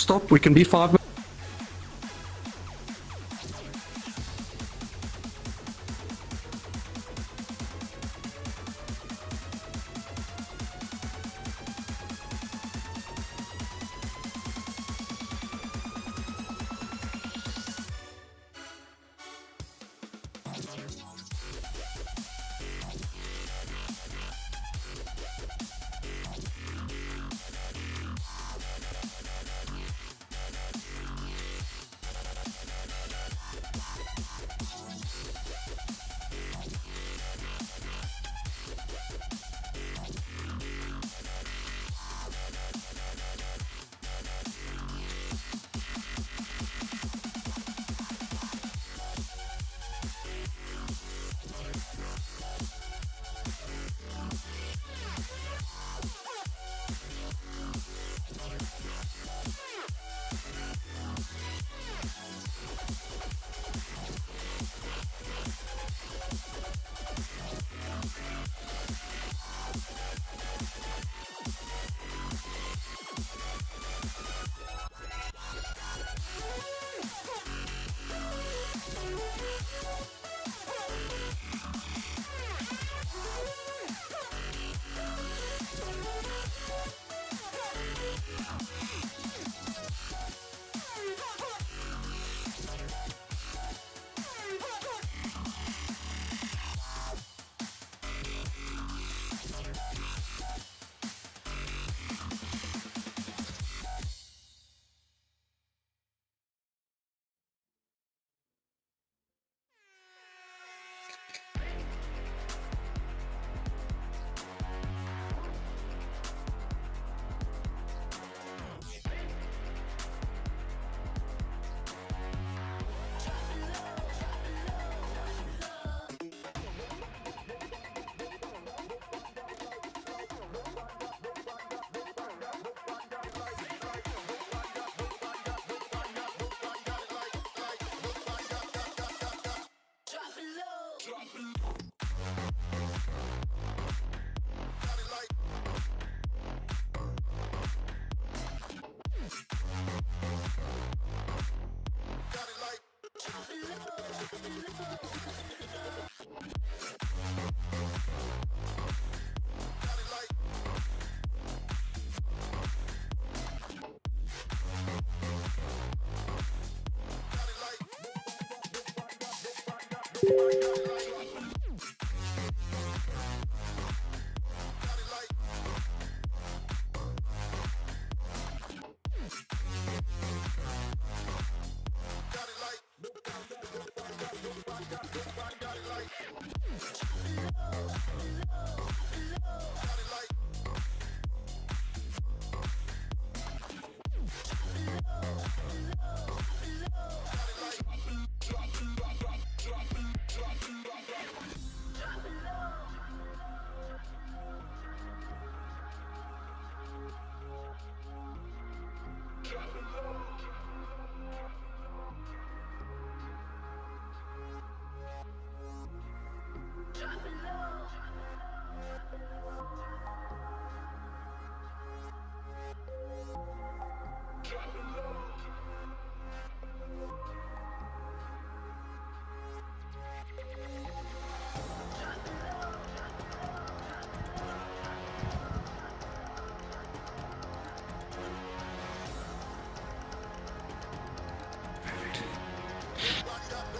Stop. We can be 5 minutes.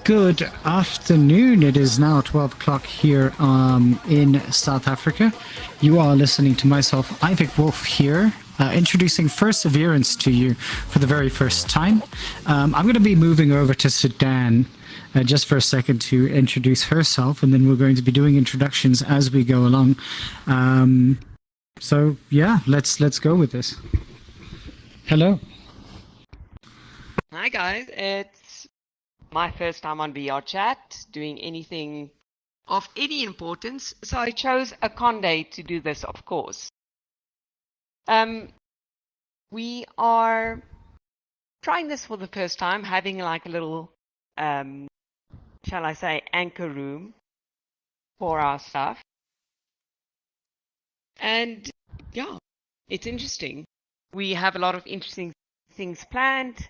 Good afternoon. It is now 12 o'clock here in South Africa. You are listening to myself, Ivik Wolf, here, introducing FURSAverance to you for the very first time. I'm going to be moving over to Sudan just for a second to introduce herself, and then we're going to be doing introductions as we go along. So yeah, let's go with this. Hello. Hi guys, it's my first time on VR Chat doing anything of any importance, so I chose a con day to do this, of course. We are trying this for the first time, having like a little, shall I say, anchor room for our stuff. And yeah, it's interesting. We have a lot of interesting things planned.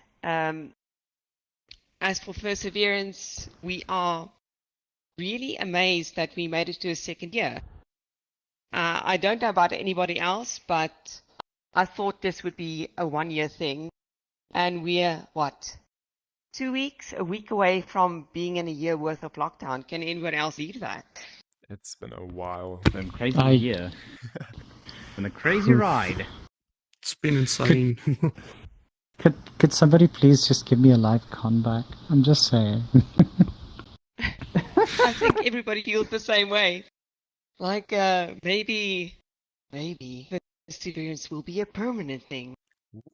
As for FURSAverance, we are really amazed that we made it to a second year. I don't know about anybody else, but I thought this would be a one-year thing. And we're, what, 2 weeks, a week away from being in a year worth of lockdown. Can anyone else believe that? It's been a while. It's been a crazy year. It's been a crazy ride. It's been insane. Could somebody please just give me a live con back? I'm just saying. I think everybody feels the same way. Like, maybe FURSAverance will be a permanent thing.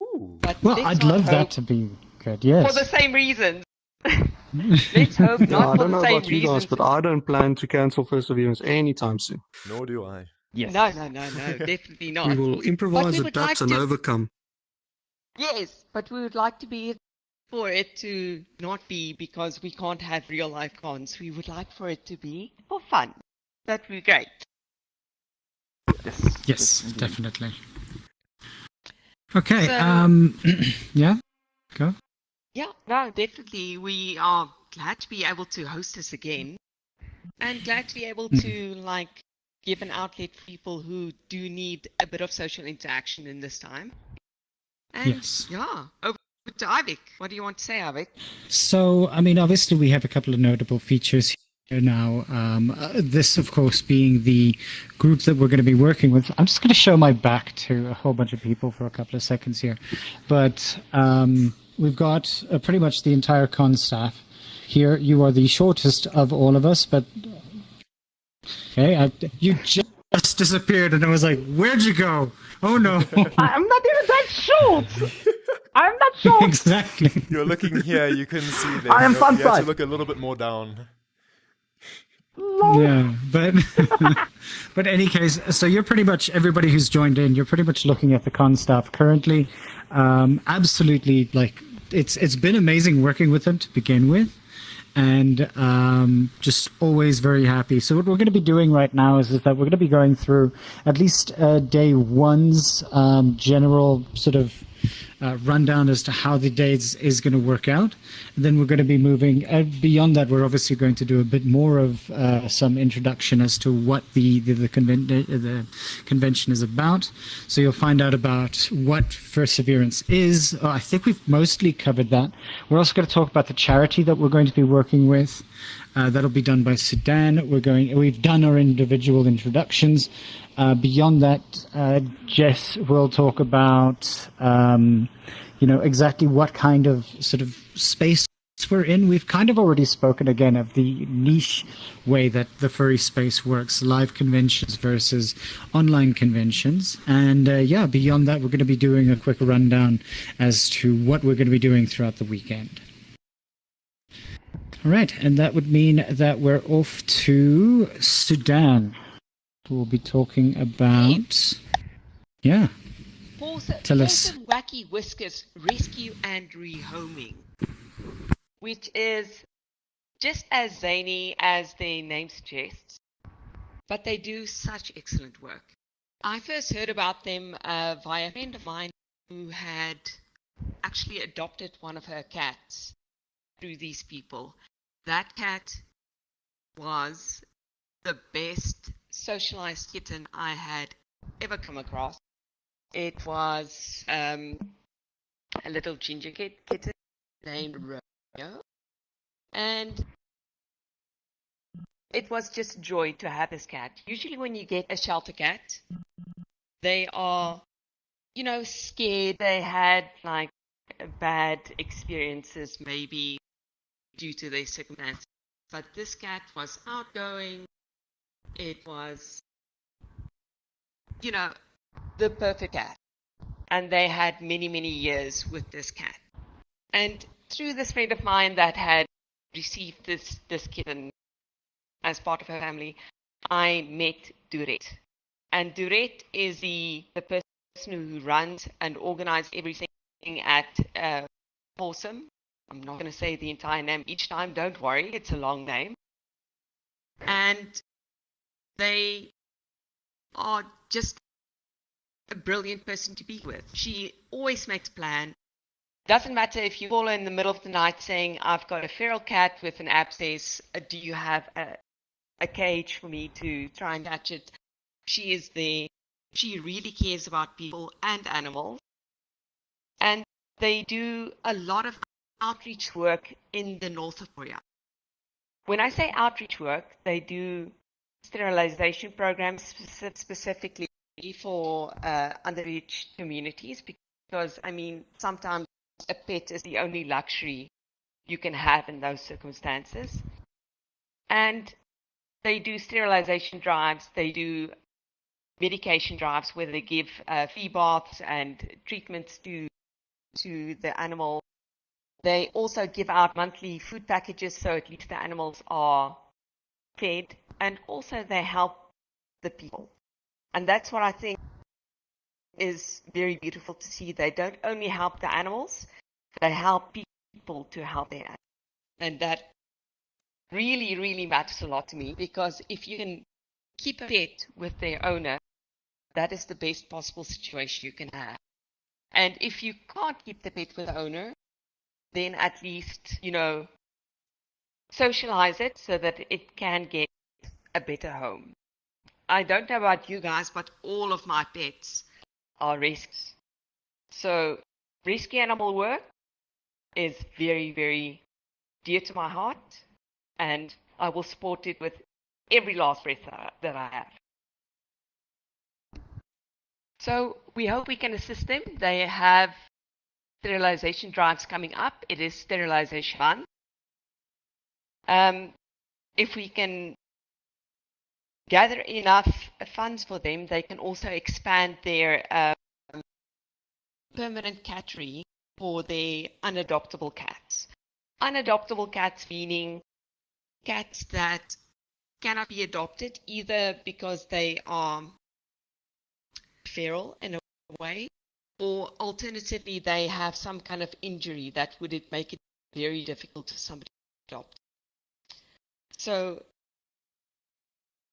Ooh. But Well, let's I'd not love hope that to be good, yes. for the same reasons. Let's hope Yeah, not I for don't the know same about you guys, reasons. but I don't plan to cancel FURSAverance anytime soon. Nor do I. Yes. No, definitely not. We will improvise, would adapt, like and to- overcome. Yes, but we would like to be for it to not be because we can't have real life cons. We would like for it to be for fun. That'd be great. Yes, definitely. Okay, So- yeah, go. Yeah, no, definitely. We are glad to be able to host this again, and glad to be able to like give an outlet for people who do need a bit of social interaction in this time. And Yes. yeah, over to Ivik. What do you want to say, Ivik? So, I mean, obviously we have a couple of notable features here now. This, of course, being the group that we're going to be working with. I'm just going to show my back to a whole bunch of people for a couple of seconds here. But we've got pretty much the entire con staff here. You are the shortest of all of us, but... Okay, you just disappeared, and I was like, where'd you go? Oh, no. I'm not even that short! I'm not short! Exactly. You're looking here, you can see this. I am You fun have to size. look a little bit more down. Yeah, but but any case, so you're pretty much everybody who's joined in. You're pretty much looking at the con staff currently. Absolutely, like it's been amazing working with them to begin with, and just always very happy. So what we're going to be doing right now is that we're going to be going through at least day one's general sort of rundown as to how the days is going to work out. And then we're going to be moving beyond that. We're obviously going to do a bit more of some introduction as to what the convention is about. So you'll find out about what FURSAverance is. I think we've mostly covered that. We're also going to talk about the charity that we're going to be working with. That'll be done by Sudan. We've done our individual introductions. Beyond that, Jess will talk about, exactly what kind of sort of space we're in. We've kind of already spoken again of the niche way that the furry space works, live conventions versus online conventions. And beyond that, we're going to be doing a quick rundown as to what we're going to be doing throughout the weekend. All right, and that would mean that we're off to Sudan. We'll be talking about... Yeah. Tell us. Wacky Whiskers Rescue and Rehoming, which is just as zany as their name suggests, but they do such excellent work. I first heard about them via a friend of mine who had actually adopted one of her cats through these people. That cat was the best socialized kitten I had ever come across. It was a little ginger kitten named Romeo, and it was just joy to have this cat. Usually when you get a shelter cat, they are, scared. They had like bad experiences maybe due to their circumstances. But this cat was outgoing. It was, the perfect cat. And they had many, many years with this cat. And through this friend of mine that had received this kitten as part of her family, I met Durette. And Durette is the person who runs and organizes everything at Wholesome. I'm not going to say the entire name each time, don't worry, it's a long name. And they are just a brilliant person to be with. She always makes a plan. Doesn't matter if you call her in the middle of the night saying, I've got a feral cat with an abscess, do you have a cage for me to try and catch it? She is there. She really cares about people and animals. And they do a lot of outreach work in the north of Korea. When I say outreach work, they do sterilization programs specifically for underreached communities, because, sometimes a pet is the only luxury you can have in those circumstances. And they do sterilization drives, they do medication drives where they give flea baths and treatments to the animal. They also give out monthly food packages so at least the animals are fed, and also they help the people. And that's what I think is very beautiful to see. They don't only help the animals, they help people to help their animals. And that really, really matters a lot to me, because if you can keep a pet with their owner, that is the best possible situation you can have. And if you can't keep the pet with the owner, then at least, socialize it so that it can get a better home. I don't know about you guys, but all of my pets are rescues. So rescue animal work is very, very dear to my heart, and I will support it with every last breath that I have. So we hope we can assist them. They have sterilization drives coming up. It is sterilization month. If we can gather enough funds for them, they can also expand their permanent cattery for their unadoptable cats. Unadoptable cats meaning cats that cannot be adopted either because they are feral in a way, or alternatively they have some kind of injury that would make it very difficult for somebody to adopt. So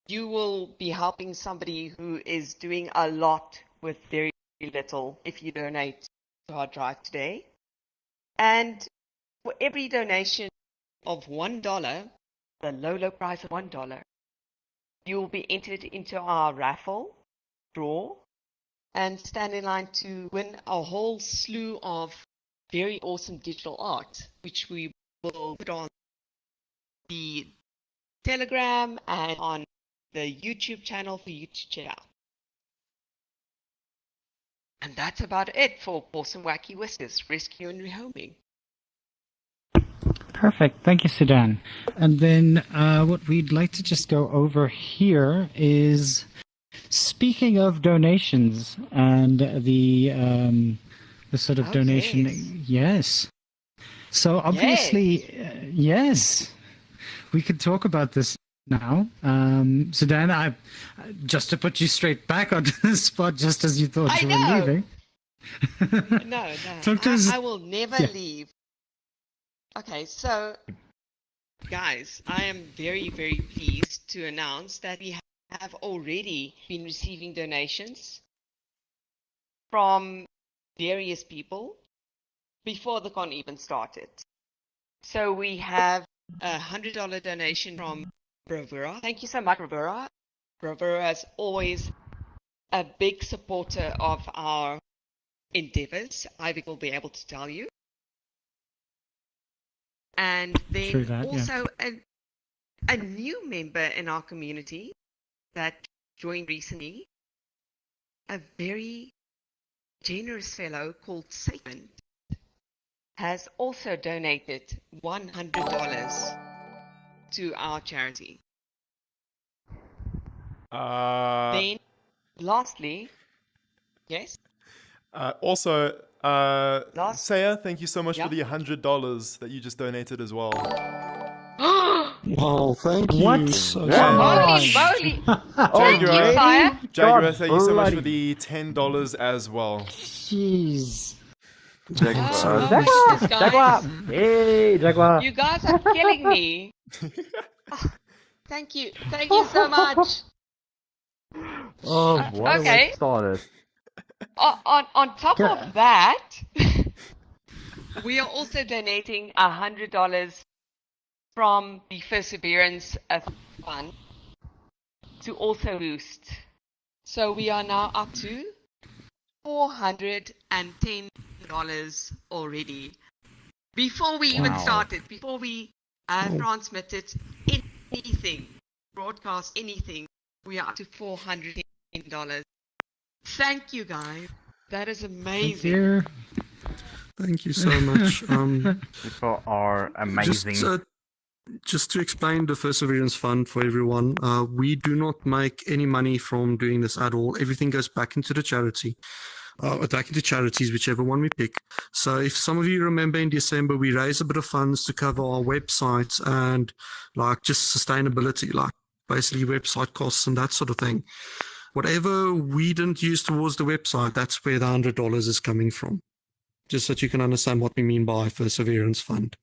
you will be helping somebody who is doing a lot with very little if you donate to our drive today. And for every donation of $1, the low price of $1, you will be entered into our raffle draw and stand in line to win a whole slew of very awesome digital art, which we will put on the Telegram and on the YouTube channel for you to check out. And that's about it for Awesome Wacky Whiskers Rescue and Rehoming. Perfect. Thank you, Sudan. And then what we'd like to just go over here is, speaking of donations and the sort of donation. Yes. So obviously, yes, we could talk about this now. Sudan, just to put you straight back onto the spot, just as you thought you were leaving. No. Talk to us. I will never leave. Okay, so guys, I am very, very pleased to announce that we have already been receiving donations from various people before the con even started. So we have a $100 donation from Bravura. Thank you so much, Bravura. Bravura is always a big supporter of our endeavors. Ivy will be able to tell you. And then also a new member in our community that joined recently, a very generous fellow called Satan, has also donated $100 to our charity. Then, lastly, yes? Also, Saya, thank you so much for the $100 that you just donated as well. Wow, thank you. What? So Holy moly! Thank you, Saya. Jaguar, thank you so much for the $10 as well. Jeez. Jaguar! Hey, Jaguar! You guys are killing me. Thank you so much. Oh, what okay. Started. On top of that, we are also donating $100 from the FURSAverance fund to also boost. So we are now up to $410 already. Before we even started, before we transmitted anything, broadcast anything, we are up to $410. Thank you, guys. That is amazing. Thank you so much. People are amazing. Just to explain the FURSAverance Fund for everyone, we do not make any money from doing this at all. Everything goes back into the charity, back into charities, whichever one we pick. So if some of you remember in December, we raised a bit of funds to cover our websites and like just sustainability, like basically website costs and that sort of thing. Whatever we didn't use towards the website, that's where the $100 is coming from. Just so that you can understand what we mean by FURSAverance Fund.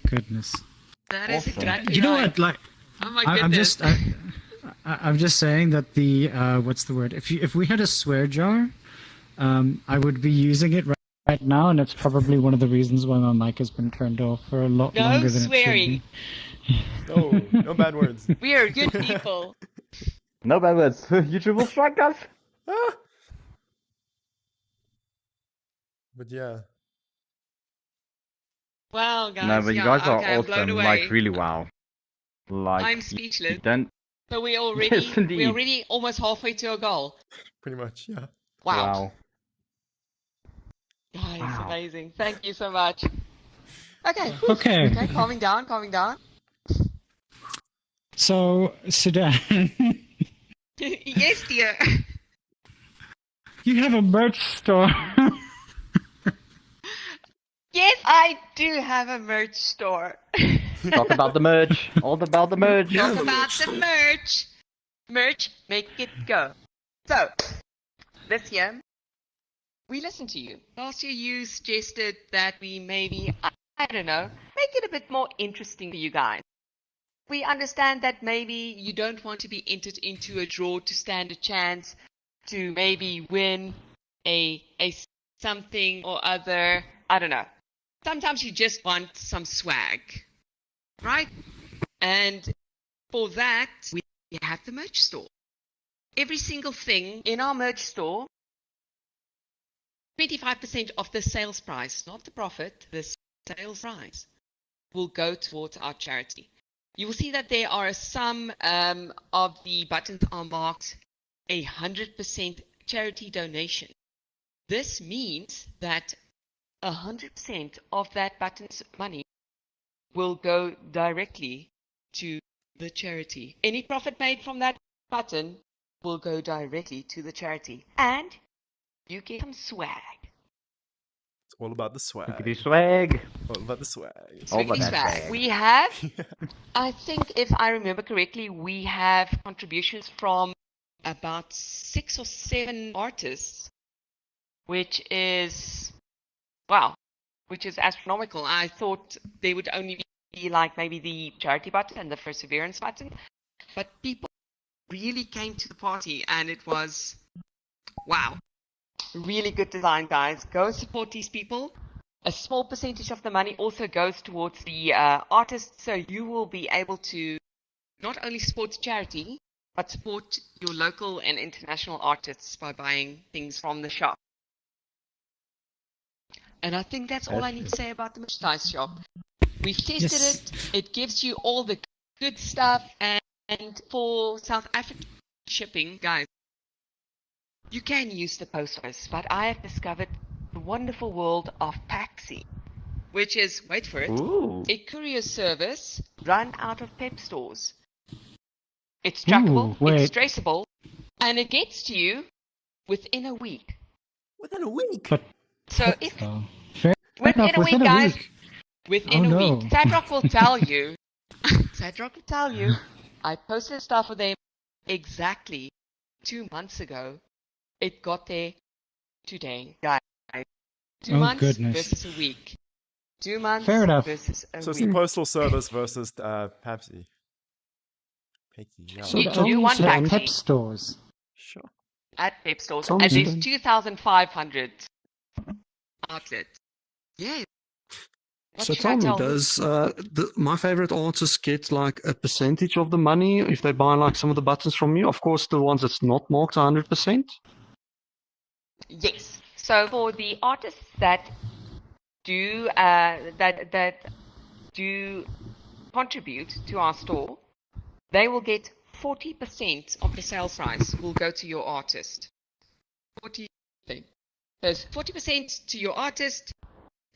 Goodness. That is exactly You know right. what? Like, Oh my goodness. I'm just saying that the what's the word? If we had a swear jar, I would be using it right now, and it's probably one of the reasons why my mic has been turned off for a lot longer than swearing. it should be. No bad words. We are good people. No bad words. YouTube will strike us. But yeah. Wow, guys. No, but you yeah, guys are okay, I'm blown awesome. away. Like, really wow. Like, I'm speechless. Then So we're already Yes, indeed. we're already almost halfway to a goal. Pretty much, yeah. Wow. wow. Guys, Wow. amazing. Thank you so much. Okay. Okay. Okay, calming down. So, Sudan, Yes, dear. you have a merch store. Yes, I do have a merch store. Talk about the merch. All about the merch. Talk about the merch. Merch, make it go. So, this year, we listened to you. Last year, you suggested that we maybe, I don't know, make it a bit more interesting for you guys. We understand that maybe you don't want to be entered into a draw to stand a chance to maybe win a something or other. I don't know. Sometimes you just want some swag, right? And for that, we have the merch store. Every single thing in our merch store, 25% of the sales price, not the profit, the sales price will go towards our charity. You will see that there are some of the buttons are marked 100% charity donation. This means that 100% of that button's money will go directly to the charity. Any profit made from that button will go directly to the charity. And you get some swag. It's all about the swag. Lookity swag. All about the swag. All about Swiggity that swag. swag. We have, I think if I remember correctly, we have contributions from about 6 or 7 artists, which is, wow, which is astronomical. I thought there would only be like maybe the charity button and the FURSAverance button, but people really came to the party and it was, wow, really good design, guys. Go and support these people. A small percentage of the money also goes towards the artists, so you will be able to not only support charity, but support your local and international artists by buying things from the shop. And I think that's all I need to say about the merchandise shop. We've tested it. It gives you all the good stuff. And for South African shipping, guys, you can use the post office. But I have discovered the wonderful world of Paxi, which is, wait for it, a courier service run out of PEP stores. It's trackable, it's traceable, and it gets to you within a week. Within a week? But So if fair within enough, a week, guys, week. within Oh, a no. week, Sadrock will tell you. Sadrock will tell you. I posted stuff for them exactly 2 months ago. It got there today, guys. 2 Oh, months goodness. versus a week. 2 months Fair enough. versus a So it's week. the postal service versus Pepsi. Yeah. So You tell do me, one Stan, Paxi. Pep stores. Sure. At Pep stores, Tell me and there's something. 2,500 outlets. Yeah. What So should tell I me, tell does my favorite artists get like a percentage of the money if they buy like some of the buttons from you? Of course, the ones that's not marked 100%. Yes. So for the artists that do that do contribute to our store, they will get 40% of the sales price will go to your artist. 40%. There's 40% to your artist,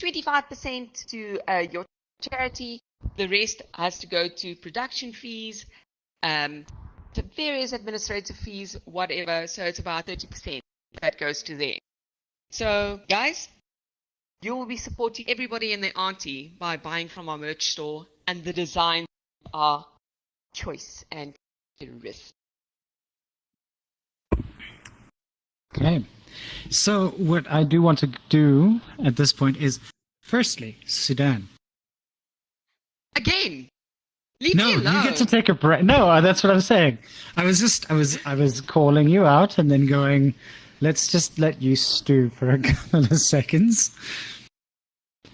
25% to your charity. The rest has to go to production fees, to various administrative fees, whatever. So it's about 30% that goes to there. So guys, you will be supporting everybody and their auntie by buying from our merch store, and the designs are choice and risk. Okay. So what I do want to do at this point is, firstly, Sudan. Again, leave No, me alone. you get to take a break. No, that's what I'm saying. I was calling you out and then going, let's just let you stew for a couple of seconds.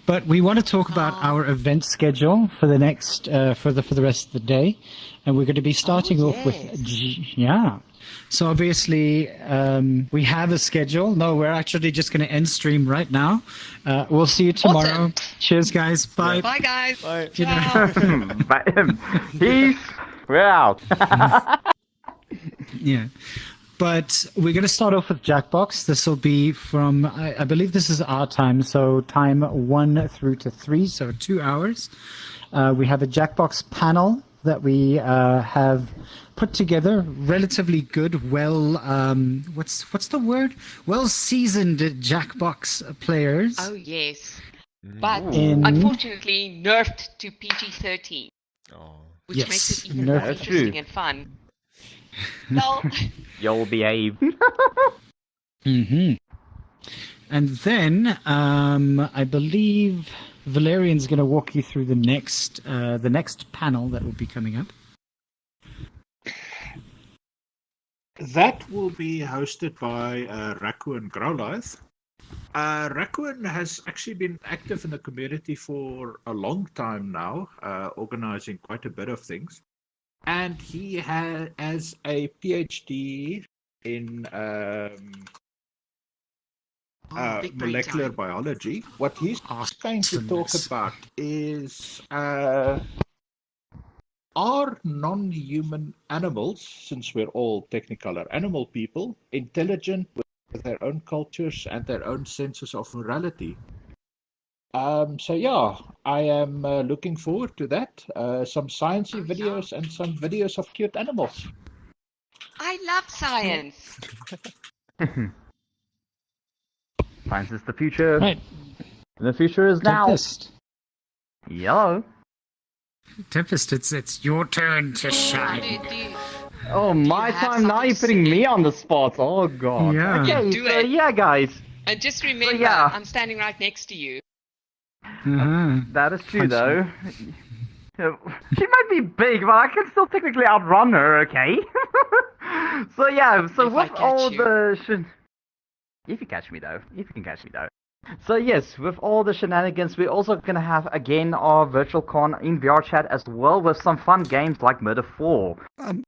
But we want to talk about our event schedule for the next for the rest of the day, and we're going to be starting off with So obviously we have a schedule. No, we're actually just going to end stream right now. We'll see you tomorrow. Awesome. Cheers, guys. Bye. Bye, guys. Bye. Peace. We're out. Yeah. But we're going to start off with Jackbox. This will be from, I believe this is our time, so time 1 through to 3, so 2 hours. We have a Jackbox panel that we have put together. Relatively good, what's the word? Well-seasoned Jackbox players. Oh, yes. But In- unfortunately, nerfed to PG-13, Oh. which Yes, makes it even more nerfed. interesting and fun. No. You'll behave. Mm-hmm. And then I believe Valerian's going to walk you through the next panel that will be coming up. That will be hosted by Raccoon Growlithe. Raccoon has actually been active in the community for a long time now, organizing quite a bit of things. And he has a PhD in Big brain molecular time. biology. What he's going to talk Awesomeness. about is are non-human animals, since we're all technicolor animal people, intelligent with their own cultures and their own senses of morality? So yeah, I am looking forward to that. Some sciencey videos and some videos of cute animals. I love science. Science is the future. Right. And the future is now. Tempest. Yellow. Tempest, it's your turn to shine. Oh, my have time now. something You're to putting say? me on the spot. Oh god. Yeah. Okay, Do so it. yeah, guys. And just remember, yeah. I'm standing right next to you. Uh-huh. That is true, Punch though. She might be big, but I can still technically outrun her. Okay. So yeah. So If I with catch all you. the if you catch me though, if you can catch me though. So yes, with all the shenanigans, we're also gonna have again our virtual con in VR chat as well with some fun games like Murder 4.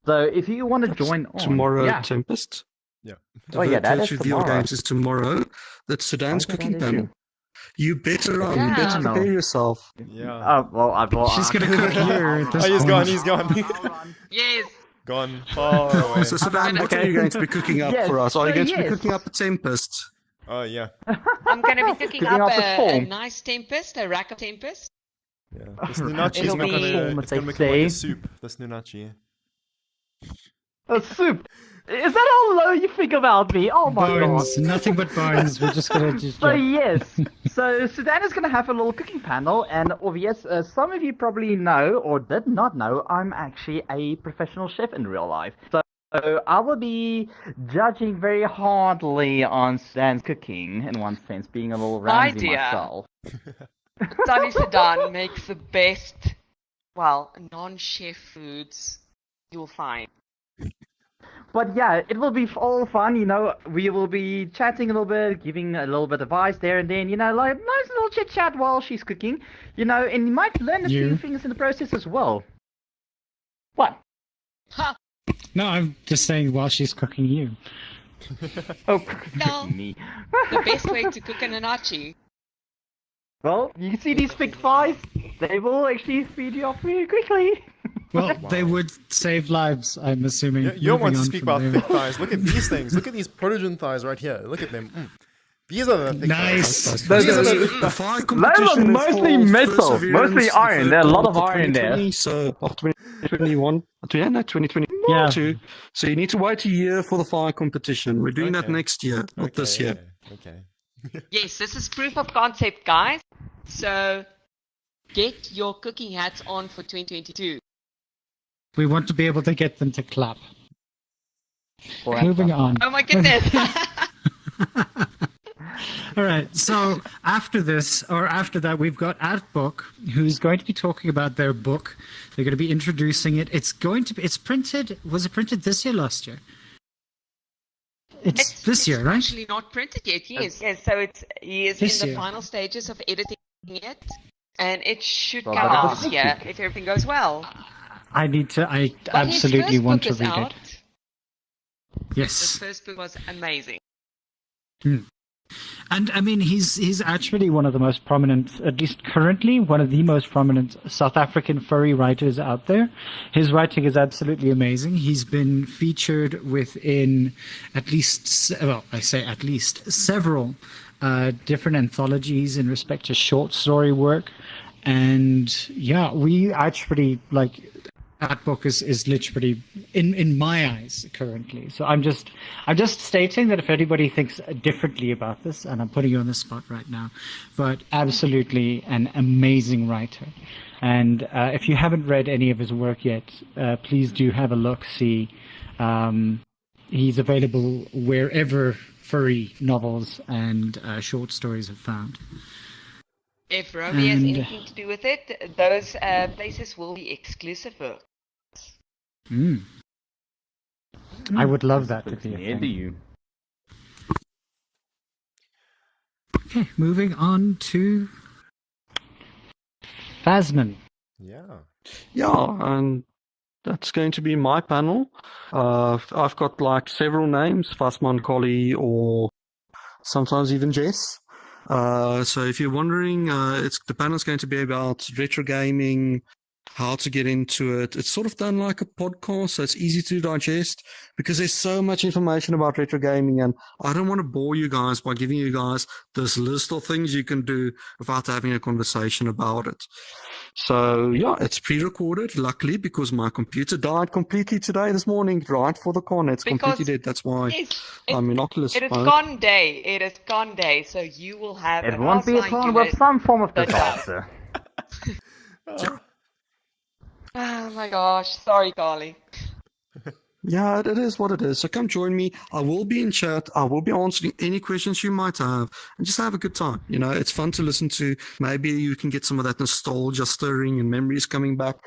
So if you want to join on Tomorrow, yeah. Tempest. Yeah. Oh yeah, that is Virtual VR tomorrow. Games is tomorrow. That's Sudan's Why is that cooking an issue? panel. You better run. Yeah. You better No. prepare yourself. Yeah. Well, She's gonna cook here at this Oh, he's point. gone. He's gone. Yes. Gone far away. So Sudan, what are you going to be cooking up Yes, for us? Are you so going to be yes. cooking up a Tempest? Oh yeah. I'm going to be cooking Cooking up up a a form. nice tempest, a rack of tempest. Yeah. This nunachi is It'll not be- gonna. It's they gonna become like say. a soup. This nunachi. A soup. Is that how low you think about me? Oh my Bones, god. nothing but bones. We're just gonna just. So yes, so Sudan is going to have a little cooking panel, and yes, some of you probably know or did not know, I'm actually a professional chef in real life. So I will be judging very hardly on Sudan's cooking, in one sense, being a little My Ramsay dear. myself. Sunny Sudan makes the best, well, non-chef foods you'll find. But yeah, it will be all fun, you know, we will be chatting a little bit, giving a little bit of advice there and then, you know, like nice little chit chat while she's cooking, you know, and you might learn a few You? things in the process as well. What? Ha! No, I'm just saying while she's cooking you. Oh, No. me. The best way to cook an anachi. Well, you see these big thighs? They will actually feed you off really quickly. Well, they would save lives, I'm assuming. You don't want Moving to on speak from about there. thick thighs. Look at these things. Look at these protogen thighs right here. Look at them. These are the thick Nice. thighs. Those These are are the- the The fire Those are competition is mostly for metal, Perseverance, mostly the iron. third There are a lot one of for iron there. 2020, so of 2021. Yeah, no, 2022. Yeah. So you need to wait a year for the fire competition. We're doing that Okay. next year, not this year. Okay. Yes, this is proof of concept, guys. So get your cooking hats on for 2022. We want to be able to get them to clap. Moving on. Oh my goodness. All right. So after this, or after that, we've got Artbook, who's going to be talking about their book. They're going to be introducing it. It's printed. Was it printed this year, last year? It's this year, right? Actually not printed yet. Yes. Yes. So he is This in the year. final stages of editing it, and it should Well, come that out is this year if everything goes well. I But absolutely his first want book to is read out. it. His Yes. first book was amazing. And I mean, he's actually one of the most prominent, at least currently, one of the most prominent South African furry writers out there. His writing is absolutely amazing. He's been featured within at least, well, I say at least, several different anthologies in respect to short story work. And yeah, we actually like that book is literally in my eyes currently. So I'm just stating that if anybody thinks differently about this, and I'm putting you on the spot right now, but absolutely an amazing writer. And if you haven't read any of his work yet, please do have a look. See, he's available wherever furry novels and short stories are found. If Romy has And- anything to do with it, those places will be exclusive books. I would love that to be a Near to thing. you. Okay, moving on to Phasman. Yeah. Yeah, and that's going to be my panel. I've got like several names, Fasman Collie or sometimes even Jess. So if you're wondering, the panel's going to be about retro gaming, how to get into it. It's sort of done like a podcast, so it's easy to digest because there's so much information about retro gaming, and I don't want to bore you guys by giving you guys this list of things you can do without having a conversation about it. So yeah, it's pre-recorded, luckily, because my computer died completely this morning, right for the con. It's completely dead. That's why I'm in Oculus It is mode. con day. It is con day, so you will have It an won't be a offline con unit with some form of that does. disaster. Oh my gosh, sorry, Carly. Yeah, it is what it is. So come join me. I will be in chat. I will be answering any questions you might have, and just have a good time. You know, it's fun to listen to. Maybe you can get some of that nostalgia stirring and memories coming back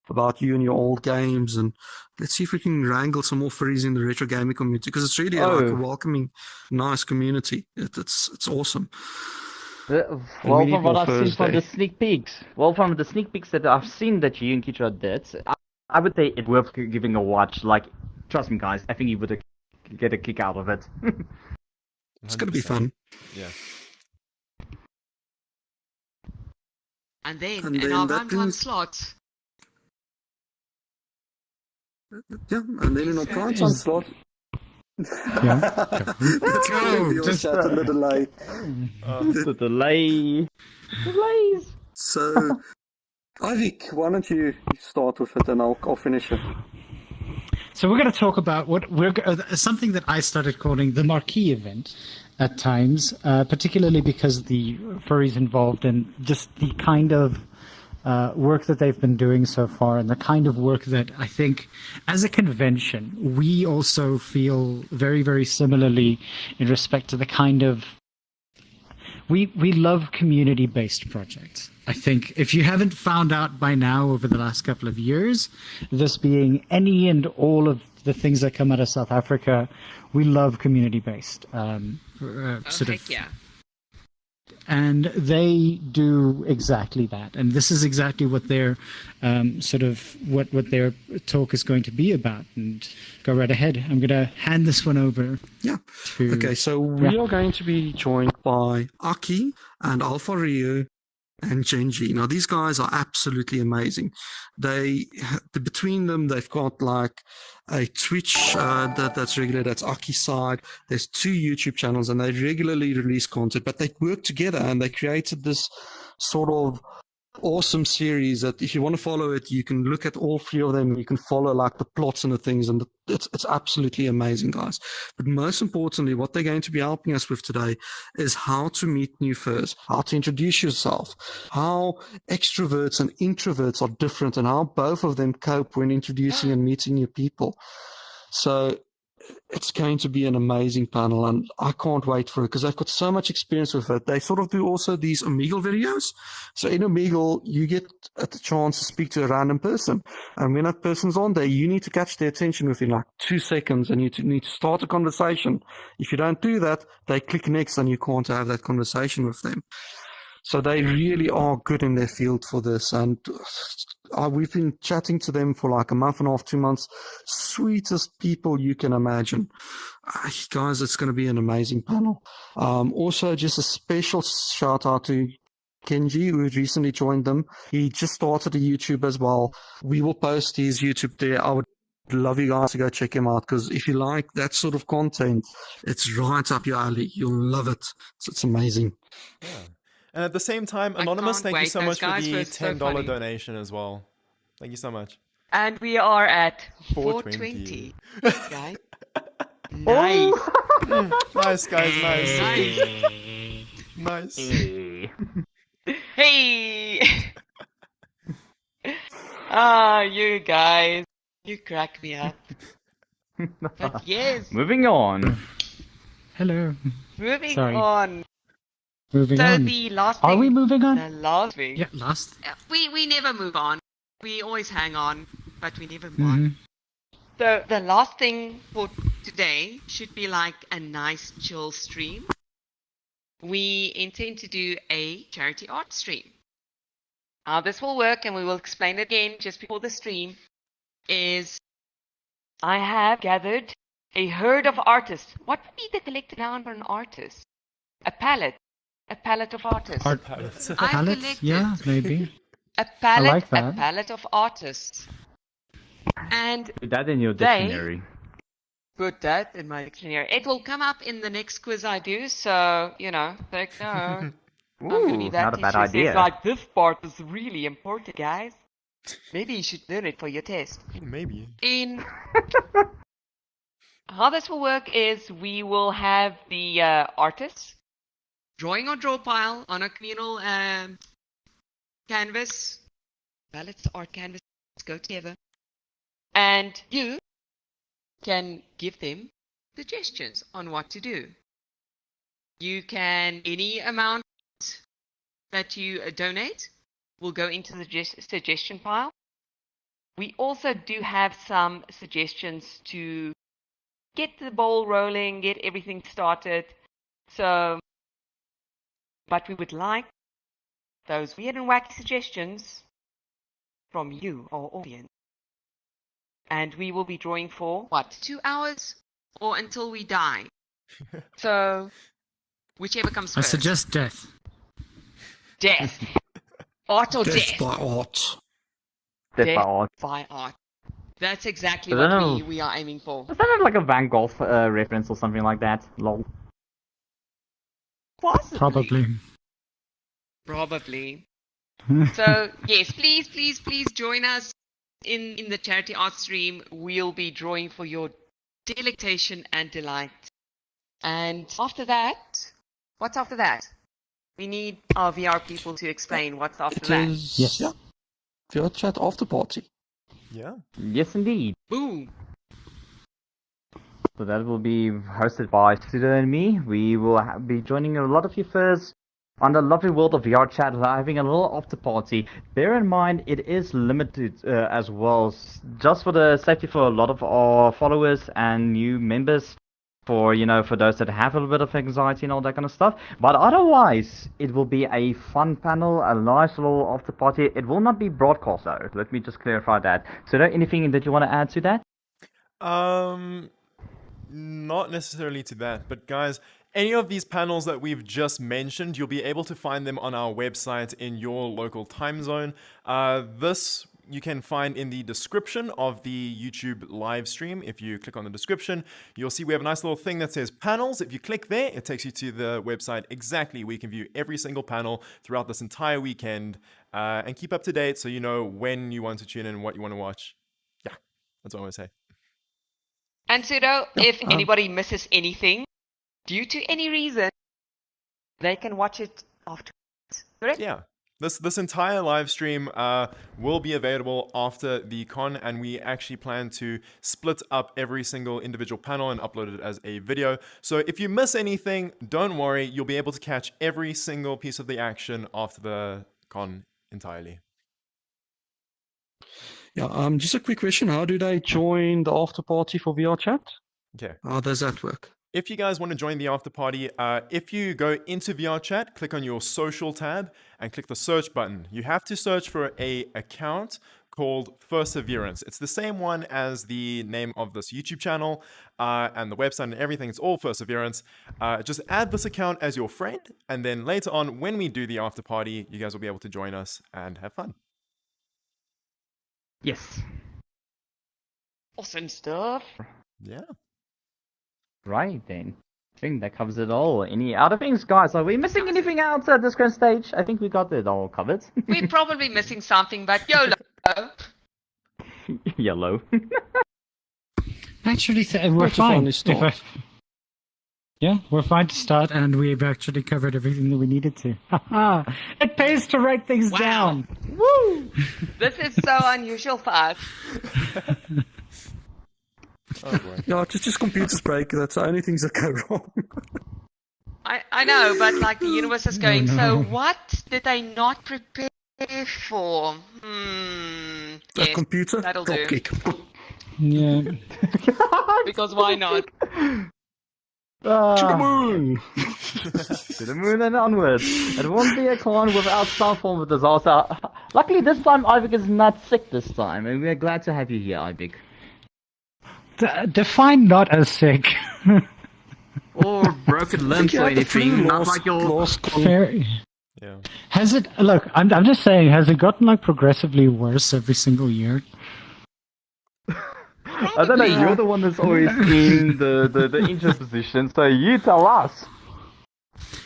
about you and your old games. And let's see if we can wrangle some more furries in the retro gaming community, because it's really like a welcoming, nice community. It's awesome. Well, we need from what more I've seen from Thursday. the sneak peeks, that I've seen that you and Kitra did, I would say it's worth giving a watch. Like, trust me, guys, I think you would get a kick out of it. It's going to be fun. Yeah. And then And in then our that runtime brings- slot, Yeah, and then in our prime time slot. Yeah. That's Go, the just- chat and the delay. The delay. Delays. So, Ivik, why don't you start with it and I'll finish it. So we're going to talk about something that I started calling the marquee event at times, particularly because the furries involved and just the kind of work that they've been doing so far, and the kind of work that I think, as a convention, we also feel very, very similarly in respect to the kind of we love community-based projects. I think if you haven't found out by now over the last couple of years, this being any and all of the things that come out of South Africa, we love community-based yeah. and they do exactly that. And this is exactly what their what their talk is going to be about. And go right ahead. I'm going to hand this one over. Yeah. To, Okay, so we are going to be joined by Aki and Alpha Rio and Genji. Now, these guys are absolutely amazing. Between them, they've got like a Twitch that's regular, that's Aki's side. There's 2 YouTube channels, and they regularly release content, but they work together and they created this sort of awesome series that if you want to follow it, you can look at all 3 of them. You can follow like the plots and the things, and it's absolutely amazing, guys. But most importantly, what they're going to be helping us with today is how to meet new furs, how to introduce yourself, how extroverts and introverts are different, and how both of them cope when introducing and meeting new people. So it's going to be an amazing panel, and I can't wait for it because they've got so much experience with it. They sort of do also these Omegle videos. So in Omegle, you get a chance to speak to a random person, and when that person's on there, you need to catch their attention within like 2 seconds, and you need to start a conversation. If you don't do that, they click next, and you can't have that conversation with them. So they really are good in their field for this, and we've been chatting to them for like a month and a half, 2 months. Sweetest people you can imagine. Guys, it's going to be an amazing panel. Also, just a special shout out to Kenji, who recently joined them. He just started a YouTube as well. We will post his YouTube there. I would love you guys to go check him out, because if you like that sort of content, it's right up your alley. You'll love it. It's amazing. Yeah. And at the same time, Anonymous, can't thank you wait. so Those much for guys the were so $10 funny. donation as well. Thank you so much. And we are at 420. 420. Guys. Nice. Nice, guys, nice. Nice. Nice. Hey. You guys. You crack me up. But yes, Moving on. hello. moving Sorry. on. Moving So on. the last thing. Are we moving on? The last thing. Yeah, last. We never move on. We always hang on, but we never move Mhm. on. So the last thing for today should be like a nice chill stream. We intend to do a charity art stream. How this will work, and we will explain it again just before the stream, is I have gathered a herd of artists. What would be the collective noun for an artist? A palette of artists. Art I palette? collected Yeah, maybe. a palette that. of artists, and Put that in your They- dictionary. put that in my dictionary. It will come up in the next quiz I do, so take note. I'm gonna be Ooh, that not a teacher bad who says, idea. like, this part is really important, guys. Maybe you should learn it for your test. Maybe. In how this will work is we will have the artists drawing on draw pile on a communal canvas, palettes, art canvas, go together, and you can give them suggestions on what to do. You can, any amount that you donate will go into the suggestion pile. We also do have some suggestions to get the ball rolling, get everything started. So, but we would like those weird and wacky suggestions from you, our audience. And we will be drawing for, 2 hours? Or until we die? So, whichever comes I first. suggest death. Death. Art or Death death? by art. That's Death by art. by art. That's exactly I don't what know. we are aiming for. Is that like a Van Gogh reference or something like that? Lol. Possibly. Probably. So, yes, please join us in the charity art stream. We'll be drawing for your delectation and delight. And after that, what's after that? We need our VR people to explain what's after It that. is Yes. yeah. VR chat after party. Yeah. Yes, indeed. Boom. So that will be hosted by Suda and me. We will be joining a lot of you first on the lovely world of VR chat, having a little after party. Bear in mind, it is limited as well, just for the safety for a lot of our followers and new members. For those that have a little bit of anxiety and all that kind of stuff. But otherwise, it will be a fun panel, a nice little after party. It will not be broadcast though. Let me just clarify that. So, anything that you want to add to that? Not necessarily to that, but guys, any of these panels that we've just mentioned, you'll be able to find them on our website in your local time zone. This you can find in the description of the YouTube live stream. If you click on the description, you'll see we have a nice little thing that says panels. If you click there, it takes you to the website exactly where you can view every single panel throughout this entire weekend and keep up to date so you know when you want to tune in and what you want to watch. Yeah, that's what I want to say. And Pseudo, if anybody misses anything, due to any reason, they can watch it afterwards. Correct? Yeah. This entire live stream will be available after the con, and we actually plan to split up every single individual panel and upload it as a video. So if you miss anything, don't worry, you'll be able to catch every single piece of the action after the con entirely. Yeah, just a quick question. How do they join the after party for VR chat? Okay. How does that work? If you guys want to join the after party, if you go into VR chat, click on your social tab and click the search button. You have to search for a account called FURSAverance. It's the same one as the name of this YouTube channel and the website and everything. It's all FURSAverance. Just add this account as your friend, and then later on, when we do the after party, you guys will be able to join us and have fun. Yes. Awesome stuff. Yeah. Right then. I think that covers it all. Any other things, guys? Are we missing anything out at this current stage? I think we got it all covered. We're probably missing something, but YOLO. Yellow. Actually, we're Quite a funny fine. start. Yeah, we're fine to start, and we've actually covered everything that we needed to. Haha! It pays to write things Wow. down. Woo! This is so unusual for us. Oh boy. Yeah, just computers break. That's the only things that go wrong. I know, but like the universe is going, no. so what did they not prepare for? That Yes, computer, that'll drop do. kick. Yeah. Because why not? To the Ah, moon! to the moon and onwards. It won't be a con without some form of disaster. Luckily, this time Ivik is not sick this time, and we're glad to have you here, Ivik. Define not as sick. or broken limbs or anything. Not like your. Fair. Yeah. Has it? Look, I'm just saying. Has it gotten like progressively worse every single year? I don't know. You're the one that's always in the injured position, so you tell us.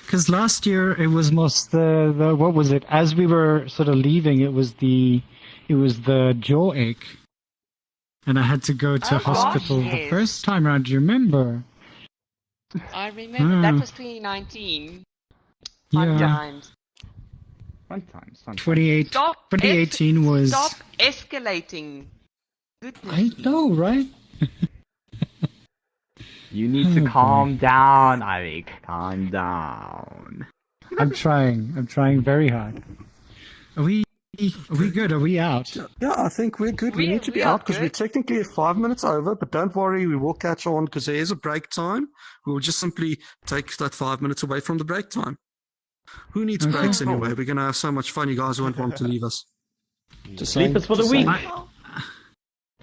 Because last year it was most the what was it? As we were sort of leaving, it was the jaw ache, and I had to go to Oh, hospital gosh, the yes. first time around. Do you remember? I remember that Hmm. was 2019. Fun Yeah. times. Fun times. 28 2018 was. Stop escalating. Goodness. I know, right? You need to Oh, boy. calm down, Ivy. Calm down. I'm trying. I'm trying very hard. Are we good? Are we out? Yeah, I think we're good. We need to be are out because we're good. technically 5 minutes over, but don't worry, we will catch on because there is a break time. We will just simply take that 5 minutes away from the break time. Who needs Okay. breaks anyway? We're going to have so much fun. You guys won't want to leave us. Just Leave saying, us for the just week. saying.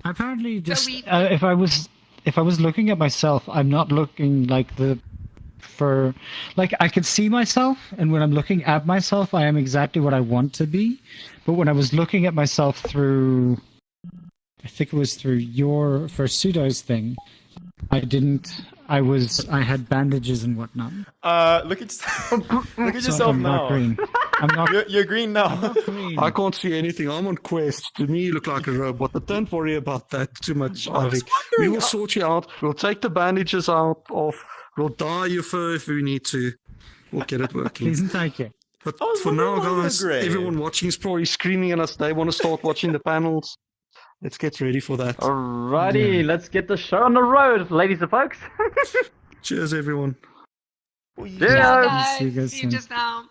Apparently, just we- if I was looking at myself, I'm not looking like I could see myself, and when I'm looking at myself, I am exactly what I want to be. But when I was looking at myself through, I think it was through your pseudo's thing, I didn't. I had bandages and whatnot. Look at look at So yourself I'm now. not green. I'm not, You're green now. I'm not green. I can't see anything. I'm on quest. To me, you look like a robot, but don't worry about that too much, Ivy. We will sort you out. We'll take the bandages out off. We'll dye your fur if we need to. We'll get it working. Please and thank you. But I was for now, wondering why you're guys, grey. everyone watching is probably screaming at us. They want to start watching the panels. Let's get ready for that. Alrighty, let's get the show on the road, ladies and folks. Cheers, everyone. Cheers. Guys, See you guys see you soon. just now.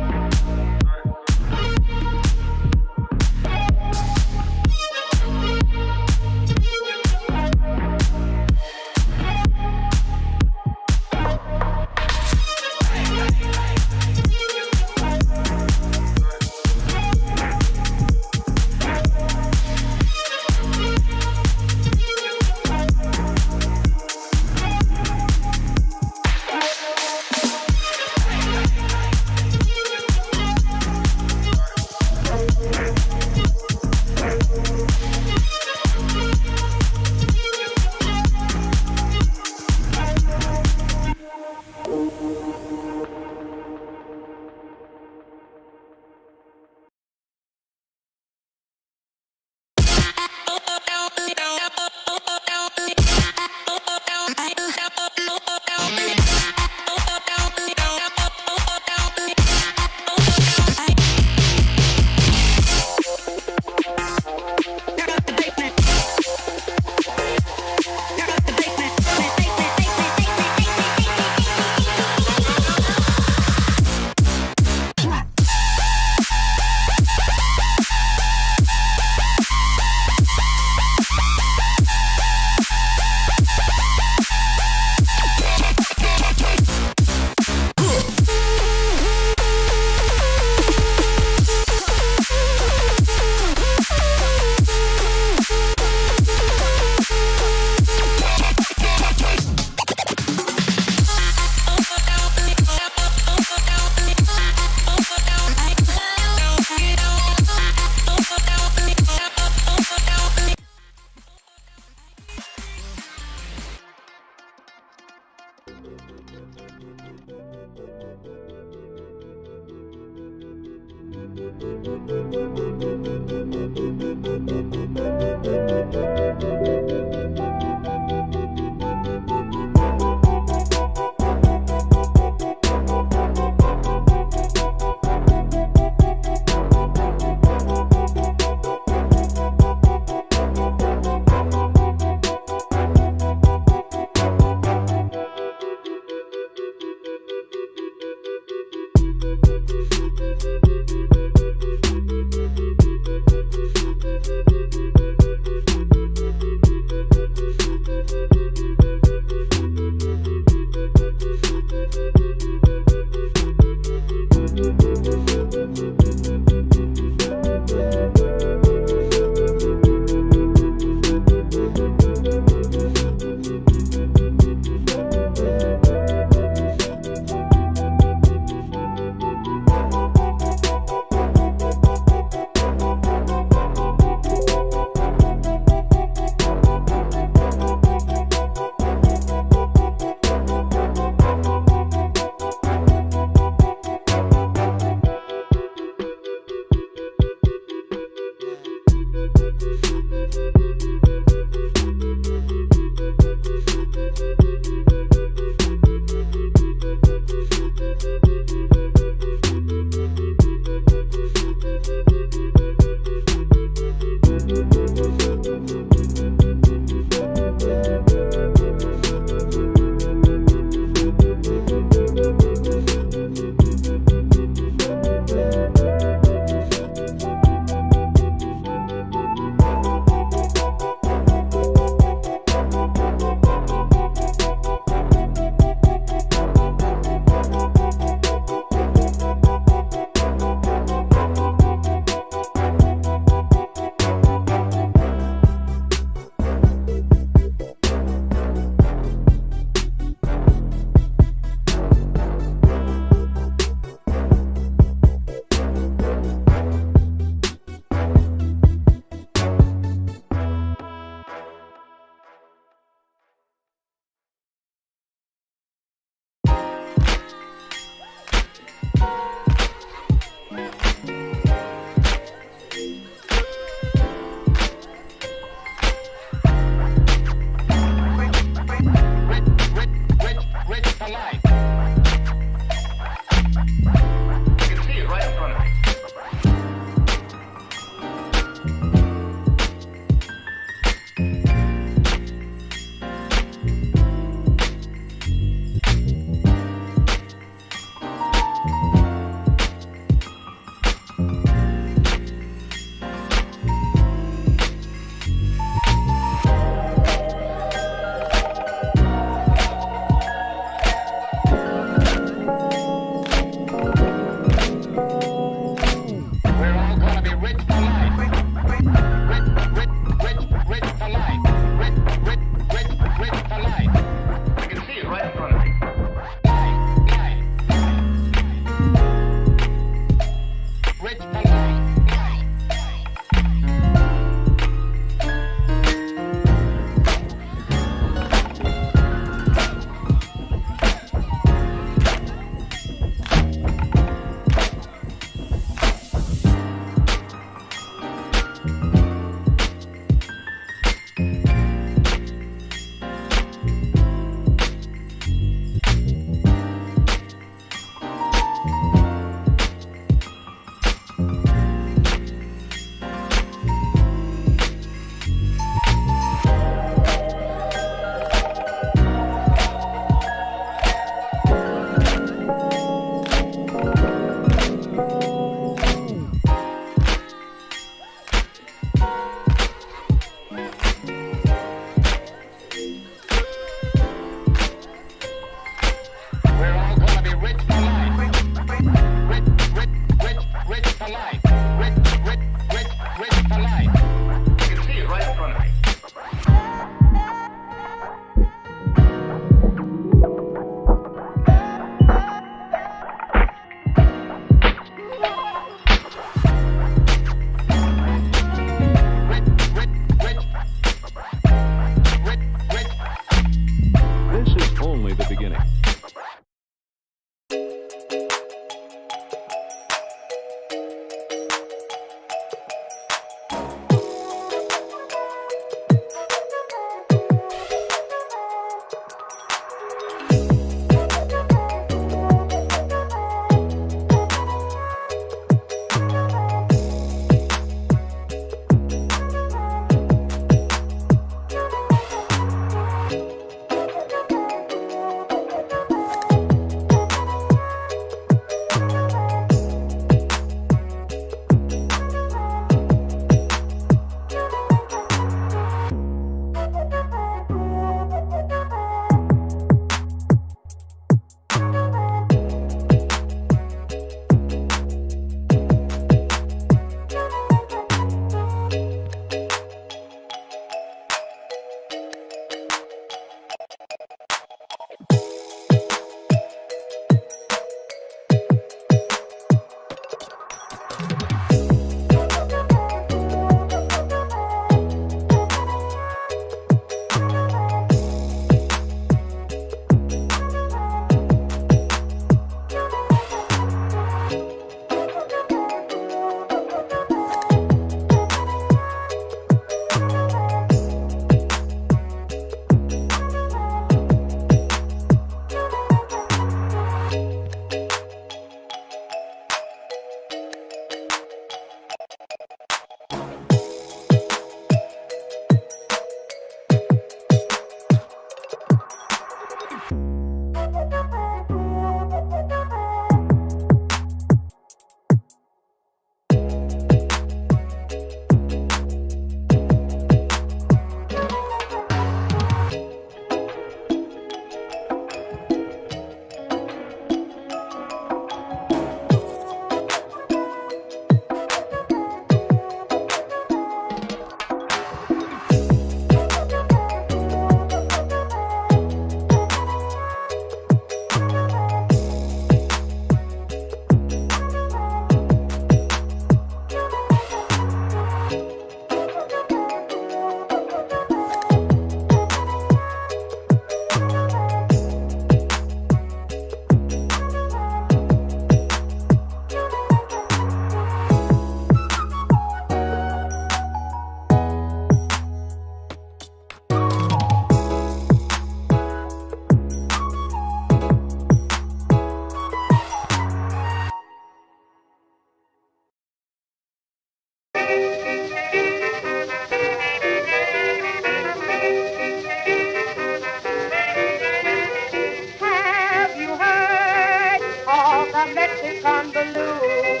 a Mexican balloon.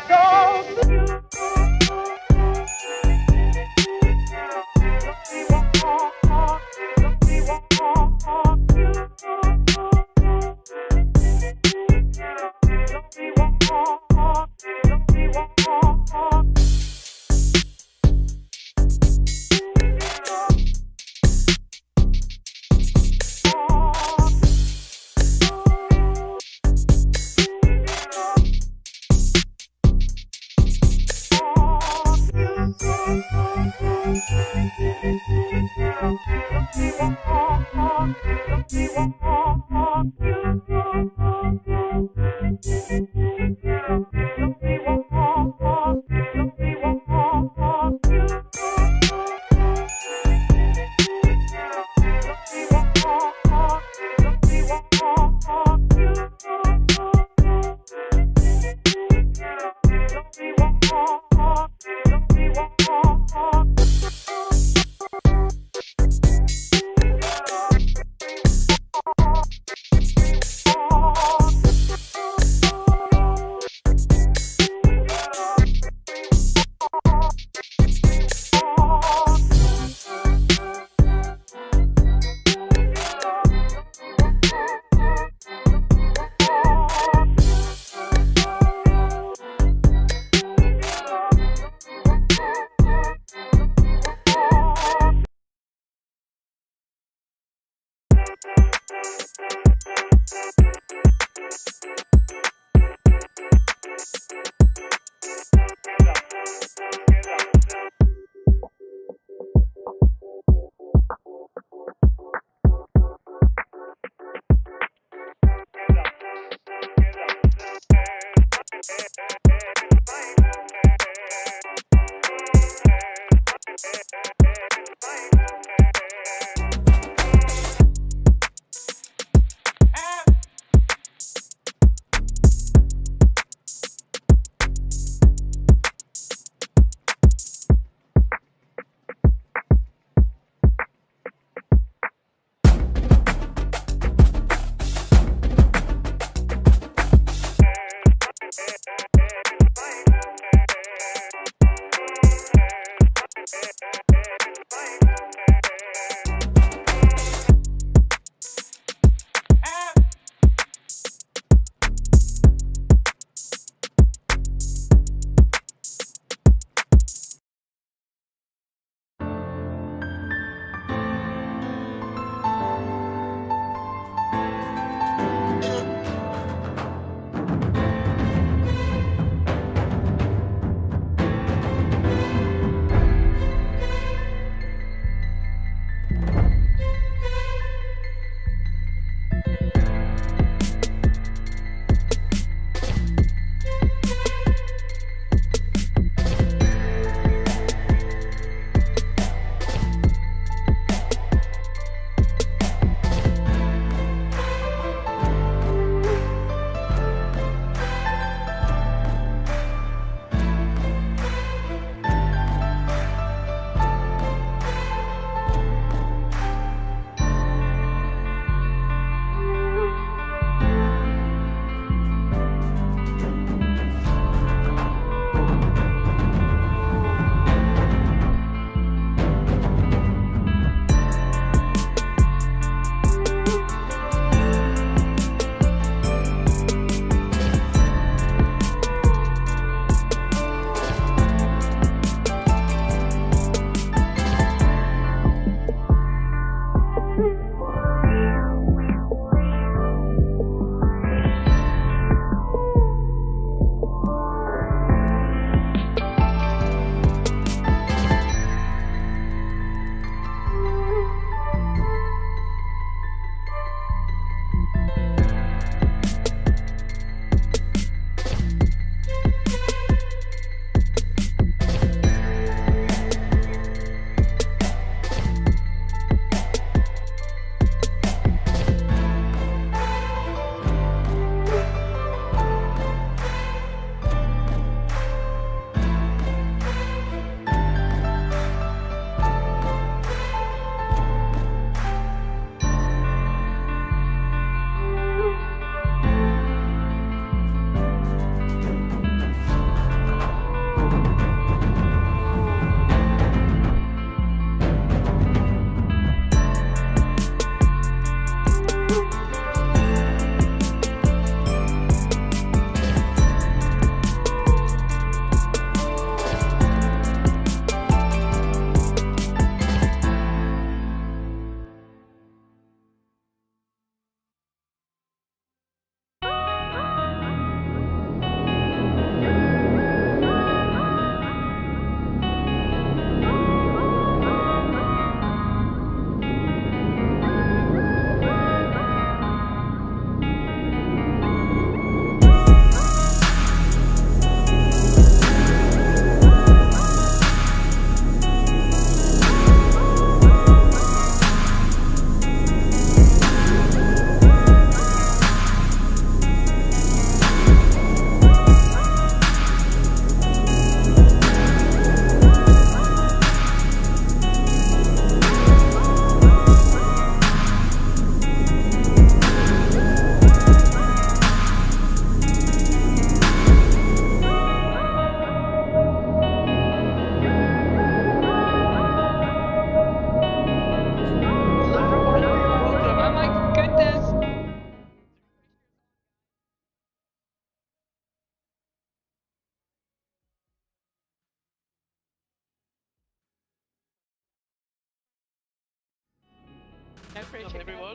Don't you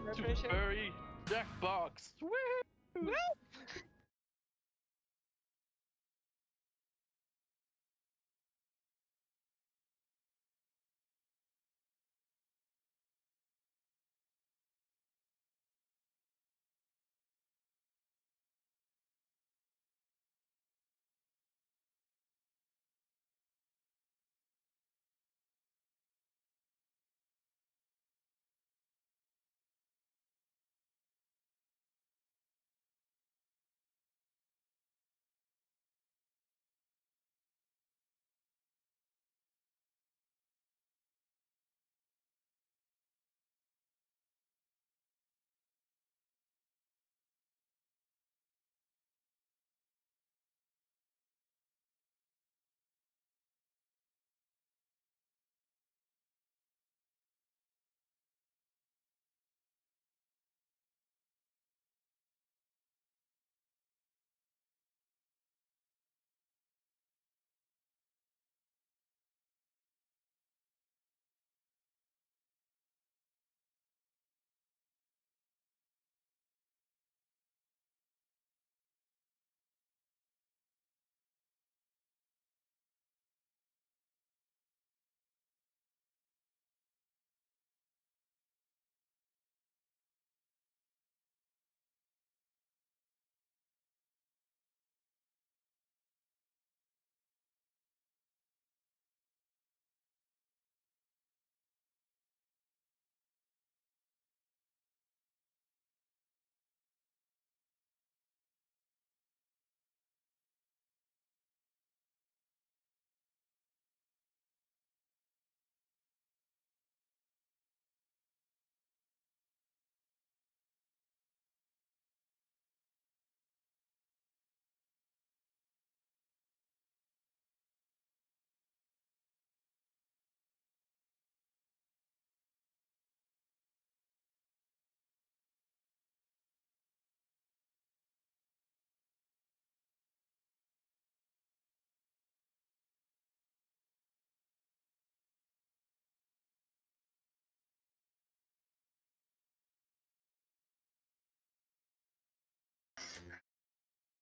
Welcome to furry Jackbox. Woo!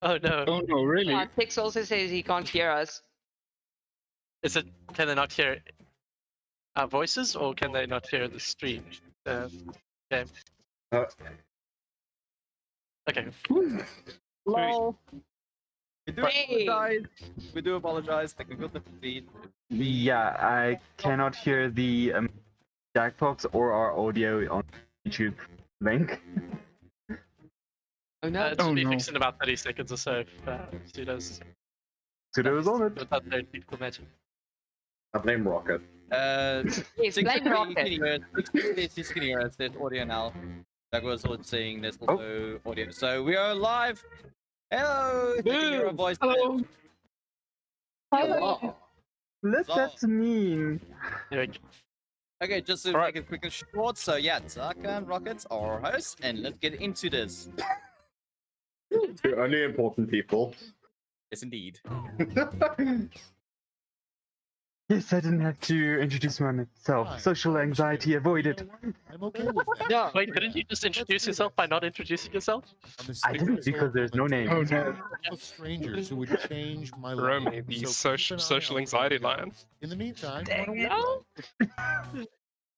Oh no. Oh no, really? Pix also says he can't hear us. Is it? Can they not hear our voices, or can they not hear the stream? Game. Okay. Lol. We do apologize. We do apologize. Technical difficulty. Yeah, I cannot hear the Jackbox or our audio on YouTube link. Oh no. It should be fixed in about 30 seconds or so. Pseudo's. Pseudo's on it. Without their typical magic. I blame Rocket. Yes, blame Rocket. It's hear us. There's audio now. That was all it's saying. There's also audio. So we are live. Hello. You can hear our voice. Hello. Hello. That's mean. Okay, just to make it quick and short. So yeah, Taka and Rockets are our hosts, and let's get into this. Two only important people. Yes, indeed. Yes, I didn't have to introduce myself. Hi. Social anxiety avoided. I'm okay with that. No. Wait, didn't you just introduce yourself by not introducing yourself? I didn't because there's no name. Oh no. Of strangers who would change my life. Romy, the So keep an eye social out anxiety for lion. In the meantime, Dang on a no. website.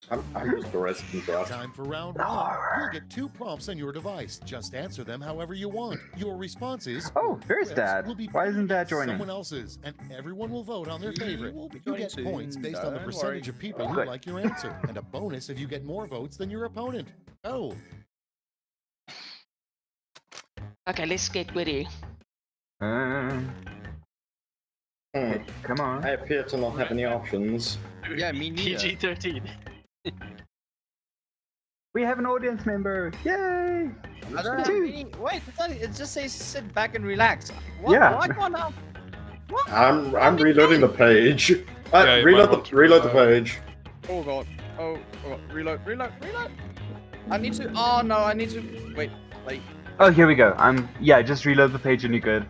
I'm just a resident draft. Time for round one. You'll get 2 prompts on your device. Just answer them however you want. Your responses. Oh, there's clips, Dad. will be Why isn't paired Dad with joining? Someone else's, and everyone will vote on their favorite. will be You joining get soon, points based on the don't percentage worry. of people who Good. like your answer, and a bonus if you get more votes than your opponent. Oh. Okay, let's get witty. Come on. I appear to not have any options. Yeah, me neither. PG-13. We have an audience member. Yay! I don't have any. Wait, it just says sit back and relax. What? Yeah. Why can't I? What? I'm reloading the page. Yeah, you might want to Reload the page. Oh god. Oh god. Reload. I need to. Oh no, I need to. Wait. Oh, here we go. Yeah, just reload the page and you're good.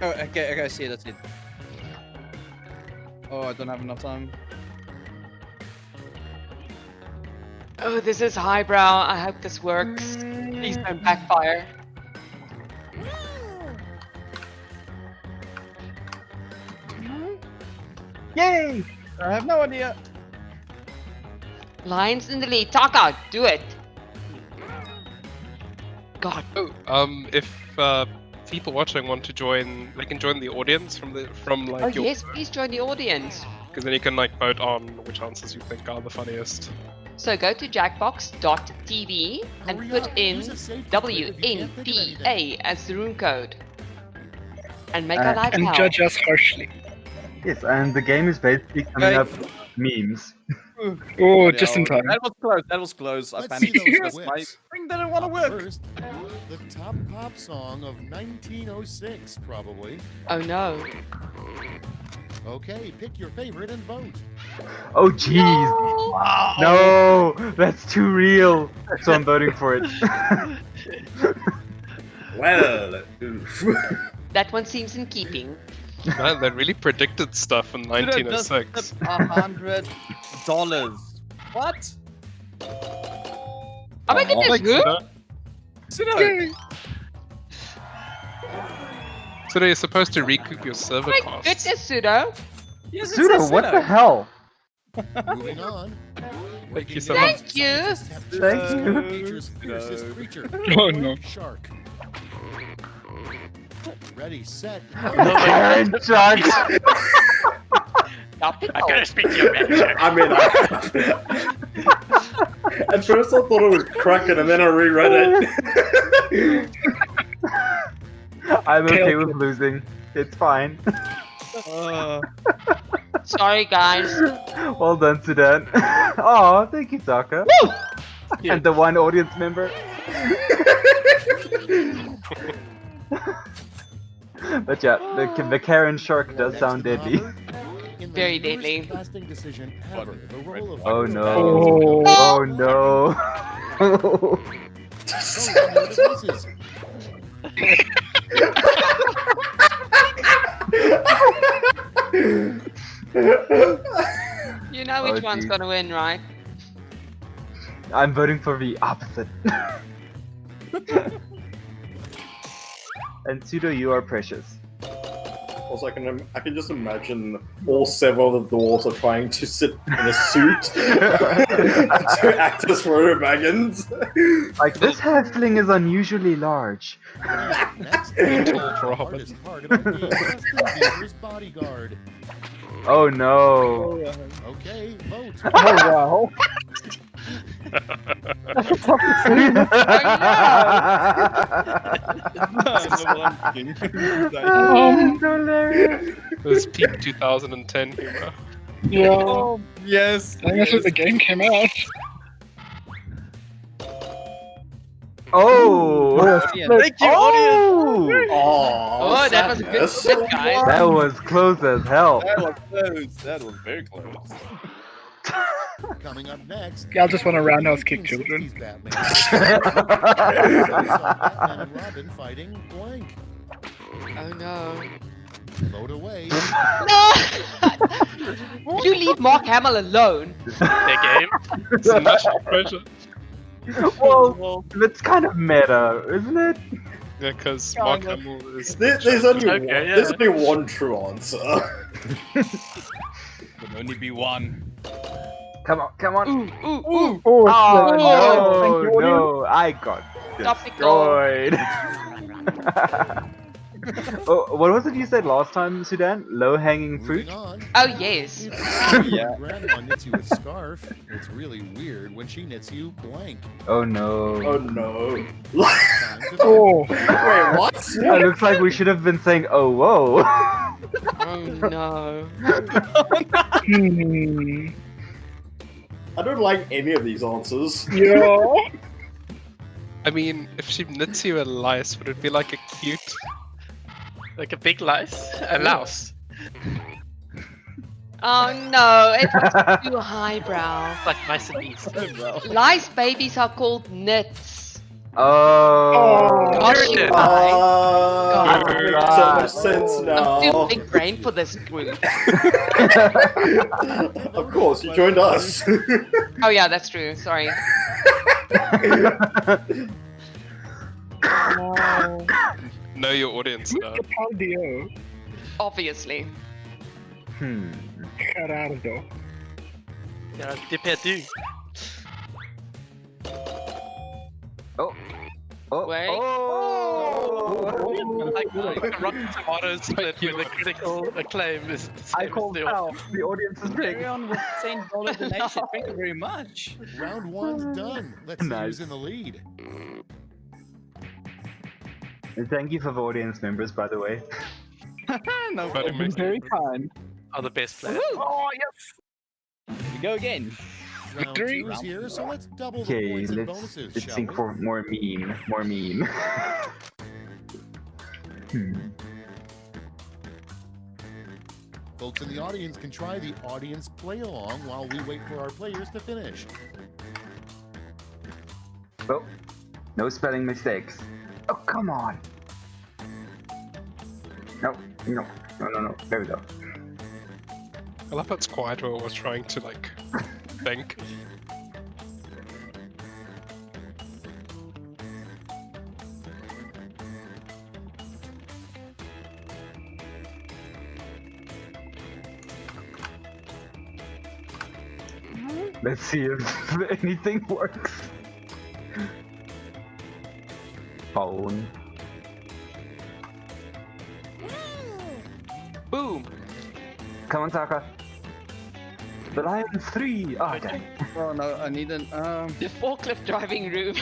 Oh, okay, I see it, that's it. Oh, I don't have enough time. Oh, this is highbrow. I hope this works. Please don't backfire. Yay! I have no idea. Lions in the lead. Talk out. Do it. God. If people watching want to join, they can join the audience from like Oh your. yes, please join the audience. Because then you can like vote on which answers you think are the funniest. So go to jackbox.tv and put in WNPA as the room code. And make our life And hell. judge us harshly. Yes, and the game is basically coming up memes. Oh, just in time. That was close. That was close. I Let's see panicked those because my whips. thing didn't want to Up work. First, the top pop song of 1906, probably. Oh no. Okay, pick your favorite and vote. Oh jeez. No, that's too real. So I'm voting for it. Well, oof. That one seems in keeping. Man, they really predicted stuff in 1906. $100. What? Oh my goodness, who? Pseudo. So you're supposed to recoup your server Oh my costs. goodness, Pseudo. Yes, it Pseudo, says what the Pseudo. hell? Moving on. Thank you so much. Thank you. Thank you. Nature's fiercest creature. Oh, no. Shark. Ready, set. Karen Shark. Stop it. I gotta speak to your manager. I mean, at first I thought it was Kraken, and then I reread it. I'm okay with losing. It's fine. Sorry, guys. Well done, Sudan. Oh, thank you, Taka. And the one audience member. But yeah, the Karen Shark does sound deadly. Very deadly. Casting decision ever. The role of Oh no. Oh. Oh no. You know which Oh, one's geez. gonna win, right? I'm voting for the opposite. And Pseudo, you are precious. Also, I can just imagine all several of the dwarves are trying to sit in a suit to act as shenanigans. Like, this halfling is unusually large. Next, Tall for a hobbit. hardest part of the game, Justin Bieber's bodyguard. Oh no. Okay, vote. Oh, wow. That's a tough decision. Hilarious. It was peak 2010 humor. Yeah. Yes. I think that's when the game came out. Oh! Thank you, audience. Oh! Oh, that was a good sadness. split, guys. That was close as hell. That was close. That was very close. Coming up next. Y'all just want to roundhouse kick children. 1960s Batman. Batman and Robin fighting blank. Oh no. Vote away. No! Will you leave Mark Hamill alone? Their game. It's a national treasure. Well, it's kind of meta, isn't it? Yeah, because Mark Hamill is. There's only Okay, one. yeah. There's only one true answer. Could only be one. Come on, come on. Ooh, ooh, ooh. Oh, Oh, Thank you, no, I got Stop the goal. destroyed. Oh, what was it you said last time, Sudan? Low-hanging fruit? Moving on. Oh yes. Yeah. Grandma knits you a scarf. It's really weird when she knits you blank. Oh no. Oh no. Time to Oh. Wait, what? It looks like we should have been saying, oh whoa. Oh no. Hmm. I don't like any of these answers. Yeah. I mean, if she knits you a lice, would it be like a cute? Like a big lice? A louse. Oh no, it was too highbrow. Like mice and bees. Lice babies are called nits. Oh. Gosh, you guys. Ah, God. makes so much sense I'm now. too big brain for this group. Of course, you joined us. Oh yeah, that's true. Sorry. Know your audience now. Obviously. Gerardo. Yeah, de perdu. Oh. Oh. Wait. Like Rotten Tomatoes split with a critical acclaim is the I same called as foul. The audience is big. Carry on with $10 donation. Thank you very much. Round one's done. Let's see Nice. who's in the lead. And thank you for the audience members, by the way. No But it problem. makes Very kind. are the best players. Oh, yes. We go again. Round Victory. two is here, so let's double the Okay, points and let's bonuses, shall think we? for more meme. More meme. Folks in the audience can try the audience play along while we wait for our players to finish. Oh, no spelling mistakes. Oh, come on. No. There we go. I love that's quiet where I was trying to like think. Let's see if anything works. Phone. Boom. Come on, Taka. The Lion's 3! Oh, dang. Oh no, I need an The forklift driving room.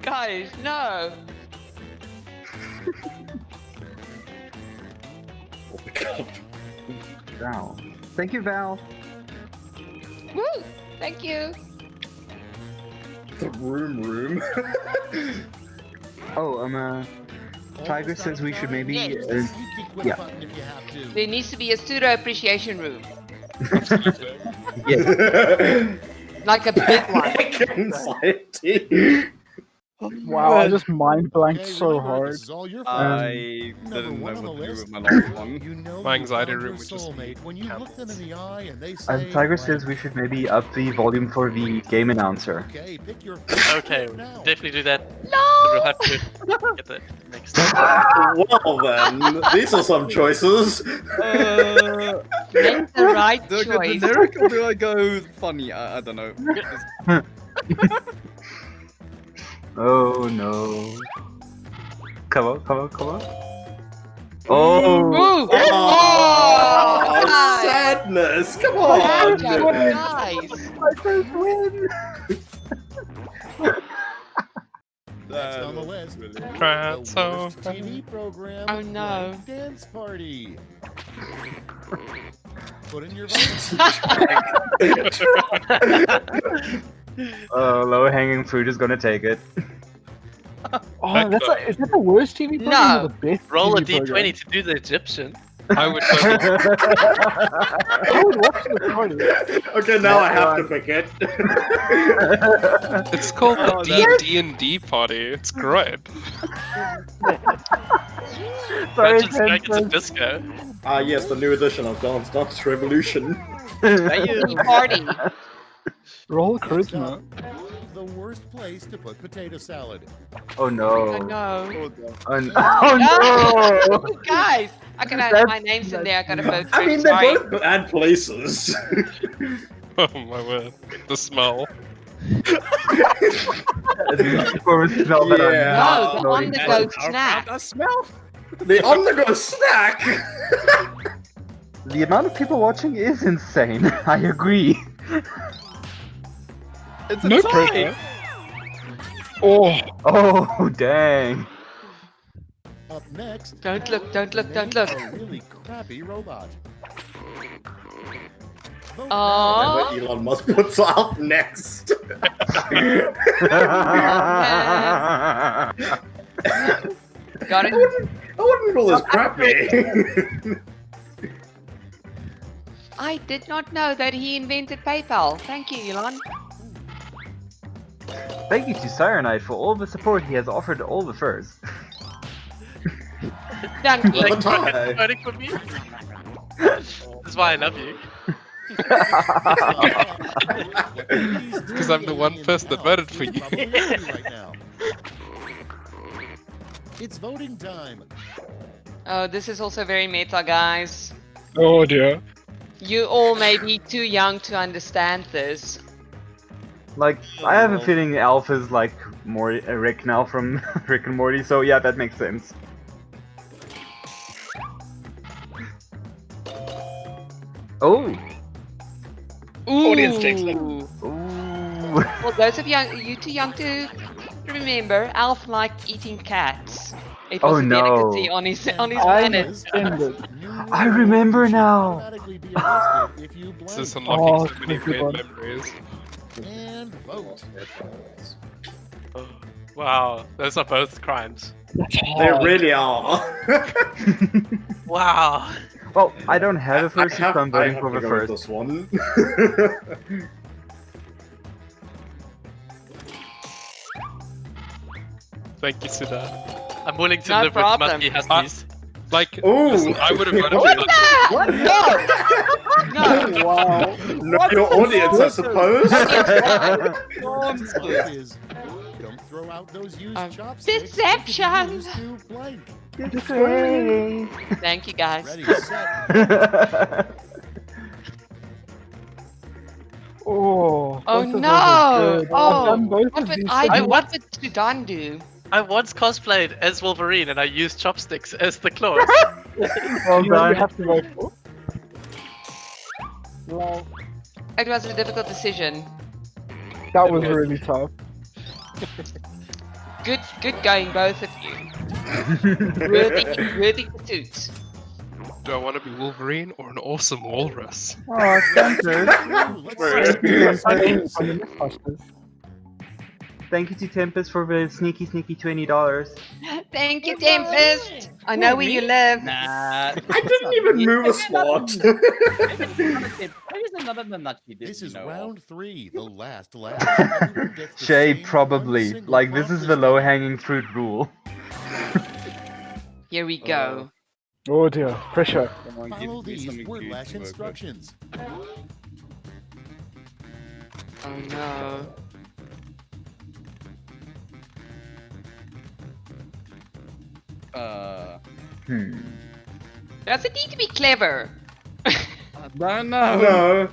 Guys, no. Oh my god. Val. Thank you, Val. Woo! Thank you. The room. Oh, Tiger says we should maybe. Yes. Hit the quit Yeah. button if you have to. There needs to be a pseudo appreciation room. Yes. Like a big one. Anxiety. Wow, I just mind blanked Okay, so remember, hard. This is all your fault. I Number didn't know one on the what to do list. with my last one. You know My you anxiety found room your would just be soulmate when you look them in the eye and they say. And Tiger "Well, says we should maybe up the volume for the game announcer. Okay, pick your. Okay, now. definitely do that. No! We'll have to get the next Well then, these are some choices. Make the right Do I go choice. generic or do I go funny? I don't know. Oh no. Come on. Oh! Move! Oh, guys. sadness! Come Banjo, on! guys. My first win! Next on the list, Tried the so worst TV program. Oh, no. Blind Dance Party. Put in your votes. Low hanging fruit is gonna take it. Oh, that's like, is that the worst TV program No. or the best Roll a TV program? d20 to do the Egyptian. I would totally, I would watch the party. Okay, now I have to pick it. it's called Oh, the D&D party. It's great. Sorry, Dungeons and Dragons and Disco. Ah, yes, the new edition of Dance Revolution. Party. Roll Next charisma. up, the worst place to put potato salad. Oh Oh no. no. Oh no! Guys, I can have my name's in there. I gotta vote for I mean, it. they're Sorry. both bad places. Oh my word. The smell. Or smell that Yeah. No, the on-the-go snack. I smell. The on-the-go snack. The amount of people watching is insane. I agree. It's a No tie. pressure. Oh, Oh dang. Up next. Don't look, don't look, don't name look. A really crappy robot. Vote Aww. What Elon Musk puts out next. Got it? I wouldn't call this crappy. I did not know that he invented PayPal. Thank you, Elon. Thank you to Cyanide for all the support he has offered all the furs. Thank you. Thanks for voting for me. This is why I love you. Because I'm the one person that voted for you. Right now. It's voting time. Oh, this is also very meta, guys. Oh dear. You all may be too young to understand this. Like, I have a feeling Alf is like Rick now from Rick and Morty, so yeah, that makes sense. Oh! Audience takes it. Ooh. Well, those of you too young to remember, Alf liked eating cats. It was Oh, a no. delicacy on his planet. I remember now! Automatically be arrested if you This is blank. unlocking so many weird memories. And vote. Wow, those are both crimes. They really are. Wow. Well, I don't have a first, so I'm I voting have for to the go with first. this one. Thank you, Suda. I'm willing to No live problem. with Muskie Huskies. Like, Ooh. listen, I would have voted What for the? What? No! No! Wow. Know your audience, I suppose. Vote is, don't throw out those used chopsticks. Deception. Use to blank. Thank you, guys. Ready, set. Oh. Oh both of those no! are good. I've Oh, done both what of would these I do? things. What would Sudan do? I once cosplayed as Wolverine and I used chopsticks as the claws. Well You know, you done. have to vote for. Well, It was a difficult decision. that was really tough. Good going, both of you. Worthy pursuits. do I want to be Wolverine or an awesome walrus? Oh, censored. Let's Thank you to Tempest for the sneaky $20. Thank you, Tempest. I know where you live. Nah. I didn't even move a spot. This is round 3, the last lap. Everyone gets the Shay, same probably. one single Like, this prompt is the this low-hanging fruit rule. Here we go. Oh dear, pressure. time. Follow these word-lash instructions. Oh no. Does it need to be clever? I don't know. No.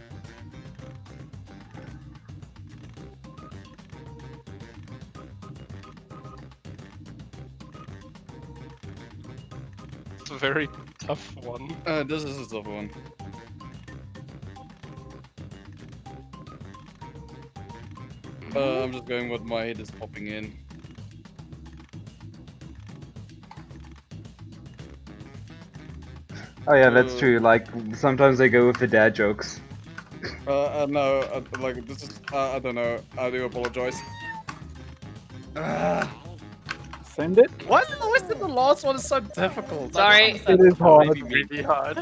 It's a very tough one. This is a tough one. I'm just going with my head is popping in. Oh yeah, that's true. Like, sometimes they go with the dad jokes. No, like, this is, I don't know, I do apologize. Send it. Why is it always the last one is so difficult? Sorry. It is hard. Really hard.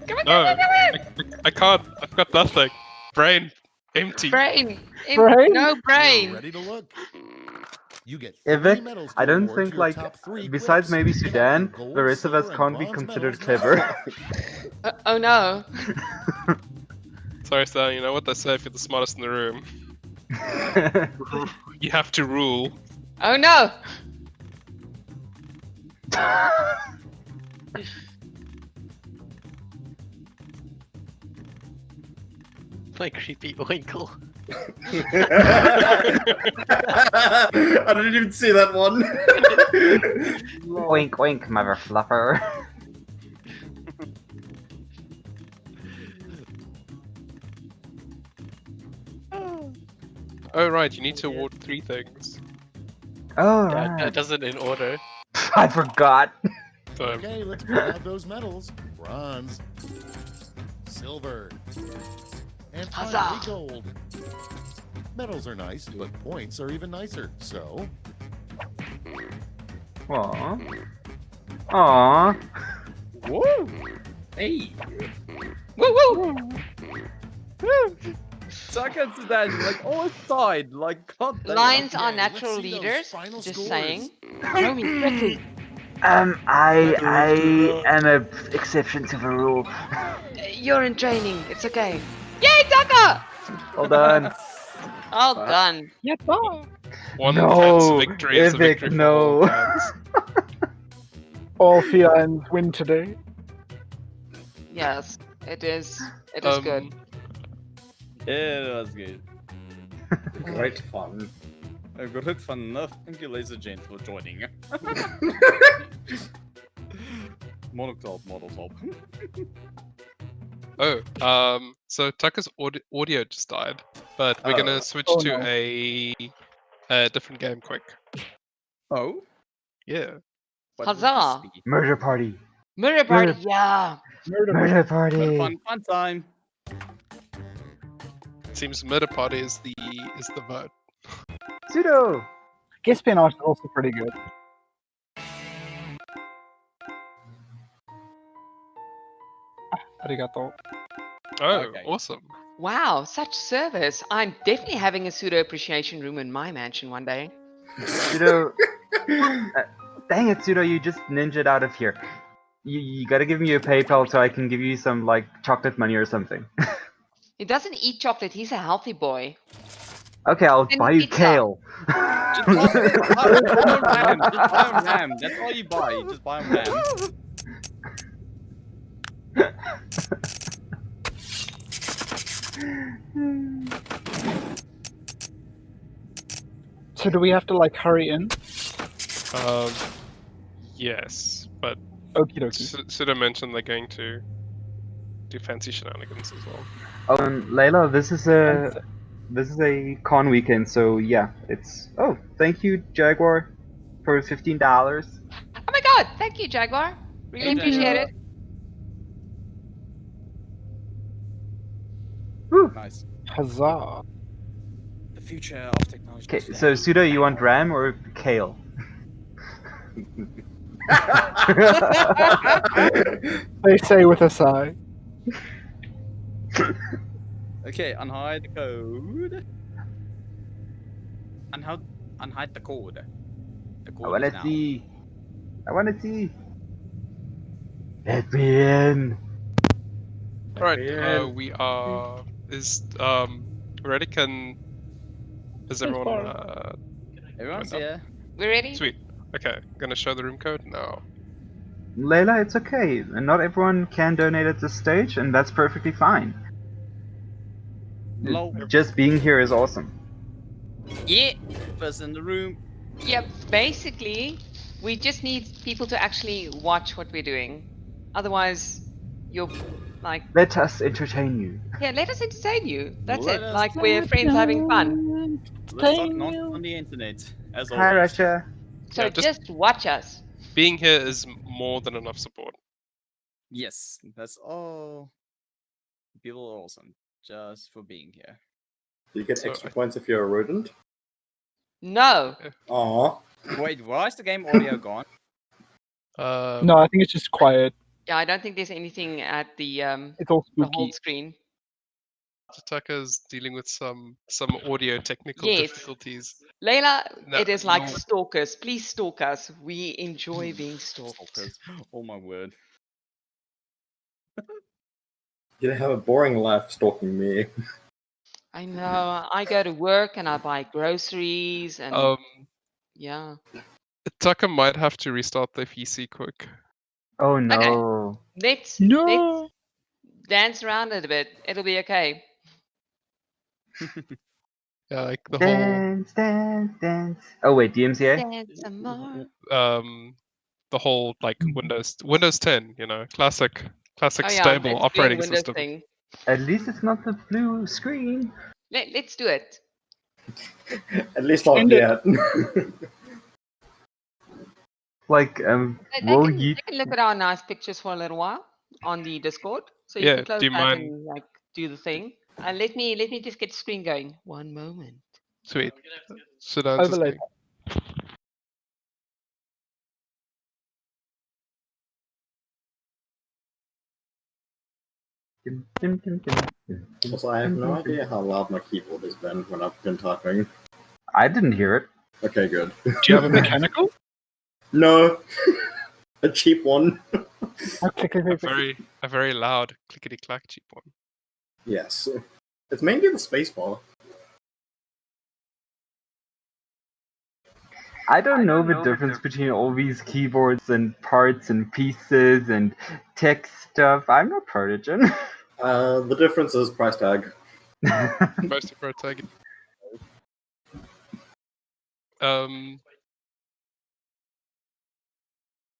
Come on, No, come on, come on. I can't. I've got nothing. Brain empty. Brain. Brain? No You're brain. ready to look. You get Ivik, 3 medals to I don't award to think, your like, top 3 besides quips. maybe You have Sudan, gold, the rest of us silver, and can't be bronze considered medals. clever. Oh no. Sorry, Stan. You know what they say if you're the smartest in the room? You have to rule. Oh no. My creepy oinkle. I didn't even see that one. Wink, wink, mother fluffer. Oh right, you need to award 3 things. Oh, Yeah, right. it does it in order. I forgot. So Okay, let's pull out those medals. Bronze, silver, and finally Huzzah. gold. Medals are nice, but points are even nicer. So, Aww. Aww. Woo! Hey! Woo woo. Tucker and Sudan, like, all aside, like, god damn. Lions are Okay, let's natural see those leaders. final Just scores. saying. Romy, quickly. I am an exception to the rule. You're in training. It's okay. Yay, Tucker! Well done. All done. One No, cat's victory is a Epic, victory for all no. cats. All felines win today. Yes, it is. It is good. Yeah, that was good. Great fun. Great fun enough. Thank you, ladies and gents, for joining. Model top. Oh, so Tucker's audio just died, but we're gonna switch Oh, to no. a different game quick. Oh? Yeah. What would Huzzah! this be? Murder party. Murder party, yeah. Murder party. Fun time. It seems murder party is the vote. Pseudo. Espionage is also pretty good. Arigato. Oh, Okay. awesome. Wow, such service. I'm definitely having a pseudo appreciation room in my mansion one day. Pseudo. Dang it, Pseudo, you just ninja'd out of here. You gotta give me your PayPal so I can give you some, like, chocolate money or something. He doesn't eat chocolate, he's a healthy boy. Okay, I'll Send buy me you pizza. kale. Just buy ram. Just buy a ram. That's all you buy. You just buy a ram. So do we have to like hurry in? Yes, but Okie dokie. Suda mentioned they're going to do fancy shenanigans as well. Layla, this is a con weekend, so yeah, it's. Oh, thank you, Jaguar, for $15. Oh my god, thank you, Jaguar. Really Hey, appreciate Jaguar. it. Nice. Huzzah. The future of technology. Okay, so Pseudo, you want ram or kale? They say with a sigh. Okay, unhide the code. Unhide the code. The I code wanna is now. see. I wanna see. Let me in. Alright, we are ready? Is everyone Everyone's joined here. We ready? Sweet. Okay, gonna show the room code now. Layla, it's okay. And not everyone can donate at this stage, and that's perfectly fine. Hello. Just being here is awesome. Yeah. First in the room. Yep, basically, we just need people to actually watch what we're doing. Otherwise, you're like, Let us entertain you. yeah, let us entertain you. That's Let it. us Like, we're friends having fun. Let's talk nonsense on the internet. As always. Hi, Russia. So Yeah, just watch us. Being here is more than enough support. Yes, that's all. People are awesome just for being here. Do you get So extra points if you're a rodent? No. Aw. Wait, why is the game audio gone? No, I think it's just quiet. Yeah, I don't think there's anything at the It's all the spooky. hold screen. Tucker's dealing with some audio technical Yes. difficulties. Layla, No, it is like no. stalkers. Please stalk us. We enjoy being stalked. Stalkers. Oh my word. You have a boring life stalking me. I know. I go to work and I buy groceries and yeah. Tucker might have to restart the PC quick. Oh no. Let's dance around it a bit. It'll be okay. Yeah, like the Dance, dance, dance. Oh wait, DMCA? Dance some more. the whole like Windows 10, classic Oh yeah, stable it's operating doing Windows system. thing. At least it's not the blue screen. Let's do it. At least not Send it. yet. Like, They can look at our nice pictures for a little while on the Discord. So you Yeah, can close do you that mind- and like do the thing. Let me just get the screen going. One moment. Sweet. Sit down to Overlay. screen. Also, I have no idea how loud my keyboard has been when I've been typing. I didn't hear it. Okay, good. Do you have a mechanical? No. A cheap one. A very loud clickety clack cheap one. Yes. It's mainly the spacebar. I don't know the difference between all these keyboards and parts and pieces and tech stuff. I'm not Protogen. The difference is price tag. Most of our tag.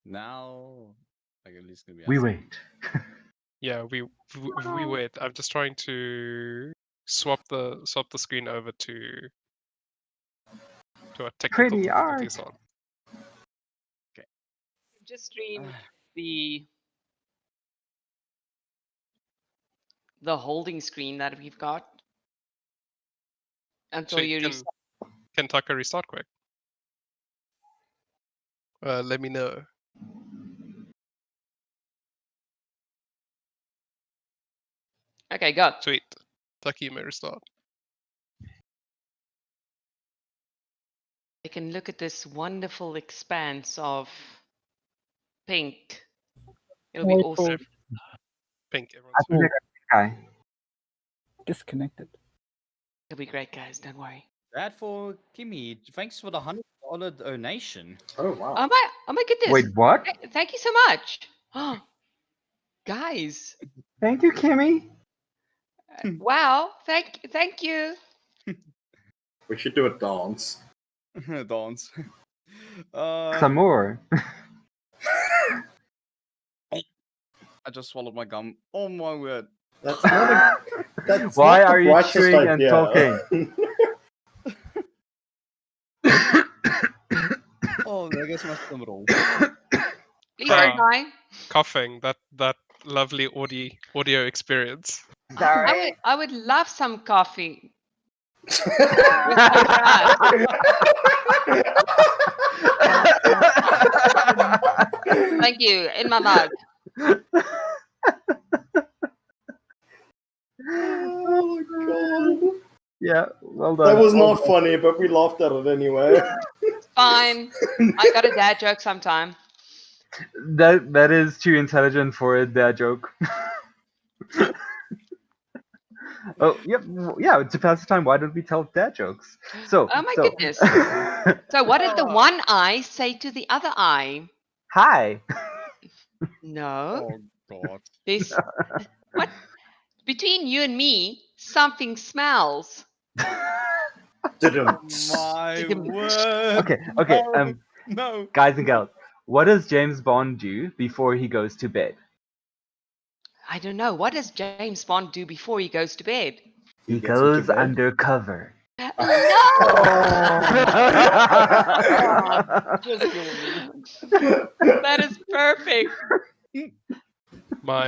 Now, like at least gonna be. We wait. Yeah, we wait. I'm just trying to swap the screen over to a technical Pretty art. vcon. Just stream the holding screen that we've got until you restart. Can Tucker restart quick? Let me know. Okay, go. Sweet. Tucker, you may restart. You can look at this wonderful expanse of pink. It'll be awesome. Pink. I think I got this guy. Disconnected. It'll be great, guys. Don't worry. That for Kimmy. Thanks for the $100 donation. Oh wow. Oh my goodness. Wait, what? Thank you so much. Oh, guys. Thank you, Kimmy. Wow. Thank you. We should do a dance. Dance. Some more. I just swallowed my gum. Oh my word. That's not a, that's Why not the are you brightest chewing and idea. talking? Oh, I guess my stomach roll. Please don't die. Coughing. That lovely audio experience. Sorry. I would love some coffee. Thank you. In my mug. Oh my god. Yeah, well done. That was not funny, but we laughed at it anyway. Fine. I got a dad joke sometime. That is too intelligent for a dad joke. Oh, yep, yeah. To pass the time, why don't we tell dad jokes? So. Oh my goodness. So what did the one eye say to the other eye? Hi. No. Oh god. This. What? Between you and me, something smells. My word. Okay. No. Guys and gals, what does James Bond do before he goes to bed? I don't know. What does James Bond do before he goes to bed? He goes undercover. No! That is perfect. My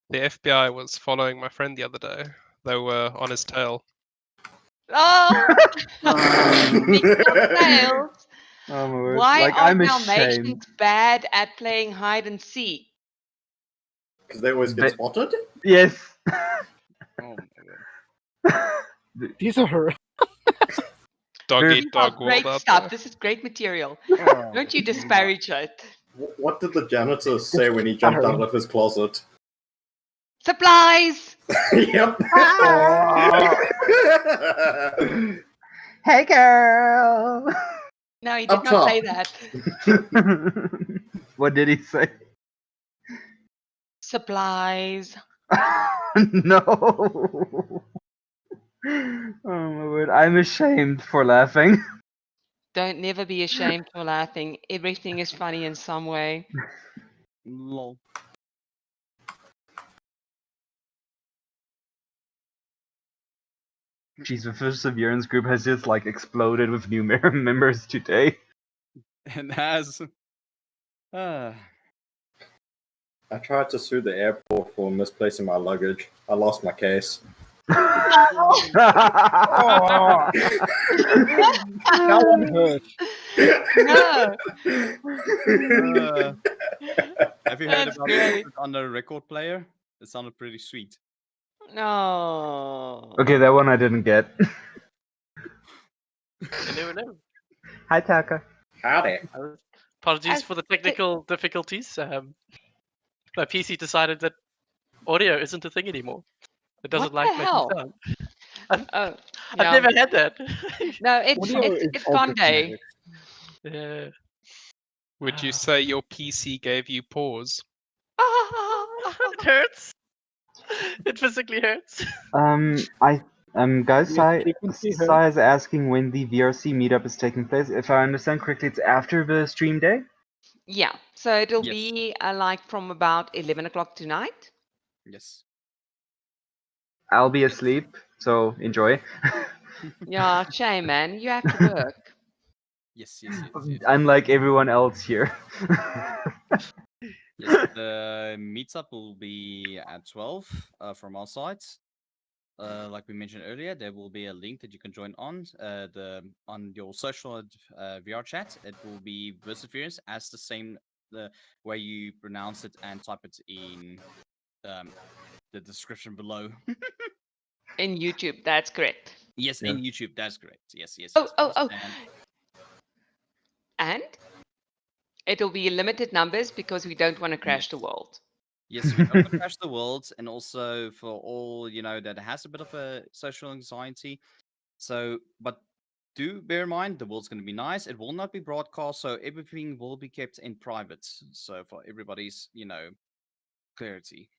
the FBI was following my friend the other day. They were on his tail. Oh! Nails. Oh my word. Why Like, are I'm Dalmatians ashamed. bad at playing hide and seek? Because they always get spotted? Yes. Oh my god. These are her. Dog This eat is dog great world out stuff. there. This is great material. Oh. Don't you disparage it. What did the janitor say when he jumped out of his closet? Supplies! Yep. Hey, girl. No, he did Up not top. say that. What did he say? Supplies. No. Oh my word. I'm ashamed for laughing. Don't never be ashamed for laughing. Everything is funny in some way. Lol. Jeez, the FURSAverance group has just like exploded with new members today. And has. I tried to sue the airport for misplacing my luggage. I lost my case. That one hurt. No. Have you heard That's about great. it on the record player? It sounded pretty sweet. No. Okay, that one I didn't get. You never know. Hi, Taka. Howdy. Apologies for the technical difficulties. My PC decided that audio isn't a thing anymore. It doesn't What like the making hell? sound. Oh, I've never had that. No, it's Conde. Yeah. Would you say your PC gave you pause? It hurts. It physically hurts. Guys, Your frequency hurts. Sai is asking when the VRC meetup is taking place. If I understand correctly, it's after the stream day. Yeah, so it'll Yes. be like from about 11 o'clock tonight. Yes. I'll be asleep, so enjoy. Yeah, shame, man. You have to work. Yes, yes, yes, yes. Unlike everyone else here. Yes, the meetup will be at 12 from our side. Like we mentioned earlier, there will be a link that you can join on your social VR chat. It will be FURSAverance as the same way you pronounce it and type it in the description below. In YouTube, that's correct. Yes, Yeah. in YouTube, that's correct. Yes, yes. Oh, yes, oh, yes. oh. And And it'll be limited numbers because we don't want to crash the world. yes, we don't want to crash the world, and also for all that has a bit of a social anxiety. So, but do bear in mind the world's going to be nice. It will not be broadcast, so everything will be kept in private. So for everybody's clarity.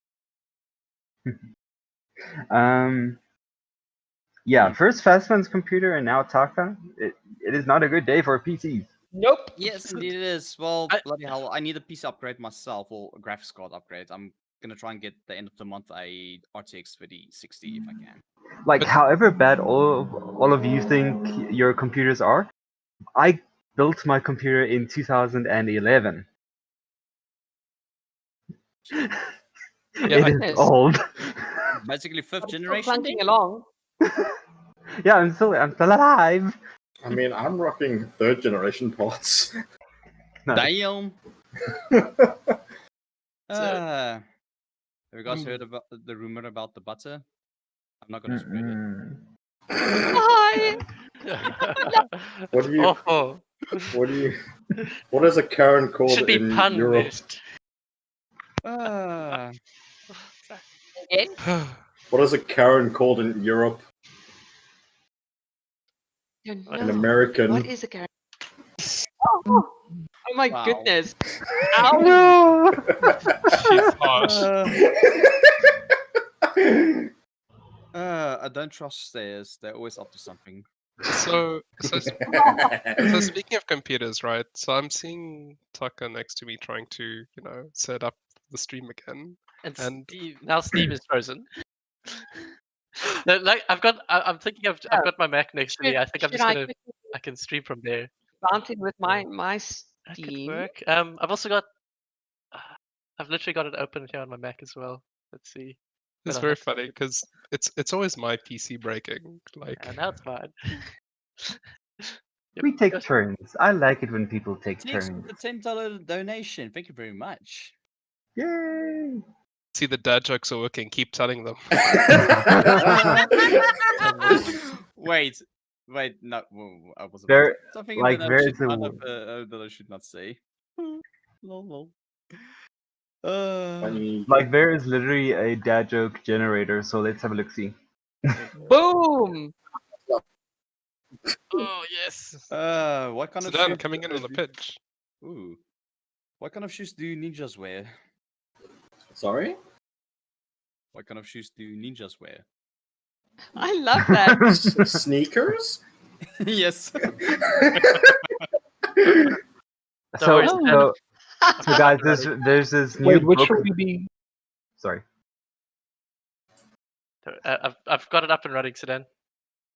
Yeah, first Fastman's computer and now Taka. It is not a good day for PCs. Nope. Yes, indeed it is. Well, bloody hell, I need a PC upgrade myself, or a graphics card upgrade. I'm gonna try and get the end of the month a RTX 3060 if I can. Like, however bad all of you think your computers are, I built my computer in 2011. It is old. Basically, fifth Still generation. clunking along. Yeah, I'm still alive. I mean, I'm rocking third generation parts. Damn. Have you guys heard about the rumor about the butter? I'm not gonna spread it. Hi. What do you? Oh. What is a Karen called Should be in Europe? punished. What is a Karen called in Europe? An American. What is a character? Oh my Wow. goodness. Ow. She's harsh. I don't trust stairs. They're always up to something. So speaking of computers, right? So I'm seeing Tucker next to me trying to, set up the stream again. And now Steve is frozen. No, like I'm thinking I've got my Mac next to me. I think I'm just gonna I can stream from there. Bouncing with my That could Steam. work. I've also got I've literally got it open here on my Mac as well. Let's see. It's But I'll very have to- funny because it's always my PC breaking. Like, And now it's fine. We take turns. I like it when people take Thanks turns. for the $10 donation. Thank you very much. Yay! see the dad jokes are working. Keep telling them. Wait, no, I was There- about to say something like, that there's a- that I should not say. Lol. Funny. Like, there is literally a dad joke generator, so let's have a look-see. Boom. Oh yes. What kind of Sudan shoes coming in on the pitch. Ooh. What kind of shoes do ninjas wear? Sorry? What kind of shoes do ninjas wear? I love that. Sneakers? Yes. So guys, there's this new Wait, which book. should we be? Sorry. I've got it up and running, Sudan.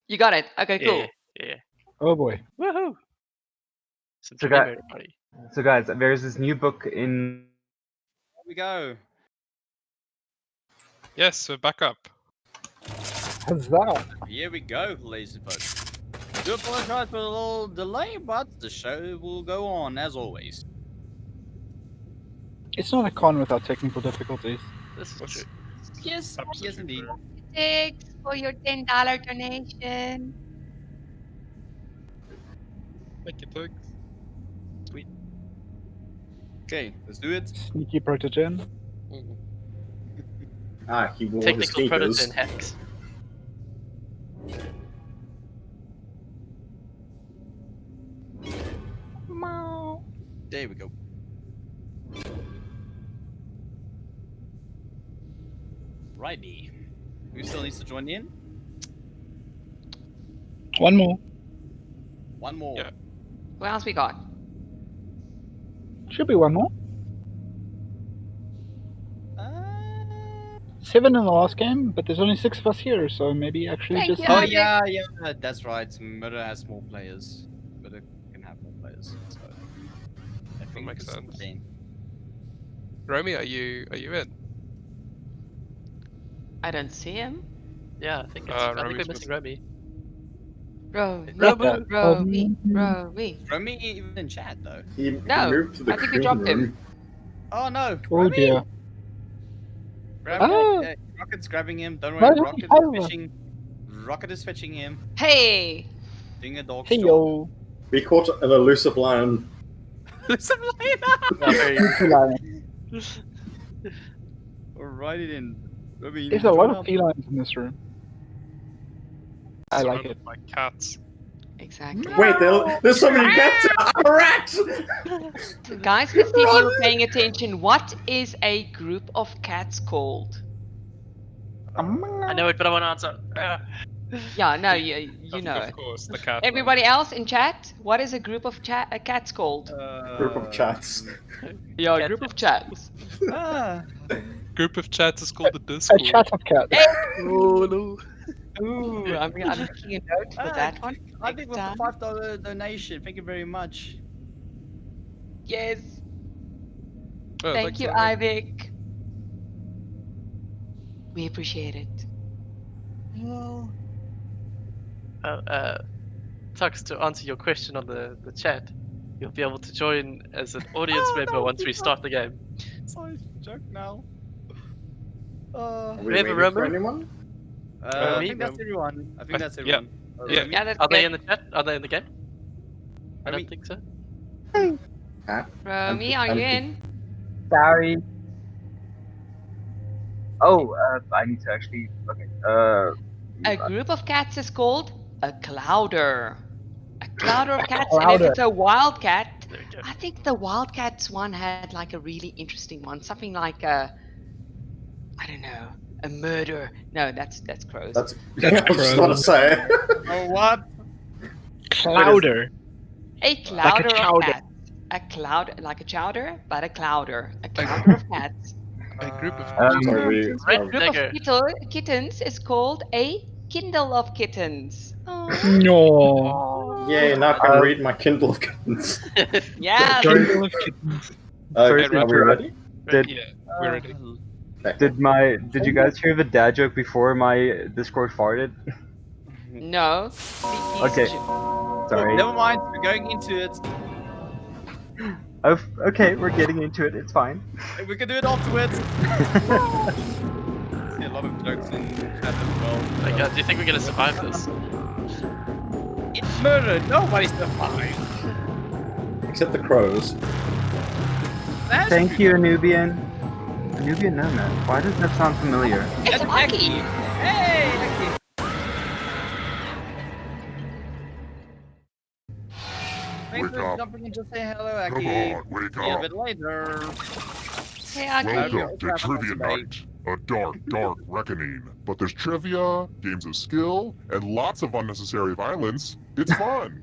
You got it. Okay, cool. Yeah. Oh boy. Woohoo! So, September, guys, everybody. there's this new book in. Here we go. Yes, we're back up. Huzzah. Here we go, ladies and folks. Do apologize for a little delay, but the show will go on as always. It's not a con without technical difficulties. This is true. Yes, yes indeed. Thanks for your $10 donation. Thank you, Tux. Sweet. Okay, let's do it. Sneaky protogen. Ah, he wore his Technical sneakers. protogen hacks. There we go. Righty. Who still needs to join in? One more. One more. Yeah. Who else we got? Should be one more. 7 in the last game, but there's only 6 of us here, so maybe actually Thank just. you, Oh Isaac. yeah, that's right. Murder has more players. Murder can have more players. So I think makes it's sense. 10. Romy, are you in? I don't see him. Yeah, I think we're Romy's missing Romy. Romy, Romy. Romy, Romy. Romy even in chat though. He No, moved to the I think we green dropped room. him. Oh no. Oh Romy! dear. Grab Ah. Rocket's grabbing him. Don't Why worry. don't Rocket we have is him? fetching. Rocket is fetching him. Hey! Doing a dog Hey stroke. yo. We caught an elusive lion. Some Yeah, very Feline. Alrighty then. Romy, you There's need a to lot join of up. felines in this room. I like it. My cats. Exactly. Wait, there's so many cats! A rat! Guys, let's see if you were paying attention. What is a group of cats called? I know it, but I want to answer. Yeah, no, you know Of it. course, the cat. Everybody else in chat, what is a group of cats called? Group of chats. Yeah, a group of chats. Group of chats is called the A Discord. chat of cats. Hey! Oh no. Ooh, I'm making a note for that one. I think with the Next $5 donation. Thank you very much. Yes. Oh, Thank thanks, you, Ivy. Ivik. We appreciate it. Well, Tux, to answer your question on the chat, you'll be able to join as an audience member once we start the game. sorry, joke now. Are we We have a waiting for rumor? anyone? I me? think that's everyone. I think that's Yeah. everyone. Yeah. Romy? Yeah, that's Are they good. in the chat? Are they in the game? I Romy? don't think so. Romy, are you in? Sorry. Oh, I need to actually. Okay. A group of cats is called a clouder. A clouder of cats, and clouder. if it's a wildcat, There we go. I think the wildcats one had like a really interesting one, something like a, I don't know, a murder. No, that's crows. That's I was just about to say. Oh what? Clouder. A clouder of chowder. cats. A cloud, like a chowder, but a clouder. A clouder of cats. A group of Sorry. Red A group Digger. of kittens is called a kindle of kittens. Oh. No. Yay, now I can read my Kindle of Kittens. Yeah. Kindle of kittens. Are Sorry, we ready? Yeah, we're ready. Did you guys hear the dad joke before my Discord farted? No. Okay. Oh, Sorry. never mind. We're going into it. Okay, we're getting into it. It's fine. We can do it afterwards. See a lot of jokes in chat as well. My God, do you think we're gonna survive this? It's murder. Nobody's survived. Except the crows. That's Thank you, Anubian. Anubian Nomad. Why does that sound familiar? It's Aki. Hey, Aki. Thanks for jumping in to say hello, Aki. Come on, wake See you a up. bit later. Hey, Aki. Welcome to Trivia Night, a dark reckoning. But there's trivia, games of skill, and lots of unnecessary violence. It's fun.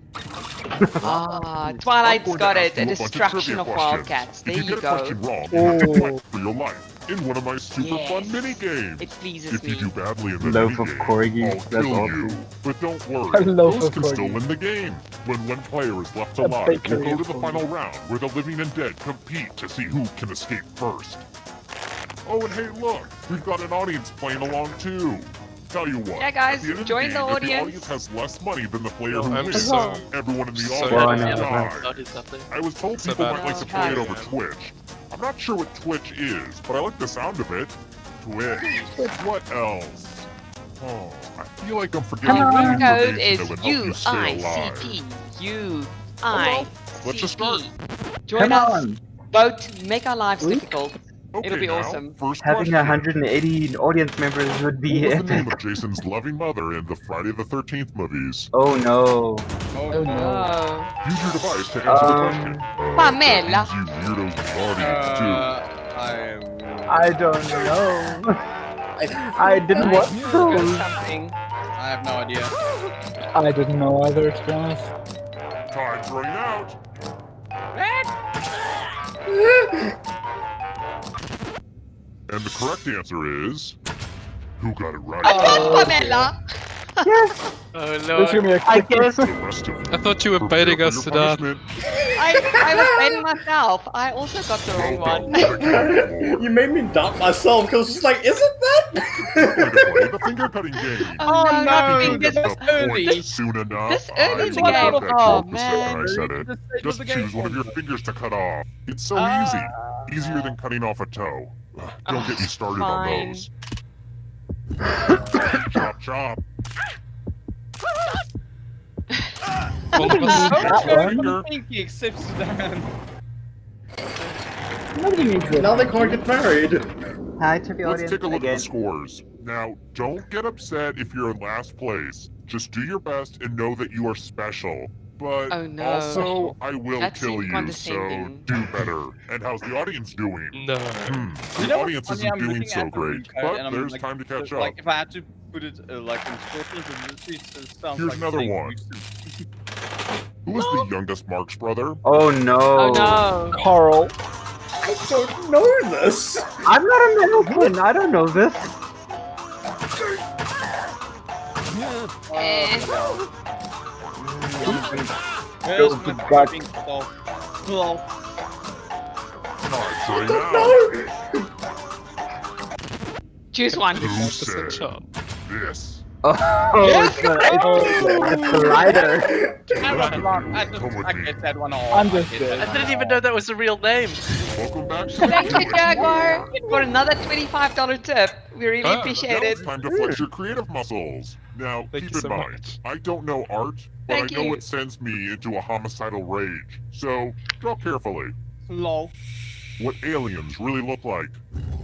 Ah, I'm Twilight's going to got ask it. A you a bunch of destruction trivia of questions. wildcats. There If you you get a go. question wrong, you have to fight for your life in one of my super fun mini games. It pleases If you me. do badly in the Loaf of minigame, corgis. I'll That's kill awesome. you. But don't A worry, loaf those of can still corgis. win the game. When one player is left A alive, we'll bakery go to of the final round where the living and dead compete to see who can escape first. Oh, and hey, look, we've got an audience playing along too. Tell you what, Yeah, guys, at the end of join the the game, if the audience. audience has less money than the player who I'm wins, so- everyone in the so audience Well, I will know. die. Audience up there. I was told So people bad. might like to No, play it guys. over Twitch. I'm not sure what Twitch is, but I like the sound of it. Twitch. What else? Oh, I feel like I'm forgetting Our code information is that would help you stay alive. UICP. Let's just start. Join Come us. on. Vote. Make our lives difficult. It'll be now, awesome. First Having question. 180 audience members would be What was the name epic. of Jason's loving mother in the Friday the 13th movies? Oh no. Oh no. Use your device to answer the question. Pamela. You weirdos in the audience too. I don't know. I didn't watch those. Something. I have no idea. I didn't know either, to be honest. Time's running out. And the correct answer is... Who got it right? Pamela. Yes. Oh This lord. gonna be a I quick guess. The rest of you. I thought you were baiting us to that. I was baiting myself. I also got the wrong one. You made me doubt myself because it's like, isn't that? Play the finger cutting game. Oh no, no, fingers The early. point soon enough. This early in the I game. forgot that Oh, joke the second I man. said it. Just choose one of your fingers to cut off. It's so easy. Easier than cutting off a toe. Don't get me started on fine. those. Chop chop. All of us. That one? Finger. Pinky except Sudan. Nobody needs it. Now they can't get married. Hi to the Let's audience take a look again. at the scores. Now, don't get upset if you're in last place. Just do your best and know that you are special. But Oh, no. also, I will That kill seemed you, so condescending. do better. And how's the audience doing? No. The You know audience what's isn't funny? I'm doing looking so at the great, code but and I'm there's like, time to catch like, up. if I had to put it like in shortness, it literally sounds Here's like another saying one. Who is the youngest Marx brother? Oh no. Oh no. Carl. I don't know this. I'm not American. I don't know this. Where's Go to my back. fucking stuff? Hello. Time's running out. Choose one. Who 100% said chance. this? Oh, it's the lighter. Come with I me. get that one off. I'm just I get dead. that I didn't even know that was a real name. Welcome back to Thank the you, Jaguar, for another $25 tip. We really Ah, appreciate Now it. it's time to flex your creative muscles. Now, Thank keep you in so mind, much. I don't know art, but Thank I know you. it sends me into a homicidal rage. So, draw carefully. Lol. What aliens really look like.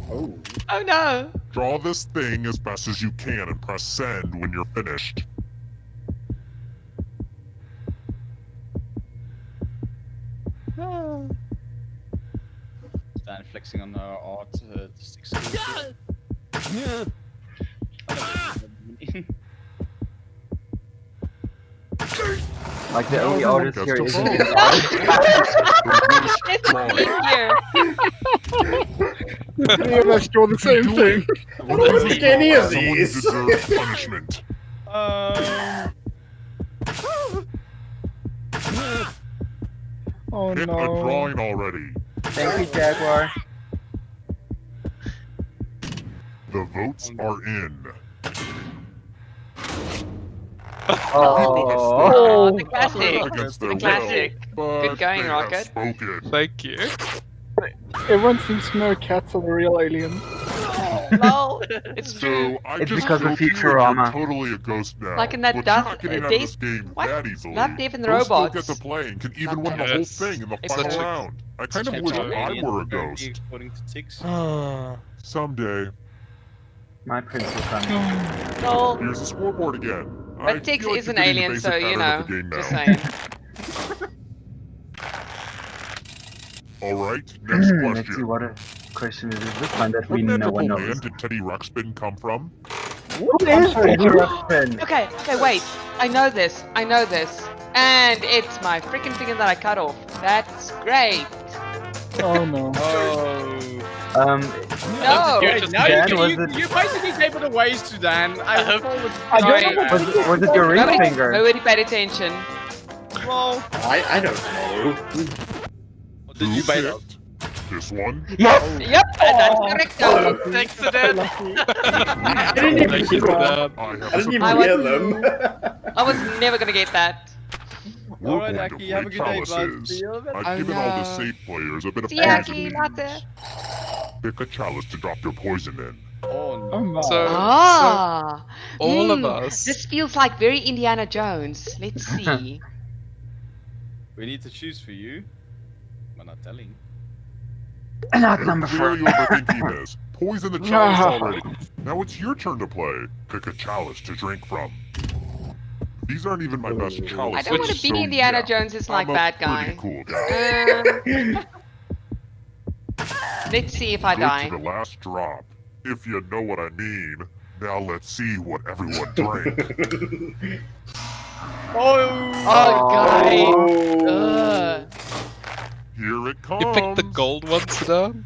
Oh. Oh no. Draw this thing as best as you can and press send when you're finished. Stan flexing on our artistic skills. Like the only artist here That's isn't the in art. It's Three of us draw the same thing. I don't think any of Someone these. deserves punishment. Oh Hit a no. drawing already. Thank you, Jaguar. The votes are in. Oh, the classic. Against their The classic. will, Good but going, they Rocket. have spoken. Thank you. Everyone seems to know cats are the real aliens. Lol. It's true. So I It's just because of killed you and Futurama. You're totally a ghost now. Like in that but Death- you're not getting out of this Dave- game what? that easily. Not Dave and the You'll still Robots. get to play and can even Not win the Yes. whole thing in the It's final such a- round. I kind of such wish a- I were a ghost. According to ticks. Someday. My prince will come. Lol. Here's the scoreboard again. I But Tix feel like is you're an getting the alien, basic so you pattern know. of the game Just now. saying. Alright, next Let's see question. what a question is this one that What we no magical one knows. land did Teddy Ruxpin come from? Who is Teddy Ruxpin? Okay, wait. I know this. And it's my freaking finger that I cut off. That's great. Oh no. Oh. No. Now Dan, was it- you basically gave it away, Sudan. I hope. Sorry. Was it your ring Nobody, finger? nobody paid attention. Well, I don't know. did you bait it? This one? Yes! Yep, that's correct. though. Thanks, Sudan. I didn't even Thank you, hear Sudan. I have I didn't even I hear was- them. I was never gonna get that. We're Alright, going Aki, to have play a good day, bud. chalices. See you later. I've given all the safe players a bit of See ya, Aki, poison later. ease. Pick a chalice to drop your poison in. Oh, no. Ah, all of us. This feels like very Indiana Jones. Let's see. We need to choose for you. We're not telling. Not number Clearly 4. overthinking this. Poison the chalice already. Now it's your turn to play. Pick a chalice to drink from. These aren't even my best chalices. I don't want to be so Indiana yeah, Jones is like I'm a bad guy. pretty cool guy. Let's see if I Good die. to the last drop, if you know what I mean. Now let's see what everyone drank. Oh, guy. Here it comes. You picked the gold one, Sudan?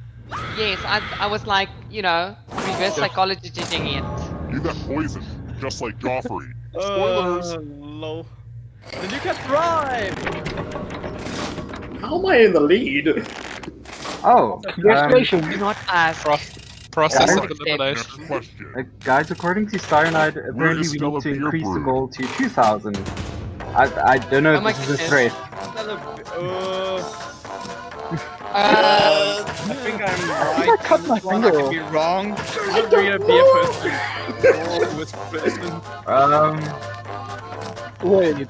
Yes, I was like, you know, reverse psychology judging it. You got poisoned, just like Joffrey. Spoilers. Lol. Then you can thrive! How am I in the lead? Oh, Congratulations. Do not ask. Process Guys, of elimination. guys, according to Cyanide, apparently we need to increase the goal to 2,000. I don't know if my this is a goodness. threat. I think I'm right. I cut my One, finger I could be wrong. I'm gonna be a person. With person. Wait.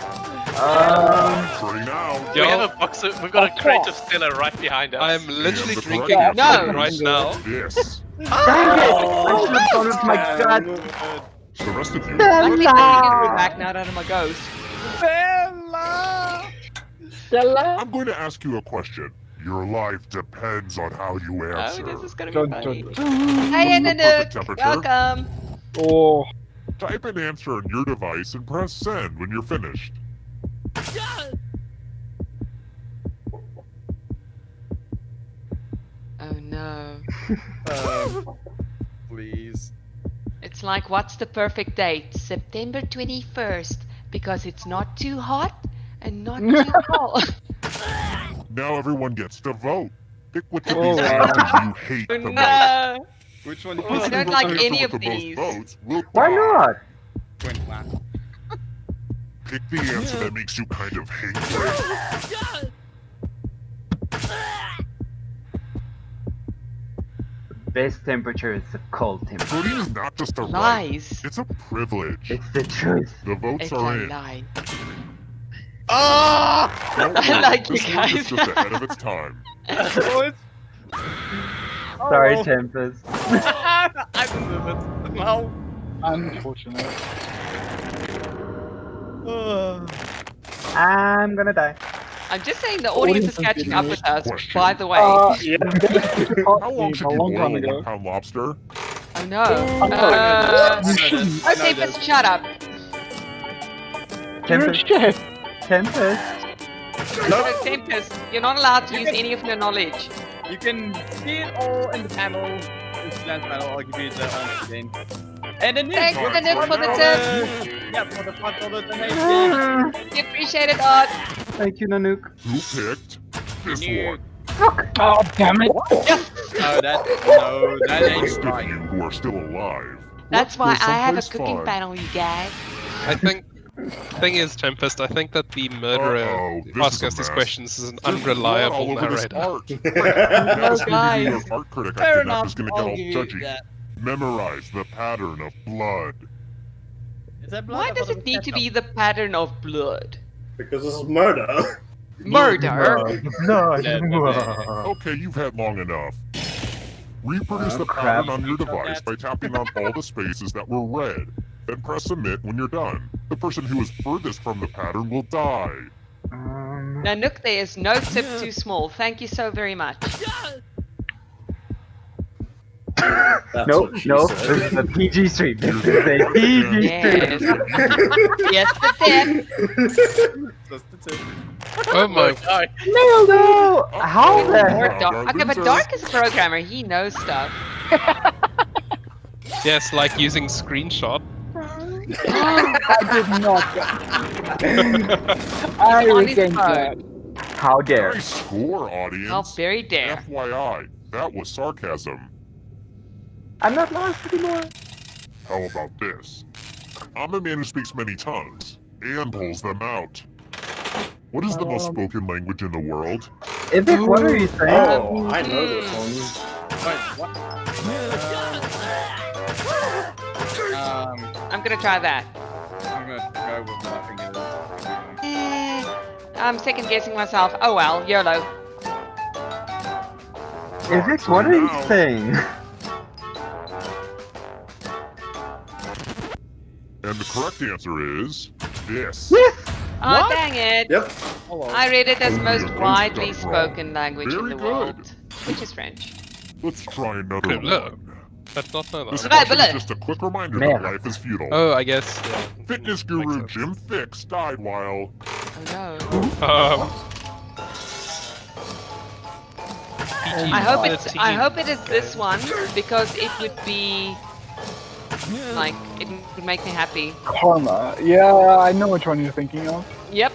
Yo, We have a boxer. We've got a crate of Stella right behind us. I am literally the drinking correct it answer right is now. This. Dang it! I should have gone with my gut. The rest of you. Luckily, I can go back now that I'm a ghost. Stella? I'm going to ask you a question. Your life depends on how you Oh, answer. this is gonna Dun, be funny. dun, Hey, What's the perfect Nanook! temperature? Welcome! Oh. Type an answer on your device and press send when you're finished. Oh no. Please. It's like, what's the perfect date? September 21st. Because it's not too hot and not too cold. Now everyone gets to vote. Pick which of Oh, these wow. answers you hate Oh the most. no! Which one? The person I don't who like votes any with of the most these. votes will Why die. not? Pick the answer that makes you kind of hate it. Best temperature is the cold temperature. Voting is not just a right. Lies. It's a privilege. It's the truth. The votes It's a are in. lie. Don't I worry, like you this one is guys. just ahead of its time. Sorry, Tempest. I deserve it. No. Unfortunate. I'm gonna die. I'm just saying the audience is catching up with us, Question. by the way. Yeah. How long should a you long boil time a ago. 1-pound lobster? Oh no. I Okay, know just shut up. You're a Tempest. chef. Tempest. No, Tempest, you're not allowed to use any of your knowledge. You can see it all in the panel. In the last panel, I'll give you the answer again. And then Thanks, Nanook, for the tip. Yeah, for the donation. We appreciate it, Odd. Thank you, Nanook. Who picked this one? Oh, damn it. No, that The ain't rest of right. you who are still alive. That's let's why go I have a someplace cooking fun. panel, you guys. I think. Thing is, Tempest, I think that the murderer Uh-oh, who this asks is a us these mess. questions is an There's blood all unreliable over this narrator. art. Now this guys. reviewer art critic I Fair kidnapped enough, is gonna I'll get all give you judgy. that. Memorize the pattern of blood. Is that blood Why or does was it need to ketchup? be the pattern of blood? Because this is murder. Murder? Okay, you've had long enough. Reproduce Oh, the crap. pattern on your device by tapping on all the spaces that were red. Then press submit when you're done. The person who is furthest from the pattern will die. Nanook, there is no tip too small. Thank you so very much. That's No, what she no, said. this is a PG stream. This is a PG Yes. stream. Yes, the tip. Just the tip. Oh my. God. No! How Or the heck? Dark. Okay, but Dark is a programmer. He knows stuff. Yes, like using screenshot. I did not. I On his regained phone. that. How dare? Nice score, audience. How very dare. FYI, that was sarcasm. I'm not lost anymore. How about this? I'm a man who speaks many tongues and pulls them out. What is the most spoken language in the world? Epic, what are you saying? Oh, I know this one. Wait, what? I'm gonna try that. I'm gonna go with what I think it is. I'm second guessing myself. Oh well, YOLO. Epic, what are you saying? And the correct answer is this. Oh, dang it. Yep. I read it as Only most a ghost widely got it wrong. spoken language in Very the good. world, which is French. Let's try another Good luck. one. That's not know This that. question is just a quick reminder that Man. life is futile. Oh, I guess. Yeah. Fitness guru Jim Fix died while... Oh no. I hope it is this one because it would be like it would make me happy. Karma. Yeah, I know which one you're thinking of. Yep,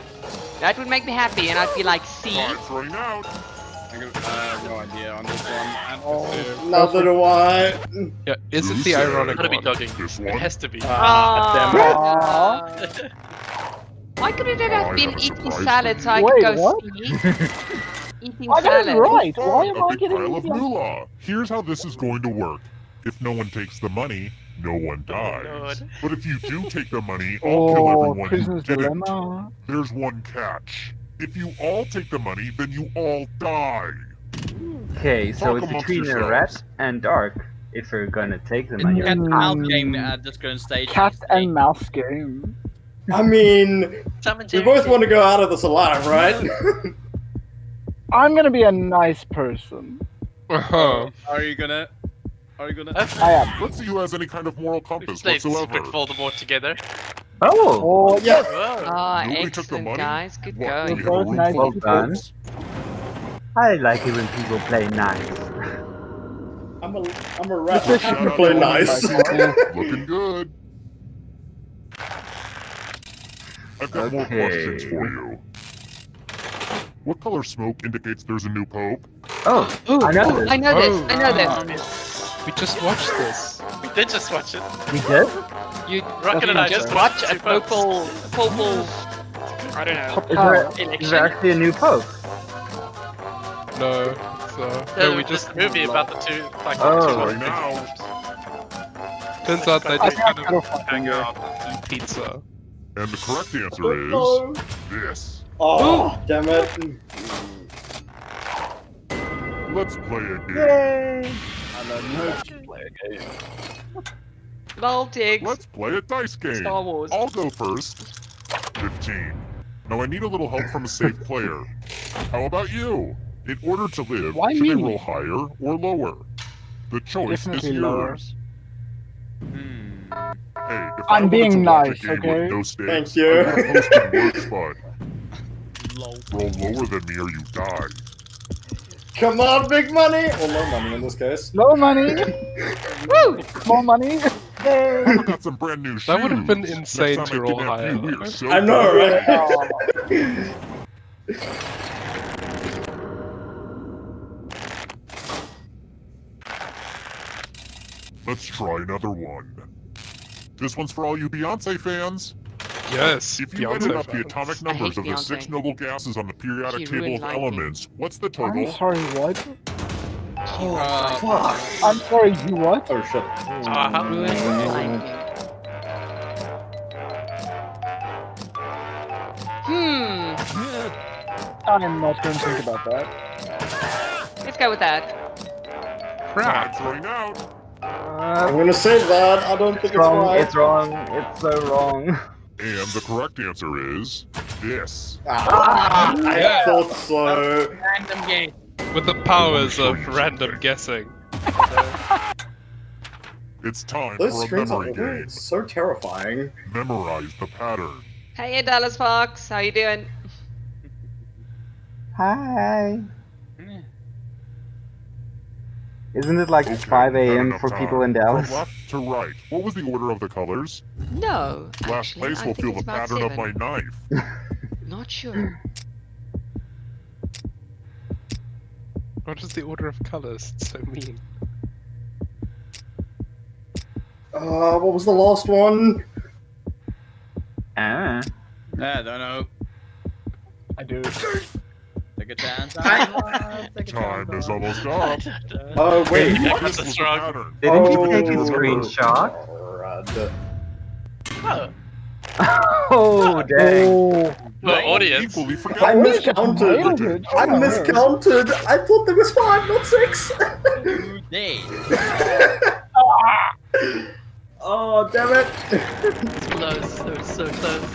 that would make me happy, and I'd be like, see. Time's running out. I have no idea on this one. And Neither do I. Yeah, is it Who the said ironic Gotta be one? dogging. This It one? has to be. Why couldn't it have I been have a eating surprise salad for so I you. could Wait, go what? see? Eating I got it salad. right. Why am A I big getting pile of these? moolah. Here's how this is going to work. If no one takes the money, no one dies. Lord. But if you do take the money, I'll kill everyone who Prisoner's didn't. Dilemma. There's one catch. If you all take the money, then you all die. Okay, so Talk it's amongst between a yourselves. rat and dark if we're gonna take the Cat money. and mouse game at this current stage. Cat and mouse game. I mean, Summon we Jerry. both want to go out of this alive, right? I'm gonna be a nice person. Uh-huh. Are you gonna? I am. Let's see who has any kind of moral compass Let's whatsoever. put Voldemort together. Oh! Oh, yeah. Whoa. Ah, Nobody took the excellent, money? guys. Good What, going. do we have a Both room nice full of people. Well done. folks? I like it when people play nice. I'm a rat. I This have is to play the nice. Looking good. I've got more Okay. questions for you. What color smoke indicates there's a new pope? Oh, I know this. I know this. I know this. We just watched this. We did just watch it. We did? You Rocket and I just just watch watched a purple. I don't know. Is there actually a new pope? No. So no, we just movie about the two. Like, Oh. the Right two now. turns out they just kind gotta of find hang her. out and eat pizza. And the correct answer is this. Oh, damn it. Let's play a game. Yay! Baltics. Let's play a dice game. Star Wars. I'll go first. 15. Now I need a little help from a safe player. How about you? In order to live, Why should me? they roll higher or lower? The choice Definitely is lower. yours. Hey, if I I'm wanted being to watch nice, a game okay? with no stakes, Thank you. I'd be hosting works fun. Roll lower than me or you die. Come on, big money! Well, no money in this case. No money. Woo! More money. Yay. I got some brand new shoes. That would have been Next insane time to I roll kidnap higher, you, though. we're so I know, right? Let's try another one. This one's for all you Beyonce fans. Yes. If you Beyonce added up the fans. atomic I numbers hate of the Beyonce. 6 noble gases on the periodic She table ruined of lighting. elements, what's the I'm total? sorry, what? Fuck. I'm sorry, you what? Oh, shit. I'm not going to think about that. Let's go with that. Time's running out. I'm gonna say that. I don't think it's Wrong, right. it's wrong, it's so wrong. And the correct answer is this. I thought so. Random game. With the powers of random guessing. It's time Those for a screens are memory game. so terrifying. Memorize the pattern. Hey, Dallas Fox. How you doing? Hi. Isn't it like 5 we've had a.m. enough for time. people in Dallas? From left to right. What was the order of the colors? No. Last actually, place I will think feel it's the about pattern of my 7. knife. Not sure. What is the order of colors? It's so mean. What was the last one? Ah. I don't know. I do. Take a chance. Time is almost up. Oh, wait. Didn't This was the pattern. Didn't you take a screenshot? Rad. Oh, Oh, dang. well, audience. Equally I forgettable. miscounted. I miscounted. I thought there was 5, not 6. Day. Oh, damn it. Close. That was so close.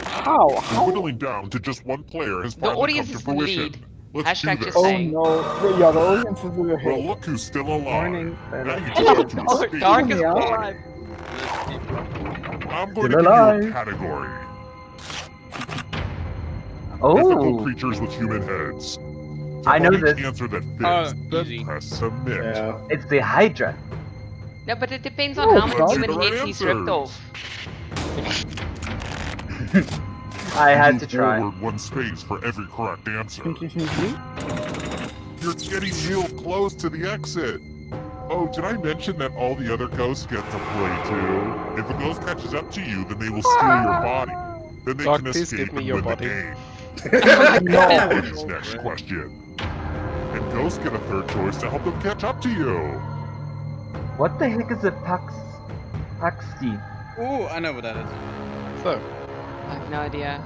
How? The whittling down to just one player has The finally come audience to is the fruition. lead. Let's do Hashtag this. just Oh saying. no. Yeah, the audience is in the Well, head. look who's still alive. Morning. Now you just have to escape. Dark is Yeah. alive. I'm going Still to give alive. you a category. Mythical Oh, creatures with human heads. To I know find this. each answer that Oh, fits, easy. press submit. Yeah. It's the Hydra. No, but it depends on Oh, how many God. human The right heads he's ripped answers. off. I had Move to try. forward 1 space for every correct answer. Sneaky, sneaky. You're getting real close to the exit. Oh, did I mention that all the other ghosts get to play too? If a ghost catches up to you, then they will steal your body. Then they Doc, can please escape give me and your win body. the game. No. Everybody's next question. And ghosts get a third choice to help them catch up to you. What the heck is a Paxi? Ooh, I know what that is. So, I have no idea.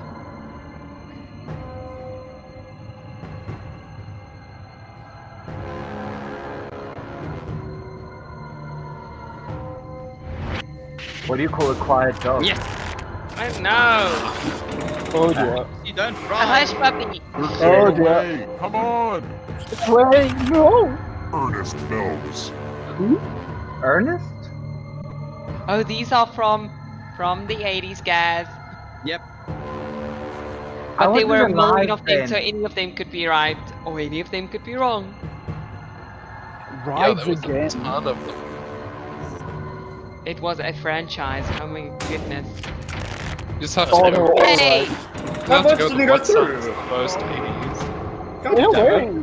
What do you call a quiet dog? Yes. I know. Oh dear. You don't A fry. hush puppy. You're Oh, getting dear. away. Come on. Wait, no. Ernest Phelps. Ernest? Oh, these are from the 80s, guys. Yep. I But there were a wasn't million alive of them, then. so any of them could be right, or any of them could be wrong. yeah, Rides there was again. a ton of them. It was a franchise. Oh my goodness. You just have to Oh, go. no. Hey! You How have to much go did to you go what through? sounds the most 80s. God No damn it. way.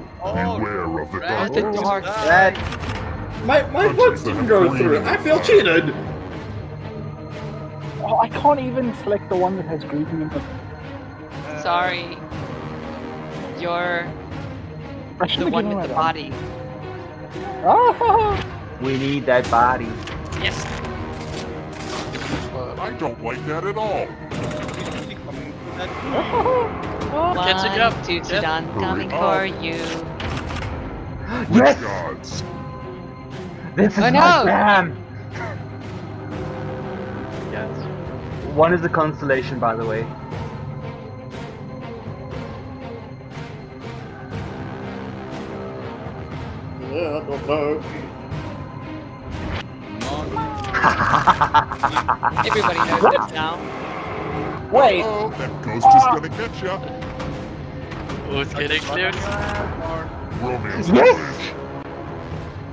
Beware of the Red. dark. The dark. That My votes didn't go through. I feel cheated. Oh, I can't even select the one that has greeting in it. Sorry. You're I the should have one given with my the body. Ah! we need that body. Yes. I don't like that at all. Catching up. One, two, Yep. Sudan, coming Hurry for up. you. Which Yes! gods? This is Oh, my no! jam. Yes. One is a constellation, by the way. Yeah, I don't know. Everybody knows this now. Wait. Oh, that ghost is gonna get ya. Who's getting cleared? Romance. Yes!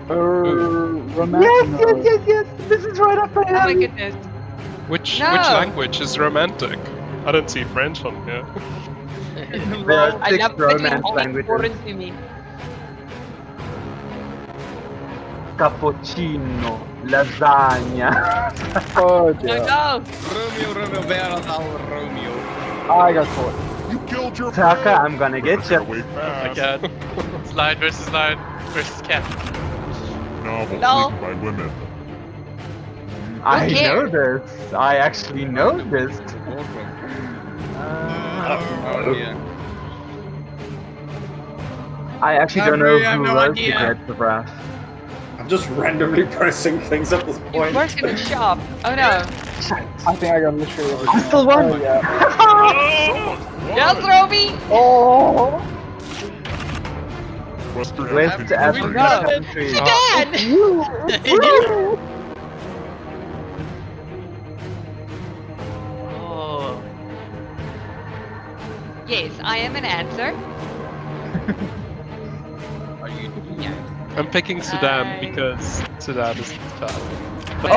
Romance. Yes! This is right up my Oh my alley. goodness. Which No. language is romantic? I don't see French on here. There are I 6 love romance between all languages. foreign to me. Cappuccino, lasagna. Oh No, dear. no! Romeo, where are thou, Romeo? I got caught. You killed your Taka, friend. I'm gonna get Get you. away I fast. can't. Lion versus cat. Novel No. written by women. I cares? know this. I actually know this. Oh, yeah. I actually don't know Hurry, I have who no wrote idea. the Dread of Wrath. I'm just randomly pressing things at this You point. work in a shop. Oh no. I think I got literally everything. I still won. Oh, yeah. Yes, Roby! Oh! Western West African African No. country. Sudan! Oh. Yes, I am an answer. Are you? Yeah. I'm picking Sudan I- because Sudan is tough. Oh.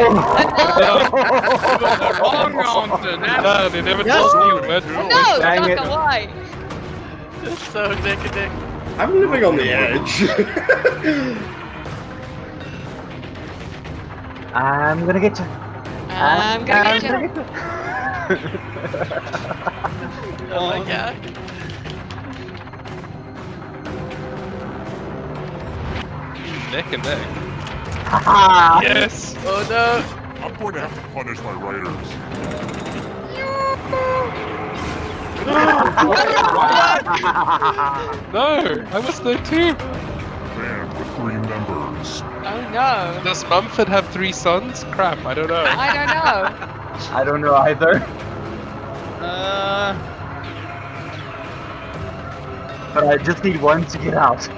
Wrong answer. No, they never Yes. told you when. No, Dang it. Taka, why? It's so neck and neck. I'm living on the edge. I'm gonna get you. I'm gonna get you. Oh my god. neck and neck. Haha. Yes! Oh no! I'm going to have to punish my writers. No! I was there too! Man with 3 members. Oh no. Does Mumford have 3 sons? Crap, I don't know. I don't know. I don't know either. But I just need one to get out.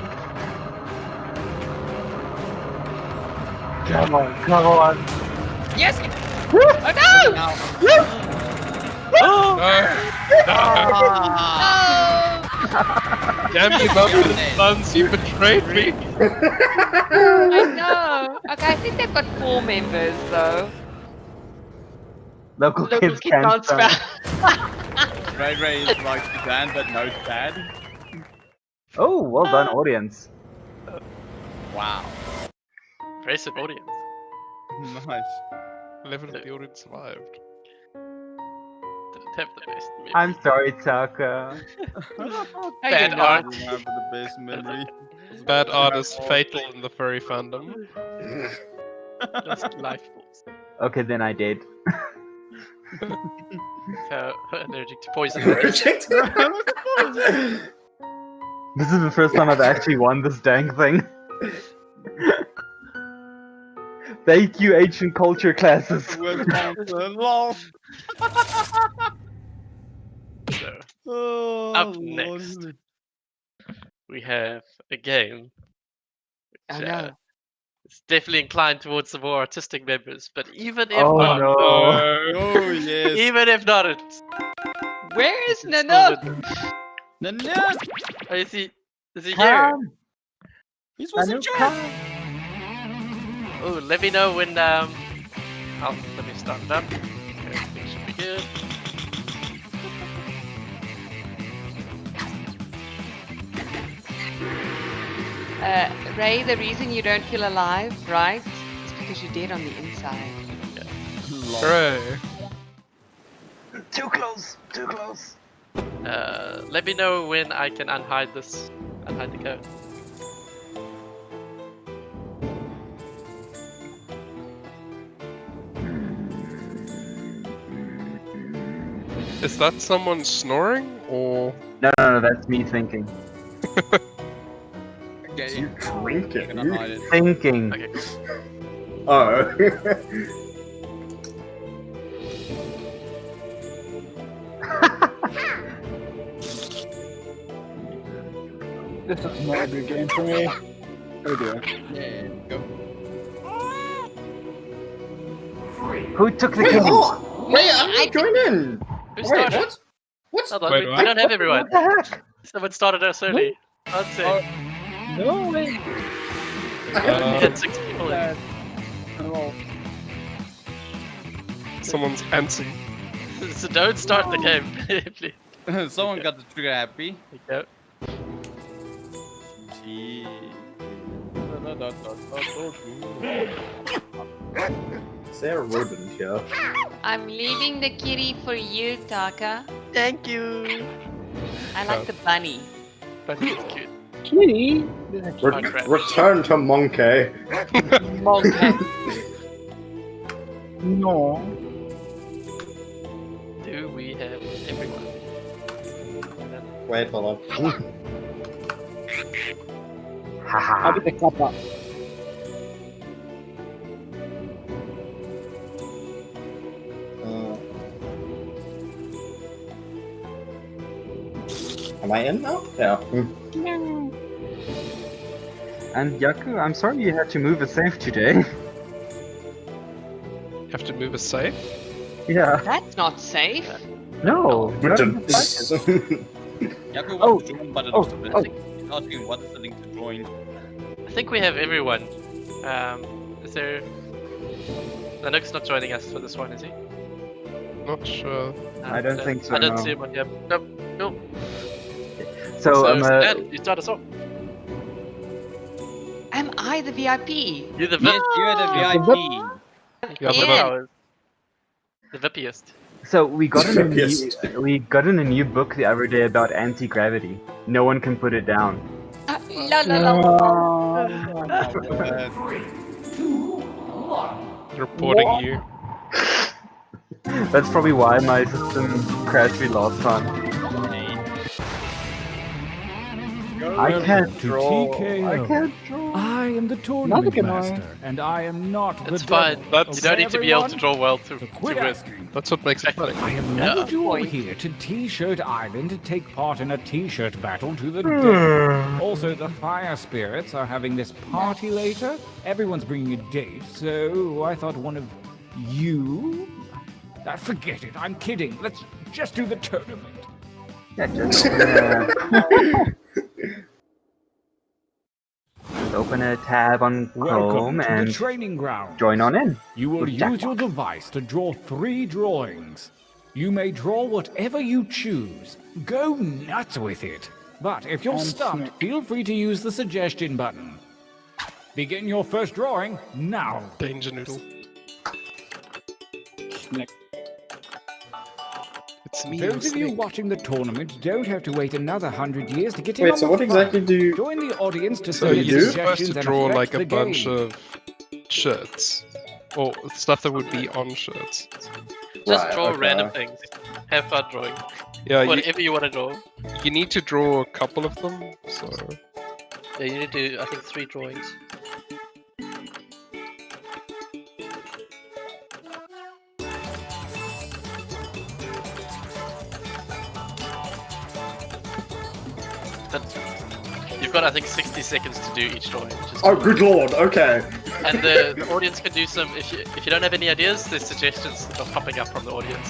Come on, come on. Yes! Oh no! No! Damn you, Mumford sons, you betrayed me! I know. Okay, I think they've got 4 members though. Local kids can't spell. Ray Ray is like Sudan, but no bad. Oh, well done, audience. Wow. Impressive audience. Nice. 11 of the audience survived. Didn't have the best memory. I'm sorry, Taka. Bad art. Remember the best memory. Bad art is fatal in the furry fandom. Just life force. Okay, then I did. So, allergic to poison. Allergic This is the first time I've actually won this dang thing. Thank you, ancient culture classes. So, up next, we have a game. Oh Which, no. it's definitely inclined towards the more artistic members, but even if Oh, not, no. Oh yes. even if not, it's Where is still Nanuk? Nanuk! Oh, is he here? He's supposed to Nanuk, chat. Oh, let me know when let me start it up. Everything should be good. Ray, the reason you don't feel alive, right, is because you're dead on the inside. Hooray! Too close, too close. Let me know when I can unhide the code. Is that someone snoring, or...? No, that's me thinking. Okay, You drinking? gonna hide it. Thinking. Okay, cool. Oh. This is not a good game for me. Oh dear. Yeah, go. Who took the game? Oh, wait, I'm not joining. Who Wait, started? what? What? Hold on, Wait, we what? don't have everyone. What the heck? Someone started us early. Let's see. No way. We had 6 people in. Oh. Someone's antsy. So don't start the game, please. Someone got the trigger happy. There Gee. Is there a rodent here? I'm leaving the kitty for you, Taka. Thank you. I like the bunny. But it's cute. Kitty. Return to monkey. Monkey. No. Do we have everyone? Wait, hold on. I'll get the cup up. Am I in now? Yeah. And Yaku, I'm sorry you had to move a safe today. You have to move a safe? Yeah. That's not safe. No. Button. Yaku wants to join, but it looks a bit. He's asking what is the link to join. I think we have everyone. Is there... Nanuk's not joining us for this one, is he? Not sure. I don't think so, I don't no. see him on here. Nope. Nope. So, Stan, you start us off. Am I the VIP? You're the Yes, you're the VIP. You're the Yeah. The VIPiest. So we got in a Yes. new book the other day about anti-gravity. No one can put it down. La la la. Reporting you. That's probably why my system crashed me last time. I can't draw. I can't draw. I am the tournament Neither can I. master, and I am not the It's fine. devil. You don't need to be able to draw well to Quit win. asking. That's what makes it funny. I have Yeah. led you all here to T-shirt Island to take part in a T-shirt battle to the death. Also, the fire spirits are having this party later. Everyone's bringing a date, so I thought one of you... forget it, I'm kidding. Let's just do the tournament. Yeah, just open a tab on Welcome Chrome to and the training ground. join on in. You will with use Jackpot. your device to draw 3 drawings. You may draw whatever you choose. Go nuts with it. But if you're And stumped, snip. feel free to use the suggestion button. Begin your first drawing now. Danger noodle. Nick. It's me. Those of you watching the tournament don't have to wait another 100 years to get in Wait, on so the what fun. exactly do you... Join the audience to So submit you you're do? supposed suggestions to and draw affect like a the bunch game. of shirts. Or stuff that would be on shirts. Just Right, draw okay. random things. Have fun drawing. Yeah, Whatever you want to draw. you need to draw a couple of them, so... Yeah, you need to, I think, 3 drawings. But you've got, I think, 60 seconds to do each drawing, which is Oh, good lord, okay. And the audience can do some, if you don't have any ideas, there's suggestions that are popping up from the audience.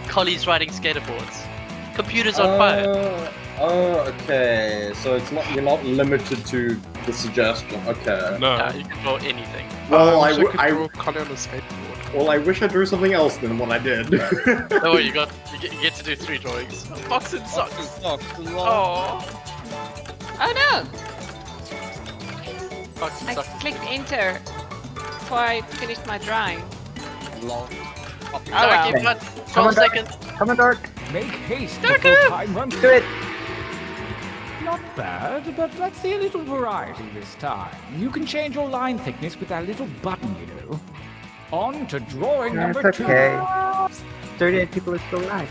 Collies riding skateboards. Computers on fire. Oh, okay. So it's not, you're not limited to the suggestion. Okay. No. Yeah, you can draw anything. Well, I wish I could draw Collie on a skateboard. well, I wish I drew something else than what I did. Don't worry, you get to do 3 drawings. Fox and socks. Oh. Oh no! Fox and I socks. clicked enter before I finished my drawing. Lol. Oh Sorry, keep well. going. 12 seconds. Come on, Dark. Make haste Dark before up. time runs Do it. Not bad, but let's see a little variety this time. You can change your line thickness with that little button, you know. On to drawing That's number 2. okay. 38 people are still alive.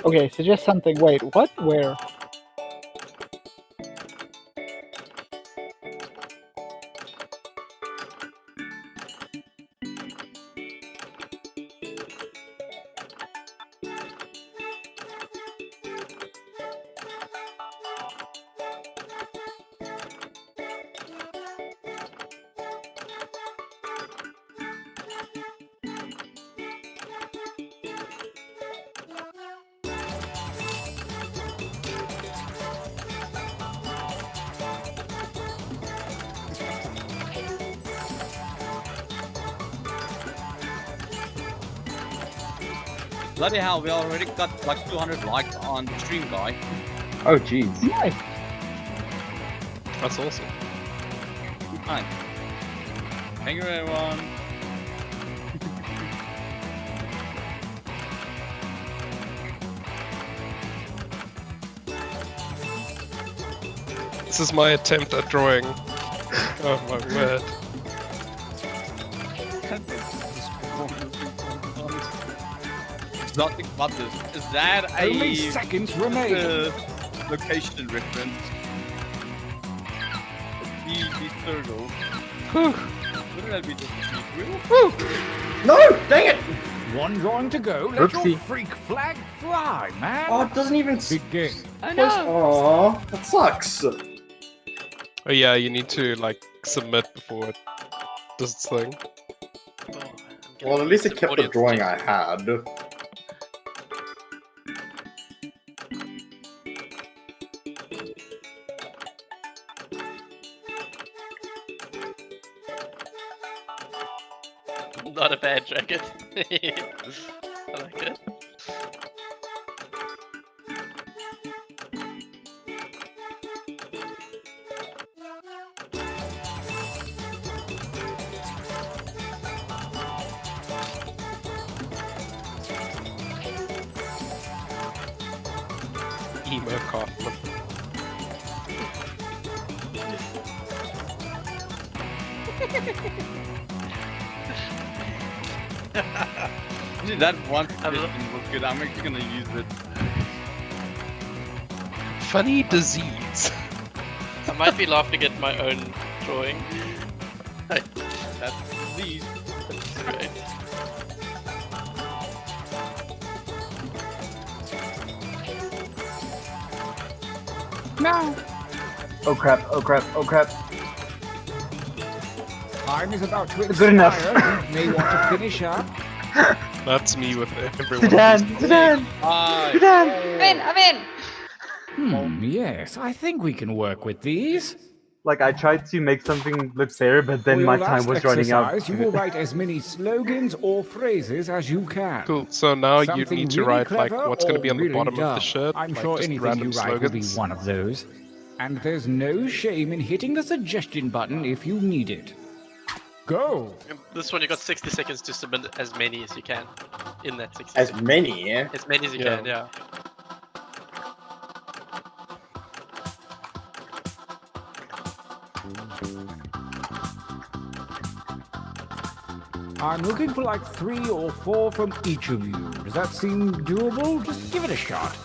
Okay, suggest something. Wait, what? Where? Bloody hell, we already got like 200 likes on the stream, guy. Oh, jeez. Nice. That's awesome. Fine. Thank you, everyone. This is my attempt at drawing. Oh my word. It's nothing but this. Is that a Only seconds remain. location reference? The turtle. Wouldn't that be just a real? No! Dang it! One drawing to go. Let your Oopsie. freak flag fly, man. Oh, it doesn't even... Begin. Oh no! Aw, that sucks. Oh yeah, you need to like submit before it does its thing. Well, at least it kept the drawing I had. Not a bad jacket. I like it. Emo Kaufman. Actually, that one suggestion was good. I'm actually gonna use it. Funny disease. I might be laughing at my own drawing. That's these. Okay. No. Oh crap, oh crap, oh crap. Time is about to Good enough. expire. You may want to finish up. That's me with everyone. Sudan! I'm in! Yes, I think we can work with these. Like, I tried to make something look fair, but then For my your time last was running out. exercise, you will write as many slogans or phrases as you can. Cool. So now you Something need to really write like clever what's going to be or on the really bottom of dumb. the shirt. I'm like, sure just anything random you write will be slogans. one of those. And there's no shame in hitting the suggestion button if you need it. Go! This one you got 60 seconds to submit as many as you can in that 60 As seconds. many, yeah? As many as you Yeah. can, yeah. I'm looking for like 3 or 4 from each of you. Does that seem doable? Just give it a shot.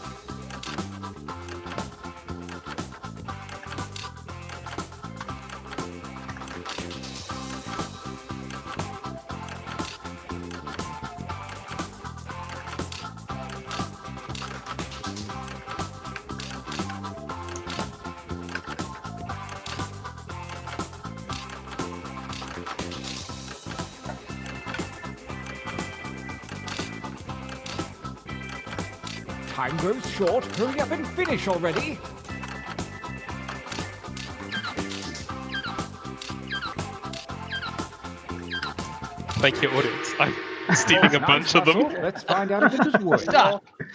Time grows short. Hurry up and finish already. Thank you, audience. I'm stealing a bunch of them. Let's find out if it has worked.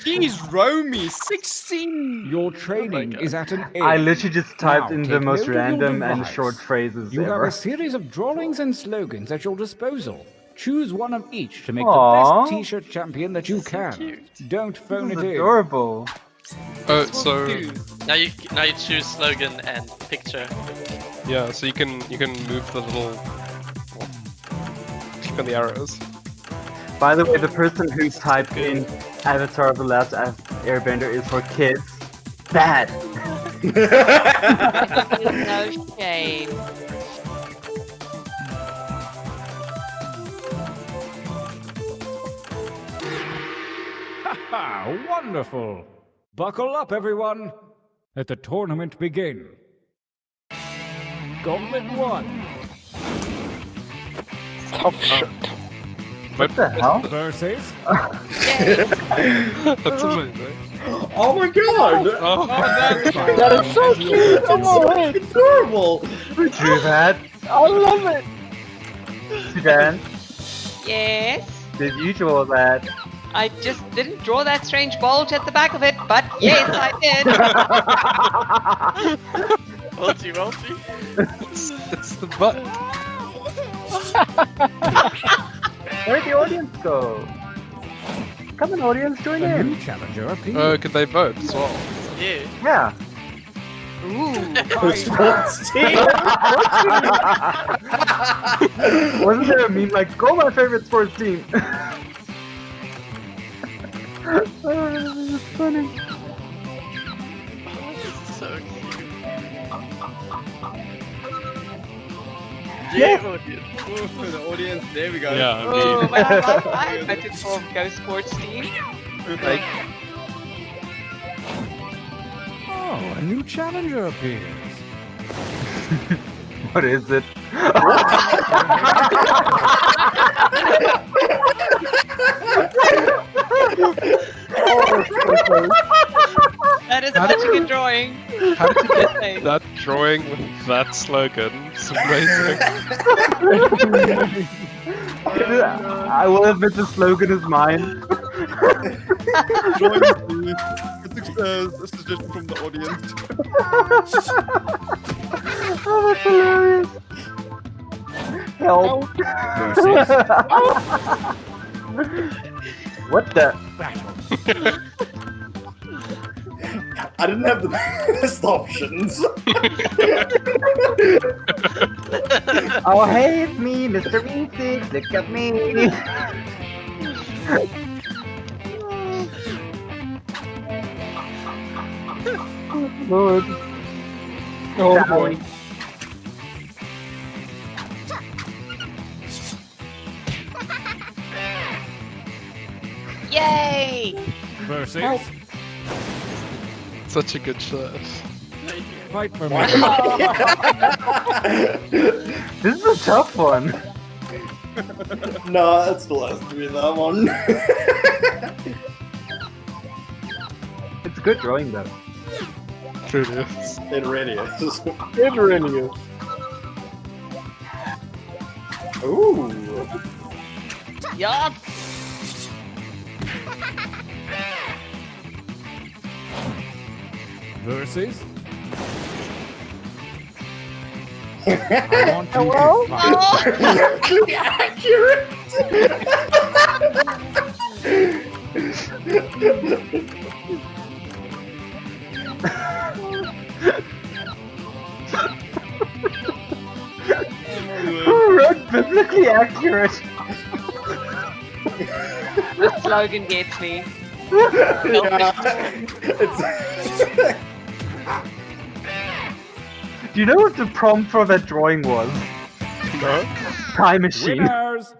Jeez, Romy, 16! Your training is at an end. I literally just typed Now, in the take most note of your random and device. short phrases You have ever. a series of drawings and slogans at your disposal. Choose one of each to make Aw. the best t-shirt champion that you can. Don't phone This it is in. adorable. So Now you choose slogan and picture. yeah, so you can move the little click on the arrows. By the way, the person who typed in Avatar of the Last Airbender is for kids. Bad. No shame. Ha! Wonderful! Buckle up, everyone! Let the tournament begin. Gauntlet 1. Tough shit. What the hell? Versus. That's amazing. Oh my god! Oh, That is so cute! Oh, It's adorable! Drew that. I love it! Sudan, Yes. did you draw that? I just didn't draw that strange bulge at the back of it, but yes, I did. Multi. it's the butt. Where'd the audience go? Come on, audience, join A in. new challenger appears. Oh, could they vote as well? Yeah. Yeah. Sports team! Wasn't there a meme like, go my favorite sports team? Oh, that's funny. So cute. Yeah, audience. Ooh, the audience, there we go. Yeah, Oh, well, I voted for Go Sports Team. Like, Oh, a new challenger appears. What is it? That is such a good drawing. How did you get that drawing with that slogan? It's amazing. I will admit the slogan is mine. it's a suggestion from the audience. Oh, that's hilarious. Help. What the? I didn't have the best options. Oh, hey, it's me, Mr. Meeseeks. Look at me. Lord. Oh boy. Yay! Versus. Such a good shirt. Fight for me. This is a tough one. No, it still has to be that one. It's good drawing though. True it is. It really is. It really is. Ooh. Yup! Versus. I want you Hello? to fight. Exactly accurate. Who wrote biblically accurate? The slogan gets me. Do you know what the prompt for that drawing was? No? Time machine. Winners!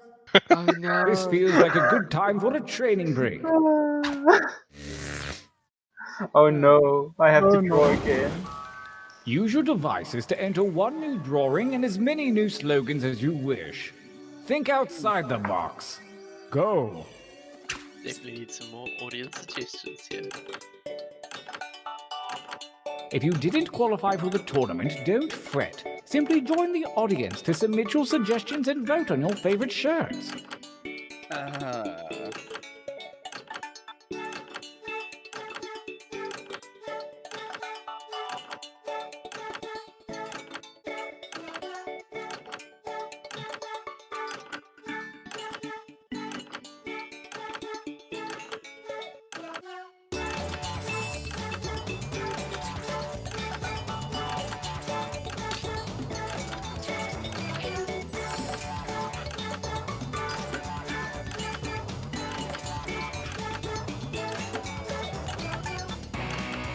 Oh no. This feels like a good time for a training break. Oh no, I have to draw again. Use your devices to enter one new drawing and as many new slogans as you wish. Think outside the box. Go. Definitely need some more audience suggestions here. If you didn't qualify for the tournament, don't fret. Simply join the audience to submit your suggestions and vote on your favorite shirts.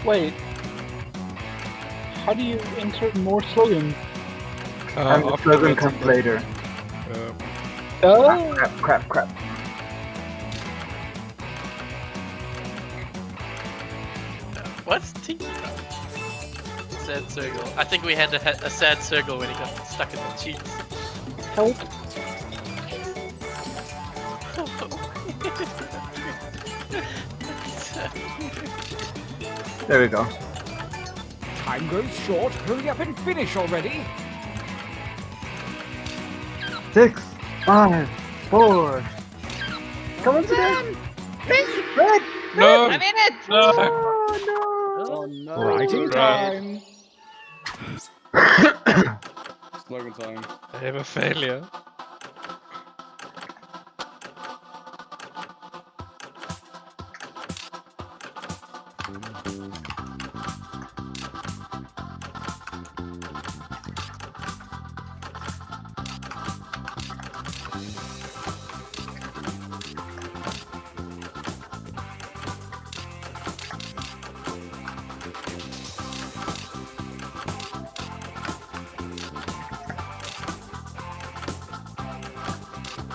Wait. How do you insert more slogans? And the slogan comes later. Oh. Crap. What's Tinky about? Sad circle. I think we had a sad circle when he got stuck in the cheats. Help. There we go. Time grows short. Hurry up and finish already. 6, 5, 4. Come on, Sam! Red! No! I'm in it! No! Oh no! Right in time. Slogan time. I have a failure.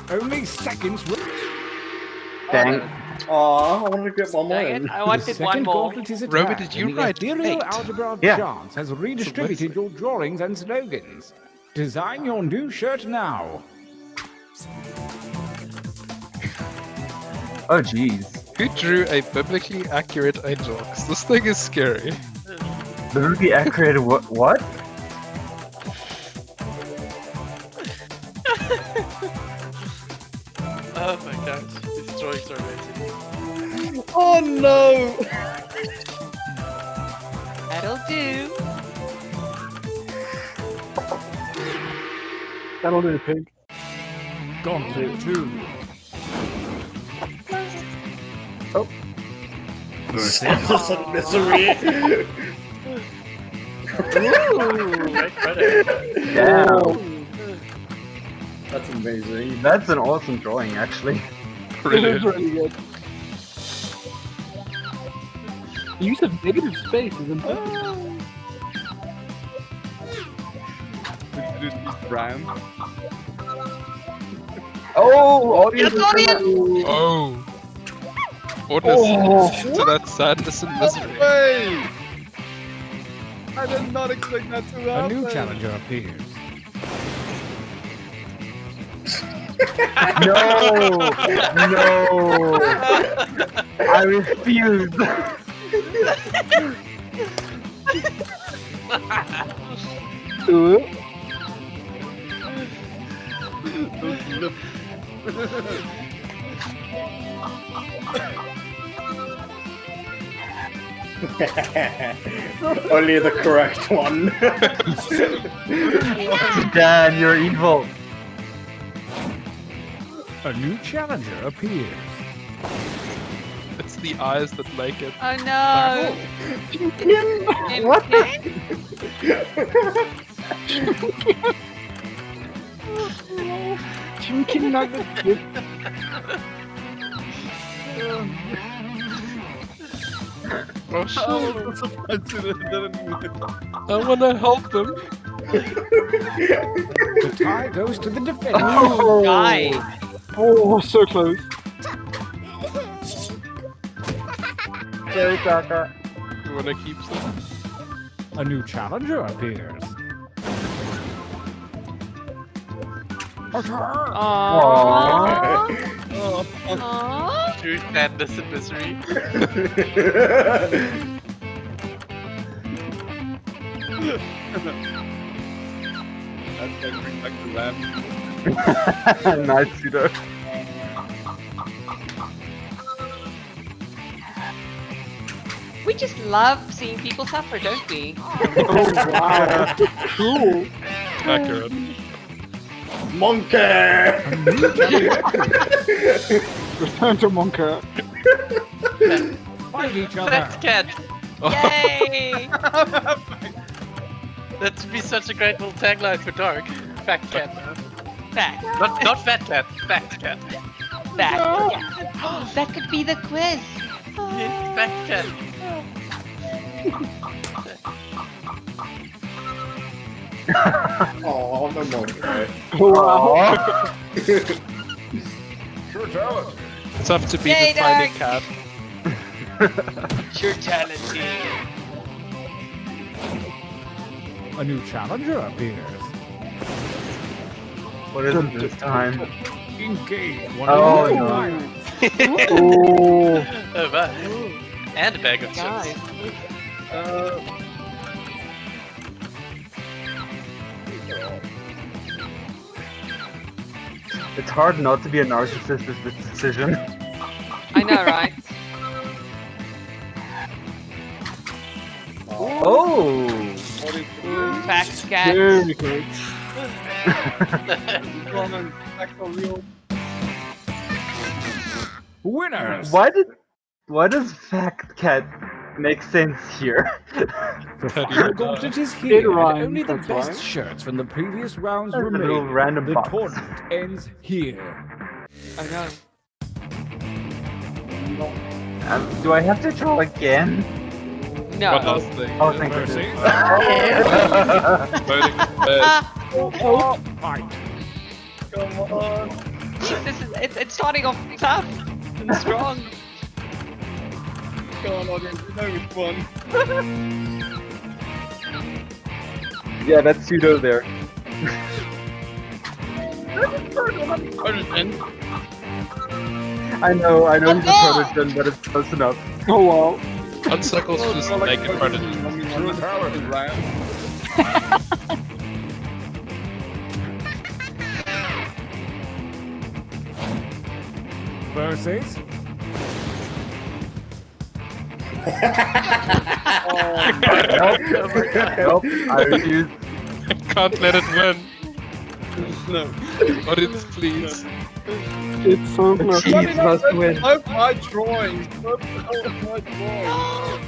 Only seconds. Dang. Aw, I wanted to get one more Dang in. it, I The wanted one second more. gauntlet is at Roby, hand, did you and the write ethereal 8? algebra of Yeah. chance has redistributed your drawings and slogans. Design your new shirt now. Oh jeez. Who drew a biblically accurate Ajax? This thing is scary. Biblically accurate what? Oh my gosh, these drawings are amazing. Oh no! That'll do. That'll do, pig. Gauntlet 2. Such misery. Great credit. Yeah. That's amazing. That's an awesome drawing, actually. It is really good. Use of negative space is important. Brown. Oh, audience! Yes, audience! Oh. Witness to that sadness and misery. Way! I did not expect that to A happen. new challenger appears. No! No! I refuse! Only the correct one. Dan, you're evil. A new challenger appears. It's the eyes that make it. Oh no! What? Chicken nuggets. Oh shit. I wanna help them. The tie goes to the defender. Oh, guy. Oh, so close. Sorry, Kaka. You wanna keep them? A new challenger appears. Aww. True sadness and misery. That's gonna bring back the lamp. Nice, pseudo. We just love seeing people suffer, don't we? Oh, wow. Cool. Accurate. Monkey! Return to Monka. Fight each other. Fact cat. Yay! That would be such a great little tagline for Dark. Fact cat. Fact. Not fat cat. Fact cat. Fact. Yeah. That could be the quiz. Fact cat. Oh, no monkey. Wow. Sure talent. It's up to be Yay, the tiny Dark. cat. You're talented. A new challenger appears. What is it this time? Engage. One Oh, of no. Oh. Oh, man. And a bag of Guys. chips. It's hard not to be a narcissist with this decision. I know, right? Oh! Fact cat. Very good. Winners. Why does Fact Cat make sense here? The final gauntlet is here. It rhymes, Only the that's best why. shirts from the previous rounds A remain. little random The box. tournament ends here. I know. Do I have to draw again? No. One last thing. Oh, thank Mercy. you. Voting bed. Oh, fight. Come on. This is it's starting off tough and strong. Come on, audience. You know which one. Yeah, that's pseudo there. I know he's a prodigy, but it's close enough. Oh, wow. Uncircles just make it prodigy. Sure talent. Versus. Nope, I refuse. Can't let it win. No. Audience, please. It's so close. Cheese must win. Love my drawings. Love my drawings.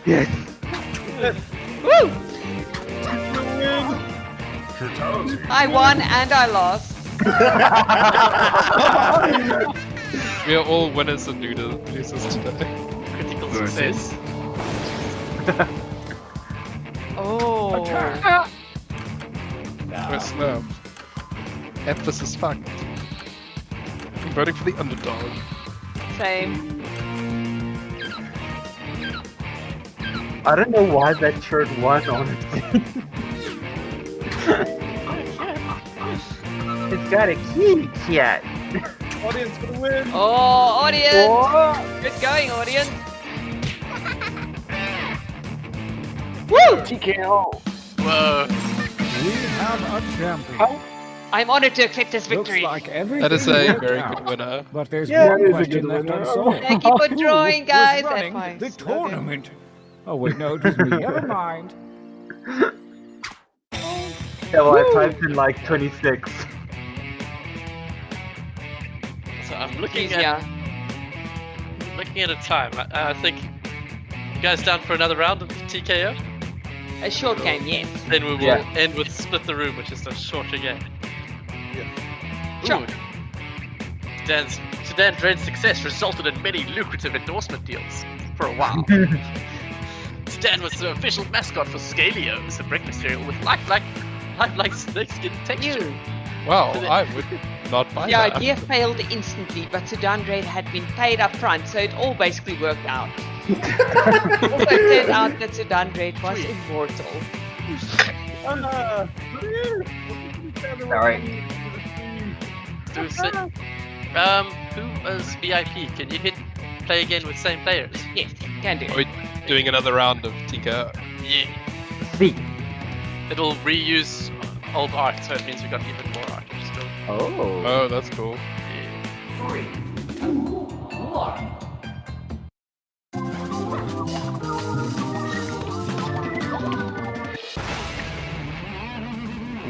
Yes. Woo! I won and I lost. We are all winners and losers today. Critical success. Oh. West now. Emphasis fact. I'm voting for the underdog. Same. I don't know why that shirt won, honestly. It's got a kitty cat. Audience gonna win. Oh, audience! Whoa. Good going, audience. Woo! TKO. Whoa. We have a champion. I'm honored to accept this Looks victory. like everything That is a worked very out. good winner. But there's Yeah, one it is a question good left winner. unsolved. Thank you for Who drawing, was guys. running That's the my slogan. tournament. Oh wait, no, it was me. Never mind. Yeah, well, I typed in like 26. So I'm looking Jeez, at a time. I think you guys down for another round of TKO? A short game, yes. Then we will Yeah. end with Split the Room, which is a shorter game. Sure. Ooh. Sudan Drain's success resulted in many lucrative endorsement deals for a while. Sudan was the official mascot for Scalios, a breakfast cereal with lifelike snakeskin texture. Wow, I would not buy The that. idea failed instantly, but Sudan Raid had been paid up front, so it all basically worked out. Also, it turned out that Sudan Raid was immortal. Sorry. Who is VIP? Can you hit play again with same players? Yes, can do. Are we doing another round of TKO? Yeah. See. It'll reuse old art, so it means we got even more art. Which is cool. Oh. Oh, that's cool. Yeah. 3, 2, 1.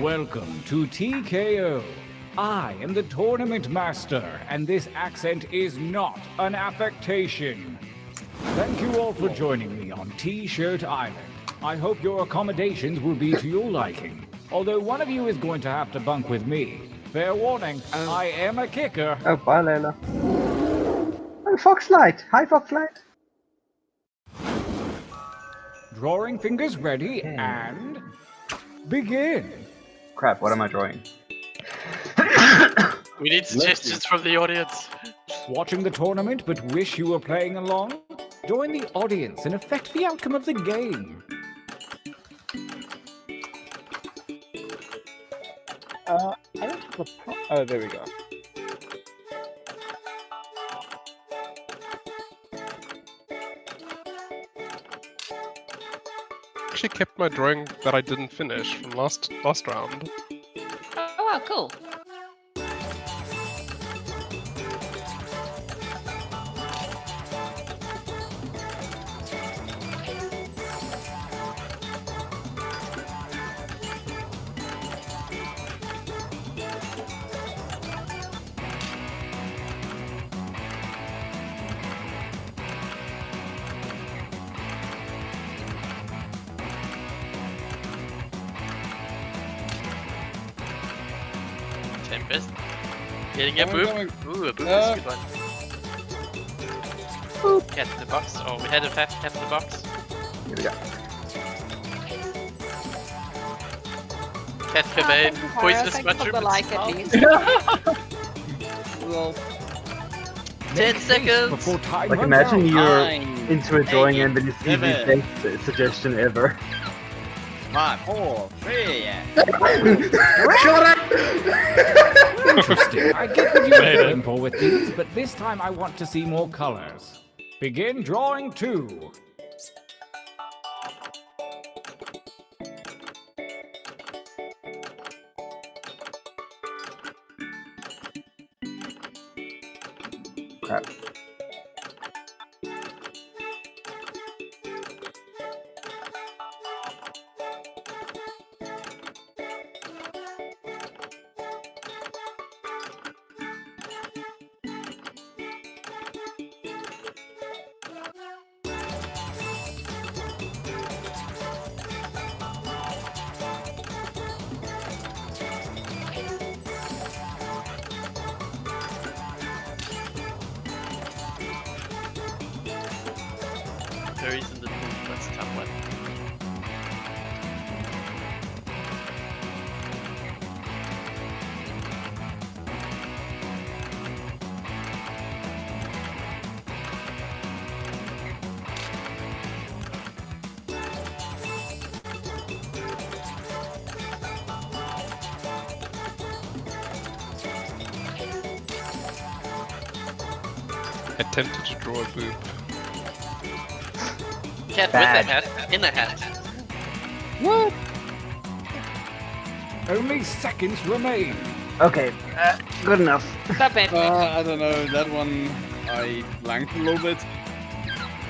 Welcome to TKO. I am the tournament master, and this accent is not an affectation. Thank you all for joining me on T-Shirt Island. I hope your accommodations will be to your liking. Although one of you is going to have to bunk with me. Fair warning, I am a kicker. Oh, bye, Layla. Oh, Foxlight. Hi, Foxlight. Drawing fingers ready, and begin. Crap, what am I drawing? We need suggestions from the audience. Watching the tournament but wish you were playing along? Join the audience and affect the outcome of the game. I don't have a oh, there we go. Actually kept my drawing that I didn't finish from last round. Oh, wow, cool. Tempest. Getting a Oh, boop. going. Ooh, a boop is a good one. Cat in the box. Oh, we had a cat in the box. Here we go. Cat remain. Poisonous Thank you for mushroom. the and like, at salt. least. Well, 10 seconds. Before time Like, runs imagine out. you're 9, into a drawing 8, and then you see the 7. best suggestion ever. 5, 4, 3. Interesting. I get what you're going for with these, but this time I want to see more colors. Begin drawing 2. Crap. furries in the pool. That's a tough one. Attempted to draw a boob. Can't Bad. win the hat. In the hat. What? Only seconds remain. Okay, good enough. Stop it. I don't know, that one I blanked a little bit.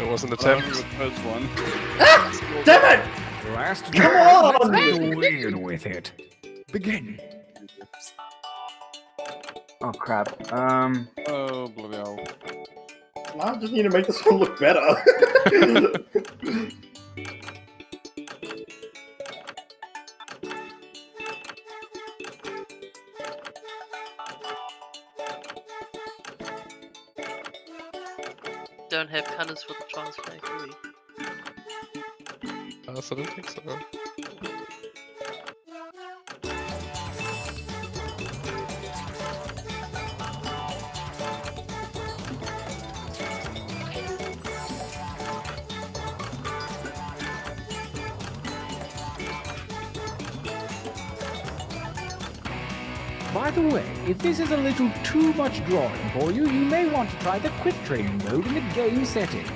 It was an But I attempt. remember the first one. Damn it! Last Come chance. on! Let's go in with it. Begin. Oh crap. Oh, bloody hell. I just need to make this one look better. Don't have colours for the trans flag, do we? I also don't think so. By the way, if this is a little too much drawing for you, you may want to try the quick training mode in the game settings.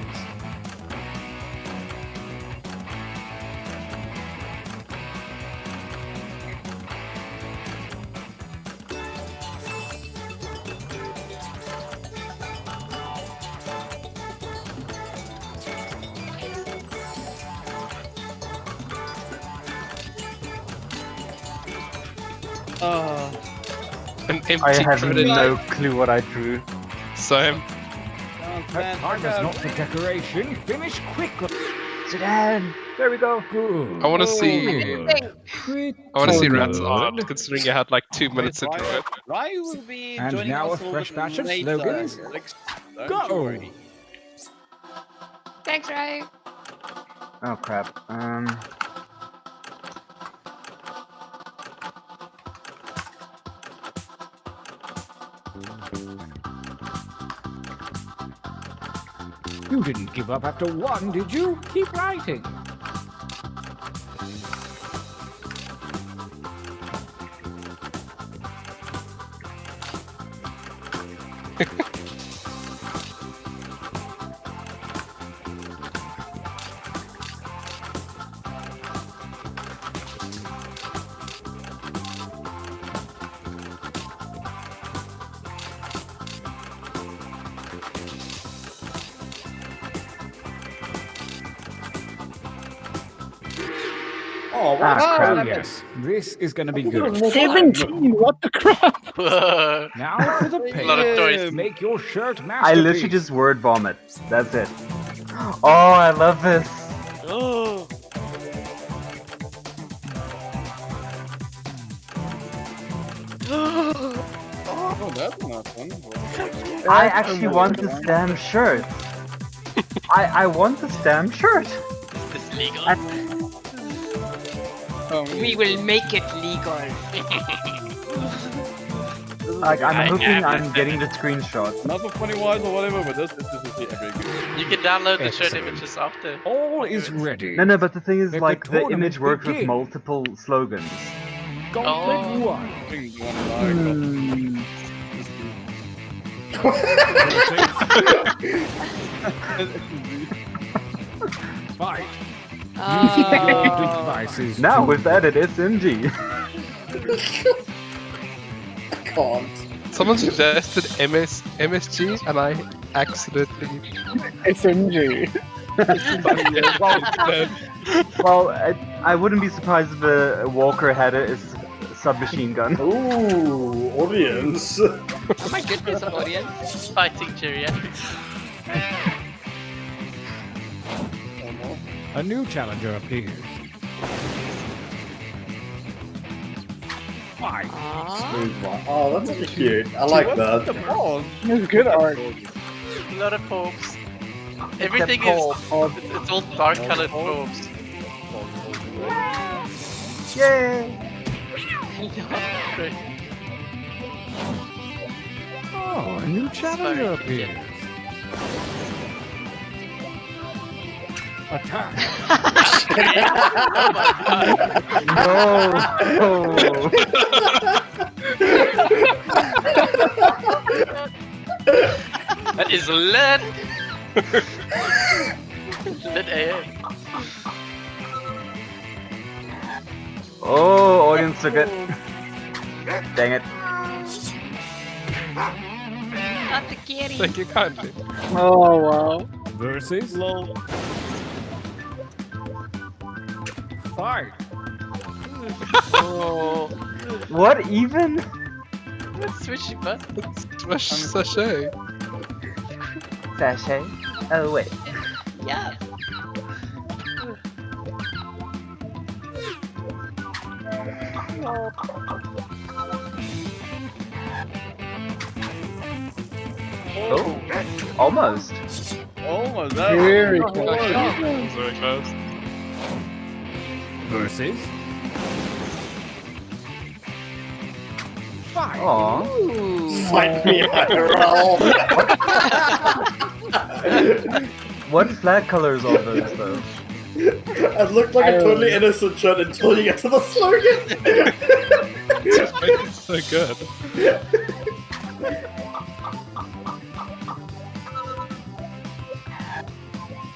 An empty I have credit. no clue what I drew. Same. Time is not for decoration. Finish quickly. Sedan! There we go. Good. I want to see. Pretty I want to see good. Rat's art, considering you had like 2 minutes to draw it. Ryu will be And joining now us a a fresh little batch of bit slogans. later. Don't Go! you worry. Thanks, Ray. Oh crap. You didn't give up after one, did you? Keep writing. Oh, what? Oh, yes. This is going to be good. 17, what the crap? Now for the A lot of toys. pay. Make your shirt I masterpiece. literally just word vomit. That's it. Oh, I love this. Oh. Oh, that's not fun. I actually want this damn shirt. I want this damn shirt. Is this legal? We will make it legal. Like, I'm I hoping have I'm this getting the screenshot. Not for funny wise or whatever, but this is epic. You can download the shirt Excellent. images after. All is ready. No, but the thing is, Let like, the the tournament image works with begin. multiple slogans. Gauntlet Oh. 1. Fight. Oh. Devices. Now to- with added SMG. Can't. Someone suggested MSG, and I accidentally. SMG. Well, I wouldn't be surprised if a Walker had a submachine gun. Ooh, audience. Oh my goodness, audience. Fighting geriatrics. A new challenger appears. Fight. Oh, that's cute. I like that. It's good art. A lot of popes. Everything is. It's all dark colored orbs. Yay! Oh, a new challenger appears. Attack! Oh my god! No! That is lit! Lit AF. Oh, audience took it. Dang it. Not the kitty. Thank you kindly. Oh wow. Versus Lol. fight. Oh. What even? Switchy buttons. Smash sachet. Sachet? Oh wait. Yeah. Oh, almost. Almost. Very Very close. close. Versus fight. Aw. Fight me IRL. What flag colors are those though? It looked like a totally innocent shot until you get to the slogan. Just make it so good.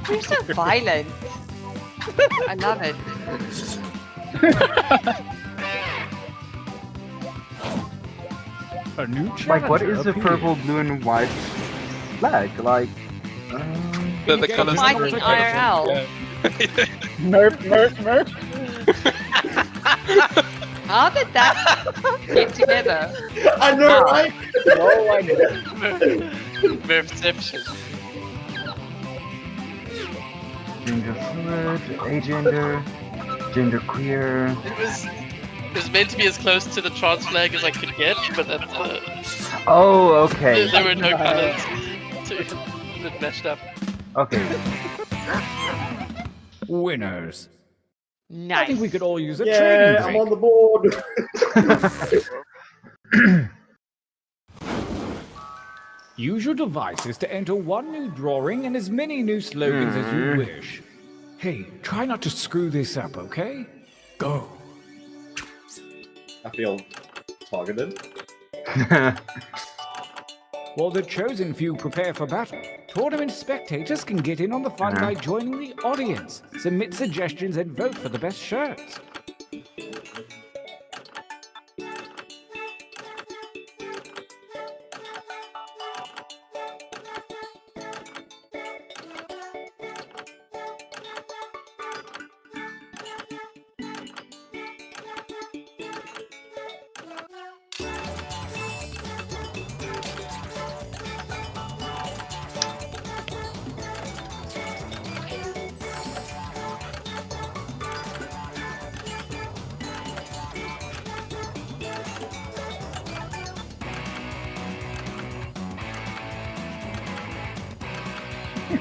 You're so violent. I love it. A new challenger Like, what is a appears. purple, blue, and white flag? Like, The colors are Fighting very IRL. colorful. Nerf, nerf, nerf. How did that get together? I know, right? No idea. Perception. gender fluid, agender, gender queer. It was meant to be as close to the trans flag as I could get, but that's Oh, okay. there were no colors that matched up. Okay. Winners. Nice. I think we could all use a Yeah, training I'm break. on the board. Use your devices to enter one new drawing and as many new slogans as you wish. Hey, try not to screw this up, okay? Go. I feel targeted. While the chosen few prepare for battle, tournament spectators can get in on the fun by joining the audience, submit suggestions, and vote for the best shirts.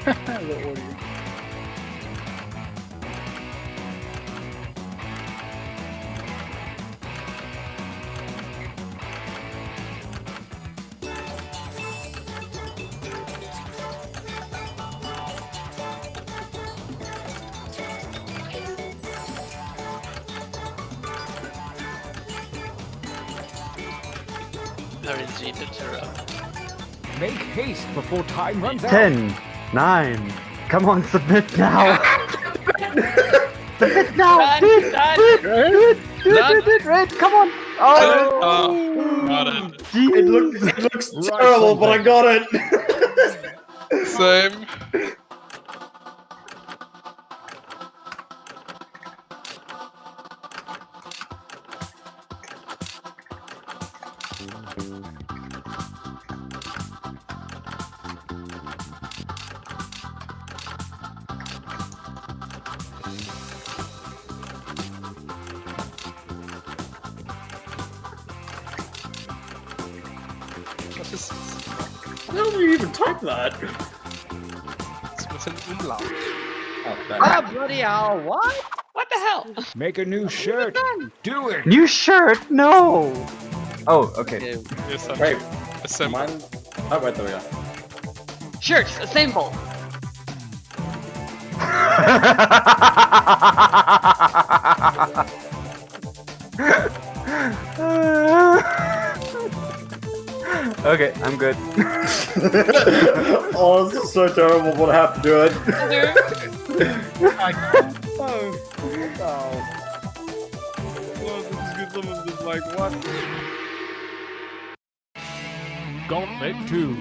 The order. RNG to interrupt. Make haste before time runs out. 10, 9. Come on, submit now. Submit now. Do it. Do it. Do it. Red. Come on. Oh. Got it. It looks terrible, but I got it. Same. How do you even type that? It's with It's an umlaut. Ah, bloody hell! What? What the hell? Make a new shirt. Do it. New shirt? No. Oh, okay. Yes, Wait, assemble. mine. Oh, wait, there we go. Shirts, assemble. Okay, I'm good. Oh, this is so terrible, but I have to do it. Oh, this is good. Some of this, like, what? Gauntlet 2.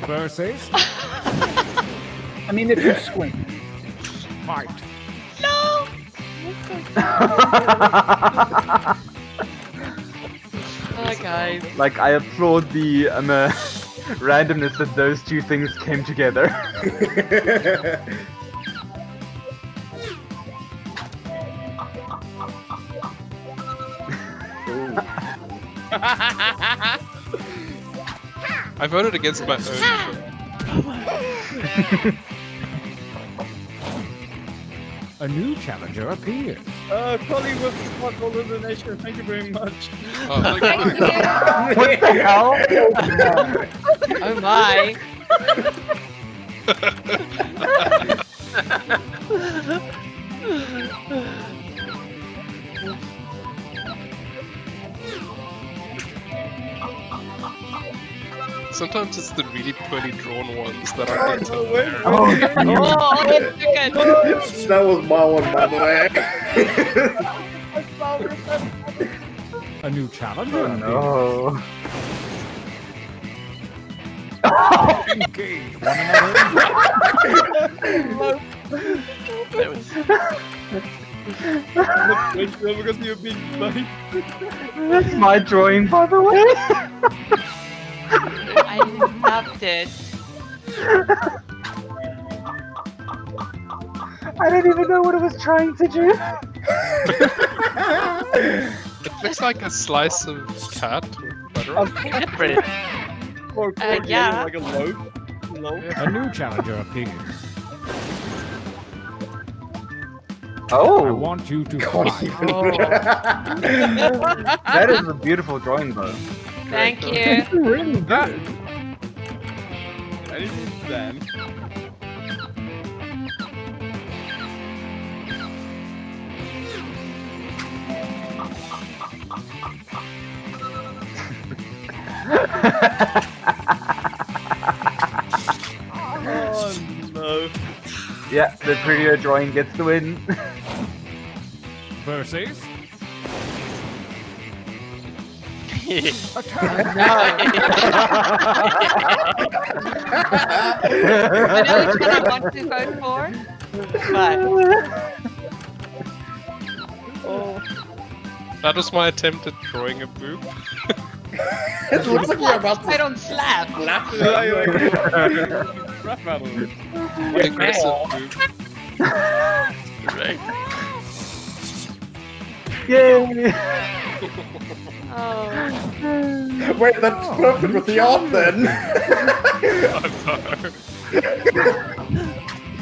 Versus I mean, if you squint. fight. No! Oh, guys. Like, I applaud the randomness that those two things came together. I voted against my own. A new challenger appears. Collie with the spot elimination. Thank you very much. Oh, Thank you. What the hell? Oh my. Sometimes it's the really poorly drawn ones that I get to wear. Oh, that's good. That was my one, by the way. A new challenger appears. No. Engage one another. Wait, we're gonna see a big fight. That's my drawing, by the way. I loved it. I didn't even know what it was trying to do. It looks like a slice of cat with butter. Bread. Or yeah. like a loaf. A new challenger appears. I Oh, want you to fight. that is a beautiful drawing, though. Thank you. Really good. Anything then? Oh no. Yeah, the prettier drawing gets the win. Versus I know which one I want to vote for, but That was my attempt at drawing a boob. It looks like you're about I to don't slap. slap Rap battle. Aggressive boob. Right. Yay! Oh. Wait, that's perfect with the art then.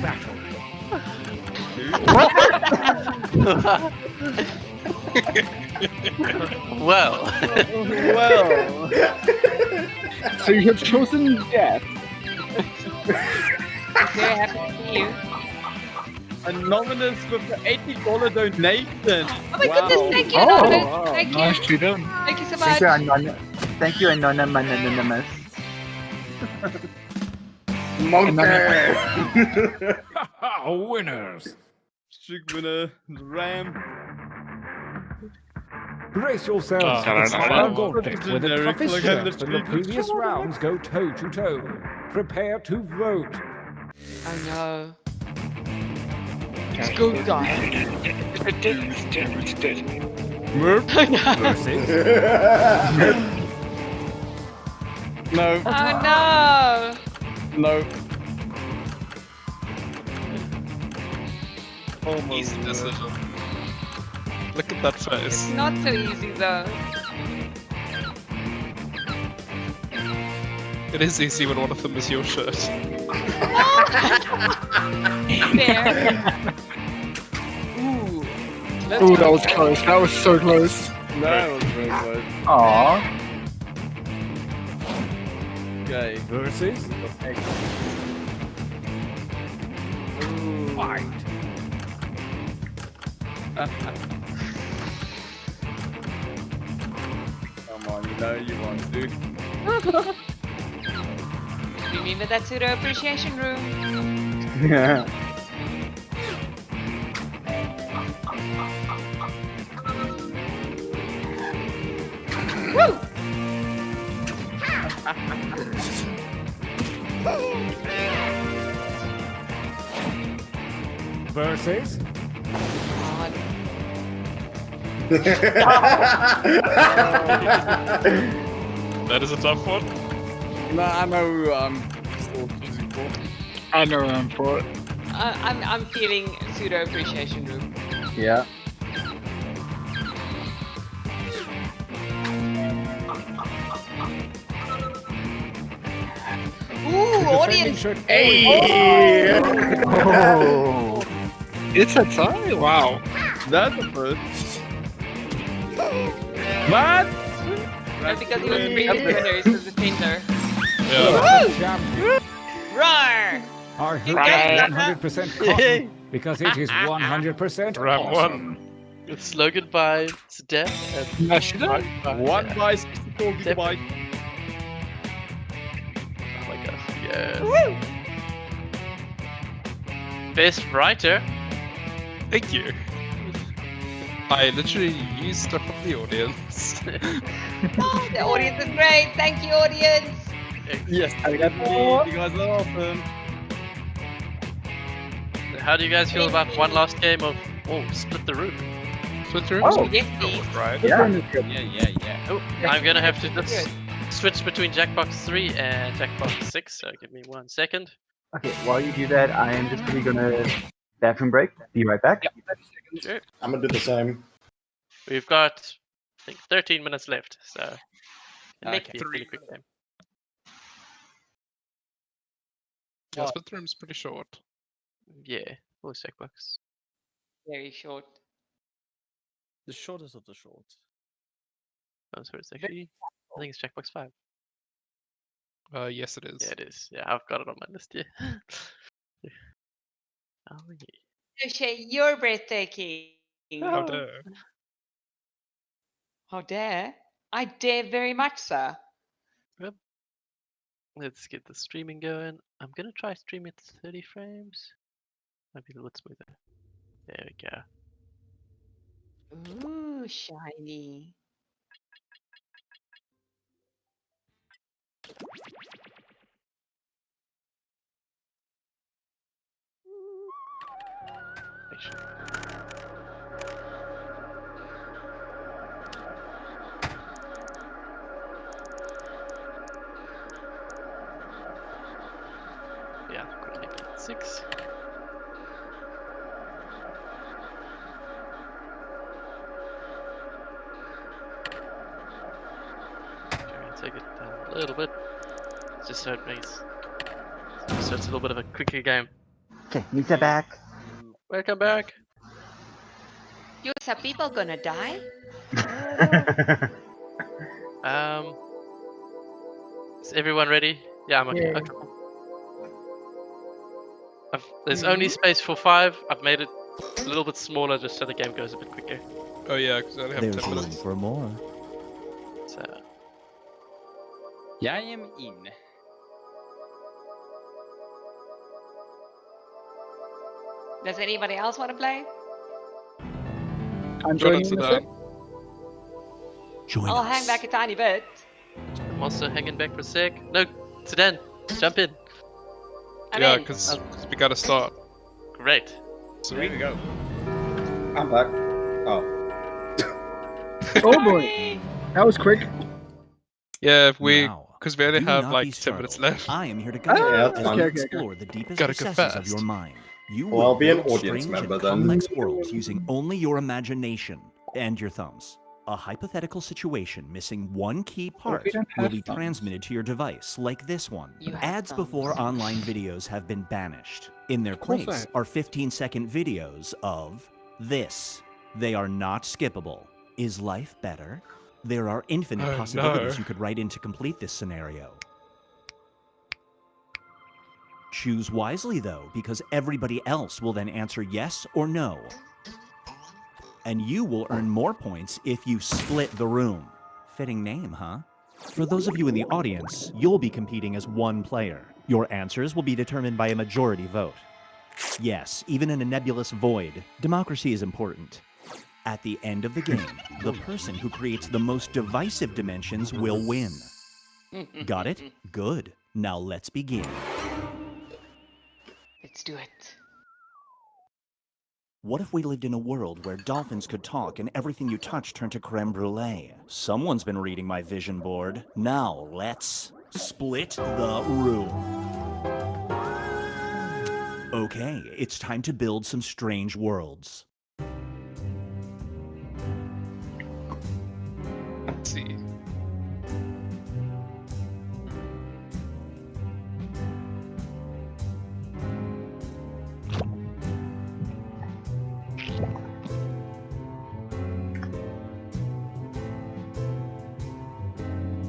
battle. Well. Well. So you have chosen death. Very happy to see you. Anonymous with the $80 donation. Oh my goodness, thank you, Oh, Anonymous. wow. Thank you. Nicely done. Thank you so Thank much. you, Thank you, Anonymous. Monkey. Winners. Strict winner, Ram. Brace yourselves for the final gauntlet, where the Generic, toughest like shirts I'm the from the treat. previous rounds go toe to toe. Prepare to vote. Oh no. It's good, guys. Versus No. Oh no. No. Oh my Easy word. decision. Look at that face. Not so easy though. It is easy when one of them is your shirt. There. Ooh. Ooh, that was close. That was so close. That was very close. Aww. Okay. Versus fight. Come on, you know you want to. Remember that pseudo appreciation room. Yeah. Woo! Versus God. That is a tough one. No, I know who I'm still choosing for. I know where I'm for it. I'm feeling pseudo appreciation room. Yeah. Ooh, audience. Hey! Oh. It's a tie? Wow. That's the first. what? Not because he was the previous winner, he was the defender. Champion. Roar! Our hoop guys is 100% cotton because it is 100% Round awesome. It's slogan by Sedan and Mash it up. One by 64 gigabyte. Oh my gosh, yes. Best writer. Thank you. I literally used stuff from the audience. Oh, the audience is great. Thank you, audience. Yes, you guys are awesome. How do you guys feel about one last game of Split the Room? Split the Room? Oh, yes, please. Right. Yeah. Oh, I'm gonna have to just switch between Jackbox 3 and Jackbox 6, so give me 1 second. Okay, while you do that, I am just really gonna bathroom break. Be right back. Sure. I'm gonna do the same. We've got, I think, 13 minutes left, so it'll Okay. be a pretty quick game. Yeah, Split the Room's pretty short. Yeah, all Jackbox. Very short. The shortest of the short. Oh, sorry, it's actually, I think it's Jackbox 5. Yes, it is. Yeah, it is. Yeah, I've got it on my list, yeah. Oh, yeah. Yoshi, you're breathtaking. How dare. How dare? I dare very much, sir. Yep. Let's get the streaming going. I'm gonna try stream at 30 frames. Might be a little smoother. There we go. Ooh, shiny. Yeah, quickly get 6. Try and take it down a little bit. Just so it makes, so it's a little bit of a quicker game. Okay, Nita back. Welcome back. You, are people gonna die? Is everyone ready? Yeah, I'm okay. Yeah. Okay. There's only space for 5. I've made it a little bit smaller just so the game goes a bit quicker. Oh yeah, because I only have There's 10 room minutes. for more. So, Yeah, I am in. Does anybody else want to play? I'm joining Join us, this. Sedan. Join I'll us. hang back a tiny bit. I'm also hanging back for a sec. No, Sedan, jump in. I'm Yeah, in. because we gotta start. Great. So There we go. I'm back. Oh. Oh boy. That was quick. Yeah, Now, because we only do have not like be 10 minutes startled. left. I am here to guide you Yeah, as that's you fine. explore the deepest Gotta go recesses of fast. your mind. You Well, will I'll be an build audience strange member and then. complex worlds using only your imagination and your thumbs. A hypothetical situation missing one key What if part we don't will have be thumbs? transmitted to your device, like this one. You have Ads before thumbs. online videos have been banished. In their course I place have. are 15-second videos of this. They are not skippable. Is life better? There are infinite Oh, possibilities no. you could write in to complete this scenario. Choose wisely, though, because everybody else will then answer yes or no. And you will earn more points if you split the room. Fitting name, huh? For those of you in the audience, you'll be competing as one player. Your answers will be determined by a majority vote. Yes, even in a nebulous void, democracy is important. At the end of the game, the person who creates the most divisive dimensions will win. Got it? Good. Now let's begin. Let's do it. What if we lived in a world where dolphins could talk and everything you touch turned to creme brulee? Someone's been reading my vision board. Now let's split the room. Okay, it's time to build some strange worlds. Let's see.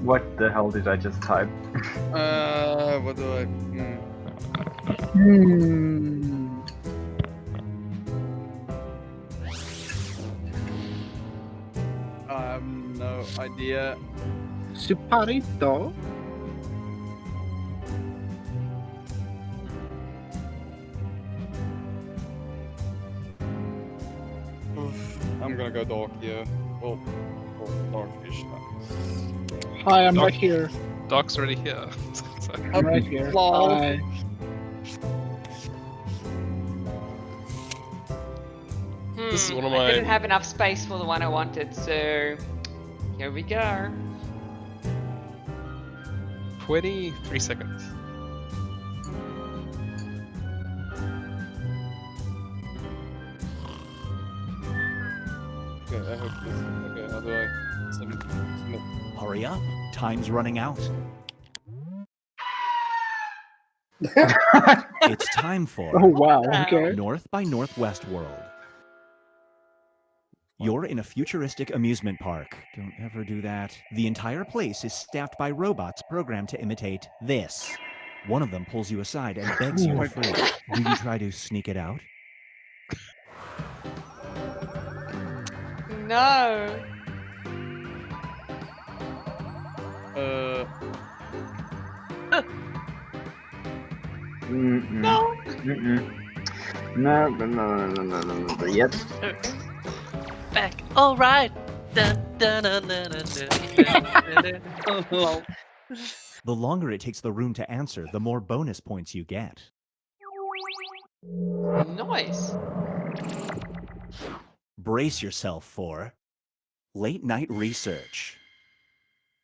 What the hell did I just type? What do I? No idea. Suparito. I'm gonna go dark here. Oh, darkish. Hi, I'm Doc- right here. Doc's already here. So- I'm right here. Lol. Hi. This is one of I my- didn't have enough space for the one I wanted, so here we go. 23 seconds. Okay, I hope this. Okay, how do I submit? Hurry up, time's running out. It's time for Oh wow. Okay. North by Northwest World. You're in a futuristic amusement park. Don't ever do that. The entire place is staffed by robots programmed to imitate this. One of them pulls you aside and begs you for free. Do you try to sneak it out? No. No. No. Yep. Back. All right. Dun, dun, dun, dun, dun, dun, dun, dun. The longer it takes the room to answer, the more bonus points you get. Nice. Brace yourself for late night research.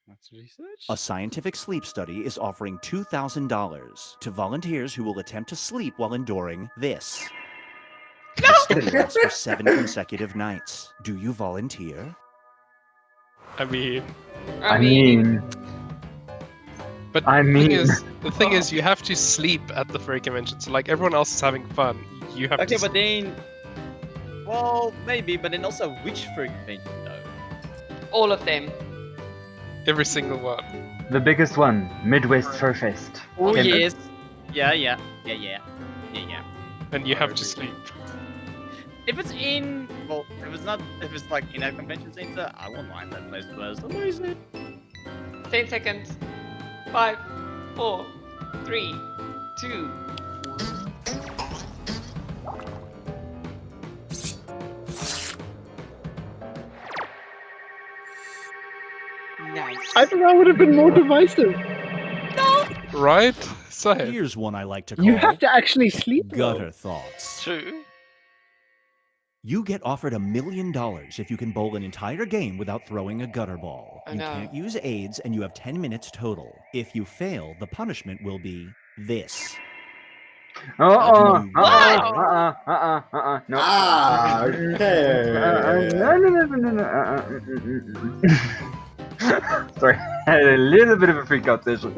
What's research? A scientific sleep study is offering $2,000 to volunteers who will attempt to sleep while enduring this. The study lasts for 7 consecutive nights. Do you volunteer? I mean, but I mean- the thing is, you have to sleep at the furry convention. So like everyone else is having fun, you have Okay, to. but then, well, maybe, but then also which furry convention though? All of them. Every single one. The biggest one, Midwest Fur Fest. Oh Can- yes. Yeah. And you have to sleep. If it's in, well, if it's like in a convention center, I won't mind that place. But it's amazing. 10 seconds. 5, 4, 3, 2. Nice. I thought that would have been more divisive. Right? So here's one I like to call You have to actually sleep. though. gutter thoughts. True. You get offered $1 million if you can bowl an entire game without throwing a gutter ball. Oh, You no. can't use aids, and you have 10 minutes total. If you fail, the punishment will be this. No. Ah, okay. No. Sorry, I had a little bit of a freak out session.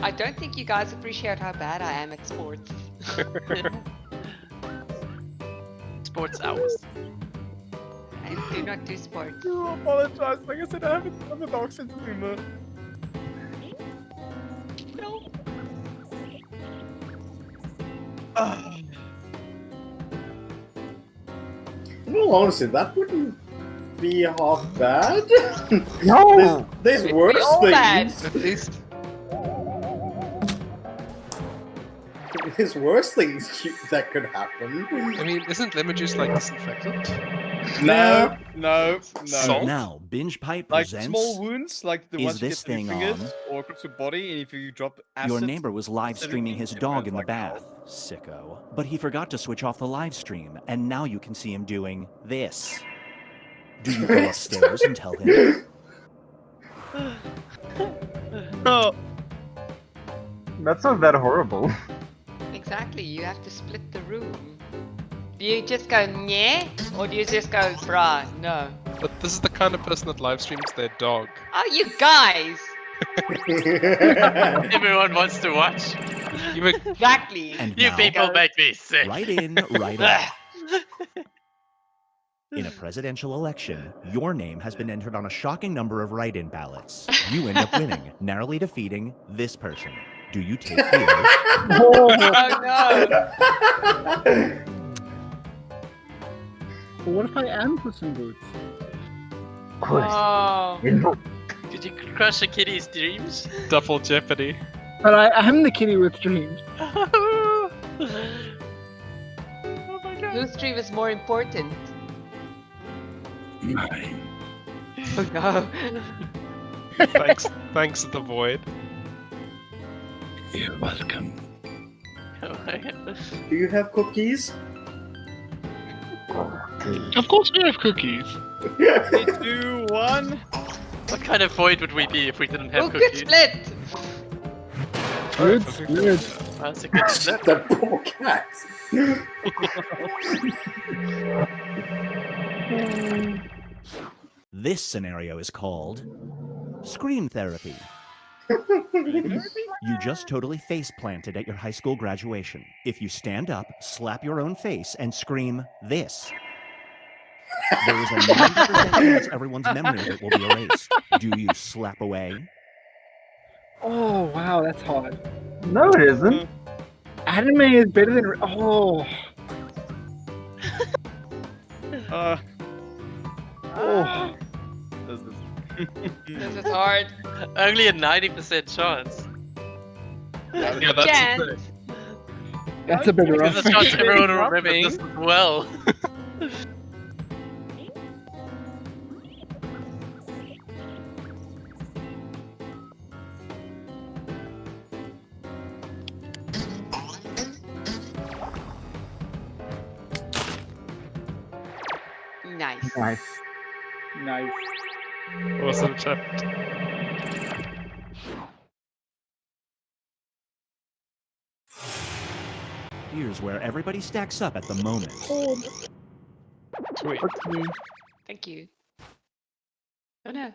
I don't think you guys appreciate how bad I am at sports. Sports hours. I do not do sports. I apologize. Like I said, I have a dark sense of humor. No. In all honesty, that wouldn't be half bad. No! There's We're worse all bad. things. At least There's worse things that could happen. I mean, isn't lemon juice like disinfectant? No. Salt? Now, Binge Pipe Like presents. small wounds, like the Is ones you this get through thing fingers on? or across your body, and if you drop acid. Your neighbor was live streaming his it dog burns in the like bath. Sicko. But he forgot to switch off the live stream, and now you can see him doing this. Do you go upstairs and tell him? Oh. That's not that horrible. Exactly, you have to split the room. Do you just go nyeh, or do you just go bruh? No. But this is the kind of person that live streams their dog. Oh, you guys! Everyone wants to watch. Exactly. And You now, people make me sick. right in, right off. In a presidential election, your name has been entered on a shocking number of write-in ballots. You end up winning, narrowly defeating this person. Do you take heroes? Oh no! But what if I am Puss in Boots? Oh. Did you crush a kitty's dreams? Double jeopardy. But I am the kitty with dreams. Oh my god. Whose dream is more important? Oh no. Thanks, the void. You're welcome. Do you have cookies? Of course we have cookies. 3, 2, 1. What kind of void would we be if we didn't have Oh, good cookies? split! Good split. That's a good split. That poor cat. This scenario is called Scream Therapy. You just totally face planted at your high school graduation. If you stand up, slap your own face, and scream this, there is a 90% chance everyone's memory of it will be erased. Do you slap away? Oh wow, that's hard. No, it isn't. Anime is better than. Oh. Oh. This is hard. Only a 90% chance. Yeah, Can't. that's That's a bit rough. There's a chance everyone will remember this as well. Nice. Nice. Nice. awesome chat. Here's where everybody stacks up at the moment. Sweet. Thank you. Oh no.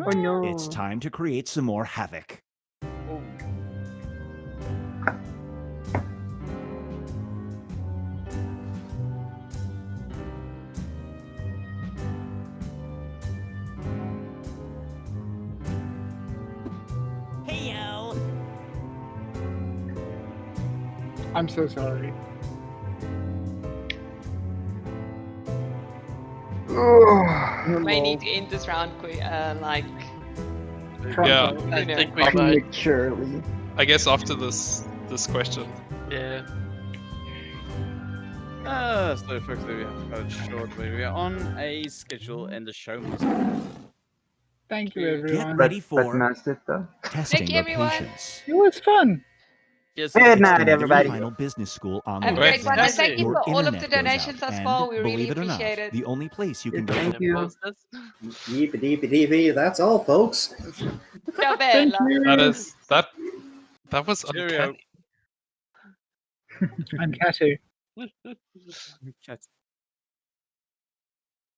Oh no. It's time to create some more havoc. Heyo. I'm so sorry. We may need to end this round like. Yeah. I know. think we might. Prematurely. I guess after this question. Yeah. So folks, we have to cut it short, but we are on a schedule and the show must Thank you, everyone. Get ready for That's it though. testing Thank you, your everyone. patience. It was fun. Yes, Good It's night, the everybody. Final business school on Have a the great web. one, and thank you Your for all of the internet goes donations out, thus and far. We believe really it or not, appreciate it. the only place you can go. Thank you. Deepy, deepy, deepy. That's all, folks. Ciao, Thank Bella. you. That was Cheerio. uncanny. I'm Katu.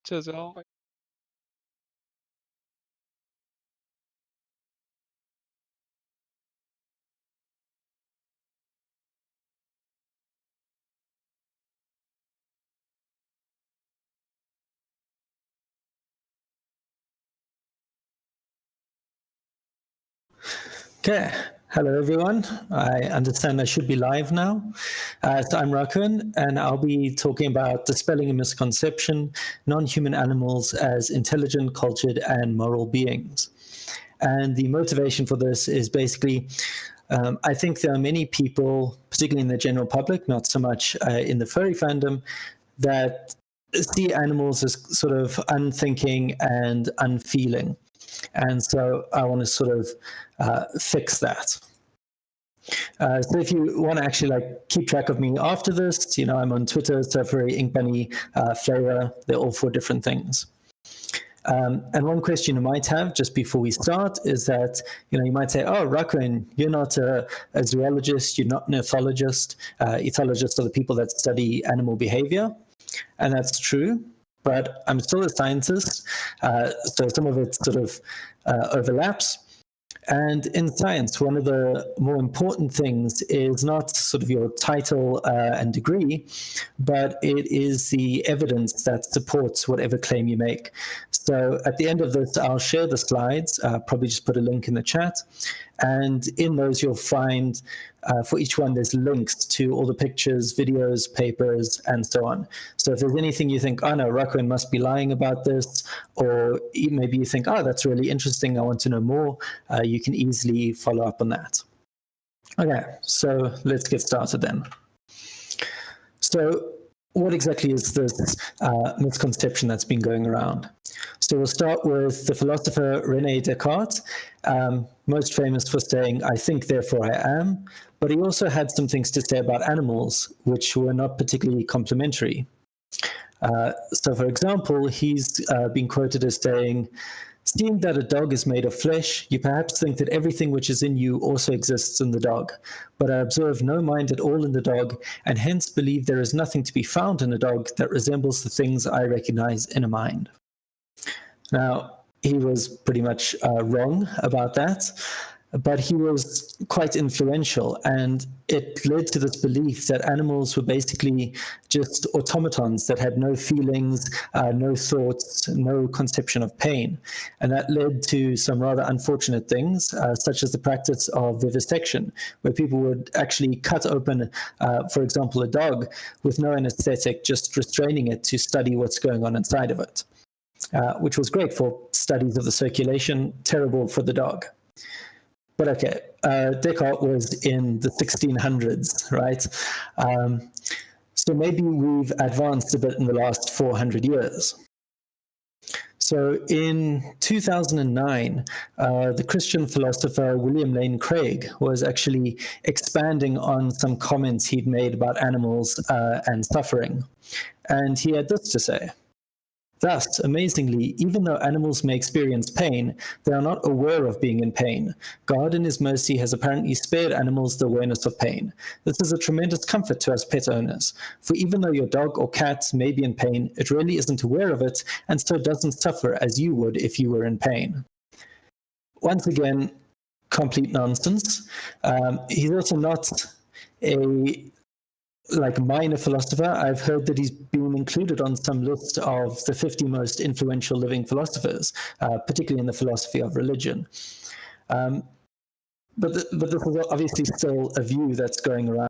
Cheers, y'all. Okay, hello everyone. I understand I should be live now. So I'm Rakun, and I'll be talking about dispelling a misconception, non-human animals as intelligent, cultured, and moral beings. And the motivation for this is basically, I think there are many people, particularly in the general public, not so much in the furry fandom, that see animals as sort of unthinking and unfeeling. And so I want to sort of fix that. So if you want to actually keep track of me after this, I'm on Twitter, Surfery, Inkbunny, Flavor. They're all for different things. And one question you might have just before we start is that, you might say, oh, Rakun, you're not a zoologist, you're not an ethologist. Ethologists are the people that study animal behavior. And that's true, but I'm still a scientist. So some of it sort of overlaps. And in science, one of the more important things is not sort of your title and degree, but it is the evidence that supports whatever claim you make. So at the end of this, I'll share the slides, probably just put a link in the chat. And in those, you'll find for each one, there's links to all the pictures, videos, papers, and so on. So if there's anything you think, oh no, Rakun must be lying about this, or maybe you think, oh, that's really interesting, I want to know more, you can easily follow up on that. Okay, so let's get started then. So what exactly is this misconception that's been going around? So we'll start with the philosopher René Descartes, most famous for saying, I think, therefore I am, but he also had some things to say about animals, which were not particularly complimentary. So for example, he's been quoted as saying, seeing that a dog is made of flesh, you perhaps think that everything which is in you also exists in the dog. But I observe no mind at all in the dog, and hence believe there is nothing to be found in a dog that resembles the things I recognize in a mind. Now, he was pretty much wrong about that, but he was quite influential, and it led to this belief that animals were basically just automatons that had no feelings, no thoughts, no conception of pain. And that led to some rather unfortunate things, such as the practice of vivisection, where people would actually cut open, for example, a dog with no anesthetic, just restraining it to study what's going on inside of it, which was great for studies of the circulation, terrible for the dog. But okay, Descartes was in the 1600s, right? So maybe we've advanced a bit in the last 400 years. So in 2009, the Christian philosopher William Lane Craig was actually expanding on some comments he'd made about animals and suffering. And he had this to say. Thus, amazingly, even though animals may experience pain, they are not aware of being in pain. God in his mercy has apparently spared animals the awareness of pain. This is a tremendous comfort to us pet owners, for even though your dog or cat may be in pain, it really isn't aware of it, and so doesn't suffer as you would if you were in pain. Once again, complete nonsense. He's also not a minor philosopher. I've heard that he's been included on some list of the 50 most influential living philosophers, particularly in the philosophy of religion. But this is obviously still a view that's going around.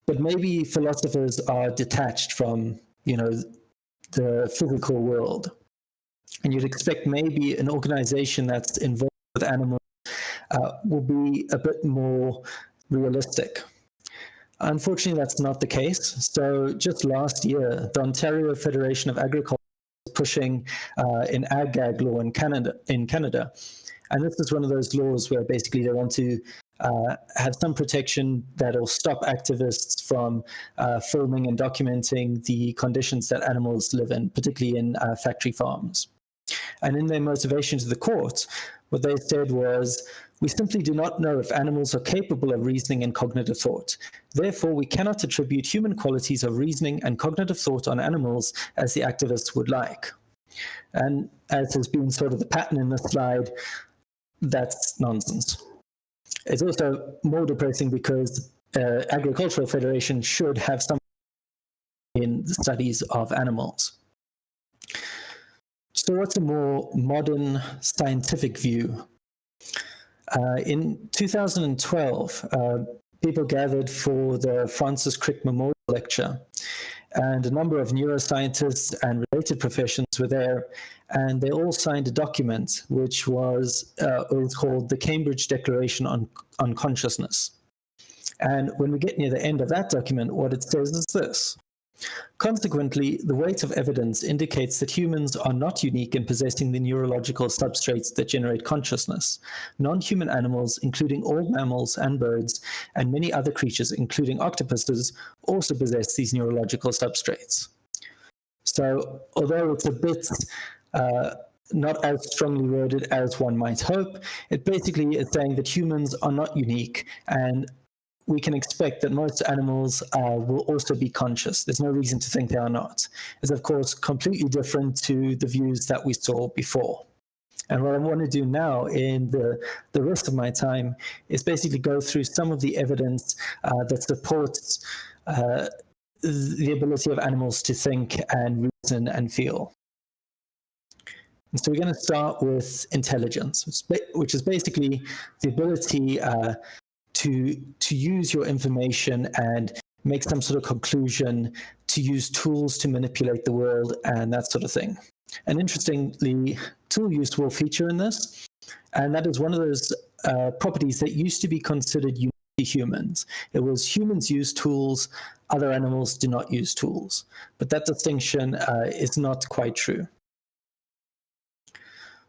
But maybe philosophers are detached from, the physical world. And you'd expect maybe an organization that's involved with animals will be a bit more realistic. Unfortunately, that's not the case. So just last year, the Ontario Federation of Agriculture was pushing an ag-gag law in Canada. And this is one of those laws where basically they want to have some protection that will stop activists from filming and documenting the conditions that animals live in, particularly in factory farms. And in their motivation to the court, what they said was, we simply do not know if animals are capable of reasoning and cognitive thought. Therefore, we cannot attribute human qualities of reasoning and cognitive thought on animals as the activists would like. And as has been sort of the pattern in this slide, that's nonsense. It's also more depressing because Agricultural Federation should have some in the studies of animals. So what's a more modern scientific view? In 2012, people gathered for the Francis Crick Memorial Lecture, and a number of neuroscientists and related professions were there, and they all signed a document which was called the Cambridge Declaration on Consciousness. And when we get near the end of that document, what it says is this: consequently, the weight of evidence indicates that humans are not unique in possessing the neurological substrates that generate consciousness. Non-human animals, including all mammals and birds, and many other creatures, including octopuses, also possess these neurological substrates. So, although it's a bit not as strongly worded as one might hope, it basically is saying that humans are not unique, and we can expect that most animals will also be conscious. There's no reason to think they are not. It's, of course, completely different to the views that we saw before. And what I want to do now in the rest of my time is basically go through some of the evidence that supports the ability of animals to think and reason and feel. And so we're going to start with intelligence, which is basically the ability to use your information and make some sort of conclusion, to use tools to manipulate the world and that sort of thing. And interestingly, tool use will feature in this, and that is one of those properties that used to be considered unique to humans. It was humans use tools, other animals do not use tools. But that distinction is not quite true.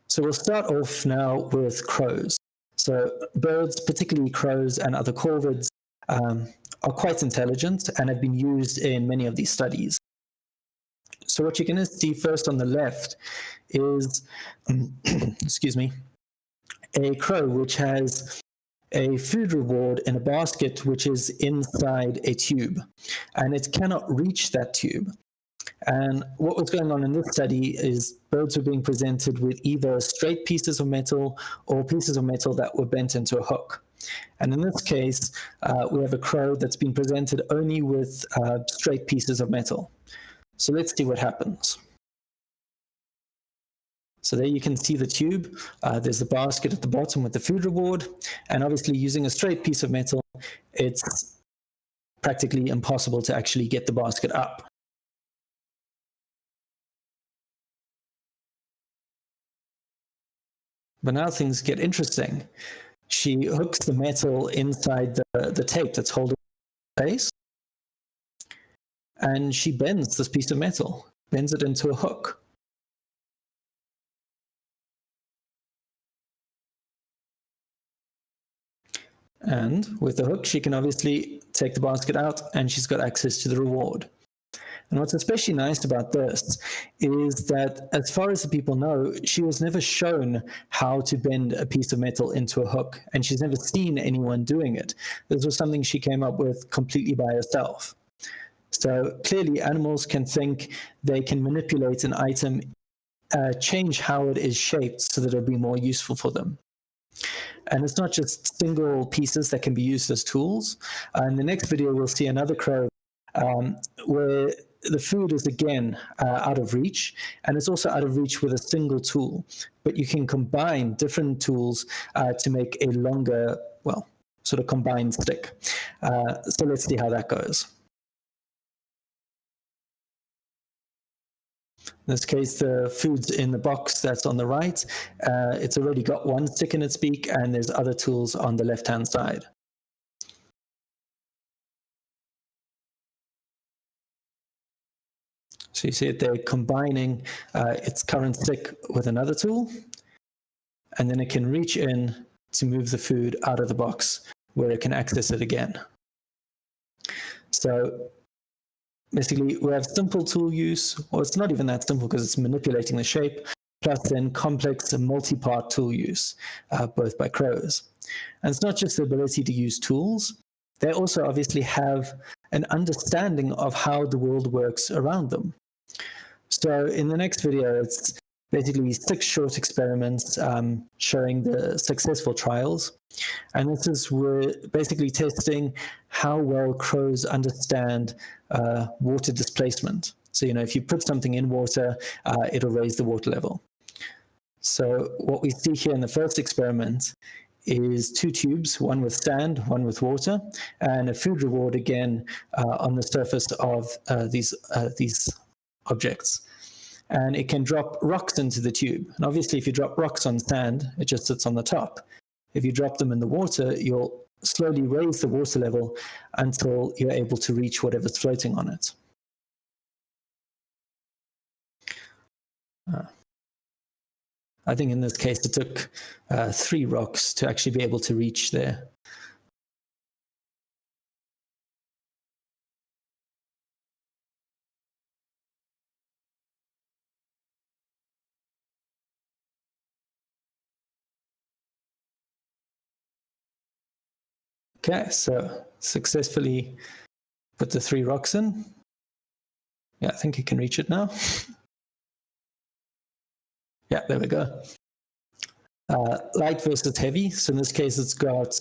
So we'll start off now with crows. So birds, particularly crows and other corvids, are quite intelligent and have been used in many of these studies. So what you're going to see first on the left is, excuse me, a crow which has a food reward in a basket which is inside a tube, and it cannot reach that tube. And what was going on in this study is birds were being presented with either straight pieces of metal or pieces of metal that were bent into a hook. And in this case, we have a crow that's been presented only with straight pieces of metal. So let's see what happens. So there you can see the tube. There's the basket at the bottom with the food reward. And obviously using a straight piece of metal, it's practically impossible to actually get the basket up. But now things get interesting. She hooks the metal inside the tape that's holding the base, and she bends this piece of metal, bends it into a hook. And with the hook, she can obviously take the basket out, and she's got access to the reward. And what's especially nice about this is that, as far as the people know, she was never shown how to bend a piece of metal into a hook, and she's never seen anyone doing it. This was something she came up with completely by herself. So clearly, animals can think, they can manipulate an item, change how it is shaped so that it'll be more useful for them. And it's not just single pieces that can be used as tools. In the next video, we'll see another crow where the food is again out of reach, and it's also out of reach with a single tool. But you can combine different tools to make a longer, well, sort of combined stick. So let's see how that goes. In this case, the food's in the box that's on the right. It's already got one stick in its beak, and there's other tools on the left-hand side. So you see it there combining its current stick with another tool, and then it can reach in to move the food out of the box where it can access it again. So basically, we have simple tool use, or it's not even that simple because it's manipulating the shape, plus then complex and multi-part tool use, both by crows. And it's not just the ability to use tools, they also obviously have an understanding of how the world works around them. So in the next video, it's basically 6 short experiments showing the successful trials. And this is we're basically testing how well crows understand water displacement. So, if you put something in water, it'll raise the water level. So what we see here in the first experiment is 2 tubes, one with sand, one with water, and a food reward again on the surface of these objects. And it can drop rocks into the tube. And obviously, if you drop rocks on sand, it just sits on the top. If you drop them in the water, you'll slowly raise the water level until you're able to reach whatever's floating on it. I think in this case, it took 3 rocks to actually be able to reach there. Okay, so successfully put the 3 rocks in. Yeah, I think you can reach it now. Yeah, there we go. Light versus heavy. So in this case, it's got,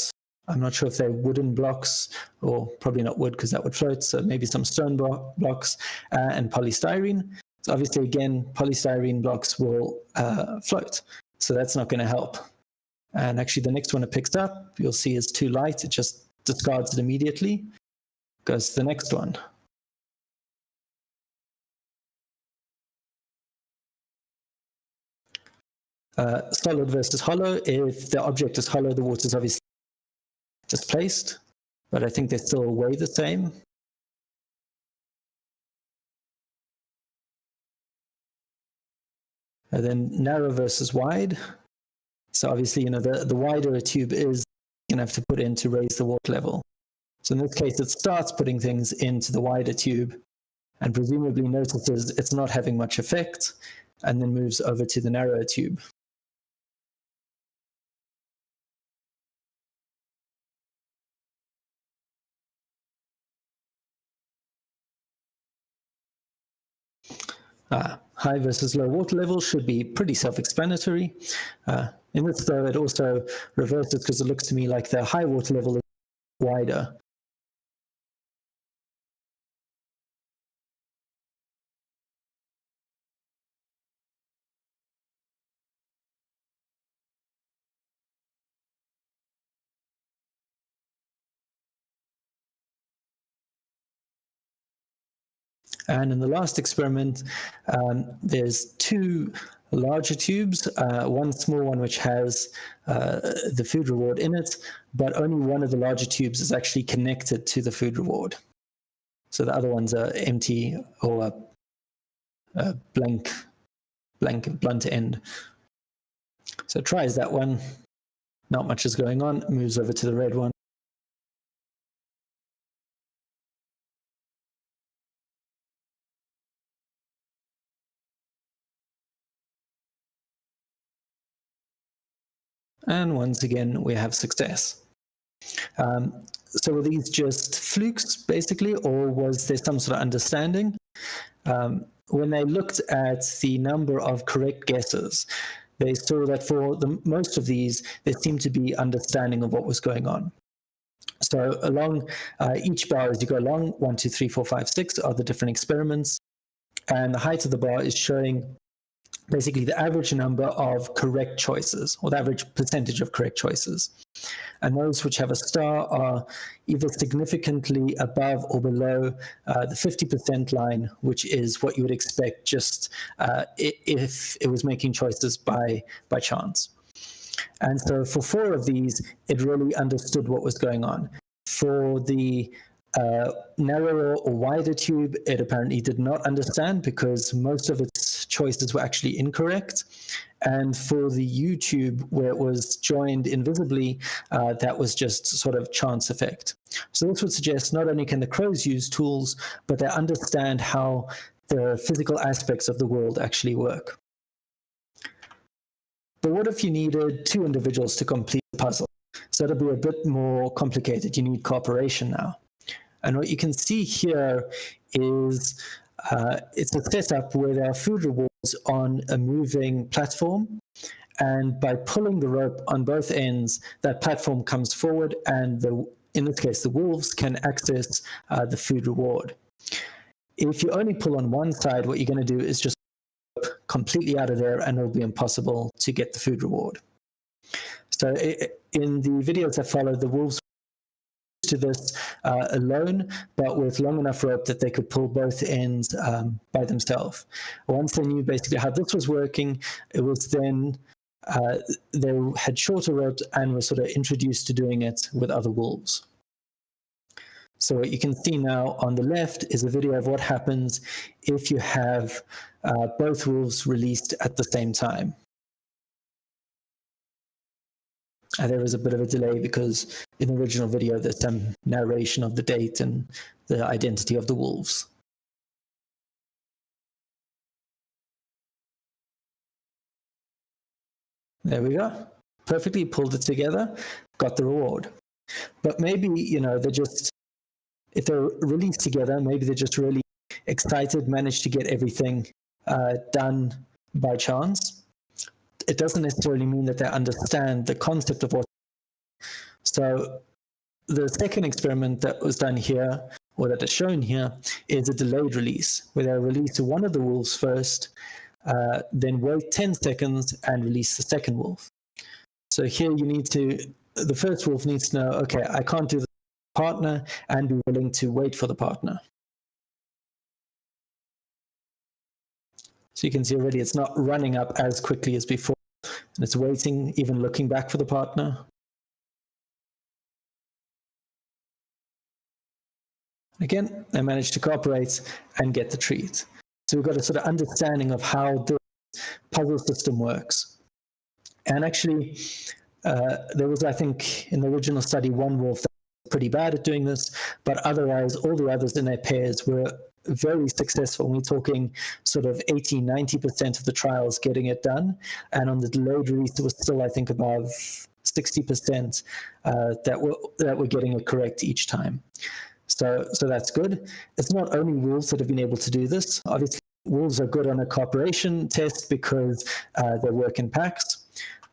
I'm not sure if they're wooden blocks, or probably not wood because that would float. So maybe some stone blocks and polystyrene. So obviously, again, polystyrene blocks will float. So that's not going to help. And actually, the next one it picks up, you'll see is too light. It just discards it immediately. Goes to the next one. Solid versus hollow. If the object is hollow, the water is obviously displaced, but I think they still weigh the same. And then narrow versus wide. So obviously, the wider a tube is, you're going to have to put in to raise the water level. So in this case, it starts putting things into the wider tube and presumably notices it's not having much effect and then moves over to the narrower tube. High versus low water level should be pretty self-explanatory. In this, though, it also reverses because it looks to me like the high water level is wider. And in the last experiment, there's 2 larger tubes, one small one which has the food reward in it, but only one of the larger tubes is actually connected to the food reward. So the other ones are empty or blank blunt end. So it tries that one. Not much is going on. Moves over to the red one. And once again, we have success. So were these just flukes, basically, or was there some sort of understanding? When they looked at the number of correct guesses, they saw that for most of these, there seemed to be understanding of what was going on. So along each bar, as you go along, 1, 2, 3, 4, 5, 6 are the different experiments. And the height of the bar is showing basically the average number of correct choices, or the average percentage of correct choices. And those which have a star are either significantly above or below the 50% line, which is what you would expect just if it was making choices by chance. And so for 4 of these, it really understood what was going on. For the narrower or wider tube, it apparently did not understand because most of its choices were actually incorrect. And for the U tube, where it was joined invisibly, that was just sort of chance effect. So this would suggest not only can the crows use tools, but they understand how the physical aspects of the world actually work. But what if you needed 2 individuals to complete the puzzle? So it'll be a bit more complicated. You need cooperation now. And what you can see here is it's a setup where there are food rewards on a moving platform. And by pulling the rope on both ends, that platform comes forward, and in this case, the wolves can access the food reward. If you only pull on one side, what you're going to do is just completely out of there, and it'll be impossible to get the food reward. So in the videos that follow, the wolves to this alone, but with long enough rope that they could pull both ends by themselves. Once they knew basically how this was working, it was then they had shorter ropes and were sort of introduced to doing it with other wolves. So what you can see now on the left is a video of what happens if you have both wolves released at the same time. There is a bit of a delay because in the original video there's some narration of the date and the identity of the wolves. There we go. Perfectly pulled it together, got the reward. But maybe, they're just, if they're released together, maybe they're just really excited, managed to get everything done by chance. It doesn't necessarily mean that they understand the concept of what. So the second experiment that was done here, or that is shown here, is a delayed release, where they release one of the wolves first, then wait 10 seconds and release the second wolf. So here the first wolf needs to know, okay, I can't do the partner, and be willing to wait for the partner. So you can see already it's not running up as quickly as before, and it's waiting, even looking back for the partner. Again, they managed to cooperate and get the treat. So we've got a sort of understanding of how the puzzle system works. And actually, there was, I think, in the original study, one wolf that was pretty bad at doing this, but otherwise, all the others in their pairs were very successful. We're talking sort of 80, 90% of the trials getting it done. And on the delayed release, it was still, I think, above 60% that were getting it correct each time. So that's good. It's not only wolves that have been able to do this. Obviously, wolves are good on a cooperation test because they work in packs.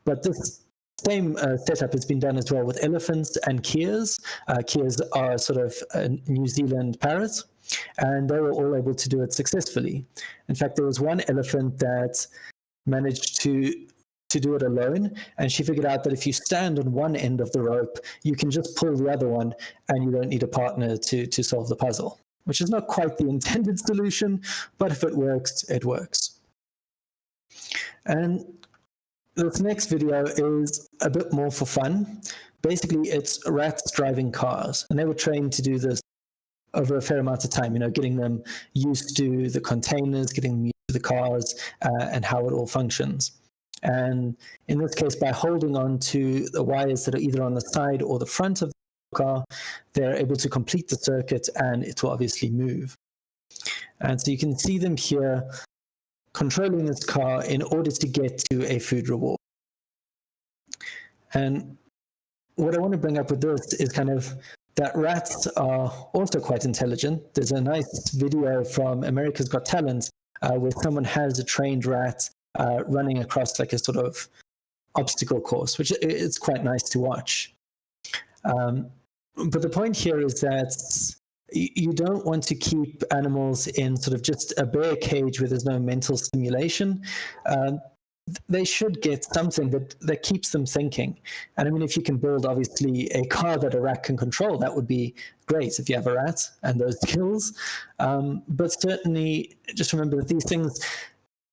But this same setup has been done as well with elephants and keas. Keas are sort of New Zealand parrots, and they were all able to do it successfully. In fact, there was one elephant that managed to do it alone, and she figured out that if you stand on one end of the rope, you can just pull the other one, and you don't need a partner to solve the puzzle, which is not quite the intended solution, but if it works, it works. And this next video is a bit more for fun. Basically, it's rats driving cars, and they were trained to do this over a fair amount of time, getting them used to the containers, getting them used to the cars, and how it all functions. And in this case, by holding on to the wires that are either on the side or the front of the car, they're able to complete the circuit, and it will obviously move. And so you can see them here controlling this car in order to get to a food reward. And what I want to bring up with this is kind of that rats are also quite intelligent. There's a nice video from America's Got Talent where someone has a trained rat running across like a sort of obstacle course, which is quite nice to watch. But the point here is that you don't want to keep animals in sort of just a bare cage where there's no mental stimulation. They should get something that keeps them thinking. And I mean, if you can build, obviously, a car that a rat can control, that would be great if you have a rat and those skills. But certainly, just remember that these things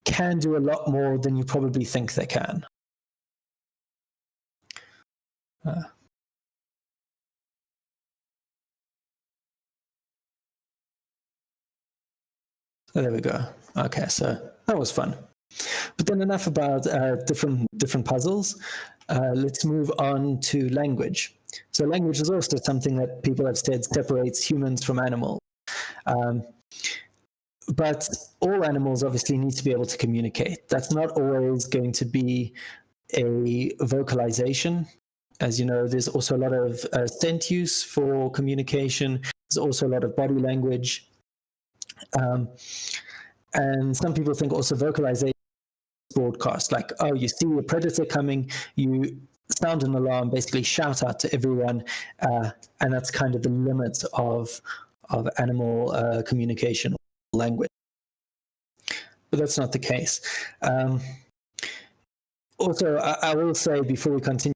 can do a lot more than you probably think they can. So there we go. Okay, so that was fun. But then enough about different puzzles. Let's move on to language. So language is also something that people have said separates humans from animals. But all animals obviously need to be able to communicate. That's not always going to be a vocalization. As you know, there's also a lot of scent use for communication. There's also a lot of body language. And some people think also vocalization is broadcast, like, oh, you see a predator coming, you sound an alarm, basically shout out to everyone, and that's kind of the limit of animal communication or language. But that's not the case. Also, I will say before we continue,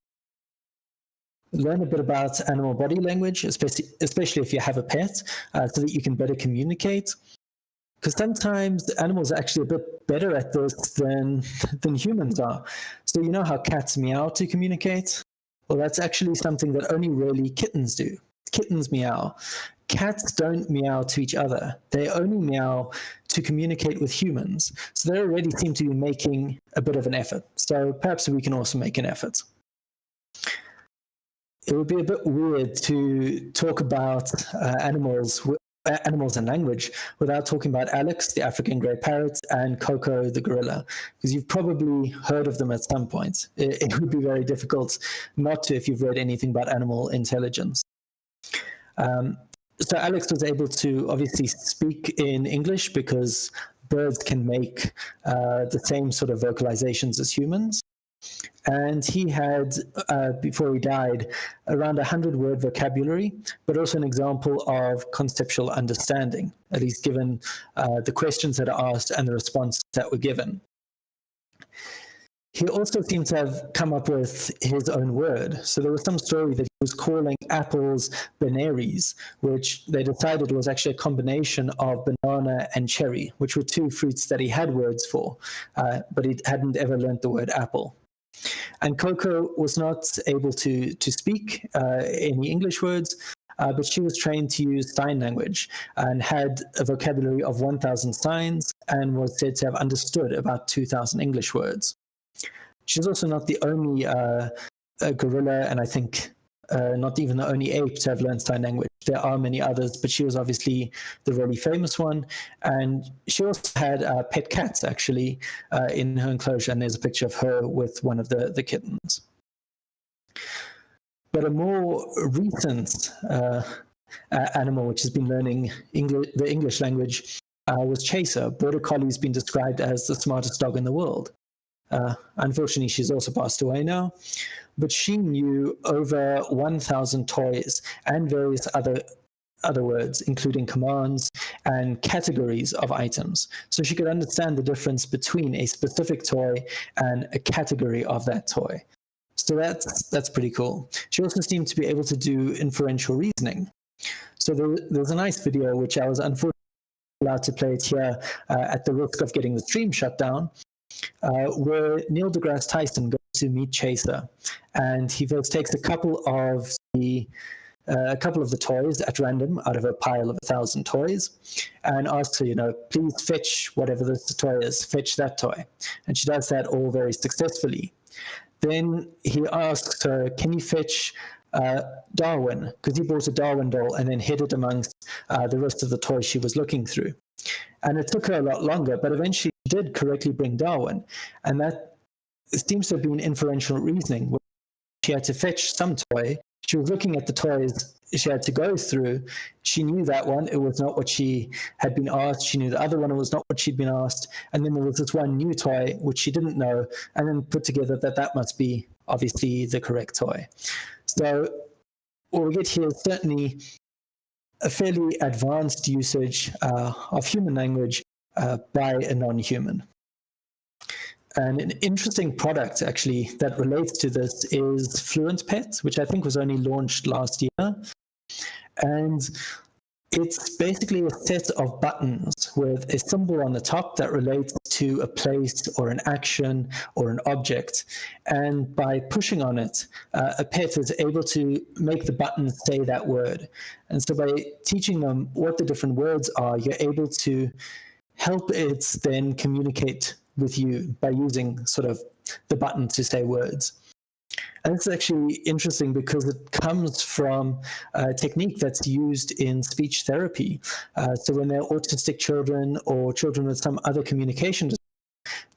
learn a bit about animal body language, especially if you have a pet, so that you can better communicate. Because sometimes animals are actually a bit better at this than humans are. So you know how cats meow to communicate? Well, that's actually something that only really kittens do. Kittens meow. Cats don't meow to each other. They only meow to communicate with humans. So they already seem to be making a bit of an effort. So perhaps we can also make an effort. It would be a bit weird to talk about animals and language without talking about Alex, the African grey parrot, and Coco, the gorilla, because you've probably heard of them at some point. It would be very difficult not to if you've read anything about animal intelligence. So Alex was able to obviously speak in English because birds can make the same sort of vocalizations as humans. And he had, before he died, around 100-word vocabulary, but also an example of conceptual understanding, at least given the questions that are asked and the responses that were given. He also seemed to have come up with his own word. So there was some story that he was calling apples berries, which they decided was actually a combination of banana and cherry, which were two fruits that he had words for, but he hadn't ever learned the word apple. And Coco was not able to speak any English words, but she was trained to use sign language and had a vocabulary of 1,000 signs and was said to have understood about 2,000 English words. She's also not the only gorilla, and I think not even the only ape to have learned sign language. There are many others, but she was obviously the really famous one. And she also had pet cats, actually, in her enclosure, and there's a picture of her with one of the kittens. But a more recent animal which has been learning the English language was Chaser. Border Collie's been described as the smartest dog in the world. Unfortunately, she's also passed away now, but she knew over 1,000 toys and various other words, including commands and categories of items. So she could understand the difference between a specific toy and a category of that toy. So that's pretty cool. She also seemed to be able to do inferential reasoning. So there's a nice video, which I was unfortunately allowed to play it here at the risk of getting the stream shut down, where Neil deGrasse Tyson goes to meet Chaser, and he first takes a couple of the toys at random out of a pile of 1,000 toys, and asks her, please fetch whatever this toy is, fetch that toy, and she does that all very successfully. Then he asks her, can you fetch Darwin, because he bought a Darwin doll and then hid it amongst the rest of the toys she was looking through. And it took her a lot longer, but eventually she did correctly bring Darwin. And that seems to have been inferential reasoning. Where she had to fetch some toy. She was looking at the toys she had to go through. She knew that one. It was not what she had been asked. She knew the other one. It was not what she'd been asked. And then there was this one new toy, which she didn't know, and then put together that must be obviously the correct toy. So what we get here is certainly a fairly advanced usage of human language by a non-human. And an interesting product, actually, that relates to this is Fluent Pet, which I think was only launched last year. And it's basically a set of buttons with a symbol on the top that relates to a place or an action or an object. And by pushing on it, a pet is able to make the button say that word. And so by teaching them what the different words are, you're able to help it then communicate with you by using sort of the button to say words. And it's actually interesting because it comes from a technique that's used in speech therapy. So when they're autistic children or children with some other communication disorder,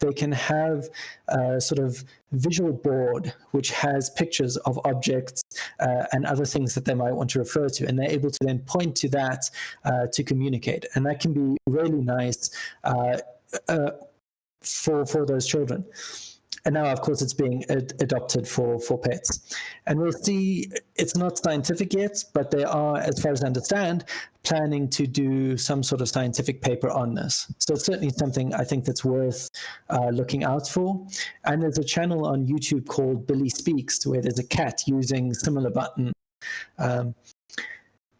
they can have a sort of visual board which has pictures of objects and other things that they might want to refer to, and they're able to then point to that to communicate. And that can be really nice for those children. And now, of course, it's being adopted for pets. And we'll see, it's not scientific yet, but they are, as far as I understand, planning to do some sort of scientific paper on this. So it's certainly something I think that's worth looking out for. And there's a channel on YouTube called Billy Speaks, where there's a cat using similar button.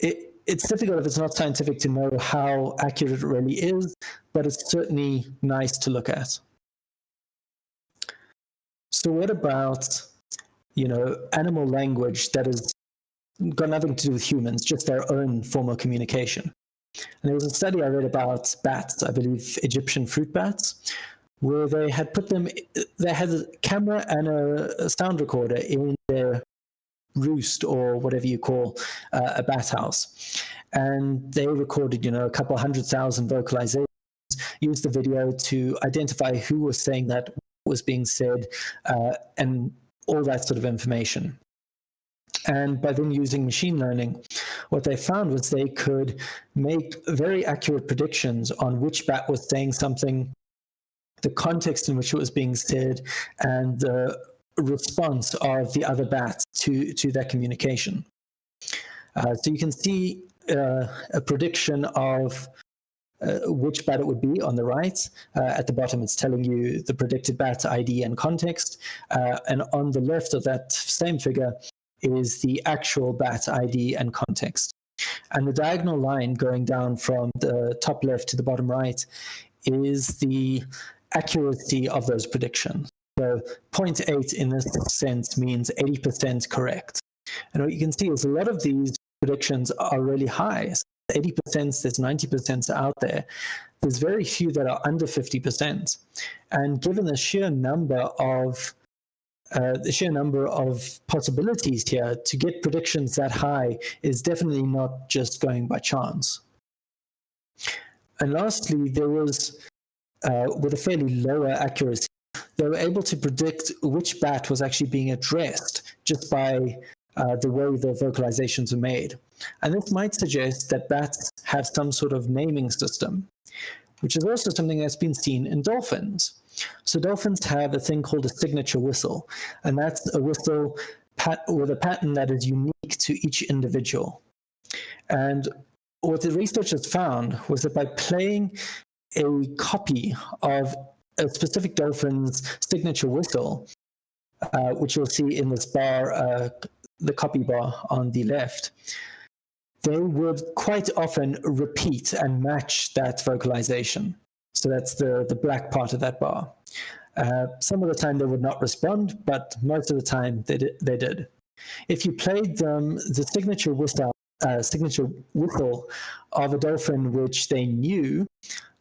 It's difficult if it's not scientific to know how accurate it really is, but it's certainly nice to look at. So what about, animal language that has got nothing to do with humans, just their own form of communication? And there was a study I read about bats, I believe Egyptian fruit bats, where they had they had a camera and a sound recorder in their roost, or whatever you call a bat house. And they recorded, a couple 100,000 vocalizations, used the video to identify who was saying that, was being said, and all that sort of information. And by then using machine learning, what they found was they could make very accurate predictions on which bat was saying something, the context in which it was being said, and the response of the other bats to that communication. So you can see a prediction of which bat it would be on the right. At the bottom, it's telling you the predicted bat ID and context. And on the left of that same figure is the actual bat ID and context. And the diagonal line going down from the top left to the bottom right is the accuracy of those predictions. So 0.8 in this sense means 80% correct. And what you can see is a lot of these predictions are really high. 80%, there's 90% out there. There's very few that are under 50%. And given the sheer number of possibilities here, to get predictions that high is definitely not just going by chance. And lastly, there was, with a fairly lower accuracy, they were able to predict which bat was actually being addressed just by the way the vocalizations are made. And this might suggest that bats have some sort of naming system, which is also something that's been seen in dolphins. So dolphins have a thing called a signature whistle, and that's a whistle with a pattern that is unique to each individual. And what the researchers found was that by playing a copy of a specific dolphin's signature whistle, which you'll see in this bar, the copy bar on the left, they would quite often repeat and match that vocalization. So that's the black part of that bar. Some of the time they would not respond, but most of the time they did. If you played them the signature whistle of a dolphin which they knew,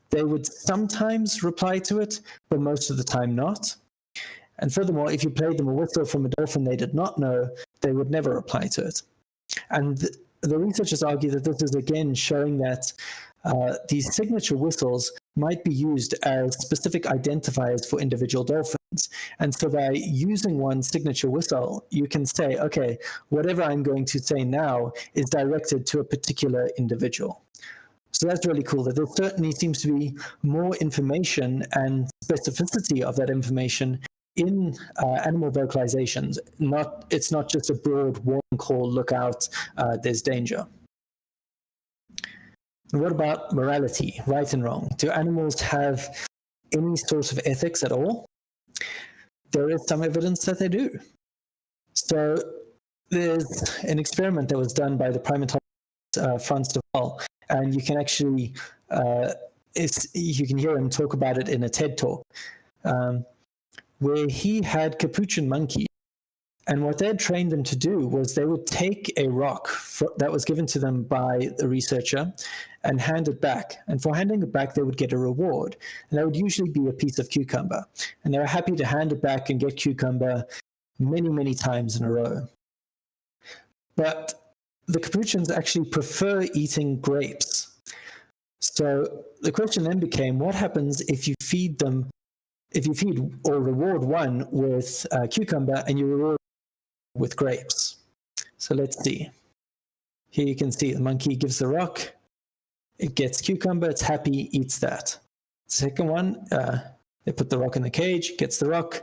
they would sometimes reply to it, but most of the time not. And furthermore, if you played them a whistle from a dolphin they did not know, they would never reply to it. And the researchers argue that this is again showing that these signature whistles might be used as specific identifiers for individual dolphins. And so by using one signature whistle, you can say, okay, whatever I'm going to say now is directed to a particular individual. So that's really cool that there certainly seems to be more information and specificity of that information in animal vocalizations. It's not just a broad warning call, look out, there's danger. And what about morality, right and wrong? Do animals have any sort of ethics at all? There is some evidence that they do. So there's an experiment that was done by the primatologist Frans de Waal, and you can actually, you can hear him talk about it in a TED Talk, where he had capuchin monkeys. And what they had trained them to do was they would take a rock that was given to them by the researcher and hand it back. And for handing it back, they would get a reward. And that would usually be a piece of cucumber. And they were happy to hand it back and get cucumber many, many times in a row. But the capuchins actually prefer eating grapes. So the question then became, what happens if you feed them if you feed or reward one with cucumber and you reward with grapes. So let's see. Here you can see the monkey gives the rock, it gets cucumber, it's happy, eats that. Second one, they put the rock in the cage, gets the rock,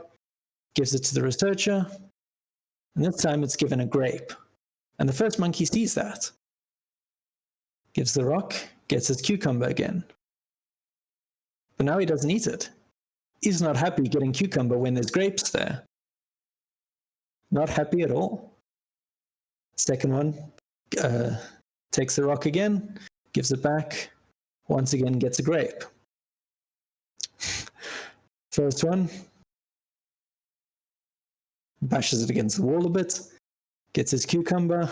gives it to the researcher, and this time it's given a grape. And the first monkey sees that. Gives the rock, gets his cucumber again. But now he doesn't eat it. He's not happy getting cucumber when there's grapes there. Not happy at all. Second one, takes the rock again, gives it back, once again gets a grape. First one, bashes it against the wall a bit, gets his cucumber,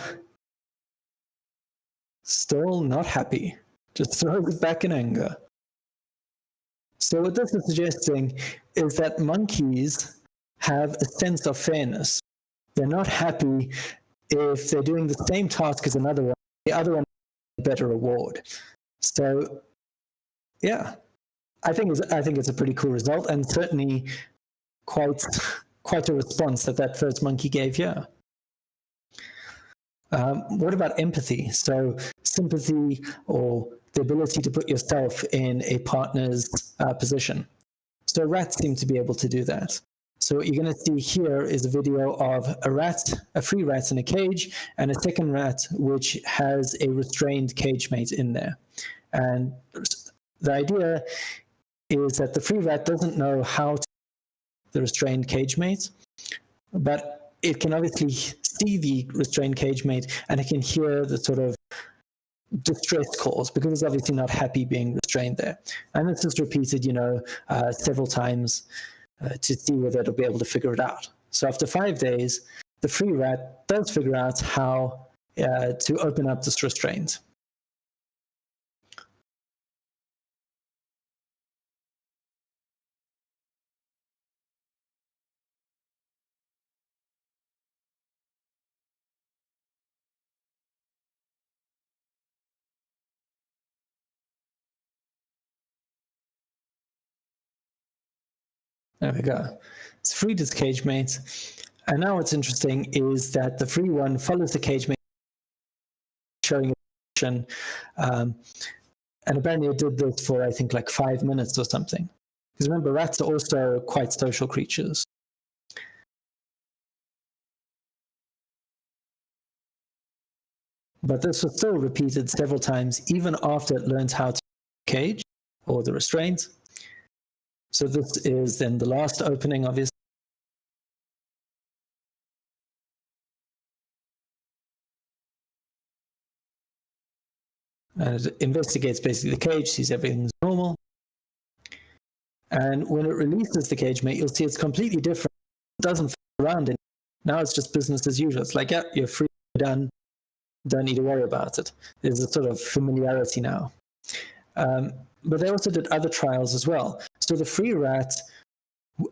still not happy, just throws it back in anger. So what this is suggesting is that monkeys have a sense of fairness. They're not happy if they're doing the same task as another one, the other one gets a better reward. So, yeah, I think it's a pretty cool result, and certainly quite a response that first monkey gave here. What about empathy? So sympathy, or the ability to put yourself in a partner's position. So rats seem to be able to do that. So what you're going to see here is a video of a rat, a free rat in a cage, and a second rat which has a restrained cage mate in there. And the idea is that the free rat doesn't know how to the restrained cage mate, but it can obviously see the restrained cage mate, and it can hear the sort of distress calls because it's obviously not happy being restrained there. And this is repeated, several times to see whether it'll be able to figure it out. So after 5 days, the free rat does figure out how to open up this restraint. There we go. It's freed its cage mate. And now what's interesting is that the free one follows the cage mate, showing action. And apparently it did this for, I think, like 5 minutes or something. Because remember, rats are also quite social creatures. But this was still repeated several times, even after it learned how to cage or the restraint. So this is then the last opening, obviously. And it investigates basically the cage, sees everything's normal. And when it releases the cage mate, you'll see it's completely different. It doesn't f around it. Now it's just business as usual. It's like, yeah, you're free, you're done. Don't need to worry about it. There's a sort of familiarity now. But they also did other trials as well. So the free rat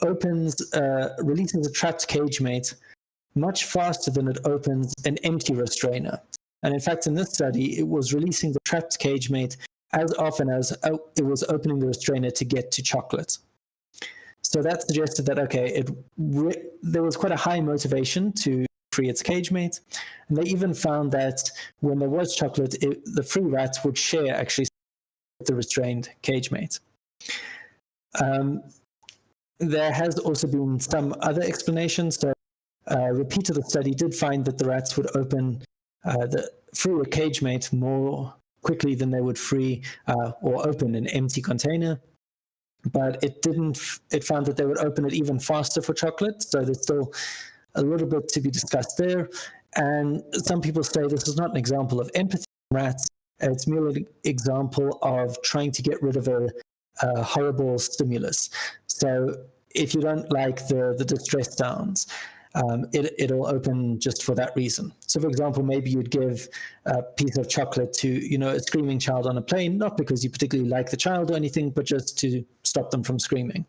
releases a trapped cage mate much faster than it opens an empty restrainer. And in fact, in this study, it was releasing the trapped cage mate as often as it was opening the restrainer to get to chocolate. So that suggested that, okay, there was quite a high motivation to free its cage mate. And they even found that when there was chocolate, the free rats would share actually the restrained cage mate. There has also been some other explanations. So a repeat of the study did find that the rats would open free a cage mate more quickly than they would free or open an empty container. But it found that they would open it even faster for chocolate. So there's still a little bit to be discussed there. And some people say this is not an example of empathy in rats. It's merely an example of trying to get rid of a horrible stimulus. So if you don't like the distress sounds, it'll open just for that reason. So for example, maybe you'd give a piece of chocolate to a screaming child on a plane, not because you particularly like the child or anything, but just to stop them from screaming.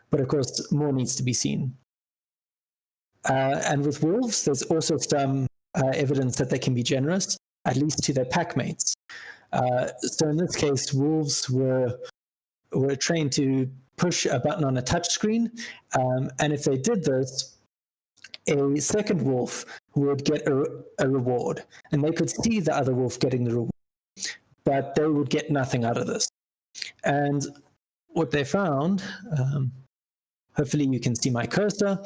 But of course, more needs to be seen. And with wolves, there's also some evidence that they can be generous, at least to their pack mates. So in this case, wolves were trained to push a button on a touch screen, and if they did this, a second wolf would get a reward, and they could see the other wolf getting the reward, but they would get nothing out of this. And what they found, hopefully you can see my cursor,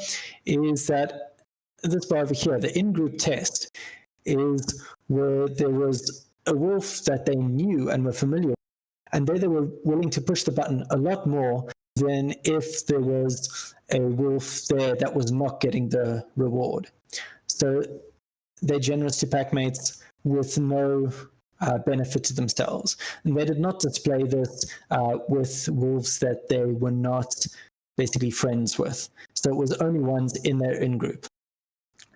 is that this bar over here, the in-group test, is where there was a wolf that they knew and were familiar with, and they were willing to push the button a lot more than if there was a wolf there that was not getting the reward. So they're generous to packmates with no benefit to themselves. And they did not display this with wolves that they were not basically friends with. So it was only ones in their in-group.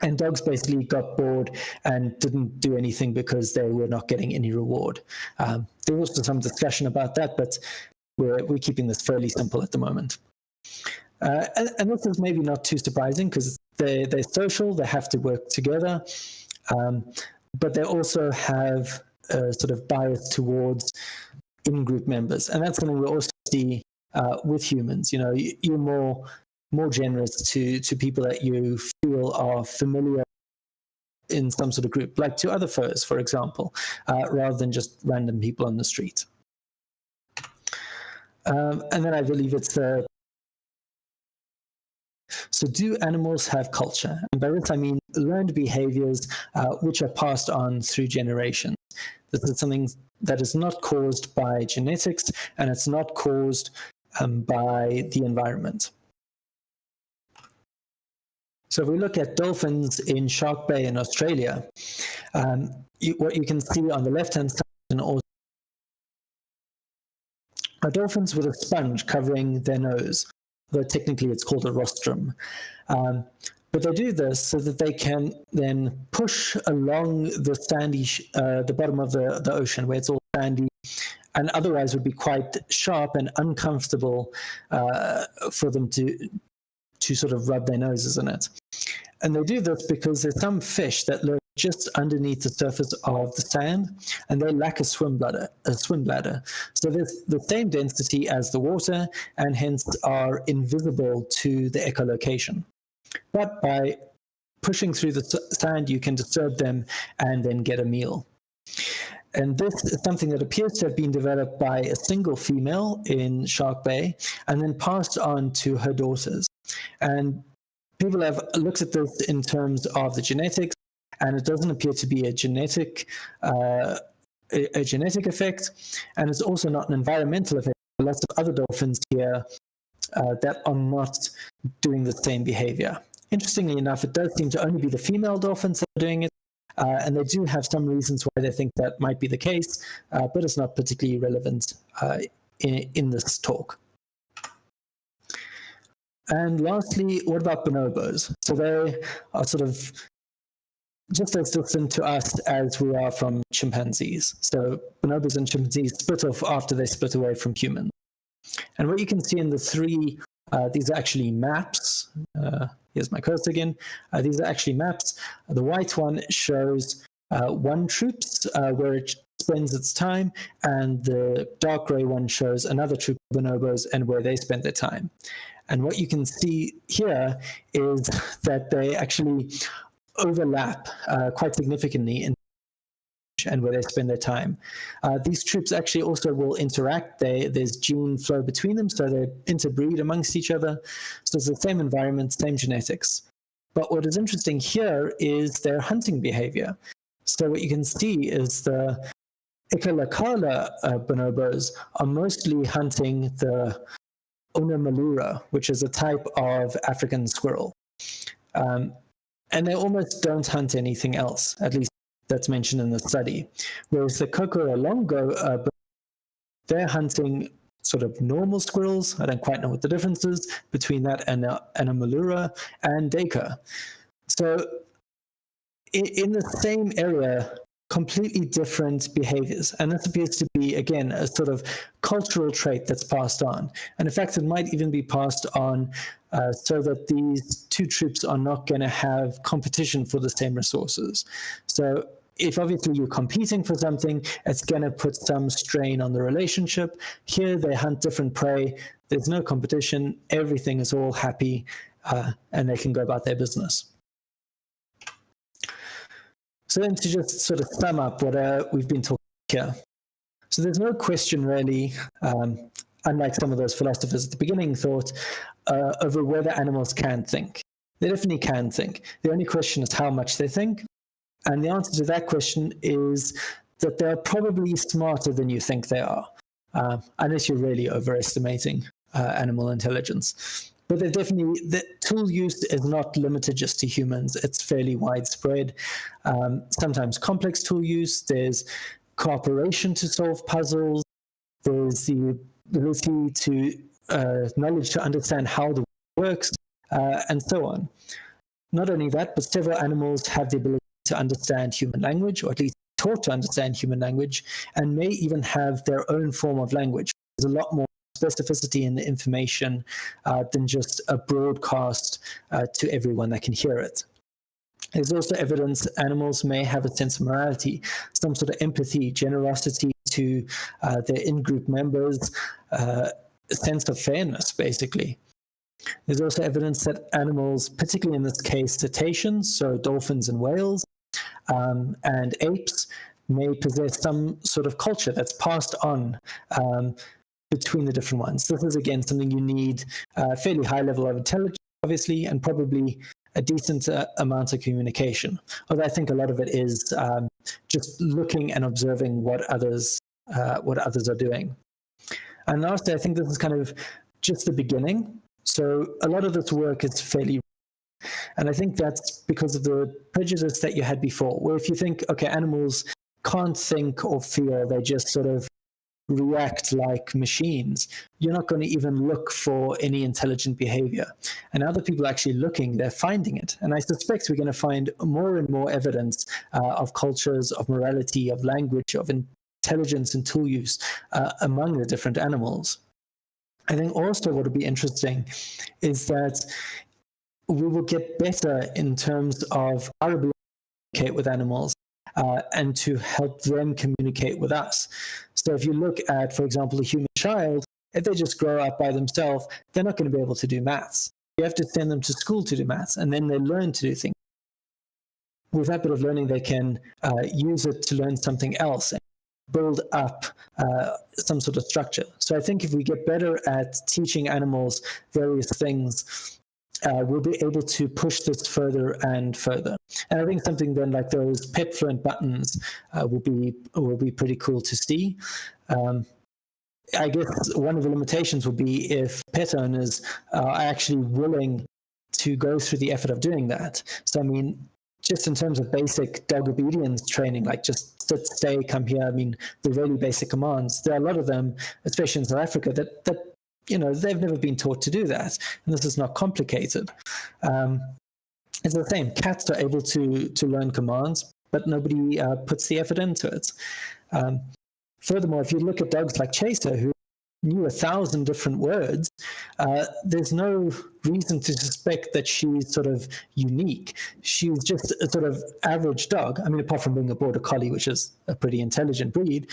And dogs basically got bored and didn't do anything because they were not getting any reward. There was also some discussion about that, but we're keeping this fairly simple at the moment. And this is maybe not too surprising because they're social, they have to work together, but they also have a sort of bias towards in-group members. And that's something we also see with humans. You know, you're more generous to people that you feel are familiar in some sort of group, like to other furs, for example, rather than just random people on the street. And then I believe it's so do animals have culture? And by this I mean learned behaviors which are passed on through generations. This is something that is not caused by genetics, and it's not caused by the environment. So if we look at dolphins in Shark Bay in Australia, what you can see on the left-hand side are dolphins with a sponge covering their nose, though technically it's called a rostrum. But they do this so that they can then push along the sandy, the bottom of the ocean where it's all sandy, and otherwise would be quite sharp and uncomfortable for them to sort of rub their noses in it. And they do this because there's some fish that live just underneath the surface of the sand, and they lack a swim bladder. So there's the same density as the water, and hence are invisible to the echolocation. But by pushing through the sand, you can disturb them and then get a meal. And this is something that appears to have been developed by a single female in Shark Bay and then passed on to her daughters. And people have looked at this in terms of the genetics, and it doesn't appear to be a genetic effect, and it's also not an environmental effect. There are lots of other dolphins here that are not doing the same behavior. Interestingly enough, it does seem to only be the female dolphins that are doing it, and they do have some reasons why they think that might be the case, but it's not particularly relevant in this talk. And lastly, what about bonobos? So they are sort of just as different to us as we are from chimpanzees. So bonobos and chimpanzees split off after they split away from humans. And what you can see in the three, these are actually maps. Here's my cursor again. These are actually maps. The white one shows one troops where it spends its time, and the dark gray one shows another troop of bonobos and where they spend their time. And what you can see here is that they actually overlap quite significantly in and where they spend their time. These troops actually also will interact. There's gene flow between them, so they interbreed amongst each other. So it's the same environment, same genetics. But what is interesting here is their hunting behavior. So what you can see is the Ikalakala bonobos are mostly hunting the Onamalura, which is a type of African squirrel. And they almost don't hunt anything else, at least that's mentioned in the study. Whereas the Kokorolongo, they're hunting sort of normal squirrels. I don't quite know what the difference is between that and a Malura and Deka. So in the same area, completely different behaviors. And this appears to be, again, a sort of cultural trait that's passed on. And in fact, it might even be passed on so that these two troops are not going to have competition for the same resources. So if obviously you're competing for something, it's going to put some strain on the relationship. Here they hunt different prey. There's no competition. Everything is all happy, and they can go about their business. So then to just sort of sum up what we've been talking here. So there's no question really, unlike some of those philosophers at the beginning thought, over whether animals can think. They definitely can think. The only question is how much they think. And the answer to that question is that they're probably smarter than you think they are, unless you're really overestimating animal intelligence. But they're definitely, the tool use is not limited just to humans. It's fairly widespread. Sometimes complex tool use. There's cooperation to solve puzzles. There's the ability to knowledge to understand how the world works, and so on. Not only that, but several animals have the ability to understand human language, or at least taught to understand human language, and may even have their own form of language. There's a lot more specificity in the information than just a broadcast to everyone that can hear it. There's also evidence animals may have a sense of morality, some sort of empathy, generosity to their in-group members, a sense of fairness, basically. There's also evidence that animals, particularly in this case cetaceans, so dolphins and whales, and apes, may possess some sort of culture that's passed on between the different ones. This is, again, something you need a fairly high level of intelligence, obviously, and probably a decent amount of communication. Although I think a lot of it is just looking and observing what others are doing. And lastly, I think this is kind of just the beginning. So a lot of this work is fairly, and I think that's because of the prejudice that you had before, where if you think, okay, animals can't think or feel, they just sort of react like machines, you're not going to even look for any intelligent behavior. And now that people are actually looking, they're finding it. And I suspect we're going to find more and more evidence of cultures, of morality, of language, of intelligence and tool use among the different animals. I think also what will be interesting is that we will get better in terms of our ability to communicate with animals and to help them communicate with us. So if you look at, for example, a human child, if they just grow up by themselves, they're not going to be able to do maths. You have to send them to school to do maths, and then they learn to do things. With that bit of learning, they can use it to learn something else and build up some sort of structure. So I think if we get better at teaching animals various things, we'll be able to push this further and further. And I think something then like those pet fluent buttons will be pretty cool to see. I guess one of the limitations will be if pet owners are actually willing to go through the effort of doing that. So I mean, just in terms of basic dog obedience training, like just sit, stay, come here, I mean, the really basic commands, there are a lot of them, especially in South Africa, that you know, they've never been taught to do that. And this is not complicated. It's the same. Cats are able to learn commands, but nobody puts the effort into it. Furthermore, if you look at dogs like Chaser, who knew 1,000 different words, there's no reason to suspect that she's sort of unique. She's just a sort of average dog. I mean, apart from being a border collie, which is a pretty intelligent breed,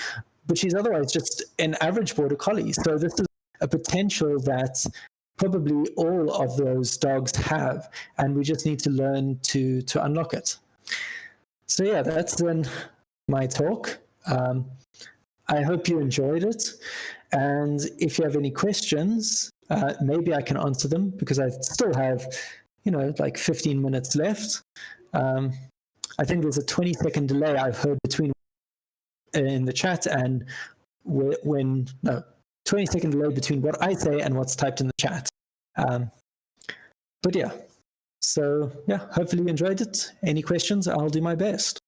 but she's otherwise just an average border collie. So this is a potential that probably all of those dogs have, and we just need to learn to unlock it. So yeah, that's then my talk. I hope you enjoyed it. And if you have any questions, maybe I can answer them because I still have, you know, like 15 minutes left. I think there's a 20-second delay I've heard between in the chat and 20-second delay between what I say and what's typed in the chat. But yeah, so yeah, hopefully you enjoyed it. Any questions? I'll do my best.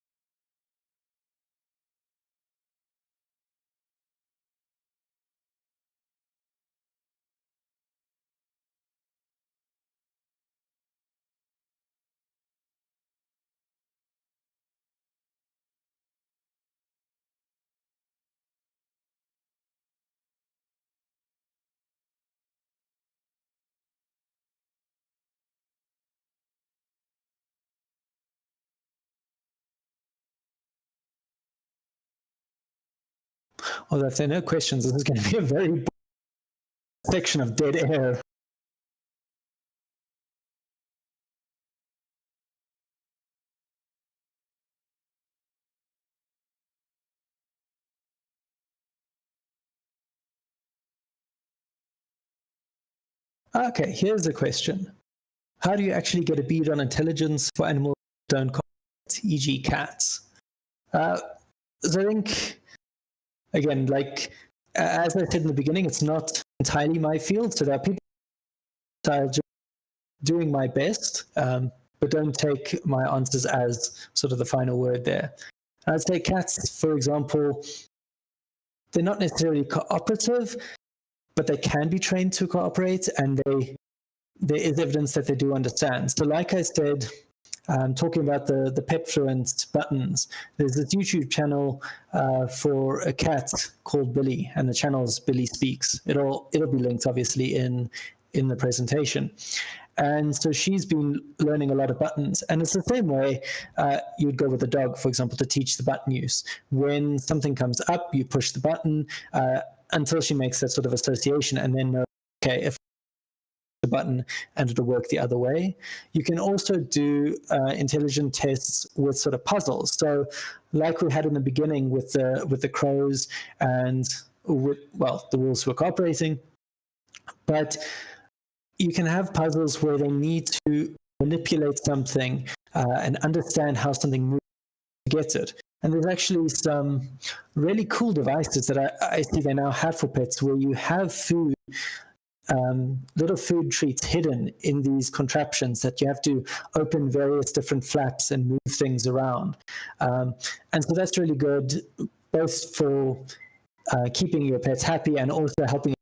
Although if there are no questions, this is going to be a very section of dead air. Okay, here's a question. How do you actually get a bead on intelligence for animals that don't cooperate, e.g. cats? So I think, again, like, as I said in the beginning, it's not entirely my field, so there are people that are just doing my best, but don't take my answers as sort of the final word there. I'd say cats, for example, they're not necessarily cooperative, but they can be trained to cooperate, and there is evidence that they do understand. So like I said, talking about the FURSAverance buttons, there's this YouTube channel for a cat called Billy, and the channel is Billy Speaks. It'll be linked, obviously, in the presentation. And so she's been learning a lot of buttons. And it's the same way you'd go with a dog, for example, to teach the button use. When something comes up, you push the button until she makes that sort of association, and then know, okay, if the button and it'll work the other way. You can also do intelligent tests with sort of puzzles. So like we had in the beginning with the crows and the wolves were cooperating, but you can have puzzles where they need to manipulate something and understand how something moves to get it. And there's actually some really cool devices that I see they now have for pets, where you have food, little food treats hidden in these contraptions that you have to open various different flaps and move things around. And so that's really good, both for keeping your pets happy and also helping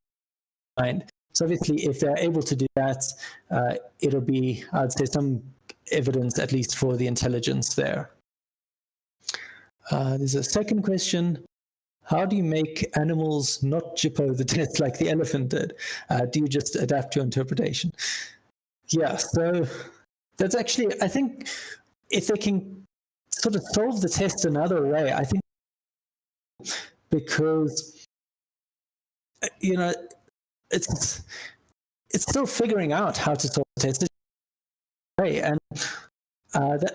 mind. So obviously, if they're able to do that, it'll be, I'd say, some evidence at least for the intelligence there. There's a second question. How do you make animals not jippo the test like the elephant did? Do you just adapt your interpretation? Yeah, so that's actually, I think, if they can sort of solve the test another way, I think, because, you know, it's still figuring out how to solve the test. And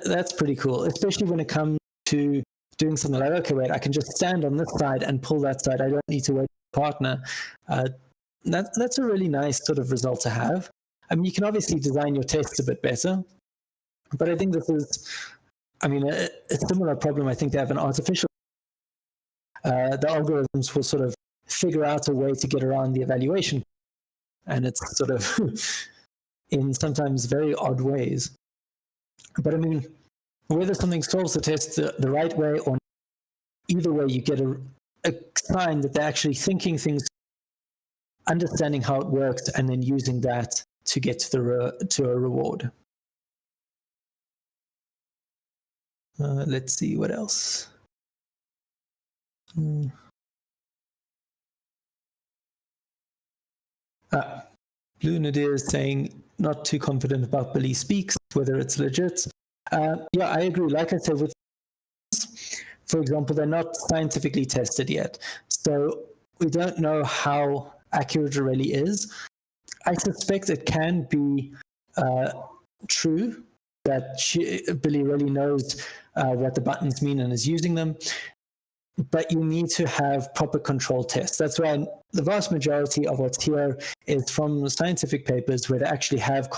that's pretty cool, especially when it comes to doing something like, okay, wait, I can just stand on this side and pull that side. I don't need to wait for a partner. That's a really nice sort of result to have. I mean, you can obviously design your tests a bit better, but I think this is, I mean, a similar problem I think they have in artificial. The algorithms will sort of figure out a way to get around the evaluation, and it's sort of in sometimes very odd ways. But I mean, whether something solves the test the right way or not, either way, you get a sign that they're actually thinking things, understanding how it works, and then using that to get to a reward. Let's see what else. Blue Nadir is saying not too confident about Billy Speaks, whether it's legit. Yeah, I agree. Like I said, for example, they're not scientifically tested yet. So we don't know how accurate it really is. I suspect it can be true that Billy really knows what the buttons mean and is using them. But you need to have proper control tests. That's why the vast majority of what's here is from scientific papers where they actually have,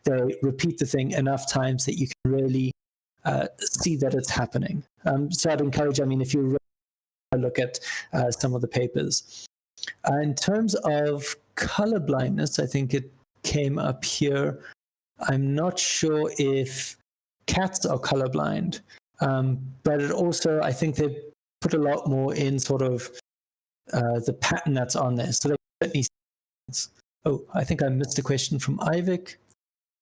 they repeat the thing enough times that you can really see that it's happening. So I'd encourage, I mean, if you really look at some of the papers. In terms of color blindness, I think it came up here. I'm not sure if cats are colorblind, but it also, I think they put a lot more in sort of the pattern that's on there. So they certainly. Oh, I think I missed a question from Ivik.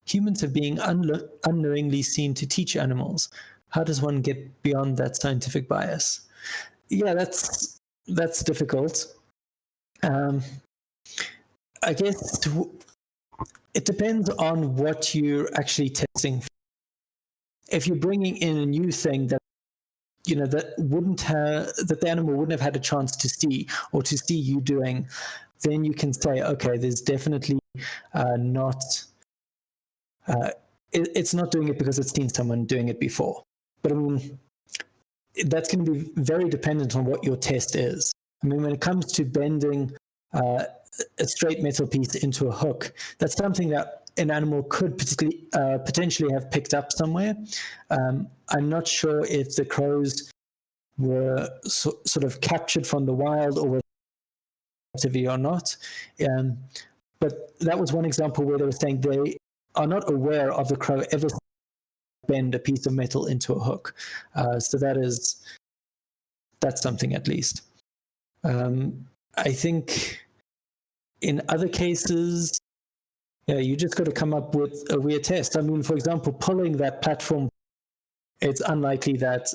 Humans have been unknowingly seen to teach animals. How does one get beyond that scientific bias? Yeah, that's difficult. I guess it depends on what you're actually testing. If you're bringing in a new thing that that the animal wouldn't have had a chance to see, or to see you doing, then you can say, okay, there's definitely not. It's not doing it because it's seen someone doing it before. But I mean, that's going to be very dependent on what your test is. I mean, when it comes to bending a straight metal piece into a hook, that's something that an animal could potentially have picked up somewhere. I'm not sure if the crows were sort of captured from the wild or were captivity or not. But that was one example where they were saying they are not aware of the crow ever bend a piece of metal into a hook. So that's something at least. I think in other cases, you just got to come up with a weird test. I mean, for example, pulling that platform, it's unlikely that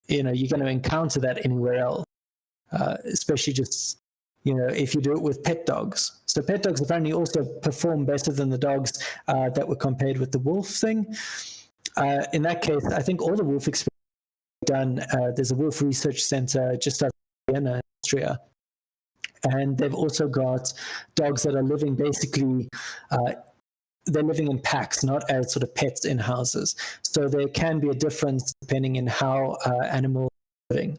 you're going to encounter that anywhere else, especially just if you do it with pet dogs. So pet dogs apparently also perform better than the dogs that were compared with the wolf thing. In that case, I think all the wolf experiments done. There's a wolf research center just outside Vienna, Austria, and they've also got dogs that are living basically. They're living in packs, not as sort of pets in houses. So there can be a difference depending on how animals are living.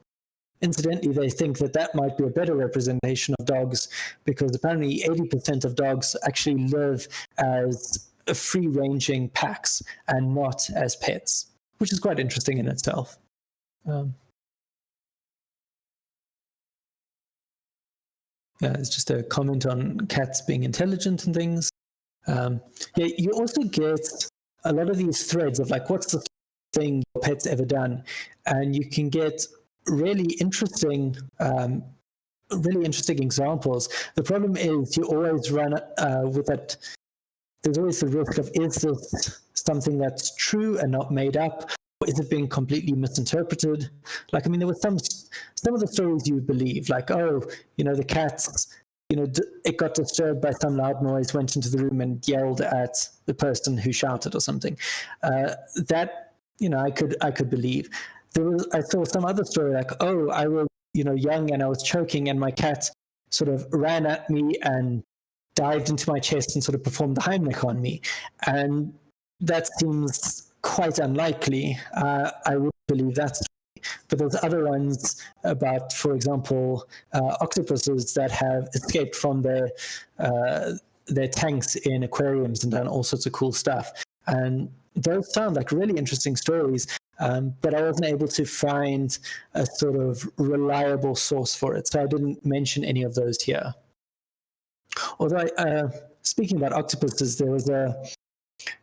Incidentally, they think that might be a better representation of dogs because apparently 80% of dogs actually live as free-ranging packs and not as pets, which is quite interesting in itself. It's just a comment on cats being intelligent and things. You also get a lot of these threads of like, what's the thing your pet's ever done? And you can get really interesting examples. The problem is you always run with that. There's always the risk of, is this something that's true and not made up? Or is it being completely misinterpreted? Like, I mean, there were some of the stories you believe, like, the cats, it got disturbed by some loud noise, went into the room and yelled at the person who shouted or something. That, I could believe. I saw some other story like, I was, young and I was choking and my cat sort of ran at me and dived into my chest and sort of performed the Heimlich on me. And that seems quite unlikely. I would believe that story. But there's other ones about, for example, octopuses that have escaped from their tanks in aquariums and done all sorts of cool stuff. And those sound like really interesting stories, but I wasn't able to find a sort of reliable source for it. So I didn't mention any of those here. Although, speaking about octopuses, there was a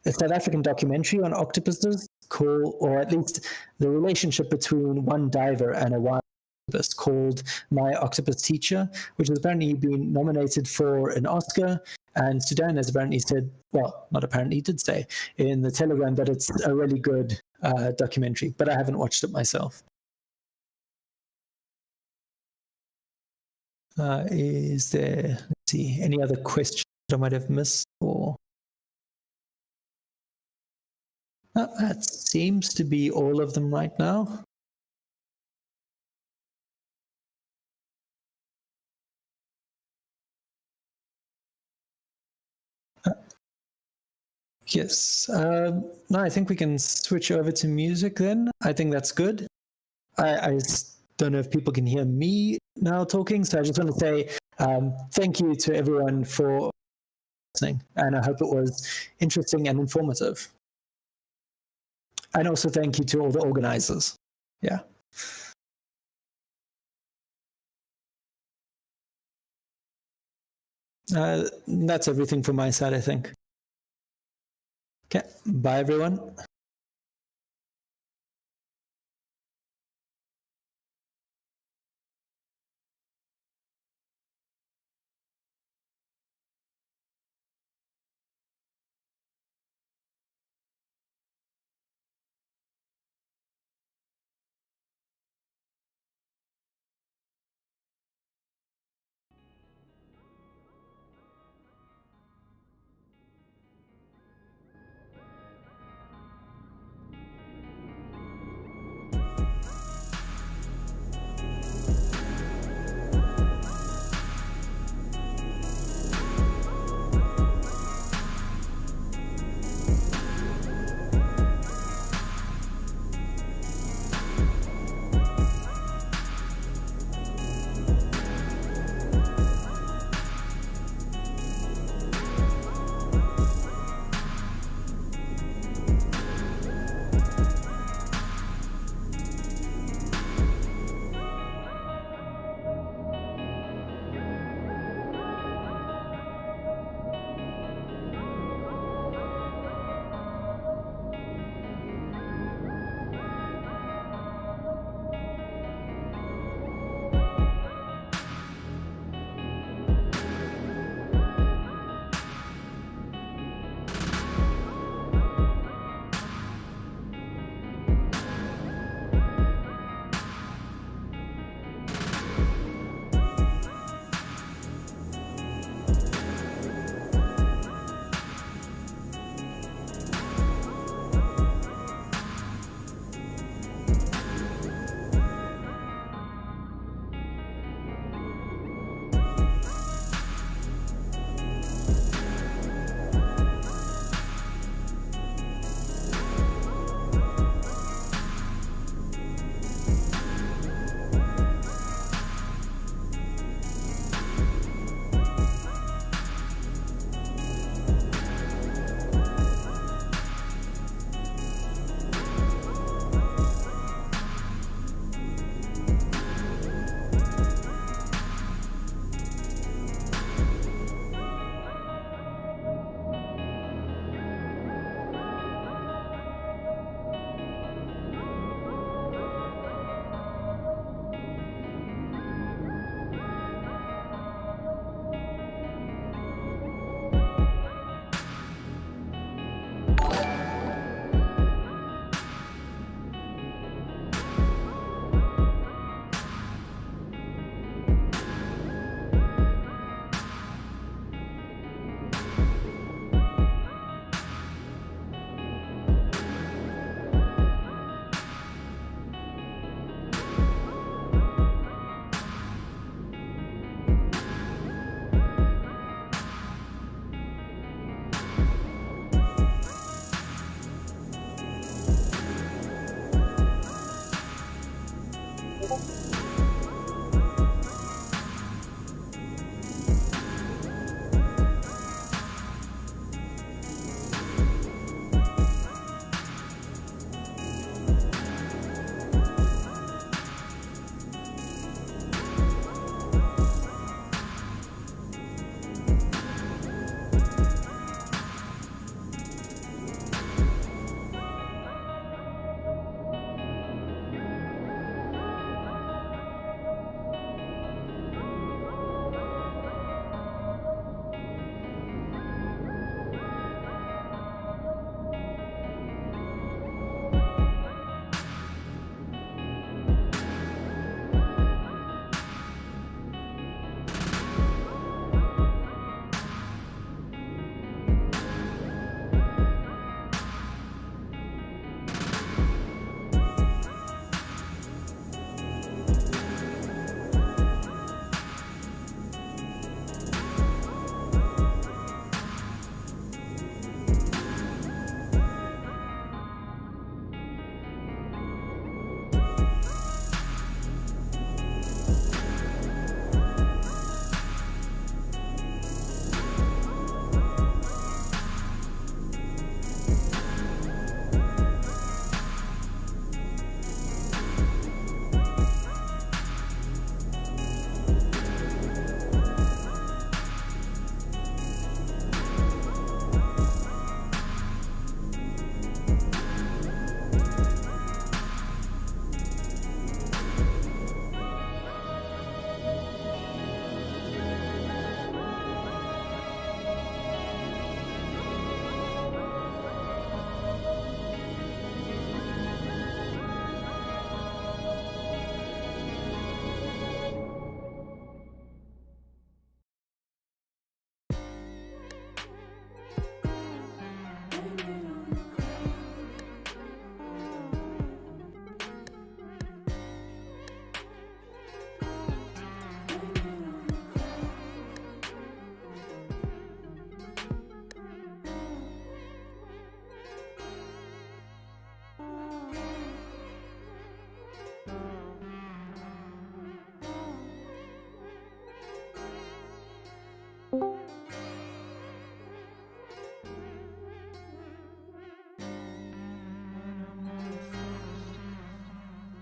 South African documentary on octopuses or at least the relationship between one diver and a wild octopus called My Octopus Teacher, which has apparently been nominated for an Oscar. And Sudan has apparently said, well, not apparently, he did say in the Telegram that it's a really good documentary, but I haven't watched it myself. Is there, let's see, any other questions I might have missed? Or that seems to be all of them right now. Yes. No, I think we can switch over to music then. I think that's good. I don't know if people can hear me now talking, so I just want to say thank you to everyone for listening, and I hope it was interesting and informative. And also thank you to all the organizers. Yeah. That's everything from my side, I think. Okay, bye everyone.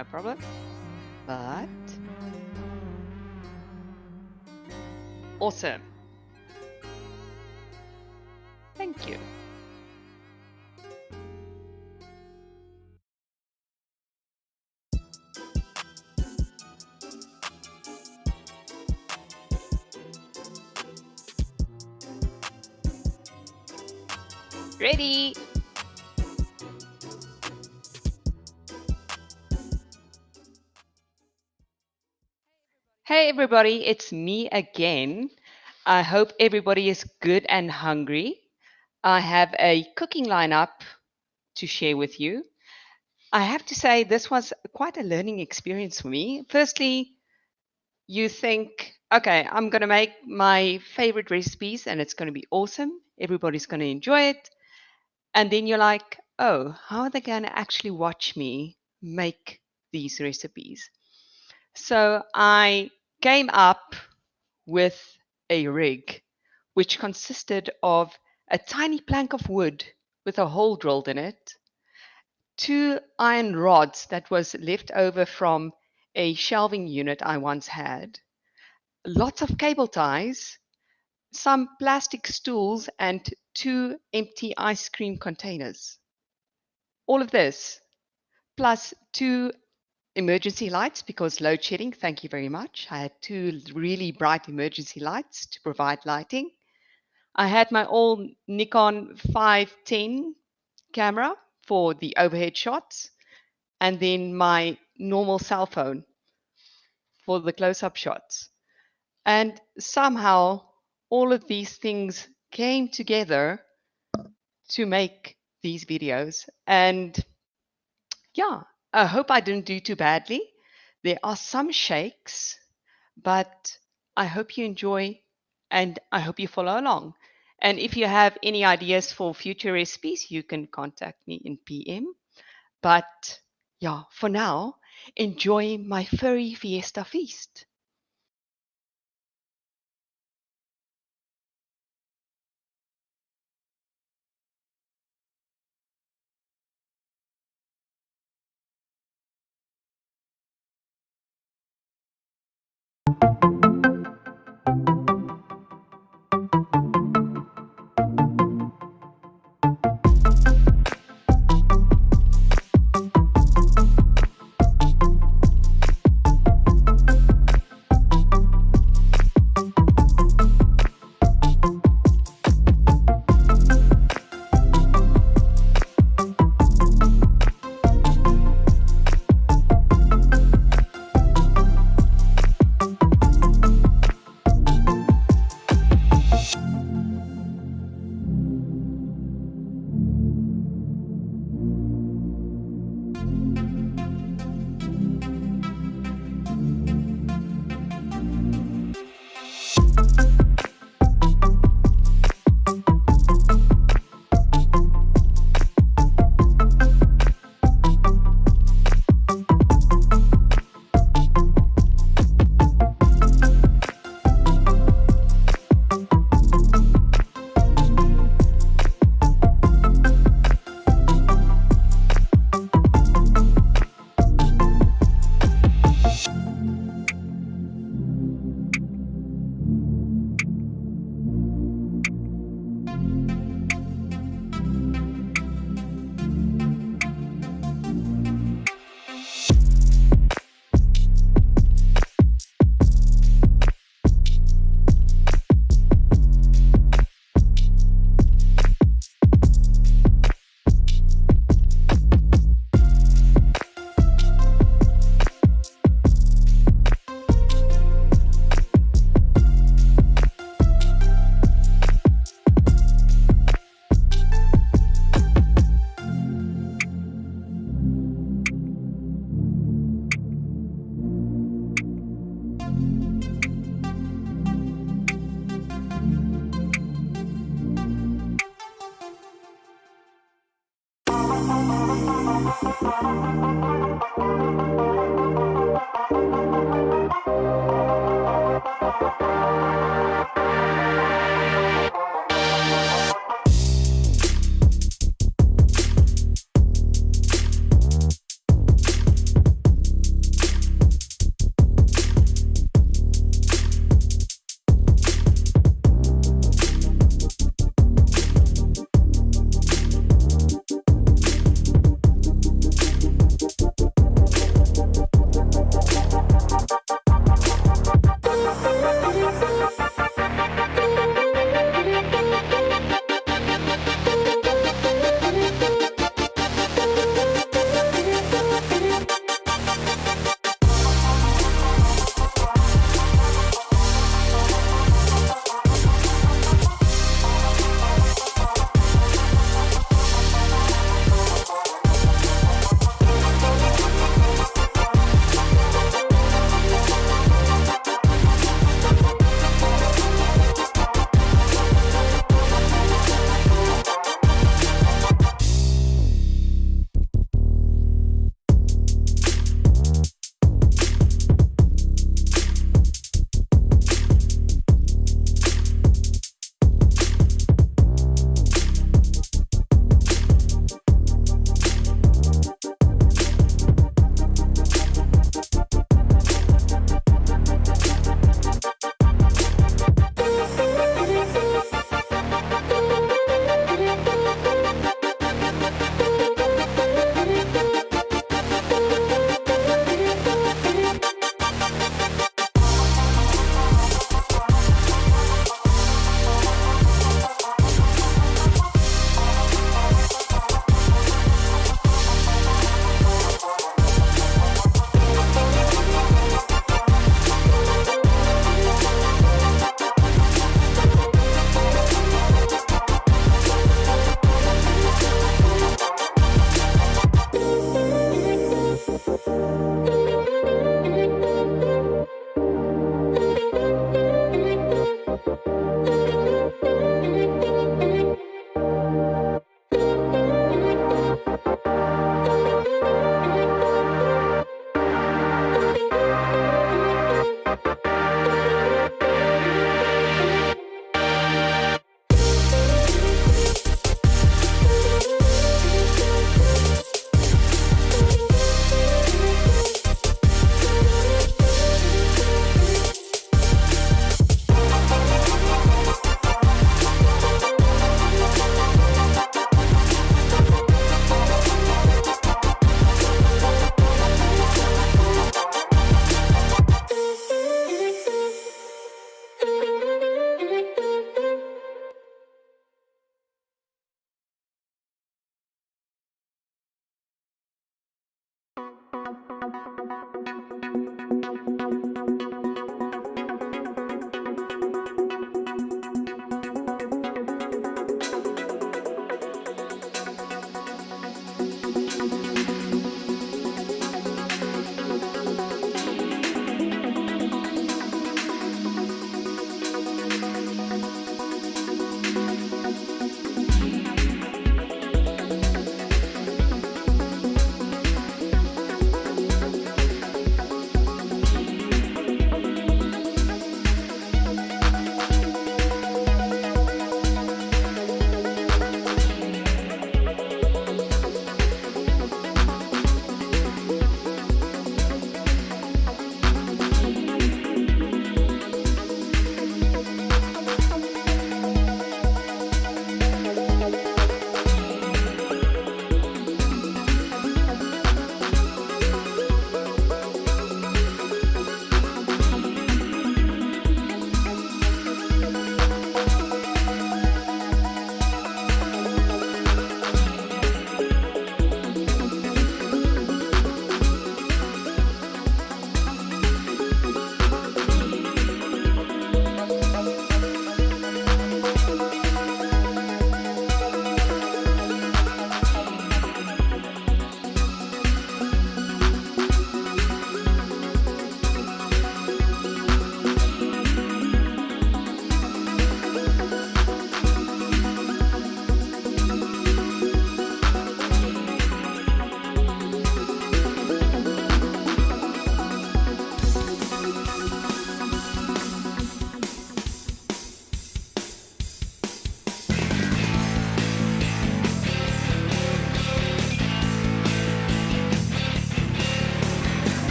no problem. But awesome. Thank you. Ready. Hey everybody, it's me again. I hope everybody is good and hungry. I have a cooking lineup to share with you. I have to say this was quite a learning experience for me. Firstly, you think, okay, I'm going to make my favorite recipes and it's going to be awesome. Everybody's going to enjoy it. And then you're like, oh, how are they going to actually watch me make these recipes? So I came up with a rig which consisted of a tiny plank of wood with a hole drilled in it, 2 iron rods that was left over from a shelving unit I once had, lots of cable ties, some plastic stools, and 2 empty ice cream containers. All of this, plus 2 emergency lights, because load shedding, thank you very much. I had 2 really bright emergency lights to provide lighting. I had my all Nikon 510 camera for the overhead shots, and then my normal cell phone for the close-up shots. And somehow all of these things came together to make these videos. And yeah, I hope I didn't do too badly. There are some shakes, but I hope you enjoy and I hope you follow along. And if you have any ideas for future recipes, you can contact me in PM. But yeah, for now, enjoy my furry fiesta feast.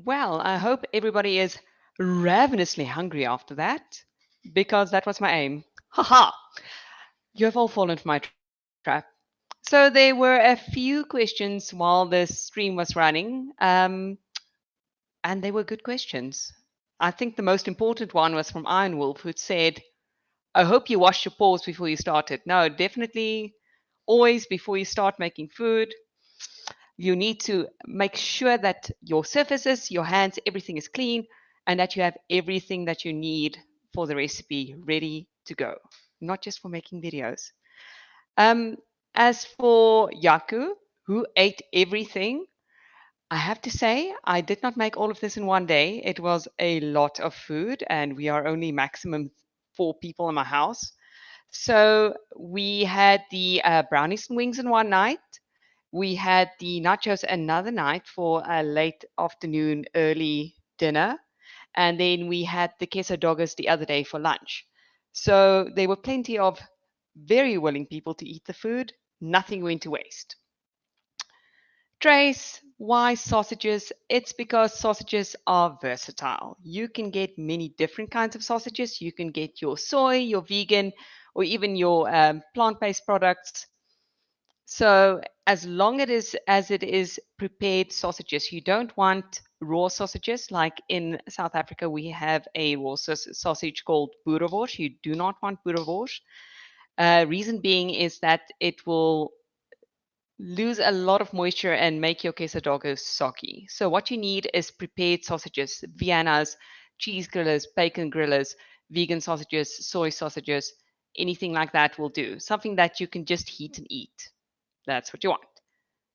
Well, I hope everybody is ravenously hungry after that, because that was my aim. Haha! You have all fallen for my trap. So there were a few questions while the stream was running, and they were good questions. I think the most important one was from Iron Wolf, who said, I hope you washed your paws before you started. No, definitely always before you start making food, you need to make sure that your surfaces, your hands, everything is clean, and that you have everything that you need for the recipe ready to go, not just for making videos. As for Yaku, who ate everything, I have to say, I did not make all of this in one day. It was a lot of food, and we are only maximum 4 people in my house. So we had the brownies and wings in one night. We had the nachos another night for a late afternoon, early dinner. And then we had the queso doggers the other day for lunch. So there were plenty of very willing people to eat the food. Nothing went to waste. Trace, Why sausages? It's because sausages are versatile. You can get many different kinds of sausages. You can get your soy, your vegan, or even your plant-based products. So as long as it is prepared sausages, you don't want raw sausages. Like in South Africa, we have a raw sausage called boerewors. You do not want boerewors. Reason being is that it will lose a lot of moisture and make your quesadillas soggy. So what you need is prepared sausages, Viennas, cheese grillers, bacon grillers, vegan sausages, soy sausages, anything like that will do. Something that you can just heat and eat. That's what you want.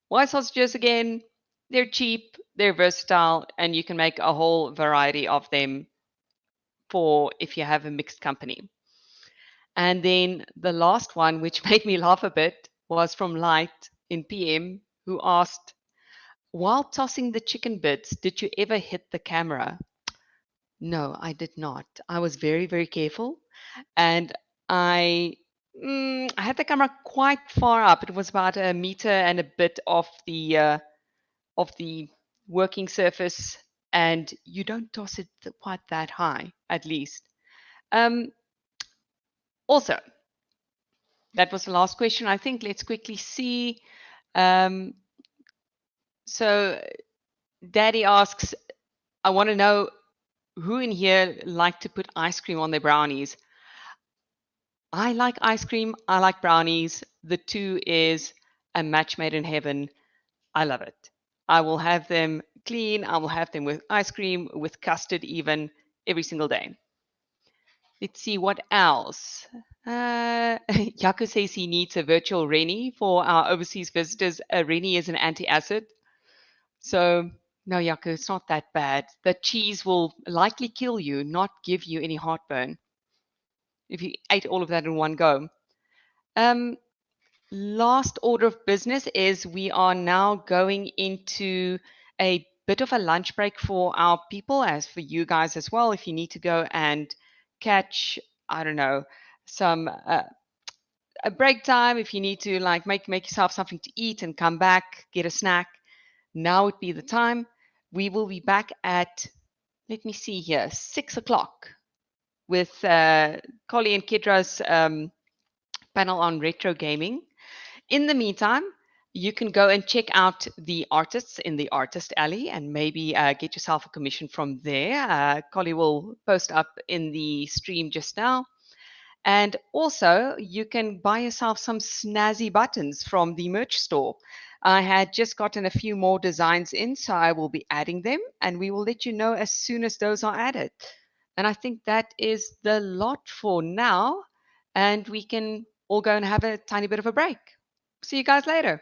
Why sausages again? They're cheap, they're versatile, and you can make a whole variety of them for if you have a mixed company. And then the last one, which made me laugh a bit, was from Light in PM, who asked, while tossing the chicken bits, did you ever hit the camera? No, I did not. I was very, very careful. And I had the camera quite far up. It was about a meter and a bit off the working surface. And you don't toss it quite that high, at least. Also, that was the last question. I think let's quickly see. So Daddy asks, I want to know who in here like to put ice cream on their brownies. I like ice cream. I like brownies. The two is a match made in heaven. I love it. I will have them clean. I will have them with ice cream, with custard even, every single day. Let's see what else. Jaco says he needs a virtual Rennie for our overseas visitors. A Rennie is an anti-acid. So, no, Jaco, it's not that bad. The cheese will likely kill you, not give you any heartburn if you ate all of that in one go. Last order of business is we are now going into a bit of a lunch break for our people, as for you guys as well. If you need to go and catch, I don't know, some a break time, if you need to like make yourself something to eat and come back, get a snack, now would be the time. We will be back at, let me see here, 6 o'clock with Collie and Kidra's panel on retro gaming. In the meantime, you can go and check out the artists in the Artist Alley and maybe get yourself a commission from there. Collie will post up in the stream just now. And also, you can buy yourself some snazzy buttons from the merch store. I had just gotten a few more designs in, so I will be adding them, and we will let you know as soon as those are added. And I think that is the lot for now, and we can all go and have a tiny bit of a break. See you guys later.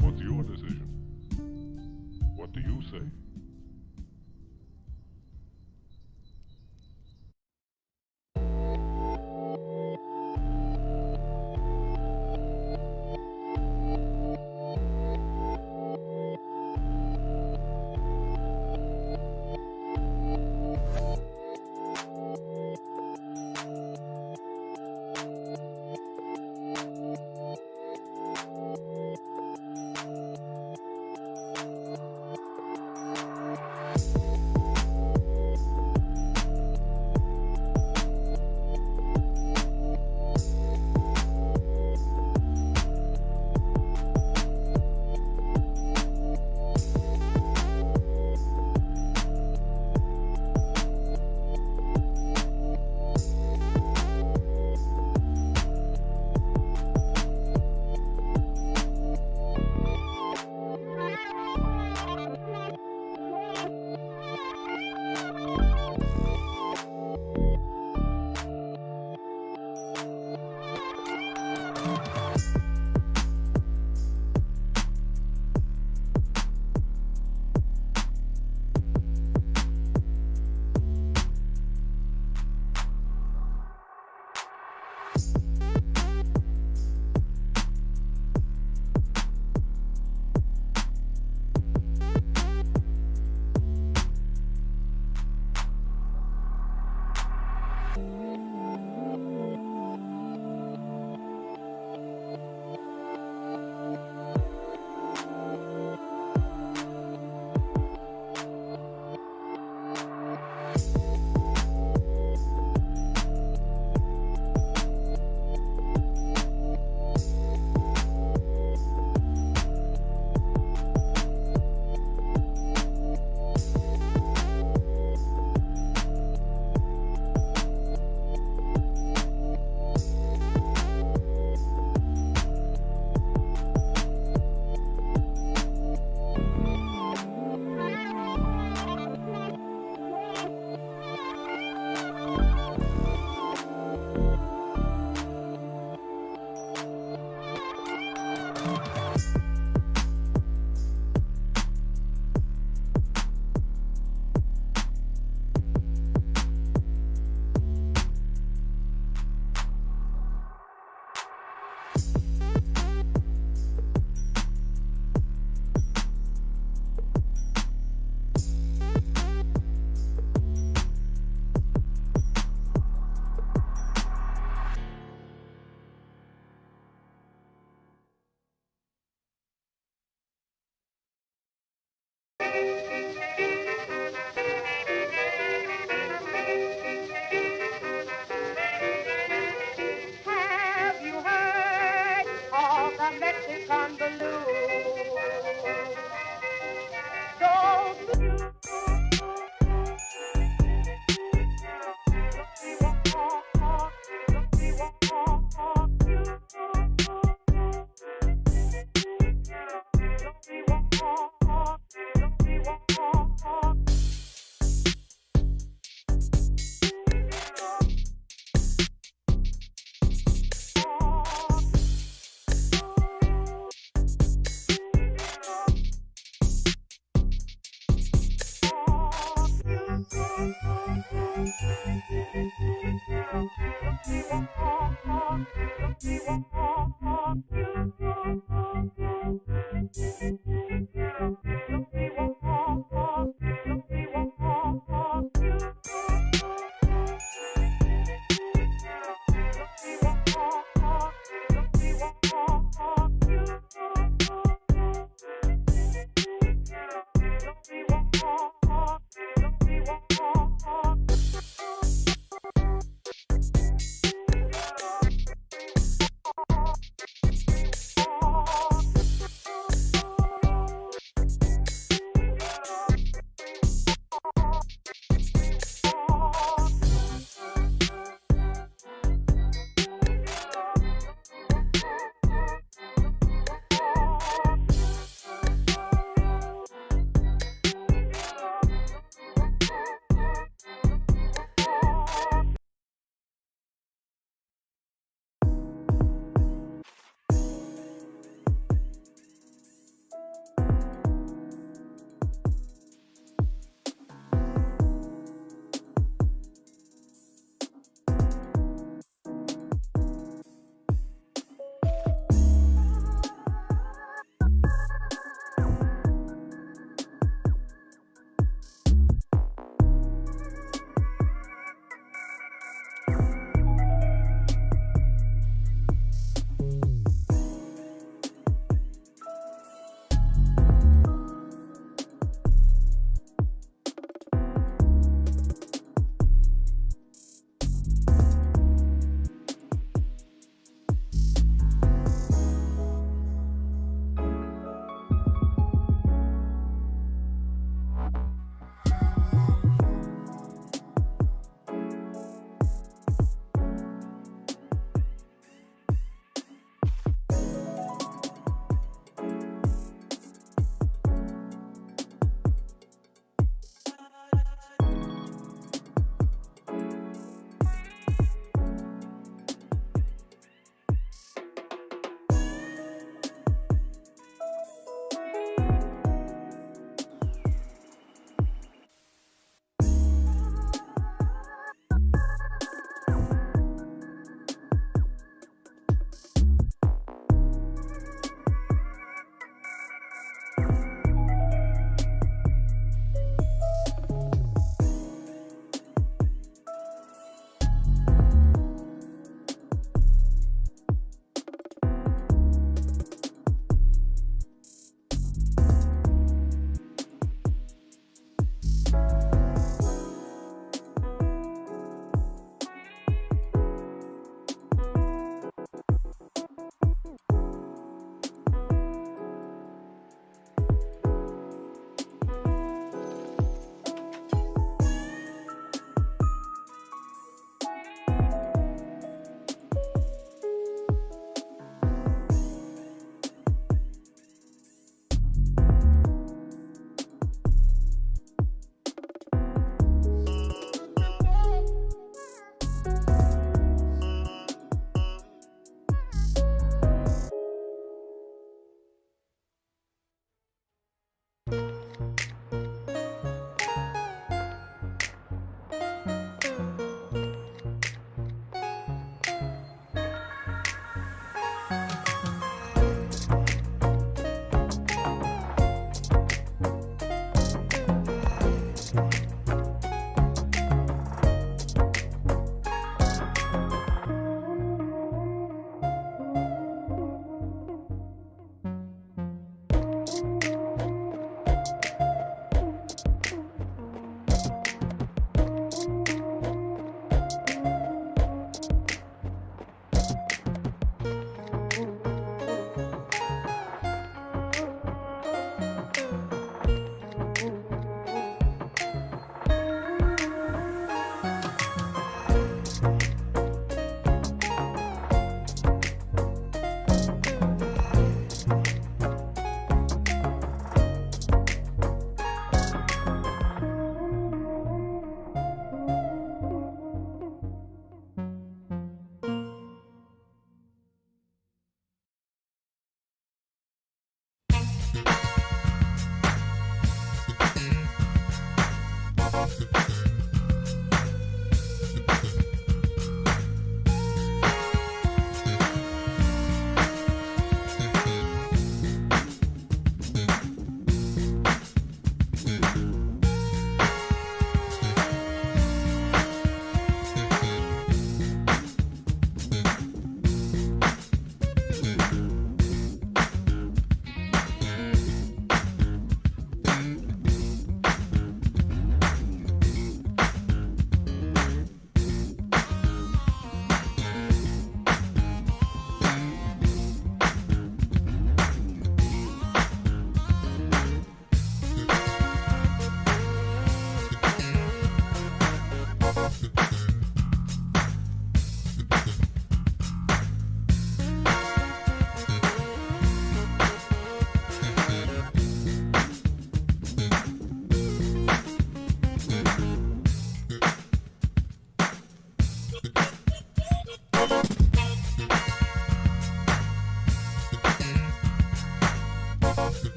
What's your decision? What do you say?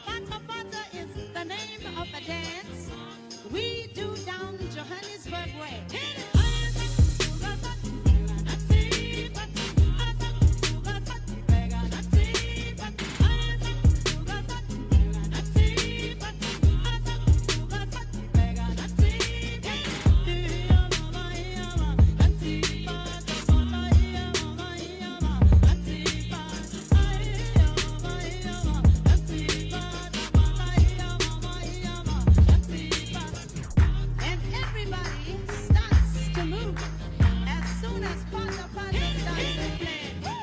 Bata Bata is the name of a dance we do down Johannesburg way. Hit it! And everybody starts to move as soon as Bata Bata starts to play.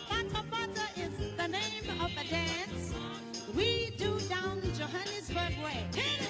Bata Bata is the name of a dance we do down Johannesburg way. Hit it!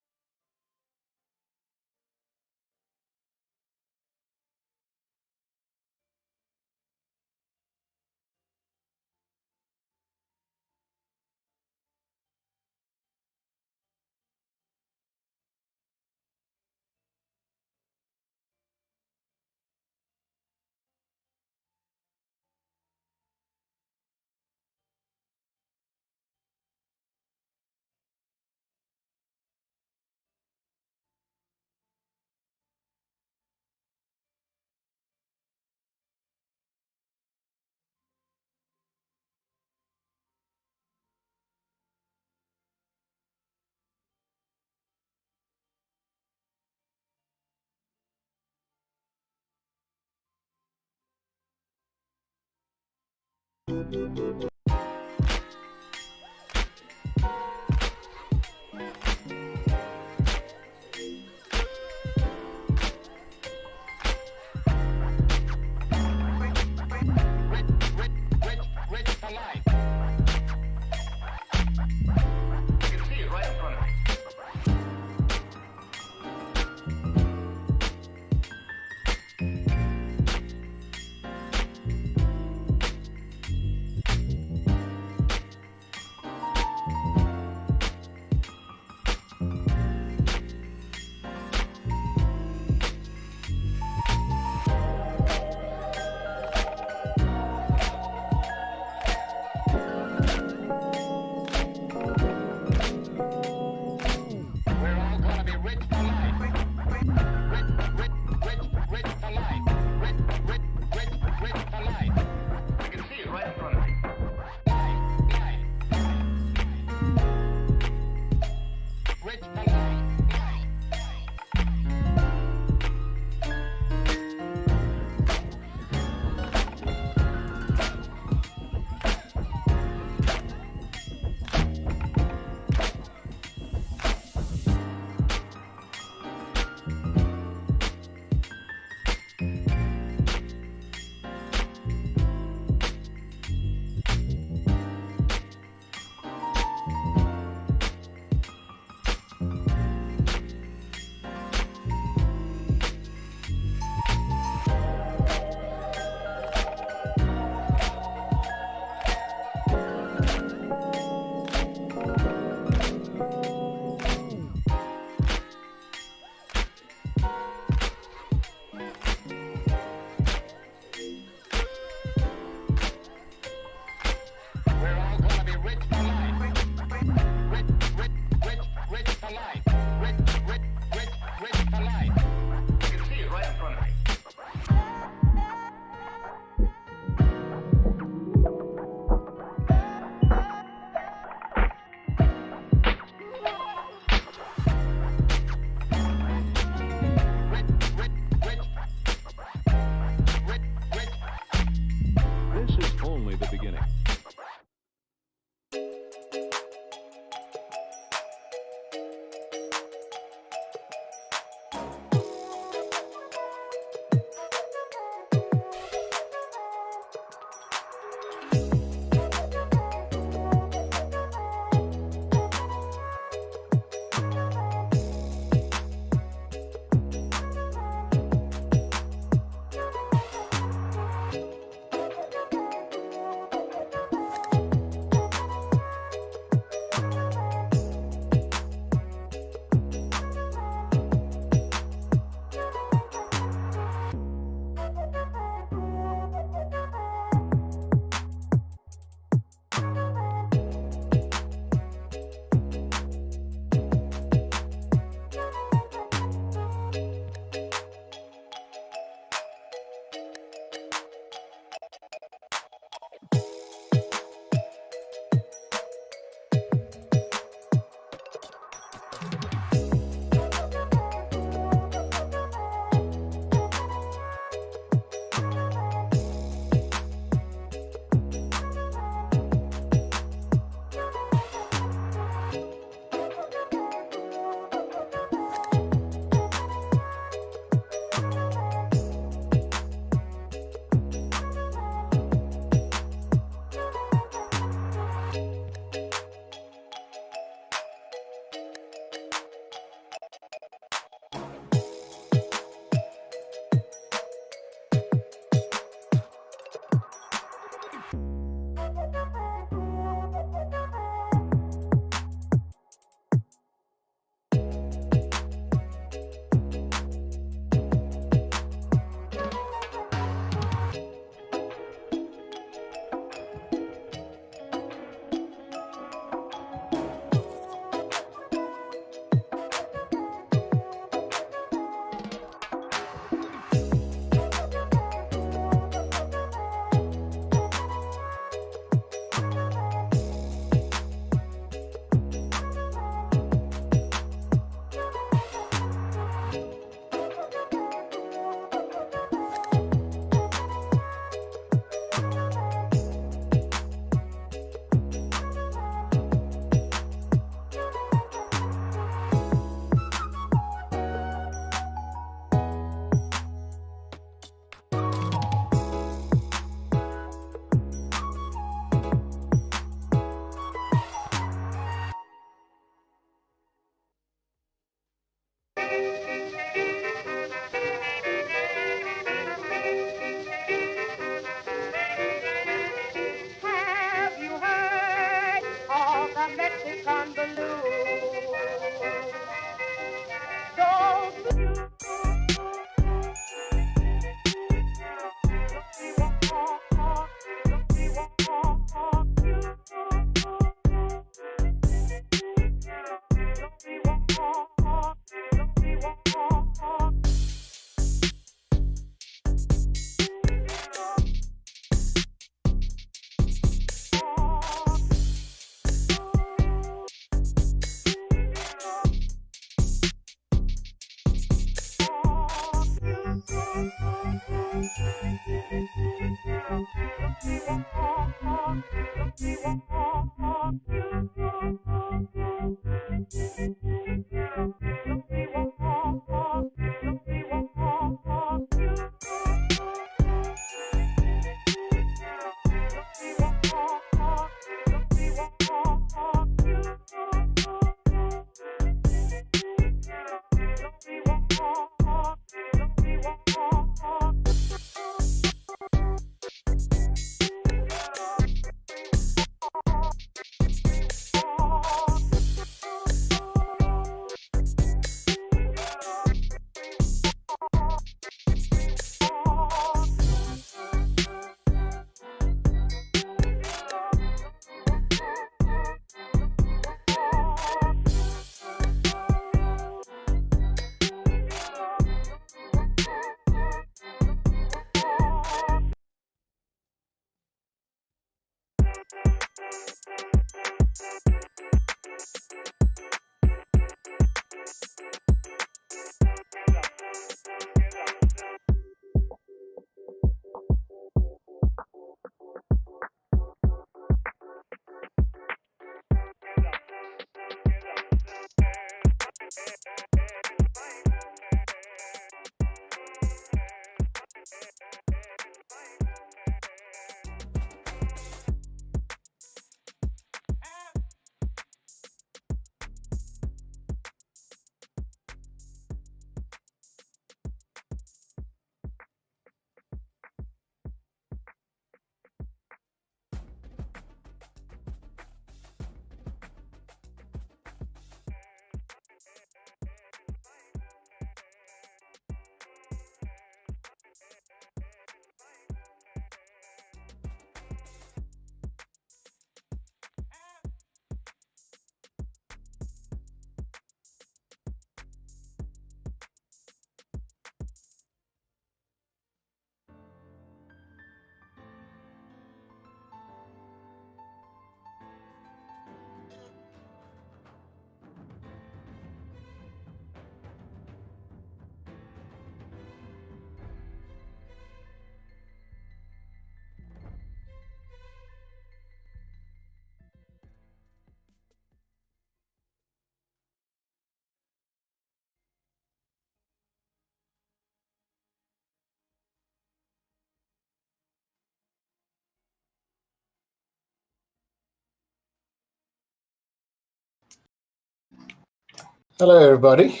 Hello, everybody.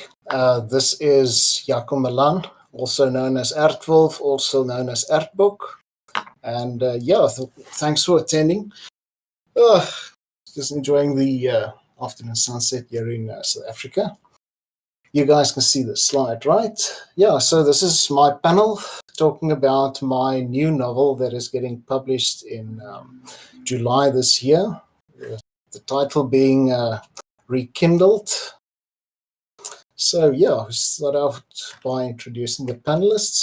This is Jaco Milan, also known as Ertwolf, also known as Ertbook. And thanks for attending. Just enjoying the afternoon sunset here in South Africa. You guys can see the slide, right? Yeah, so this is my panel talking about my new novel that is getting published in July this year. The title being Rekindled. So yeah, we start out by introducing the panelists.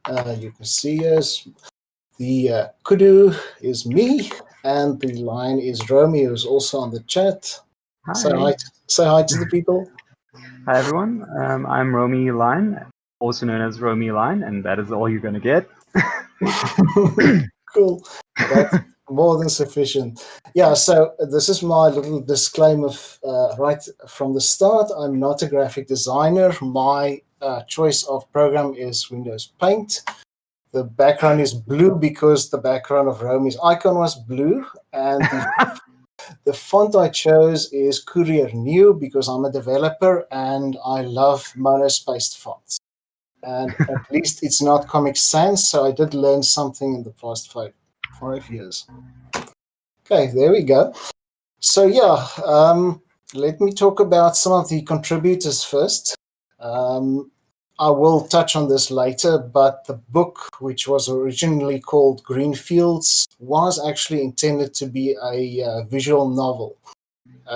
You can see as the kudu is me, and the lion is Romy, who's also on the chat. Hi. Say hi to the people. Hi everyone, I'm Romy Line, also known as Romy Line, and that is all you're gonna get. Cool. That's more than sufficient. Yeah, so this is my little disclaimer right from the start. I'm not a graphic designer. My choice of program is Windows Paint. The background is blue because the background of Romy's icon was blue, and the font I chose is Courier New because I'm a developer and I love monospaced fonts. And at least it's not Comic Sans, so I did learn something in the past five years. Okay, there we go. So yeah, let me talk about some of the contributors first. I will touch on this later, but the book, which was originally called Greenfields, was actually intended to be a visual novel.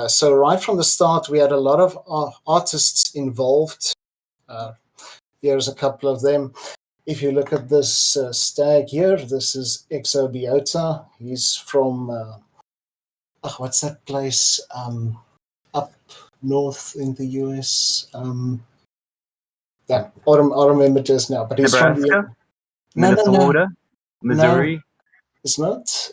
So right from the start, we had a lot of artists involved. Here's a couple of them. If you look at this stag here, this is Exobiota. He's from, what's that place up north in the US? Yeah, I remember just now. But he's Nebraska, from the Minnesota, Missouri, No, it's not.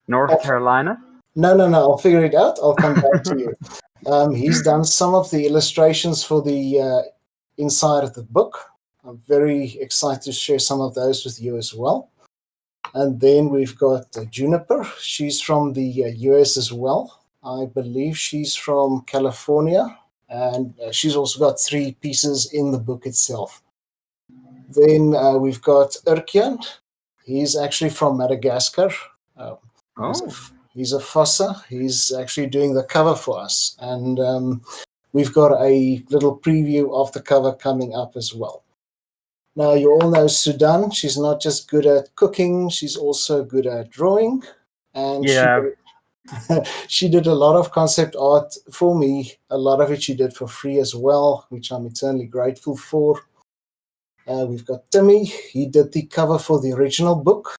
North Carolina. No. I'll figure it out. I'll come back to you. He's done some of the illustrations for the inside of the book. I'm very excited to share some of those with you as well. And then we've got Juniper. She's from the US as well. I believe she's from California. And she's also got 3 pieces in the book itself. Then we've got Urkian. He's actually from Madagascar. He's a fossa. He's actually doing the cover for us. And we've got a little preview of the cover coming up as well. Now, you all know Sudan. She's not just good at cooking, she's also good at drawing. And she did a lot of concept art for me. A lot of it she did for free as well, which I'm eternally grateful for. We've got Timmy. He did the cover for the original book.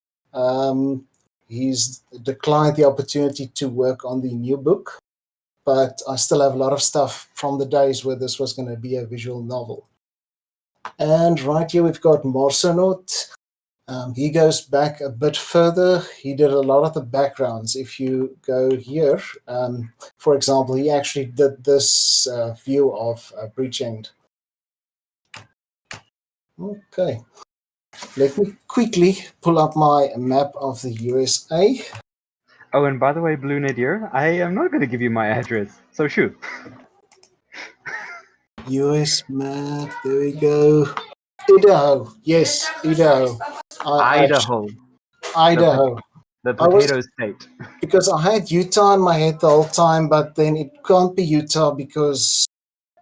He's declined the opportunity to work on the new book, but I still have a lot of stuff from the days where this was going to be a visual novel. And right here we've got Morsonot. He goes back a bit further. He did a lot of the backgrounds. If you go here, for example, he actually did this view of Breachend. Okay. Let me quickly pull up my map of the USA. Oh, and by the way, Blue Nadir, I am not going to give you my address, so shoot. US map, there we go. Idaho, yes, Idaho. Idaho. Idaho. The potato state. Because I had Utah in my head the whole time, but then it can't be Utah because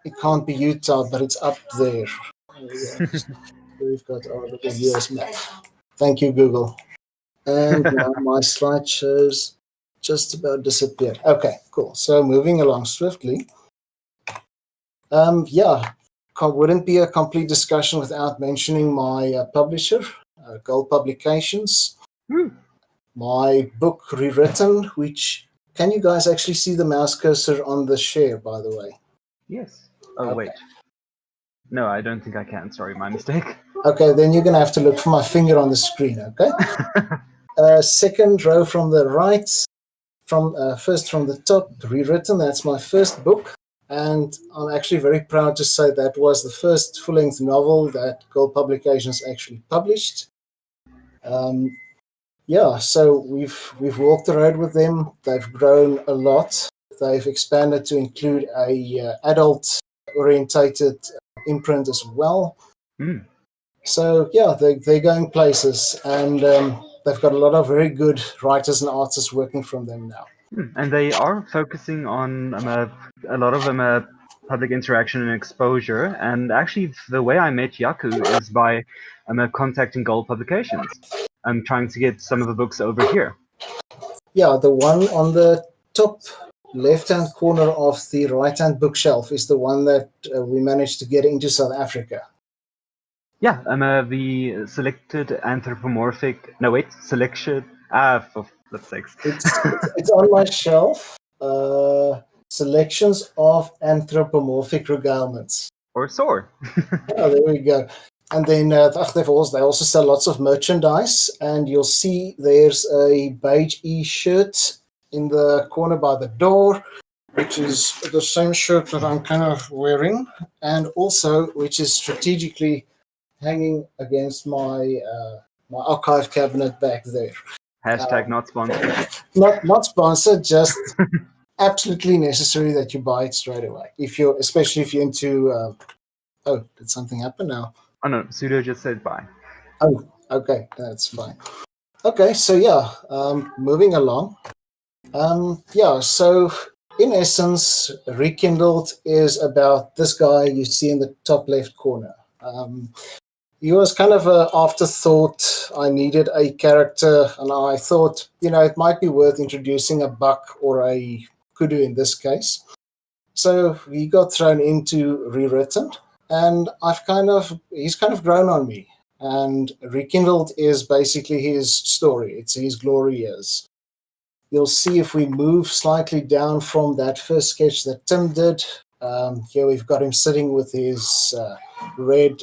it can't be Utah, but it's up there. We've got our little US map. Thank you, Google. And now my slideshows just about disappeared. Okay, cool. So moving along swiftly. Wouldn't be a complete discussion without mentioning my publisher, Gold Publications. My book Rewritten, which, can you guys actually see the mouse cursor on the share, by the way? Yes. Oh, wait. No, I don't think I can. Sorry, my mistake. Okay, then you're going to have to look for my finger on the screen, okay? Second row from the right, first from the top, Rewritten, that's my first book. And I'm actually very proud to say that was the first full-length novel that Gold Publications actually published. So we've walked the road with them. They've grown a lot. they've expanded to include a adult orientated imprint as well. Mm. So yeah, they're going places, and they've got a lot of very good writers and artists working from them now. And they are focusing on a lot of public interaction and exposure. And actually, the way I met Yaku is by contacting Gold Publications. I'm trying to get some of the books over here. Yeah, the one on the top left-hand corner of the right-hand bookshelf is the one that we managed to get into South Africa. Yeah, the selected anthropomorphic. No, wait, selection. For flip's sakes. It's on my shelf. Selections of anthropomorphic regalements. Or SOAR. Oh, there we go. And then they also sell lots of merchandise, and you'll see there's a beige E shirt in the corner by the door, which is the same shirt that I'm kind of wearing, and also which is strategically hanging against my my archive cabinet back there. Hashtag not sponsored. Not sponsored, just absolutely necessary that you buy it straight away. Especially if you're into. Oh, did something happen now? Oh no, Pseudo just said bye. Oh, okay, that's fine. Okay, so yeah, moving along. So in essence, Rekindled is about this guy you see in the top left corner. He was kind of an afterthought. I needed a character, and I thought, it might be worth introducing a buck or a kudu in this case. So he got thrown into Rewritten, and he's kind of grown on me. And Rekindled is basically his story. It's his glory years. You'll see if we move slightly down from that first sketch that Tim did. Here we've got him sitting with his red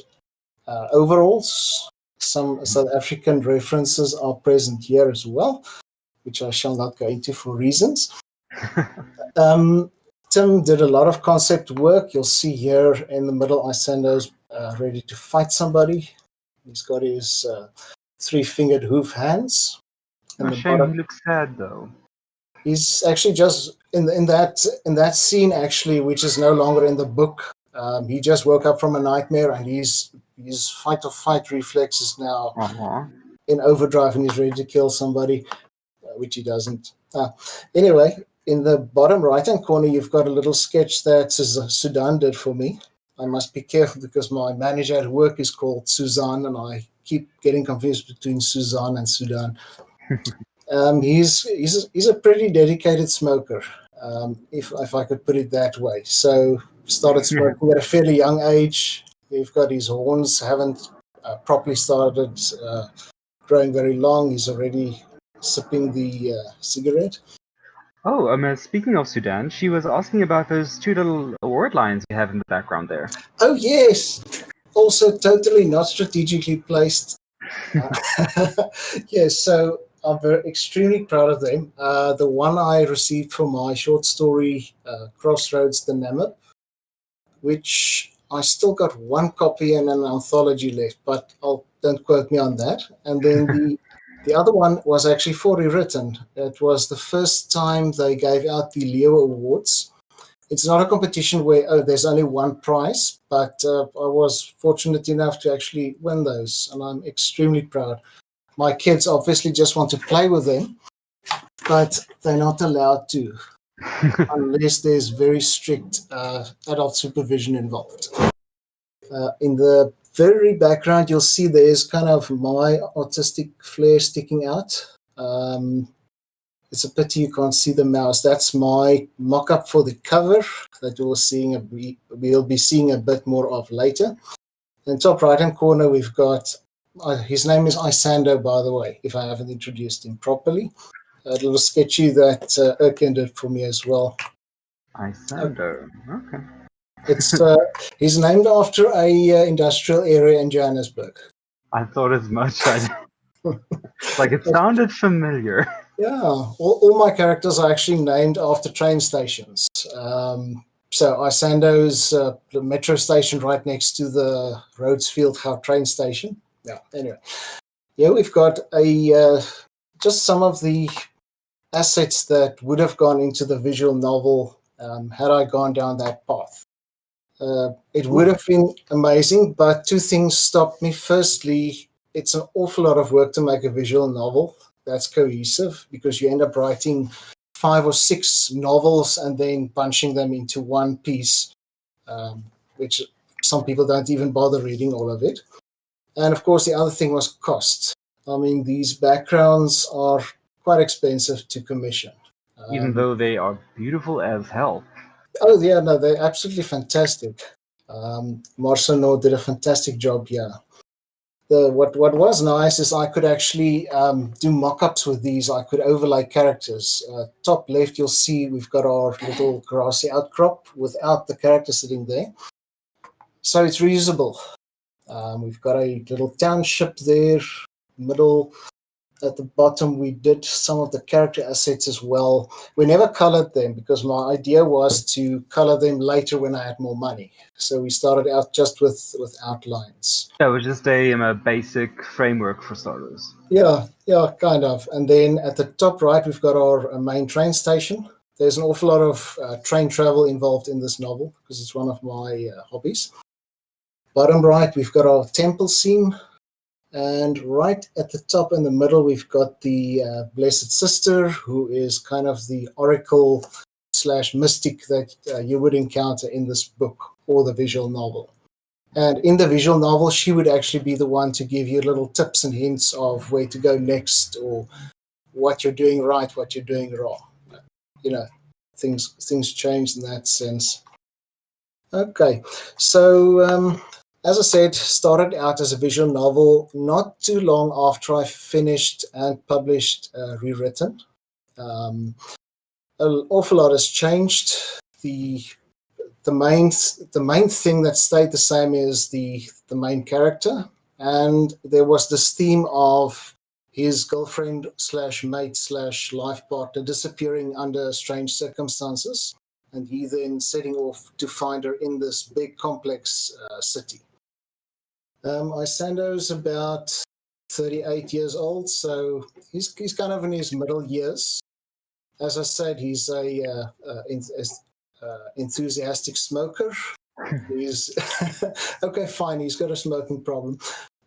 overalls. Some South African references are present here as well, which I shall not go into for reasons. Tim did a lot of concept work. You'll see here in the middle, Isando's ready to fight somebody. He's got his three-fingered hoof hands. Oh, shame, he looks sad though. He's actually just in that scene actually, which is no longer in the book. He just woke up from a nightmare, and his fight or flight reflex is now in overdrive, and he's ready to kill somebody, which he doesn't. Anyway, in the bottom right-hand corner, you've got a little sketch that Sudan did for me. I must be careful because my manager at work is called Suzanne, and I keep getting confused between Suzanne and Sudan. He's a pretty dedicated smoker, if I could put it that way. So started smoking at a fairly young age. You've got his horns haven't properly started growing very long. He's already sipping the cigarette. Oh, speaking of Sudan, she was asking about those two little award lines you have in the background there. Oh, yes. Also totally not strategically placed. Yes, so I'm extremely proud of them. The one I received for my short story, Crossroads the Namib, which I still got one copy and an anthology left, but don't quote me on that. And then the other one was actually for Rewritten. It was the first time they gave out the Leo Awards. It's not a competition where, there's only one prize, but I was fortunate enough to actually win those, and I'm extremely proud. My kids obviously just want to play with them, but they're not allowed to unless there's very strict adult supervision involved. In the very background, you'll see there is kind of my artistic flair sticking out. It's a pity you can't see the mouse. That's my mock-up for the cover that we'll be seeing a bit more of later. In the top right-hand corner, we've got, his name is Isando, by the way, if I haven't introduced him properly. A little sketchy that Erkin did for me as well. Isando, okay. He's named after a industrial area in Johannesburg. I thought as much. Like it sounded familiar. Yeah, all my characters are actually named after train stations. So Isando's the metro station right next to the Rhodesfield train station. Yeah, anyway. Yeah, we've got just some of the assets that would have gone into the visual novel had I gone down that path. It would have been amazing, but two things stopped me. Firstly, it's an awful lot of work to make a visual novel that's cohesive, because you end up writing 5 or 6 novels and then punching them into one piece, which some people don't even bother reading all of it. And of course, the other thing was cost. I mean, these backgrounds are quite expensive to commission. Even though they are beautiful as hell. Oh yeah, no, they're absolutely fantastic. Marcelo did a fantastic job here. What was nice is I could actually do mock-ups with these. I could overlay characters. Top left, you'll see we've got our little grassy outcrop without the character sitting there. So it's reusable. We've got a little township there, middle. At the bottom, we did some of the character assets as well. We never colored them because my idea was to color them later when I had more money. So we started out just with outlines. That was just a basic framework for starters. Yeah, kind of. And then at the top right, we've got our main train station. There's an awful lot of train travel involved in this novel because it's one of my hobbies. Bottom right, we've got our temple scene. And right at the top in the middle, we've got the Blessed Sister, who is kind of the oracle / mystic that you would encounter in this book or the visual novel. And in the visual novel, she would actually be the one to give you little tips and hints of where to go next, or what you're doing right, what you're doing wrong. You know, things change in that sense. Okay, so as I said, started out as a visual novel not too long after I finished and published Rewritten. An awful lot has changed. The main thing that stayed the same is the main character, and there was this theme of his girlfriend / mate / life partner disappearing under strange circumstances, and he then setting off to find her in this big complex city. Isando's about 38 years old, so he's kind of in his middle years. As I said, he's a enthusiastic smoker. He's okay, fine. He's got a smoking problem,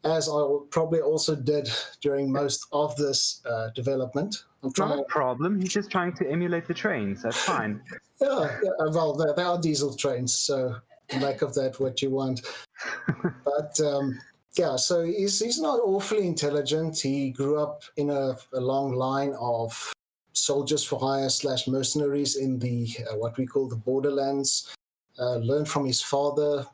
as I probably also did during most of this development. I'm trying. Not a problem. He's just trying to emulate the trains. That's fine. Yeah, well, they are diesel trains, so make of that what you want. But yeah, so he's not awfully intelligent. He grew up in a long line of soldiers for hire / mercenaries in the what we call the borderlands. Learned from his father.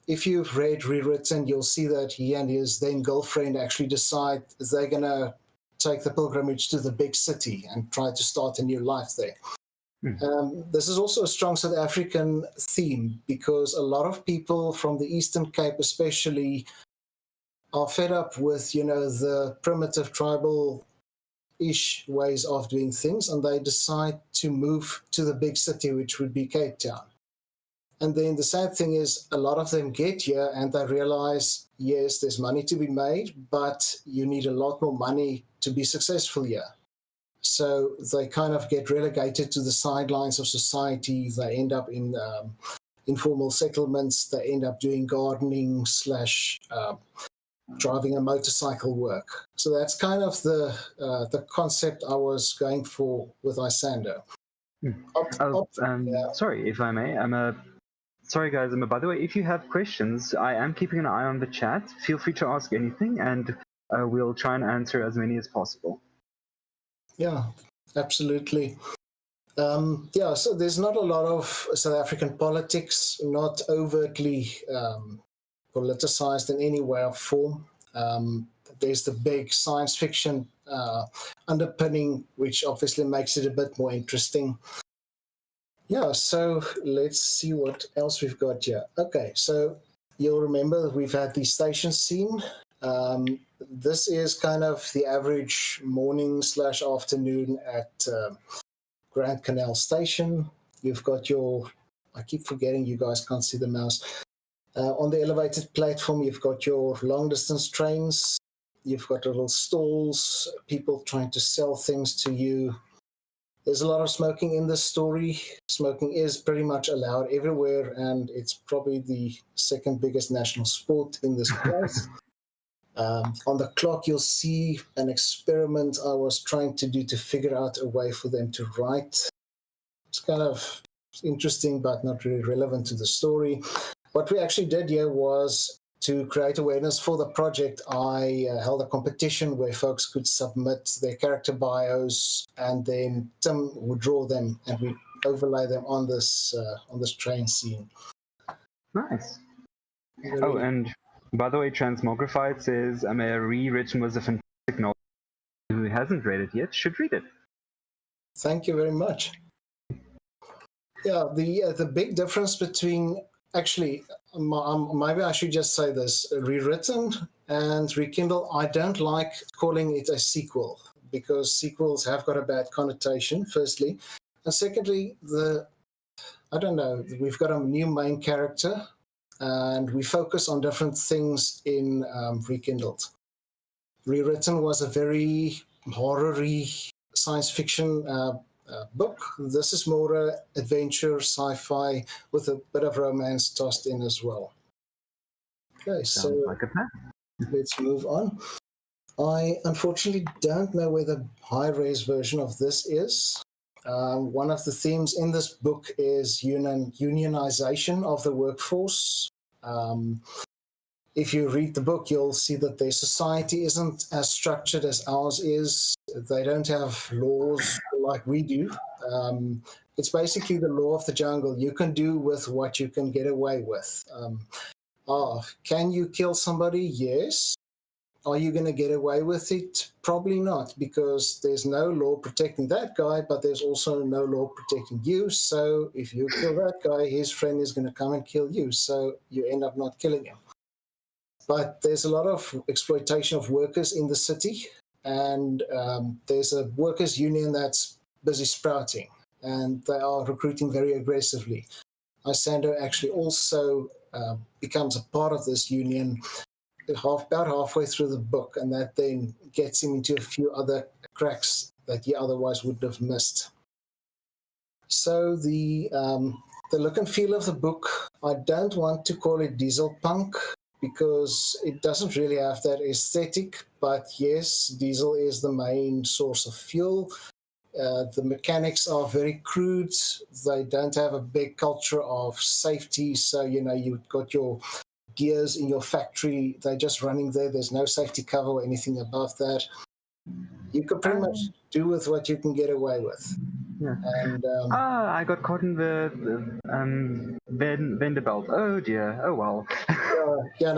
If you've read Rewritten, you'll see that he and his then girlfriend actually decide they're going to take the pilgrimage to the big city and try to start a new life there. This is also a strong South African theme, because a lot of people from the Eastern Cape especially are fed up with, the primitive tribal-ish ways of doing things, and they decide to move to the big city, which would be Cape Town. And then the sad thing is a lot of them get here and they realize, yes, there's money to be made, but you need a lot more money to be successful here. So they kind of get relegated to the sidelines of society. They end up in informal settlements. They end up doing gardening / driving a motorcycle work. So that's kind of the concept I was going for with Isando. Sorry, if I may. Sorry, guys. By the way, if you have questions, I am keeping an eye on the chat. Feel free to ask anything, and we'll try and answer as many as possible. Yeah, absolutely. So there's not a lot of South African politics, not overtly politicized in any way or form. There's the big science fiction underpinning, which obviously makes it a bit more interesting. Yeah, so let's see what else we've got here. Okay, so you'll remember that we've had the station scene. This is kind of the average morning / afternoon at Grand Canal Station. You've got I keep forgetting you guys can't see the mouse. On the elevated platform, you've got your long distance trains. You've got little stalls, people trying to sell things to you. There's a lot of smoking in this story. Smoking is pretty much allowed everywhere, and it's probably the second biggest national sport in this place. On the clock, you'll see an experiment I was trying to do to figure out a way for them to write. It's kind of interesting, but not really relevant to the story. What we actually did here was to create awareness for the project. I held a competition where folks could submit their character bios, and then Tim would draw them, and we overlay them on this train scene. Nice. Oh, and by the way, Transmogrified says a rewritten was a fantastic novel. Who hasn't read it yet should read it. Thank you very much. Yeah, the big difference between, actually, maybe I should just say this, rewritten and rekindle, I don't like calling it a sequel, because sequels have got a bad connotation, firstly. And secondly, I don't know, we've got a new main character, and we focus on different things in Rekindled. Rewritten was a very horror-y science fiction book. This is more adventure, sci-fi, with a bit of romance tossed in as well. Okay, so like a plan. Let's move on. I unfortunately don't know where the high-res version of this is. One of the themes in this book is unionization of the workforce. If you read the book, you'll see that their society isn't as structured as ours is. They don't have laws like we do. It's basically the law of the jungle. You can do with what you can get away with. Can you kill somebody? Yes. Are you going to get away with it? Probably not, because there's no law protecting that guy, but there's also no law protecting you. So if you kill that guy, his friend is going to come and kill you. So you end up not killing him. But there's a lot of exploitation of workers in the city, and there's a workers' union that's busy sprouting, and they are recruiting very aggressively. Isando actually also becomes a part of this union about halfway through the book, and that then gets him into a few other cracks that he otherwise would have missed. So the look and feel of the book, I don't want to call it diesel punk, because it doesn't really have that aesthetic, but yes, diesel is the main source of fuel. The mechanics are very crude. They don't have a big culture of safety, so you've got your gears in your factory, they're just running there. There's no safety cover or anything above that. You can pretty much do with what you can get away with. Yeah. And I got caught in the vendor belt. Oh dear. Oh well.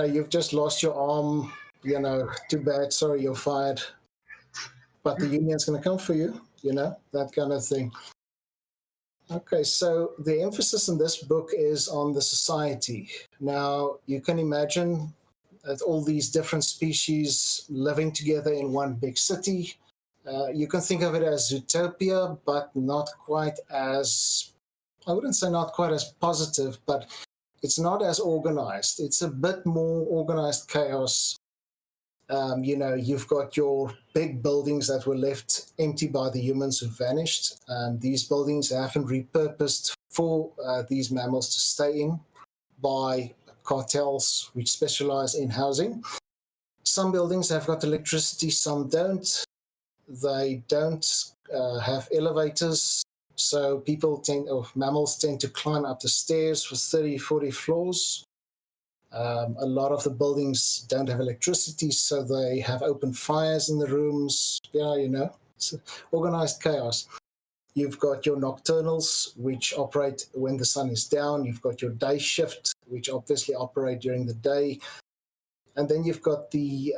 You've just lost your arm. Too bad. Sorry, you're fired. But the union's going to come for you. That kind of thing. Okay, so the emphasis in this book is on the society. Now, you can imagine that all these different species living together in one big city. You can think of it as utopia, but not quite as, I wouldn't say not quite as positive, but it's not as organized. It's a bit more organized chaos. You've got your big buildings that were left empty by the humans who vanished. These buildings have been repurposed for these mammals to stay in by cartels which specialize in housing. Some buildings have got electricity, some don't. They don't have elevators, so mammals tend to climb up the stairs for 30, 40 floors. A lot of the buildings don't have electricity, so they have open fires in the rooms. It's organized chaos. You've got your nocturnals, which operate when the sun is down. You've got your day shift, which obviously operate during the day. And then you've got the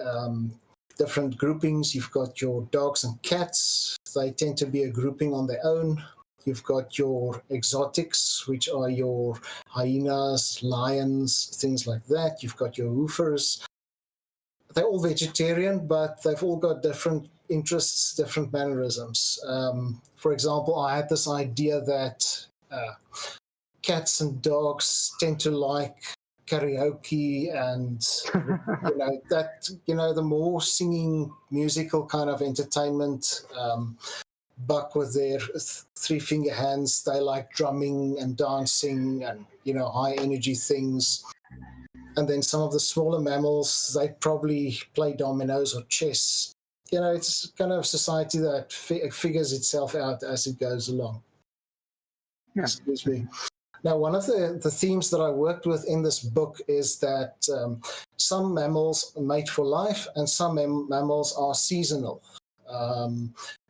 different groupings. You've got your dogs and cats. They tend to be a grouping on their own. You've got your exotics, which are your hyenas, lions, things like that. You've got your woofers. They're all vegetarian, but they've all got different interests, different mannerisms. For example, I had this idea that cats and dogs tend to like karaoke and the more singing musical kind of entertainment. Buck with their three finger hands, they like drumming and dancing and high energy things. And then some of the smaller mammals, they probably play dominoes or chess. It's kind of society that figures itself out as it goes along. Yeah. Excuse me. Now, one of the themes that I worked with in this book is that some mammals mate for life and some mammals are seasonal.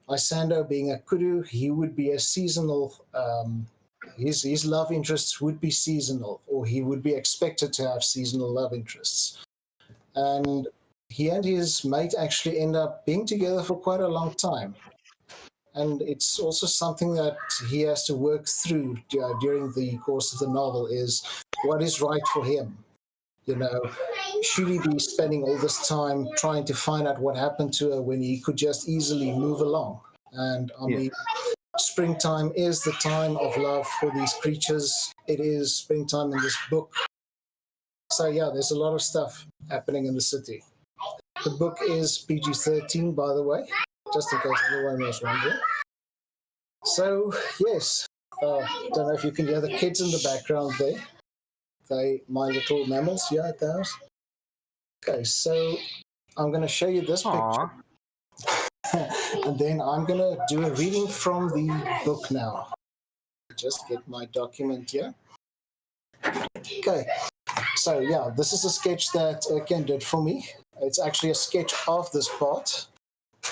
Isando being a kudu, he would be a seasonal, his love interests would be seasonal, or he would be expected to have seasonal love interests. And he and his mate actually end up being together for quite a long time. And it's also something that he has to work through during the course of the novel is what is right for him. Should he be spending all this time trying to find out what happened to her when he could just easily move along? And I mean, springtime is the time of love for these creatures. It is springtime in this book. So yeah, there's a lot of stuff happening in the city. The book is PG-13, by the way, just in case anyone was wondering. So yes, don't know if you can hear the kids in the background there. My little mammals, yeah, it does. Okay, so I'm going to show you this picture. And then I'm going to do a reading from the book now. Just get my document here. Okay, so yeah, this is a sketch that Ken did for me. It's actually a sketch of this part.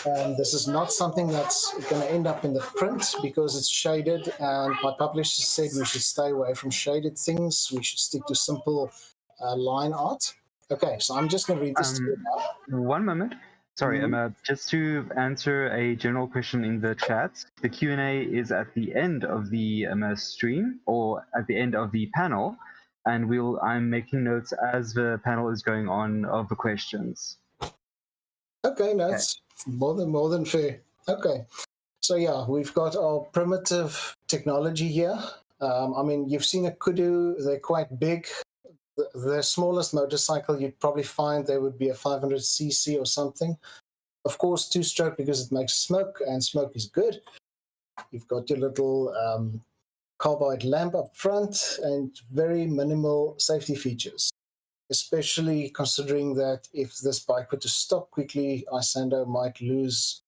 And this is not something that's going to end up in the print because it's shaded, and my publisher said we should stay away from shaded things. We should stick to simple line art. Okay, so I'm just going to read this to you now. One moment. Sorry, just to answer a general question in the chat, the Q&A is at the end of the stream or at the end of the panel, and I'm making notes as the panel is going on of the questions. Okay, that's more than fair. Okay, so yeah, we've got our primitive technology here. I mean, you've seen a kudu; they're quite big. The smallest motorcycle you'd probably find there would be a 500cc or something. Of course, two-stroke because it makes smoke, and smoke is good. You've got your little carbide lamp up front and very minimal safety features, especially considering that if this bike were to stop quickly, Isando might lose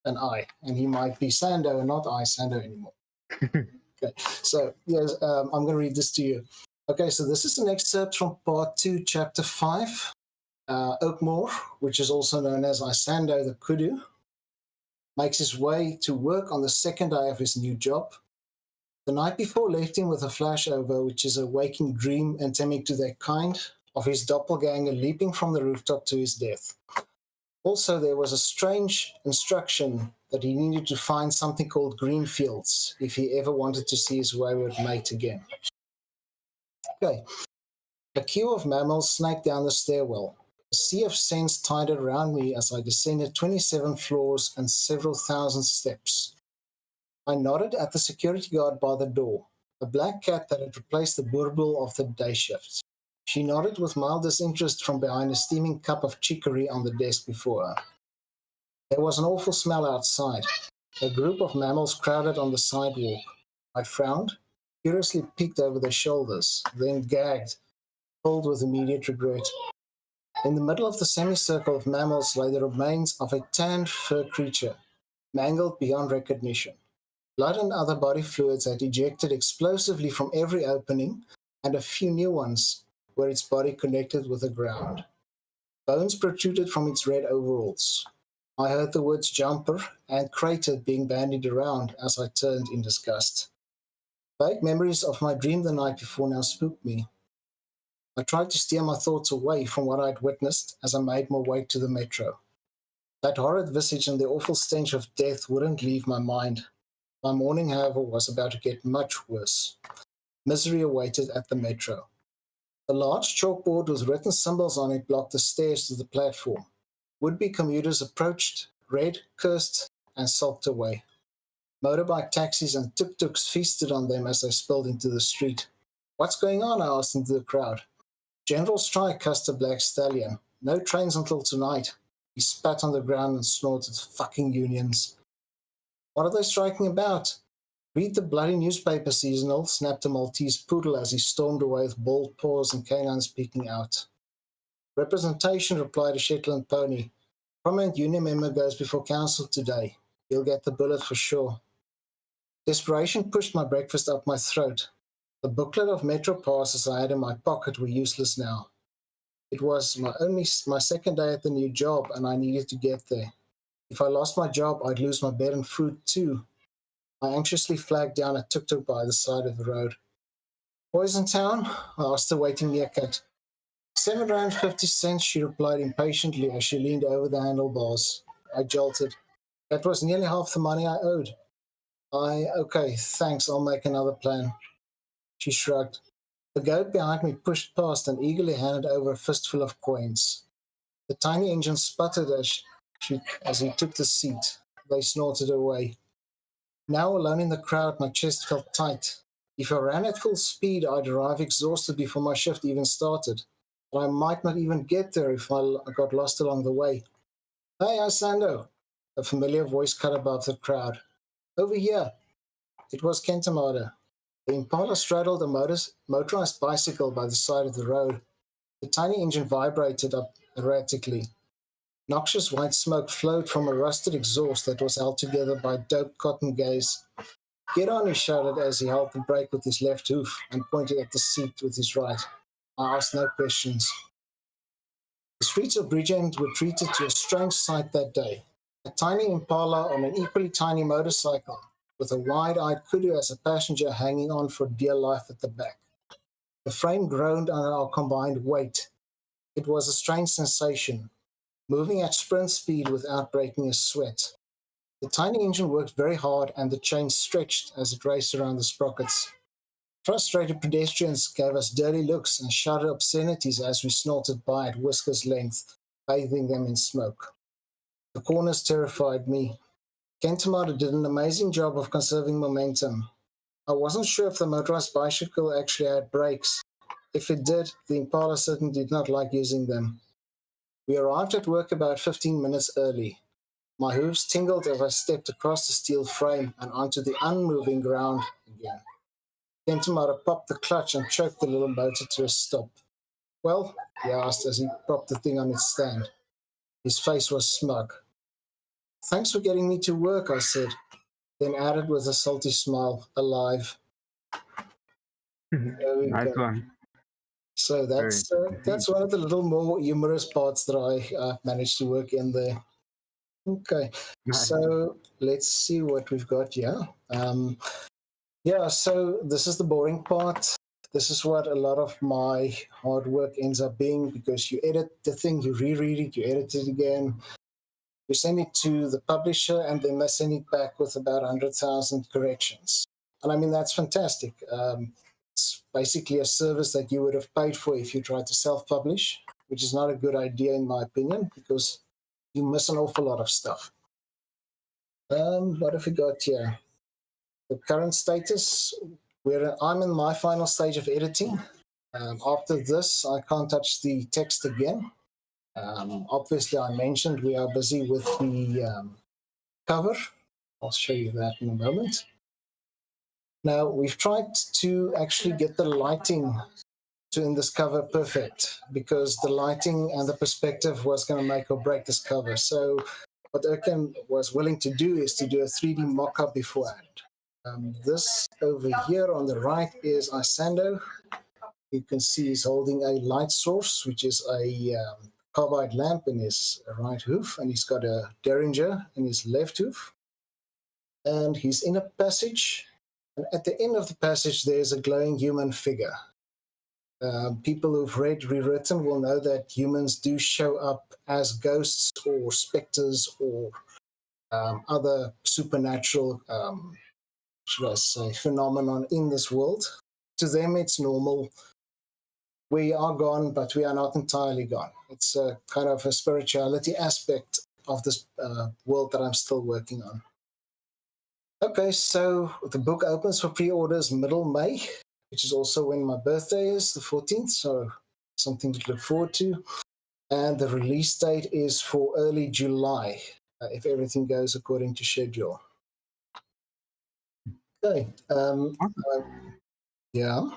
an eye, and he might be Sando and not Isando anymore. Okay, so yes, I'm going to read this to you. Okay, so this is an excerpt from Part 2, Chapter 5. Oakmore, which is also known as Isando the Kudu, makes his way to work on the second day of his new job. The night before left him with a flashover, which is a waking dream endemic to their kind, of his doppelganger leaping from the rooftop to his death. Also, there was a strange instruction that he needed to find something called green fields if he ever wanted to see his wayward mate again. Okay. A queue of mammals snaked down the stairwell. A sea of scents tided around me as I descended 27 floors and several thousand steps. I nodded at the security guard by the door, a black cat that had replaced the burble of the day shift. She nodded with mild disinterest from behind a steaming cup of chicory on the desk before her. There was an awful smell outside. A group of mammals crowded on the sidewalk. I frowned, curiously peeked over their shoulders, then gagged, filled with immediate regret. In the middle of the semicircle of mammals lay the remains of a tanned fur creature, mangled beyond recognition. Blood and other body fluids had ejected explosively from every opening, and a few new ones where its body connected with the ground. Bones protruded from its red overalls. I heard the words jumper and crater being bandied around as I turned in disgust. Vague memories of my dream the night before now spooked me. I tried to steer my thoughts away from what I'd witnessed as I made my way to the metro. That horrid visage and the awful stench of death wouldn't leave my mind. My morning, however, was about to get much worse. Misery awaited at the metro. A large chalkboard with written symbols on it blocked the stairs to the platform. Would-be commuters approached, read, cursed, and sulked away. Motorbike taxis and tuk-tuks feasted on them as they spilled into the street. "What's going on?" I asked into the crowd. General strike, cussed the black stallion. No trains until tonight. He spat on the ground and snorted, fucking unions. What are they striking about? Read the bloody newspaper, seasonal, snapped the Maltese poodle as he stormed away with bald paws and canines peeking out. Representation, replied a Shetland pony. Prominent union member goes before council today. He'll get the bullet for sure. Desperation pushed my breakfast up my throat. The booklet of metro passes I had in my pocket were useless now. It was my second day at the new job, and I needed to get there. If I lost my job, I'd lose my bed and food too. I anxiously flagged down a tuk-tuk by the side of the road. Boys in town? I asked the waiting meerkat. £7.50, she replied impatiently as she leaned over the handlebars. I jolted. That was nearly half the money I owed. Okay, thanks, I'll make another plan. She shrugged. The goat behind me pushed past and eagerly handed over a fistful of coins. The tiny engine sputtered as he took the seat. They snorted away. Now alone in the crowd, my chest felt tight. If I ran at full speed, I'd arrive exhausted before my shift even started. But I might not even get there if I got lost along the way. Hey, Asando! A familiar voice cut above the crowd. Over here! It was Kentamada. The Impala straddled a motorized bicycle by the side of the road. The tiny engine vibrated up erratically. Noxious white smoke flowed from a rusted exhaust that was held together by doped cotton gaze. Get on, he shouted as he held the brake with his left hoof and pointed at the seat with his right. I asked no questions. The streets of Bridgend were treated to a strange sight that day. A tiny Impala on an equally tiny motorcycle, with a wide-eyed kudu as a passenger hanging on for dear life at the back. The frame groaned under our combined weight. It was a strange sensation, moving at sprint speed without breaking a sweat. The tiny engine worked very hard and the chain stretched as it raced around the sprockets. Frustrated pedestrians gave us dirty looks and shouted obscenities as we snorted by at whiskers length, bathing them in smoke. The corners terrified me. Kentamada did an amazing job of conserving momentum. I wasn't sure if the motorized bicycle actually had brakes. If it did, the Impala certainly did not like using them. We arrived at work about 15 minutes early. My hooves tingled as I stepped across the steel frame and onto the unmoving ground again. Kentamada popped the clutch and choked the little motor to a stop. Well, he asked as he propped the thing on its stand. His face was smug. Thanks for getting me to work, I said, then added with a salty smile, alive. Nice go. one. So that's one of the little more humorous parts that I managed to work in there. Okay, Nice. so let's see what we've got here. So this is the boring part. This is what a lot of my hard work ends up being, because you edit the thing, you reread it, you edit it again, you send it to the publisher, and then they send it back with about 100,000 corrections. And I mean, that's fantastic. It's basically a service that you would have paid for if you tried to self-publish, which is not a good idea in my opinion, because you miss an awful lot of stuff. What have we got here? The current status, I'm in my final stage of editing. After this, I can't touch the text again. Obviously, I mentioned we are busy with the cover. I'll show you that in a moment. Now, we've tried to actually get the lighting in this cover perfect, because the lighting and the perspective was going to make or break this cover. So what Erkan was willing to do is to do a 3D mock-up beforehand. This over here on the right is Isando. You can see he's holding a light source, which is a carbide lamp in his right hoof, and he's got a derringer in his left hoof. And he's in a passage, and at the end of the passage there's a glowing human figure. People who've read Rewritten will know that humans do show up as ghosts or specters or other supernatural should I say, phenomenon in this world. To them, it's normal. We are gone, but we are not entirely gone. It's a kind of a spirituality aspect of this world that I'm still working on. Okay, so the book opens for pre-orders middle May, which is also when my birthday is, the 14th. So something to look forward to. And the release date is for early July, if everything goes according to schedule. Okay. Yeah.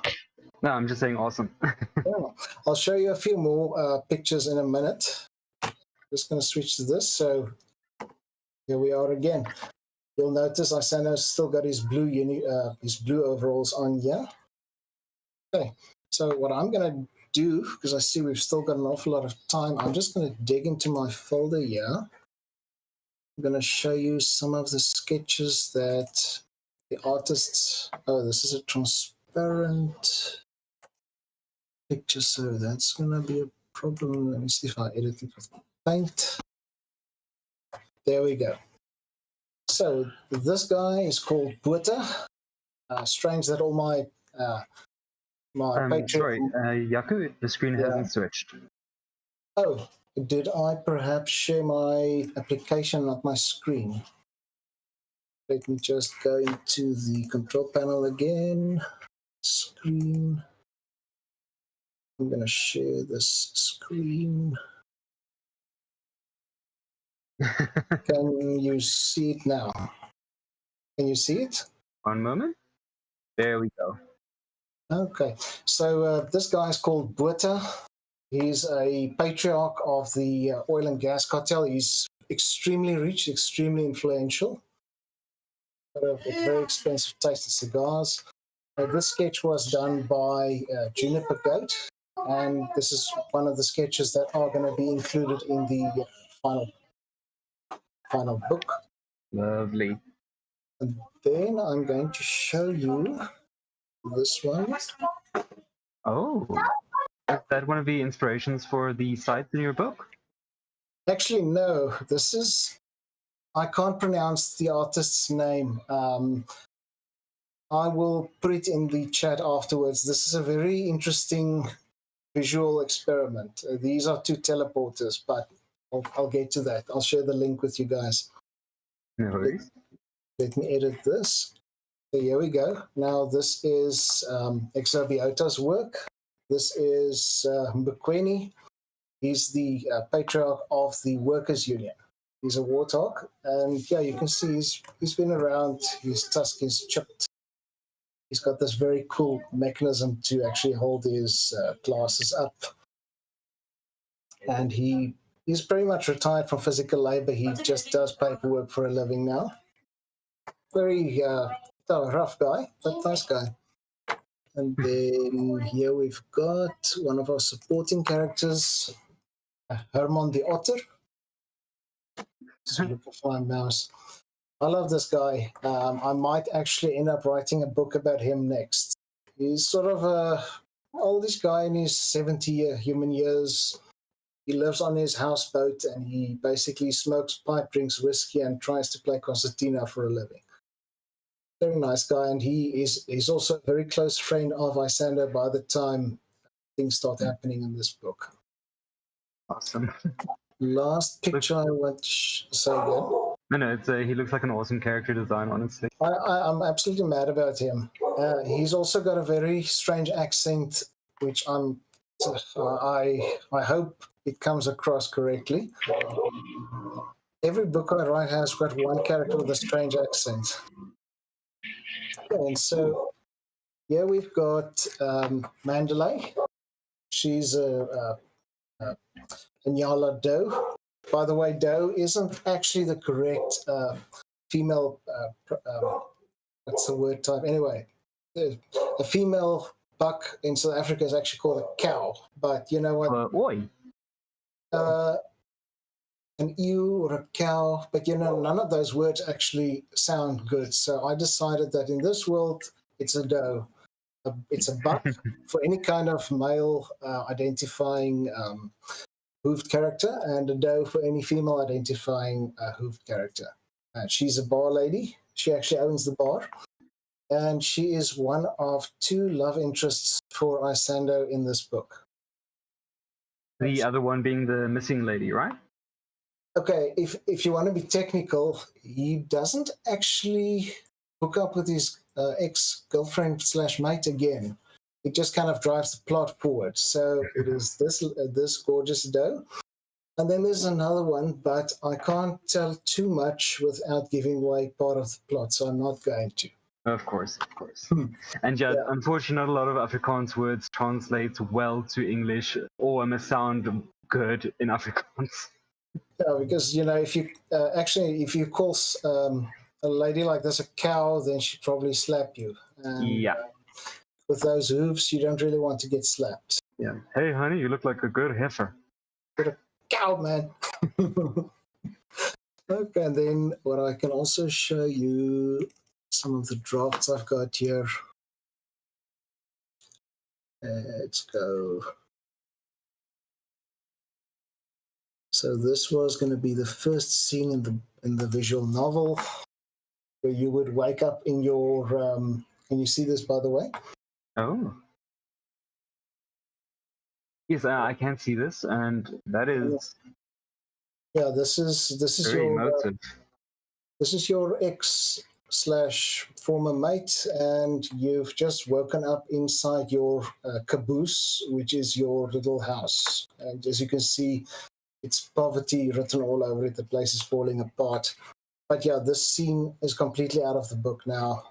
No, I'm just saying awesome. Yeah. I'll show you a few more pictures in a minute. Just going to switch to this. So here we are again. You'll notice Isano's still got his blue overalls on here. Okay. So what I'm going to do, because I see we've still got an awful lot of time, I'm just going to dig into my folder here. I'm going to show you some of the sketches that the artists. Oh, this is a transparent picture, so that's going to be a problem. Let me see if I edit it with paint. There we go. So this guy is called Buerta. Strange that all my Sorry, Yaku, the screen hasn't switched. Oh, did I perhaps share my application, not my screen? Let me just go into the control panel again. Screen. I'm going to share this screen. Can you see it now? Can you see it? One moment. There we go. Okay, so this guy is called Buerta. He's a patriarch of the oil and gas cartel. He's extremely rich, extremely influential. Got a very expensive taste of cigars. This sketch was done by Juniper Goat, and this is one of the sketches that are going to be included in the final book. Lovely. And then I'm going to show you this one. Oh, is that one of the inspirations for the sites in your book? Actually, no. This is, I can't pronounce the artist's name. I will put it in the chat afterwards. This is a very interesting visual experiment. These are two teleporters, but I'll get to that. I'll share the link with you guys. No worries. Let me edit this. So here we go. Now this is Exobiota's work. This is Mbekweni. He's the patriarch of the Workers' Union. He's a warthog, and yeah, you can see he's been around. His tusk is chipped. He's got this very cool mechanism to actually hold his glasses up, and he's pretty much retired from physical labor. He just does paperwork for a living now. Very rough guy, but nice guy. And then here we've got one of our supporting characters, Herman the Otter. Just look for my mouse. I love this guy. I might actually end up writing a book about him next. He's sort of a oldish guy in his 70 human years. He lives on his houseboat and he basically smokes pipe, drinks whiskey, and tries to play concertina for a living. Very nice guy, and he's also a very close friend of Isando by the time things start happening in this book. Awesome. Last picture I want to say again. No, he looks like an awesome character design, honestly. I'm absolutely mad about him. He's also got a very strange accent, which I hope it comes across correctly. Every book I write has got one character with a strange accent. And so here we've got Mandalay. She's a Nyala doe. By the way, doe isn't actually the correct female, what's the word type? Anyway, a female buck in South Africa is actually called a cow. But you know what? Oi. An ewe or a cow, but you know, none of those words actually sound good. So I decided that in this world, it's a doe. It's a buck for any kind of male identifying hooved character, and a doe for any female identifying hooved character. She's a bar lady. She actually owns the bar. And she is one of two love interests for Isando in this book. The other one being the missing lady, right? Okay, if you want to be technical, he doesn't actually hook up with his ex-girlfriend / mate again. it just kind of drives the plot forward. So it is this gorgeous doe. And then there's another one, but I can't tell too much without giving away part of the plot, so I'm not going to. Of course. And yeah, unfortunately, not a lot of Afrikaans words translate well to English or sound good in Afrikaans. Yeah, because if you if you call a lady like this a cow, then she'd probably slap you. And, Yeah. With those hooves, you don't really want to get slapped. Yeah. Hey, honey, you look like a good heifer. You're a cow, man. Okay, and then what I can also show you some of the drafts I've got here. Let's go. So this was going to be the first scene in the visual novel, where you would wake up in your. Can you see this, by the way? Oh. Yes, I can see this, and that is. Yeah, this is very your emotive. this is your ex/former mate, and you've just woken up inside your caboose, which is your little house. And as you can see, it's poverty written all over it. The place is falling apart. But yeah, this scene is completely out of the book now.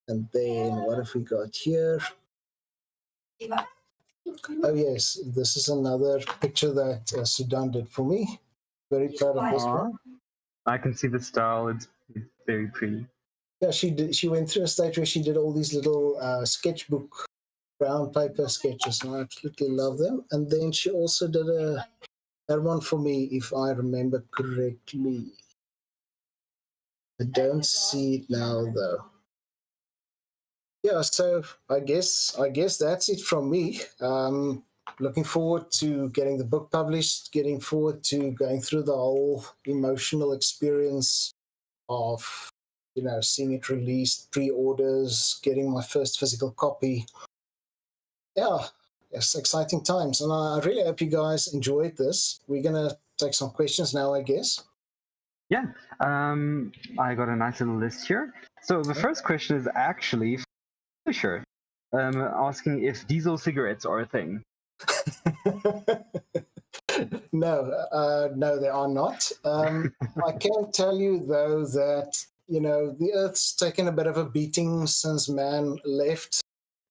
And then what have we got here? Oh yes, this is another picture that Sudan did for me. Very proud of this one. I can see the style. It's very pretty. Yeah, she did. She went through a stage where she did all these little sketchbook brown paper sketches, and I absolutely love them. And then she also did that one for me, if I remember correctly. I don't see it now though. Yeah, so I guess that's it from me. Looking forward to getting the book published, getting forward to going through the whole emotional experience of, seeing it released, pre-orders, getting my first physical copy. Yeah, it's exciting times. And I really hope you guys enjoyed this. We're going to take some questions now, I guess. Yeah, I got a nice little list here. So the first question is actually Fisher, asking if diesel cigarettes are a thing. No, they are not. I can tell you though that the Earth's taken a bit of a beating since man left.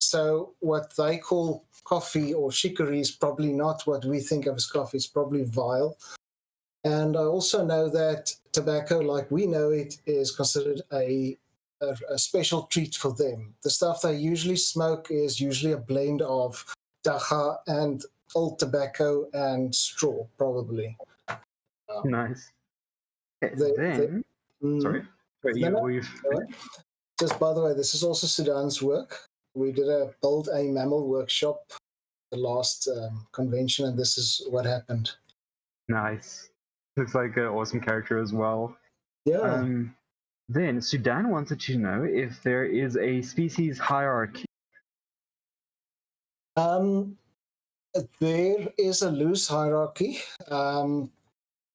So what they call coffee or chicory is probably not what we think of as coffee. It's probably vile. And I also know that tobacco, like we know it, is considered a special treat for them. The stuff they usually smoke is usually a blend of dacha and old tobacco and straw, probably. Nice. Sorry. Just by the way, this is also Sudan's work. We did a Build a Mammal workshop the last convention, and this is what happened. Nice. Looks like an awesome character as well. Yeah. Then Sudan wanted to know if there is a species hierarchy. There is a loose hierarchy.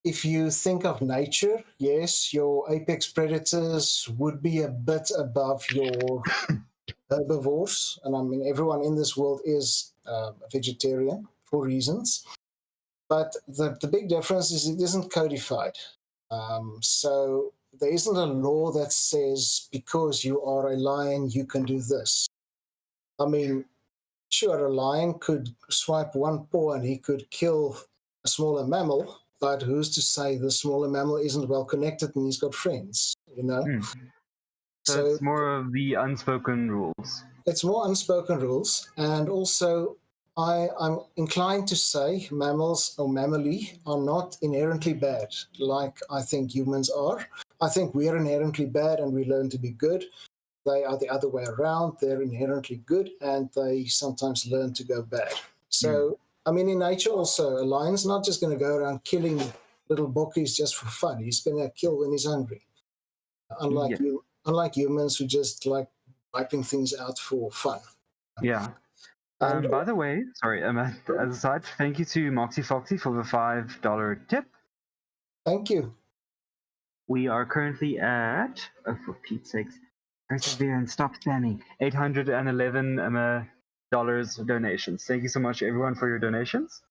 If you think of nature, yes, your apex predators would be a bit above your herbivores. And I mean, everyone in this world is vegetarian for reasons. But the big difference is it isn't codified. So there isn't a law that says because you are a lion, you can do this. I mean, sure, a lion could swipe one paw and he could kill a smaller mammal, but who's to say the smaller mammal isn't well connected and he's got friends, So it's more of the unspoken rules. It's more unspoken rules, and also I'm inclined to say mammals or mammally are not inherently bad, like I think humans are. I think we're inherently bad and we learn to be good. They are the other way around. They're inherently good and they sometimes learn to go bad. So, I mean, in nature also, a lion's not just going to go around killing little bokkies just for fun. He's going to kill when he's hungry. Unlike humans who just like wiping things out for fun. Yeah. By the way, sorry, as a side, thank you to Moxie Foxy for the $5 tip. Thank you. We are currently at, oh, for Pete's sakes, Perseverance, stop spamming, 811 donations. Thank you so much, everyone, for your donations.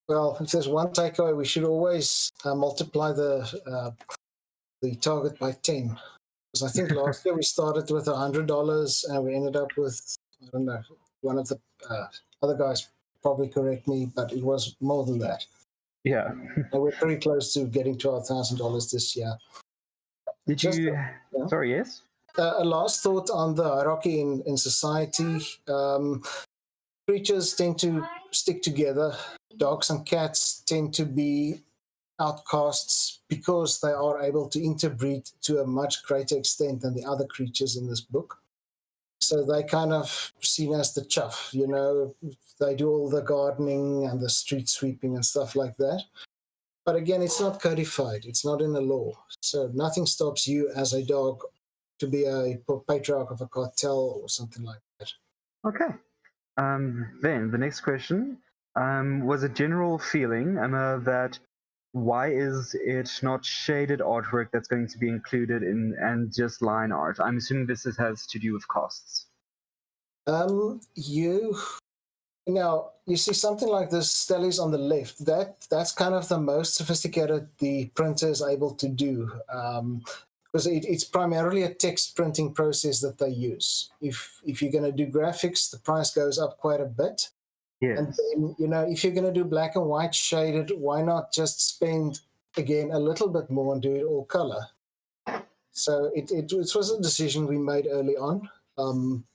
Well, if there's one takeaway, we should always multiply the target by 10. Because I think last year we started with $100 and we ended up with, I don't know, one of the other guys probably correct me, but it was more than that. Yeah. And we're pretty close to getting $12,000 this year. Did Just, you? yeah. Sorry, yes. A last thought on the hierarchy in society. Creatures tend to stick together. Dogs and cats tend to be outcasts because they are able to interbreed to a much greater extent than the other creatures in this book. So they kind of seen as the chuff, you know, they do all the gardening and the street sweeping and stuff like that. But again, it's not codified, it's not in the law. So nothing stops you as a dog to be a patriarch of a cartel or something like that. Okay. Then the next question was a general feeling that why is it not shaded artwork that's going to be included in and just line art? I'm assuming this has to do with costs. You see something like this, Stellies on the left. That's kind of the most sophisticated the printer is able to do. Because it's primarily a text printing process that they use. If you're going to do graphics, the price goes up quite a bit. Yes. And then, you know, if you're going to do black and white shaded, why not just spend again a little bit more and do it all color? So it was a decision we made early on.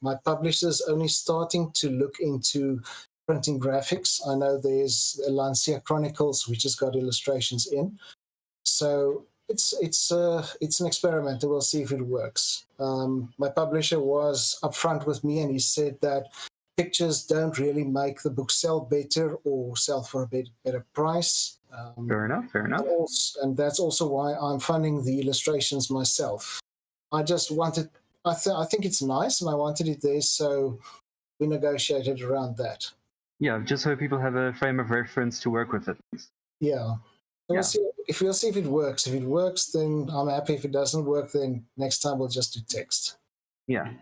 My publisher's only starting to look into printing graphics. I know there's Lancia Chronicles, which has got illustrations in. So it's an experiment, and we'll see if it works. My publisher was upfront with me, and he said that pictures don't really make the book sell better or sell for a better price. Fair enough. And that's also why I'm funding the illustrations myself. I just wanted, I think it's nice, and I wanted it there, so we negotiated around that. Yeah, just so people have a frame of reference to work with it. Yeah. We'll see if it works. If it works, then I'm happy. If it doesn't work, then next time we'll just do text. Yeah.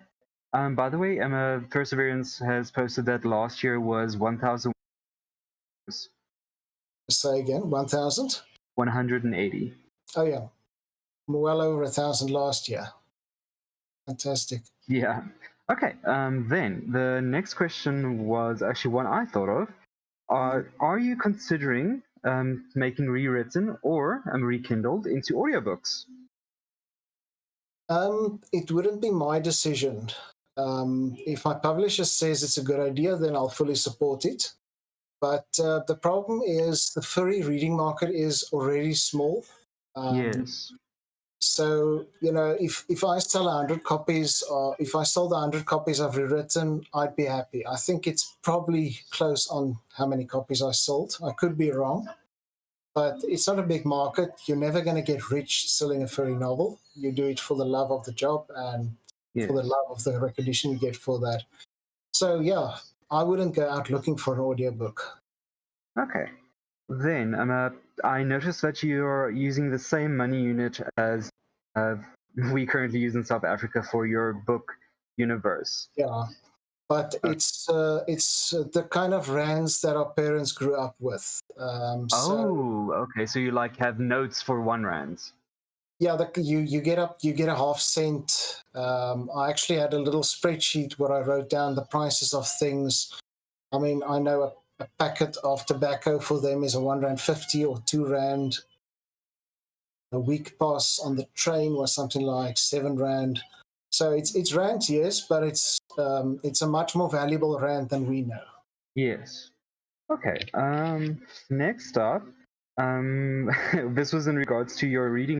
By the way, FURSAverance has posted that last year was 1,000. Say again, 1,000? 180. Oh yeah, well over 1,000 last year. Fantastic. Yeah. Okay. Then the next question was actually one I thought of. Are you considering making rewritten or rekindled into audiobooks? It wouldn't be my decision. If my publisher says it's a good idea, then I'll fully support it. But the problem is the furry reading market is already small. Yes. So, you know, if I sell 100 copies, or if I sold 100 copies I've rewritten, I'd be happy. I think it's probably close on how many copies I sold. I could be wrong, but it's not a big market. You're never going to get rich selling a furry novel. You do it for the love of the job and for the love of the recognition you get for that. So, yeah, I wouldn't go out looking for an audiobook. Okay. Then I noticed that you're using the same money unit as we currently use in South Africa for your book universe. Yeah, but it's the kind of rands that our parents grew up with. Okay. So you have notes for 1 rand. Yeah, you get a half cent. I actually had a little spreadsheet where I wrote down the prices of things. I mean, I know a packet of tobacco for them is a R1.50 or R2. A week pass on the train was something like R7. So it's rand, yes, but it's a much more valuable rand than we know. Yes. Okay. Next up, this was in regards to your reading.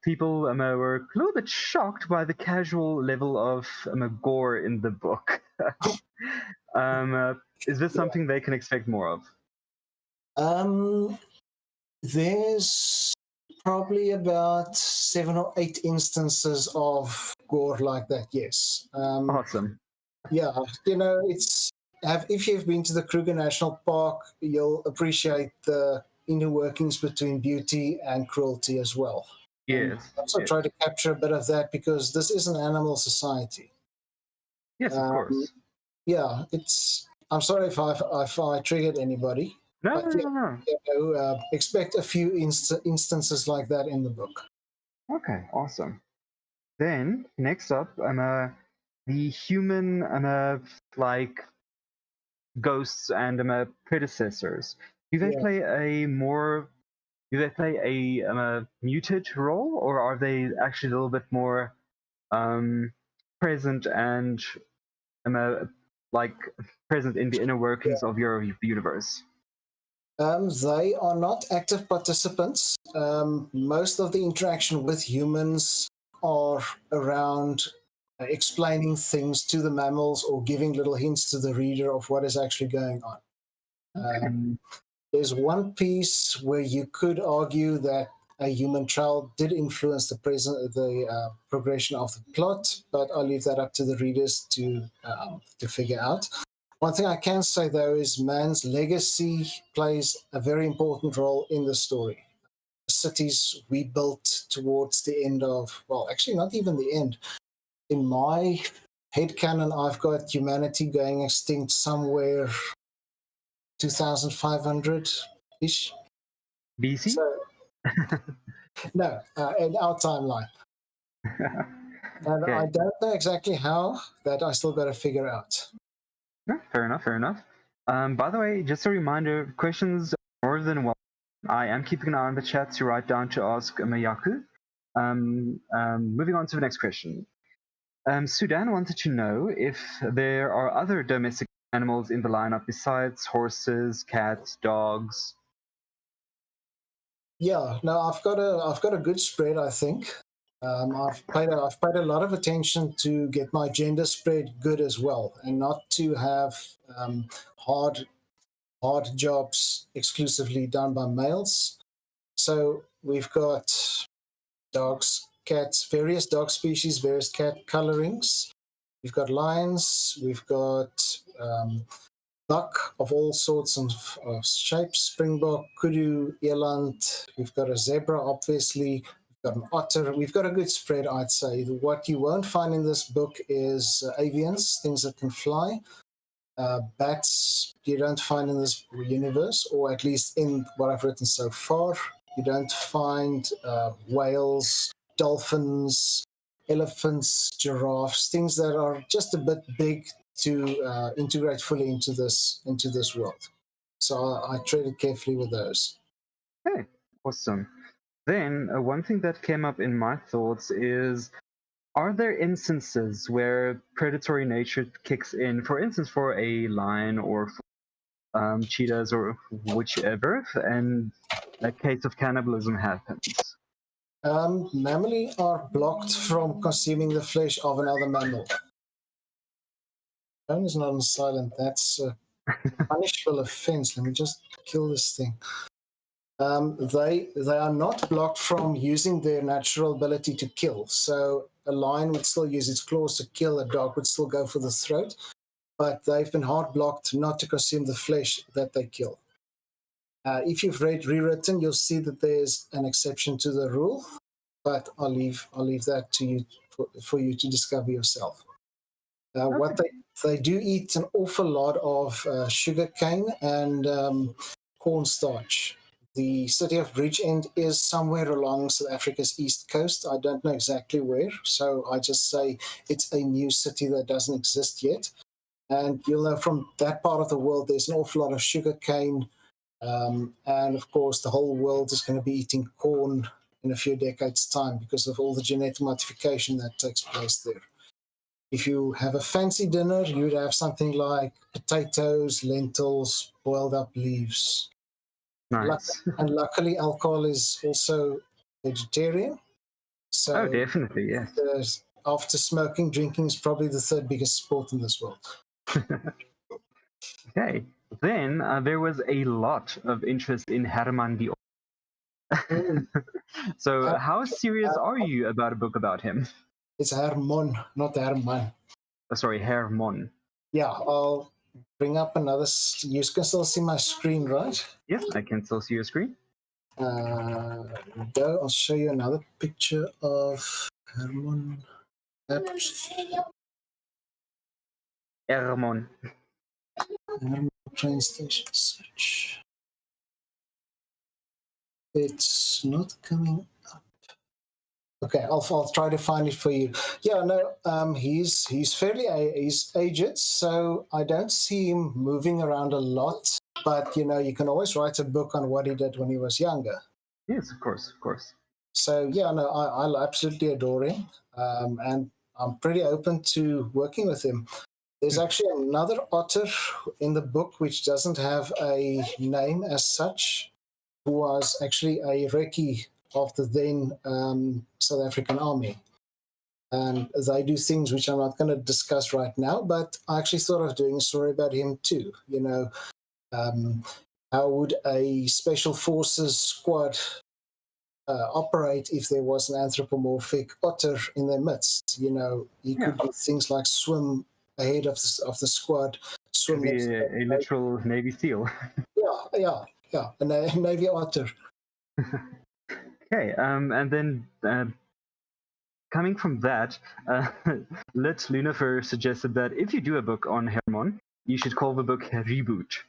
People were a little bit shocked by the casual level of gore in the book. Is this something they can expect more of? There's probably about 7 or 8 instances of gore like that. Yes. Awesome. Yeah, you know, if you've been to the Kruger National Park, you'll appreciate the inner workings between beauty and cruelty as well. Yes. I also try to capture a bit of that because this is an animal society. Yes, of course. Yeah, it's. I'm sorry if I triggered anybody. No, But no, yeah, no, no. expect a few instances like that in the book. Okay, awesome. Then next up, the human like ghosts and predecessors. Do they Yeah. play a more? Do they play a muted role, or are they actually a little bit more present and like present in the inner workings of your universe? They are not active participants. Most of the interaction with humans are around explaining things to the mammals or giving little hints to the reader of what is actually going on. There's one piece where you could argue that a human trial did influence the progression of the plot, but I'll leave that up to the readers to figure out. One thing I can say though is man's legacy plays a very important role in the story. The cities we built towards the end of, well, actually not even the end. In my headcanon, I've got humanity going extinct somewhere 2,500 ish. BC? So, no, in our timeline. And I don't know exactly how, that I still got to figure out. No, fair enough, fair enough. By the way, just a reminder, questions are more than welcome. I am keeping an eye on the chat to write down to ask Mayaku. Moving on to the next question. Sudan wanted to know if there are other domestic animals in the lineup besides horses, cats, dogs. Yeah, no, I've got a good spread, I think. I've paid a lot of attention to get my gender spread good as well, and not to have hard jobs exclusively done by males. So we've got dogs, cats, various dog species, various cat colorings. We've got lions. We've got buck of all sorts of shapes, springbok, kudu, eland. We've got a zebra, obviously. We've got an otter. We've got a good spread, I'd say. What you won't find in this book is avians, things that can fly. Bats you don't find in this universe, or at least in what I've written so far. You don't find whales, dolphins, elephants, giraffes, things that are just a bit big to integrate fully into this world. So I treaded carefully with those. Okay, awesome. Then one thing that came up in my thoughts is, are there instances where predatory nature kicks in, for instance, for a lion or cheetahs or whichever, and a case of cannibalism happens? Mammals are blocked from consuming the flesh of another mammal. Phone is not on silent. That's a punishable offense. Let me just kill this thing. They are not blocked from using their natural ability to kill. So a lion would still use its claws to kill. A dog would still go for the throat. But they've been hard blocked not to consume the flesh that they kill. If you've rewritten, you'll see that there's an exception to the rule. But I'll leave that to you for you to discover yourself. What they do eat an awful lot of sugar cane and cornstarch. The city of Bridgend is somewhere along South Africa's east coast. I don't know exactly where, so I just say it's a new city that doesn't exist yet. And you'll know from that part of the world, there's an awful lot of sugar cane, and of course, the whole world is going to be eating corn in a few decades' time because of all the genetic modification that takes place there. If you have a fancy dinner, you would have something like potatoes, lentils, boiled up leaves. Nice. And luckily, alcohol is also vegetarian. So Oh, definitely, yes. After smoking, drinking is probably the third biggest sport in this world. Okay. Then there was a lot of interest in Herman the So how serious are you about a book about him? It's Herman, not Herman. Sorry, Herman. Yeah, I'll bring up another. You can still see my screen, right? Yes, I can still see your screen. Go. I'll show you another picture of Herman. Hermon. Hermon train station search. It's not coming up. Okay, I'll try to find it for you. Yeah, no, he's he's aged, so I don't see him moving around a lot. But you know, you can always write a book on what he did when he was younger. Yes, of course, of course. So yeah, no, I absolutely adore him, and I'm pretty open to working with him. There's actually another otter in the book which doesn't have a name as such, who was actually a recce of the then South African Army. And they do things which I'm not going to discuss right now, but I actually thought of doing a story about him too. You know, how would a special forces squad operate if there was an anthropomorphic otter in their midst? You know, you could do things like swim ahead of the squad, swim Could be next to a literal Navy SEAL. yeah, a Navy otter. Okay, and then coming from that, Lit Lunifer suggested that if you do a book on Hermon, you should call the book Reboot.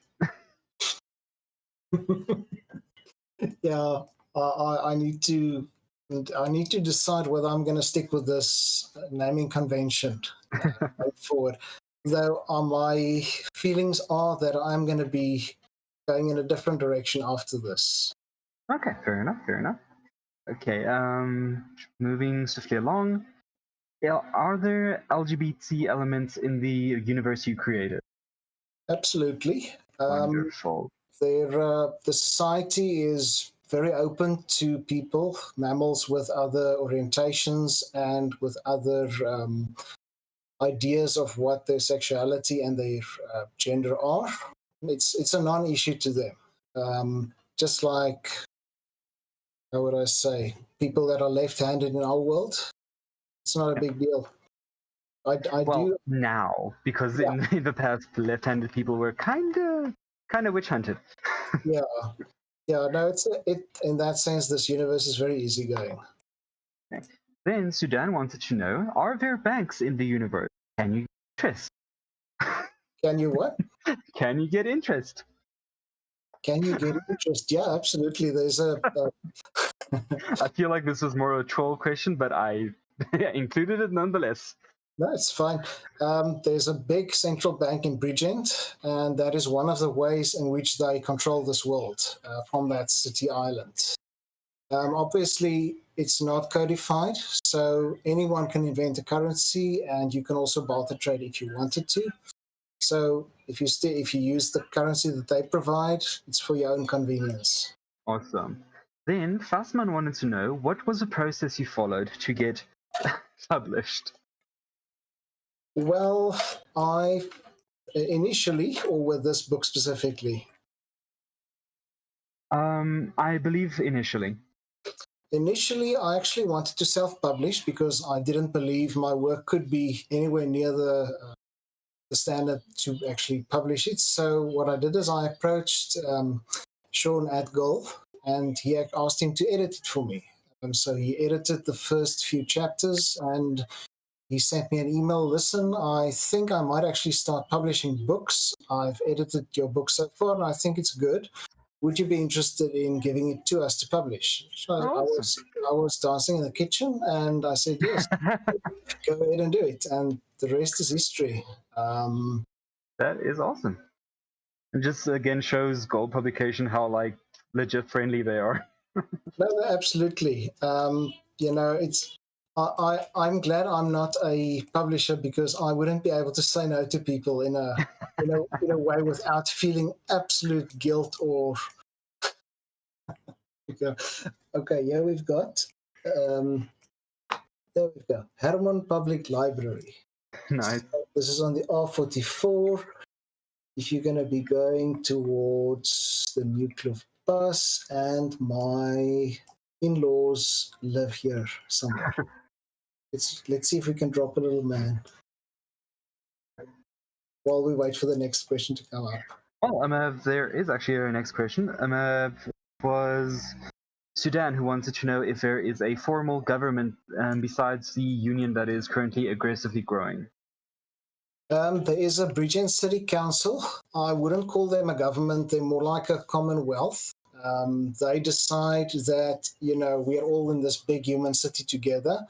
Yeah, I need to decide whether I'm going to stick with this naming convention going forward. Though my feelings are that I'm going to be going in a different direction after this. Okay, fair enough, fair enough. Okay, moving swiftly along. Are there LGBT elements in the universe you created? Absolutely. Wonderful. The society is very open to people, mammals with other orientations and with other ideas of what their sexuality and their gender are. It's a non-issue to them. Just like, how would I say, people that are left-handed in our world, it's not a big deal. Well, now, because in the past, left-handed people were kind of witch hunted. Yeah, no, in that sense, this universe is very easygoing. Okay. Then Sudan wanted to know: are there banks in the universe? Can you get interest? Can you what? Can you get interest? Can you get interest? Yeah, absolutely. There's a. I feel like this was more of a troll question, but I included it nonetheless. No, it's fine. There's a big central bank in Bridgend, and that is one of the ways in which they control this world from that city island. Obviously, it's not codified, so anyone can invent a currency, and you can also barter trade if you wanted to. So if you use the currency that they provide, it's for your own convenience. Awesome. Then Fassman wanted to know what was the process you followed to get published. Well, I initially, or with this book specifically? I believe initially. Initially, I actually wanted to self-publish because I didn't believe my work could be anywhere near the standard to actually publish it. So what I did is I approached Sean at Goal, and he asked him to edit it for me. So he edited the first few chapters, and he sent me an email. Listen, I think I might actually start publishing books. I've edited your book so far, and I think it's good. Would you be interested in giving it to us to publish? So I was dancing in the kitchen, and I said yes. Go ahead and do it, and the rest is history. That is awesome. It just again shows Gold Publication how like legit friendly they are. No, absolutely. You know, it's I'm glad I'm not a publisher because I wouldn't be able to say no to people in a way without feeling absolute guilt or. Okay, here we've got. There we go. Hermon Public Library. Nice. So this is on the R44. If you're going to be going towards the Newcliff bus, and my in-laws live here somewhere. Let's see if we can drop a little man while we wait for the next question to come up. Well, there is actually a next question. Was Sudan who wanted to know if there is a formal government besides the union that is currently aggressively growing. There is a Bridgend City Council. I wouldn't call them a government, they're more like a commonwealth. They decide that, we are all in this big human city together.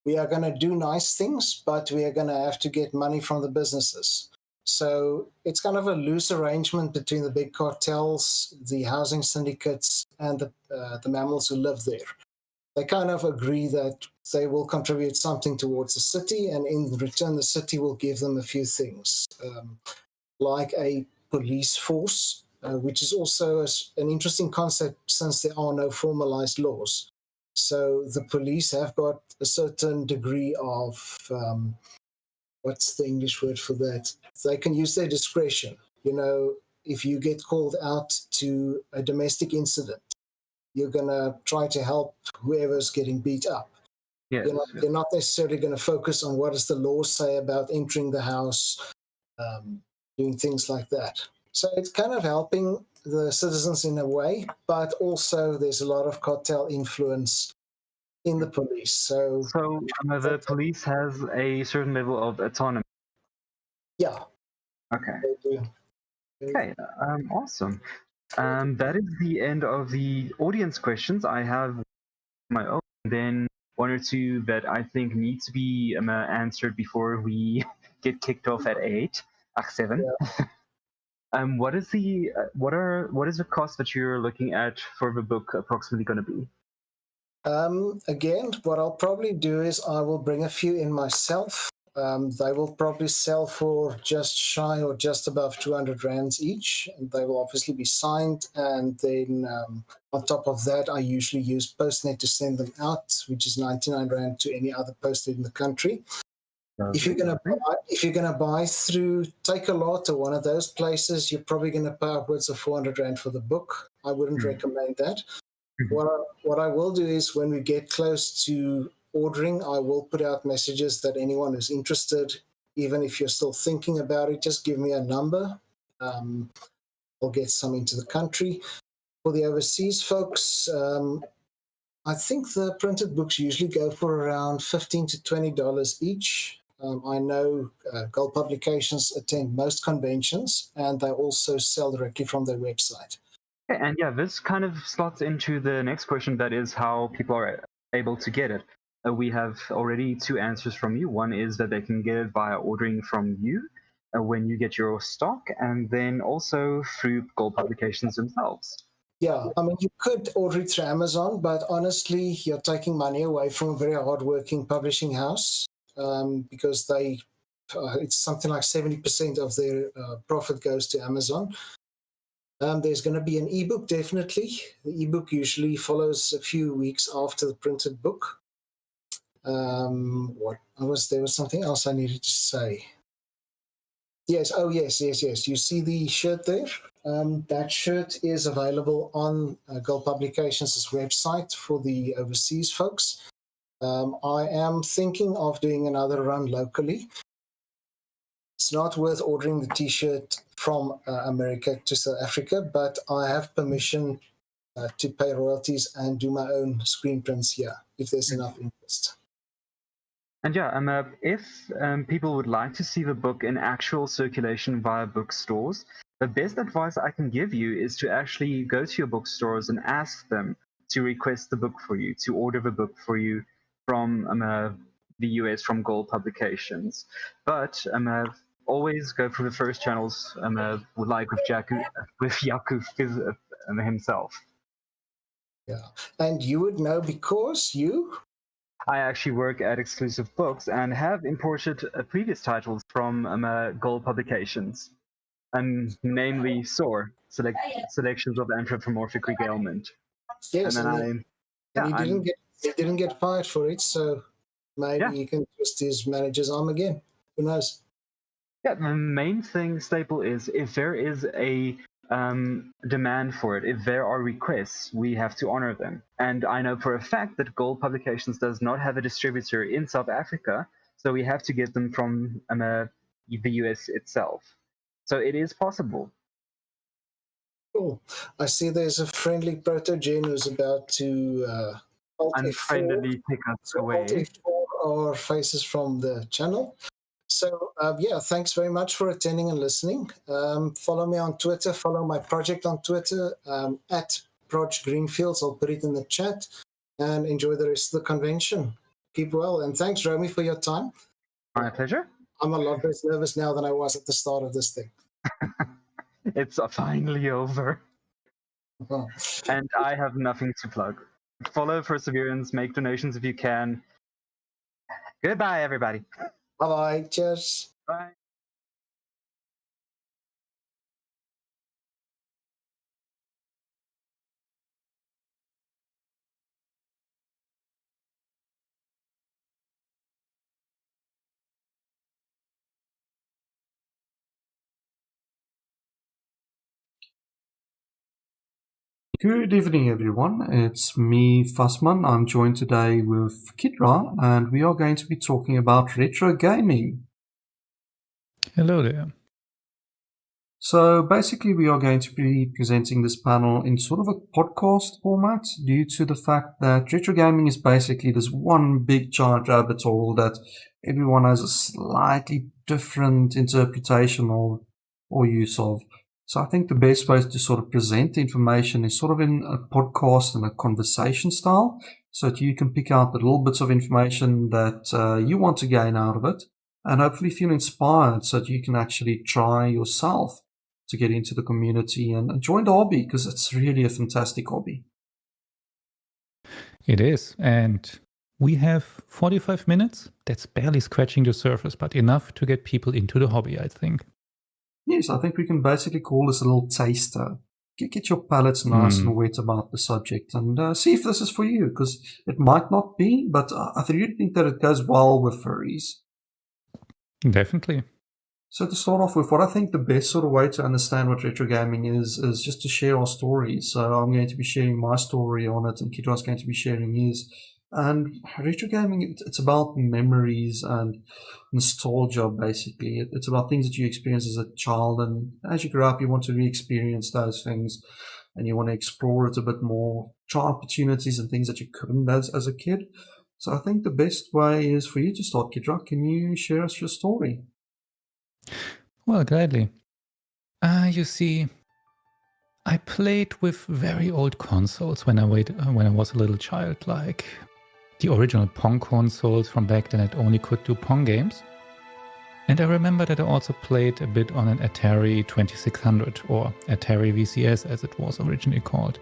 We are going to do nice things, but we are going to have to get money from the businesses. So it's kind of a loose arrangement between the big cartels, the housing syndicates, and the mammals who live there. They kind of agree that they will contribute something towards the city, and in return, the city will give them a few things, like a police force, which is also an interesting concept since there are no formalized laws. So the police have got a certain degree of, what's the English word for that? They can use their discretion. If you get called out to a domestic incident, you're going to try to help whoever's getting beat up. Yes, You're not necessarily going to focus on what does the law say about entering the house, doing things like that. So it's kind of helping the citizens in a way, but also there's a lot of cartel influence in the police. So the police has a certain level of autonomy. Yeah. Okay. They do. Okay. Awesome. That is the end of the audience questions. I have my own, then one or two that I think need to be answered before we get kicked off at 7. What is the cost that you're looking at for the book approximately going to be? Again, what I'll probably do is I will bring a few in myself. They will probably sell for just shy or just above 200 rands each. And they will obviously be signed. And then on top of that, I usually use Postnet to send them out, which is 99 rand to any other Postnet in the country. If you're gonna buy through Take a Lot or one of those places, you're probably gonna pay upwards of 400 rand for the book. I wouldn't recommend that. What I will do is when we get close to ordering, I will put out messages that anyone who's interested, even if you're still thinking about it, just give me a number. I'll get some into the country. For the overseas folks, I think the printed books usually go for around $15 to $20 each. I know Gold Publications attend most conventions, and they also sell directly from their website. Okay, and yeah, this kind of slots into the next question, that is how people are able to get it. We have already 2 answers from you. One is that they can get it via ordering from you when you get your stock, and then also through Gold Publications themselves. Yeah, I mean, you could order it through Amazon, but honestly, you're taking money away from a very hardworking publishing house because it's something like 70% of their profit goes to Amazon. There's going to be an ebook, definitely. The ebook usually follows a few weeks after the printed book. There was something else I needed to say. Yes. You see the shirt there? That shirt is available on Gold Publications' website for the overseas folks. I am thinking of doing another run locally. It's not worth ordering the t-shirt from America to South Africa, but I have permission to pay royalties and do my own screen prints here if there's enough interest. And yeah, if people would like to see the book in actual circulation via bookstores, the best advice I can give you is to actually go to your bookstores and ask them to request the book for you, to order the book for you from the US, from Gold Publications. But always go for the first channels, like with Yaku himself. Yeah, and you would know because I actually work at Exclusive Books and have imported previous titles from Gold Publications, and namely SOAR, Selections of Anthropomorphic Regalement. Yes, and then he didn't get fired for it, so maybe he can twist his manager's arm again. Who knows? Yeah, the main thing, Staple, is if there is a demand for it, if there are requests, we have to honor them. And I know for a fact that Gold Publications does not have a distributor in South Africa, so we have to get them from the US itself. So it is possible. Cool. I see there's a friendly protogen who's about to unfriendly pick us away. Alt F4 are faces from the channel. So, yeah, thanks very much for attending and listening. Follow me on Twitter, follow my project on Twitter, at Proj Greenfields. I'll put it in the chat, and enjoy the rest of the convention. Keep well, and thanks, Romy, for your time. My pleasure. I'm a lot less nervous now than I was at the start of this thing. It's finally over. And I have nothing to plug. Follow FURSAverance, make donations if you can. Goodbye, everybody. Bye-bye. Cheers. Bye. Good evening, everyone. It's me, Fussman. I'm joined today with Kidra, and we are going to be talking about retro gaming. Hello there. So basically, we are going to be presenting this panel in sort of a podcast format due to the fact that retro gaming is basically this one big giant rabbit hole that everyone has a slightly different interpretation of or use of. So I think the best way to sort of present the information is sort of in a podcast and a conversation style, so that you can pick out the little bits of information that you want to gain out of it, and hopefully feel inspired so that you can actually try yourself to get into the community and join the hobby, because it's really a fantastic hobby. It is, and we have 45 minutes. That's barely scratching the surface, but enough to get people into the hobby, I think. Yes, I think we can basically call this a little taster. Get your palates nice and wet about the subject and see if this is for you, because it might not be, but I really think that it goes well with furries. Definitely. So to start off with, what I think the best sort of way to understand what retro gaming is just to share our stories. So I'm going to be sharing my story on it, and Kidra's going to be sharing his. And retro gaming, it's about memories and nostalgia, basically. It's about things that you experience as a child, and as you grow up, you want to re-experience those things, and you want to explore it a bit more, try opportunities and things that you couldn't as a kid. So I think the best way is for you to start, Kidra. Can you share us your story? Well, gladly. You see, I played with very old consoles when I was a little child, like the original Pong consoles from back then that only could do Pong games. And I remember that I also played a bit on an Atari 2600, or Atari VCS as it was originally called.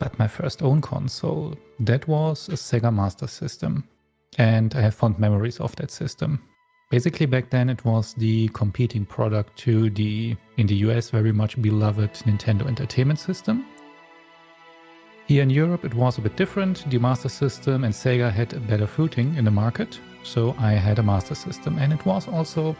But my first own console, that was a Sega Master System. And I have fond memories of that system. Basically back then it was the competing product to the, in the US, very much beloved Nintendo Entertainment System. Here in Europe it was a bit different. The Master System and Sega had a better footing in the market, so I had a Master System, and it was also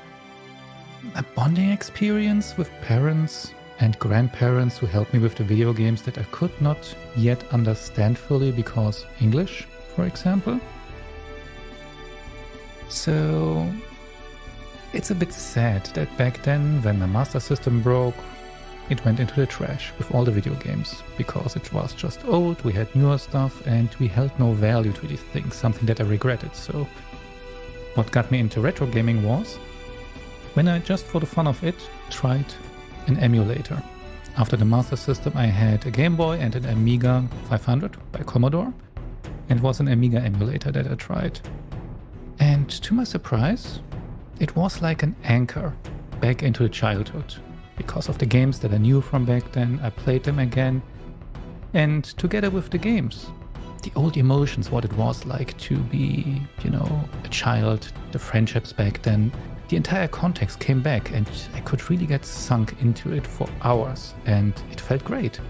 a bonding experience with parents and grandparents who helped me with the video games that I could not yet understand fully because English, for example. So it's a bit sad that back then, when the Master System broke, it went into the trash with all the video games, because it was just old, we had newer stuff, and we held no value to these things, something that I regretted. So what got me into retro gaming was when I, just for the fun of it, tried an emulator. After the Master System I had a Game Boy and an Amiga 500 by Commodore, and it was an Amiga emulator that I tried. And to my surprise, it was like an anchor back into childhood. Because of the games that I knew from back then, I played them again. And together with the games, the old emotions, what it was like to be, you know, a child, the friendships back then, the entire context came back, and I could really get sunk into it for hours, and it felt great.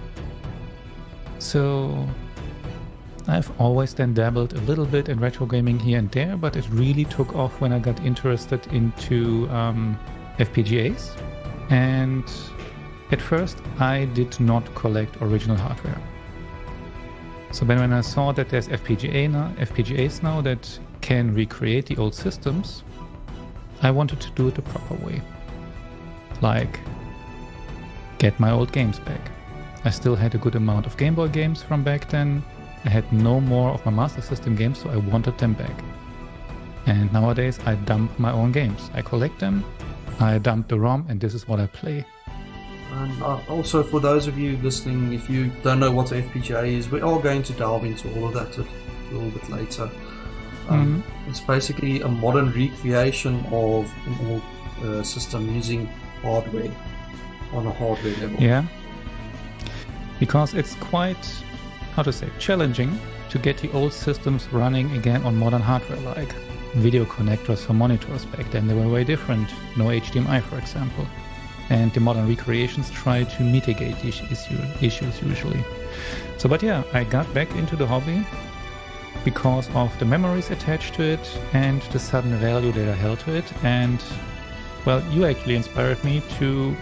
So I've always then dabbled a little bit in retro gaming here and there, but it really took off when I got interested into FPGAs. And at first I did not collect original hardware. So then when I saw that there's FPGAs now that can recreate the old systems, I wanted to do it the proper way. Like, get my old games back. I still had a good amount of Game Boy games from back then. I had no more of my Master System games, so I wanted them back. And nowadays I dump my own games. I collect them, I dump the ROM, and this is what I play. And also, for those of you listening, if you don't know what FPGA is, we are going to delve into all of that a little bit later. It's basically a modern recreation of an old system using hardware on a hardware level. Yeah, because it's quite, how to say, challenging to get the old systems running again on modern hardware, like video connectors for monitors. Back then they were way different, no HDMI for example. And the modern recreations try to mitigate these issues usually. So, but yeah, I got back into the hobby because of the memories attached to it and the sudden value that I held to it. And, well, you actually inspired me to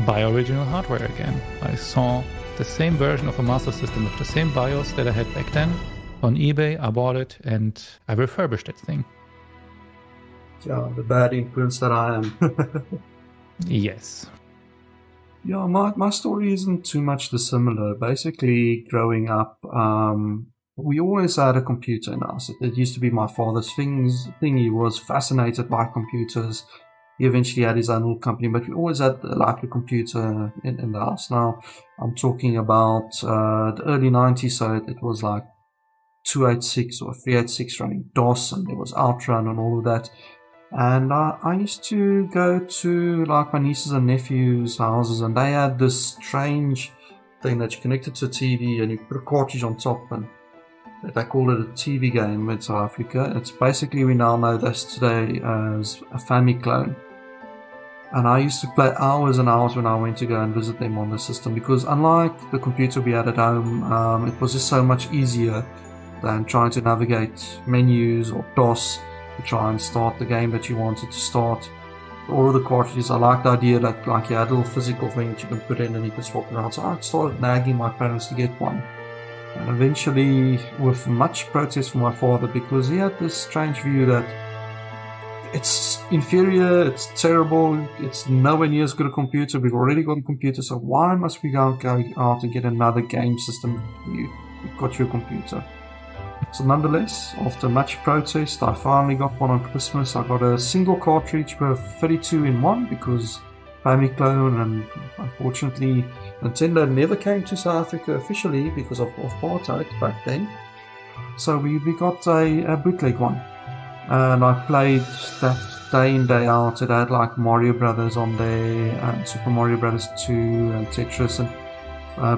buy original hardware again. I saw the same version of a Master System with the same BIOS that I had back then on eBay. I bought it and I refurbished that thing. Yeah, the bad influence that I am. Yes. Yeah, my story isn't too much dissimilar. Basically, growing up, we always had a computer in us. It used to be my father's thing. He was fascinated by computers. He eventually had his own little company, but we always had like a computer in the house. Now, I'm talking about the early 90s, so it was like 286 or 386 running DOS, and there was Outrun and all of that. And I used to go to like my nieces and nephews' houses, and they had this strange thing that you connected to a TV and you put a cartridge on top, and they call it a TV game in South Africa. It's basically, we now know this today as a Famiclone. And I used to play hours and hours when I went to go and visit them on the system, because unlike the computer we had at home, it was just so much easier than trying to navigate menus or DOS to try and start the game that you wanted to start. All of the cartridges, I liked the idea that like you had a little physical thing that you can put in and you can swap around. So I started nagging my parents to get one. And eventually, with much protest from my father, because he had this strange view that it's inferior, it's terrible, it's nowhere near as good a computer, we've already got a computer, so why must we go out and get another game system? You've got your computer. So nonetheless, after much protest, I finally got one on Christmas. I got a single cartridge with 32 in one, because Famiclone, and unfortunately Nintendo never came to South Africa officially because of apartheid back then. So we got a bootleg one, and I played that day in day out. It had like Mario Brothers on there, and Super Mario Brothers 2 and Tetris and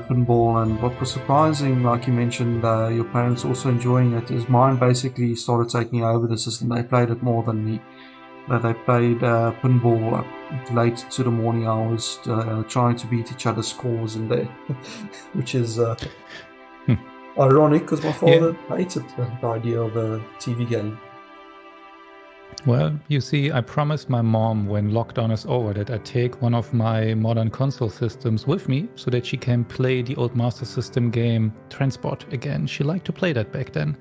pinball. And what was surprising, like you mentioned, your parents also enjoying it, is mine basically started taking over the system. They played it more than me. They played pinball late to the morning hours, trying to beat each other's scores in there, which is ironic because my father hated the idea of a TV game. Well, you see, I promised my mom when lockdown is over that I take one of my modern console systems with me so that she can play the old Master System game Transport again. She liked to play that back then.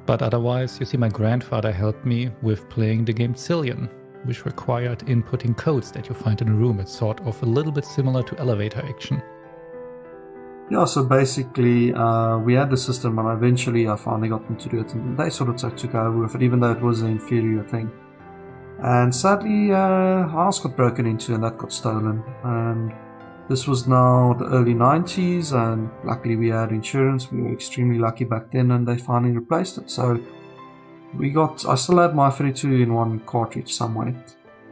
But otherwise, you see, my grandfather helped me with playing the game Zillion, which required inputting codes that you find in a room. It's sort of a little bit similar to elevator action. Yeah, so basically, we had the system, and eventually I finally got them to do it, and they sort of took over with it, even though it was an inferior thing. And sadly, our house got broken into, and that got stolen. And this was now the early 90s, and luckily we had insurance. We were extremely lucky back then, and they finally replaced it. So I still had my 32 in one cartridge somewhere.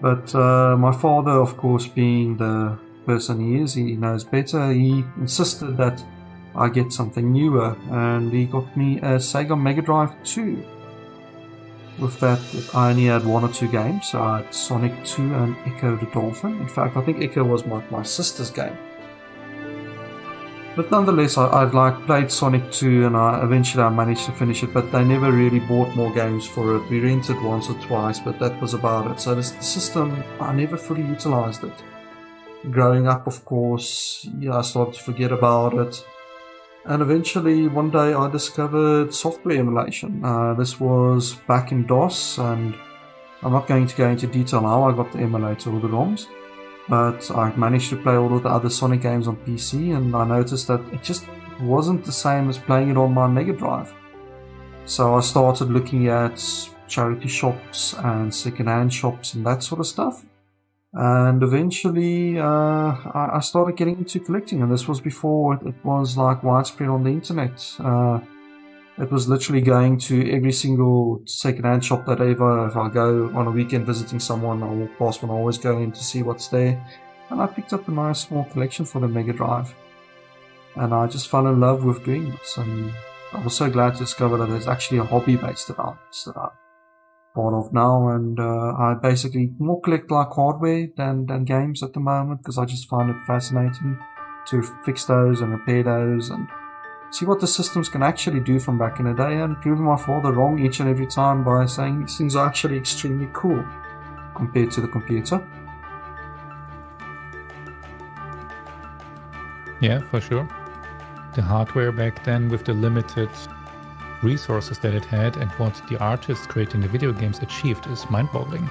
But my father, of course, being the person he is, he knows better. He insisted that I get something newer, and he got me a Sega Mega Drive 2. With that, I only had one or two games, so I had Sonic 2 and Echo the Dolphin. In fact, I think Echo was my sister's game. But nonetheless, I played Sonic 2, and eventually I managed to finish it, but they never really bought more games for it. We rented once or twice, but that was about it. So the system, I never fully utilized it. Growing up, of course, I started to forget about it. And eventually, one day, I discovered software emulation. This was back in DOS, and I'm not going to go into detail how I got the emulator or the ROMs, but I managed to play all of the other Sonic games on PC, and I noticed that it just wasn't the same as playing it on my Mega Drive. So I started looking at charity shops and second-hand shops and that sort of stuff. And eventually, I started getting into collecting, and this was before it was like widespread on the internet. It was literally going to every single second-hand shop that ever, if I go on a weekend visiting someone, I walk past one, I always go in to see what's there. And I picked up a nice small collection for the Mega Drive. And I just fell in love with doing this. And I was so glad to discover that there's actually a hobby based around this that I'm part of now. And I basically more collect like hardware than games at the moment, because I just find it fascinating to fix those and repair those and see what the systems can actually do from back in the day, and proving my father wrong each and every time by saying these things are actually extremely cool compared to the computer. Yeah, for sure. The hardware back then, with the limited resources that it had and what the artists creating the video games achieved, is mind-boggling.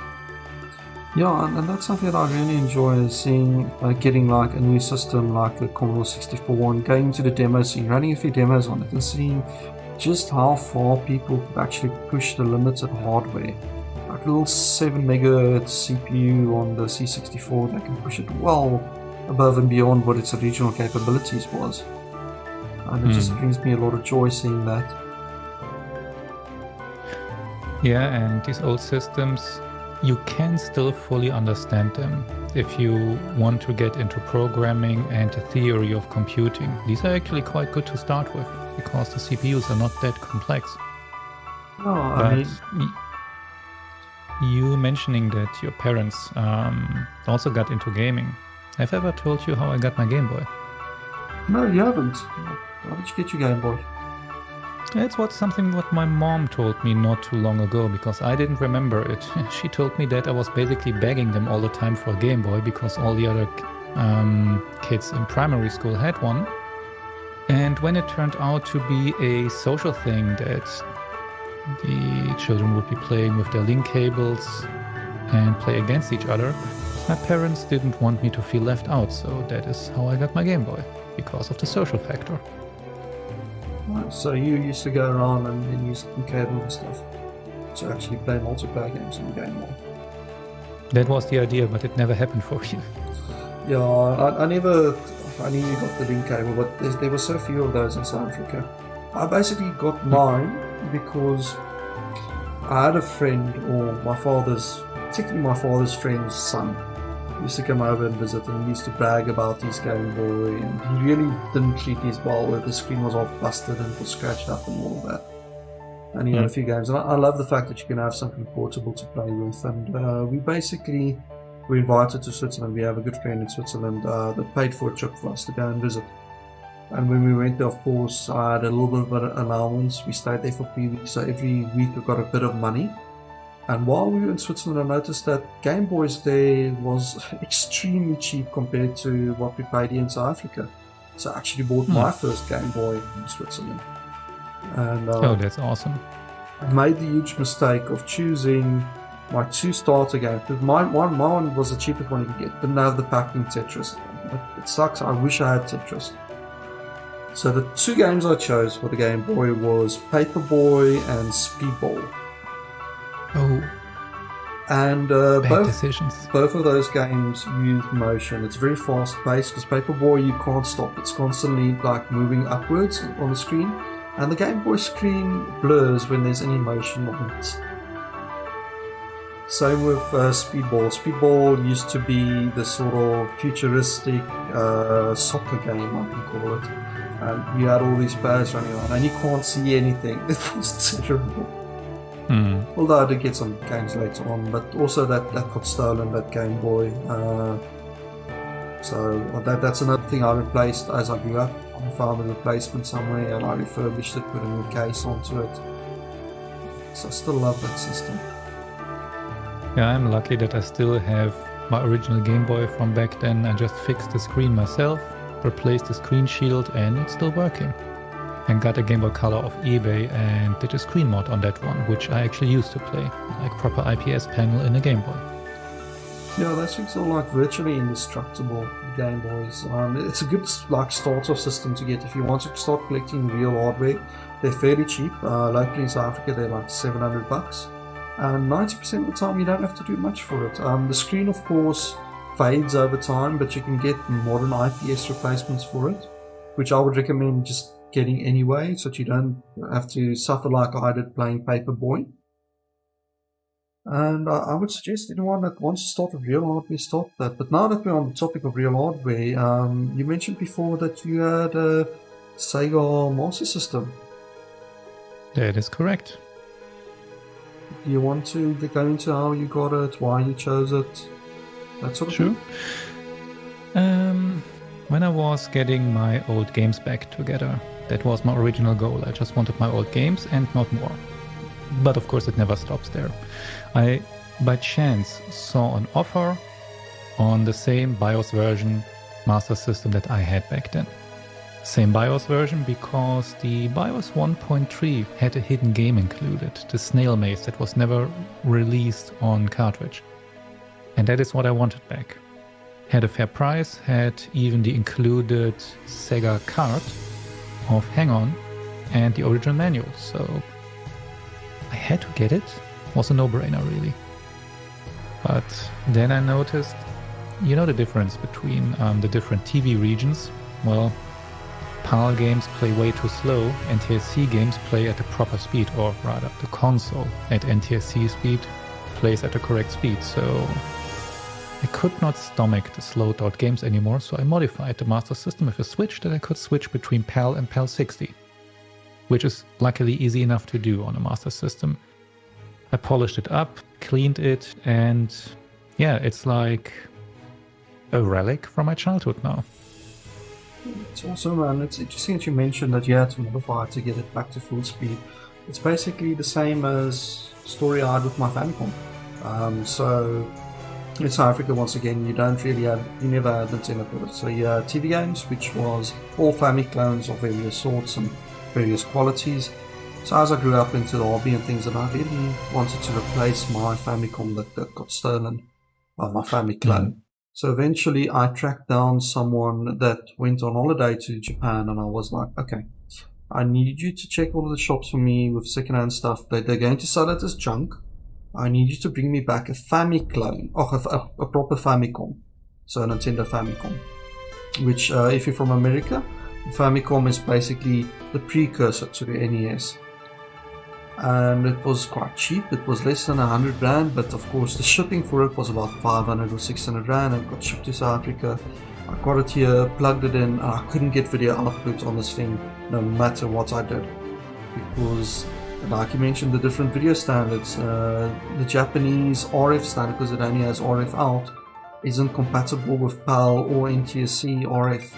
Yeah, and that's something that I really enjoy, is seeing getting like a new system like the Commodore 64 and going to the demo scene, running a few demos on it and seeing just how far people could actually push the limits of hardware. Like a little 7 megahertz CPU on the C64 that can push it well above and beyond what its original capabilities was. And it just brings me a lot of joy seeing that. Yeah, and these old systems, you can still fully understand them if you want to get into programming and the theory of computing. These are actually quite good to start with, because the CPUs are not that complex. No, I mean, you mentioning that your parents also got into gaming. Have I ever told you how I got my Game Boy? No, you haven't. How did you get your Game Boy? It's something what my mom told me not too long ago, because I didn't remember it. She told me that I was basically begging them all the time for a Game Boy because all the other kids in primary school had one. And when it turned out to be a social thing that the children would be playing with their link cables and play against each other, my parents didn't want me to feel left out, so that is how I got my Game Boy, because of the social factor. So you used to go around and use the cable and stuff to actually play multiplayer games on the Game Boy. That was the idea, but it never happened for you. Yeah, I knew you got the link cable, but there were so few of those in South Africa. I basically got mine because I had a friend, or particularly my father's friend's son, used to come over and visit, and he used to brag about his Game Boy, and he really didn't treat his well. The screen was all busted and was scratched up and all of that. And he had a few games, and I love the fact that you can have something portable to play with. And we basically were invited to Switzerland. We have a good friend in Switzerland that paid for a trip for us to go and visit. And when we went there, of course, I had a little bit of an allowance. We stayed there for 3 weeks, so every week we got a bit of money. And while we were in Switzerland, I noticed that Game Boys there was extremely cheap compared to what we paid here in South Africa. So I actually bought my first Game Boy in Switzerland. And oh, that's awesome. I made the huge mistake of choosing my 2 starter games. My one was the cheapest one you could get, didn't have the packing Tetris. It sucks, I wish I had Tetris. So the 2 games I chose for the Game Boy was Paperboy and Speedball. Oh, and decisions. Both of those games use motion. It's very fast paced, because Paperboy you can't stop. It's constantly like moving upwards on the screen, and the Game Boy screen blurs when there's any motion on it. Same with Speedball. Speedball used to be the sort of futuristic soccer game, I can call it. And you had all these players running around, and you can't see anything. It was terrible. Although I did get some games later on, but also that got stolen, that Game Boy. So that's another thing I replaced as I grew up. I found a replacement somewhere and I refurbished it, put a new case onto it. So I still love that system. Yeah, I'm lucky that I still have my original Game Boy from back then. I just fixed the screen myself, replaced the screen shield, and it's still working. And got a Game Boy Color off eBay and did a screen mod on that one, which I actually used to play, like proper IPS panel in a Game Boy. Yeah, those things are like virtually indestructible Game Boys. It's a good like starter system to get if you want to start collecting real hardware. They're fairly cheap. Locally in South Africa, they're like $700. And 90% of the time, you don't have to do much for it. The screen, of course, fades over time, but you can get modern IPS replacements for it, which I would recommend just getting anyway, so that you don't have to suffer like I did playing Paperboy. And I would suggest anyone that wants to start with real hardware, start that. But now that we're on the topic of real hardware, you mentioned before that you had a Sega Master System. That is correct. Do you want to go into how you got it, why you chose it, that sort of thing? When I was getting my old games back together, that was my original goal. I just wanted my old games and not more. But of course it never stops there. I, by chance, saw an offer on the same BIOS version Master System that I had back then. Same BIOS version because the BIOS 1.3 had a hidden game included, the Snail Maze, that was never released on cartridge. And that is what I wanted back. Had a fair price, had even the included Sega card of Hang On and the original manual, so I had to get it. Was a no-brainer, really. But then I noticed, you know the difference between the different TV regions? Well, PAL games play way too slow, NTSC games play at the proper speed, or rather, the console at NTSC speed plays at the correct speed, so I could not stomach the slowed out games anymore, so I modified the Master System with a switch that I could switch between PAL and PAL 60, which is luckily easy enough to do on a Master System. I polished it up, cleaned it, and yeah, it's like a relic from my childhood now. It's awesome, man. It's interesting that you mentioned that you had to modify it to get it back to full speed. It's basically the same as story I had with my Famicom. So in South Africa, once again, you never had Nintendo products. So you had TV games, which was all Famicom clones of various sorts and various qualities. So as I grew up into the hobby and things, and I really wanted to replace my Famicom that got stolen by my Famicom clone. So eventually I tracked down someone that went on holiday to Japan, and I was like, okay, I need you to check all of the shops for me with secondhand stuff. They're going to sell it as junk. I need you to bring me back a Famicom clone, a proper Famicom. So a Nintendo Famicom. Which, if you're from America, Famicom is basically the precursor to the NES. And it was quite cheap. It was less than 100 rand, but of course the shipping for it was about 500 or 600 rand, and it got shipped to South Africa. I got it here, plugged it in, and I couldn't get video output on this thing no matter what I did, because like you mentioned, the different video standards, the Japanese RF standard, because it only has RF out, isn't compatible with PAL or NTSC RF.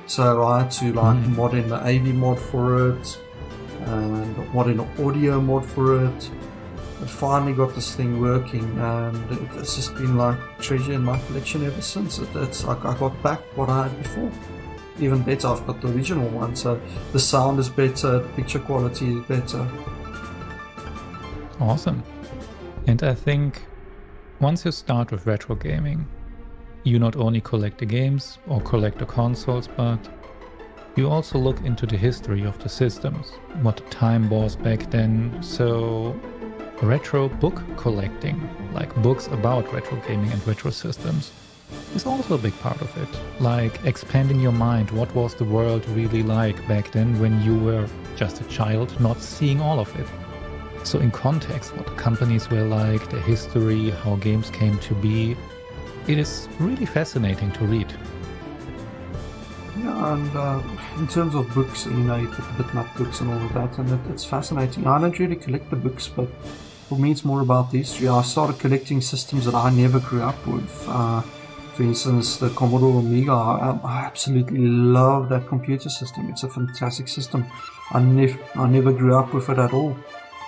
So I had to mod in the AV mod for it, and mod in an audio mod for it. I finally got this thing working, and it's just been like treasure in my collection ever since. I got back what I had before. Even better, I've got the original one, so the sound is better, the picture quality is better. Awesome. And I think once you start with retro gaming, you not only collect the games or collect the consoles, but you also look into the history of the systems, what the time was back then. So retro book collecting, like books about retro gaming and retro systems, is also a big part of it. Like expanding your mind, what was the world really like back then when you were just a child, not seeing all of it. So in context, what the companies were like, the history, how games came to be, it is really fascinating to read. Yeah, and in terms of books, you put the bitmap books and all of that, and it's fascinating. I don't really collect the books, but for me it's more about the history. I started collecting systems that I never grew up with. For instance, the Commodore Amiga, I absolutely love that computer system. It's a fantastic system. I never grew up with it at all.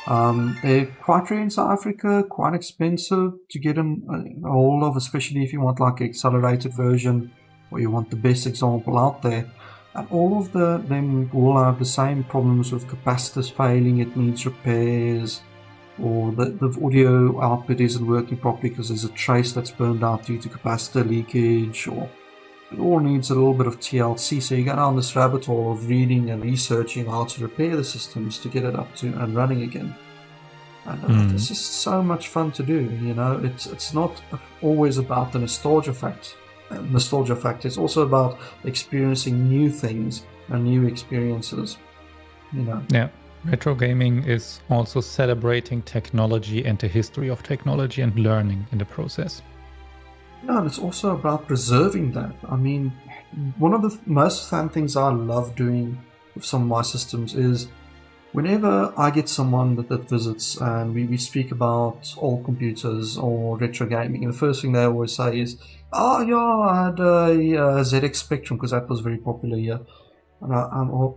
They're quite rare in South Africa, quite expensive to get them a hold of, especially if you want like an accelerated version or you want the best example out there. And all of them will have the same problems with capacitors failing, it needs repairs, or the audio output isn't working properly because there's a trace that's burned out due to capacitor leakage, or it all needs a little bit of TLC. So you go down this rabbit hole of reading and researching how to repair the systems to get it up to and running again. And it's just so much fun to do. It's not always about the nostalgia fact. It's also about experiencing new things and new experiences. Yeah. Retro gaming is also celebrating technology and the history of technology and learning in the process. Yeah, and it's also about preserving that. I mean, one of the most fun things I love doing with some of my systems is whenever I get someone that visits and we speak about old computers or retro gaming, and the first thing they always say is, "Oh yeah, I had a ZX Spectrum," because that was very popular here. And I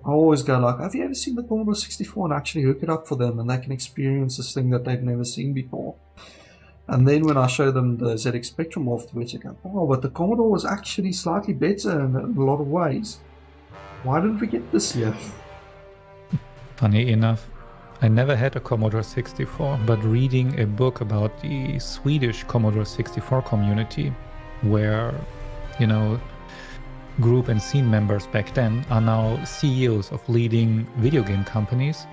always go like, "Have you ever seen the Commodore 64?" and actually hook it up for them, and they can experience this thing that they've never seen before. And then when I show them the ZX Spectrum afterwards, they go, "Oh, but the Commodore was actually slightly better in a lot of ways. Why didn't we get this here?" Funny enough, I never had a Commodore 64, but reading a book about the Swedish Commodore 64 community, where, group and scene members back then are now CEOs of leading video game companies,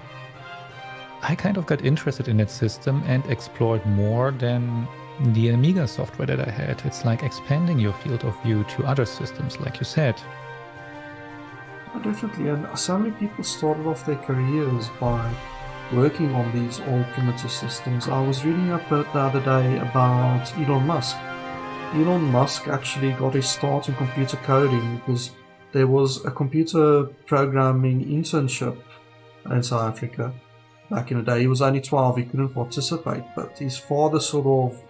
I kind of got interested in that system and explored more than the Amiga software that I had. It's like expanding your field of view to other systems, like you said. Definitely, and so many people started off their careers by working on these old primitive systems. I was reading up the other day about Elon Musk. Elon Musk actually got his start in computer coding because there was a computer programming internship in South Africa back in the day. He was only 12, he couldn't participate, but his father sort of,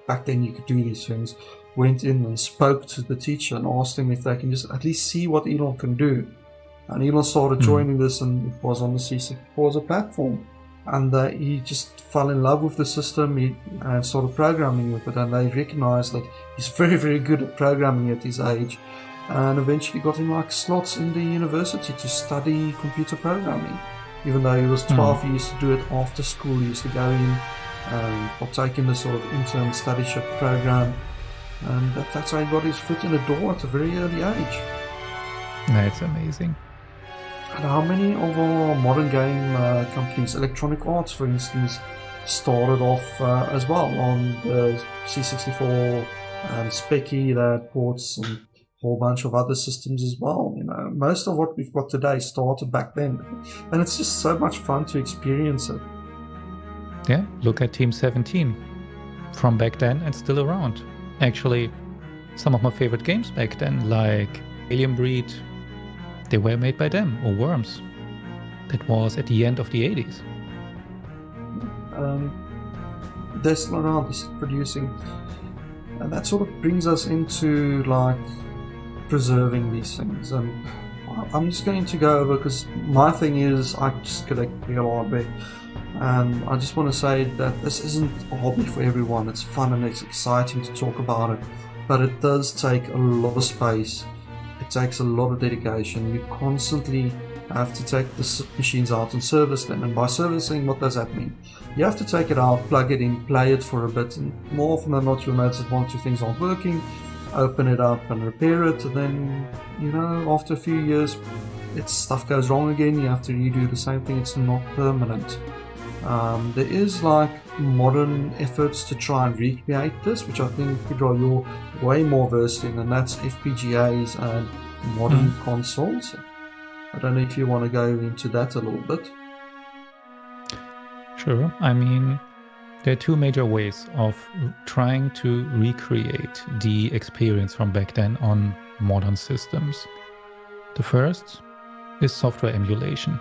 back then you could do these things, went in and spoke to the teacher and asked him if they can just at least see what Elon can do. And Elon started joining this, and it was on the C64 as a platform. And he just fell in love with the system and started programming with it. And they recognized that he's very, very good at programming at his age. And eventually got him like slots in the university to study computer programming. Even though he was 12, he used to do it after school. He used to go in and partake in the sort of intern studyship program. And that's how he got his foot in the door at a very early age. That's amazing. And how many of our modern game companies, Electronic Arts for instance, started off as well on the C64 and Specky that ports and a whole bunch of other systems as well. Most of what we've got today started back then, and it's just so much fun to experience it. Yeah, look at Team 17 from back then and still around. Actually, some of my favorite games back then, like Alien Breed, they were made by them, or Worms. That was at the end of the 80s. They're still around, they're still producing. And that sort of brings us into like preserving these things. And I'm just going to go over, because my thing is I just collect real hardware. And I just want to say that this isn't a hobby for everyone. It's fun and it's exciting to talk about it. But it does take a lot of space. It takes a lot of dedication. You constantly have to take the machines out and service them. And by servicing, what does that mean? You have to take it out, plug it in, play it for a bit, and more often than not you'll notice that one or two things aren't working, open it up and repair it, and then, after a few years, stuff goes wrong again, you have to redo the same thing, it's not permanent. There is modern efforts to try and recreate this, which I think, Pedro, you're way more versed in, and that's FPGAs and modern consoles. I don't know if you want to go into that a little bit. Sure. I mean, there are two major ways of trying to recreate the experience from back then on modern systems. The first is software emulation.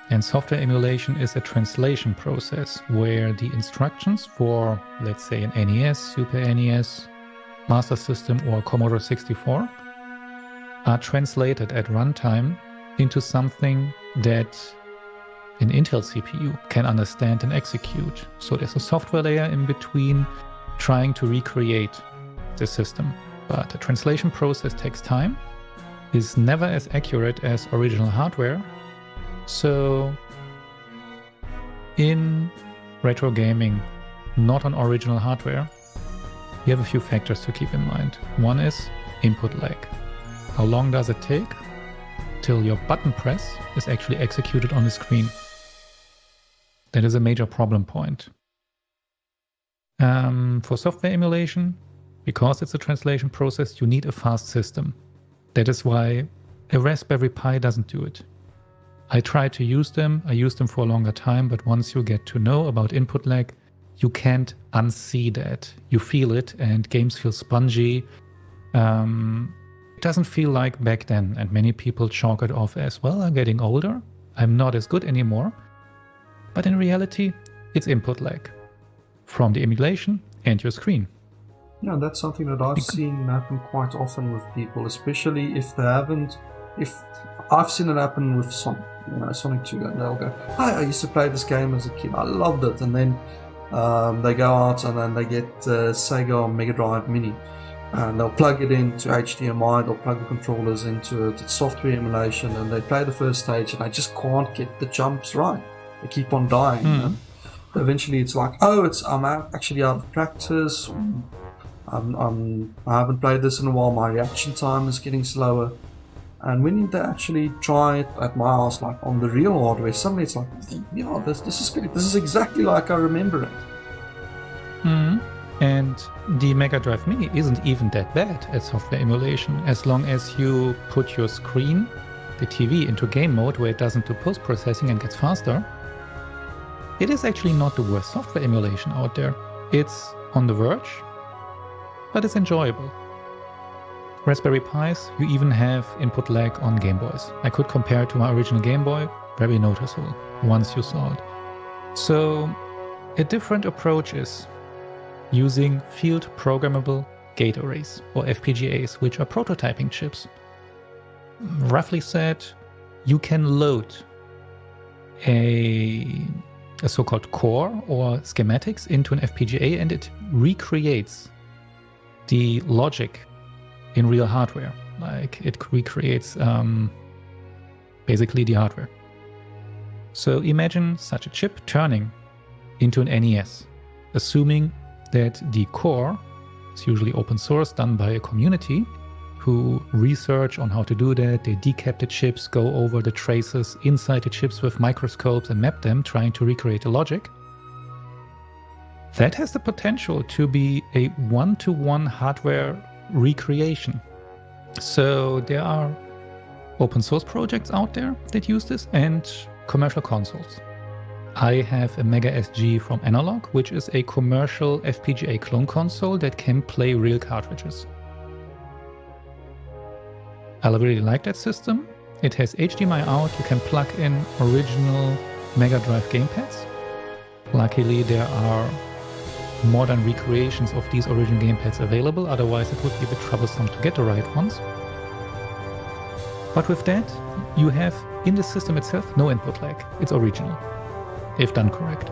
And software emulation is a translation process where the instructions for, let's say, an NES, Super NES, Master System, or Commodore 64 are translated at runtime into something that an Intel CPU can understand and execute. So there's a software layer in between trying to recreate the system. But the translation process takes time, is never as accurate as original hardware. So in retro gaming, not on original hardware, you have a few factors to keep in mind. One is input lag. How long does it take till your button press is actually executed on the screen? That is a major problem point. For software emulation, because it's a translation process, you need a fast system. That is why a Raspberry Pi doesn't do it. I try to use them. I use them for a longer time, but once you get to know about input lag, you can't unsee that. You feel it, and games feel spongy. It doesn't feel like back then, and many people chalk it off as, well, I'm getting older, I'm not as good anymore. But in reality, it's input lag from the emulation and your screen. Yeah, that's something that I've seen happen quite often with people, especially if they haven't. If I've seen it happen with Sonic 2, and they'll go, "Hi, I used to play this game as a kid. I loved it," and then they go out and then they get Sega Mega Drive Mini, and they'll plug it into HDMI. They'll plug the controllers into it. It's software emulation, and they play the first stage, and I just can't get the jumps right. They keep on dying. You know? Eventually, it's like, oh, I'm actually out of practice. I haven't played this in a while. My reaction time is getting slower. And when they actually try it at my house, like on the real hardware, suddenly it's like, yeah, this is good. This is exactly like I remember it. And the Mega Drive Mini isn't even that bad at software emulation, as long as you put your screen, the TV, into game mode where it doesn't do post-processing and gets faster. It is actually not the worst software emulation out there. It's on the verge, but it's enjoyable. Raspberry Pis, you even have input lag on Game Boys. I could compare it to my original Game Boy, very noticeable once you saw it. So a different approach is using field programmable gate arrays, or FPGAs, which are prototyping chips. Roughly said, you can load a so-called core or schematics into an FPGA, and it recreates the logic in real hardware. Like, it recreates basically the hardware. So imagine such a chip turning into an NES, assuming that the core is usually open source, done by a community who research on how to do that. They decap the chips, go over the traces inside the chips with microscopes and map them, trying to recreate the logic. That has the potential to be a one-to-one hardware recreation. So there are open source projects out there that use this, and commercial consoles. I have a Mega SG from Analog, which is a commercial FPGA clone console that can play real cartridges. I really like that system. It has HDMI out, you can plug in original Mega Drive gamepads. Luckily, there are modern recreations of these original gamepads available, otherwise it would be a bit troublesome to get the right ones. But with that, you have in the system itself no input lag. It's original, if done correct.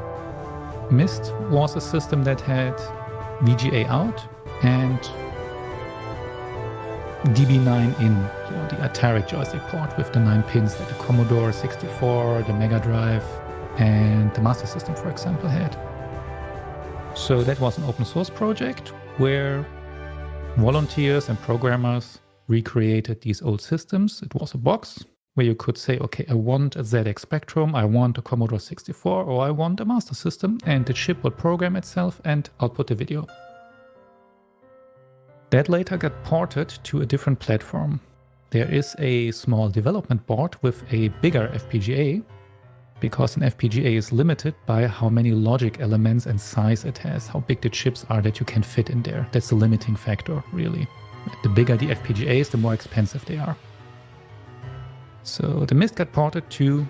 Myst was a system that had VGA out and DB9 in, the Atari joystick port with the 9 pins that the Commodore 64, the Mega Drive, and the Master System, for example, had. So that was an open source project where volunteers and programmers recreated these old systems. It was a box where you could say, okay, I want a ZX Spectrum, I want a Commodore 64, or I want a Master System, and the chip will program itself and output the video. That later got ported to a different platform. There is a small development board with a bigger FPGA, because an FPGA is limited by how many logic elements and size it has, how big the chips are that you can fit in there. That's the limiting factor, really. The bigger the FPGAs, the more expensive they are. So the Myst got ported to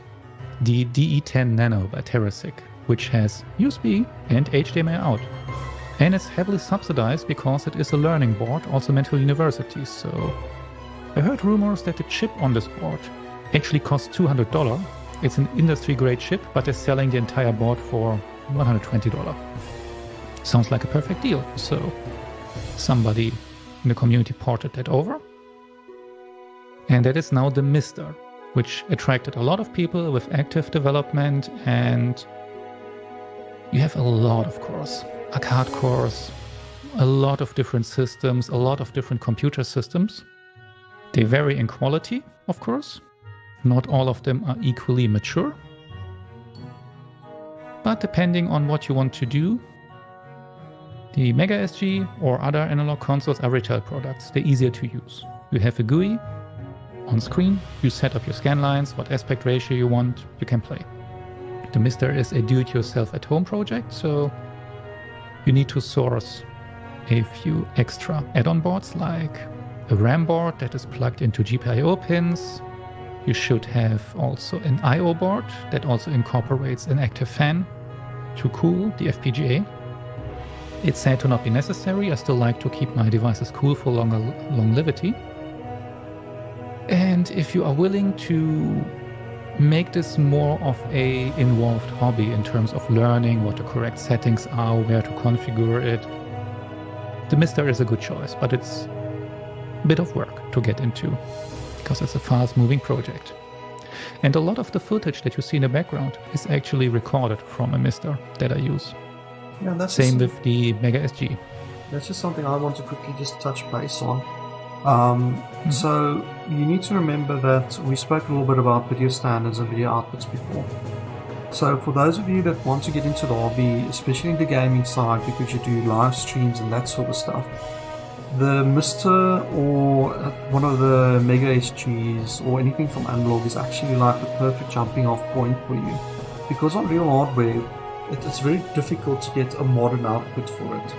the DE10 Nano by TerraSig, which has USB and HDMI out. And it's heavily subsidized because it is a learning board, also meant for universities. So I heard rumors that the chip on this board actually costs $200. It's an industry-grade chip, but they're selling the entire board for $120. Sounds like a perfect deal. So somebody in the community ported that over. And that is now the Myster, which attracted a lot of people with active development, and you have a lot of cores. Arcade cores, a lot of different systems, a lot of different computer systems. They vary in quality, of course. Not all of them are equally mature. But depending on what you want to do, The Mega SG or other analog consoles are retail products. They're easier to use. You have a GUI on screen, you set up your scan lines, what aspect ratio you want, you can play. The Mister is a do-it-yourself at-home project, so you need to source a few extra add-on boards like a RAM board that is plugged into GPIO pins. You should have also an I/O board that also incorporates an active fan to cool the FPGA. It's said to not be necessary. I still like to keep my devices cool for longer longevity. And if you are willing to make this more of a involved hobby in terms of learning what the correct settings are, where to configure it, the Mister is a good choice, but it's a bit of work to get into because it's a fast-moving project. And a lot of the footage that you see in the background is actually recorded from a Mister that I use. Yeah, that's Same just, with the Mega SG. that's just something I want to quickly just touch base on. So you need to remember that we spoke a little bit about video standards and video outputs before. So for those of you that want to get into the hobby, especially in the gaming side, because you do live streams and that sort of stuff, the Mister or one of the Mega SGs or anything from analog is actually like the perfect jumping off point for you. Because on real hardware, it's very difficult to get a modern output for it.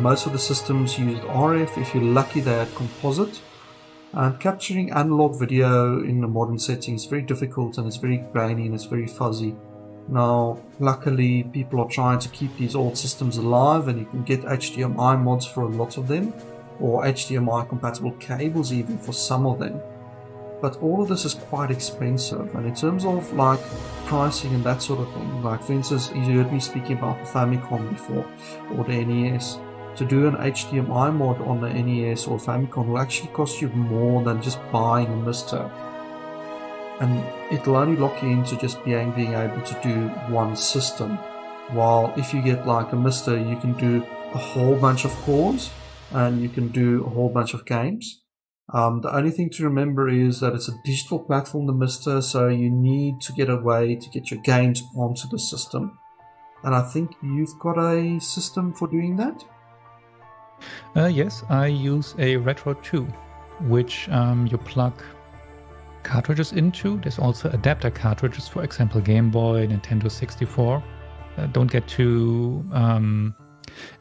Most of the systems used RF. If you're lucky, they had composite. And capturing analog video in a modern setting is very difficult, and it's very grainy and it's very fuzzy. Now, luckily, people are trying to keep these old systems alive, and you can get HDMI mods for a lot of them, or HDMI compatible cables even for some of them. But all of this is quite expensive, and in terms of like pricing and that sort of thing, like for instance, you heard me speaking about the Famicom before, or the NES. To do an HDMI mod on the NES or Famicom will actually cost you more than just buying a Mister. And it'll only lock you into just being able to do one system. While if you get like a Mister, you can do a whole bunch of cores and you can do a whole bunch of games. The only thing to remember is that it's a digital platform, the Mister, so you need to get a way to get your games onto the system. And I think you've got a system for doing that? Yes, I use a Retro 2, which you plug cartridges into. There's also adapter cartridges, for example, Game Boy, Nintendo 64. Don't get too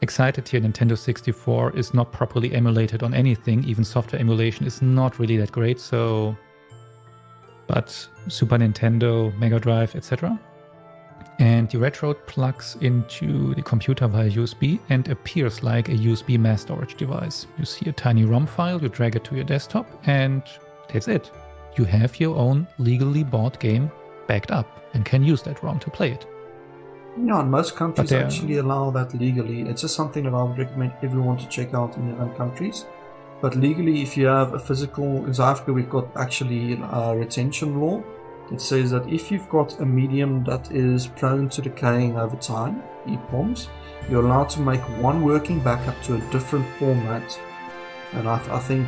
excited here. Nintendo 64 is not properly emulated on anything. Even software emulation is not really that great. But Super Nintendo, Mega Drive, etc. And the Retro plugs into the computer via USB and appears like a USB mass storage device. You see a tiny ROM file, you drag it to your desktop, and that's it. You have your own legally bought game backed up and can use that ROM to play it. Yeah, and most countries actually allow that legally. It's just something that I would recommend everyone to check out in their own countries. But legally, if you have a physical, in South Africa we've got actually a retention law. It says that if you've got a medium that is prone to decaying over time, EPROMs, you're allowed to make one working backup to a different format. And I think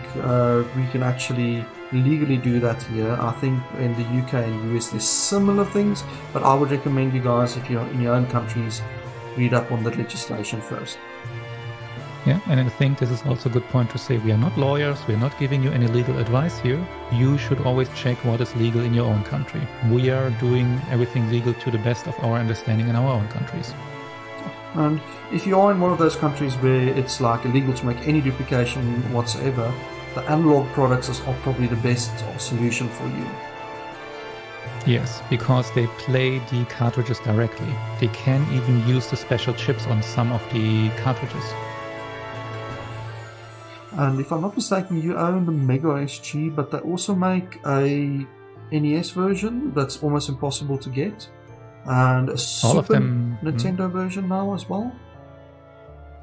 we can actually legally do that here. I think in the UK and US there's similar things, but I would recommend you guys, if you're in your own countries, read up on the legislation first. Yeah, and I think this is also a good point to say we are not lawyers, we are not giving you any legal advice here. You should always check what is legal in your own country. We are doing everything legal to the best of our understanding in our own countries. And if you are in one of those countries where it's like illegal to make any duplication whatsoever, the analog products are probably the best solution for you. Yes, because they play the cartridges directly. They can even use the special chips on some of the cartridges. And if I'm not mistaken, you own the Mega SG, but they also make a NES version that's almost impossible to get, and a Super Nintendo version now as well.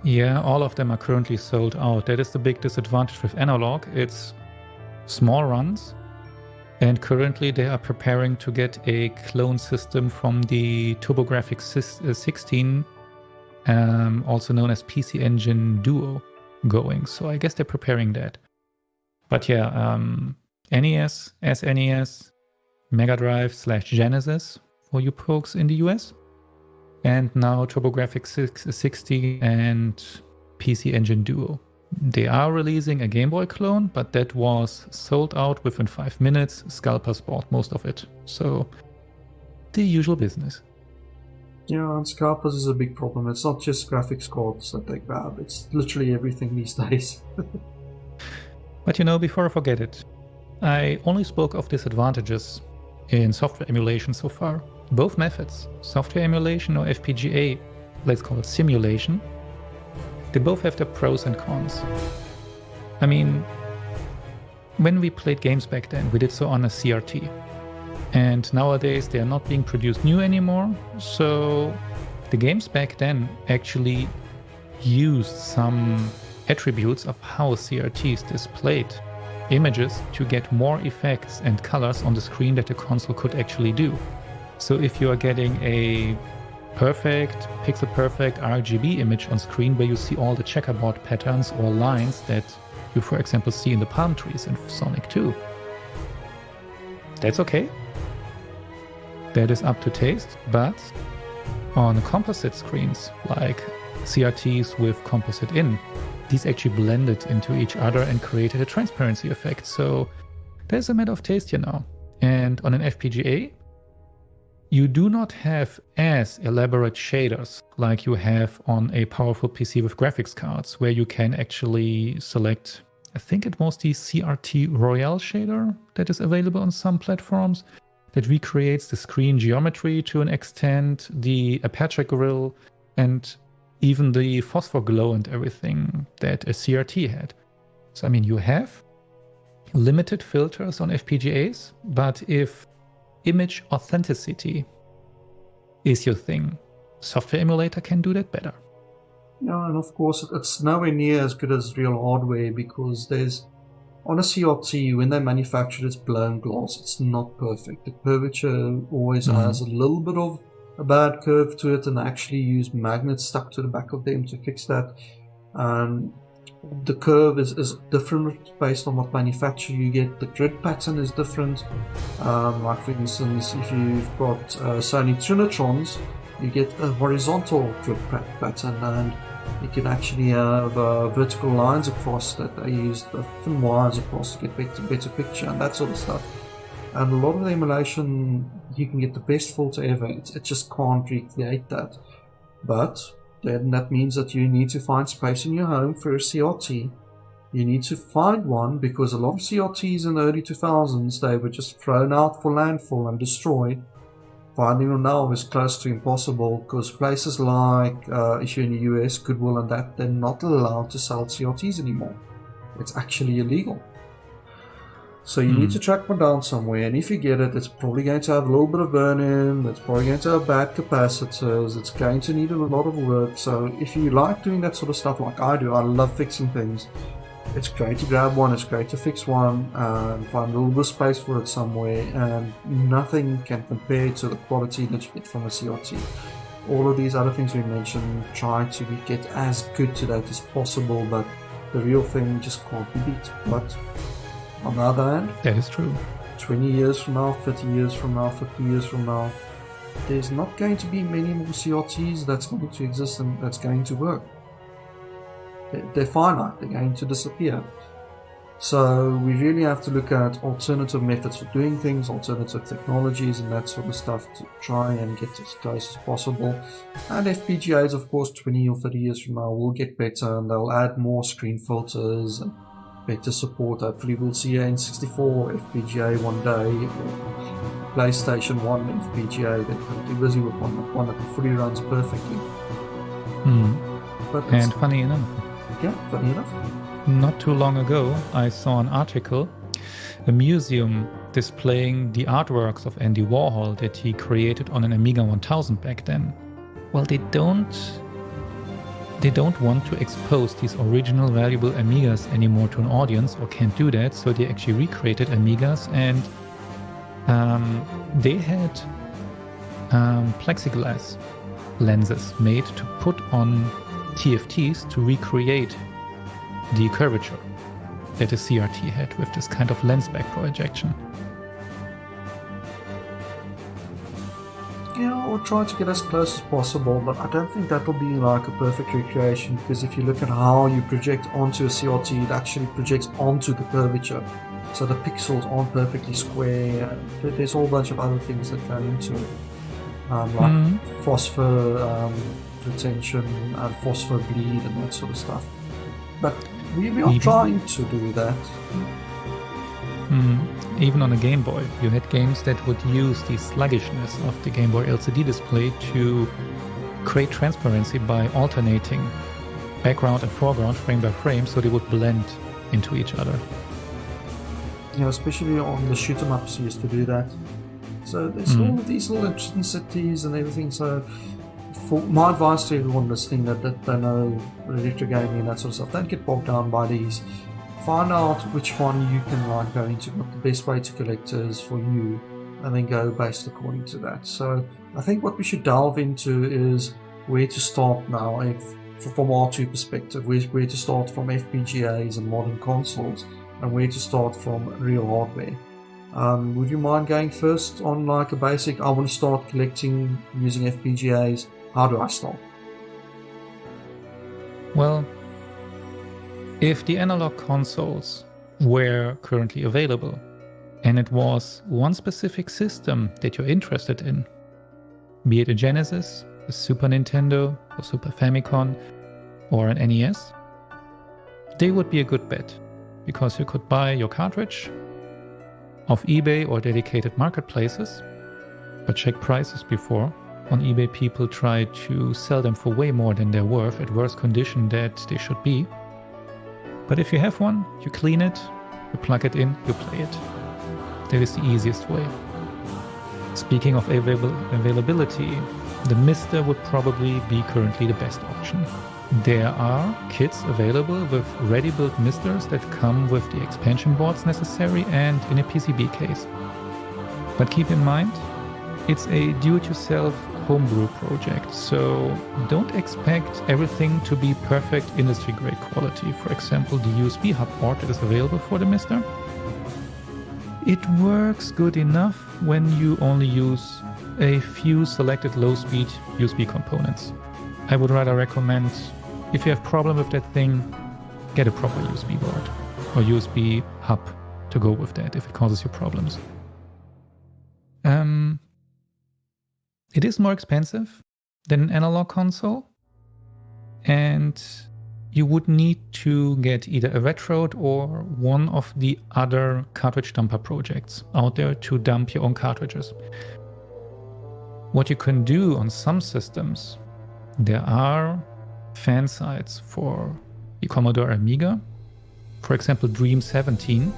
Yeah, all of them are currently sold out. That is the big disadvantage with analog. It's small runs, and currently they are preparing to get a clone system from the TurboGrafx 16, also known as PC Engine Duo, going. So I guess they're preparing that. But yeah, NES, SNES, Mega Drive / Genesis for you folks in the US. and now TurboGrafx 60 and PC Engine Duo. They are releasing a Game Boy clone, but that was sold out within 5 minutes. Scalpers bought most of it. So, the usual business. Yeah, and scalpers is a big problem. It's not just graphics cards that they grab, it's literally everything these days. But you know, before I forget it, I only spoke of disadvantages in software emulation so far. Both methods, software emulation or FPGA, let's call it simulation, they both have their pros and cons. I mean, when we played games back then, we did so on a CRT. And nowadays they are not being produced new anymore, so the games back then actually used some attributes of how CRTs displayed images to get more effects and colors on the screen that the console could actually do. So if you are getting a perfect, pixel perfect RGB image on screen where you see all the checkerboard patterns or lines that you, for example, see in the palm trees in Sonic 2, that's okay. That is up to taste, but on composite screens like CRTs with composite in, these actually blended into each other and created a transparency effect. So there's a matter of taste here now. And on an FPGA, you do not have as elaborate shaders like you have on a powerful PC with graphics cards, where you can actually select, I think it was the CRT Royale shader that is available on some platforms, that recreates the screen geometry to an extent, the aperture grill, and even the phosphor glow and everything that a CRT had. So I mean, you have limited filters on FPGAs, but if image authenticity is your thing, software emulator can do that better. Yeah, and of course it's nowhere near as good as real hardware, because there's, on a CRT, when they manufacture it's blown glass, it's not perfect. The curvature always has a little bit of a bad curve to it, and they actually use magnets stuck to the back of them to fix that. The curve is different based on what manufacturer you get. The grid pattern is different. Like for instance, if you've got Sony Trinitrons, you get a horizontal grid pattern, and you can actually have vertical lines across that they use the thin wires across to get better picture and that sort of stuff. And a lot of the emulation, you can get the best filter ever. It just can't recreate that. But then that means that you need to find space in your home for a CRT. You need to find one, because a lot of CRTs in the early 2000s, they were just thrown out for landfill and destroyed. Finding them now is close to impossible, because places like, if you're in the US, Goodwill and that, they're not allowed to sell CRTs anymore. It's actually illegal. So you need to track one down somewhere, and if you get it, it's probably going to have a little bit of burn-in, it's probably going to have bad capacitors, it's going to need a lot of work. So if you like doing that sort of stuff like I do, I love fixing things, it's great to grab one, it's great to fix one, and find a little bit of space for it somewhere, and nothing can compare to the quality that you get from a CRT. All of these other things we mentioned, try to get as good to that as possible, but the real thing just can't be beat. But on the other hand, that is true. 20 years from now, 30 years from now, 50 years from now, there's not going to be many more CRTs that's going to exist and that's going to work. They're finite, they're going to disappear. So we really have to look at alternative methods of doing things, alternative technologies and that sort of stuff to try and get as close as possible. And FPGAs, of course, 20 or 30 years from now will get better, and they'll add more screen filters and better support. Hopefully we'll see an N64 FPGA one day, or PlayStation 1 FPGA. They're pretty busy with one that fully runs perfectly. But And funny enough, not too long ago, I saw an article, a museum displaying the artworks of Andy Warhol that he created on an Amiga 1000 back then. Well, they don't want to expose these original valuable Amigas anymore to an audience, or can't do that, so they actually recreated Amigas, and they had plexiglass lenses made to put on TFTs to recreate the curvature that a CRT had with this kind of lens back projection. Yeah, we'll try to get as close as possible, but I don't think that will be like a perfect recreation, because if you look at how you project onto a CRT, it actually projects onto the curvature. So the pixels aren't perfectly square. There's a whole bunch of other things that go into it, like phosphor retention and phosphor bleed and that sort of stuff. But we are trying to do that. Even on a Game Boy, you had games that would use the sluggishness of the Game Boy LCD display to create transparency by alternating background and foreground frame by frame, so they would blend into each other. Yeah, especially on the shoot 'em ups, you used to do that. So there's all of these little intricacies and everything. So, for my advice to everyone listening that they know retro gaming and that sort of stuff, don't get bogged down by these. Find out which one you can like go into, what the best way to collect is for you, and then go based according to that. So I think what we should delve into is where to start now, from our two perspective, where to start from FPGAs and modern consoles, and where to start from real hardware. Would you mind going first on like a basic, I want to start collecting using FPGAs, how do I start? Well, if the analog consoles were currently available, and it was one specific system that you're interested in, be it a Genesis, a Super Nintendo, a Super Famicom, or an NES, they would be a good bet, because you could buy your cartridge off eBay or dedicated marketplaces, but check prices before. On eBay, people try to sell them for way more than they're worth, at worse condition that they should be. But if you have one, you clean it, you plug it in, you play it. That is the easiest way. Speaking of availability, the Mister would probably be currently the best option. There are kits available with ready-built Misters that come with the expansion boards necessary and in a PCB case. But keep in mind, it's a do-it-yourself homebrew project, so don't expect everything to be perfect industry-grade quality. For example, the USB hub port that is available for the Mister. It works good enough when you only use a few selected low-speed USB components. I would rather recommend, if you have a problem with that thing, get a proper USB board or USB hub to go with that if it causes you problems. It is more expensive than an analog console, and you would need to get either a Retroad or one of the other cartridge dumper projects out there to dump your own cartridges. What you can do on some systems, there are fan sites for the Commodore Amiga, for example Dream17,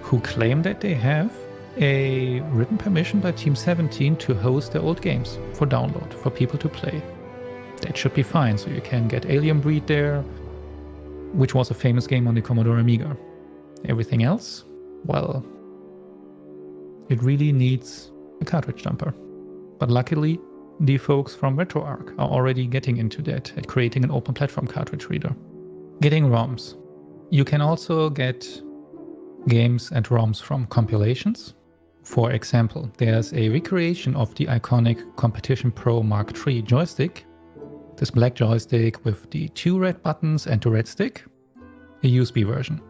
who claim that they have a written permission by Team 17 to host their old games for download for people to play. That should be fine, so you can get Alien Breed there, which was a famous game on the Commodore Amiga. Everything else, well, it really needs a cartridge dumper. But luckily, the folks from RetroArch are already getting into that, at creating an open platform cartridge reader. Getting ROMs. You can also get games and ROMs from compilations. For example, there's a recreation of the iconic Competition Pro Mark III joystick, this black joystick with the 2 red buttons and the red stick, a USB version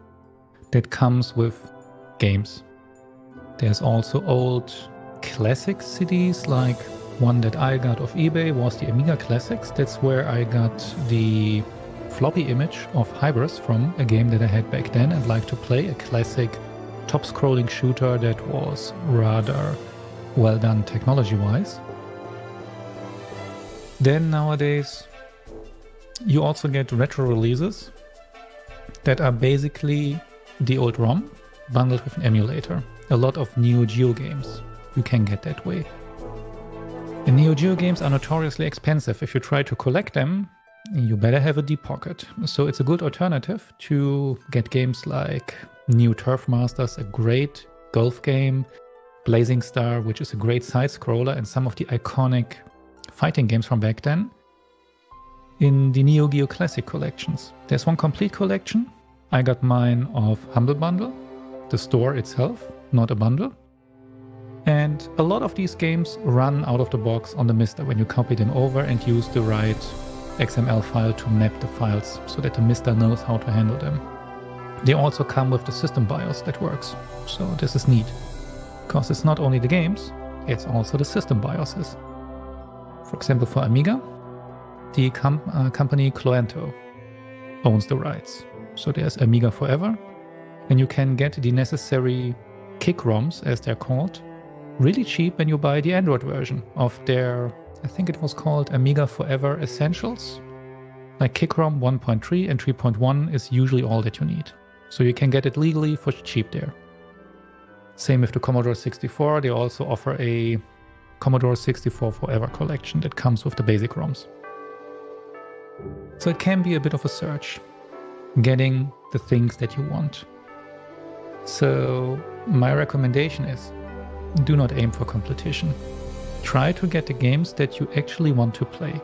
that comes with games. There's also old classic CDs, like one that I got off eBay was the Amiga Classics. That's where I got the floppy image of Hybris from, a game that I had back then and liked to play, a classic top-scrolling shooter that was rather well done technology-wise. Then nowadays, you also get retro releases that are basically the old ROM bundled with an emulator. A lot of Neo Geo games you can get that way. And Neo Geo games are notoriously expensive. If you try to collect them, you better have a deep pocket. So it's a good alternative to get games like Neo Turf Masters, a great golf game, Blazing Star, which is a great side-scroller, and some of the iconic fighting games from back then in the Neo Geo Classic collections. There's one complete collection. I got mine of Humble Bundle, the store itself, not a bundle. And a lot of these games run out of the box on the Mister when you copy them over and use the right XML file to map the files so that the Mister knows how to handle them. They also come with the system BIOS that works, so this is neat. Because it's not only the games, it's also the system BIOSes. For example, for Amiga, the company Cloanto owns the rights. So there's Amiga Forever, and you can get the necessary kick ROMs, as they're called, really cheap when you buy the Android version of their, I think it was called Amiga Forever Essentials. Like kick ROM 1.3 and 3.1 is usually all that you need. So you can get it legally for cheap there. Same with the Commodore 64, they also offer a Commodore 64 Forever collection that comes with the basic ROMs. So it can be a bit of a search, getting the things that you want. So my recommendation is, do not aim for competition. Try to get the games that you actually want to play,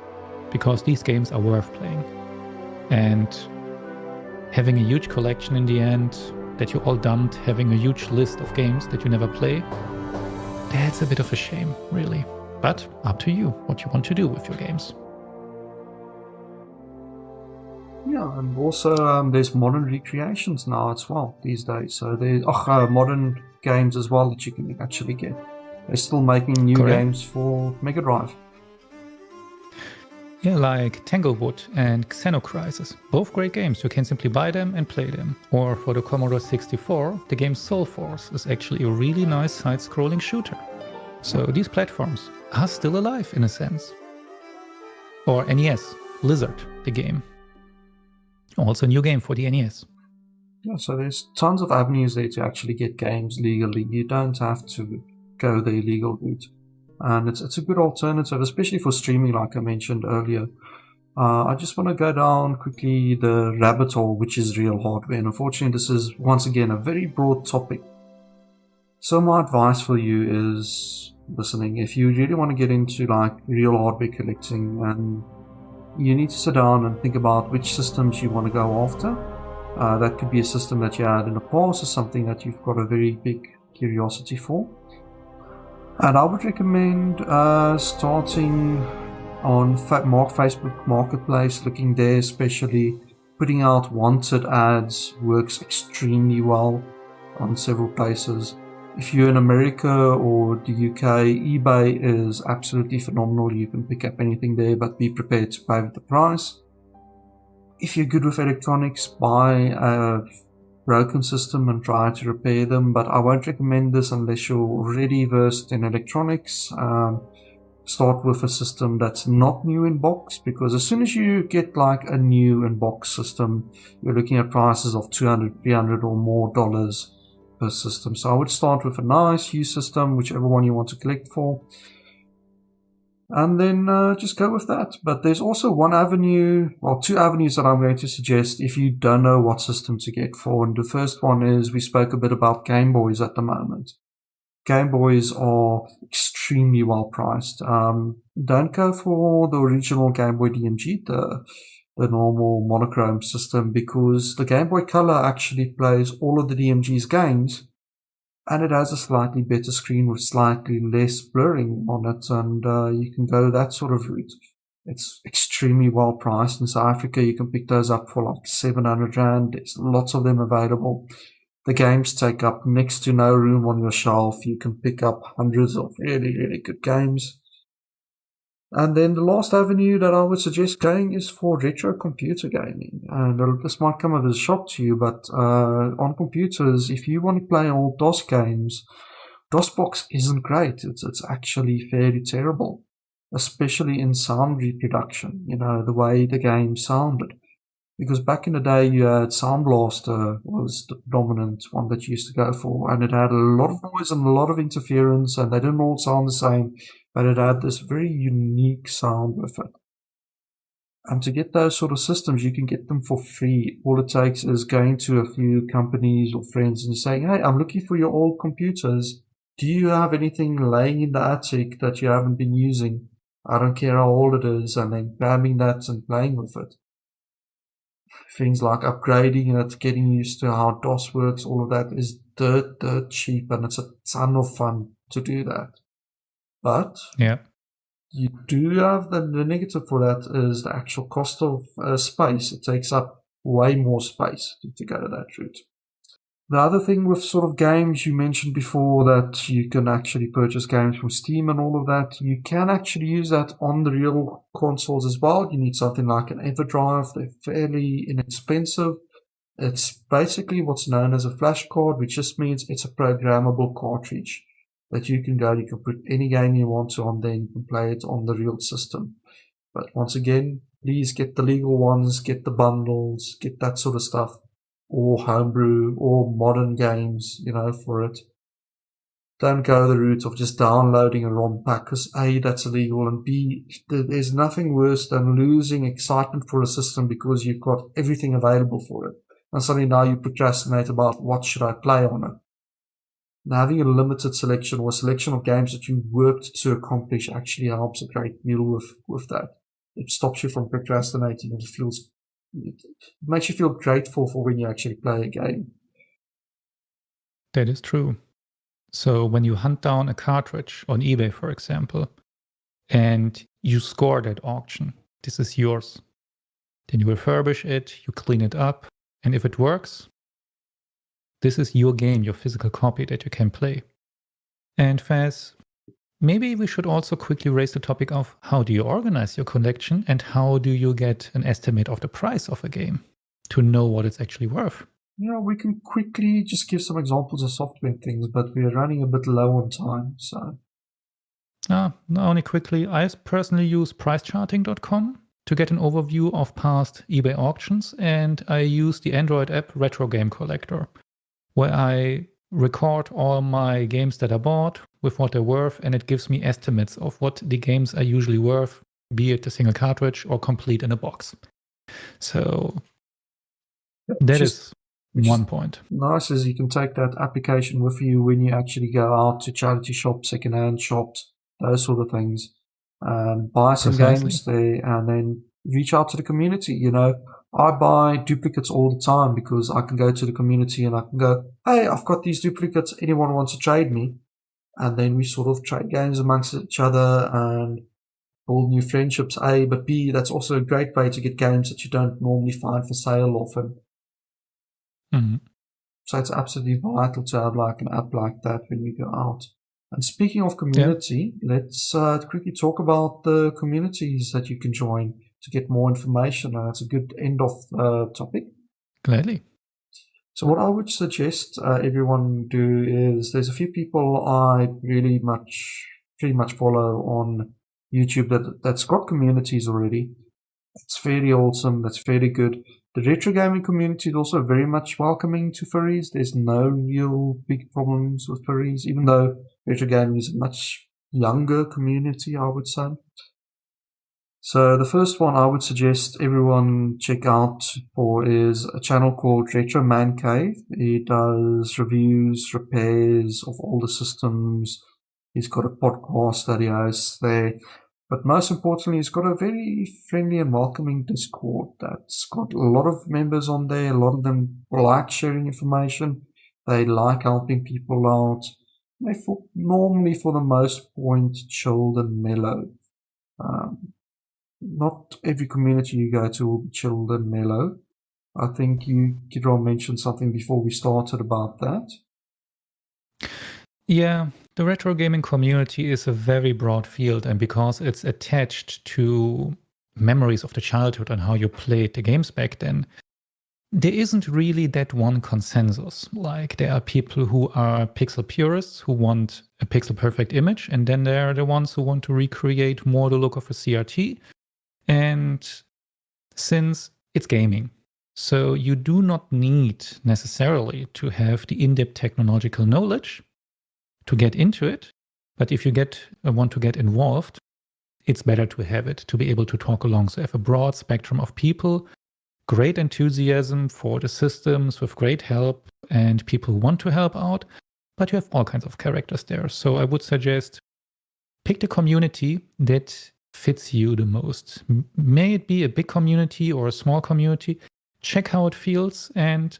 because these games are worth playing. And having a huge collection in the end that you all dumped, having a huge list of games that you never play, that's a bit of a shame, really. But up to you, what you want to do with your games. Yeah, and also there's modern recreations now as well these days. So there's modern games as well that you can actually get. They're still making new games for Mega Drive. Yeah, like Tanglewood and Xenocrisis. Both great games. You can simply buy them and play them. Or for the Commodore 64, the game Soul Force is actually a really nice side-scrolling shooter. So these platforms are still alive in a sense. Or NES, Lizard, the game. Also a new game for the NES. Yeah, so there's tons of avenues there to actually get games legally. You don't have to go the illegal route. And it's a good alternative, especially for streaming, like I mentioned earlier. I just want to go down quickly the rabbit hole, which is real hardware. And unfortunately, this is, once again, a very broad topic. So my advice for you is, listening, if you really want to get into like real hardware collecting, and you need to sit down and think about which systems you want to go after. That could be a system that you had in the past or something that you've got a very big curiosity for. And I would recommend starting on Facebook Marketplace, looking there, especially putting out wanted ads works extremely well on several places. If you're in America or the UK, eBay is absolutely phenomenal. You can pick up anything there, but be prepared to pay the price. If you're good with electronics, buy a broken system and try to repair them, but I won't recommend this unless you're already versed in electronics. Start with a system that's not new in box, because as soon as you get like a new in box system, you're looking at prices of $200, $300 or more dollars per system. So I would start with a nice used system, whichever one you want to collect for, and then just go with that. But there's also one avenue, well, two avenues that I'm going to suggest if you don't know what system to get for. And the first one is, we spoke a bit about Game Boys at the moment. Game Boys are extremely well priced. Don't go for the original Game Boy DMG, the normal monochrome system, because the Game Boy Color actually plays all of the DMG's games, and it has a slightly better screen with slightly less blurring on it, and you can go that sort of route. It's extremely well priced. In South Africa, you can pick those up for like 700 Rand. There's lots of them available. The games take up next to no room on your shelf. You can pick up hundreds of really, really good games. And then the last avenue that I would suggest going is for retro computer gaming. And this might come as a shock to you, but on computers, if you want to play old DOS games, DOSBox isn't great. It's actually fairly terrible, especially in sound reproduction, you know, the way the game sounded. Because back in the day, you had Sound Blaster was the dominant one that you used to go for, and it had a lot of noise and a lot of interference, and they didn't all sound the same, but it had this very unique sound with it. And to get those sort of systems, you can get them for free. All it takes is going to a few companies or friends and saying, hey, I'm looking for your old computers. Do you have anything laying in the attic that you haven't been using? I don't care how old it is, and then grabbing that and playing with it. Things like upgrading it, getting used to how DOS works, all of that is dirt cheap, and it's a ton of fun to do that. But Yeah. you do have the negative for that is the actual cost of space. It takes up way more space to go that route. The other thing with sort of games, you mentioned before that you can actually purchase games from Steam and all of that. You can actually use that on the real consoles as well. You need something like an EverDrive. They're fairly inexpensive. It's basically what's known as a flash card, which just means it's a programmable cartridge that you can put any game you want to on there and you can play it on the real system. But once again, please get the legal ones, get the bundles, get that sort of stuff, or homebrew, or modern games, for it. Don't go the route of just downloading a ROM pack, because A, that's illegal, and B, there's nothing worse than losing excitement for a system because you've got everything available for it. And suddenly now you procrastinate about what should I play on it. Now, having a limited selection or a selection of games that you worked to accomplish actually helps a great deal with that. It stops you from procrastinating and it makes you feel grateful for when you actually play a game. That is true. So when you hunt down a cartridge on eBay, for example, and you score that auction, this is yours. Then you refurbish it, you clean it up, and if it works, this is your game, your physical copy that you can play. And Faz, maybe we should also quickly raise the topic of how do you organize your collection and how do you get an estimate of the price of a game to know what it's actually worth? Yeah, we can quickly just give some examples of software things, but we're running a bit low on time, so. Not only quickly, I personally use pricecharting.com to get an overview of past eBay auctions, and I use the Android app Retro Game Collector, where I record all my games that I bought with what they're worth, and it gives me estimates of what the games are usually worth, be it a single cartridge or complete in a box. So that is one point. Nice is you can take that application with you when you actually go out to charity shops, secondhand shops, those sort of things. Buy some games there and then reach out to the community. I buy duplicates all the time because I can go to the community and I can go, hey, I've got these duplicates. Anyone wants to trade me? And then we sort of trade games amongst each other and build new friendships, A, but B, that's also a great way to get games that you don't normally find for sale often. Mm-hmm. So it's absolutely vital to have like an app like that when you go out. And speaking of community, let's quickly talk about the communities that you can join to get more information. That's a good end of topic. Gladly. So what I would suggest everyone do is there's a few people I pretty much follow on YouTube that's got communities already. It's fairly awesome. That's fairly good. The retro gaming community is also very much welcoming to furries. There's no real big problems with furries, even though retro gaming is a much younger community, I would say. So the first one I would suggest everyone check out for is a channel called Retro Man Cave. He does reviews, repairs of all the systems. He's got a podcast that he hosts there. But most importantly, he's got a very friendly and welcoming Discord that's got a lot of members on there. A lot of them like sharing information. They like helping people out. They're normally, for the most point, chilled and mellow. Not every community you go to will be chilled and mellow. I think Kidron mentioned something before we started about that. Yeah, the retro gaming community is a very broad field, and because it's attached to memories of the childhood and how you played the games back then, there isn't really that one consensus. Like, there are people who are pixel purists who want a pixel perfect image, and then there are the ones who want to recreate more the look of a CRT. And since it's gaming, so you do not need necessarily to have the in-depth technological knowledge to get into it. But if you want to get involved, it's better to have it, to be able to talk along. So have a broad spectrum of people, great enthusiasm for the systems with great help and people who want to help out, but you have all kinds of characters there. So I would suggest pick the community that fits you the most. May it be a big community or a small community, check how it feels, and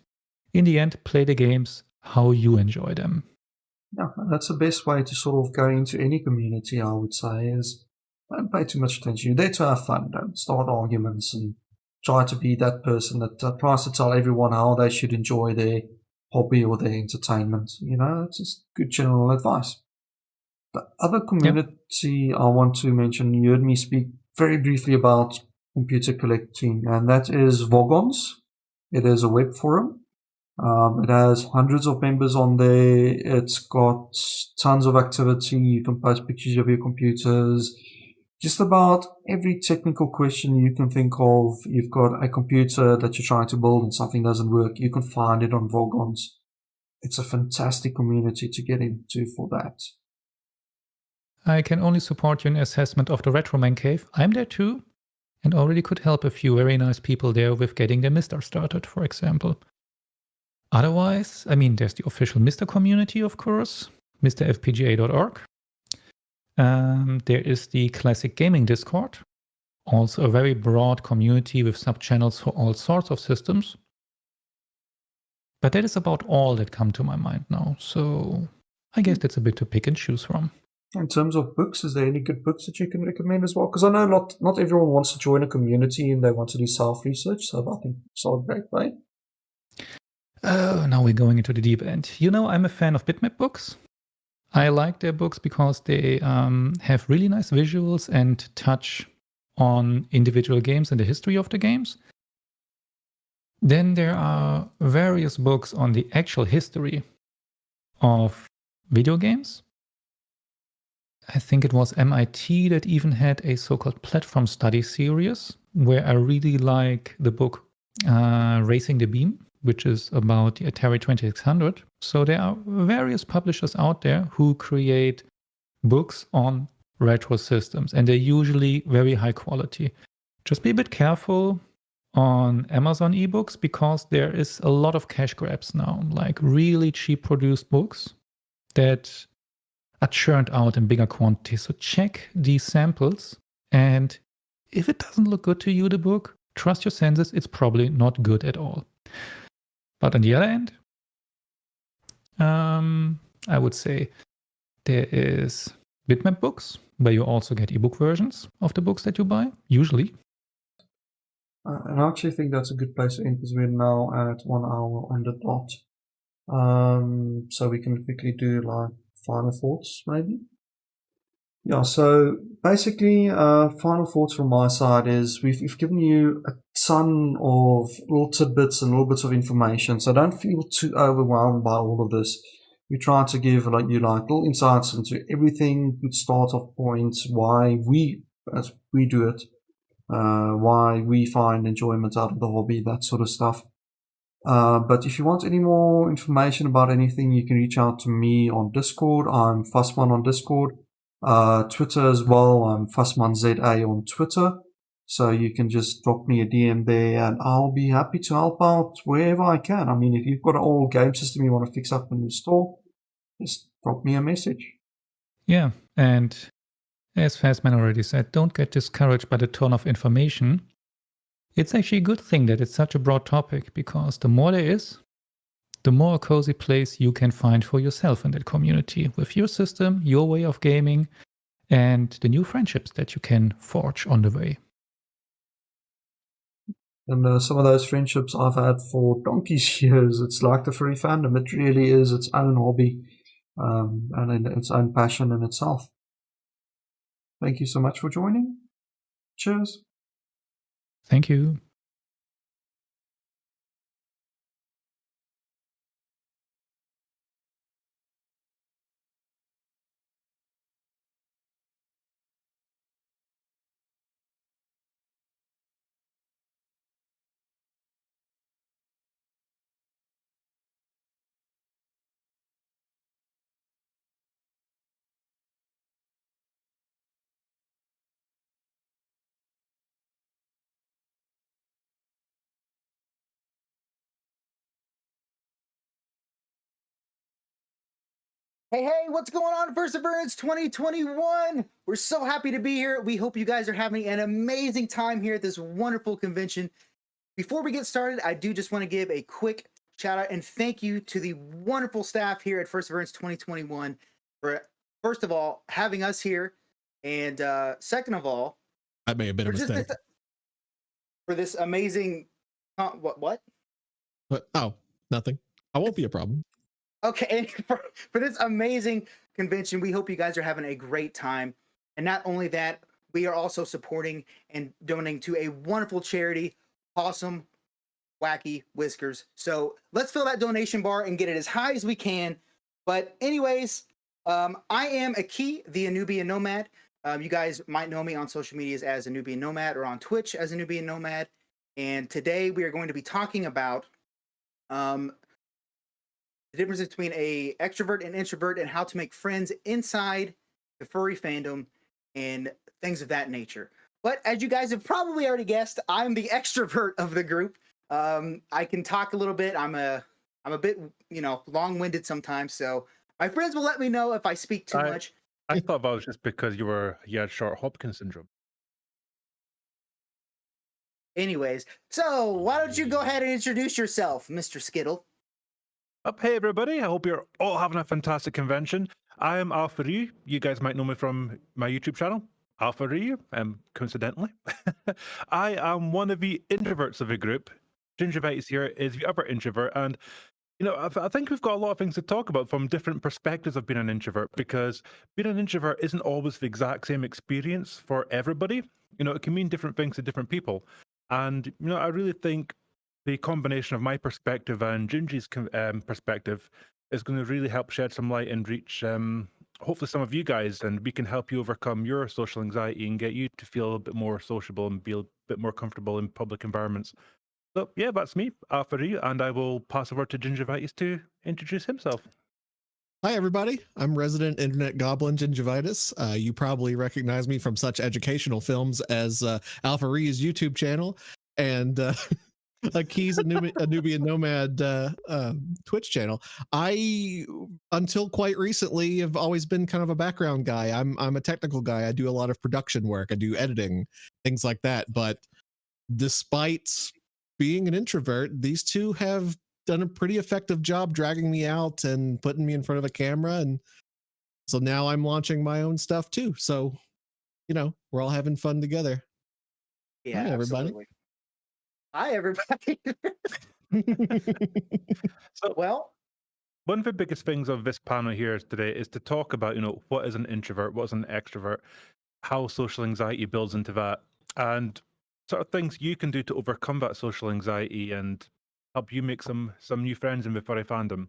in the end, play the games how you enjoy them. Yeah, that's the best way to sort of go into any community, I would say, is don't pay too much attention. You're there to have fun. Don't start arguments and try to be that person that tries to tell everyone how they should enjoy their hobby or their entertainment. It's just good general advice. The other community I want to mention, you heard me speak very briefly about computer collecting, and that is vcons. It is a web forum. It has hundreds of members on there. It's got tons of activity. You can post pictures of your computers. Just about every technical question you can think of. You've got a computer that you're trying to build and something doesn't work. You can find it on vcons. It's a fantastic community to get into for that. I can only support you in assessment of the Retro Man Cave. I'm there too, and already could help a few very nice people there with getting their Mister started, for example. Otherwise, I mean, there's the official Mister community, of course, mrfpga.org. There is the Classic Gaming Discord, also a very broad community with sub-channels for all sorts of systems. But that is about all that come to my mind now, so I guess that's a bit to pick and choose from. In terms of books, is there any good books that you can recommend as well? Because I know not everyone wants to join a community and they want to do self-research, so I think it's a great way. Oh, now we're going into the deep end. I'm a fan of Bitmap books. I like their books because they have really nice visuals and touch on individual games and the history of the games. Then there are various books on the actual history of video games. I think it was MIT that even had a so-called platform study series where I really like the book Racing the Beam, which is about the Atari 2600. So there are various publishers out there who create books on retro systems, and they're usually very high quality. Just be a bit careful on Amazon ebooks because there is a lot of cash grabs now, like really cheap produced books that are churned out in bigger quantities. So check these samples, and if it doesn't look good to you, the book, trust your senses, it's probably not good at all. But on the other end, I would say there is Bitmap books, where you also get ebook versions of the books that you buy, usually. And I actually think that's a good place to end because we're now at 1 hour on the dot. So we can quickly do like final thoughts, maybe. Yeah, so basically, final thoughts from my side is we've given you a ton of little tidbits and little bits of information, so don't feel too overwhelmed by all of this. We try to give you little insights into everything, good start off points, why we do it, why we find enjoyment out of the hobby, that sort of stuff. But if you want any more information about anything, you can reach out to me on Discord. I'm Fussman on Discord. Twitter as well. I'm FussmanZA on Twitter. So you can just drop me a DM there and I'll be happy to help out wherever I can. I mean, if you've got an old game system you want to fix up and restore, just drop me a message. Yeah, and as Fastman already said, don't get discouraged by the ton of information. It's actually a good thing that it's such a broad topic, because the more there is, the more a cozy place you can find for yourself in that community with your system, your way of gaming, and the new friendships that you can forge on the way. And some of those friendships I've had for donkey's years. It's like the furry fandom. It really is its own hobby and its own passion in itself. Thank you so much for joining. Cheers. Thank you. Hey, what's going on, FURSAverance 2021? We're so happy to be here. We hope you guys are having an amazing time here at this wonderful convention. Before we get started, I do just want to give a quick shout out and thank you to the wonderful staff here at FURSAverance 2021 for, first of all, having us here, and second of all, that may have been a mistake. For this amazing, what? Oh, nothing. I won't be a problem. Okay, and for this amazing convention, we hope you guys are having a great time. And not only that, we are also supporting and donating to a wonderful charity, Awesome Wacky Whiskers. So let's fill that donation bar and get it as high as we can. But anyways, I am Aki, the Anubian Nomad. You guys might know me on social medias as Anubian Nomad or on Twitch as Anubian Nomad. And today we are going to be talking about the difference between a extrovert and introvert and how to make friends inside the furry fandom and things of that nature. But as you guys have probably already guessed, I'm the extrovert of the group. I can talk a little bit. I'm a bit, long-winded sometimes. So my friends will let me know if I speak too much. I thought that was just because you had short Hopkins syndrome. Anyways, so why don't you go ahead and introduce yourself, Mr. Skittle? Hey everybody, I hope you're all having a fantastic convention. I am Alpha Ryu. You guys might know me from my YouTube channel, Alpha Ryu, coincidentally. I am one of the introverts of the group. Gingivitis here is the other introvert, and I think we've got a lot of things to talk about from different perspectives of being an introvert, because being an introvert isn't always the exact same experience for everybody. It can mean different things to different people. And, I really think the combination of my perspective and Gingy's perspective is going to really help shed some light and reach, hopefully, some of you guys, and we can help you overcome your social anxiety and get you to feel a bit more sociable and be a bit more comfortable in public environments. So, yeah, that's me, Alpha Ryu, and I will pass over to Gingivitis to introduce himself. Hi, everybody. I'm resident internet goblin Gingivitis. You probably recognize me from such educational films as Alpha Ryu's YouTube channel and Aki's Anubian Nomad Twitch channel. I, until quite recently, have always been kind of a background guy. I'm a technical guy. I do a lot of production work. I do editing, things like that. But despite being an introvert, these two have done a pretty effective job dragging me out and putting me in front of a camera, and so now I'm launching my own stuff too. So, we're all having fun together. Yeah, hi, everybody. Absolutely. Hi, everybody. So, well, one of the biggest things of this panel here today is to talk about, what is an introvert, what is an extrovert, how social anxiety builds into that, and sort of things you can do to overcome that social anxiety and help you make some new friends in the furry fandom.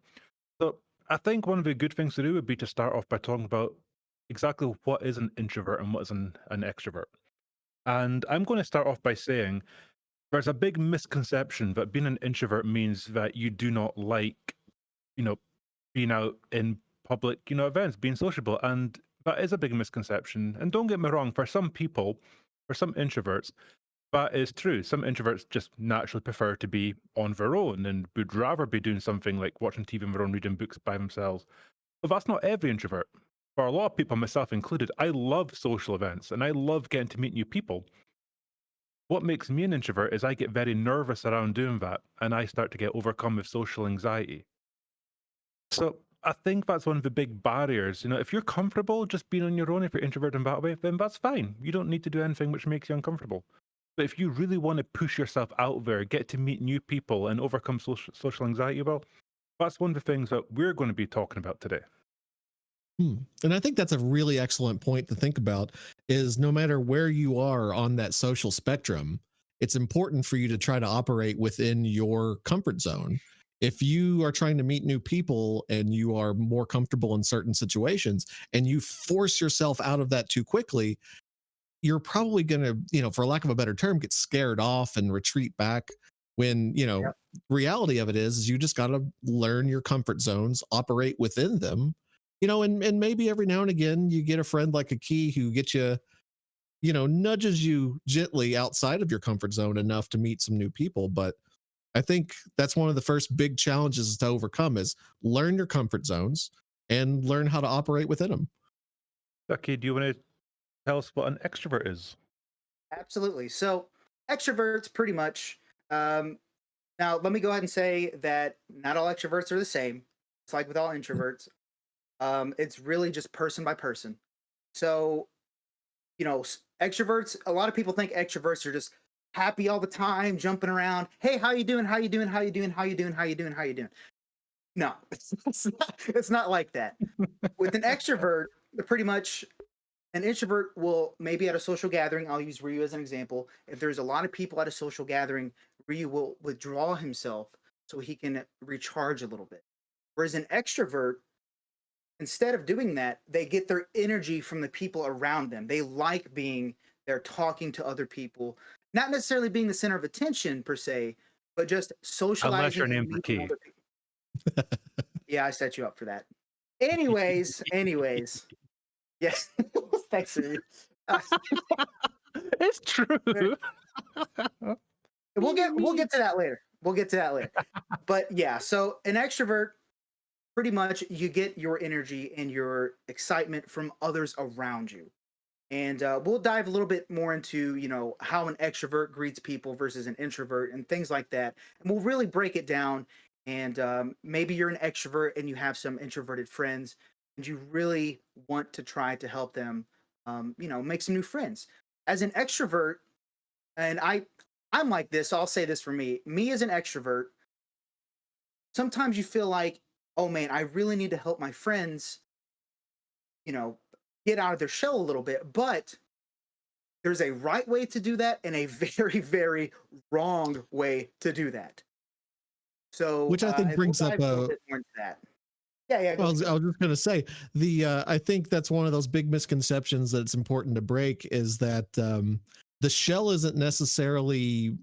So I think one of the good things to do would be to start off by talking about exactly what is an introvert and what is an extrovert. And I'm going to start off by saying there's a big misconception that being an introvert means that you do not like, being out in public, events, being sociable. And that is a big misconception. And don't get me wrong, for some people, for some introverts, that is true. Some introverts just naturally prefer to be on their own and would rather be doing something like watching TV on their own, reading books by themselves. But that's not every introvert. For a lot of people, myself included, I love social events and I love getting to meet new people. What makes me an introvert is I get very nervous around doing that, and I start to get overcome with social anxiety. So I think that's one of the big barriers. If you're comfortable just being on your own, if you're introverted in that way, then that's fine. You don't need to do anything which makes you uncomfortable. But if you really want to push yourself out there, get to meet new people and overcome social anxiety, well, that's one of the things that we're going to be talking about today. And I think that's a really excellent point to think about, is no matter where you are on that social spectrum, it's important for you to try to operate within your comfort zone. If you are trying to meet new people and you are more comfortable in certain situations and you force yourself out of that too quickly, you're probably going to, for lack of a better term, get scared off and retreat back when, reality of it is you just got to learn your comfort zones, operate within them, and maybe every now and again you get a friend like Aki who gets you, nudges you gently outside of your comfort zone enough to meet some new people. But I think that's one of the first big challenges to overcome is learn your comfort zones and learn how to operate within them. Okay, do you want to tell us what an extrovert is? Absolutely. So extroverts pretty much, Now, let me go ahead and say that not all extroverts are the same. It's like with all introverts. It's really just person by person. So, extroverts, a lot of people think extroverts are just happy all the time, jumping around. Hey, how you doing? How you doing? How you doing? How you doing? How you doing? How you doing? No, it's not like that. With an extrovert, pretty much an introvert will maybe at a social gathering, I'll use Ryu as an example. If there's a lot of people at a social gathering, Ryu will withdraw himself so he can recharge a little bit. Whereas an extrovert, instead of doing that, they get their energy from the people around them. They like being there, talking to other people, not necessarily being the center of attention per se, but just socializing. Unless your and name's meeting Key. other people. Yeah, I set you up for that. Anyways, yes. Thanks, Ryu. It's true. We'll get to that later. We'll get to that later. But yeah, so an extrovert, pretty much you get your energy and your excitement from others around you. And we'll dive a little bit more into, how an extrovert greets people versus an introvert and things like that. And we'll really break it down. And maybe you're an extrovert and you have some introverted friends and you really want to try to help them, make some new friends. As an extrovert, and I'm like this, I'll say this for me. Me as an extrovert, sometimes you feel like, oh man, I really need to help my friends, get out of their shell a little bit. But there's a right way to do that and a very, very wrong way to do that. So, Which I think brings we'll up dive a little bit more into that. Yeah. I was just going to say I think that's one of those big misconceptions that it's important to break is that the shell isn't necessarily,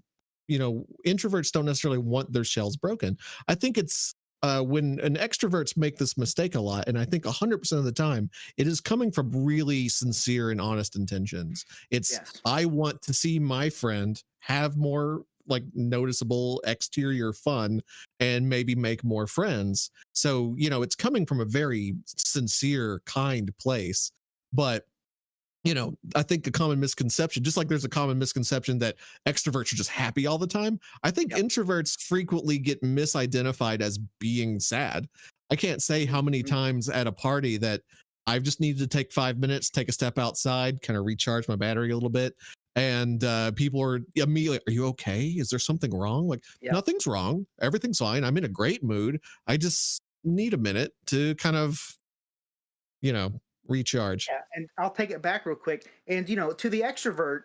introverts don't necessarily want their shells broken. I think it's when an extroverts make this mistake a lot, and I think 100% of the time it is coming from really sincere and honest intentions. It's I want to see my friend have more like noticeable exterior fun and maybe make more friends. So, it's coming from a very sincere, kind place. But, I think a common misconception, just like there's a common misconception that extroverts are just happy all the time, I think introverts frequently get misidentified as being sad. I can't say how many times at a party that I've just needed to take 5 minutes, take a step outside, kind of recharge my battery a little bit. And people are immediately, are you okay? Is there something wrong? Like, nothing's wrong. Everything's fine. I'm in a great mood. I just need a minute to kind of, recharge. Yeah, and I'll take it back real quick. And, to the extrovert,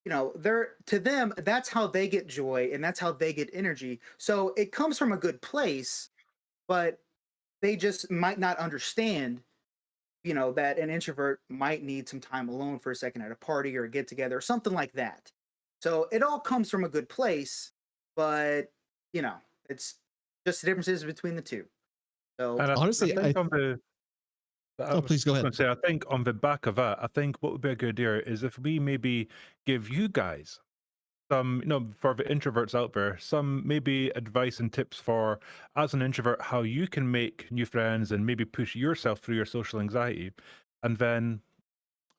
to them, that's how they get joy and that's how they get energy. So it comes from a good place, but they just might not understand that an introvert might need some time alone for a second at a party or a get together or something like that. So it all comes from a good place, but it's just the differences between the two. So And honestly, I think on the please go ahead. I think on the back of that, I think what would be a good idea is if we maybe give you guys some, for the introverts out there, some maybe advice and tips for, as an introvert, how you can make new friends and maybe push yourself through your social anxiety. And then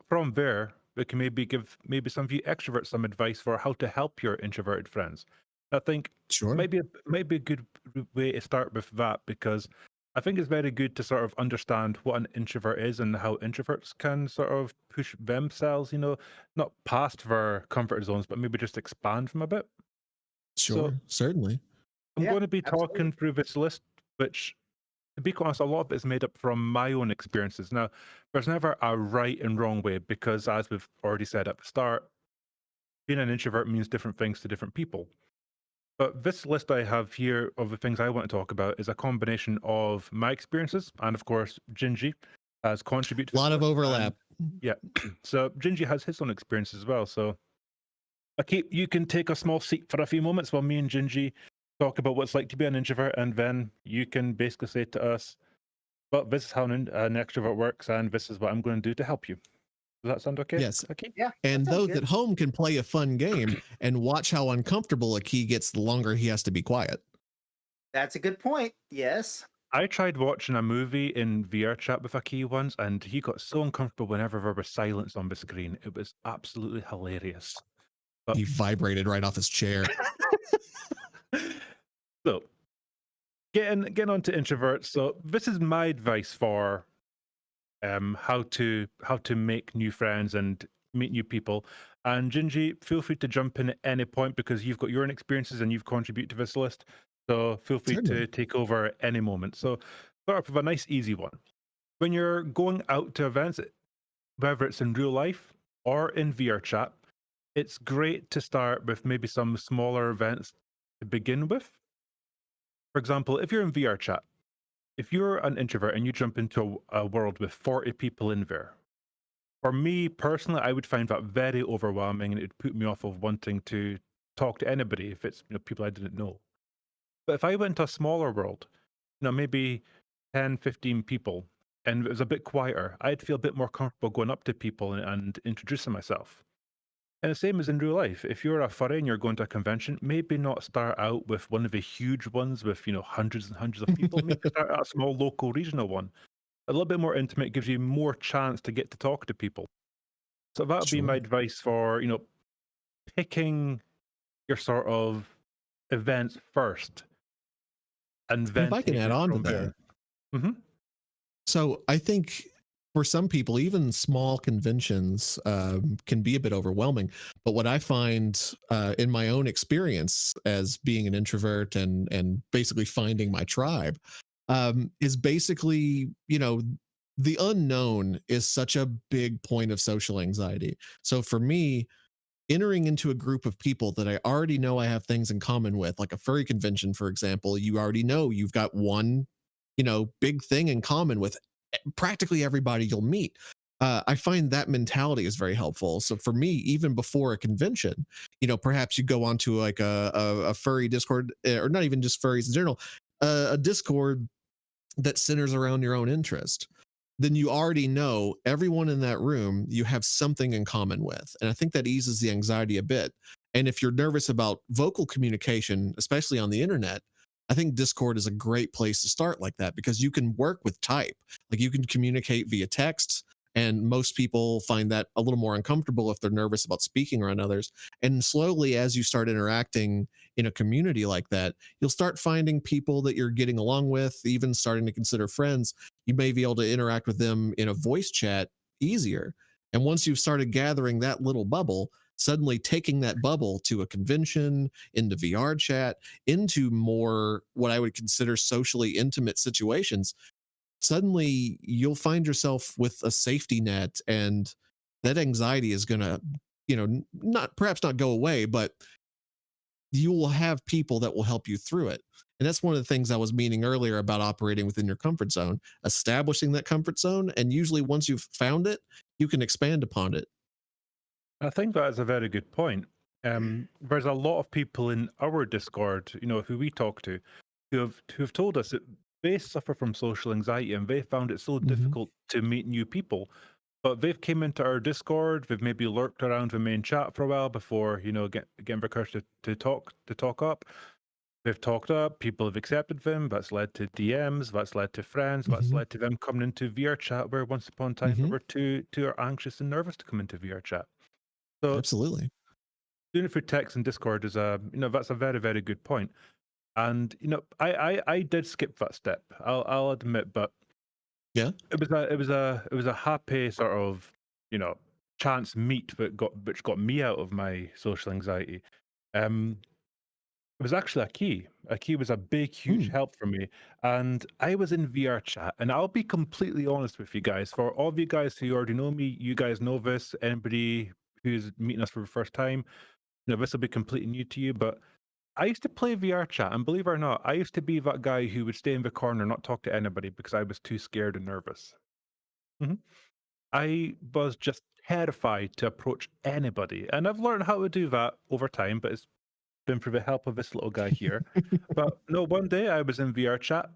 from there, we can maybe give some of you extroverts some advice for how to help your introverted friends. I think maybe a good way to start with that, because I think it's very good to sort of understand what an introvert is and how introverts can sort of push themselves, not past their comfort zones, but maybe just expand them a bit. Sure, certainly. I'm going to be talking through this list, which, to be honest, a lot of it is made up from my own experiences. Now, there's never a right and wrong way, because as we've already said at the start, being an introvert means different things to different people. But this list I have here of the things I want to talk about is a combination of my experiences and, of course, Gingy has contributed. A lot of overlap. Yeah. So Gingy has his own experience as well. So, Akip, you can take a small seat for a few moments while me and Gingy talk about what it's like to be an introvert, and then you can basically say to us, well, this is how an extrovert works, and this is what I'm going to do to help you. Does that sound okay? Yes. Okay. Yeah. And those at home can play a fun game and watch how uncomfortable a key gets the longer he has to be quiet. That's a good point. Yes. I tried watching a movie in VR chat with a key once, and he got so uncomfortable whenever there was silence on the screen. It was absolutely hilarious. But he vibrated right off his chair. So, getting on to introverts. So, this is my advice for how to make new friends and meet new people. And Gingy, feel free to jump in at any point because you've got your own experiences and you've contributed to this list. So feel free to take over at any moment. So start off with a nice, easy one. When you're going out to events, whether it's in real life or in VR chat, it's great to start with maybe some smaller events to begin with. For example, if you're in VR chat, if you're an introvert and you jump into a world with 40 people in there, for me personally, I would find that very overwhelming and it'd put me off of wanting to talk to anybody if it's people I didn't know. But if I went to a smaller world, maybe 10, 15 people, and it was a bit quieter, I'd feel a bit more comfortable going up to people and introducing myself. And the same as in real life. If you're a furry and you're going to a convention, maybe not start out with one of the huge ones with hundreds and hundreds of people. Maybe start out a small local regional one. A little bit more intimate gives you more chance to get to talk to people. So that would be my advice for picking your sort of events first, and then if I can add on to that. Mm-hmm. So I think for some people, even small conventions can be a bit overwhelming. But what I find in my own experience as being an introvert and basically finding my tribe is basically, the unknown is such a big point of social anxiety. So for me, entering into a group of people that I already know I have things in common with, like a furry convention, for example, you already know you've got one, big thing in common with practically everybody you'll meet. I find that mentality is very helpful. So for me, even before a convention, perhaps you go onto like a furry Discord, or not even just furries in general, a Discord that centers around your own interest. Then you already know everyone in that room you have something in common with. And I think that eases the anxiety a bit. And if you're nervous about vocal communication, especially on the internet, I think Discord is a great place to start like that because you can work with type. Like you can communicate via text, and most people find that a little more uncomfortable if they're nervous about speaking around others. And slowly, as you start interacting in a community like that, you'll start finding people that you're getting along with, even starting to consider friends. You may be able to interact with them in a voice chat easier. And once you've started gathering that little bubble, suddenly taking that bubble to a convention, into VR chat, into more what I would consider socially intimate situations, suddenly you'll find yourself with a safety net, and that anxiety is going to, perhaps not go away, but you will have people that will help you through it. And that's one of the things I was meaning earlier about operating within your comfort zone, establishing that comfort zone. And usually once you've found it, you can expand upon it. I think that's a very good point. There's a lot of people in our Discord, who we talk to, who have told us that they suffer from social anxiety and they found it so difficult to meet new people. But they've came into our Discord, they've maybe lurked around the main chat for a while before, getting their courage to talk up. They've talked up, people have accepted them, that's led to DMs, that's led to friends, that's led to them coming into VR chat where once upon a time they were too anxious and nervous to come into VR chat. So absolutely. Doing it through text and Discord is that's a very, very good point. And I did skip that step. I'll admit, but yeah, it was a happy sort of chance meet which got me out of my social anxiety. It was actually a key. A key was a big, huge help for me. And I was in VR chat, and I'll be completely honest with you guys. For all of you guys who already know me, you guys know this. Anybody who's meeting us for the first time, this will be completely new to you. But I used to play VR chat, and believe it or not, I used to be that guy who would stay in the corner, not talk to anybody because I was too scared and nervous. I was just terrified to approach anybody, and I've learned how to do that over time, but it's been for the help of this little guy here. But no, one day I was in VR chat.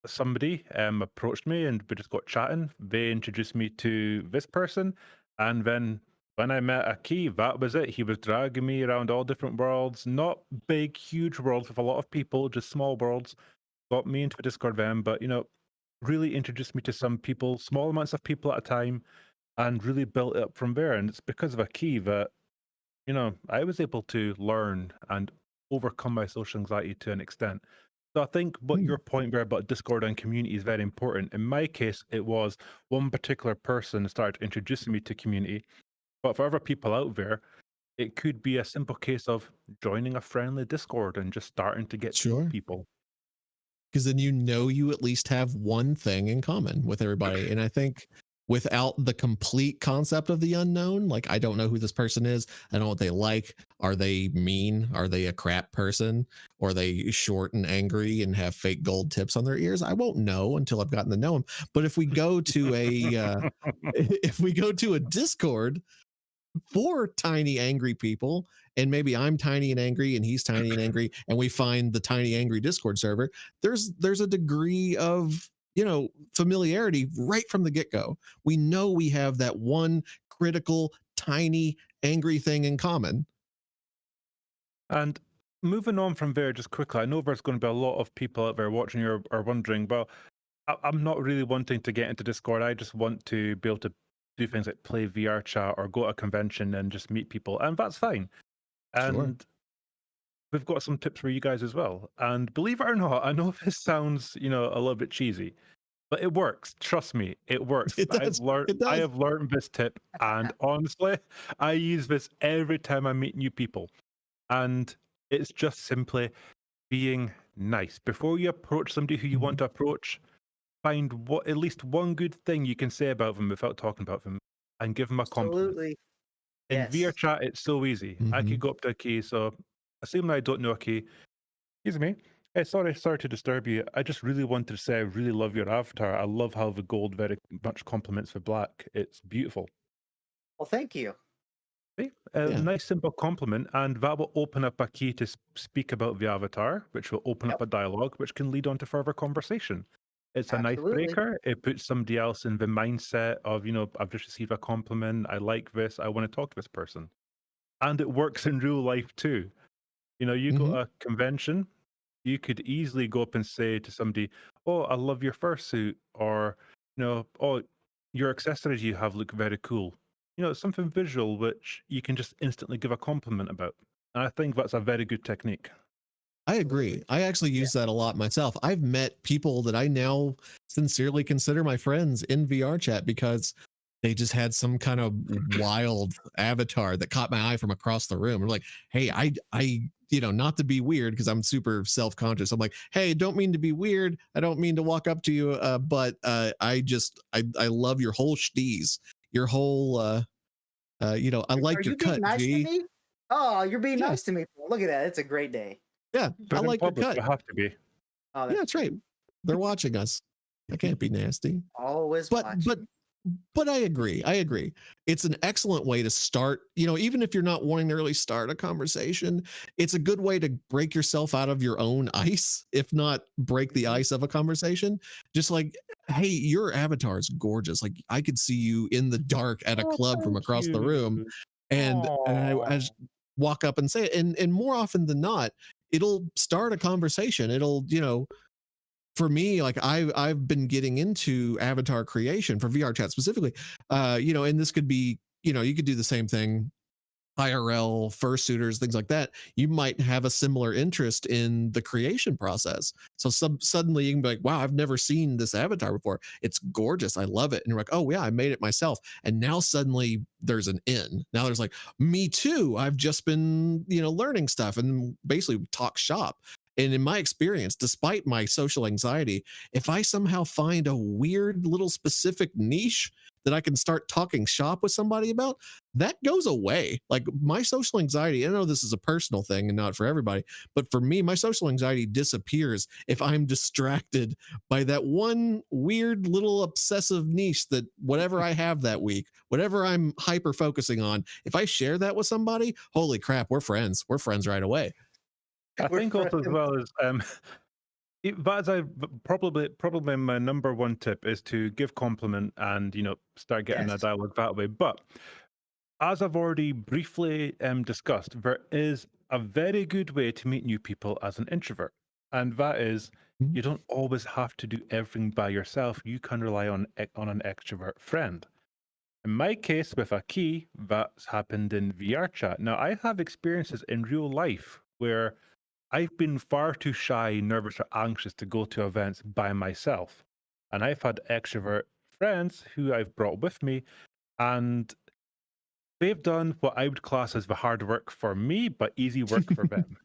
Somebody approached me and we just got chatting. They introduced me to this person, and then when I met Aki, that was it. He was dragging me around all different worlds, not big, huge worlds with a lot of people, just small worlds. Got me into a Discord then, but really introduced me to some people, small amounts of people at a time, and really built it up from there. And it's because of Aki that I was able to learn and overcome my social anxiety to an extent. So I think what your point there about Discord and community is very important. In my case, it was one particular person started introducing me to community. But for other people out there, it could be a simple case of joining a friendly Discord and just starting to get to know people. Because then you at least have one thing in common with everybody. And I think without the complete concept of the unknown, like I don't know who this person is, I don't know what they like. Are they mean? Are they a crap person? Or are they short and angry and have fake gold tips on their ears? I won't know until I've gotten to know them. But if we go to a Discord for tiny angry people, and maybe I'm tiny and angry and he's tiny and angry, and we find the tiny angry Discord server, there's a degree of familiarity right from the get-go. We know we have that one critical tiny angry thing in common. And moving on from there, just quickly, I know there's going to be a lot of people out there watching you are wondering, well, I'm not really wanting to get into Discord. I just want to be able to do things like play VR chat or go to a convention and just meet people, and that's fine. And we've got some tips for you guys as well. And believe it or not, I know this sounds, a little bit cheesy, but it works. Trust me, it works. It does. I have learned this tip, and honestly, I use this every time I meet new people. And it's just simply being nice. Before you approach somebody who you want to approach, find at least one good thing you can say about them without talking about them, and give them a compliment. Absolutely. In Yes. VR chat, it's so easy. I could go up to a key, so assuming I don't know a key, excuse me, hey, sorry to disturb you. I just really wanted to say I really love your avatar. I love how the gold very much complements the black. It's beautiful. Well, thank you. A nice simple compliment, and that will open up a key to speak about the avatar, which will open up a dialogue, which can lead on to further conversation. It's a nice breaker. It puts somebody else in the mindset of, I've just received a compliment. I like this. I want to talk to this person. And it works in real life too. You go to a convention, you could easily go up and say to somebody, "Oh, I love your fursuit," or, "Oh, your accessories you have look very cool." Something visual which you can just instantly give a compliment about. And I think that's a very good technique. I agree. I actually use that a lot myself. I've met people that I now sincerely consider my friends in VR chat because they just had some kind of wild avatar that caught my eye from across the room. I'm like, hey, I not to be weird because I'm super self-conscious. I'm like, hey, don't mean to be weird. I don't mean to walk up to you, but I love your whole steez, your whole, I like your cut. Nice G. to me? Oh, you're being nice to me. Look at that. It's a great day. Yeah, I like your cut. You have to be. Oh, Yeah, that's right. They're watching us. I can't be nasty. Always But I agree. It's an excellent way to start, even if you're not wanting to really start a conversation, it's a good way to break yourself out of your own ice, if not break the ice of a conversation. Just like, hey, your avatar is gorgeous. Like I could see you in the dark at a club from across the room. And I just walk up and say it. And more often than not, it'll start a conversation. It'll, for me, like I've been getting into avatar creation for VR chat specifically, and this could be, you could do the same thing, IRL, fursuiters, things like that. You might have a similar interest in the creation process. So suddenly you can be like, wow, I've never seen this avatar before. It's gorgeous. I love it. And you're like, oh yeah, I made it myself. And now suddenly there's an in. Now there's like, me too. I've just been, learning stuff and basically talk shop. And in my experience, despite my social anxiety, if I somehow find a weird little specific niche that I can start talking shop with somebody about, that goes away. Like my social anxiety, I know this is a personal thing and not for everybody, but for me, my social anxiety disappears if I'm distracted by that one weird little obsessive niche that whatever I have that week, whatever I'm hyper focusing on, if I share that with somebody, holy crap, we're friends. We're friends right away. I think also as well as that's probably my number one tip is to give compliment and start getting a dialogue that way. But as I've already briefly discussed, there is a very good way to meet new people as an introvert, and that is you don't always have to do everything by yourself. You can rely on an extrovert friend. In my case, with a key, that's happened in VR chat. Now I have experiences in real life where I've been far too shy, nervous, or anxious to go to events by myself. And I've had extrovert friends who I've brought with me, and they've done what I would class as the hard work for me, but easy work for them.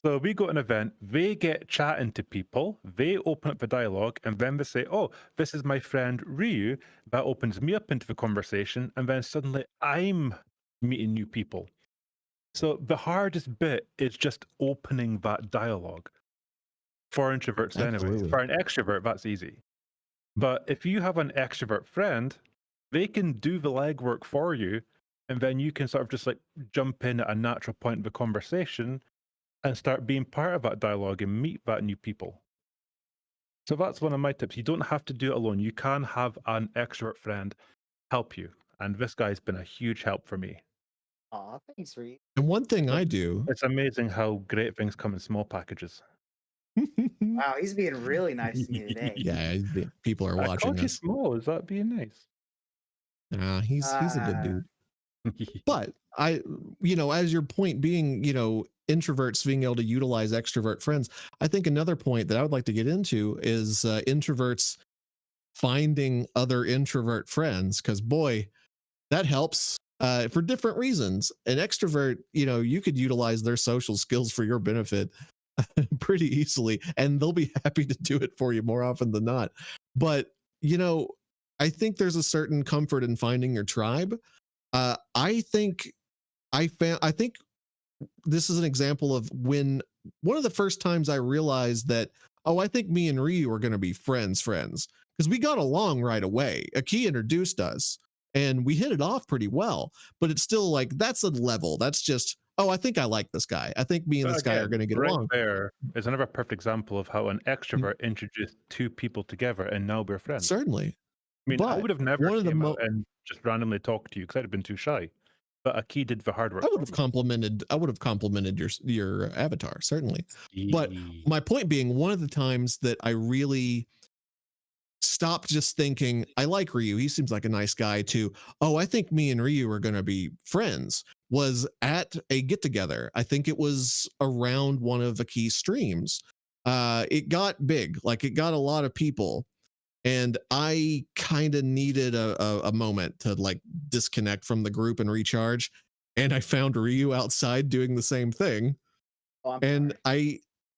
So we go to an event, they get chatting to people, they open up the dialogue, and then they say, "Oh, this is my friend Ryu." That opens me up into the conversation, and then suddenly I'm meeting new people. So the hardest bit is just opening that dialogue for introverts anyway. Absolutely. For an extrovert, that's easy. But if you have an extrovert friend, they can do the legwork for you, and then you can sort of just like jump in at a natural point of the conversation and start being part of that dialogue and meet that new people. So that's one of my tips. You don't have to do it alone. You can have an extrovert friend help you. And this guy's been a huge help for me. Aw, thanks, Reed. And one thing I do, It's amazing how great things come in small packages. Wow, he's being really nice to me today. yeah, people are I watching called you us. small. Is that being nice? He's a good dude. But as your point being, introverts being able to utilize extrovert friends, I think another point that I would like to get into is introverts finding other introvert friends, because boy, that helps for different reasons. An extrovert, you could utilize their social skills for your benefit pretty easily, and they'll be happy to do it for you more often than not. But I think there's a certain comfort in finding your tribe. I think this is an example of when one of the first times I realized that, I think me and Ryu are going to be friends, because we got along right away. Aki introduced us and we hit it off pretty well, but it's still like, that's a level. That's just, I think I like this guy. I think me and this guy are going to get along. There is another perfect example of how an extrovert introduced two people together and now we're friends. Certainly. I mean, I But would have never one of the came out and just randomly talked to you because I'd have been too shy. But Aki did the hard work. I would have complimented your avatar, certainly. But my point being, one of the times that I really stopped just thinking, I like Ryu, he seems like a nice guy, to, I think me and Ryu are going to be friends, was at a get together. I think it was around one of the key streams. It got big, like it got a lot of people. And I kind of needed a moment to like disconnect from the group and recharge. And I found Ryu outside doing the same thing. And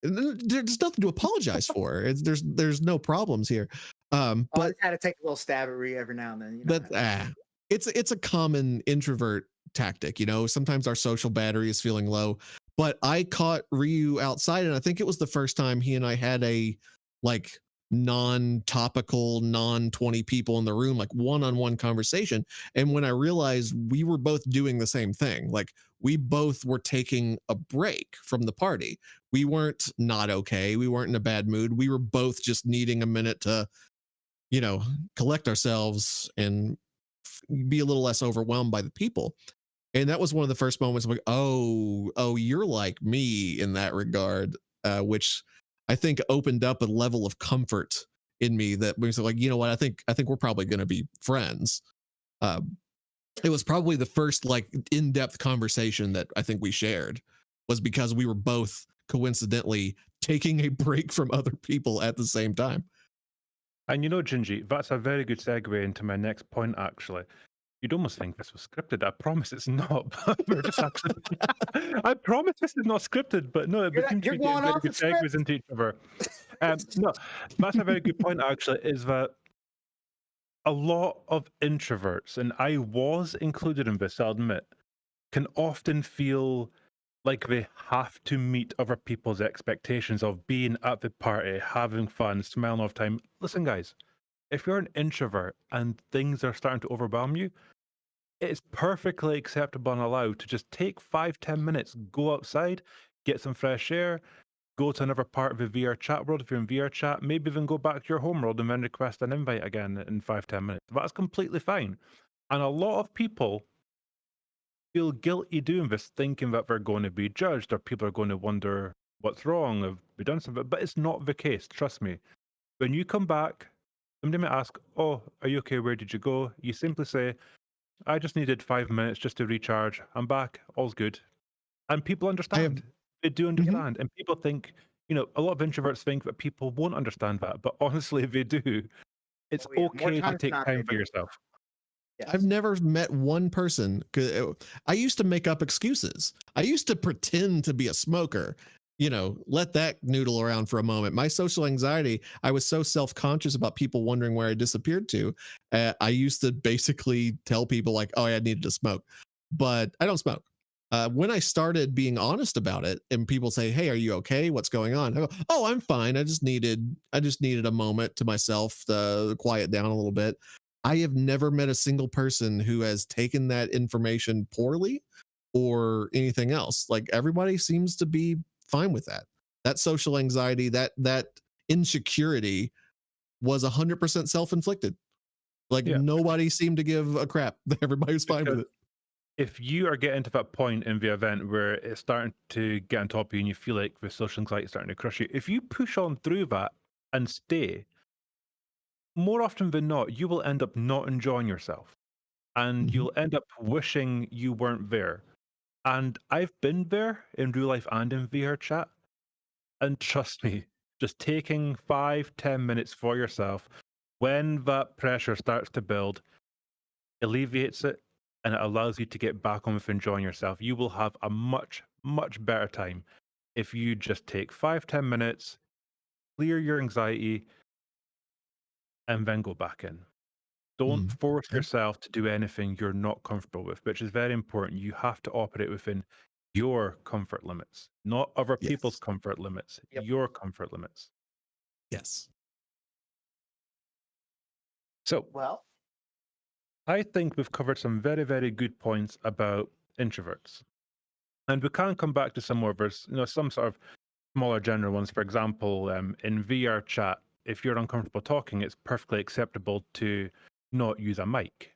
there's nothing to apologize for. There's no problems here. But I just had to take a little stab at Ryu every now and then. It's a common introvert tactic. Sometimes our social battery is feeling low. But I caught Ryu outside, and I think it was the first time he and I had a like non-topical, non-20 people in the room, like one-on-one conversation. And when I realized we were both doing the same thing, like we both were taking a break from the party. We weren't not okay. We weren't in a bad mood. We were both just needing a minute to, collect ourselves and be a little less overwhelmed by the people. And that was one of the first moments like, oh, you're like me in that regard, which I think opened up a level of comfort in me that was like, you know what, I think we're probably going to be friends. It was probably the first like in-depth conversation that I think we shared, was because we were both coincidentally taking a break from other people at the same time. And Gingy, that's a very good segue into my next point, actually. You'd almost think this was scripted. I promise it's not. We're just actually, I promise this is not scripted, but no, it seems to be getting very good segues into each other. No, that's a very good point, actually, is that a lot of introverts, and I was included in this, I'll admit, can often feel like they have to meet other people's expectations of being at the party, having fun, smiling all the time. Listen, guys, if you're an introvert and things are starting to overwhelm you, it's perfectly acceptable and allowed to just take 5-10 minutes, go outside, get some fresh air, go to another part of the VR chat world if you're in VR chat, maybe even go back to your home world and then request an invite again in 5-10 minutes. That's completely fine. And a lot of people feel guilty doing this, thinking that they're going to be judged or people are going to wonder what's wrong, have we done something? But it's not the case, trust me. When you come back, somebody might ask, are you okay? Where did you go? You simply say, I just needed 5 minutes just to recharge. I'm back. All's good. And people understand. They do understand, and people think, a lot of introverts think that people won't understand that, but honestly, they do. It's Oh, yeah. More okay to times than take not, time they for do. yourself. I've never met one person. 'Cause I used to make up excuses. I used to pretend to be a smoker. Let that noodle around for a moment. My social anxiety, I was so self-conscious about people wondering where I disappeared to. I used to basically tell people like, oh, I needed to smoke, but I don't smoke. When I started being honest about it and people say, hey, are you okay? What's going on? I go, oh, I'm fine. I just needed a moment to myself to quiet down a little bit. I have never met a single person who has taken that information poorly or anything else. Like everybody seems to be fine with that. That social anxiety, that insecurity was 100% self-inflicted. Like nobody seemed to give a crap. Everybody was fine with it. If you are getting to that point in the event where it's starting to get on top of you and you feel like the social anxiety is starting to crush you, if you push on through that and stay, more often than not, you will end up not enjoying yourself and you'll end up wishing you weren't there. And I've been there in real life and in VR chat. And trust me, just taking 5-10 minutes for yourself when that pressure starts to build alleviates it and it allows you to get back on with enjoying yourself. You will have a much, much better time if you just take 5-10 minutes, clear your anxiety, and then go back in. Don't force yourself to do anything you're not comfortable with, which is very important. You have to operate within your comfort limits, not other people's comfort limits, your comfort limits. Yes. So, well, I think we've covered some very, very good points about introverts. And we can come back to some more of some sort of smaller general ones. For example, in VR chat, if you're uncomfortable talking, it's perfectly acceptable to not use a mic.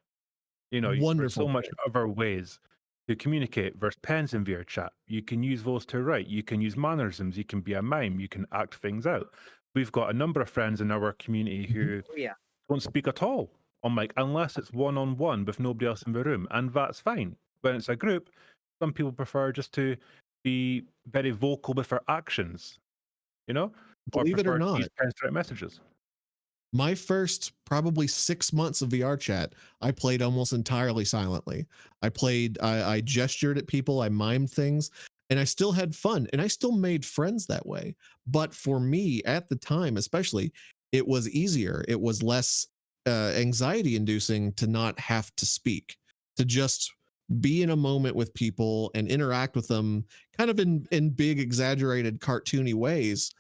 There's so much other ways to communicate. There's pens in VR chat. You can use those to write. You can use mannerisms. You can be a mime. You can act things out. We've got a number of friends in our community who don't speak at all on mic unless it's one-on-one with nobody else in the room, and that's fine. When it's a group, some people prefer just to be very vocal with their actions, or Believe it or prefer to not, use pens to write messages. my first probably 6 months of VR chat, I played almost entirely silently. I gestured at people, I mimed things, and I still had fun and I still made friends that way. But for me at the time, especially, it was easier. It was less anxiety inducing to not have to speak, to just be in a moment with people and interact with them kind of in big, exaggerated, cartoony ways.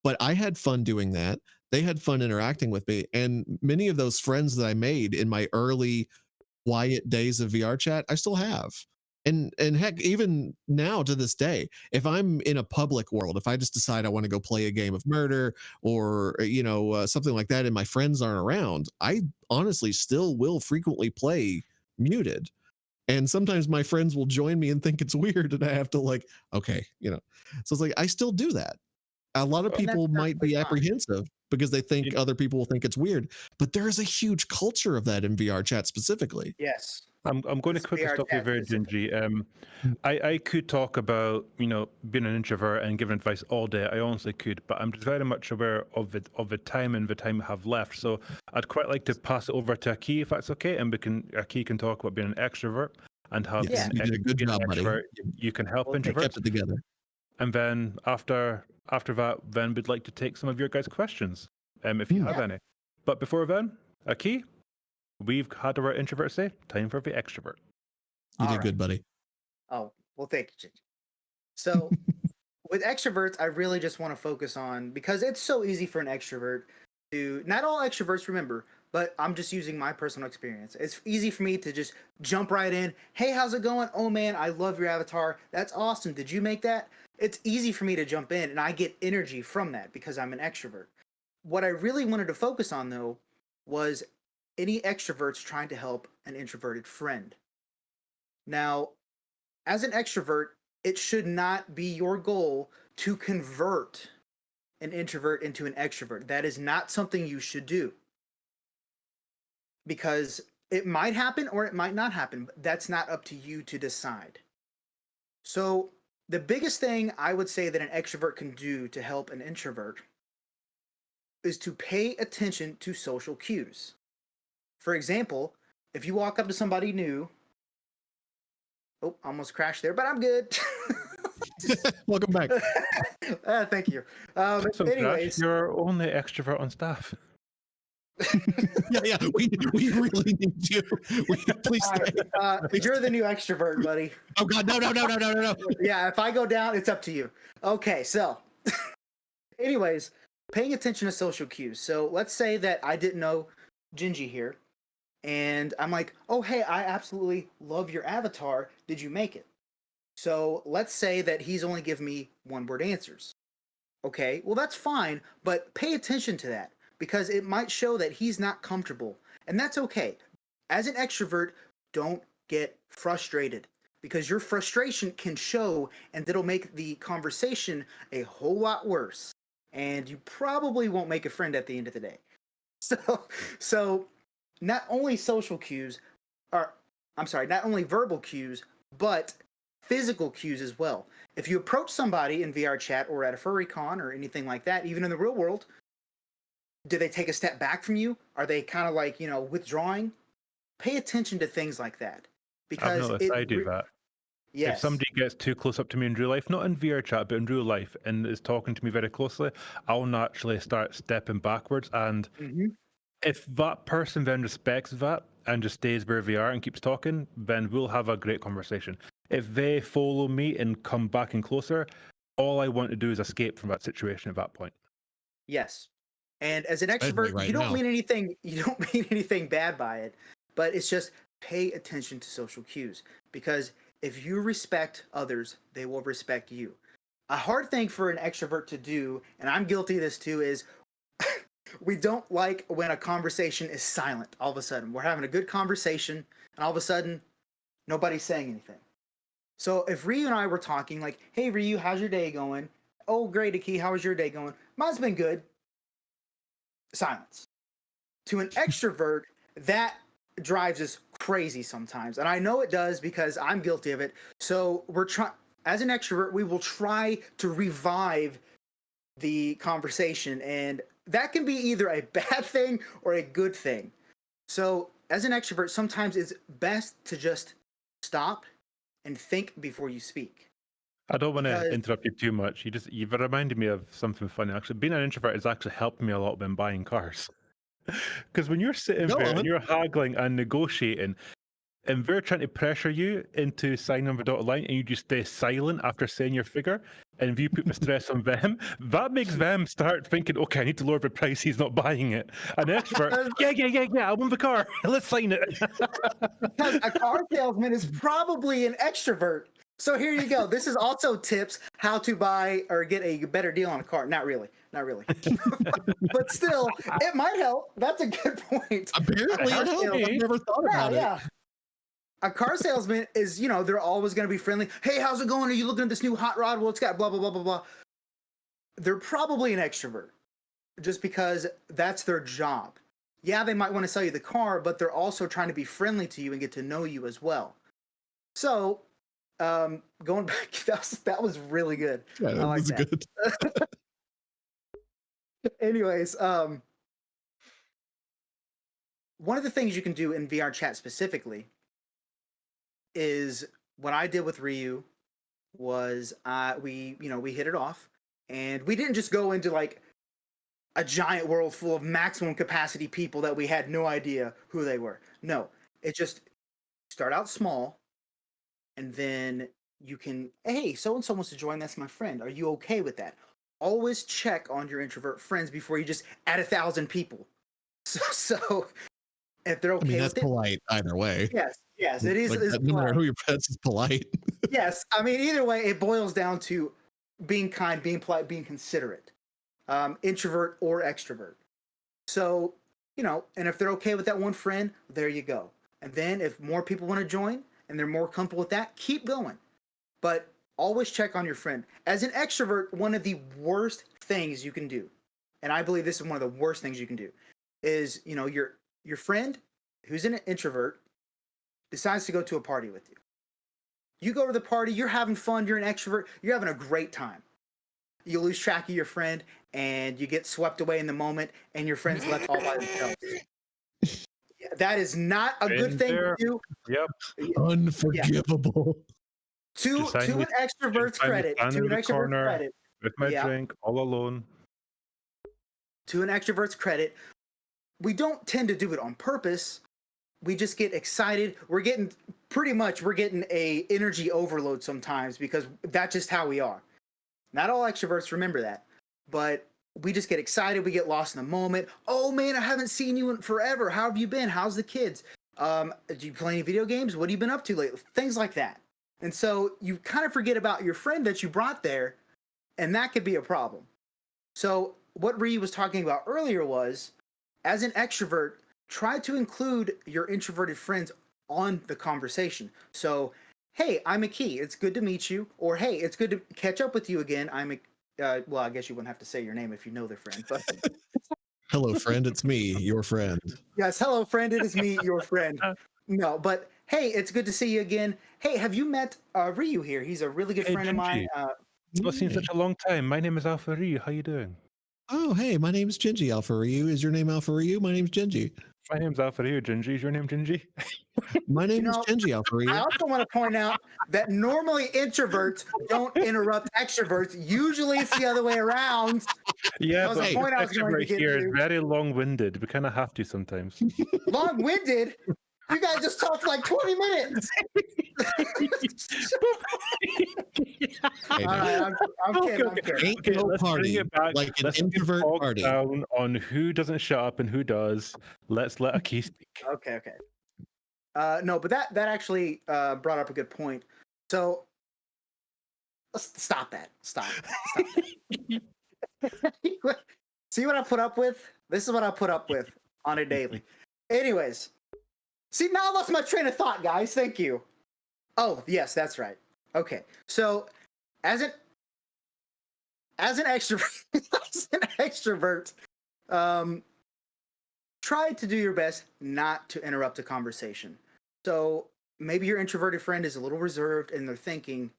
But I had fun doing that. They had fun interacting with me. And many of those friends that I made in my early quiet days of VR chat, I still have. And heck, even now to this day, if I'm in a public world, if I just decide I want to go play a game of murder or, something like that, and my friends aren't around, I honestly still will frequently play muted. And sometimes my friends will join me and think it's weird. And I have to okay, so it's like, I still do that. A lot of people might be apprehensive because they think other people will think it's weird, but there is a huge culture of that in VR chat specifically. Yes. I'm going to quickly stop you there, Gingy. I could talk about being an introvert and giving advice all day. I honestly could, but I'm just very much aware of the time and the time we have left. So I'd quite like to pass it over to Aki if that's okay, and Aki can talk about being an extrovert and how Yes, being, you did a good being job, an buddy. extrovert you can help They introverts. kept it together. And then after that, then we'd like to take some of your guys' questions, if you have any. But before then, Aki, we've had our introvert say, time for the extrovert. You did good, buddy. Oh, well, thank you, Gingy. So, with extroverts, I really just want to focus on, because it's so easy for an extrovert to, not all extroverts remember, but I'm just using my personal experience. It's easy for me to just jump right in. Hey, how's it going? Oh man, I love your avatar. That's awesome. Did you make that? It's easy for me to jump in, and I get energy from that because I'm an extrovert. What I really wanted to focus on, though, was any extroverts trying to help an introverted friend. Now, as an extrovert, it should not be your goal to convert an introvert into an extrovert. That is not something you should do. Because it might happen or it might not happen, but that's not up to you to decide. So the biggest thing I would say that an extrovert can do to help an introvert is to pay attention to social cues. For example, if you walk up to somebody new, oh, almost crashed there, but I'm good. Welcome back. Thank you. So, Crash, Anyways, you're only extrovert on staff. yeah, we really need you. Please all stay. right, you're the new extrovert, buddy. Oh God, no. Yeah, if I go down, it's up to you. Okay, so, anyways, paying attention to social cues. So let's say that I didn't know Gingy here, and I'm like, oh, hey, I absolutely love your avatar. Did you make it? So let's say that he's only given me one-word answers. Okay, well, that's fine, but pay attention to that because it might show that he's not comfortable, and that's okay. As an extrovert, don't get frustrated because your frustration can show and it'll make the conversation a whole lot worse, and you probably won't make a friend at the end of the day. So not only social cues are, not only verbal cues, but physical cues as well. If you approach somebody in VR chat or at a furry con or anything like that, even in the real world, do they take a step back from you? Are they kind of like, withdrawing? Pay attention to things like that. Because I've noticed I do that. Yes. If somebody gets too close up to me in real life, not in VR chat, but in real life, and is talking to me very closely, I'll naturally start stepping backwards. And if that person then respects that and just stays where they are and keeps talking, then we'll have a great conversation. If they follow me and come back in closer, all I want to do is escape from that situation at that point. Yes. And as an Especially extrovert, right you don't now. mean anything. You don't mean anything bad by it, but it's just pay attention to social cues because if you respect others, they will respect you. A hard thing for an extrovert to do, and I'm guilty of this too, is we don't like when a conversation is silent. All of a sudden, we're having a good conversation, and all of a sudden, nobody's saying anything. So if Ryu and I were talking, like, "Hey Ryu, how's your day going?" "Oh, great, Aki. How was your day going?" "Mine's been good." Silence. To an extrovert, that drives us crazy sometimes, and I know it does because I'm guilty of it. So we're trying, as an extrovert, we will try to revive the conversation, and that can be either a bad thing or a good thing. So as an extrovert, sometimes it's best to just stop and think before you speak. I don't want to Because- interrupt you too much. You've reminded me of something funny. Actually, being an introvert has actually helped me a lot when buying cars. Because when you're sitting there and you're haggling and negotiating, and they're trying to pressure you into signing on the dotted line, and you just stay silent after saying your figure, and you put the stress on them, that makes them start thinking, okay, I need to lower the price, he's not buying it. An extrovert, yeah, I want the car, let's sign it. Because a car salesman is probably an extrovert. So here you go. This is also tips how to buy or get a better deal on a car. Not really. But still, it might help. That's a good point. Apparently it helps. I've never thought about it. A car salesman is, they're always going to be friendly. "Hey, how's it going? Are you looking at this new hot rod? Well, it's got blah, blah, blah, blah, blah." They're probably an extrovert just because that's their job. Yeah, they might want to sell you the car, but they're also trying to be friendly to you and get to know you as well. So, going back, that was really good. Yeah, that was good. Anyways, one of the things you can do in VR chat specifically is what I did with Ryu was we hit it off, and we didn't just go into like a giant world full of maximum capacity people that we had no idea who they were. No, it just start out small, and then you can, "Hey, so and so wants to join. That's my friend. Are you okay with that?" Always check on your introvert friends before you just add 1,000 people. So if they're okay that's with it, polite either way. Yes, it is. Like, It's no matter polite. who your pets is polite. Yes, I mean either way, it boils down to being kind, being polite, being considerate, introvert or extrovert. So and if they're okay with that one friend, there you go. And then if more people want to join and they're more comfortable with that, keep going. But always check on your friend. As an extrovert, one of the worst things you can do, and I believe this is one of the worst things you can do, is your friend who's an introvert decides to go to a party with you. You go to the party, you're having fun, you're an extrovert, you're having a great time. You lose track of your friend and you get swept away in the moment and your friend's left all by themselves. That is not a good thing to do. Yep. Unforgivable. To an extrovert's credit, to an extrovert's credit, with my yeah. drink, all alone. To an extrovert's credit, we don't tend to do it on purpose. We just get excited. We're getting a energy overload sometimes because that's just how we are. Not all extroverts remember that, but we just get excited. We get lost in the moment. Oh man, I haven't seen you in forever. How have you been? How's the kids? Do you play any video games? What have you been up to lately? Things like that. And so you kind of forget about your friend that you brought there, and that could be a problem. So what Ree was talking about earlier was, as an extrovert, try to include your introverted friends on the conversation. So, hey, I'm a Key. It's good to meet you. Or, hey, it's good to catch up with you again. I'm a, well, I guess you wouldn't have to say your name if you know their friend, but. Hello, friend. It's me, your friend. Yes, hello, friend. It is me, your friend. No, but hey, it's good to see you again. Hey, have you met Ryu here? He's a really good Hey, friend of mine. Gingy. It's not seen such a long time. My name is Alpha Ryu. How you doing? Oh, hey, my name's Gingy Alpha Ryu. Is your name Alpha Ryu? My name's Gingy. My name's Alpha Ryu. Gingy. Is your name Gingy? My name is Gingy Alpha Ryu. I also want to point out that normally introverts don't interrupt extroverts. Usually it's the other way around. Yeah, That was but the point I was going to extrovert get here is to. very long-winded. We kind of have to sometimes. Long-winded? You guys just talked like 20 minutes. Hey, All right, I'm kidding. I'm kidding. Ain't no let's bring party it back. like an Let's not get introvert bogged party. down on who doesn't shut up and who does. Let's let a key speak. Okay. No, but that actually brought up a good point. So let's stop that. Stop that. See what I put up with? This is what I put up with on a daily. Anyways, see, now I lost my train of thought, guys. Thank you. Oh, yes, that's right. Okay, so as an extrovert, try to do your best not to interrupt a conversation. So maybe your introverted friend is a little reserved in their thinking,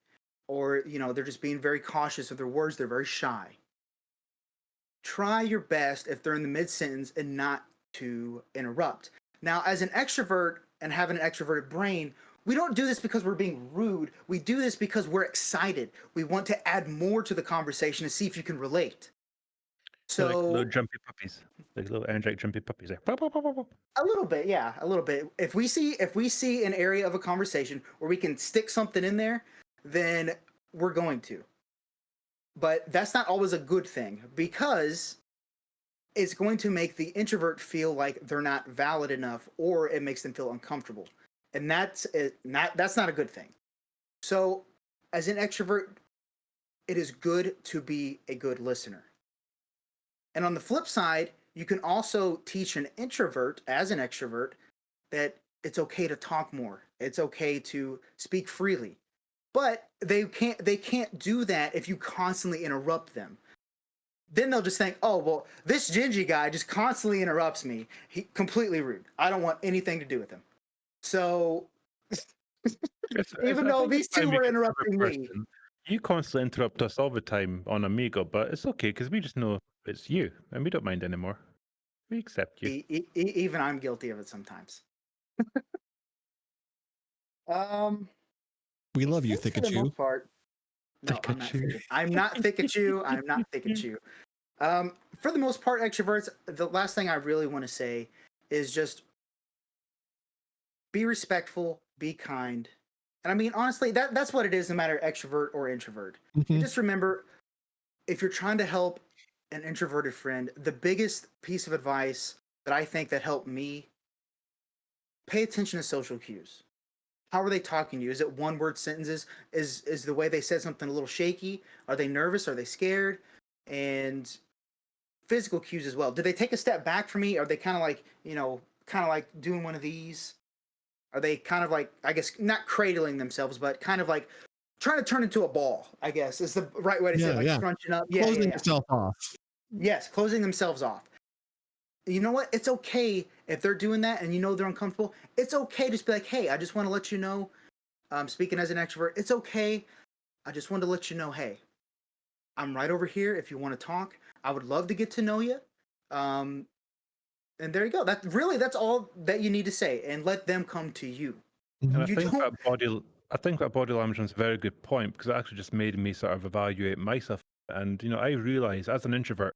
or they're just being very cautious of their words. They're very shy. Try your best if they're in the mid-sentence and not to interrupt. Now, as an extrovert and having an extroverted brain, we don't do this because we're being rude. We do this because we're excited. We want to add more to the conversation to see if you can relate. So Like little jumpy puppies, like little energetic jumpy puppies. There. A little bit, yeah, a little bit. If we see an area of a conversation where we can stick something in there, then we're going to. But that's not always a good thing, because it's going to make the introvert feel like they're not valid enough, or it makes them feel uncomfortable. And that's not a good thing. So as an extrovert, it is good to be a good listener. And on the flip side, you can also teach an introvert as an extrovert that it's okay to talk more. It's okay to speak freely. But they can't do that if you constantly interrupt them. Then they'll just think, oh, well, this Gingy guy just constantly interrupts me. He completely rude. I don't want anything to do with him. So even though these two were interrupting me. You constantly interrupt us all the time on Amigo, but it's okay because we just know it's you and we don't mind anymore. We accept you. Even I'm guilty of it sometimes. We love you, For the most part. No, I'm not Thickachew. I'm not Thickachew. For the most part, extroverts, the last thing I really want to say is just be respectful, be kind. And I mean, honestly, that's what it is, no matter extrovert or introvert. And just remember, if you're trying to help an introverted friend, the biggest piece of advice that I think that helped me, pay attention to social cues. How are they talking to you? Is it one-word sentences? Is the way they said something a little shaky? Are they nervous? Are they scared? And physical cues as well. Did they take a step back from me? Are they kind of like doing one of these? Are they kind of like, I guess, not cradling themselves, but kind of like trying to turn into a ball, I guess, is the right way to say it, like scrunching up. Closing yourself off. Yes, closing themselves off. You know what? It's okay if they're doing that and they're uncomfortable. It's okay to just be like, hey, I just want to let you know speaking as an extrovert, it's okay. I just wanted to let you know, hey, I'm right over here if you want to talk. I would love to get to know you. And there you go. That's all that you need to say, and let them come to you. And I You think don't- that body language is a very good point, because it actually just made me sort of evaluate myself. And I realize as an introvert,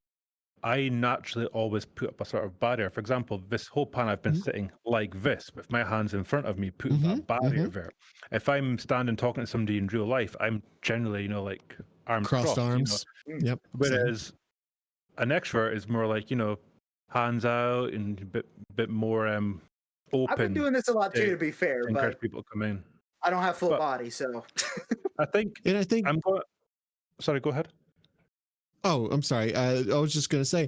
I naturally always put up a sort of barrier. For example, this whole pan I've been sitting like this with my hands in front of me, put that barrier there. If I'm standing talking to somebody in real life, I'm generally, like arms Crossed crossed. arms. Yep. Whereas an extrovert is more like, hands out and a bit more open. I've been doing this a lot too, to be fair, to encourage but people to come in. I don't have full But- body, so. I think I'm going. Sorry, go ahead. Oh, I'm sorry. I was just going to say,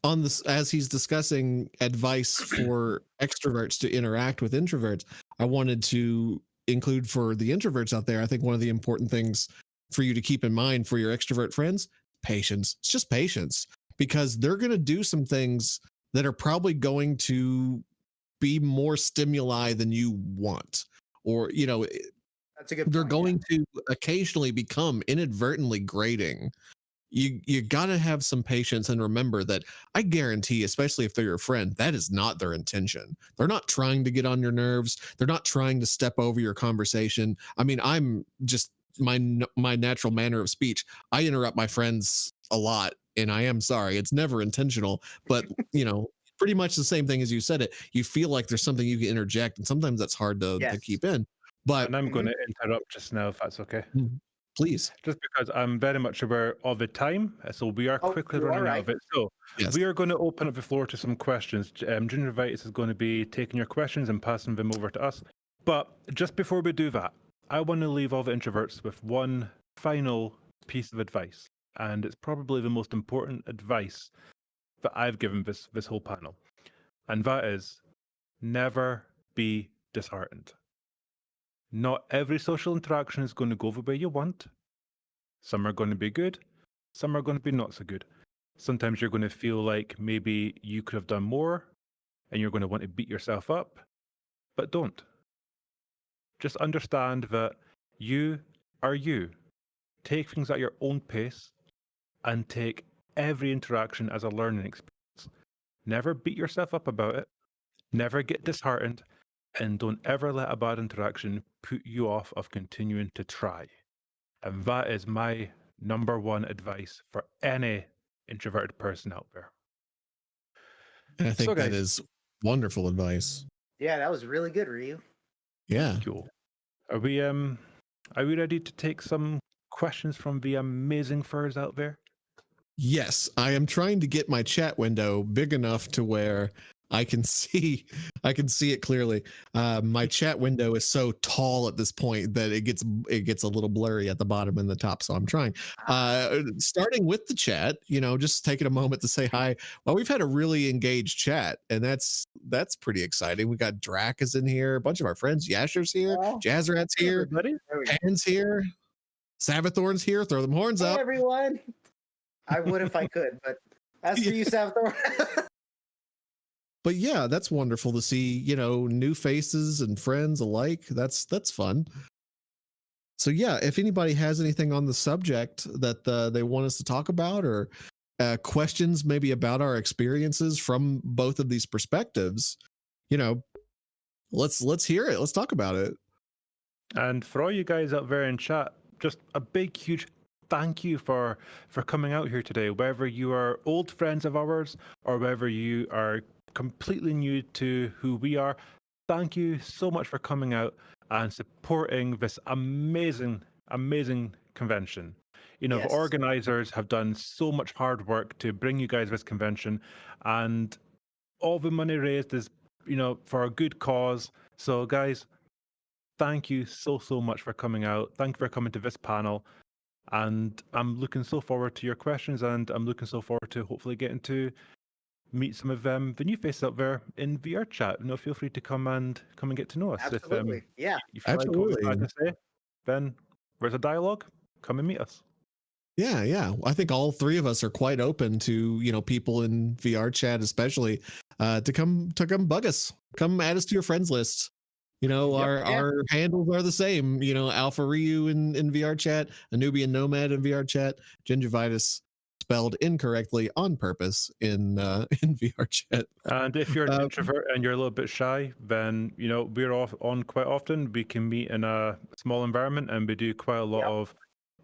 on this, as he's discussing advice for extroverts to interact with introverts, I wanted to include for the introverts out there. I think one of the important things for you to keep in mind for your extrovert friends, patience. It's just patience, because they're going to do some things that are probably going to be more stimuli than you want, or that's a good. They're going to occasionally become inadvertently grating. You got to have some patience and remember that I guarantee, especially if they're your friend, that is not their intention. They're not trying to get on your nerves. They're not trying to step over your conversation. I mean, I'm just my natural manner of speech. I interrupt my friends a lot, and I am sorry. It's never intentional, but pretty much the same thing as you said it. You feel like there's something you can interject, and sometimes that's hard to keep in. But And I'm going to interrupt just now, if that's okay. Please. Just because I'm very much aware of the time, so we are quickly you are running out of right. it. So Yes. we are going to open up the floor to some questions. Gingivitis is going to be taking your questions and passing them over to us. But just before we do that, I want to leave all the introverts with one final piece of advice, and it's probably the most important advice that I've given this whole panel, and that is never be disheartened. Not every social interaction is going to go the way you want. Some are going to be good, some are going to be not so good. Sometimes you're going to feel like maybe you could have done more, and you're going to want to beat yourself up, but don't. Just understand that you are you. Take things at your own pace, and take every interaction as a learning experience. Never beat yourself up about it, never get disheartened, and don't ever let a bad interaction put you off of continuing to try. And that is my number one advice for any introverted person out there. And I think So, that guys- is wonderful advice. Yeah, that was really good, Ryu. Yeah. Cool. Are we ready to take some questions from the amazing furs out there? Yes, I am trying to get my chat window big enough to where I can see it clearly. My chat window is so tall at this point that it gets a little blurry at the bottom and the top. So I'm trying. Starting with the chat, just taking a moment to say hi. Well, we've had a really engaged chat, and that's pretty exciting. We got Drac is in here, a bunch of our friends. Yasher's here, Jazzrat's here, Pan's here, Savathorn's here. Throw them horns Hey, up. everyone. I would if I could, but as for you, Salvatore. But yeah, that's wonderful to see, new faces and friends alike. That's fun. So yeah, if anybody has anything on the subject that they want us to talk about, or questions maybe about our experiences from both of these perspectives, let's hear it. Let's talk about it. And for all you guys out there in chat, just a big, huge thank you for coming out here today. Whether you are old friends of ours or whether you are completely new to who we are, thank you so much for coming out and supporting this amazing convention. The organizers have done so much hard work to bring you guys this convention, and all the money raised is for a good cause. So guys, thank you so much for coming out. Thank you for coming to this panel. And I'm looking so forward to your questions, and I'm looking so forward to hopefully getting to meet some of the new faces out there in VR chat. Feel free to come and get to know us. Absolutely. If you like what we've got to say, then there's a dialogue. Come and meet us. Yeah. I think all three of us are quite open to, people in VR chat, especially, to come bug us. Come add us to your friends list. You know, our Yeah. our handles are the same. You know, Alpha Ryu in VR chat, Anubian Nomad in VR chat, Gingivitis spelled incorrectly on purpose in in VR chat. And if you're an introvert and you're a little bit shy, then you know we're off on quite often. We can meet in a small environment, and we do quite a lot of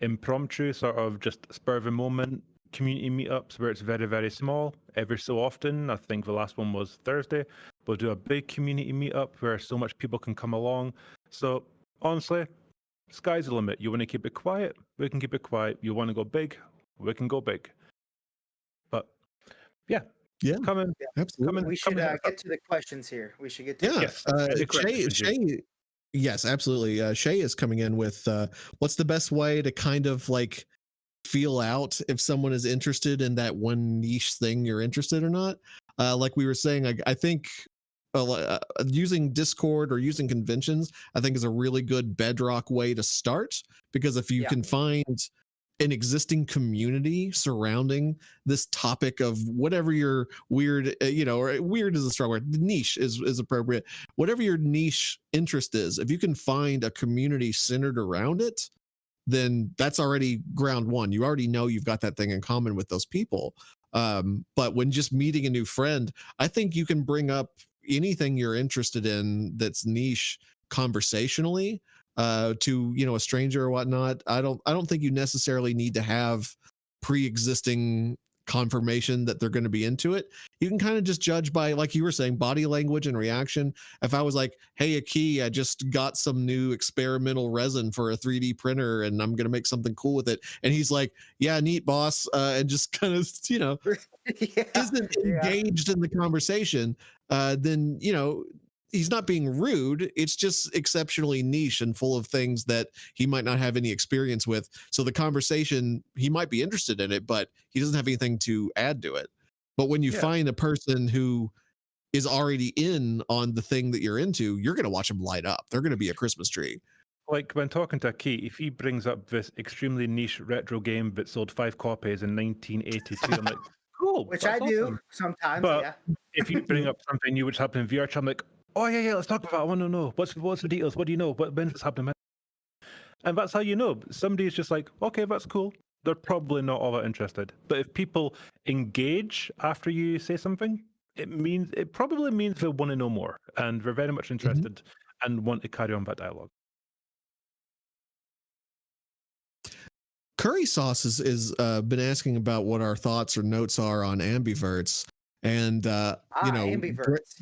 impromptu, sort of just spur of the moment community meetups where it's very, very small. Every so often, I think the last one was Thursday, we'll do a big community meetup where so much people can come along. So honestly, sky's the limit. You want to keep it quiet, we can keep it quiet. You want to go big, we can go big. But yeah, come in, absolutely. We should get to the questions here. We should get to Yeah, Shay, yes, absolutely. Shay is coming in with what's the best way to kind of like feel out if someone is interested in that one niche thing you're interested or not. Like we were saying, I think using Discord or using conventions, I think is a really good bedrock way to start, because if you can find an existing community surrounding this topic of whatever your weird, or weird is a strong word, niche is appropriate. Whatever your niche interest is, if you can find a community centered around it, then that's already ground one. You already know you've got that thing in common with those people. But when just meeting a new friend, I think you can bring up anything you're interested in that's niche conversationally to a stranger or whatnot. I don't think you necessarily need to have pre-existing confirmation that they're going to be into it. You can kind of just judge by, like you were saying, body language and reaction. If I was like, hey Aki, I just got some new experimental resin for a 3D printer and I'm going to make something cool with it, and he's like, yeah, neat boss, and just kind of isn't engaged in the conversation, then he's not being rude. It's just exceptionally niche and full of things that he might not have any experience with. So the conversation, he might be interested in it, but he doesn't have anything to add to it. But when you find a person who is already in on the thing that you're into, you're going to watch them light up. They're going to be a Christmas tree. Like when talking to Aki, if he brings up this extremely niche retro game that sold 5 copies in 1982, I'm like, cool. Which I do sometimes, but if you bring up something new which happened in VR, I'm like, oh yeah, let's talk about it. I want to know what's the details. What do you know? When's this happening? And that's how you know somebody's just like, okay, that's cool. They're probably not all that interested. But if people engage after you say something, it probably means they want to know more and they're very much interested and want to carry on that dialogue. Curry Sauce is been asking about what our thoughts or notes are on ambiverts, and ambiverts,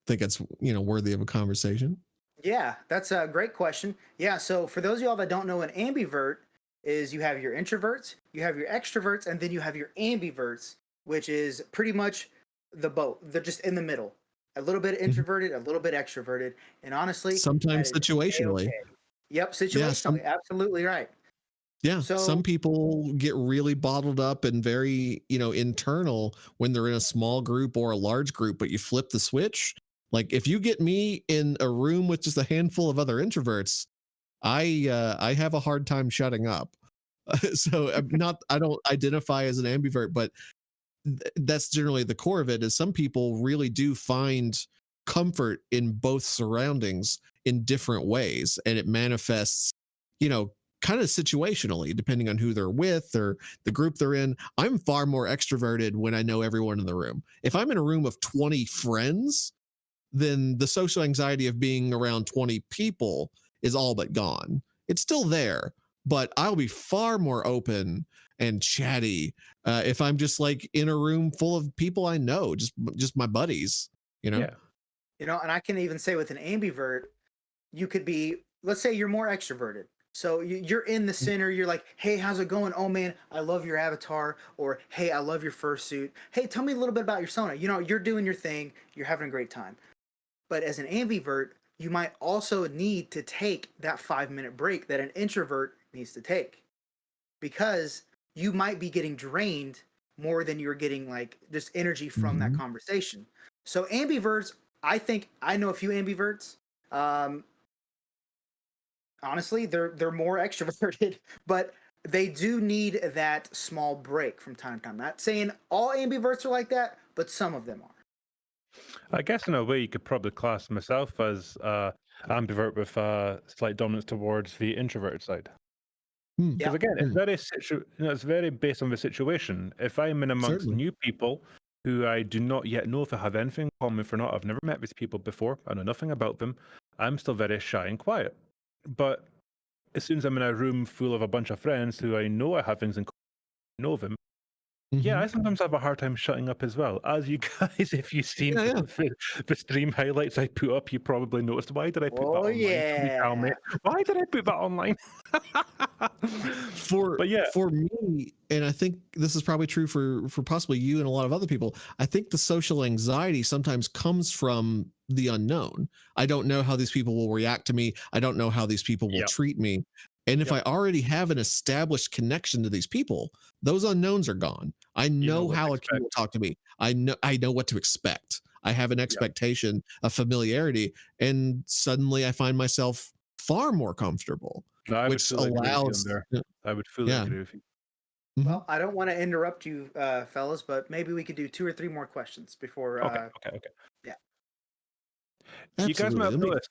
think it's worthy of a conversation. Yeah, that's a great question. Yeah, so for those of y'all that don't know, an ambivert is you have your introverts, you have your extroverts, and then you have your ambiverts, which is pretty much the both. They're just in the middle. A little bit introverted, a little bit extroverted. And honestly, sometimes situationally. Yep, situationally. Absolutely right. Yeah, So some people get really bottled up and very, internal when they're in a small group or a large group, but you flip the switch. Like if you get me in a room with just a handful of other introverts, I have a hard time shutting up. So I don't identify as an ambivert, but that's generally the core of it. Is some people really do find comfort in both surroundings in different ways, and it manifests, kind of situationally depending on who they're with or the group they're in. I'm far more extroverted when I know everyone in the room. If I'm in a room of 20 friends, then the social anxiety of being around 20 people is all but gone. It's still there, but I'll be far more open and chatty if I'm just like in a room full of people I know, just my buddies, and I can even say with an ambivert, you could be, let's say you're more extroverted. So you're in the center. You're like, hey, how's it going? Oh man, I love your avatar. Or hey, I love your fursuit. Hey, tell me a little bit about your Sona. You're doing your thing. You're having a great time. But as an ambivert, you might also need to take that 5-minute break that an introvert needs to take, because you might be getting drained more than you're getting like just energy from that conversation. So ambiverts, I know a few ambiverts. Honestly, they're more extroverted, but they do need that small break from time to time. Not saying all ambiverts are like that, but some of them are. I guess in a way you could probably class myself as ambivert with slight dominance towards the introverted side. Because again, it's very it's very based on the situation. If I'm in amongst Certainly. new people who I do not yet know if I have anything in common with or not, I've never met these people before, I know nothing about them, I'm still very shy and quiet. But as soon as I'm in a room full of a bunch of friends who I know I have things in common, know them, yeah, I sometimes have a hard time shutting up as well. As you guys, if you've seen the stream highlights I put up, you probably noticed. Why did I put that Oh, online? Can you tell me? Why did I put that online? For me, and I think this is probably true for possibly you and a lot of other people, I think the social anxiety sometimes comes from the unknown. I don't know how these people will react to me. I don't know how these people will treat me. And if I already have an established connection to these people, those unknowns are gone. I know how a kid will talk to me. I know what to expect. I have an expectation of familiarity, and suddenly I find myself far more comfortable, No, I which would fully agree with you on allows. there. I would fully agree with you. Well, I don't want to interrupt you, fellas, but maybe we could do 2 or 3 more questions before. Okay. Yeah. You guys might have Absolutely. noticed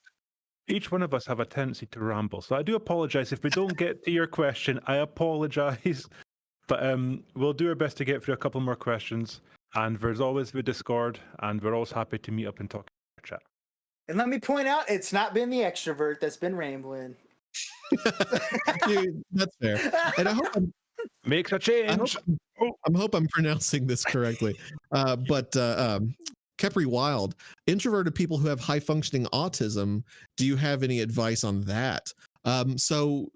each one of us have a tendency to ramble, so I do apologize if we don't get to your question. I apologize, but we'll do our best to get through a couple more questions. And there's always the Discord, and we're always happy to meet up and talk in our chat. And let me point out, it's not been the extrovert that's been rambling. That's fair. And I hope makes a change. I hope I'm pronouncing this correctly. Kepri Wild, introverted people who have high functioning autism, do you have any advice on that? So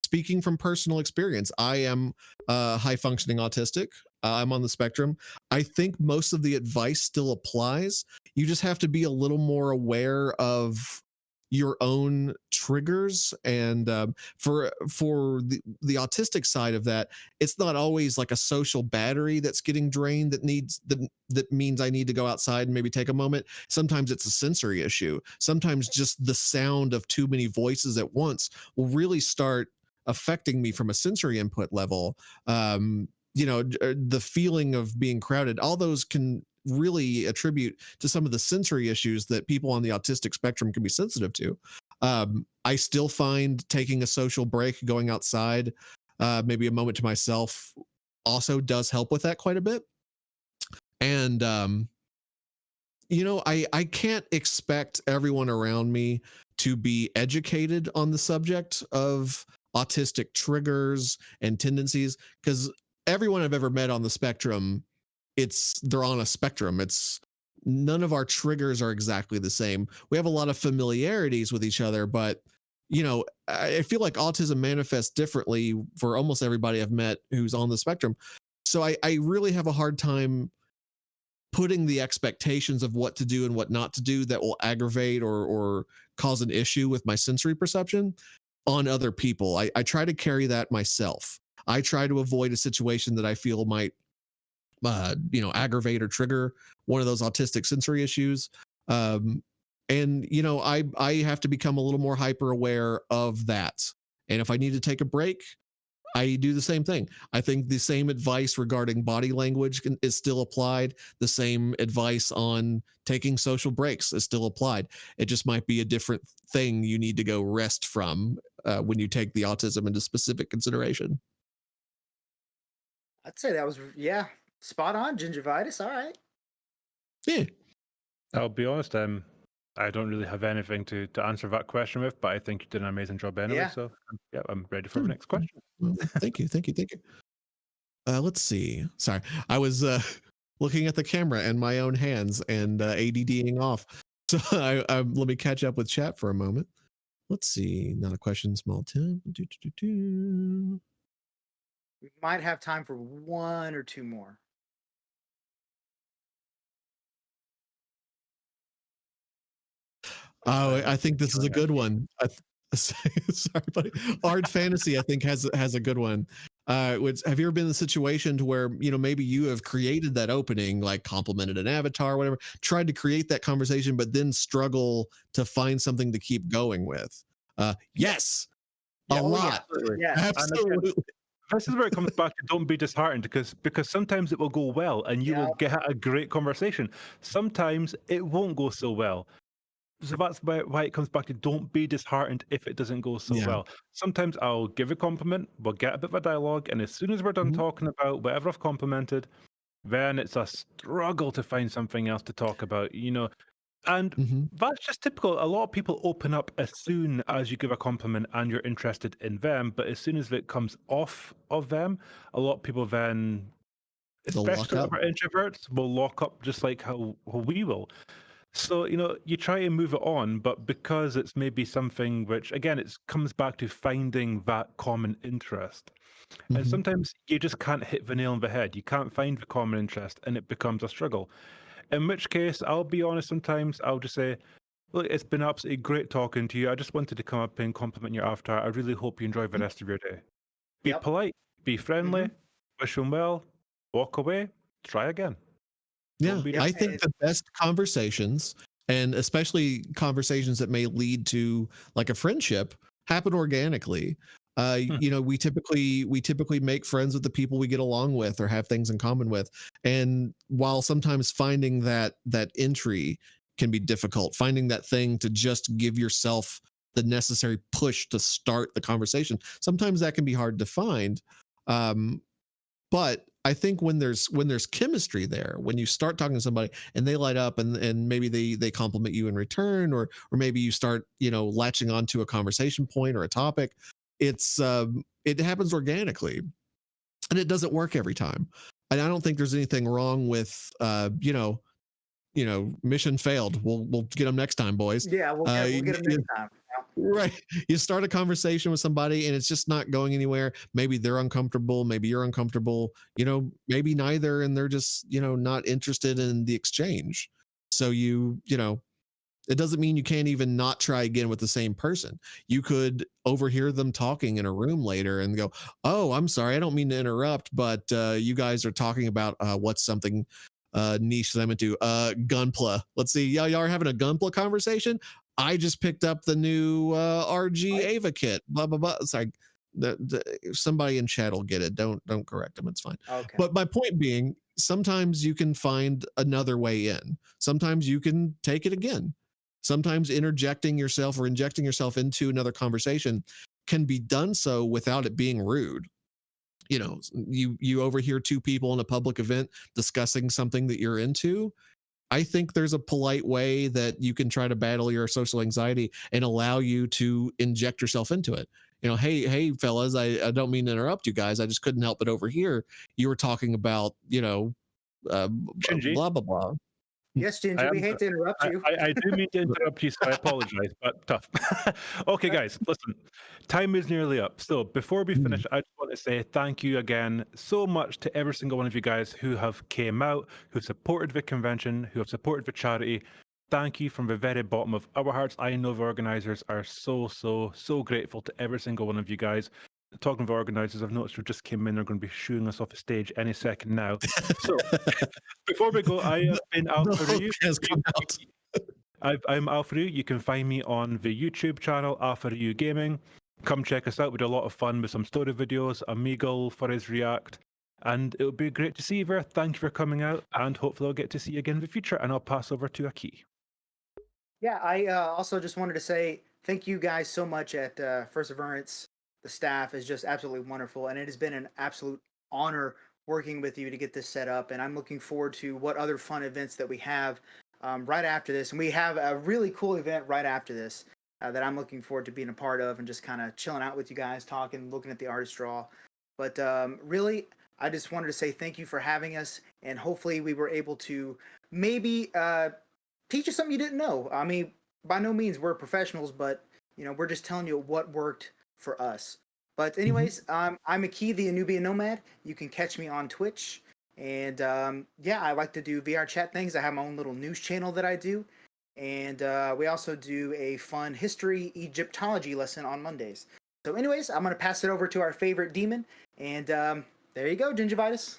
speaking from personal experience, I am high functioning autistic. I'm on the spectrum. I think most of the advice still applies. You just have to be a little more aware of your own triggers, and for the autistic side of that, it's not always like a social battery that's getting drained that means I need to go outside and maybe take a moment. Sometimes it's a sensory issue. Sometimes just the sound of too many voices at once will really start affecting me from a sensory input level. The feeling of being crowded, all those can really attribute to some of the sensory issues that people on the autistic spectrum can be sensitive to. I still find taking a social break, going outside, maybe a moment to myself, also does help with that quite a bit. And I can't expect everyone around me to be educated on the subject of autistic triggers and tendencies, because everyone I've ever met on the spectrum, they're on a spectrum. It's none of our triggers are exactly the same. We have a lot of familiarities with each other, but I feel like autism manifests differently for almost everybody I've met who's on the spectrum. So I really have a hard time putting the expectations of what to do and what not to do that will aggravate or cause an issue with my sensory perception on other people. I try to carry that myself. I try to avoid a situation that I feel might aggravate or trigger one of those autistic sensory issues. I have to become a little more hyper aware of that. And if I need to take a break, I do the same thing. I think the same advice regarding body language is still applied. The same advice on taking social breaks is still applied. It just might be a different thing you need to go rest from when you take the autism into specific consideration. I'd say that was, spot on, gingivitis. All right. Yeah. I'll be honest, I don't really have anything to answer that question with, but I think you did an amazing job anyway. Yeah. So I'm ready for the next question. Thank you. Let's see. Sorry, I was looking at the camera and my own hands and ADDing off. So let me catch up with chat for a moment. Let's see. Not a question. Small 10. We might have time for 1 or 2 more. Oh, I think this is a good one. Sorry, buddy. Art Fantasy, I think, has a good one. Have you ever been in a situation to where maybe you have created that opening, like complimented an avatar, or whatever, tried to create that conversation, but then struggle to find something to keep going with? Yes, a lot. Yeah. Absolutely. this is where it comes back to don't be disheartened because sometimes it will go well and you will get a great conversation. Sometimes it won't go so well. So that's why it comes back to don't be disheartened if it doesn't go so well. Sometimes I'll give a compliment, we'll get a bit of a dialogue, and as soon as we're done talking about whatever I've complimented, then it's a struggle to find something else to talk about, you know. And that's just typical. A lot of people open up as soon as you give a compliment and you're interested in them, but as soon as it comes off of them, a lot of people then, They'll lock especially up. our introverts, will lock up just like how we will. So, you know, you try and move it on, but because it's maybe something which, again, it comes back to finding that common interest. And sometimes you just can't hit the nail on the head. You can't find the common interest and it becomes a struggle. In which case, I'll be honest, sometimes I'll just say, look, it's been absolutely great talking to you. I just wanted to come up and compliment you after. I really hope you enjoy the rest of your day. Be polite, be friendly, wish them well, walk away, try again. Yeah, be I think the best conversations, and especially conversations that may lead to like a friendship, happen organically. You know, we typically make friends with the people we get along with or have things in common with. And while sometimes finding that entry can be difficult, finding that thing to just give yourself the necessary push to start the conversation, sometimes that can be hard to find. But I think when there's chemistry there, when you start talking to somebody and they light up and maybe they compliment you in return, or maybe you start, you know, latching onto a conversation point or a topic, it happens organically, and it doesn't work every time. And I don't think there's anything wrong with you know, mission failed. We'll get them next time, boys. Yeah, we'll get them next time. Right. You start a conversation with somebody and it's just not going anywhere. Maybe they're uncomfortable. Maybe you're uncomfortable. You know, maybe neither. And they're just, you know, not interested in the exchange. So you know, it doesn't mean you can't even not try again with the same person. You could overhear them talking in a room later and go, oh, I'm sorry. I don't mean to interrupt, but you guys are talking about what's something niche that I'm into. Gunpla. Let's see. Y'all are having a Gunpla conversation. I just picked up the new RG Ava kit. Blah blah blah. It's like somebody in chat will get it. Don't correct them. It's fine. Okay. But my point being, sometimes you can find another way in. Sometimes you can take it again. Sometimes interjecting yourself or injecting yourself into another conversation can be done so without it being rude. You know, you overhear two people in a public event discussing something that you're into. I think there's a polite way that you can try to battle your social anxiety and allow you to inject yourself into it. You know, hey, fellas, I don't mean to interrupt you guys. I just couldn't help but overhear you were talking about, you know, blah, blah, blah. Yes, Ginger, we hate to interrupt you. I do mean to interrupt you, so I apologize, but tough. Okay, guys, listen, time is nearly up. So before we finish, I just want to say thank you again so much to every single one of you guys who have came out, who supported the convention, who have supported the charity. Thank you from the very bottom of our hearts. I know the organizers are so grateful to every single one of you guys. Talking of organizers, I've noticed who just came in. They're going to be shooing us off the stage any second now. So before we go, I have been Alpha Ryu. I'm Alpha Ryu. You can find me on the YouTube channel, Alpha Ryu Gaming. Come check us out. We do a lot of fun with some story videos, Omegle, Furries React. And it would be great to see you there. Thank you for coming out. And hopefully I'll get to see you again in the future. And I'll pass over to Aki. Yeah, I also just wanted to say thank you guys so much at FURSAverance. The staff is just absolutely wonderful, and it has been an absolute honor working with you to get this set up. And I'm looking forward to what other fun events that we have right after this. And we have a really cool event right after this that I'm looking forward to being a part of and just kind of chilling out with you guys, talking, looking at the artist draw. But really, I just wanted to say thank you for having us, and hopefully we were able to maybe teach you something you didn't know. I mean, by no means we're professionals, but you know, we're just telling you what worked for us. But anyways, I'm Aki, the Anubian Nomad. You can catch me on Twitch. And yeah, I like to do VR chat things. I have my own little news channel that I do. And we also do a fun history Egyptology lesson on Mondays. So anyways, I'm going to pass it over to our favorite demon. And there you go, Gingivitis.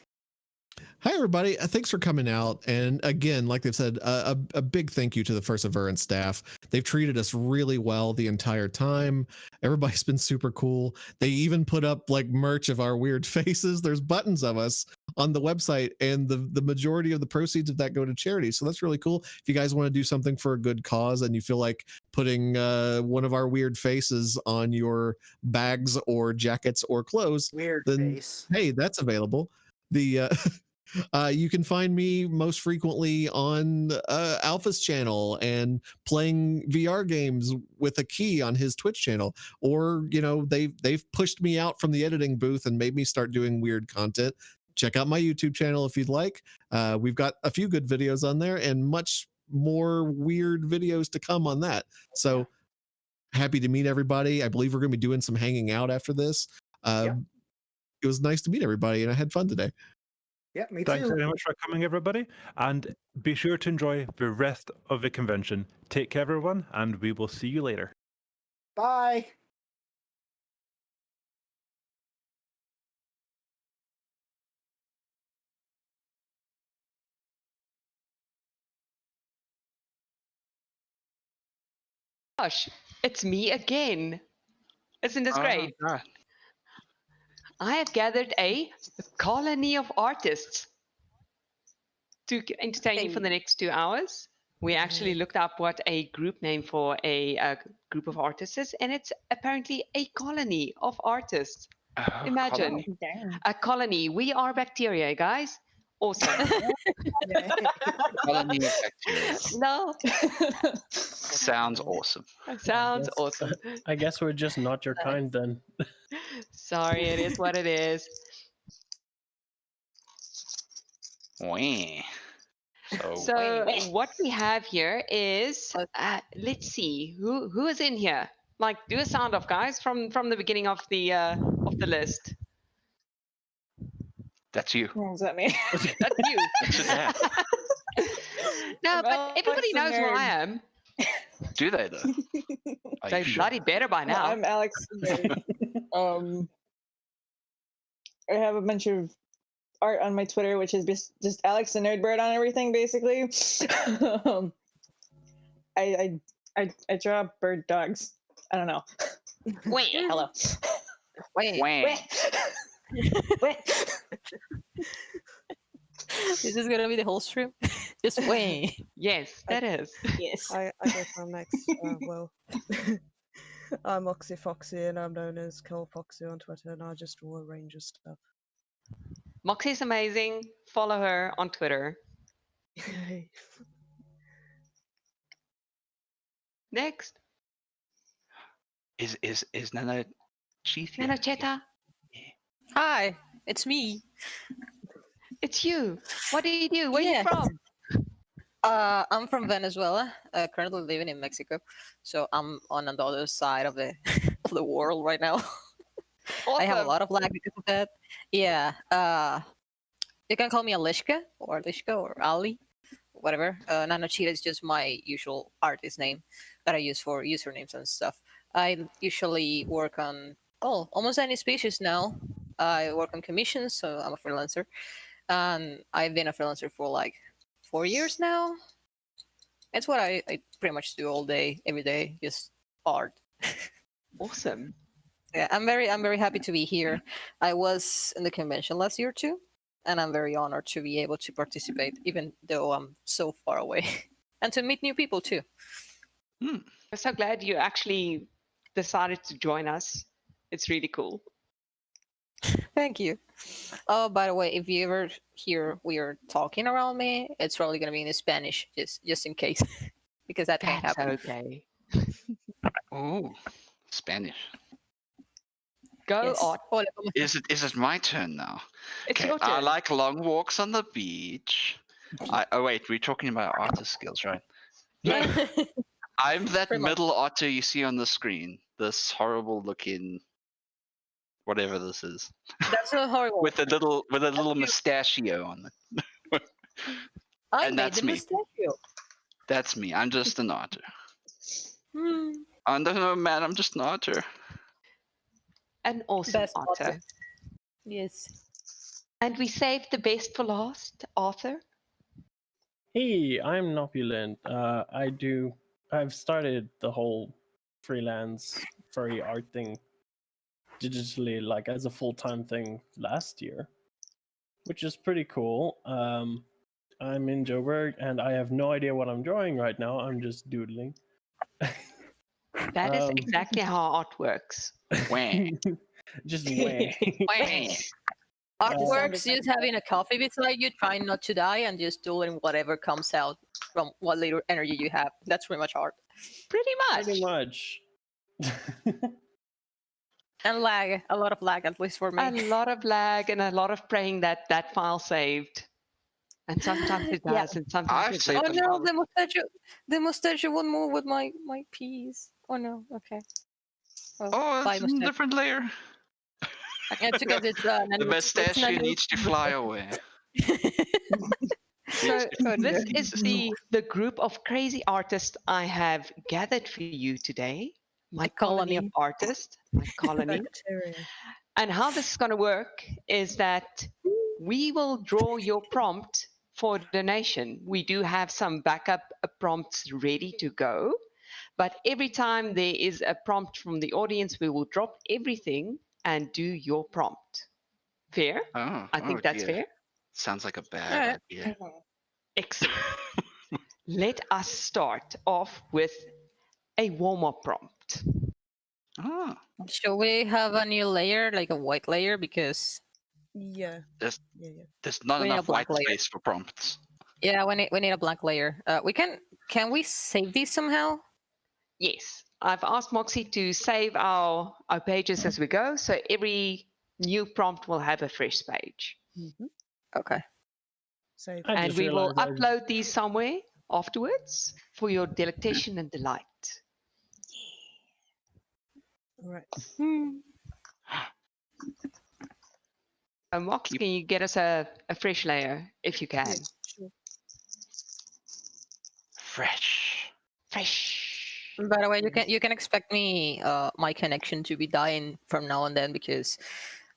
Hi, everybody. Thanks for coming out. And again, like they've said, a big thank you to the FURSAverance staff. They've treated us really well the entire time. Everybody's been super cool. They even put up like merch of our weird faces. There's buttons of us on the website, and the majority of the proceeds of that go to charity. So that's really cool. If you guys want to do something for a good cause and you feel like putting one of our weird faces on your bags or jackets or clothes, Weird then face. hey, that's available. The you can find me most frequently on Alpha's channel and playing VR games with a key on his Twitch channel. Or, you know, they've pushed me out from the editing booth and made me start doing weird content. Check out my YouTube channel if you'd like. We've got a few good videos on there and much more weird videos to come on that. So happy to meet everybody. I believe we're going to be doing some hanging out after this. It was nice to meet everybody, and I had fun today. Yeah, me Thanks too. very much for coming, everybody. And be sure to enjoy the rest of the convention. Take care, everyone, and we will see you later. Bye. Gosh, it's me again. Isn't this great? I have gathered a colony of artists to entertain you for the next 2 hours. We actually looked up what a group name for a group of artists is, and it's apparently a colony of artists. Imagine a colony. We are bacteria, guys. Awesome. Colony of bacteria. No. Sounds awesome. Sounds awesome. I guess we're just not your kind then. Sorry, it is what it is. Wee. So what we have here is, let's see, who is in here? Like, do a sound off, guys, from the beginning of the list. That's you. What does that mean? That's you. No, but everybody knows who I am. Do they though? They bloody better by now. I'm Alex. I have a bunch of art on my Twitter, which is just Alex the Nerdbird on everything, basically. I draw bird dogs. I don't know. Wait. Hello. Wait. Is this gonna be the whole stream? Just wait. Yes, that is. Yes. I go for next. Well, I'm Oxy Foxy, and I'm known as Cole Foxy on Twitter, and I just draw a range of stuff. Moxie's amazing. Follow her on Twitter. Next. Is Nana Chief? Nana Cheta. Hi, it's me. It's you. What do you do? Where are you from? I'm from Venezuela. Currently living in Mexico, so I'm on the other side of the of the world right now. I have a lot of lag because of that. Yeah. You can call me Alishka or Ali, whatever. Nanochita is just my usual artist name that I use for usernames and stuff. I usually work on almost any species now. I work on commissions, so I'm a freelancer. And I've been a freelancer for like 4 years now. It's what I pretty much do all day, every day, just art. Awesome. Yeah, I'm very happy to be here. I was in the convention last year too, and I'm very honored to be able to participate, even though I'm so far away, and to meet new people too. I'm so glad you actually decided to join us. It's really cool. Thank you. Oh, by the way, if you ever hear weird talking around me, it's probably gonna be in Spanish, just in case, because that can't happen. Okay. Oh, Spanish. Go on. Is it my turn now? It's Okay, your I turn. like long walks on the beach. Oh wait, we're talking about artist skills, right? Yeah. I'm that middle otter you see on the screen. This horrible looking, whatever this is, That's so horrible. with a little mustachio on it. I and made that's the me. mustachio. That's me. I'm just an otter. Hmm. I don't know, man. I'm just an otter. An awesome Best otter. Yes. And we saved the best for last, Arthur. Hey, I'm Nopulent. I've started the whole freelance furry art thing digitally, like as a full-time thing last year, which is pretty cool. I'm in Joburg and I have no idea what I'm drawing right now. I'm just doodling. That is exactly how art works. Just wah. Artworks, just having a coffee beside you, trying not to die, and just doing whatever comes out from what little energy you have. That's pretty much art. Pretty much. Pretty much. And lag, a lot of lag, at least for me. A lot of lag and a lot of praying that that file saved. And sometimes it does, and sometimes it doesn't. Oh no, the mustache won't move with my piece. Oh no, okay. Well, Oh, bye, it's a mustache. different layer. It's because it's The mustachio needs to fly away. So this is the group of crazy artists I have gathered for you today. My colony of artists, my colony. And how this is going to work is that we will draw your prompt for donation. We do have some backup prompts ready to go, but every time there is a prompt from the audience, we will drop everything and do your prompt. Fair? Oh, I think that's dear. fair. Sounds like a bad idea. Excellent. Let us start off with a warm-up prompt. Should we have a new layer, like a white layer? Because There's not We need a enough white black layer. space for prompts. yeah, we need a blank layer. Can we save these somehow? Yes, I've asked Moxie to save our pages as we go, so every new prompt will have a fresh page. Okay. Save. And we will upload these somewhere afterwards for your delectation and delight. All right. Mox, can you get us a fresh layer if you can? Sure. Fresh. By the way, you can expect me my connection to be dying from now and then because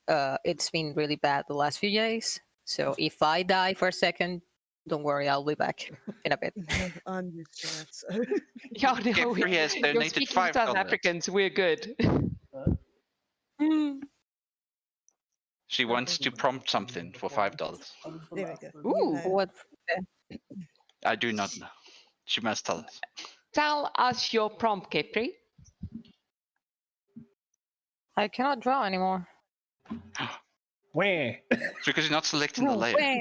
it's been really bad the last few days. So if I die for a second, don't worry, I'll be back in a bit. I'm used to that. So. Yeah, no, Jeffrey has you're donated speaking South $5. Africans, we're good. She wants to prompt something for $5. There we go. Ooh, what? I do not know. She must tell us. Tell us your prompt, Kepri. I cannot draw anymore. Where? It's because you're not selecting the layer.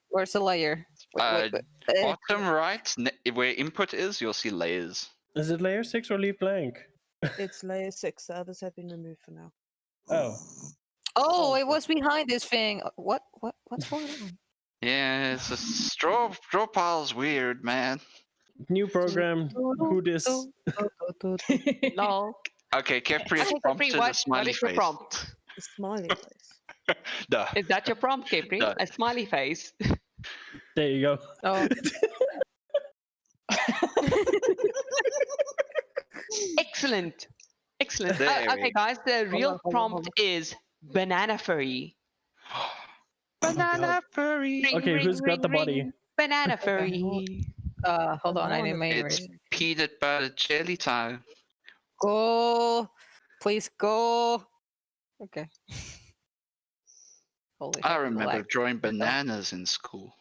Where's the layer? Bottom right, where input is, you'll see layers. Is it layer 6 or leave blank? It's layer 6. The others have been removed for now. Oh. Oh, it was behind this thing. What's going on? Yeah, it's a straw pile's weird, man. New program. Who this? Lol. Okay, Kepri has Okay, prompted Kepri, a what smiley is your face. prompt? A smiley face. Duh. Is that your prompt, Kepri? No. A smiley face. There you go. Oh. Excellent. Excellent. There we Okay, guys, the real prompt is banana furry. Banana furry. Okay, who's got the body? Banana furry. Hold on, I need my It's peanut butter jelly time. Go, please go. Okay. Holy I heck, remember lag. drawing bananas in school.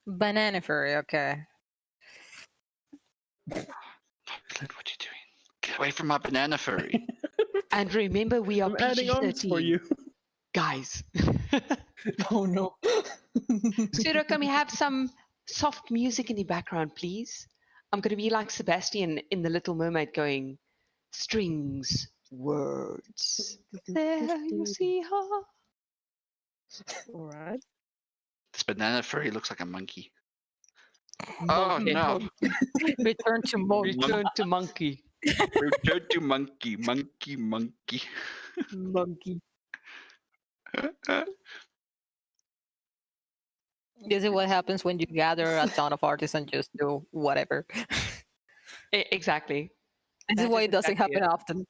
Banana furry. Okay. What are you doing? Get away from my banana furry. And remember, we are I'm adding arms for PG-13. you. Guys. Oh no. Pseudo, can we have some soft music in the background, please? I'm going to be like Sebastian in The Little Mermaid going, strings, words. There you see her. All right. This banana furry looks like a monkey. Oh no. Return to monkey. Return to monkey. Return to monkey. Monkey. Monkey. This is what happens when you gather a ton of artists and just do whatever. Exactly. This is why it doesn't happen often.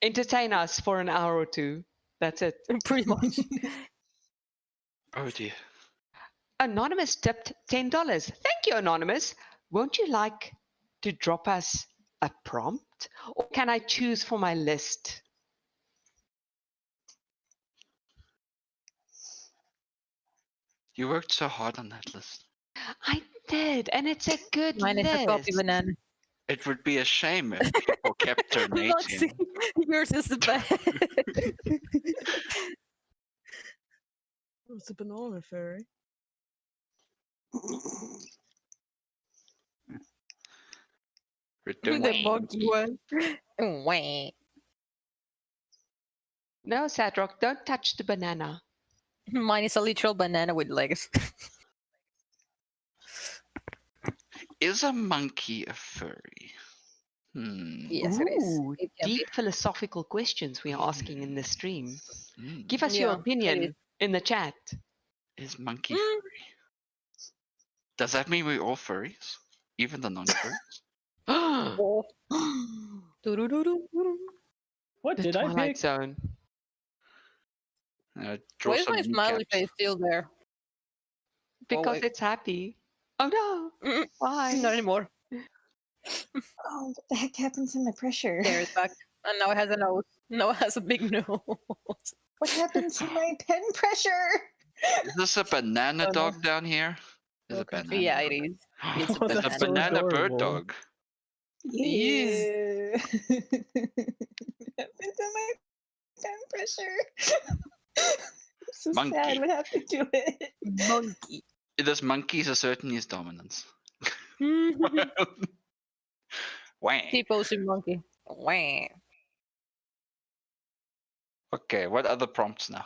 Entertain us for an hour or two. That's it. Pretty much. Oh dear. Anonymous tipped $10. Thank you, Anonymous. Won't you like to drop us a prompt? Or can I choose for my list? You worked so hard on that list. I did, and it's a good Mine is a copy list. banana. It would be a shame if people kept donating. Moxie, yours is the best. What's a banana furry? The monkey one. Wah. No, Sadrock, don't touch the banana. Mine is a literal banana with legs. Is a monkey a furry? Yes, it is. Ooh, It can deep philosophical questions we are asking in the stream. Mm. Give us Yeah, your it opinion is. in the chat. Is monkey furry? Does that mean we're all furries? Even the non-furries? Oh. Doo-doo-doo-doo-doo. What The did I Twilight pick? Zone. Draw Why is some my smiley kneecaps. face still there? Because wait. it's happy. Oh no! Why? Not anymore. Oh, what the heck happened to my pressure? There it's back. And now it has a nose. Now it has a big nose. What happened to my pen pressure? Is this a banana Oh, no. dog down here? Is a banana Yeah, dog. it is. It's a Oh, It's that's a banana. so banana bird adorable. dog. Yeah. What happened to my pen pressure? I'm so Monkey. sad. What happened to it? Monkey. This monkeys are certainly his dominance. Wah. T-posing monkey. Wah. Okay, what other prompts now?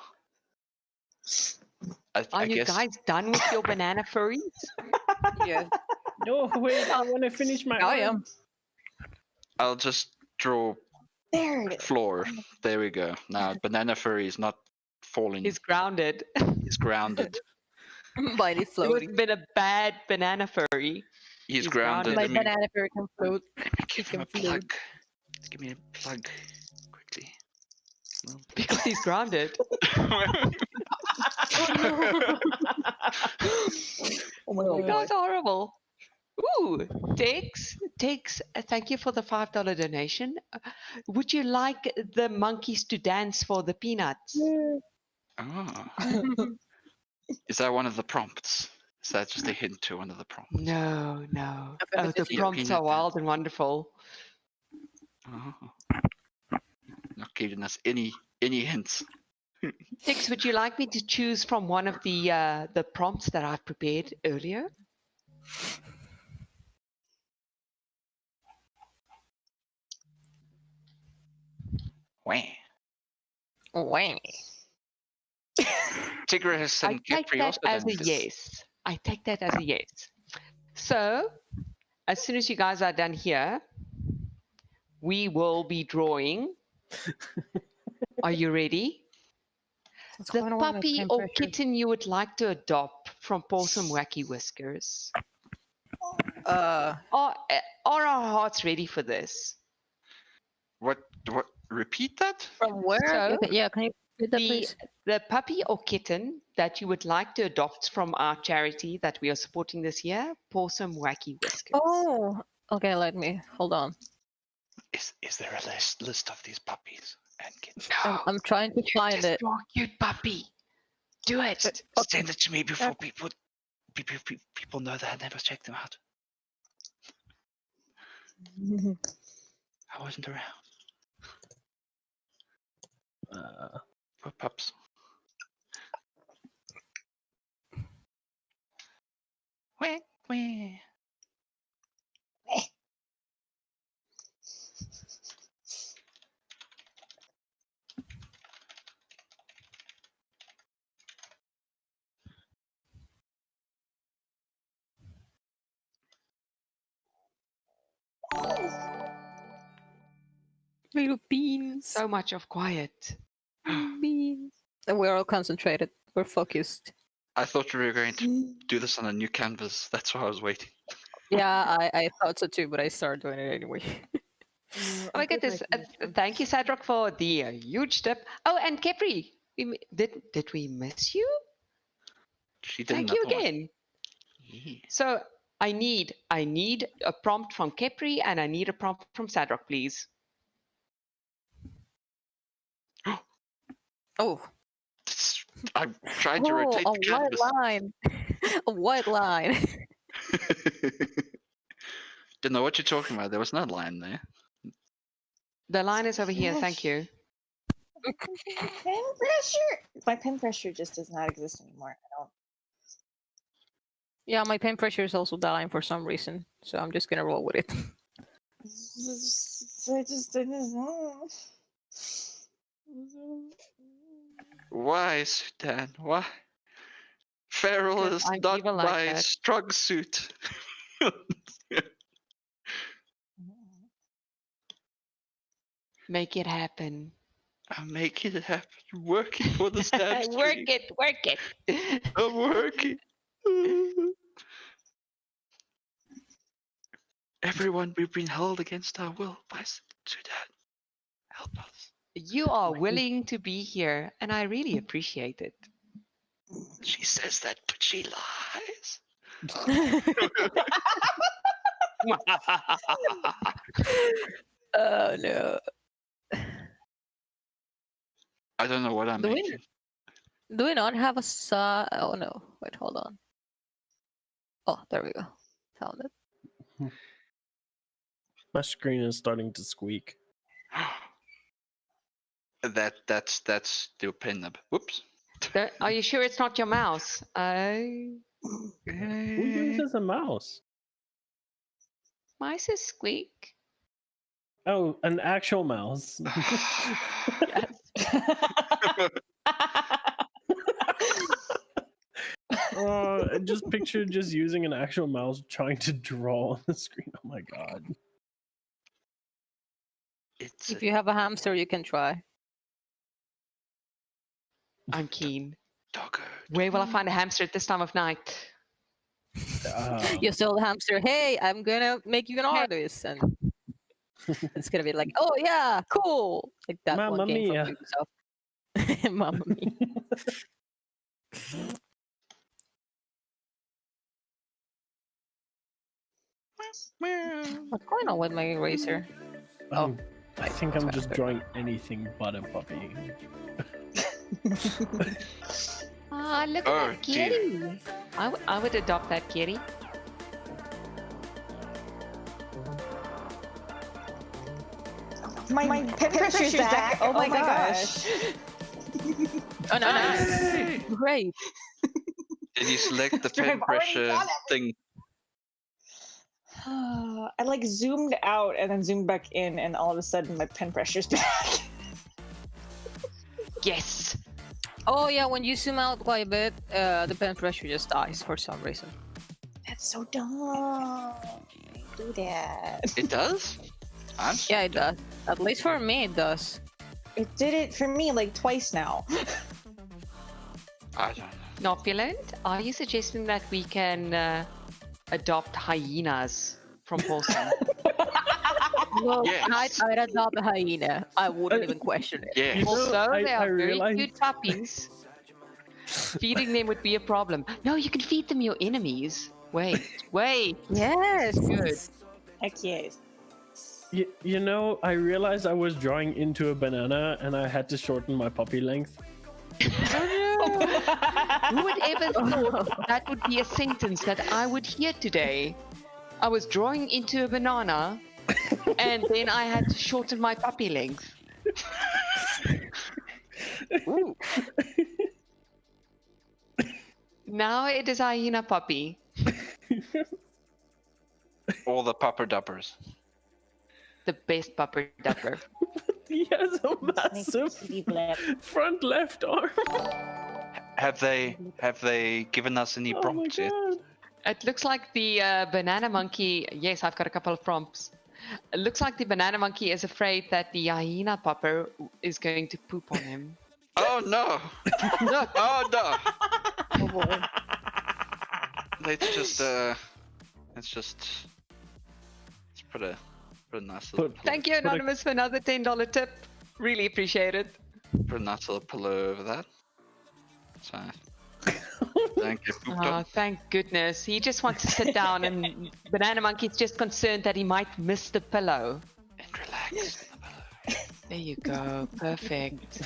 Are I you guess guys done with your banana furries? Yeah. No, wait, I want to finish my I arm. am. I'll just draw There it is. floor. There we go. Now banana furry is not falling. He's grounded. He's grounded. Mine is It floating. would have been a bad banana furry. He's grounded. My Let me banana fairy can float. give him a plug. Give me a plug quickly. Because he's grounded. Oh my You god. guys are horrible. Ooh, Tex, thank you for the $5 donation. Would you like the monkeys to dance for the peanuts? Ah. Is that one of the prompts? Is that just a hint to one of the prompts? No, no. Oh, the Affirmative. prompts Peanut are wild and wonderful. Oh. Not giving us any hints. Tex, would you like me to choose from one of the prompts that I've prepared earlier? Wah. Wah. Tigris I and take Capri that also as done a this. yes. I take that as a yes. So, as soon as you guys are done here, we will be drawing. Are you ready? What's The going on with my puppy pen or pressure? kitten you would like to adopt from Possum Wacky Whiskers. Are our hearts ready for this? What? Repeat that? From where? So, Yeah, can you repeat that, please? the puppy or kitten that you would like to adopt from our charity that we are supporting this year, Possum Wacky Whiskers. Oh, okay. Let me hold on. Is there a list of these puppies and kittens? I'm trying to find Just it. draw a cute puppy. Do it. Send it to me before people know that I never checked them out. I wasn't around. For pups. Wah, wah. Little beans. So much of quiet. Beans. And we're all concentrated. We're focused. I thought we were going to do this on a new canvas. That's why I was waiting. Yeah, I thought so too, but I started doing it anyway. Oh my goodness! Thank you, Sadrock, for the huge tip. Oh, and Kepri, did we miss you? She did Thank you another one. again. So I need a prompt from Kepri and I need a prompt from Sadrock, please. Oh. I'm trying to rotate a the canvas. white line. A white line. Didn't know what you're talking about. There was no line there. The line is over here. Thank you. Pen pressure. My pen pressure just does not exist anymore. I don't. Yeah, my pen pressure is also dying for some reason, so I'm just gonna roll with it. I just. Why, Sudan? Why? Feral Because is I'm not evil like my that. strong suit. Make it happen. I'm making it happen. Working for the stab Work stream. it, work it. I'm working. Everyone, we've been held against our will by Sudan. Help us. You are willing to be here, and I really appreciate it. She says that, but she lies. Oh no. I don't know what I'm making. Do we not have a oh no. Wait, hold on. Oh, there we go. Found it. My screen is starting to squeak. That's the pen. Whoops. Are you sure it's not your mouse? Who uses a mouse? Mice is squeak. Oh, an actual mouse. I just pictured just using an actual mouse trying to draw on the screen. Oh my god. If you have a hamster, you can try. I'm keen. Doggo. Where will I find a hamster at this time of night? You sold a hamster. Hey, I'm gonna make you an artist, and it's gonna be like, oh yeah, cool. Like that Mamma one game mia. from Ubisoft. Mamma mia. What's going on with my eraser? I think I'm just drawing anything but a puppy. Ah, look at that kitty. I would adopt that kitty. My pen pressure's back. Oh my gosh. Oh, nice. Great. Did you select the pen I've already pressure done thing? I like zoomed out and then zoomed back in, and all of a sudden my pen pressure's back. Yes. Oh yeah, when you zoom out quite a bit, the pen pressure just dies for some reason. That's so dumb. Do that. It does? Yeah, it does. At least for me, it does. It did it for me like twice now. I don't know. Opulent, are you suggesting that we can adopt hyenas from Paulson? Well, Yes. I'd adopt a hyena. I wouldn't even question it. Yeah. Also, they I are very realized- cute puppies. Feeding them would be a problem. No, you can feed them your enemies. Wait. Yes. Good. Heck yes. You know, I realized I was drawing into a banana and I had to shorten my puppy length. Who would ever thought that would be a sentence that I would hear today? I was drawing into a banana, and then I had to shorten my puppy length. Ooh. Now it is a hyena puppy. All the pupper duppers. The best pupper dupper. He has a massive front left arm. Have they given us any prompts yet? It looks like the banana monkey. Yes, I've got a couple of prompts. It looks like the banana monkey is afraid that the hyena pupper is going to poop on him. Oh no! No. Oh no! Let's put a Put a nice little Thank you, Anonymous, for another $10 tip. Really appreciate it. Put a nice little pillow over that. So, don't get pooped Oh, on. thank goodness. He just wants to sit down, and Banana Monkey's just concerned that he might miss the pillow. And relax. There you go. Perfect.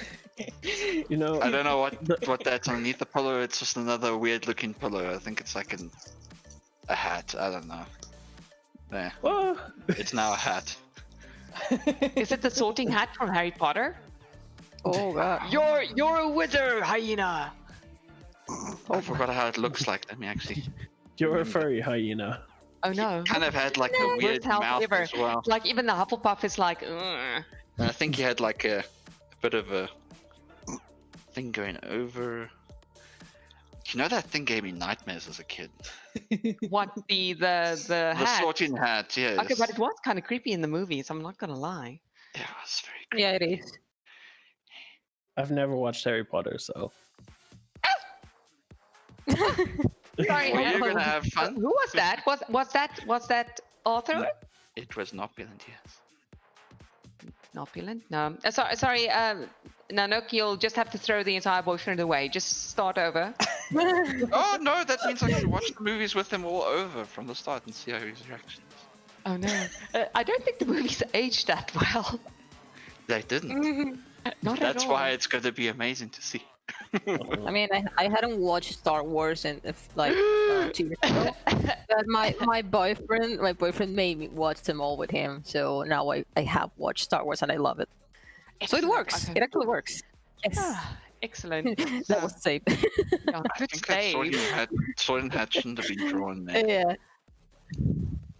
You know, I don't know what that's underneath the pillow. It's just another weird looking pillow. I think it's like a hat. I don't know. There. It's now a hat. Is it the sorting hat from Harry Potter? Oh god. You're a wither, hyena. I forgot how it looks like. Let me actually. You're a furry hyena. Oh no. Kind of had like a Worst weird health mouth ever. as well. Like even the Hufflepuff is like, ugh. And I think he had like a bit of a thing going over. You know that thing gave me nightmares as a kid. What the hat? The sorting hat, yes. Okay, but it was kind of creepy in the movies. I'm not gonna lie. Yeah, it was very. Yeah, it is. I've never watched Harry Potter, so. Sorry, Well, you're gonna have fun. Who was that? Was that Arthur? It was not opulent, yes. Opulent? No. Sorry. Nanook, you'll just have to throw the entire boyfriend away. Just start over. Oh no, that means I can watch the movies with him all over from the start and see how his reactions. Oh no. I don't think the movies aged that well. They didn't. Not That's at all. why it's gonna be amazing to see. I mean, I hadn't watched Star Wars in like 2 years ago, but my boyfriend made me watch them all with him. So now I have watched Star Wars and I love it. So it works. Okay. It actually works. Yes. Excellent. That was safe. Yeah, I good think that save. sorting hat shouldn't have been drawn there. Yeah.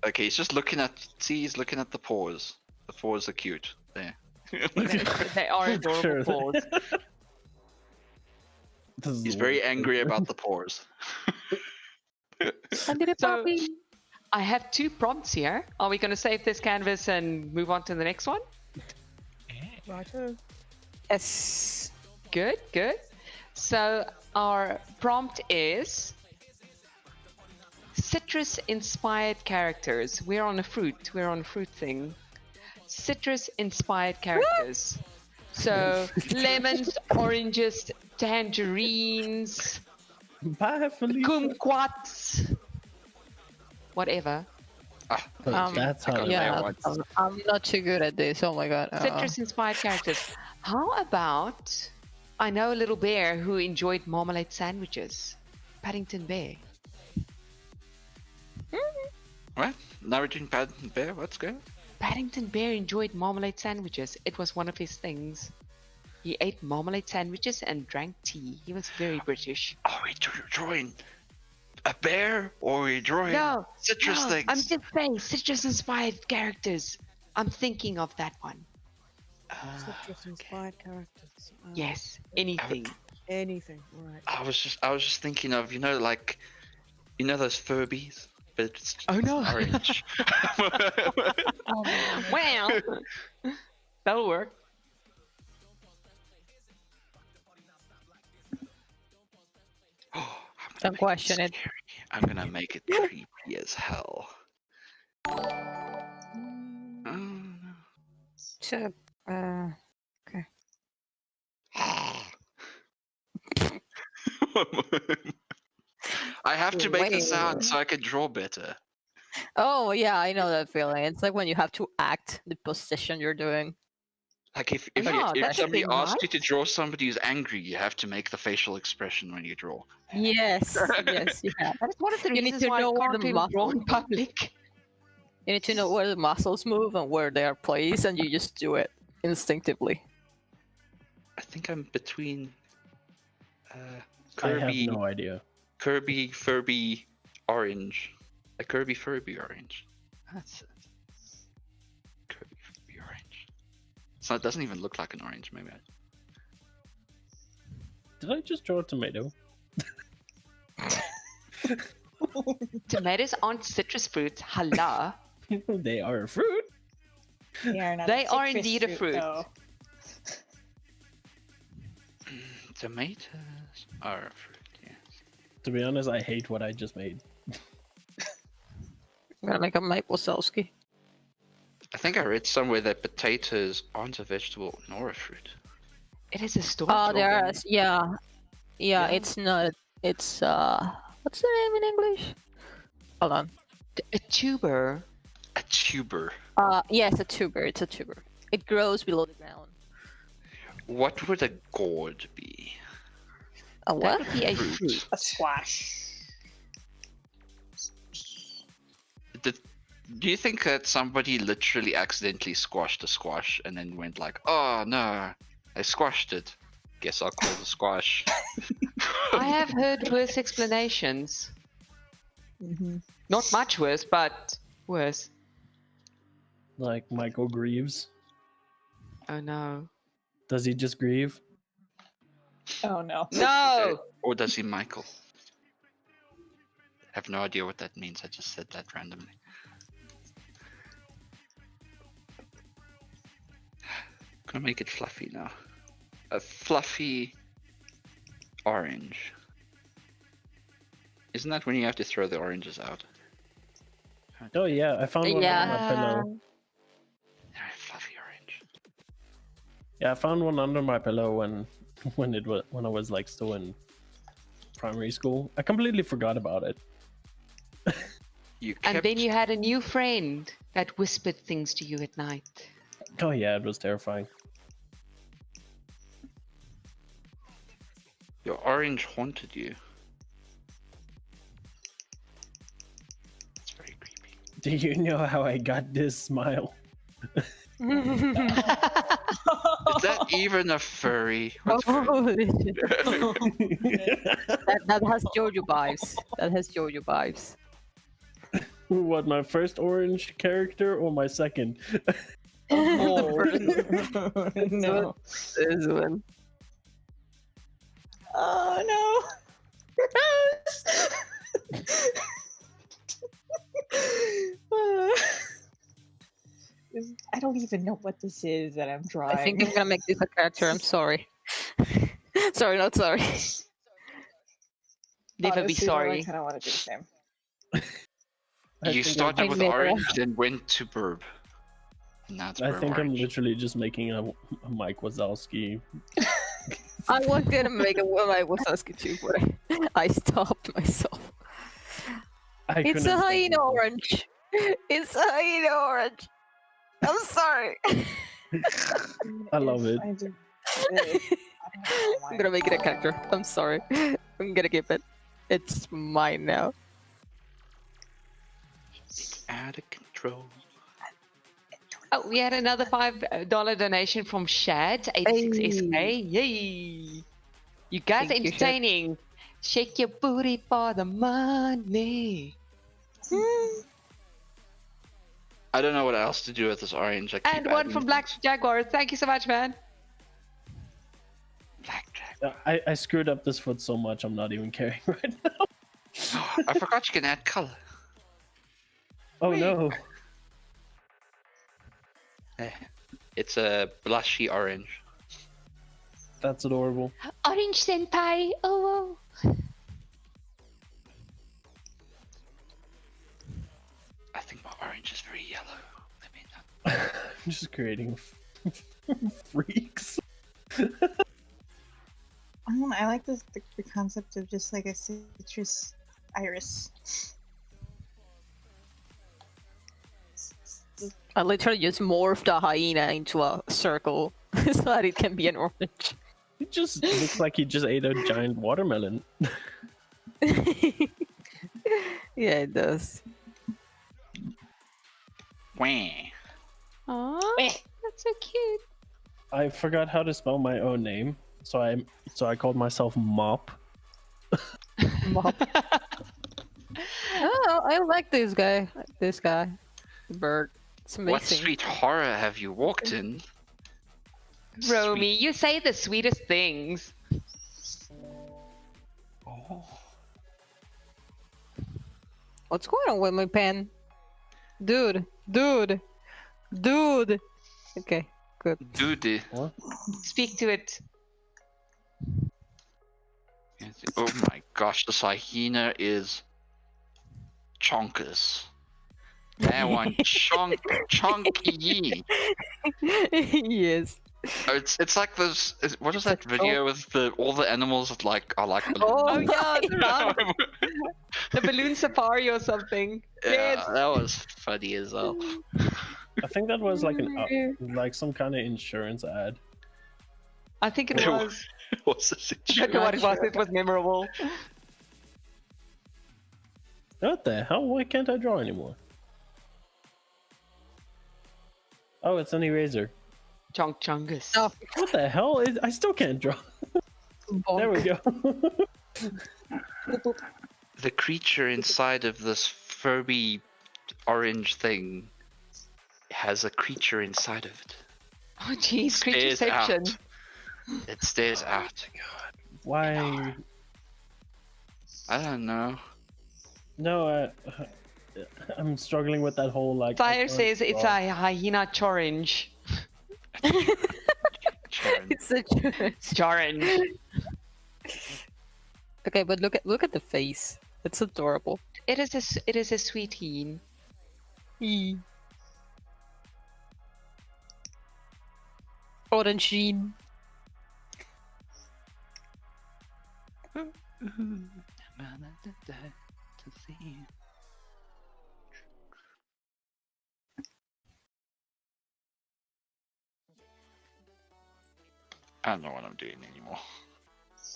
Okay, he's just looking at. See, he's looking at the paws. The paws are cute. There. They are adorable paws. He's very angry about the paws. So, I have 2 prompts here. Are we going to save this canvas and move on to the next one? Righto. Yes. Good. So our prompt is citrus-inspired characters. We're on a fruit thing. Citrus-inspired characters. So lemons, oranges, tangerines, kumquats, whatever. That's how Yeah, I'm not too good at this. Oh my god. Citrus-inspired characters. How about, I know a little bear who enjoyed marmalade sandwiches. Paddington Bear. What? Now we're doing Paddington Bear? What's good? Paddington Bear enjoyed marmalade sandwiches. It was one of his things. He ate marmalade sandwiches and drank tea. He was very British. Are we drawing a bear or are we drawing citrus things? I'm just saying citrus-inspired characters. I'm thinking of that one. Citrus-inspired characters. Yes, anything. Anything. Right. I was just thinking of like those Furbies, but it's orange. Well, that'll work. Don't question it. I'm gonna make it creepy as hell. So, okay. I have to make the sound so I can draw better. Oh yeah, I know that feeling. It's like when you have to act the position you're doing. Like if that's somebody the asks thing, you to draw somebody who's angry, you have to make the facial expression when you draw. Yes, yes, you have. That's one of the You need reasons to why know I where can't the really draw muscles in public. You need to know where the muscles move and where they are placed, and you just do it instinctively. I think I'm between I Kirby. have no idea. Kirby Furby Orange. A Kirby Furby Orange. That's it. Kirby Furby Orange. So it doesn't even look like an orange, maybe. Did I just draw a tomato? Tomatoes aren't citrus fruits. Hala. They are a fruit. They are, not They a are citrus indeed a fruit. though. Tomatoes are a fruit, yes. To be honest, I hate what I just made. I'm gonna make a maple Selski. I think I read somewhere that potatoes aren't a vegetable nor a fruit. It is a storage Oh, there organ. is. Yeah. Yeah. It's not. It's what's the name in English? Hold on. A tuber. A tuber. Yes, a tuber. It's a tuber. It grows below the ground. What would a gourd be? A what? That would be a fruit. A squash. Do you think that somebody literally accidentally squashed a squash and then went like, oh no, I squashed it. Guess I'll call the squash. I have heard worse explanations. Not much worse, but worse. Like Michael grieves. Oh no. Does he just grieve? Oh no. No! Or does he Michael? I have no idea what that means. I just said that randomly. I'm gonna make it fluffy now. A fluffy orange. Isn't that when you have to throw the oranges out? Oh yeah, I found one under my pillow. Fluffy orange. Yeah, I found one under my pillow when I was like still in primary school. I completely forgot about it. And then you had a new friend that whispered things to you at night. Oh yeah, it was terrifying. Your orange haunted you. It's very creepy. Do you know how I got this smile? Is that even a furry? What's furry? that has Jojo vibes. That has Jojo vibes. What, my first orange character or my second? No. This one. Oh no. I don't even know what this is that I'm drawing. I think I'm gonna make this a character. I'm sorry. Sorry, not sorry. Never be Honestly, though, sorry. I kind of want to do the same. You started with orange, then went to burb. And that's I where think I'm orange. literally just making a Mike Wazowski. I was gonna make a Mike Wazowski too, but I stopped myself. It's a hyena orange. It's a hyena orange. I'm sorry. I love it. I'm gonna make it a character. I'm sorry. I'm gonna keep it. It's mine now. Out of control. Oh, we had another $5 donation from Shad, 86SK. Yay! You guys Thank you, Shad. entertaining. Shake your booty for the money. I don't know what else to do with this orange. I keep And one adding from Black Jaguar. Thank you so much, man. I screwed up this foot so much I'm not even caring right now. I forgot you can add color. Oh no. It's a blushy orange. That's adorable. Orange senpai. Oh, I think my orange is very yellow. I'm just creating freaks. I like the concept of just like a citrus iris. I literally just morphed a hyena into a circle so that it can be an orange. It just looks like he just ate a giant watermelon. Yeah, it does. Wah. Aww, that's so cute. I forgot how to spell my own name, so I called myself Mop. Mop. Oh, I like this guy. This guy. The bird. It's amazing. What sweet horror have you walked in? Romy, you say the sweetest things. Oh. What's going on with my pen? Dude. Okay, good. Dude. Speak to it. Oh my gosh, this hyena is chonkers. That one chunky. Yes. Oh, it's like those. What is that video with all the animals that are like Oh, balloons? yeah, the balloon safari or something. Yeah, that was funny as well. I think that was like like some kind of insurance ad. I think it was. What's this? I don't know what it was. It was memorable. What the hell? Why can't I draw anymore? Oh, it's an eraser. Chungus. Oh. What the hell? I still can't draw. There we go. The creature inside of this furry orange thing has a creature inside of it. Oh jeez, creature Stares out. section. It stares out. God. Why? I don't know. No, I'm struggling with that whole like. Fire says it's a hyena chorange. It's a chorange. Okay, but look at the face. It's adorable. It is a sweet heen. Orange sheen. I don't know what I'm doing anymore.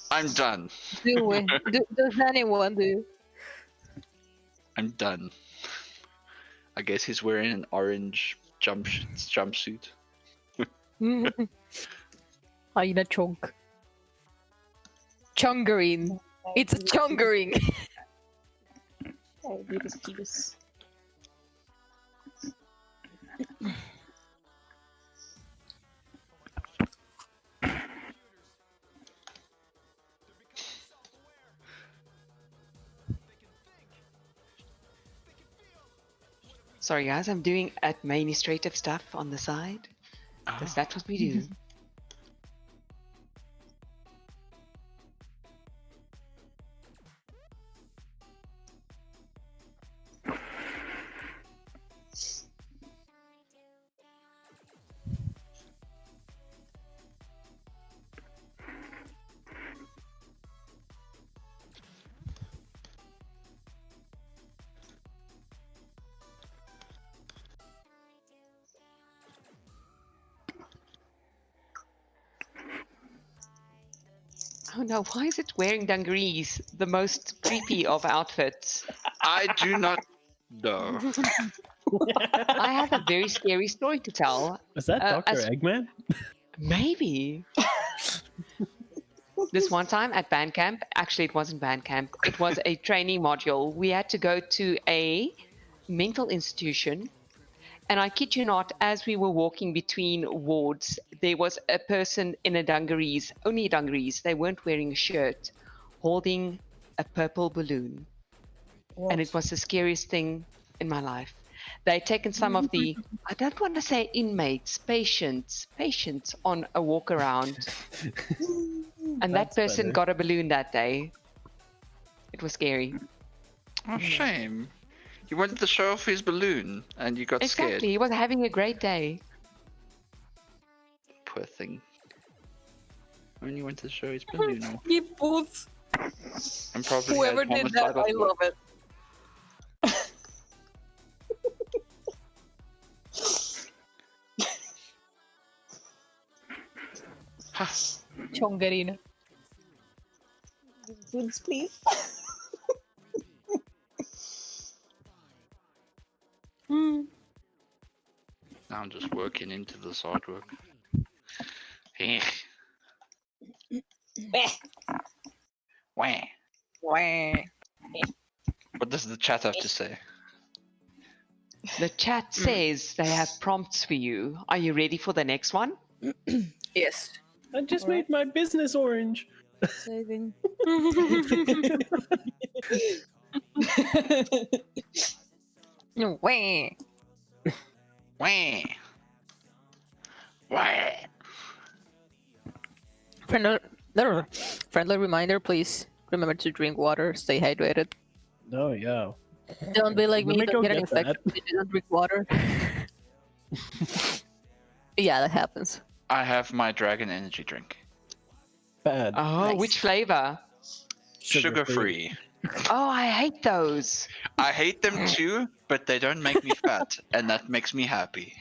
I'm done. Does anyone do? I'm done. I guess he's wearing an orange jumpsuit. Hyena chunk. Chungering. It's a chungering. Oh, Beavis Peevis. Sorry guys, I'm doing administrative stuff on the side. Because that's what we do. Oh no, why is it wearing dungarees? The most creepy of outfits. I do not know. I have a very scary story to tell. Is that Dr. Eggman? Maybe. This one time at band camp, actually it wasn't band camp, it was a training module. We had to go to a mental institution. And I kid you not, as we were walking between wards, there was a person in a dungarees, only dungarees, they weren't wearing a shirt, holding a purple balloon. And it was the scariest thing in my life. They'd taken some of the, I don't want to say inmates, patients on a walk around. And that person got a balloon that day. It was scary. Oh, shame. He wanted to show off his balloon and you got Exactly, scared. he was having a great day. Poor thing. Only went to show his balloon off. He puts. And probably Whoever had did that, homicidal I love it. Chongarina. Foods, please. Now I'm just working into this artwork. Wah. Wah. What does the chat have to say? The chat says they have prompts for you. Are you ready for the next one? Yes. I just made my business orange. Saving. No way. Wah. Wah. Friendly reminder, please remember to drink water, stay hydrated. Oh, yeah. Don't be like Let me. me Don't go get an get that. infection if you don't drink water. Yeah, that happens. I have my dragon energy drink. Bad. Oh, which flavor? Sugar free. Oh, I hate those. I hate them too, but they don't make me fat, and that makes me happy.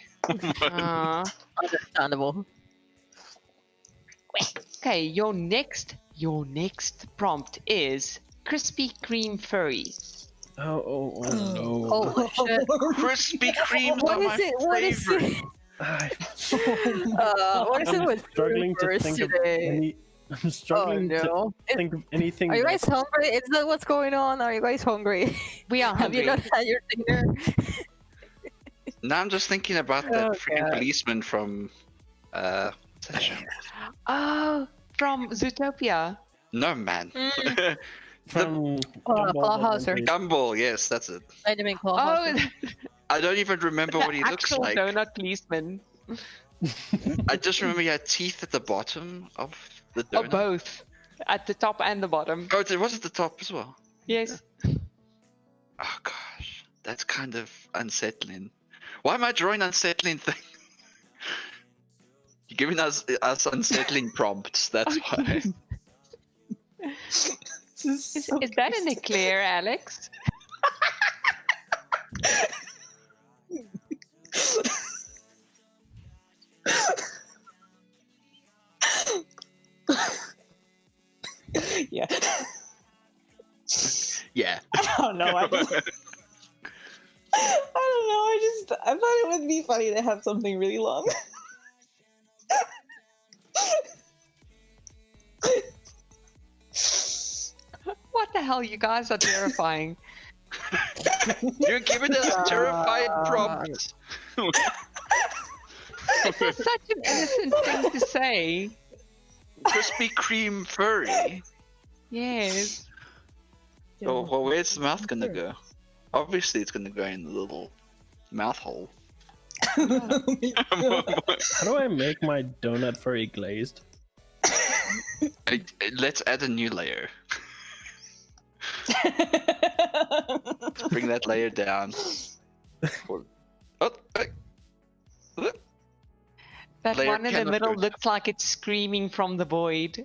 Understandable. Okay, your next prompt is Krispy Kreme furry. Oh no. Oh shit. Krispy Kremes What are is my it? What is favorite. it? What is it I'm with struggling to furries think of today? any. I'm struggling no. to think of anything. Are you that- guys hungry? Is that what's going on? Are you guys hungry? We are Have you hungry. not had your dinner? Now I'm just thinking about that Oh, freaking God. policeman from what's that show? Oh, from Zootopia. No man. From Clawhauser. Gumball, yes, that's it. Benjamin Oh, Clawhauser. I don't even remember what he the looks actual like. donut policeman. I just remember he had teeth at the bottom of the Oh, donut. both. At the top and the bottom. Oh, it was at the top as well. Yes. Oh gosh, that's kind of unsettling. Why am I drawing unsettling things? You're giving us unsettling prompts. That's why. Is that an eclair, Alex? Yeah. Yeah. I don't know. I don't know. I thought it would be funny to have something really long. What the hell? You guys are terrifying. You're giving us terrifying prompts. It was such an innocent thing to say. Krispy Kreme furry. Yes. Oh, well, where's the mouth gonna go? Obviously, it's gonna go in the little mouth hole. How do I make my donut furry glazed? Let's add a new layer. Let's bring that layer down. That Layer one in the cannot middle go looks like it's screaming from the void.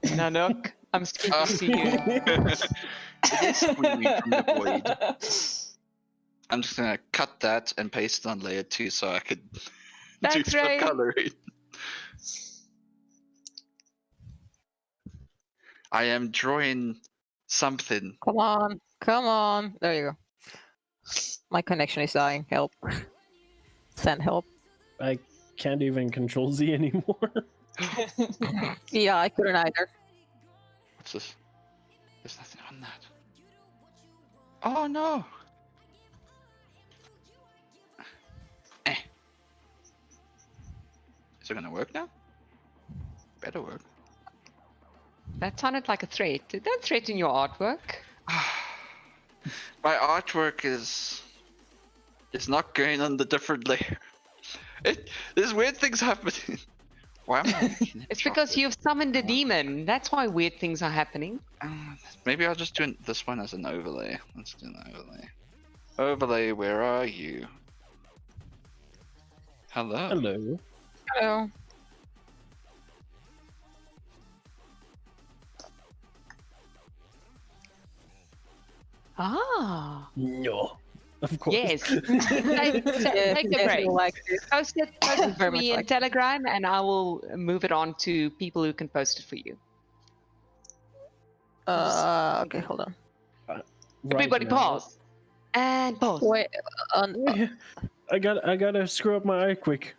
Nanook, I'm speaking to you. It is screaming from the void. I'm just gonna cut that and paste it on layer 2 so I could do That's some right. coloring. I am drawing something. Come on. Come on. There you go. My connection is dying. Help. Send help. I can't even control Z anymore. Yeah, I couldn't either. What's this? There's nothing on that. Oh no! Is it gonna work now? Better work. That sounded like a threat. Did that threaten your artwork? My artwork is not going on the different layer. There's weird things happening. Why am I making it It's because you've summoned a demon. That's why weird things are happening. Maybe I'll just do this one as an overlay. Let's do an overlay. Overlay, where are you? Hello. Hello. Hello. Ah. No. Of course. Yes. Take a break. Post it for me in Telegram, and I will move it on to people who can post it for you. Okay, hold on. Everybody now. pause. And pause. Wait, I gotta screw up my eye quick.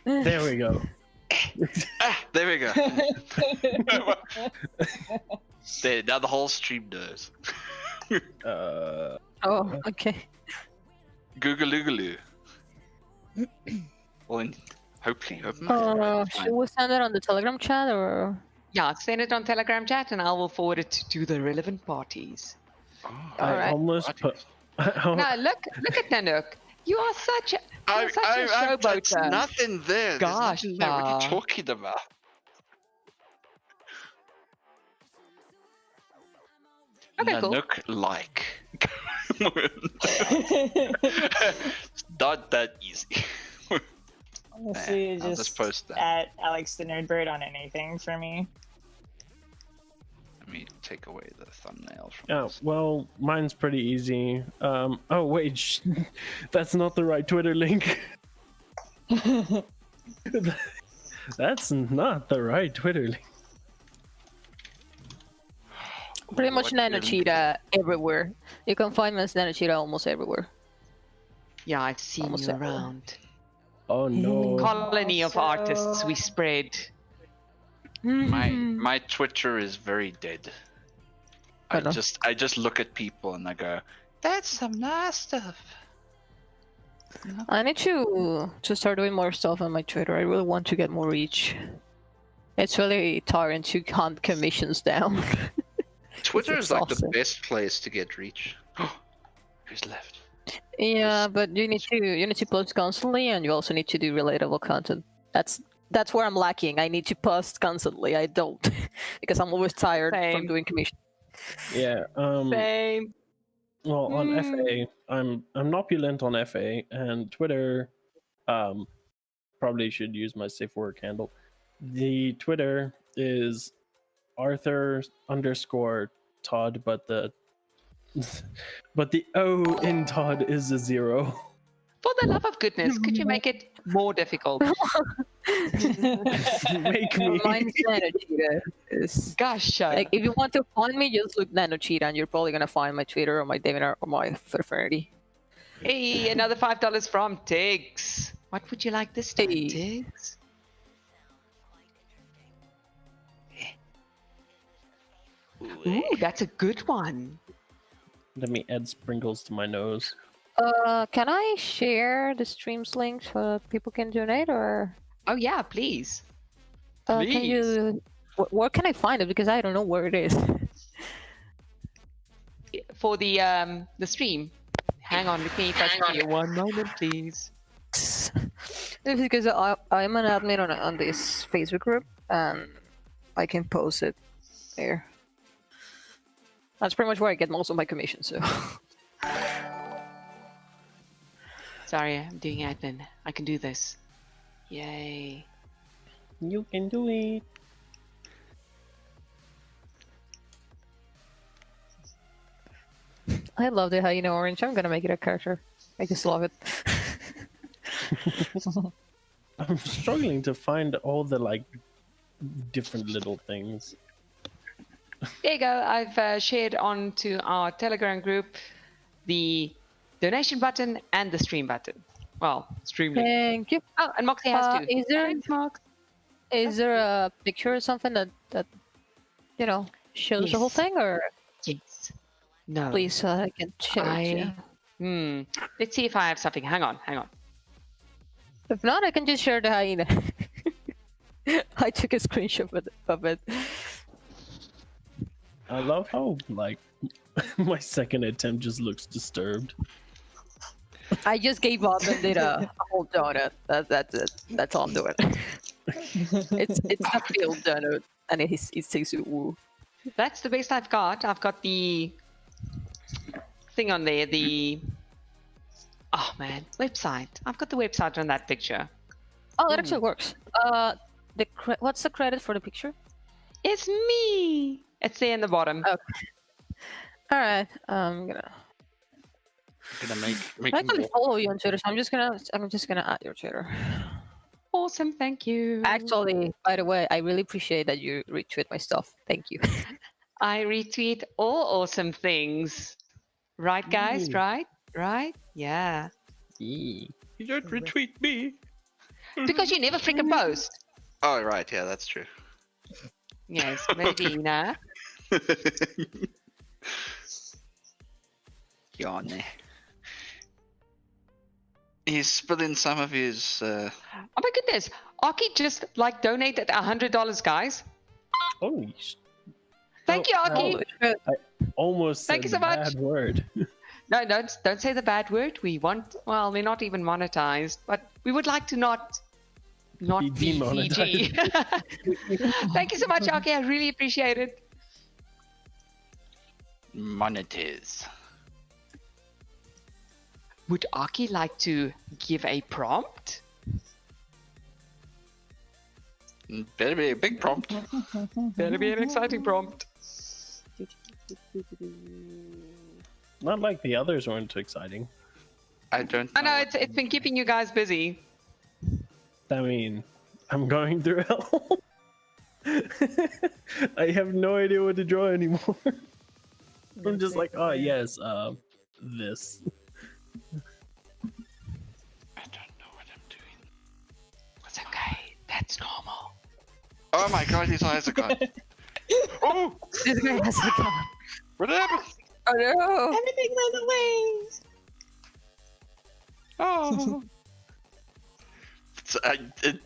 There we go. There we go. There, now the whole stream knows. Oh, okay. Googaloogaloo. Well, hopefully. Should we send it on the Telegram chat or? Yeah, send it on Telegram chat, and I will forward it to the relevant parties. I right. almost put. Now look at Nanook. You are such a There's showboater. nothing there. Gosh, There's nothing there. What are you talking about? Okay, cool. Nanook like. Not that easy. Honestly, I'll just post that. at Alex the Nerdbird on anything for me. Let me take away the thumbnail from Oh, well, mine's pretty easy. Oh wait, that's not the right Twitter link. That's not the right Twitter link. Pretty much Nanocheetah everywhere. You can find me as Nanocheetah almost everywhere. Yeah, I've seen Almost you everywhere. around. Oh no. Colony of artists we spread. My Twitter is very dead. I know. just look at people and I go, that's some nice stuff. I need to start doing more stuff on my Twitter. I really want to get more reach. It's really tiring to hunt commissions down. Twitter It's is like the exhausting. best place to get reach. Who's left? Yeah, but you need to post constantly, and you also need to do relatable content. That's where I'm lacking. I need to post constantly. I don't because I'm always tired from doing commission. Yeah. Same. Well, on FA, I'm opulent on FA, and Twitter, probably should use my safe word handle. The Twitter is Arthur_Todd, but the O in Todd is a 0. For the love of goodness, could you make it more difficult? Make me. Mine's Nanocheetah. Gosh, like if you want to find me, just look Nanocheetah, and you're probably gonna find my Twitter or my Devinar or my Furry. Hey, another $5 from Tiggs. What would you like this time, Tiggs? Ooh, that's a good one. Let me add sprinkles to my nose. Can I share the stream's link so that people can donate, or? Oh yeah, please. Can you? Where can I find it? Because I don't know where it is. For the stream. Hang on, let me touch you 1 moment, please. It's because I'm an admin on this Facebook group, and I can post it there. That's pretty much where I get most of my commissions. So. Sorry, I'm doing admin. I can do this. Yay. You can do it. I love the hyena orange. I'm gonna make it a character. I just love it. I'm struggling to find all the like different little things. There you go. I've shared onto our Telegram group the donation button and the stream button. Well, stream link. Thank you. Oh, and Moxie has too. Thanks, Mox. Is there a picture or something that you know shows the whole thing, or? Yes. No. Please, I can show it. Yeah. Let's see if I have something. Hang on. If not, I can just share the hyena. I took a screenshot of it. I love how like my second attempt just looks disturbed. I just gave up and did a whole donut. That's it. That's all I'm doing. it's a field donut, and it takes you woo. That's the best I've got. I've got the thing on there. Oh man, website. I've got the website on that picture. Oh, it actually works. What's the credit for the picture? It's me. It's there in the bottom. Okay. All right. I'm gonna make I actually follow you on Twitter, so I'm just gonna add your Twitter. Awesome, thank you. Actually, by the way, I really appreciate that you retweet my stuff. Thank you. I retweet all awesome things. Right, guys? Right? Yeah. You don't retweet me. Because you never freaking post. Oh, right. Yeah, that's true. Yes, maybe, nah. Yarn. He's spilling some of his. Oh my goodness. Aki just donated $100, guys. Oh. Thank you, Aki. I almost Thank said you so the much. bad word. No, don't say the bad word. We're not even monetized, but we would like to not Be be PG. Thank you so much, Aki. I really appreciate it. Monitors. Would Aki like to give a prompt? Better be a big prompt. Better be an exciting prompt. Not like the others weren't exciting. I don't. I know it's been keeping you guys busy. I mean, I'm going through hell. I have no idea what to draw anymore. I'm just like, oh yes, this. It's okay. That's normal. Oh my god, his eyes are gone. Oh! This guy has a gun. What happened? Oh no! Everything's on the wings. Oh. It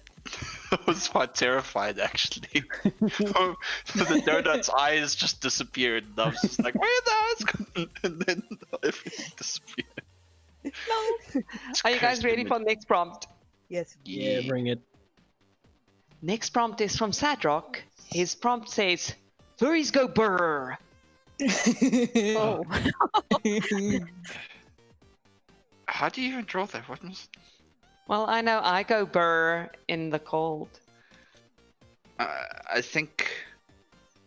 was quite terrified actually. The donut's eyes just disappeared. And I was just like, where the eyes gone? And then everything disappeared. No. Are you guys ready for the next prompt? Yes. Yeah, bring it. Next prompt is from Sadrock. His prompt says, "Furries go brrr." Oh. How do you even draw that? What was? Well, I know I go brrr in the cold. I think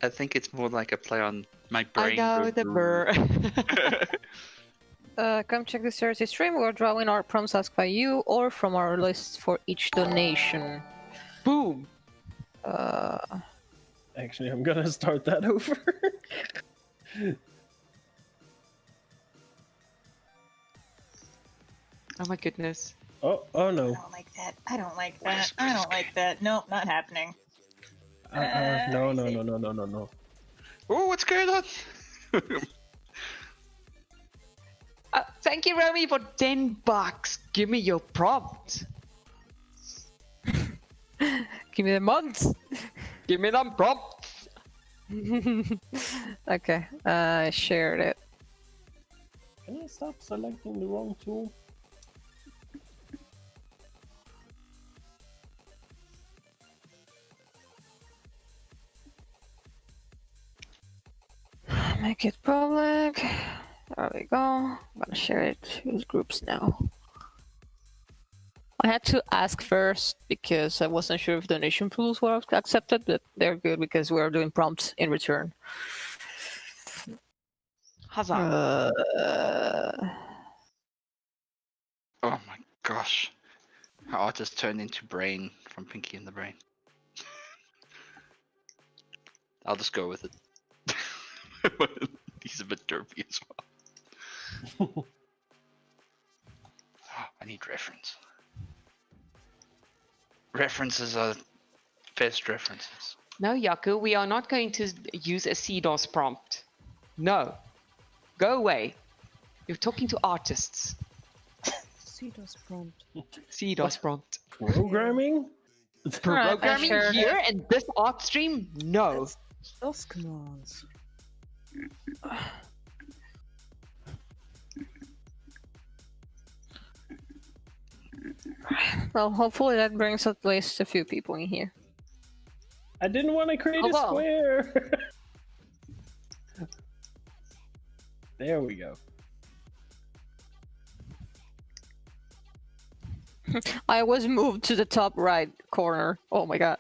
it's more like a play on my brain. I know the brrr. Come check the charity stream. We're drawing our prompts asked by you or from our list for each donation. Boom. Actually, I'm gonna start that over. Oh my goodness. Oh no. I don't like that. I don't like that. I don't like that. Nope, not happening. No. Oh, what's going on? Thank you, Romy, for $10. Give me your prompt. Give me the months. Give me them prompts. Okay, I shared it. Can I stop selecting the wrong tool? Make it public. There we go. I'm gonna share it to groups now. I had to ask first because I wasn't sure if donation pools were accepted, but they're good because we're doing prompts in return. Huzzah. Oh my gosh. Our artist turned into Brain from Pinky and the Brain. I'll just go with it. He's a bit derpy as well. I need reference. References are best references. No, Yaku, we are not going to use a CDOS prompt. No. Go away. You're talking to artists. CDOS prompt. CDOS prompt. Programming? Programming here in this art stream? No. DOS commands. Well, hopefully that brings at least a few people in here. I didn't want to create a Hello. square. There we go. I was moved to the top right corner. Oh my god.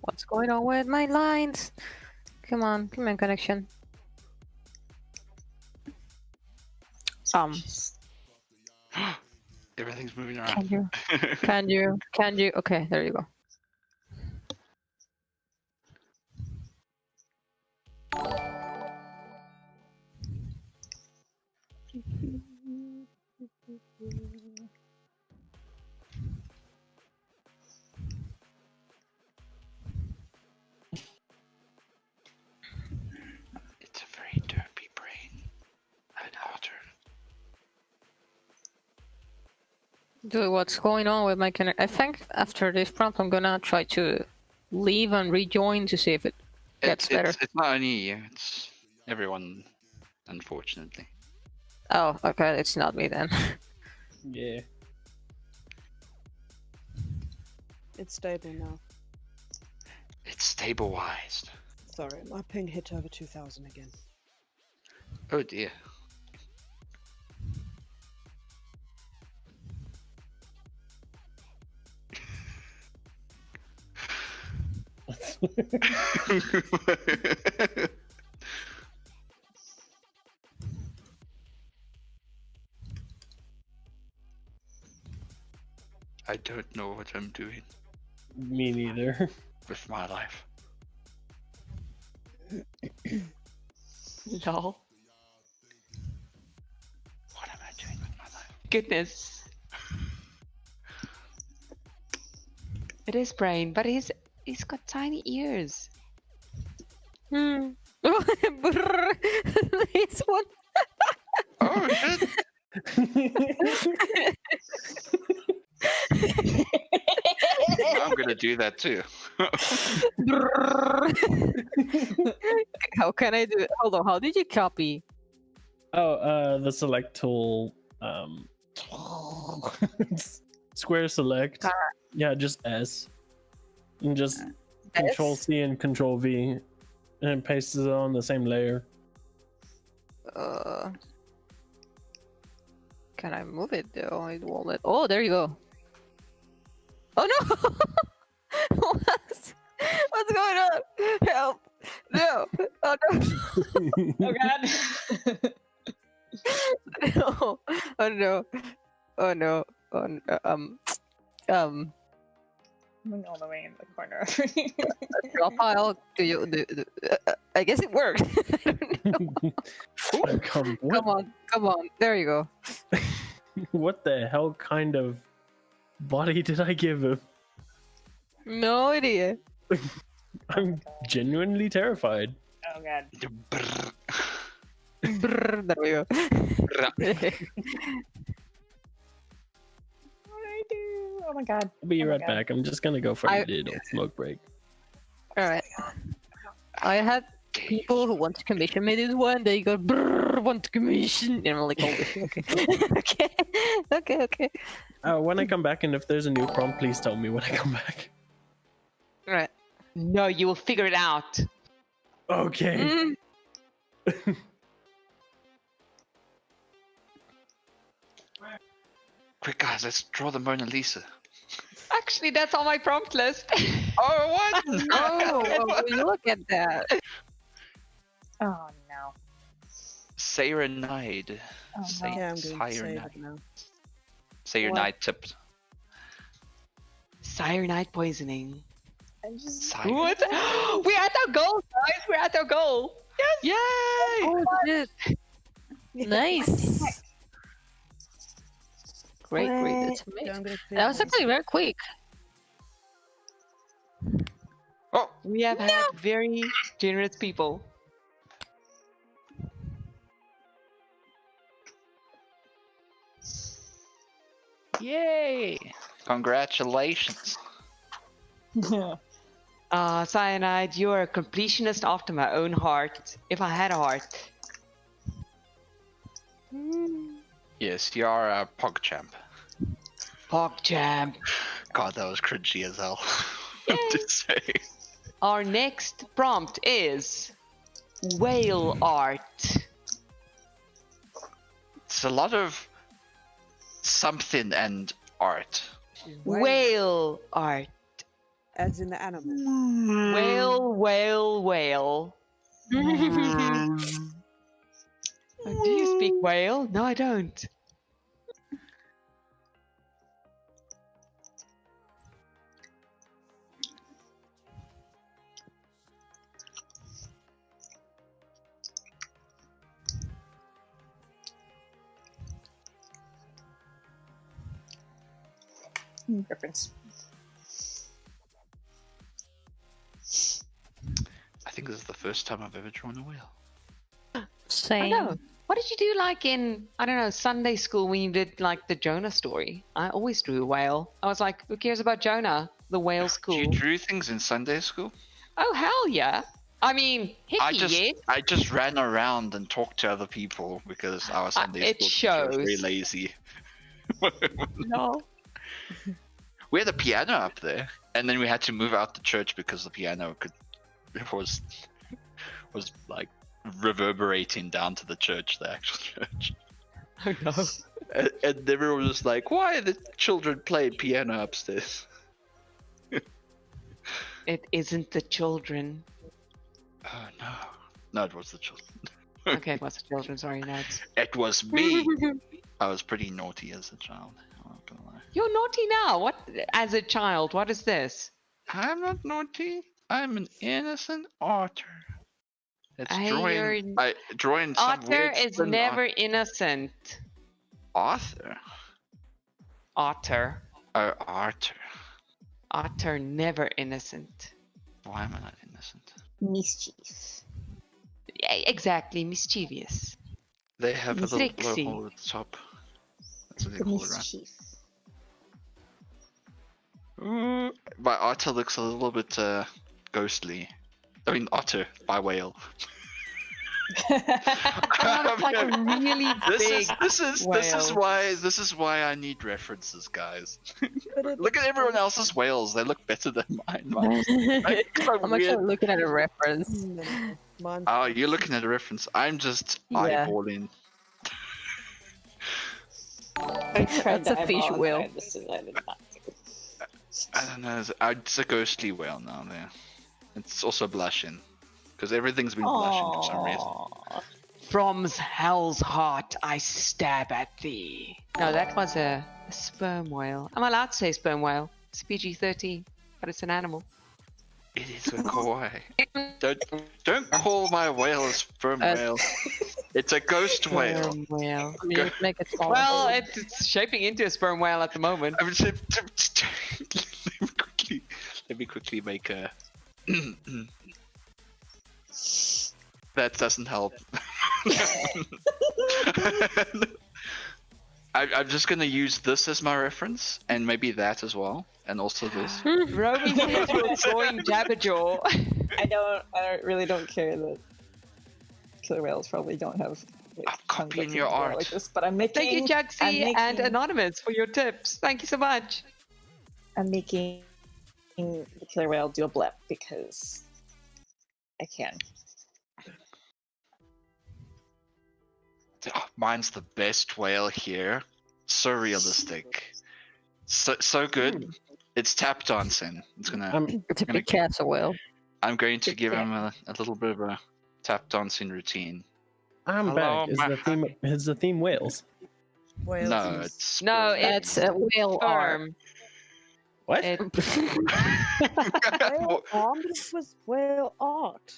What's going on with my lines? Come on, connection. Everything's moving around. Can you? Okay, there you go. It's a very derpy brain. An otter. Dude, what's going on with my connection? I think after this prompt, I'm gonna try to leave and rejoin to see if it gets better. It's not only you, it's everyone, unfortunately. Oh, okay, it's not me then. Yeah. It's stable now. It's stabilized. Sorry, my ping hit over 2,000 again. Oh dear. I don't know what I'm doing Me neither. with my life. Lol. What am I doing with my life? Goodness. It is Brain, but he's got tiny ears. Hmm. This one. Oh shit! I'm gonna do that too. How can I do it? Hold on. How did you copy? Oh, the select tool. Square select. Yeah, just S. And just Control S? C and Control V. And it pastes it on the same layer. Can I move it though? It won't let. Oh, there you go. Oh no! What's going on? Help! No! Oh no! Oh god. No! Oh no! Oh no! Oh no! I'm all the way in the corner. Drop pile. Do you? I guess it worked. Come on! There you go. What the hell kind of body did I give him? No idea. I'm genuinely terrified. Oh god. Brrr, there we go. What do I do? Oh my god. I'll be Oh my right God. back. I'm just gonna go for I- a little smoke break. All right. I had people who want to commission me this one. They go, brrr, want to commission. And I'm like, oh, okay. Okay. When I come back, and if there's a new prompt, please tell me when I come back. All right. No, you will figure it out. Okay. Quick guys, let's draw the Mona Lisa. Actually, that's on my prompt list. Oh what? Oh, look at that. Oh no. Cyanide. Oh, no. Yeah, I'm going to save Cyanide. it now. Cyanide tipped. Cyanide poisoning. I just. What? We're at our goal, guys. We're at our goal. Yes. Yay! Oh, shit. Nice. Great. That's Yeah, I'm amazing. gonna That was actually very quick. Oh, we have had very generous people. Yay! Congratulations. Cyanide, you're a completionist after my own heart. If I had a heart. Yes, you are a PogChamp. PogChamp. God, that was cringy as hell. I'm just saying. Our next prompt is whale art. It's a lot of something and art. Whale art. As in the animal. Whale. Do you speak whale? No, I don't. Reference. I think this is the first time I've ever drawn a whale. Same. I know. What did you do like in, I don't know, Sunday school when you did like the Jonah story? I always drew a whale. I was like, who cares about Jonah? The whale's cool. You drew things in Sunday school? Oh, hell yeah. I mean, yes. I just ran around and talked to other people because our Sunday it school teacher was very shows. lazy. No. We had a piano up there. And then we had to move out the church because the piano was like reverberating down to the church, the actual church. Oh no. And everyone was like, "Why are the children playing piano upstairs?" It isn't the children. Oh no. No, it was the children. Okay, it was the children. Sorry, no. It was me. I was pretty naughty as a child. I'm not gonna lie. You're naughty now. What? As a child, what is this? I'm not naughty. I'm an innocent otter. It's Hey, drawing some Otter weird is spin never innocent. Arthur. Otter. Oh, Arthur. Otter never innocent. Why am I not innocent? Mischief. Yeah, exactly, mischievous. They have a little Trixie. blowhole at the top. That's what they The call it, right? mischief. My otter looks a little bit ghostly. I mean, otter by whale. Sounds like a really big This is why I need references, guys. Look at everyone else's whales; they look better than mine. Mine's like, so I'm weird. actually looking at a reference. Oh, you're looking at a reference. I'm just Yeah. eyeballing. I tried That's a to fish eyeball whale. it, I decided not to. I don't know. It's a ghostly whale now. There, it's also blushing because everything's been blushing for some reason. From hell's heart, I stab at thee. No, that was a sperm whale. I'm allowed to say sperm whale. It's PG-13, but it's an animal. It is a kawaii. Don't call my whale a sperm whale. It's a ghost whale. Sperm whale. Go- Make it smaller. Well, it's shaping into a sperm whale at the moment. Let me quickly make a. That doesn't help. I'm just gonna use this as my reference, and maybe that as well, and also this. Romy says you're drawing Jabberjaw. I really don't care that killer whales probably don't have copying your art like this, but I'm making. Thank you, I'm Jaxie and making- Anonymous, for your tips. Thank you so much. I'm making the killer whale do a blip because I can. Oh, mine's the best whale here. So realistic. So good. It's tap dancing. It's gonna. It's a big castle whale. I'm going to give him a little bit of a tap dancing routine. I'm Hello, back. Is my the theme? Is the theme whales? Whales. No, it's That's a whale arm. What? Whale arm was whale art.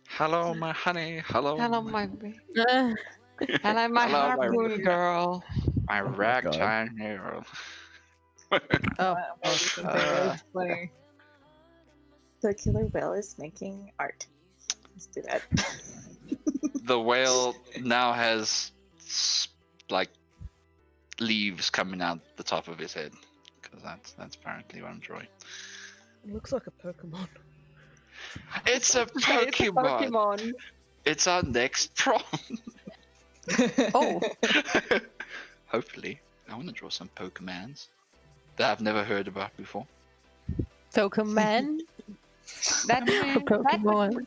Hello, my honey. Hello. Hello, my hello, my Hello, my harpoon girl. My ragtime hero. Oh, That's funny. The killer whale is making art. Let's do that. The whale now has like leaves coming out the top of his head, because that's apparently what I'm drawing. It looks like a Pokemon. It's a Pokemon. It's our next prompt. Oh. Hopefully, I want to draw some Pokemons that I've never heard about before. Pokemon. That's Pokemon.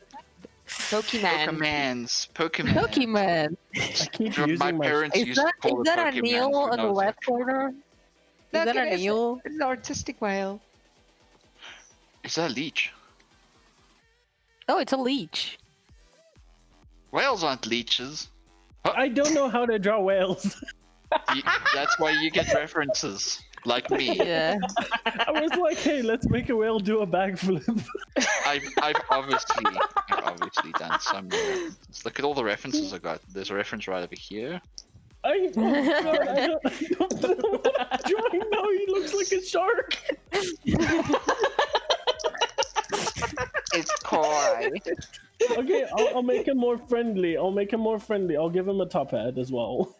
Pokemon. Pokemon. Pokemon. I keep My using my. parents Is used to that call is it that a Pokemon Neil for on the no left corner? Is Look, that a it is. Neil? It's an artistic whale. Is that a leech? Oh, it's a leech. Whales aren't leeches. I don't know how to draw whales. That's why you get references, like me. Yeah. I was like, hey, let's make a whale do a backflip. I've obviously done some references. Look at all the references I got. There's a reference right over here. I don't know what I'm drawing now. He looks like a shark. It's koi. Okay, I'll make him more friendly. I'll give him a top hat as well.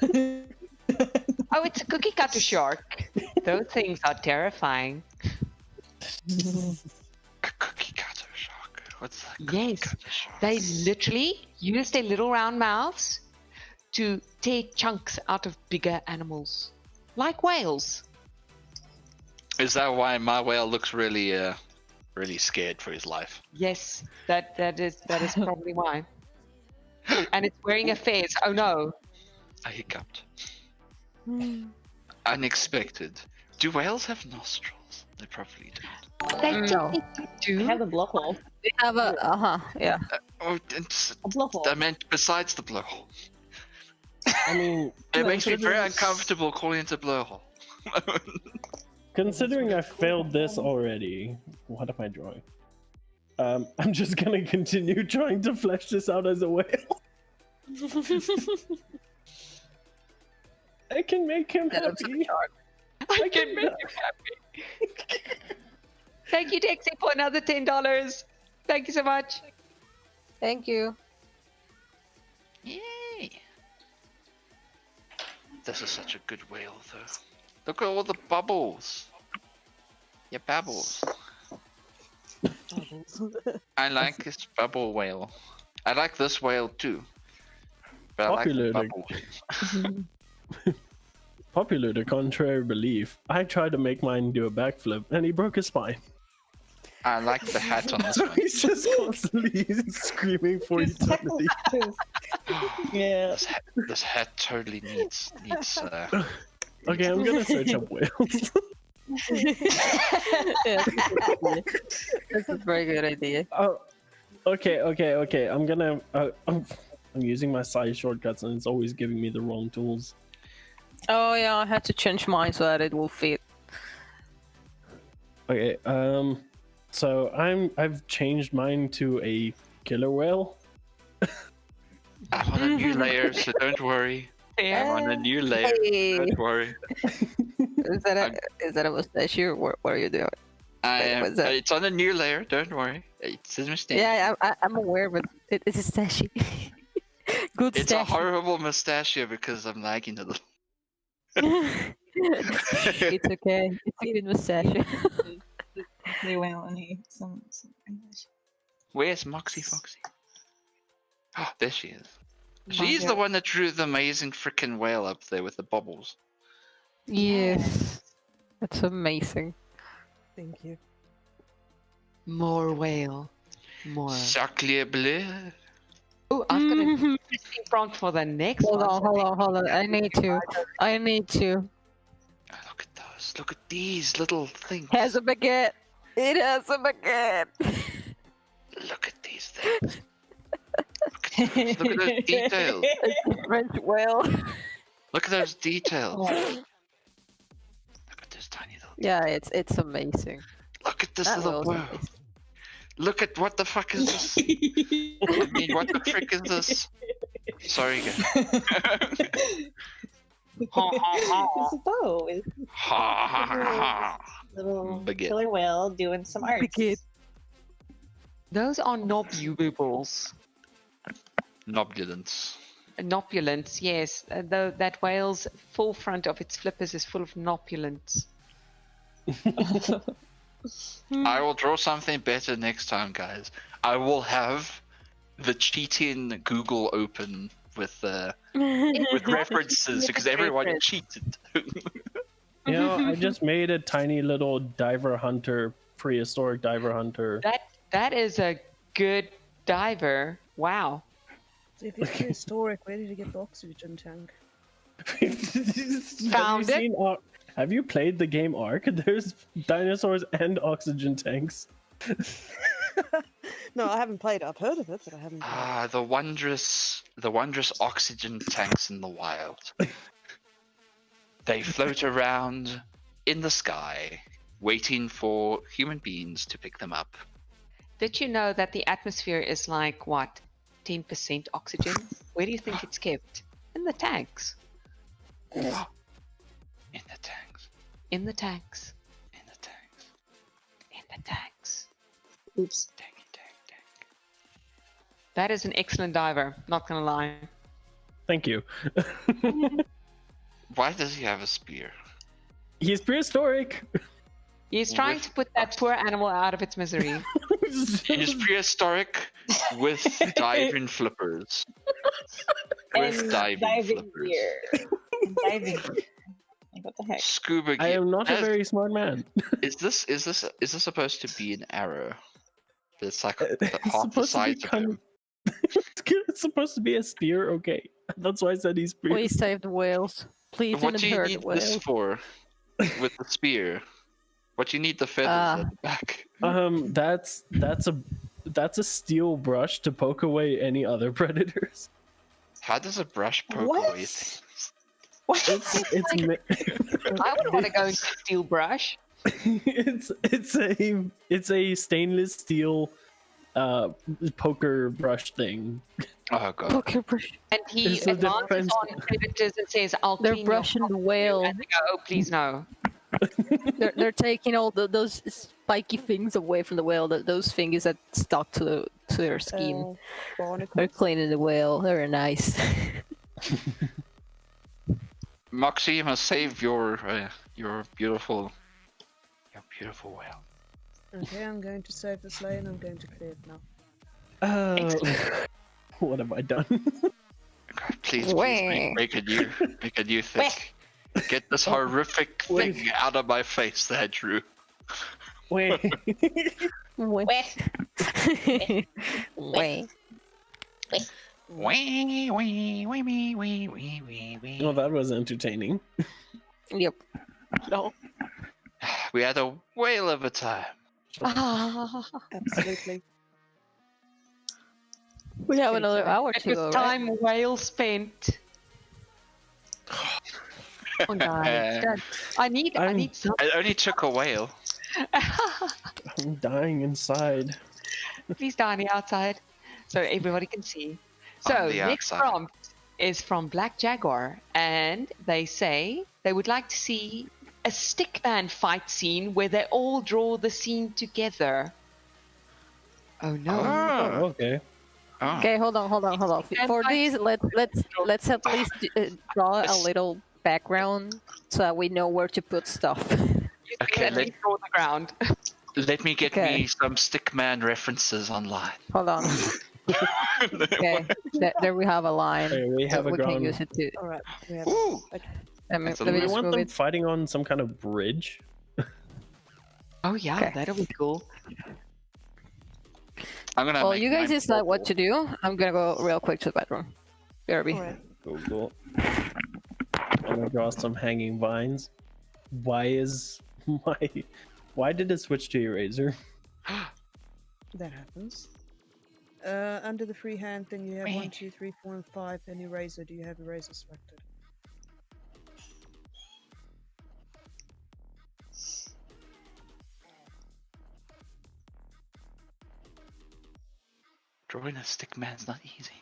Oh, it's a cookie cutter shark. Those things are terrifying. Cookie cutter shark. What's that? Yes, they literally use their little round mouths to take chunks out of bigger animals, like whales. Is that why my whale looks really, really scared for his life? Yes, that is probably why. And it's wearing a fez. Oh no. I hiccuped. Unexpected. Do whales have nostrils? They probably don't. They No. do. They have the blowhole. They have a yeah. I meant besides the blowhole. I mean, It makes me very considering- uncomfortable calling it a blowhole. Considering I failed this already, what am I drawing? I'm just gonna continue trying to flesh this out as a whale. I can make him happy. I can make him happy. Thank you, Dixie, for another $10. Thank you so much. Thank you. Yay! This is such a good whale, though. Look at all the bubbles. Yeah, bubbles. I like this bubble whale. I like this whale too. But I like the bubble. Popular to contrary belief. I tried to make mine do a backflip and he broke his spine. I like the hat on this So one. he's just constantly screaming for eternity. Yeah. This hat totally needs. Okay, I'm gonna search up whales. Yeah, that's a very good idea. Oh, okay. I'm gonna. I'm using my size shortcuts and it's always giving me the wrong tools. Oh yeah, I had to change mine so that it will fit. Okay. So I've changed mine to a killer whale. I'm on a new layer, so don't worry. I'm on a new layer. Hey. Don't worry. Is that a mustache or what are you doing? I Wait, am. what's that? It's on a new layer. Don't worry. It's a mistake. Yeah, I'm aware, but it's a stashy. Good It's a stash. horrible mustachio because I'm lagging a little. It's okay. It's a good mustache. They will need some English. Where's Moxie Foxy? Oh, there she is. My She's the God. one that drew the amazing freaking whale up there with the bubbles. Yes, that's amazing. Thank you. More whale. More. Sacre bleu. Oh, I've got an interesting prompt for the next Hold one. on. I need to. Look at these little things. Has a baguette. It has a baguette. Look at these things. Look at those details. It's a French whale. Look at those details. Yeah, it's amazing. Look at this That little whale's world. amazing. Look at what the fuck is this? I mean, what the frick is this? Sorry, guys. It's a bow. It's Ha ha ha. little Baguette. killer whale doing some art. Those are nobules. Nobulence. Nopulence, yes. That whale's full front of its flippers is full of nopulence. I will draw something better next time, guys. I will have the cheating Google open with references because everyone cheated. You know, I just made a tiny little diver hunter, prehistoric diver hunter. That is a good diver. Wow. So if you're prehistoric, where did you get the oxygen tank? Found it. Have you played the game Ark? There's dinosaurs and oxygen tanks. No, I haven't played it. I've heard of it, but I haven't. Ah, the wondrous oxygen tanks in the wild. They float around in the sky, waiting for human beings to pick them up. Did you know that the atmosphere is like, what, 10% oxygen? Where do you think it's kept? In the tanks. In the tanks. In the tanks. In the tanks. In the tanks. Oops. That is an excellent diver, not gonna lie. Thank you. Why does he have a spear? He's prehistoric. He's trying to put that poor animal out of its misery. He's prehistoric with diving flippers. With And diving flippers. gear. And diving gear. What the heck? Scuba I gear. am not a very smart man. Is this supposed to be an arrow? That's like It's half the supposed to be size of kind him. It's supposed to be a spear, okay. That's why I said he's spear. Please save the whales. Please What do do not you hurt need the this whales. for? With the spear? What do you need the feathers at the back? That's a steel brush to poke away any other predators. How does a brush poke What? away things? I would want to go into steel brush. It's a stainless steel poker brush thing. Oh god. Poker brush. And he It's a advances defense- on predators and says, "I'll They're clean your brushing crop the for you," whale. And they go, "Oh, please no." They're taking all those spiky things away from the whale. Those fingers that stuck to their skin. They're cleaning the whale. They're nice. Moxie, you must save your beautiful whale. Okay, I'm going to save this lane. I'm going to clear it now. What have I done? Please make a new thing. Get this horrific thing out of my face that I drew. Wait. Wait. Wee, wee, wee, wee, wee, wee, wee. Oh, that was entertaining. Yep. No. We had a whale of a time. Absolutely. We have another hour It to was go, right? time well spent. Oh, guys, I need some. I only took a whale. I'm dying inside. Please die on the outside so everybody can see. So the next outside. prompt is from Black Jaguar, and they say they would like to see a stickman fight scene where they all draw the scene together. Oh no! Oh, okay. Okay, hold on. For these, let's at least draw a little background so that we know where to put stuff. Okay, Let me draw the ground. let me get Okay. me some stickman references online. Hold on. Okay, there we have a line. Okay, we have a we can ground. use it to. All right. We have Ooh. Let me That's a just You want move them it. fighting on some kind of bridge? Oh yeah, Okay. that'll be cool. I'm gonna. Well, make you guys mine decide what purple. to do. I'm gonna go real quick to the bedroom. BRB. Alright. Cool. I'm gonna draw some hanging vines. Why did it switch to eraser? That happens. Under the freehand thing, you have 1, 2, 3, 4, and 5. And eraser. Do you have eraser selected? Drawing a stickman's not easy.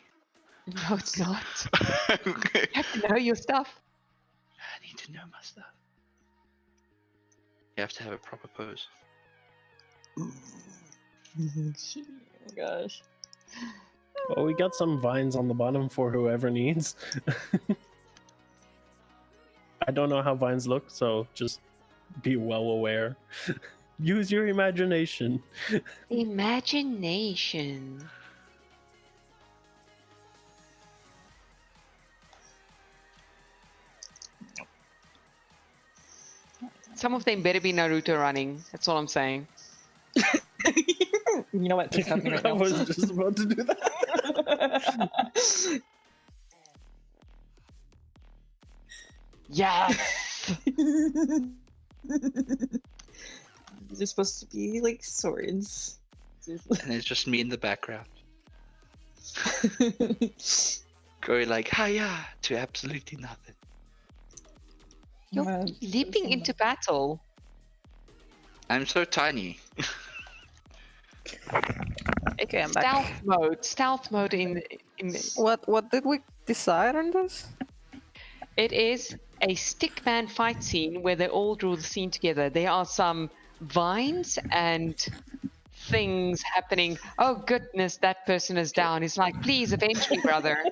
No, it's not. Okay. You have to know your stuff. I need to know my stuff. You have to have a proper pose. Oh gosh. Well, we got some vines on the bottom for whoever needs. I don't know how vines look, so just be well aware. Use your imagination. Imagination. Some of them better be Naruto running. That's all I'm saying. You know what? Just help me right I now. was just about to do that. Yes. They're supposed to be like swords. And it's just me in the background. Going like, hiya, to absolutely nothing. You're leaping into battle. I'm so tiny. Okay, I'm back. Stealth mode in What did we decide on this? It is a stickman fight scene where they all draw the scene together. There are some vines and things happening. Oh goodness, that person is down. He's like, please avenge me, brother.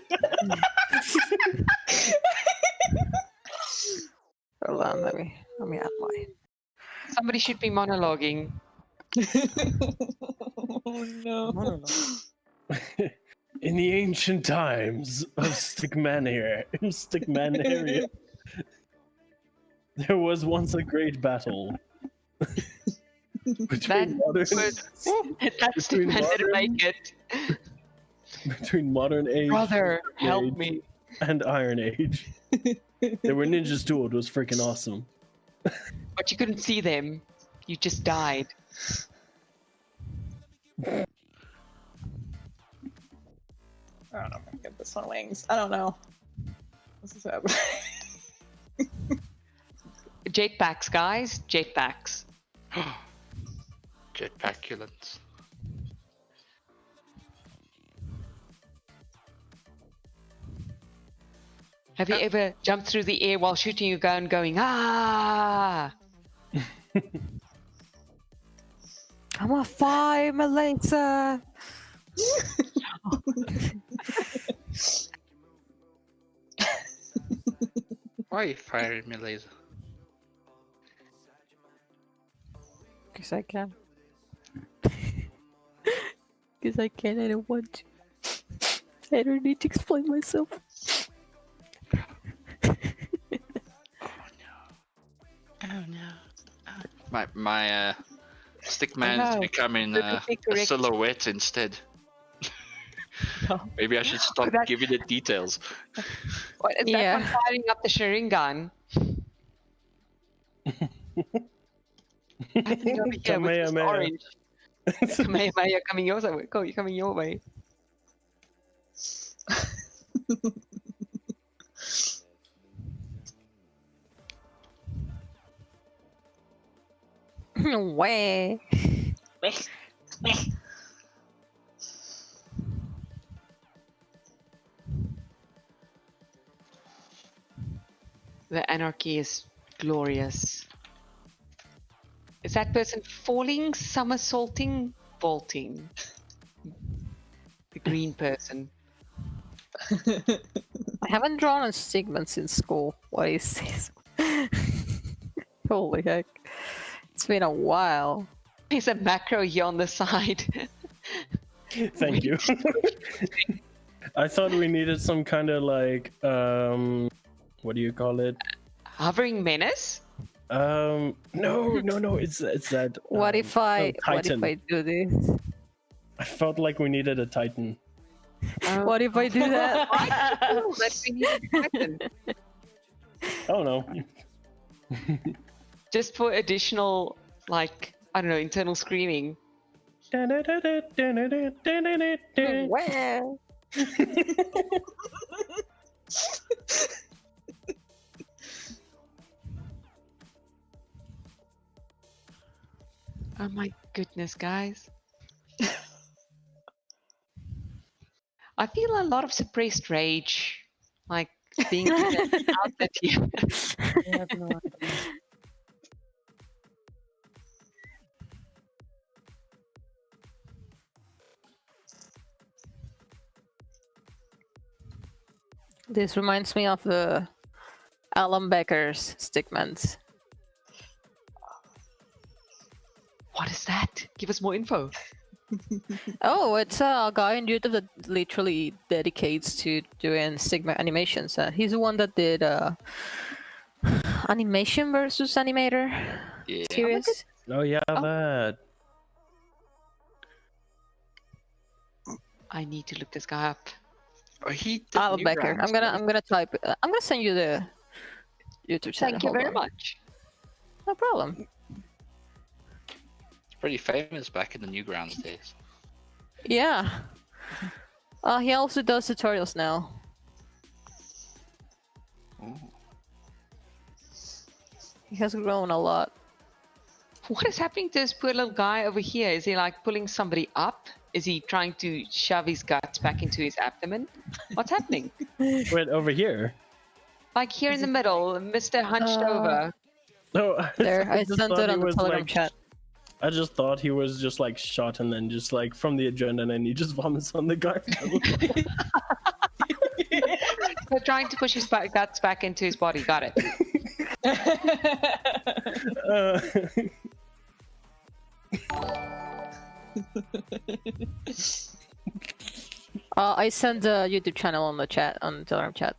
Hold on, let me add my. Somebody should be monologuing. Oh no. In the ancient times of Stickmania. There was once a great battle between modern, That statement didn't make it. between modern age, Brother, Stone help Age, me. and Iron Age. There were ninjas too. It was freaking awesome. But you couldn't see them. You just died. I don't know if I can get this on wings. I don't know. This is happening. Jetpacks, guys. Jetpacks. Jetpackulants. Have you ever jumped through the air while shooting your gun going, ah? I'm a fire, Melissa. Why are you firing me, laser? Because I can. Because I can. I don't want to. I don't need to explain myself. Oh no. My stick man no. is becoming a correct. silhouette instead. Maybe I should stop giving it details. What is that one firing up the Sharingan? I think over here, which is Kamehameha. orange. Kamehameha coming your way. Go, you're coming your way. Way. The anarchy is glorious. Is that person falling, somersaulting, vaulting? The green person. I haven't drawn a segment since school. What is this? Holy heck. It's been a while. There's a macro here on the side. Thank you. I thought we needed some kind of like, what do you call it? Hovering menace? No, it's that. What if I Titan. do this? I felt like we needed a Titan. What if I do that? Let's be Titan. Oh no. Just for additional, like, I don't know, internal screaming. Wow. Oh my goodness, guys. I feel a lot of suppressed rage, like being outlet here. I have no idea. This reminds me of the Alan Becker's stickmans. What is that? Give us more info. Oh, it's a guy on YouTube that literally dedicates to doing Sigma animations. He's the one that did animation versus animator series. Oh yeah, that. I need to look this guy up. Oh, he did Alan Becker. I'm gonna type. I'm gonna send you the YouTube channel. Thank you Hold very on. much. No problem. Pretty famous back in the Newgrounds days. Yeah. He also does tutorials now. Ooh. He has grown a lot. What is happening to this poor little guy over here? Is he like pulling somebody up? Is he trying to shove his guts back into his abdomen? What's happening? Wait, over here. Like here in the middle, Mr. Hunched over. No, There, I just sent thought it he on the was, Telegram like, chat. I just thought he was just like shot and then just like from the agenda and then he just vomits on the guy. So trying to push his guts back into his body. Got it. I sent the YouTube channel on the chat, on the Telegram chat.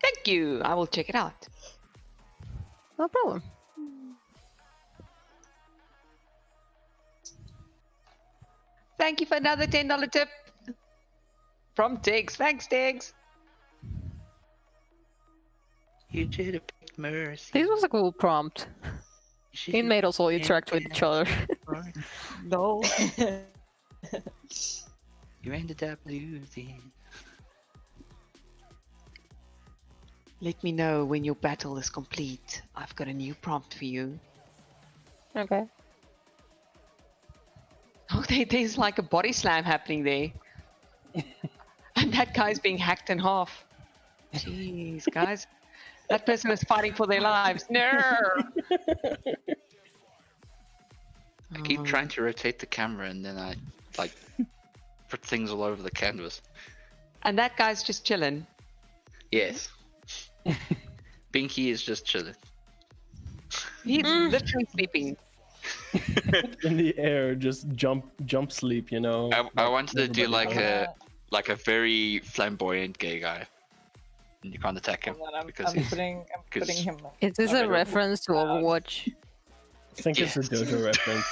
Thank you. I will check it out. No problem. Thank you for another $10 tip from Tiggs. Thanks, Tiggs. You did a big mercy. This was a cool prompt. It made us all interact with each other. No. You ended up losing. Let me know when your battle is complete. I've got a new prompt for you. Okay. Oh, there's like a body slam happening there. And that guy's being hacked in half. Jeez, guys. That person is fighting for their lives. No! I keep trying to rotate the camera and then I, like, put things all over the canvas. And that guy's just chilling. Yes. Binky is just chilling. He's literally sleeping. In the air, just jump sleep, you know. I wanted to do everybody like a very flamboyant gay guy. And you can't attack him because I'm putting him. Is this a reference to Overwatch? I think it's a Dota reference.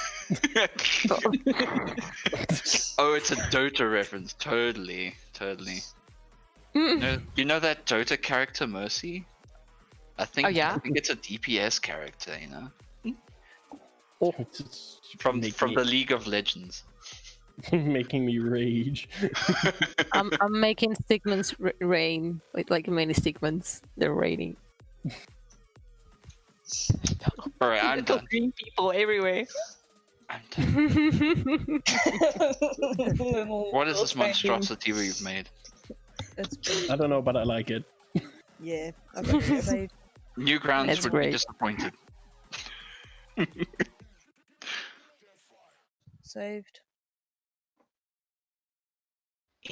Oh, it's a Dota reference. Totally. You know that Dota character Mercy? I think it's a DPS character, you know? From the League of Legends. Making me rage. I'm making Stigman's rain with like many Stigmans. They're raining. Alright, I'm Little done. green people everywhere. What is this monstrosity we've made? I don't know, but I like it. Yeah. Okay. Newgrounds That's would great. be disappointed. Saved.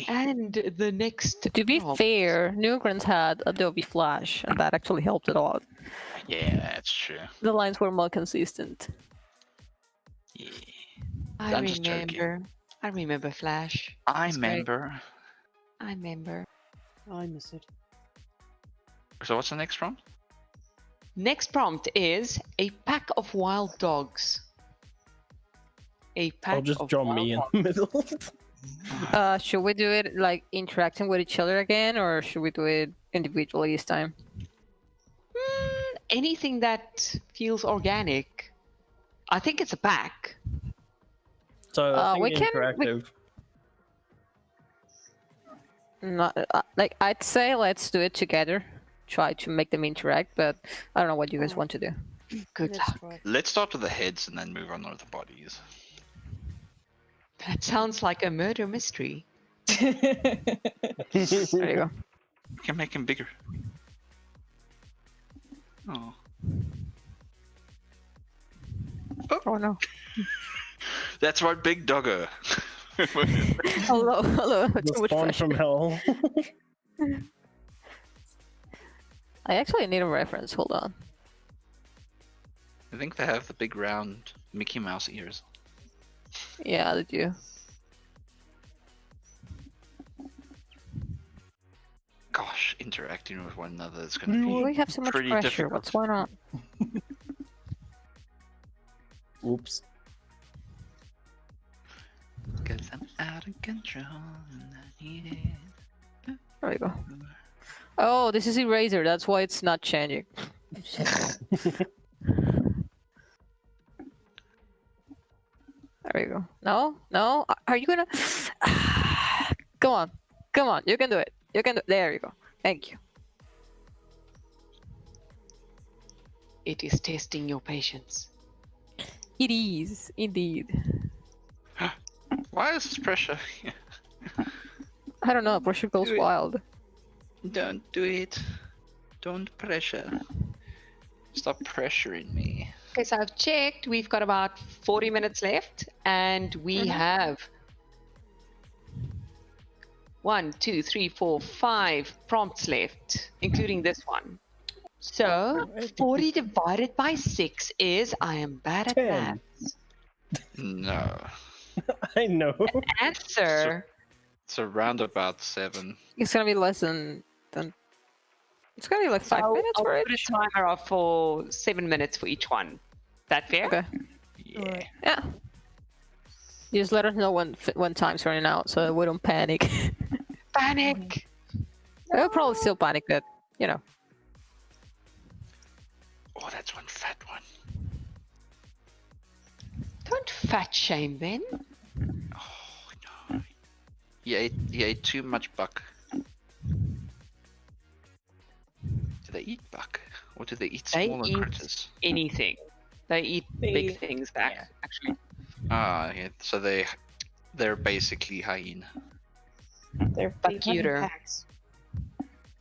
And the next. To be fair, Newgrounds had Adobe Flash, and that actually helped a lot. Yeah, that's true. The lines were more consistent. I I'm just joking. remember. I remember Flash. I It's great. remember. I remember. I miss it. So what's the next prompt? Next prompt is a pack of wild dogs. A pack I'll just of draw wild me in dogs. the middle. Should we do it like interacting with each other again, or should we do it individually this time? Anything that feels organic. I think it's a pack. So I think we can- interactive. Not like I'd say let's do it together. Try to make them interact, but I don't know what you guys want to do. Good luck. Let's start with the heads and then move on to the bodies. That sounds like a murder mystery. There you go. We can make him bigger. Oh. Oh no. That's right, big doggo. Hello. The Too much spawn pressure. from hell. I actually need a reference. Hold on. I think they have the big round Mickey Mouse ears. Yeah, they do. Gosh, interacting with one another is going to be We have so much pretty pressure. difficult. What's going on? Oops. Cause I'm out of control and I need it. There we go. Oh, this is Eraser. That's why it's not changing. There we go. No. Are you gonna? Come on. You can do it. You can do. There you go. Thank you. It is testing your patience. It is indeed. Why is this pressure? I don't know. Pressure goes Do it. wild. Don't do it. Don't pressure. Stop pressuring me. Okay, so I've checked. We've got about 40 minutes left, and we have 1, 2, 3, 4, 5 prompts left, including this one. So 40 divided by 6 is, I am bad at 10. maths. No. I know. Answer. It's around about 7. It's gonna be less than It's gonna be like 5 minutes I'll for put each. a timer up for 7 minutes for each one. That fair? Okay. Yeah. Yeah. You just let us know when time's running out, so we don't panic. Panic. We'll probably still panic, but you know. Oh, that's one fat one. Don't fat shame Ben. He ate too much buck. Do they eat buck? Or do they eat They smaller eat critters? anything. They eat They- big things back, actually. Ah, yeah. So they're basically hyena. They're But big cuter. packs.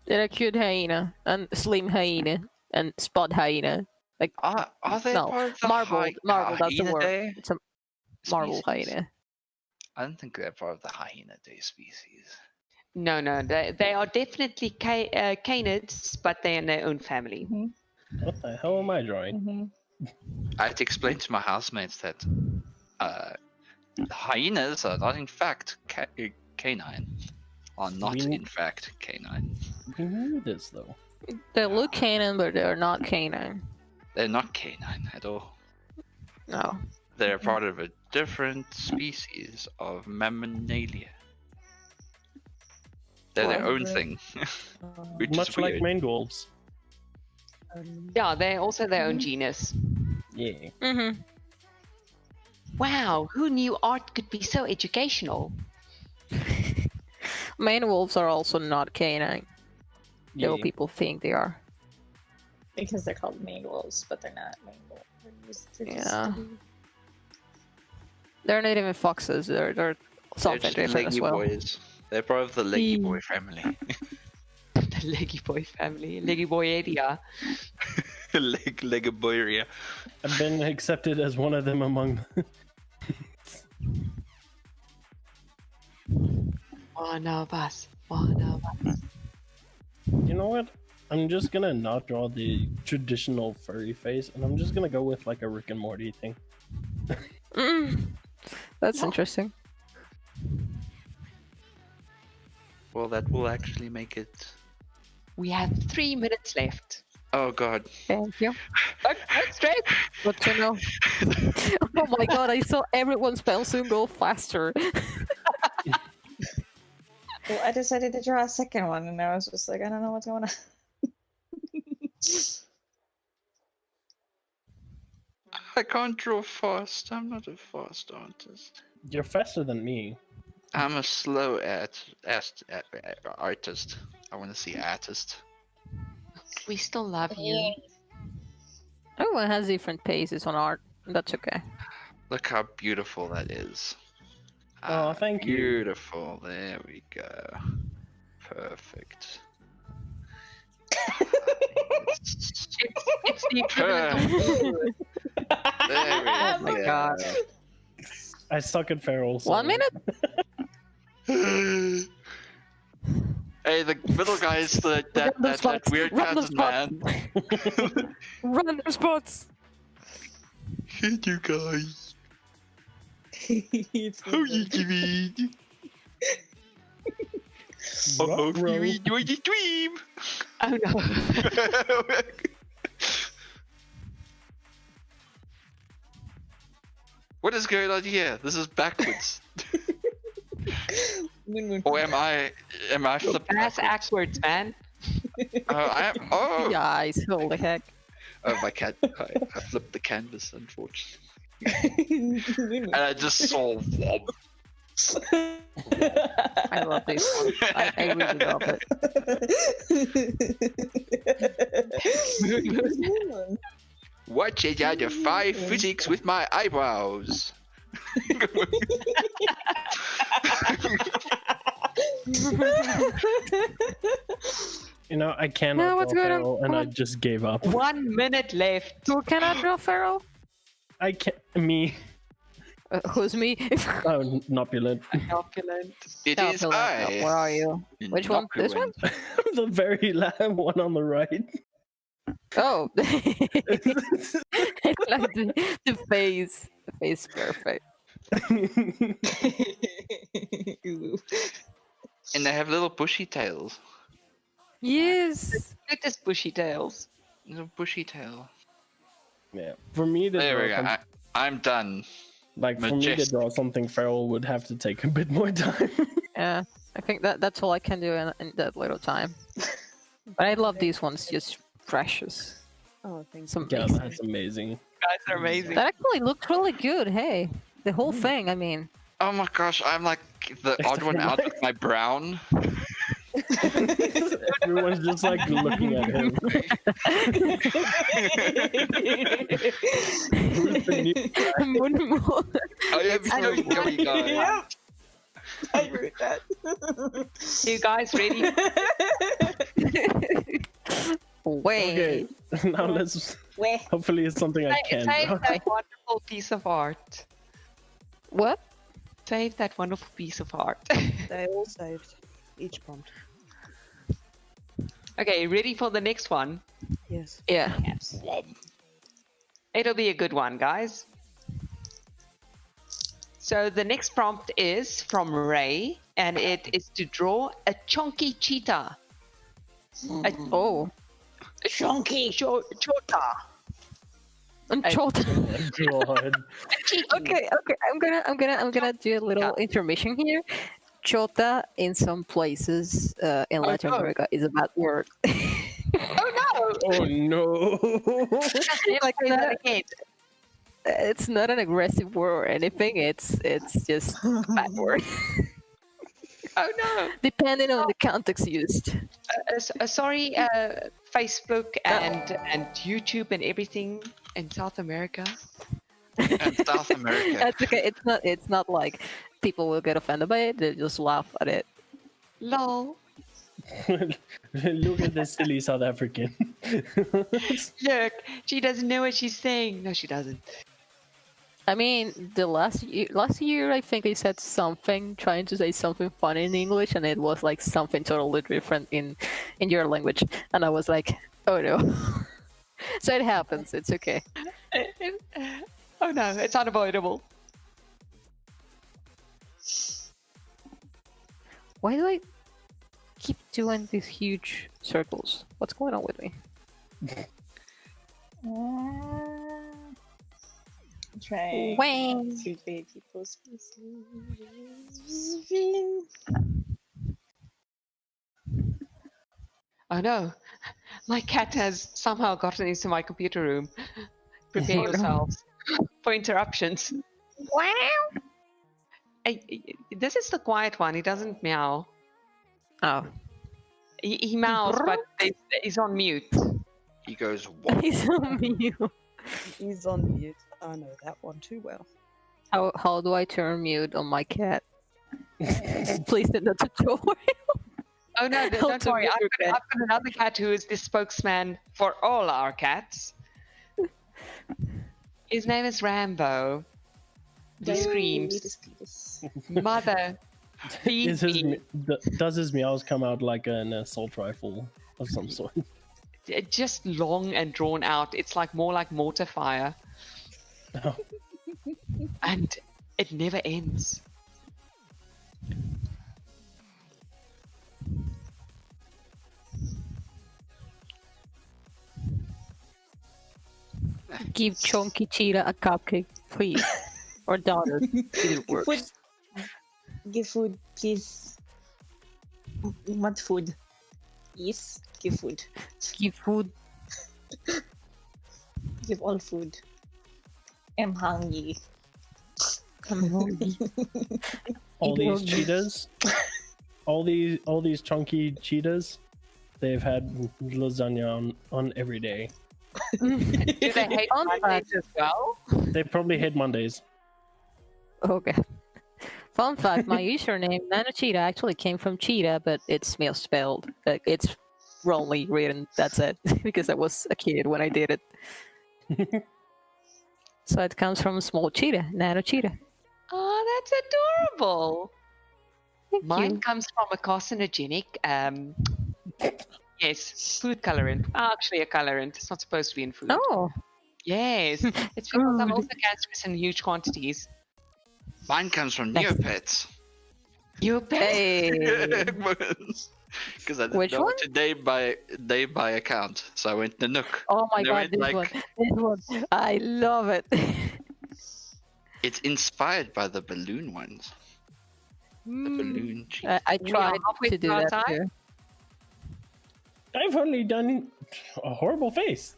They're a cute hyena, and slim hyena, and spot hyena. Like Are they no, part of the marbled, marbled. That's the hyena word. day It's a marble species? hyena. I don't think they're part of the hyena day species. No, they are definitely canids, but they're in their own family. What the hell am I drawing? I had to explain to my housemates that hyenas are not in fact canine. Are not We- in fact canine. We knew this though. They look canine, but they're not canine. They're not canine at all. No. They're part of a different species of Mammalia. They're their own thing. Which Much is like weird. maned wolves. Yeah, they're also their own genus. Yeah. Mm-hmm. Wow, who knew art could be so educational? Mane wolves are also not canine. Though Yeah. people think they are. Because they're called maned wolves, but they're not maned wolves. They're just- Yeah. They're not even foxes. They're They're something just different leggy as well. boys. They're part of the leggy boy family. The Leggy Boy family. Leggy Boy area. Legaboyria. I've been accepted as one of them among. One of us. One of us. You know what? I'm just gonna not draw the traditional furry face, and I'm just gonna go with like a Rick and Morty thing. That's interesting. Well, that will actually make it. We have 3 minutes left. Oh god. Thank you. Look straight. Good to know. Oh my god, I saw everyone's pencil go faster. Well, I decided to draw a second one, and I was just like, I don't know what's going on. I can't draw fast. I'm not a fast artist. You're faster than me. I'm a slow artist. I want to see artist. We still love you. Everyone has different paces on art. That's okay. Look how beautiful that is. Oh, thank you. Beautiful. There we go. Perfect. It's the equivalent of good. There we Oh my go. god. I suck at feral. 1 minute? Hey, the middle guy is that weird Random pattern man. Random spots. Hey, you guys. How you doing? Oh, you doing the dream? Oh no. What is going on here? This is backwards. Or am I flipped? That's backwards, man. I am. Oh. Guys, holy heck. Oh, my cat. I flipped the canvas, unfortunately. And I just saw Wob. I love this one. I really love it. Watch it out of 5 physics with my eyebrows. You know, I No, cannot what's draw going on? feral, and Come I on. just gave up. 1 minute left. Who cannot draw feral? I can't. Me. Who's me? Oh, Nopulent. Opulent. It Oh, is Philip, I. where are you? Which one? This one? The very last one on the right. Oh. I like the face. The face is perfect. And they have little bushy tails. Yes. Look at this bushy tails. The bushy tail. Yeah. For me to There we draw go. I'm done. like for me to Majestic. draw something feral would have to take a bit more time. Yeah, I think that's all I can do in that little time. But I love these ones, just precious. Oh, thank Some Yeah, amazing. that's amazing. Guys are amazing. That actually looked really good. Hey, the whole thing. I mean, Oh my gosh, I'm like the odd one out with my brown. Everyone's just like looking at him. Who's the new guy? I am so gummy guy. Yep. I wrote that. You guys ready? Wait. Okay, now let's. Hopefully, it's something I can Save draw. that wonderful piece of art. What? Save that wonderful piece of art. They all saved. Each prompt. Okay, ready for the next one? Yes. Yeah. It'll be a good one, guys. So the next prompt is from Ray, and it is to draw a chunky cheetah. Oh. A chunky cheetah. Chota. God. Okay, I'm gonna do a little intermission here. Chota in some places in Latin America is a bad word. Oh no! Like that, it's not an aggressive word or anything. It's just a bad word. Oh no! Depending on the context used. Sorry, Facebook and YouTube and everything in South America. And South America. That's okay. It's not like people will get offended by it. They just laugh at it. Lol. Look at this silly South African. Look, she doesn't know what she's saying. No, she doesn't. I mean, the last year, I think I said something, trying to say something funny in English, and it was like something totally different in your language, and I was like, oh no. So it happens. It's okay. Oh no, it's unavoidable. Why do I keep doing these huge circles? What's going on with me? Trying Wang. to create people's species. Oh no, my cat has somehow gotten into my computer room. Prepare Oh, no. yourselves for interruptions. Wow. This is the quiet one. He doesn't meow. Oh. He meows, but he's on mute. He goes, what? He's on mute. He's on mute. I know that one too well. How do I turn mute on my cat? Please send that tutorial. Oh no, How don't to worry. mute I've your got cat. another cat who is the spokesman for all our cats. His name is Rambo. He screams, "Mother, feed Is his, me!" does his meows come out like an assault rifle of some sort? Just long and drawn out. It's like more like mortar fire, Oh. and it never ends. Give Chunky Cheetah a cupcake, please. Or daughter. Either works. Food. Give food, please. What food? Yes, give food. Give food. Give all food. I'm hungry. I'm hungry. All Eat these hungry. cheetahs, all these chunky cheetahs, they've had lasagna on every day. Do they hate Mondays as well? They probably hate Mondays. Okay. Fun fact, my username, Nano Cheetah, actually came from cheetah, but it's misspelled. It's wrongly written, that's it. Because I was a kid when I did it. So it comes from small cheetah, Nano Cheetah. Oh, that's adorable. Thank Mine you. comes from a carcinogenic, yes, food colorant. Actually, a colorant. It's not supposed to be in food. Oh. Yes, it's because I'm Food. also cancerous in huge quantities. Mine comes from Neopets. You bet. Hey. Because I didn't Which know one? what to name my account, so I went Nanook. Oh my And I god, went, this like, one. This one. I love it. It's inspired by the balloon ones. The balloon cheese. I We are tried halfway to do through our that time. too. I've only done a horrible face.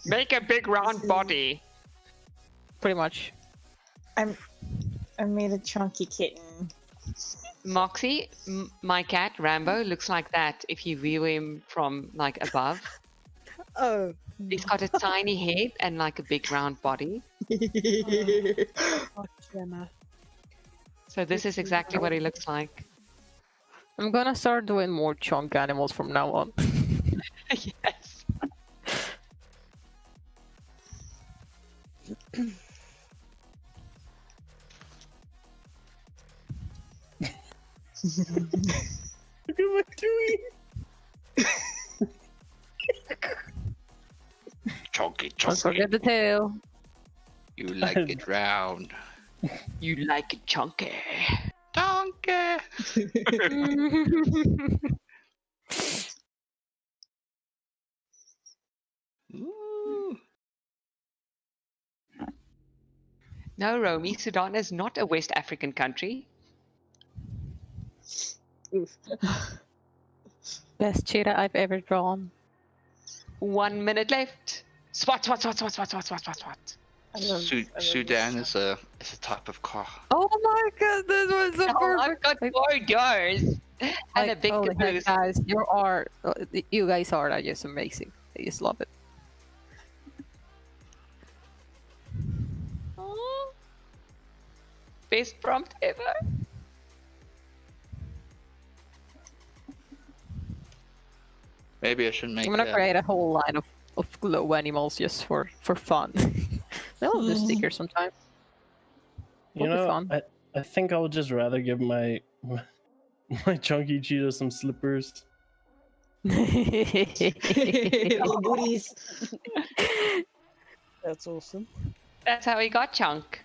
Make a big round body. Pretty much. I made a chunky kitten. Moxie, my cat Rambo looks like that if you view him from like above. Oh. He's got a tiny head and like a big round body. Oh, Gemma. So this is exactly what he looks like. I'm gonna start doing more chunk animals from now on. Yes. Look at what doing. Chunky, Don't forget the tail. You like it round. You like it chunky. Donkey. No, Romy, Sudan is not a West African country. Best cheetah I've ever drawn. 1 minute left. Swat, swat, swat, swat, swat, swat, swat, swat, swat. Sudan is a type of car. Oh my god, this was so perfect. I've got 4 doors and a big holy heck, caboose. guys, you guys are just amazing. I just love it. Aw. Best prompt ever. Maybe I should make. I'm gonna create a whole line of glow animals just for fun. They'll do stickers sometime. You Will be know, fun. I think I'll just rather give my chunky cheetah some slippers. Little booties. That's awesome. That's how he got Chunk.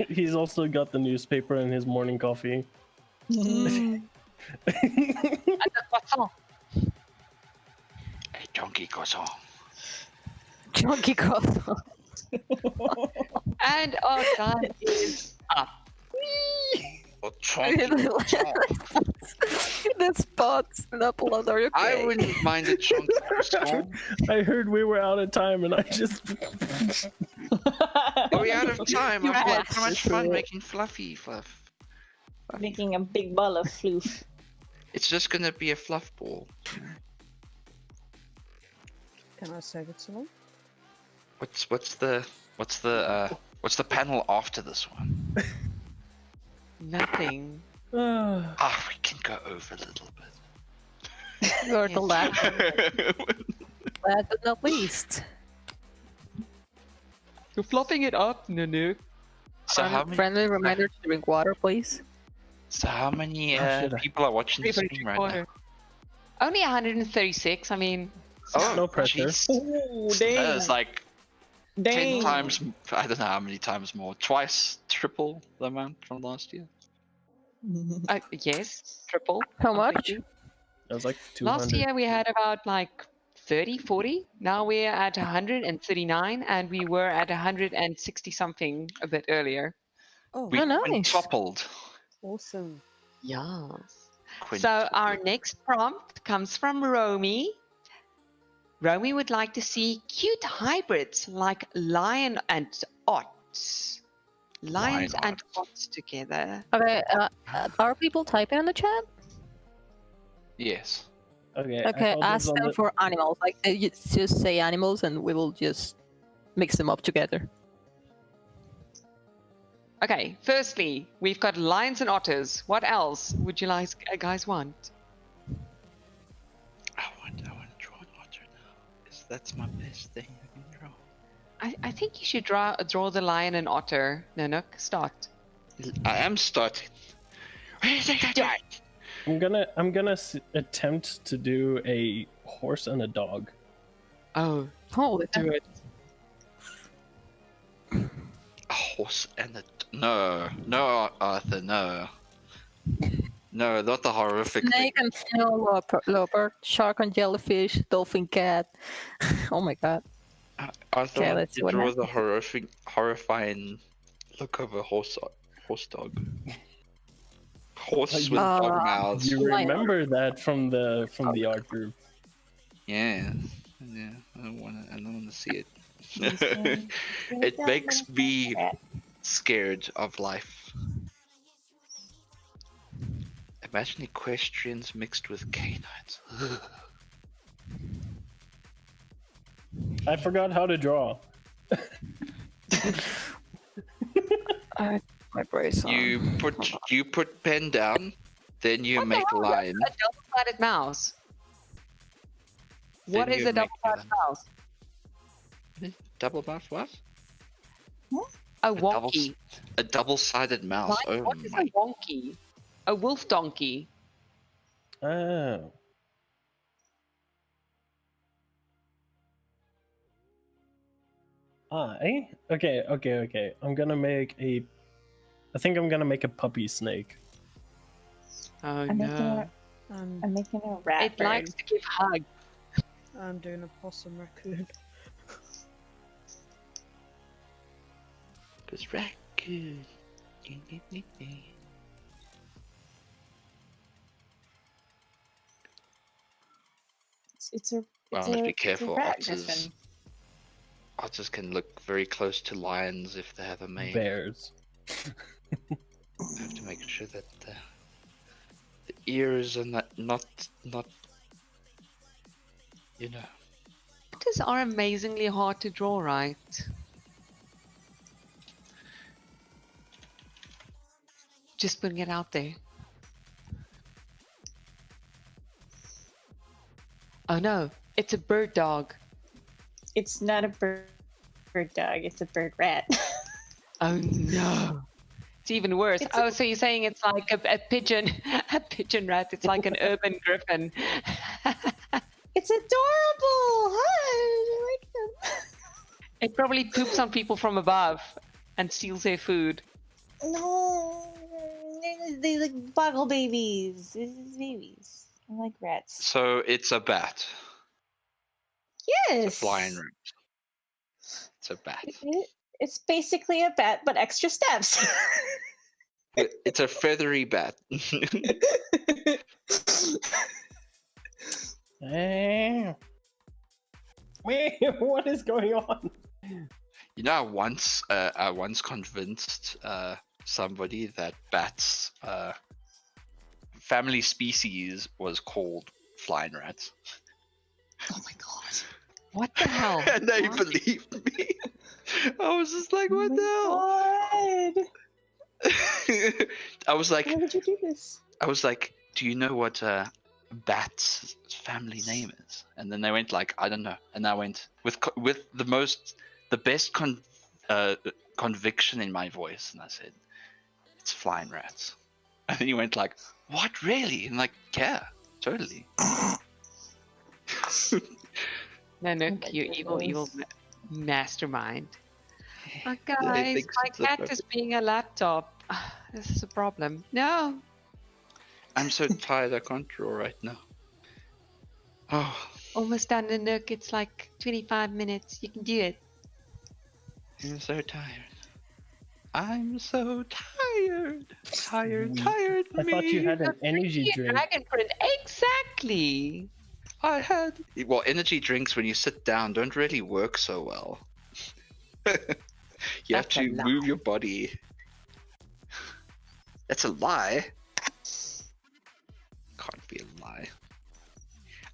He's also got the newspaper and his morning coffee. And the croissant. A chunky croissant. Chunky croissant. And our time is up. Oh, chunky croissant. The spots in upload are okay. I wouldn't mind a chunky croissant. I heard we were out of time and I just. Are we out of time? You I've had had so much fun making fluffy fluff. Making a big ball of floof. It's just gonna be a fluff ball. Can I save it someone? What's the panel after this one? Nothing. We can go over a little bit. You're the last. Last but not least. You're fluffing it up, Nunu. So how many? Friendly reminder to drink water, please. So how many people are watching the stream right now? Only 136. I mean, Oh, No pressure. jeez. Oh, dang. It's like Dang. 10 times. I don't know how many times more. Twice, triple the amount from last year. yes, triple. How much? completely. That was like 200. Last year we had about like 30, 40. Now we're at 139 and we were at 160 something a bit earlier. Oh, We nice. quintupled. awesome. Yes. So our next prompt comes from Romy. Romy would like to see cute hybrids like lion and ots. Lions Lion and ots together. Okay, are people typing in the chat? Yes. Okay. Okay, I ask them for animals. Like, just say animals and we will just mix them up together. Okay, firstly, we've got lions and otters. What else would you guys want? I want to draw an otter now. That's my best thing I can draw. I think you should draw the lion and otter. Nanook, start. I am starting. I'm gonna attempt to do a horse and a dog. Oh, do it. A horse and a no, Arthur, no. No, not the horrific thing. Snake and snow leopard, shark and jellyfish, dolphin cat. Oh my god. I Okay, thought let's see you what draw happens. the horrifying look of a horse dog. Horse with dog mouths. You remember that from the art group? Yeah, yeah. I don't want to see it. It makes me scared of life. Imagine equestrians mixed with canines. I forgot how to draw. My brace on. You put pen down, then you make a line. A double-sided mouse. What Then is you a make double-sided mouse? Double mouth what? A wonky. A double-sided mouse. Like, Oh what is my. a wonky? A wolf donkey. Oh. Okay. I'm gonna make a. I think I'm gonna make a puppy snake. Oh I'm no. I'm making a rat. It likes to give hugs. I'm doing a possum raccoon. Cause raccoon. It's a. Well, It's let's a, be it's a careful. rat Otters, griffin. otters can look very close to lions if they have a mane. Bears. You have to make sure that the ears are not you know. Otters are amazingly hard to draw, right? Just putting it out there. Oh no, it's a bird dog. It's not a bird dog. It's a bird rat. Oh no. It's even worse. Oh, so you're saying it's like a pigeon, a pigeon rat. It's like an urban griffin. It's adorable. Hi, I like them. It probably poops on people from above and steals their food. No, they like boggle babies. This is babies. I like rats. So it's a bat. Yes. It's a flying rat. It's a bat. It's basically a bat, but extra steps. It's a feathery bat. Wait, what is going on? You know, I once convinced somebody that bats' family species was called flying rats. Oh my god! What the hell? And they believed me. I was just like, what the hell? I was like, why would you do this? I was like, do you know what bat's family name is? And then they went like, I don't know. And I went with the best conviction in my voice, and I said, it's flying rats. And then he went like, what, really? And like, yeah, totally. No, you evil mastermind. Oh, They guys, think my it's a cat problem. is being a laptop. This is a problem. No. I'm so tired, I can't draw right now. Oh, Almost done, Nook. It's like 25 minutes. You can do it. I'm so tired. I'm so tired. Tired I thought you had an energy Yeah, drink. Dragon print. Exactly. I had. Well, energy drinks when you sit down don't really work so well. You have That's a to lie. move your body. That's a lie. Can't be a lie.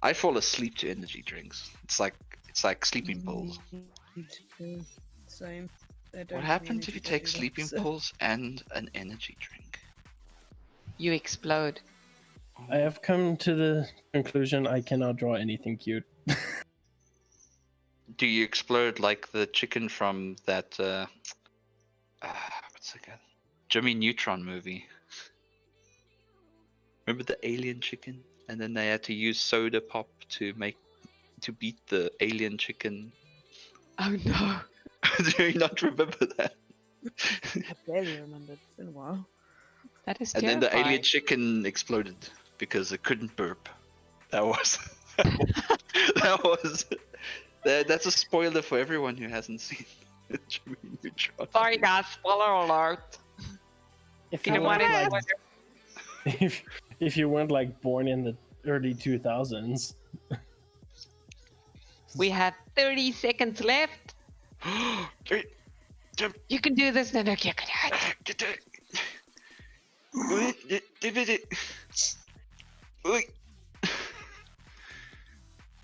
I fall asleep to energy drinks. It's like sleeping pills. Same. They don't What give me happens if energy you take to do that, sleeping so- pills and an energy drink? You explode. I have come to the conclusion I cannot draw anything cute. Do you explode like the chicken from that what's it called? Jimmy Neutron movie? Remember the alien chicken? And then they had to use soda pop to beat the alien chicken. Oh no. Do you not remember that? I barely remember. It's been a while. That is And then the terrifying. alien chicken exploded because it couldn't burp. That was that was that's a spoiler for everyone who hasn't seen Jimmy Neutron. Sorry guys, spoiler alert. If You you want weren't it like, if you weren't like born in the early 2000s. We have 30 seconds left. You can do this, Nano. You can do it.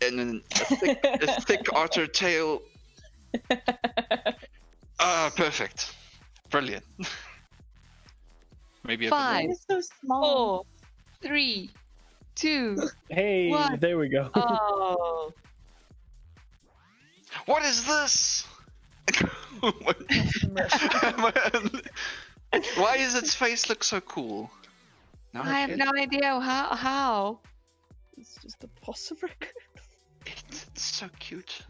And then a thick otter tail. Perfect. Brilliant. Maybe a 5, bit so small. 4, 3, 2. Hey, 1. there we go. Oh. What is this? Why does its face look so cool? No, I have no idea how. It's just a possum record. It's so cute.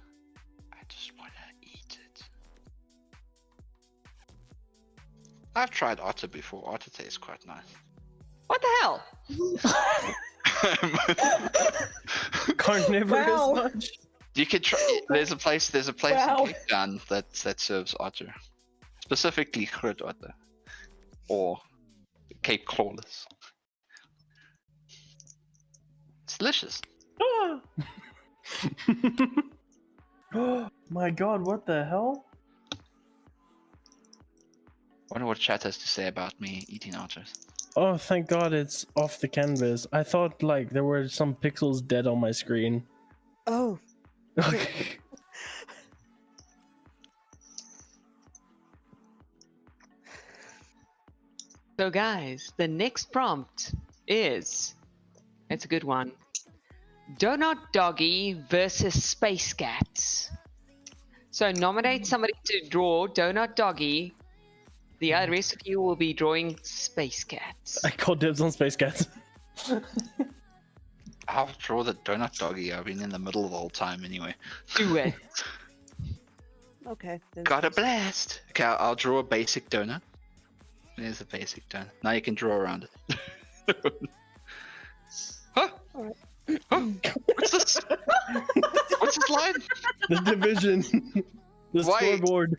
I just want to eat it. I've tried otter before. Otter tastes quite nice. What the hell? Carnivorous Wow. much? You can try. There's a place Wow. in Cape Town that serves otter, specifically groot otter, or Cape Clawless. It's delicious. Oh my god, what the hell? Wonder what chat has to say about me eating otters. Oh, thank god it's off the canvas. I thought like there were some pixels dead on my screen. Oh. So guys, the next prompt is, it's a good one. Donut Doggy versus Space Cats. So nominate somebody to draw Donut Doggy. The rest of you will be drawing Space Cats. I called dibs on Space Cats. I'll draw the donut doggy. I've been in the middle the whole time anyway. Do it. Okay. then Got a Space- blast. Okay, I'll draw a basic donut. There's a basic donut. Now you can draw around it. Huh? What's this? What's this line? The division. The Why? scoreboard.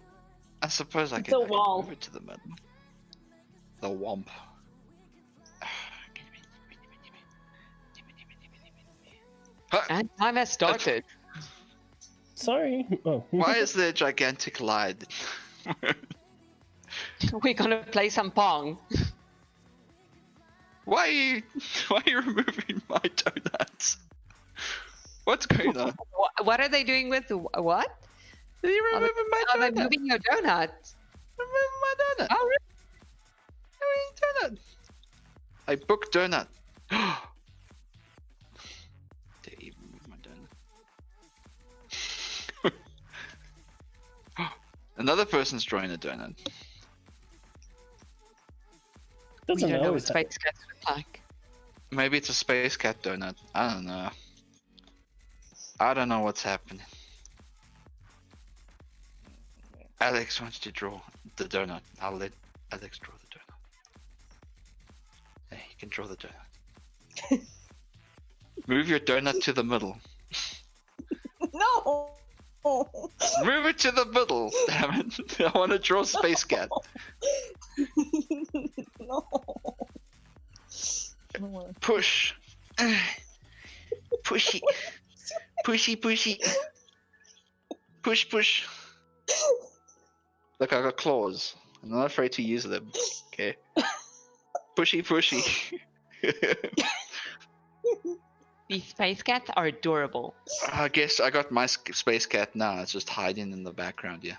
I suppose I can, The I can wall. move it to the middle. The womp. And time has started. Sorry. Oh. Why is there a gigantic line? We're gonna play some Pong. Why are you removing my donuts? What's going on? What are they doing with what? You're removing my Are they donut. moving your donut? Remove my donut. Oh, really? Donut. I booked donut. They even moved my donut. Another person's drawing a donut. We Doesn't don't know what always happen. Space Cats look like. Maybe it's a space cat donut. I don't know. I don't know what's happening. Alex wants to draw the donut. I'll let Alex draw the donut. Hey, you can draw the donut. Move your donut to the middle. No. Move it to the middle. Damn it! I want to draw Space Cat. No. I don't wanna- Push. Pushy. Pushy, pushy. Push, push. Look, I got claws. I'm not afraid to use them. Okay. Pushy, pushy. These Space Cats are adorable. I guess I got my space cat now. It's just hiding in the background, yeah.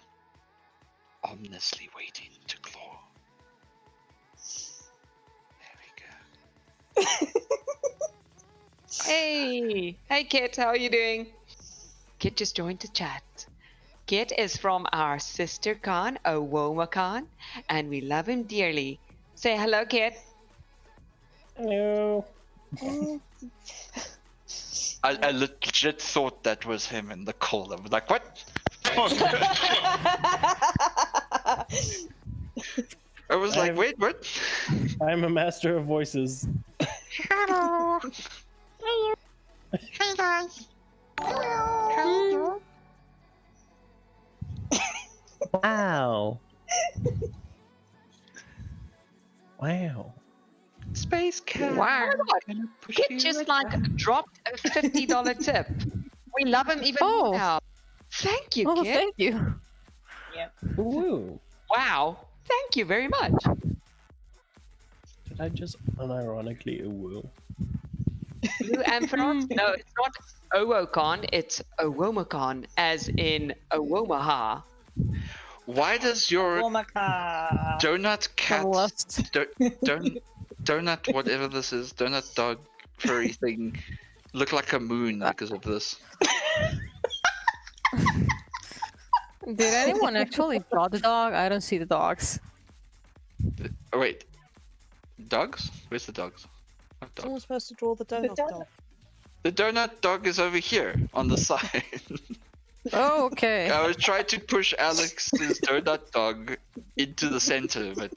Ominously waiting to claw. There we go. Hey Kit, how are you doing? Kit just joined the chat. Kit is from our sister con, WomaCon, and we love him dearly. Say hello, Kit. Hello. I legit thought that was him in the call. I was like, what? I was like, wait, what? I'm a master of voices. Hello. Hello. Hey guys. Hello. Wow. Wow. Space cat. Wow. Kid just like dropped a $50 tip. We love him even more now. Thank you, Oh, Kid. thank you. Yep. Woo. Wow. Thank you very much. Did I just unironically woo? Blue Ampharos? No, it's not Owocon, it's Owomacon, as in Owomaha. Why does your donut cat, donut whatever this is, donut dog furry thing, look like a moon because of this? Did anyone actually draw the dog? I don't see the dogs. Oh wait, dogs? Where's the dogs? What dog? Someone's supposed to draw the donut dog. The donut dog is over here on the side. Oh, okay. I was trying to push Alex's donut dog into the center, but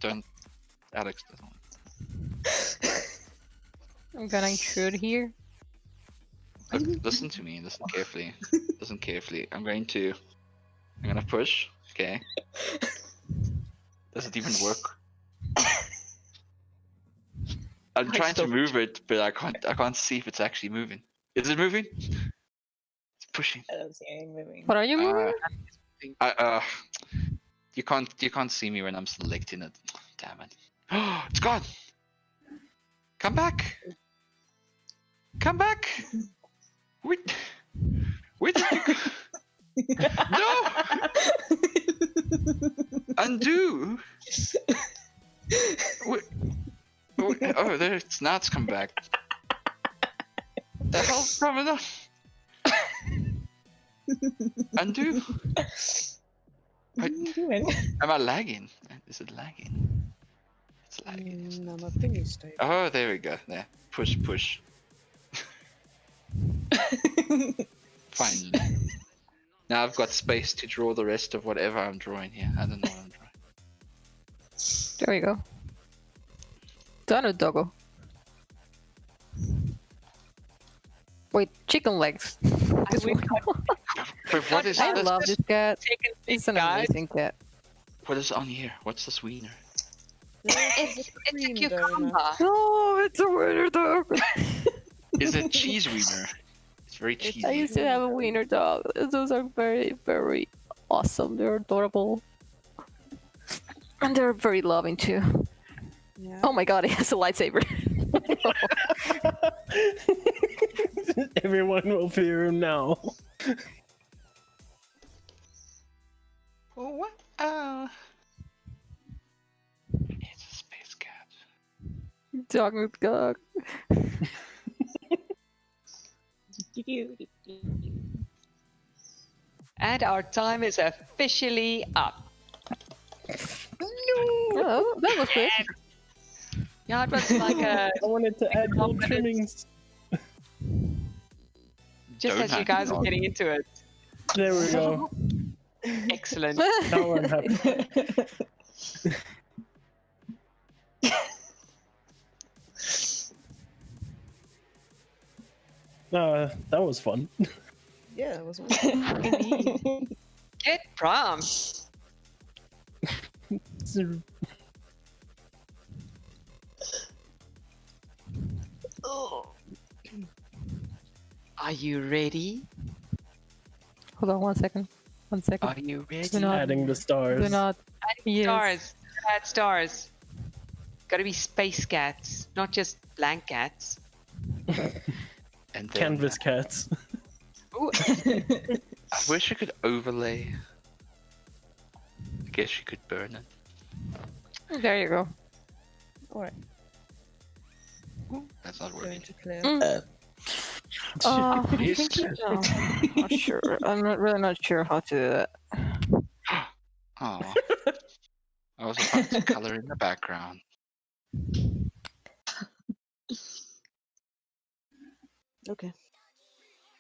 Alex doesn't. I'm gonna intrude here. Look, listen to me. Listen carefully. Listen carefully. I'm gonna push. Okay. Does it even work? I'm trying to move it, but I can't see if it's actually moving. Is it moving? It's pushing. I don't see anything moving. What are you moving? You can't see me when I'm selecting it. Damn it. Oh, it's gone. Come back. Come back. Where did you go? No! Undo! Oh, there it's now it's come back. The hell's coming up? Undo? What are you doing? Am I lagging? Is it lagging? It's lagging. No, my thing is stable. Oh, there we go. There. Push. Finally. Now I've got space to draw the rest of whatever I'm drawing here. I don't know what I'm drawing. There we go. Donut doggo. Wait, chicken legs. But what is I this? love this cat. It's an amazing cat. What is on here? What's this wiener? It's a cucumber. Oh, it's a wiener dog. Is it cheese wiener? It's very cheesy. I used to have a wiener dog. Those are very, very awesome. They're adorable. And they're very loving too. Yeah. Oh my god, he has a lightsaber. Everyone will fear him now. What? It's a space cat. Dog with dog. And our time is officially up. Oh, that was quick. Yeah, it was like a. I wanted to add gold trimmings. Just as you guys are getting into it. There we go. Excellent. Now I'm happy. That was fun. Yeah, it was. Good prompts. Are you ready? Hold on 1 second. 1 second. Are you ready? Do not, Adding the stars. do not. Adding Yes. stars. Add stars. Gotta be space cats, not just blank cats. And then, Canvas cats. Ooh. I wish I could overlay. I guess you could burn it. There you go. Alright. That's not Going working. to clear. I Yes. think not sure. I'm really not sure how to do that. Oh. I was about to color in the background. Okay.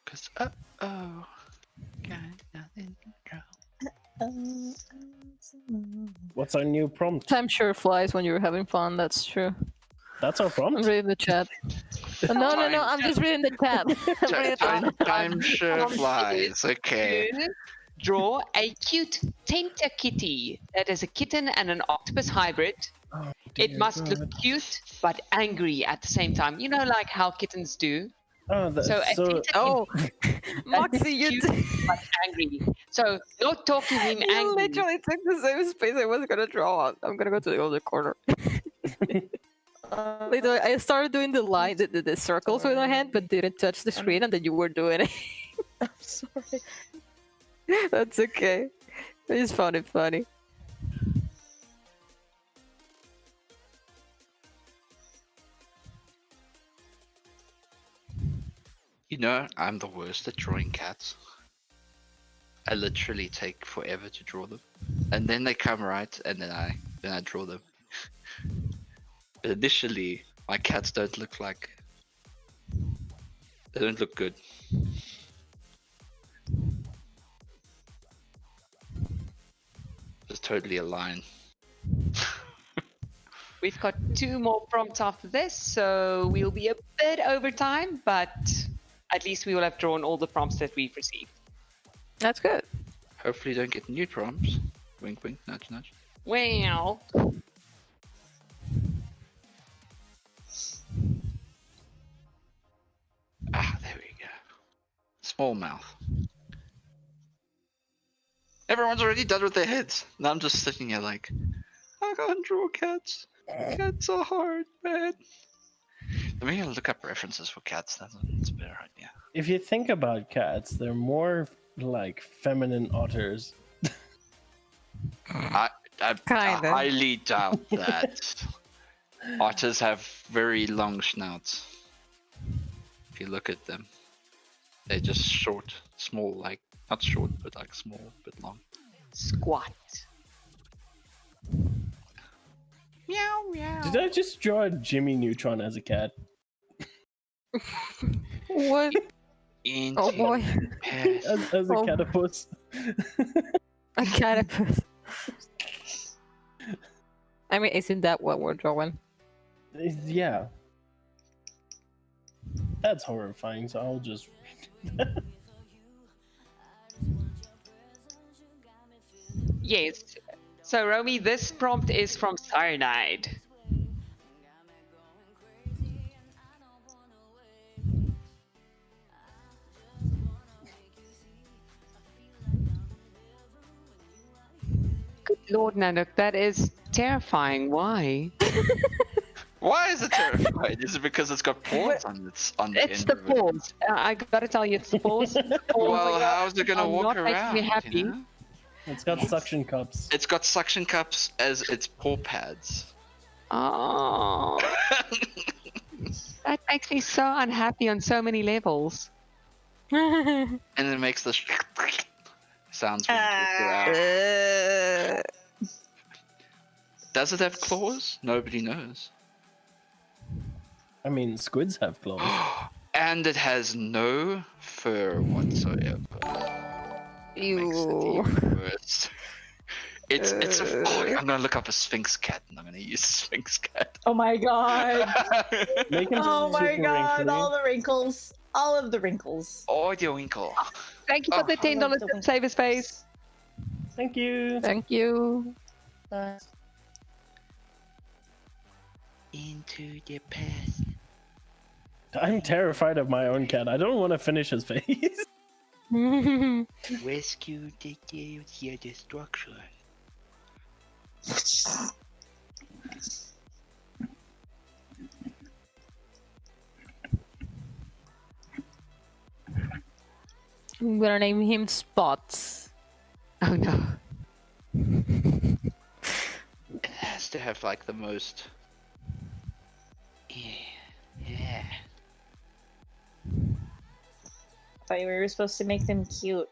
Cause got nothing to draw. What's our new prompt? Time sure flies when you're having fun. That's true. That's our prompt. I'm reading the chat. No, I'm just reading the chat. I'm reading the chat. Time sure flies. Okay. Draw a cute tenter kitty that is a kitten and an octopus hybrid. It must look cute but angry at the same time. You know, like how kittens do. Oh, So a tenter Moxie, you cute but angry. So not talking him You angry. literally took the same space I was gonna draw on. I'm gonna go to the other corner. Literally, I started doing the line, the circles with my hand, but didn't touch the screen, and then you were doing it. I'm sorry. That's okay. It's funny. You know, I'm the worst at drawing cats. I literally take forever to draw them, and then they come right, and then I draw them. But initially, my cats don't look like. They don't look good. Just totally a line. We've got 2 more prompts after this, so we'll be a bit over time, but at least we will have drawn all the prompts that we've received. That's good. Hopefully, you don't get new prompts. Wink, wink, nudge, nudge. Well. Ah, there we go. Small mouth. Everyone's already done with their heads. Now I'm just sitting here like, I can't draw cats. Cats are hard, man. Let me look up references for cats. That's a better idea. If you think about cats, they're more like feminine otters. I highly doubt that. Otters have very long snouts. If you look at them, they're just short, small, like not short, but like small, but long. Squat. Meow meow. Did I just draw Jimmy Neutron as a cat? What? Oh boy. as a catapus. A catapus. I mean, isn't that what we're drawing? Yeah. That's horrifying, so I'll just read that. Yes. So, Romy, this prompt is from Cyanide. Good Lord, Nanook, that is terrifying. Why? Why is it terrifying? Is it because it's got paws on the It's end the of it? paws. I gotta tell you, it's the paws. Well, how's it gonna walk not making around? me happy. You know? It's got suction cups. It's got suction cups as its paw pads. Oh, that makes me so unhappy on so many levels. And it makes the sounds when you walk around. Does it have claws? Nobody knows. I mean, squids have claws. And it has no fur whatsoever. Ew. Worse. It's a. Oh, I'm gonna look up a Sphinx cat and I'm gonna use Sphinx cat. Oh my god. Oh my super god, wrinkly. all the wrinkles. All of the wrinkles. Oh, the winkle. Thank you for the $10 to Cyberspace. Thank you. Thank you. Into the past. I'm terrified of my own cat. I don't want to finish his face. Rescue the your destruction. I'm gonna name him Spots. Oh no. It has to have like the most. Yeah. I thought we were supposed to make them cute.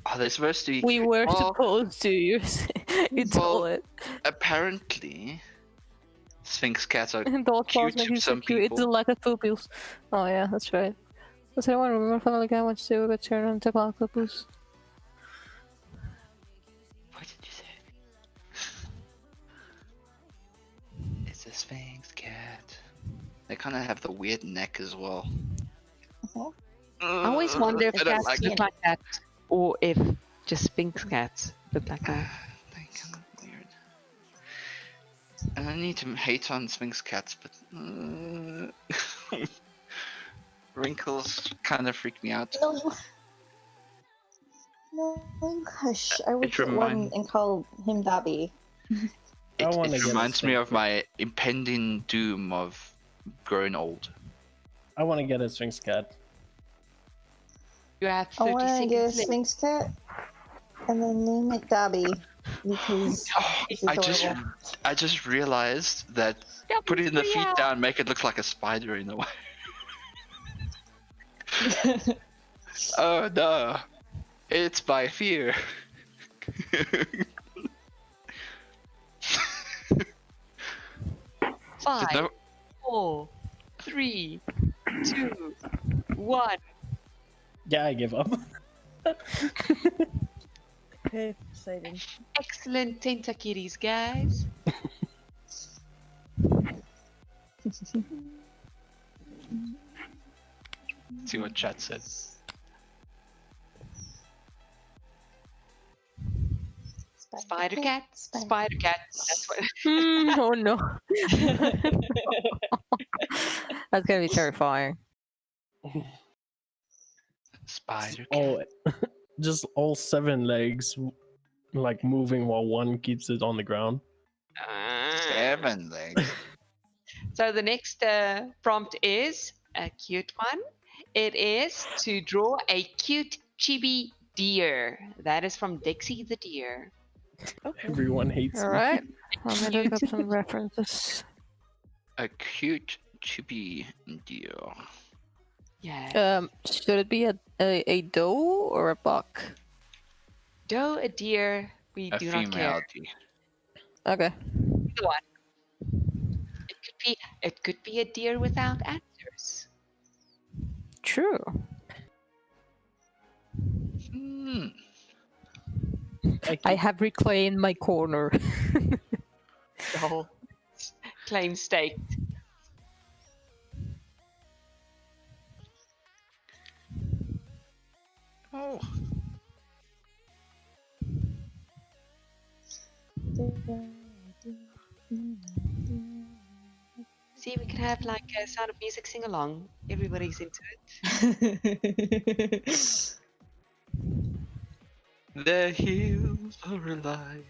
Are they supposed to be? We cute? were Well, supposed to use it. well, it. apparently, Sphinx cats are And those balls cute make to you so some cute. It's people. like a pupils. Oh yeah, that's right. Does anyone remember Family Guy when Stu got turned into octopus? Sphinx cat. They kind of have the weird neck as well. I always wonder if I don't cats like look it. like that, or if just Sphinx cats look like that. They kind of weird. And I need to hate on Sphinx cats, but wrinkles kind of freak me out. No. No, hush. I would It get one remind- and call him Dabby. It reminds me of my impending doom of growing old. I want to get a Sphinx cat. You have I want to 30 get a seconds left. Sphinx cat and then name it Dabby because it's adorable. I just realized that putting the feet down make it look like a spider in a way. Oh no, it's by fear. Five, No- 4, 3, 2, 1. Yeah, I give up. Okay, saving. Excellent tentakitties, guys. See what chat says. Spider cat, spider cat. That's what. Oh no. That's gonna be terrifying. Spider cat. Oh, just all 7 legs, like moving while one keeps it on the ground. 7 legs. So the next prompt is a cute one. It is to draw a cute chibi deer. That is from Dixie the deer. Everyone hates All me. right. I'm gonna look up some references. A cute chibi deer. Yeah. Should it be a doe or a buck? Doe, a deer, we A do not care. femality. Okay. Either one. It could be a deer without antlers. True. Hmm. I have reclaimed my corner. The whole claim staked. Oh. See, we could have like a Sound of Music sing along. Everybody's into it. The hills are alive.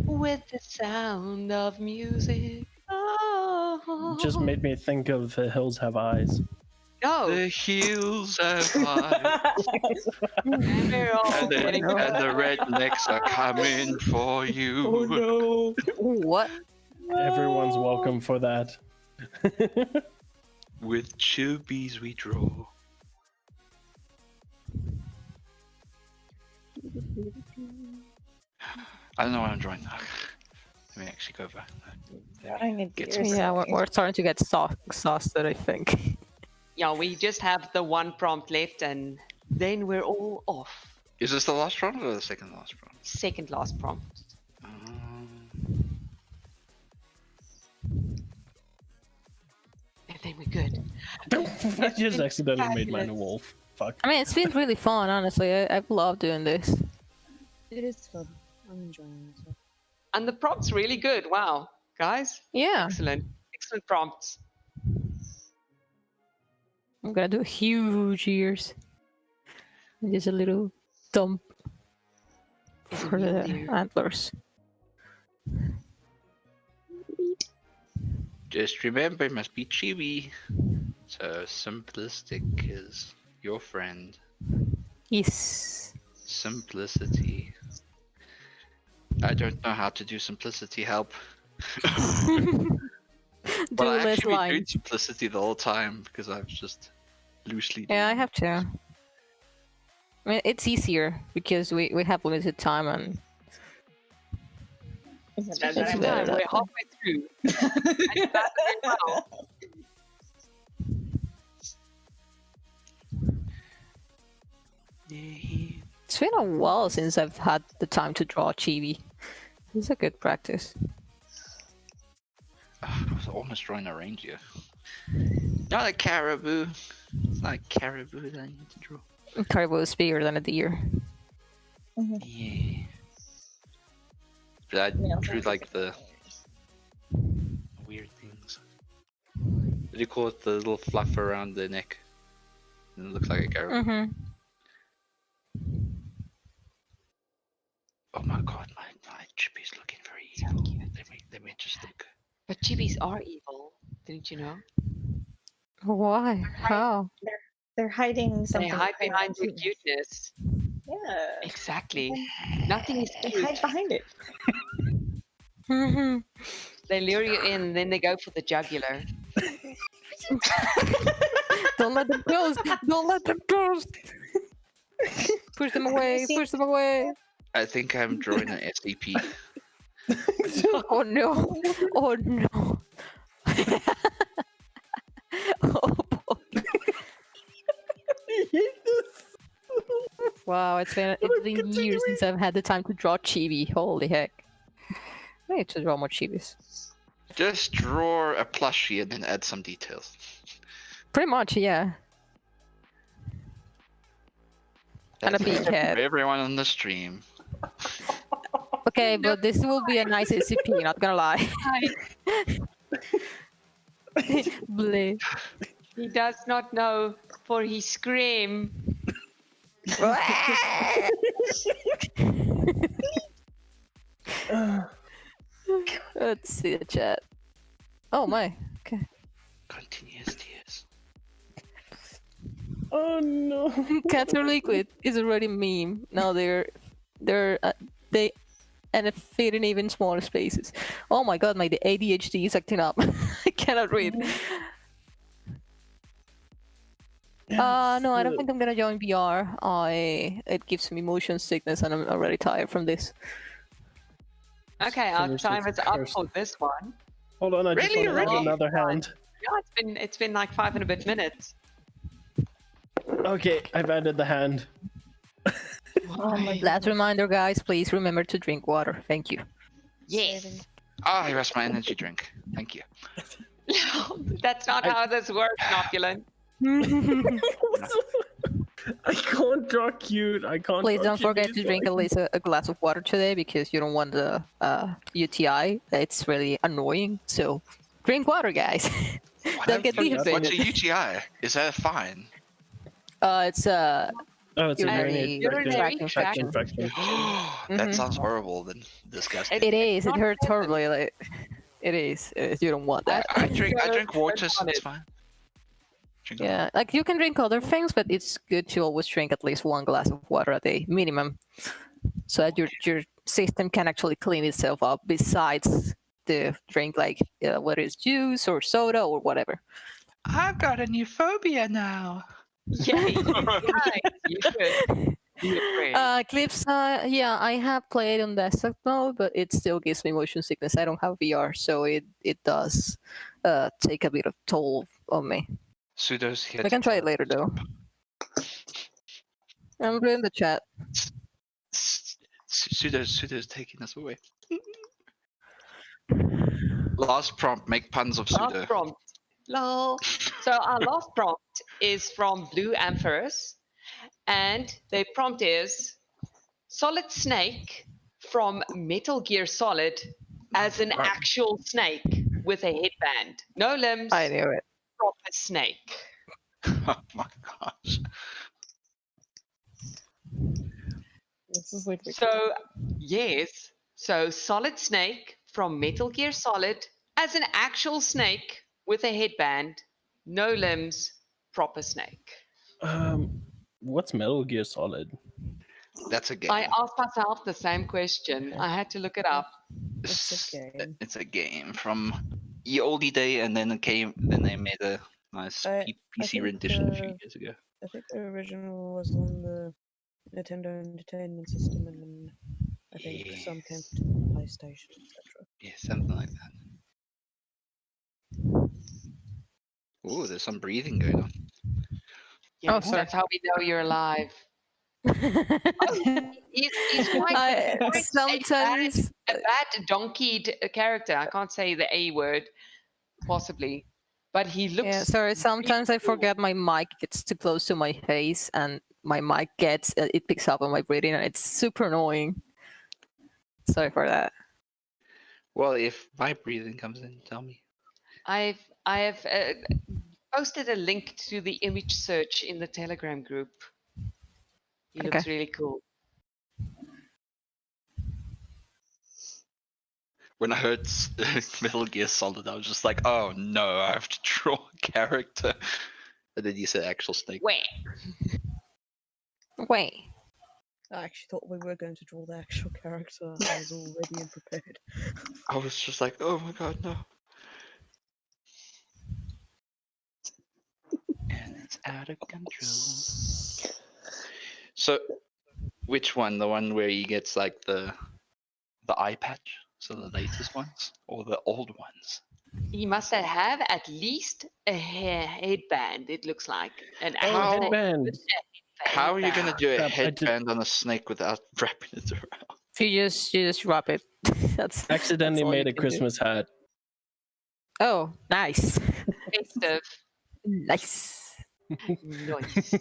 With the sound of music. Oh. Just made me think of The Hills Have Eyes. No. The hills have eyes. and the rednecks are coming for you. Oh no. What? Everyone's welcome for that. With chubbies we draw. I don't know what I'm drawing now. Let me actually go back. Yeah, we're starting to get exhausted, I think. Yeah, we just have the one prompt left and then we're all off. Is this the last prompt or the second last prompt? Second last prompt. And then we're good. I just accidentally made mine a wolf. Fuck. I mean, it's been really fun, honestly. I've loved doing this. It is fun. I'm enjoying myself. And the prompt's really good. Wow. Guys? Yeah. Excellent. Excellent prompts. I'm gonna do huge ears. And just a little dump for the antlers. Just remember, it must be chibi. So simplistic is your friend. Yes. Simplicity. I don't know how to do simplicity. Help. Well, I less actually been doing lines. simplicity the whole time because I've just loosely. Yeah, I have to. I mean, it's easier because we have limited time and It's better time. that We're way. halfway through. And you've done very well. it's been a while since I've had the time to draw chibi. It's a good practice. I was almost drawing a reindeer. Not a caribou. It's not a caribou that I need to draw. Caribou is bigger than a deer. Yeah. But I drew like the weird things. What do you call it? The little fluff around the neck. And it looks like a caribou. Mm-hmm. Oh my god, my chibi's looking very evil. Let me just look. But chibis are evil. Didn't you know? Why? How? They're hiding something. They hide behind their cute. cuteness. Yeah. Exactly. Nothing is They cute. hide behind it. They lure you in, then they go for the jugular. Don't let them ghost! Don't let them ghost! Push them away! Push them away! I think I'm drawing an SCP. Oh no! Oh no! Oh boy! Wow, it's been years since I've had the time to draw chibi. Holy heck! I need to draw more chibis. Just draw a plushie and then add some details. Pretty much, yeah. And a big head. For everyone on the stream. Okay, but this will be a nice SCP, not gonna lie. Bleh. He does not know, for he scream. Let's see the chat. Oh my. Okay. Continuous tears. Oh no. Cats are liquid is already a meme. Now they and it fit in even smaller spaces. Oh my god, my ADHD is acting up. I cannot read. No, I don't think I'm gonna join VR. It gives me motion sickness and I'm already tired from this. Okay, our Finish time this is up first. for this one. Hold on, I just Really? want to Already? add another hand. Yeah, it's been like 5 and a bit minutes. Okay, I've added the hand. Last reminder, guys, please remember to drink water. Thank you. Yes. Ah, I rest my energy drink. Thank you. That's not how this works, Opulent. I can't draw cute. I can't. Please draw don't forget chibis, to drink like- at least a glass of water today because you don't want the UTI. It's really annoying. So drink water, guys. Don't get What's dehydrated. a UTI? Is that a fine? It's a Oh, it's a urinary urinary tract tract infection. That sounds horrible and disgusting. It is. It hurts horribly. Like, it is. You don't want that. I drink water, so it's fine. Yeah, like you can drink other things, but it's good to always drink at least 1 glass of water a day minimum, so that your system can actually clean itself up. Besides the drink, like whether it's juice or soda or whatever. I've got a new phobia now. Yay! You should. Clips. Yeah, I have played on desktop mode, but it still gives me motion sickness. I don't have VR, so it does take a bit of toll on me. Pseudo's here. We can try it later, though. I'm in the chat. Pseudo's taking us away. Last prompt, make puns of pseudo. Last prompt. Lol. So our last prompt is from Blue Amphorus, and the prompt is Solid Snake from Metal Gear Solid as an actual snake with a headband. No limbs. I knew it. Proper snake. Oh my gosh. This is like So, yes. So, Solid Snake from Metal Gear Solid as an actual snake with a headband, no limbs, proper snake. What's Metal Gear Solid? That's a game. I asked myself the same question. I had to look it up. It's a game from the oldie day, and then they made a nice I PC think rendition a few years ago. I think the original was on the Nintendo Entertainment System, and then I think some came to PlayStation, etc. Yeah, something like that. Ooh, there's some breathing going on. Yes, that's how we know you're alive. He's quite Sometimes a bad donkeyed character. I can't say the A word. possibly. But he looks. Yeah, sorry. Sometimes I forget my mic gets too close to my face, and my mic it picks up on my breathing, and it's super annoying. Sorry for that. Well, if my breathing comes in, tell me. I have posted a link to the image search in the Telegram group. He looks really cool. When I heard Metal Gear Solid, I was just like, oh no, I have to draw a character. And then you said actual snake. Wait. Wait. I actually thought we were going to draw the actual character. I was all ready and prepared. I was just like, oh my god, no. And it's out of control. So, which one? The one where he gets like the eye patch? So the latest ones? Or the old ones? He must have at least a headband, it looks like. An headband. How are you going to do a Crap, headband on a snake without wrapping it around? You just wrap it. That's Accidentally all made you a can do. Christmas hat. Oh, nice. Festive. Nice. Nice.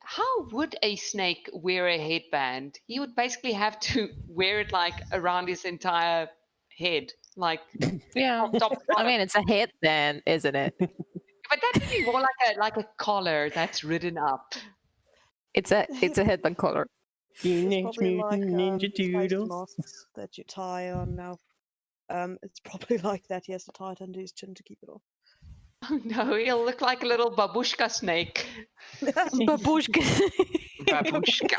How would a snake wear a headband? He would basically have to wear it like around his entire head, like Yeah. from top to I bottom. mean, it's a headband, isn't it? But that would be more like a collar that's ridden up. It's a headband collar. It's probably like the face masks that you tie on now. It's probably like that. He has to tie it under his chin to keep it off. Oh no, he'll look like a little babushka snake. Babushka. Babushka.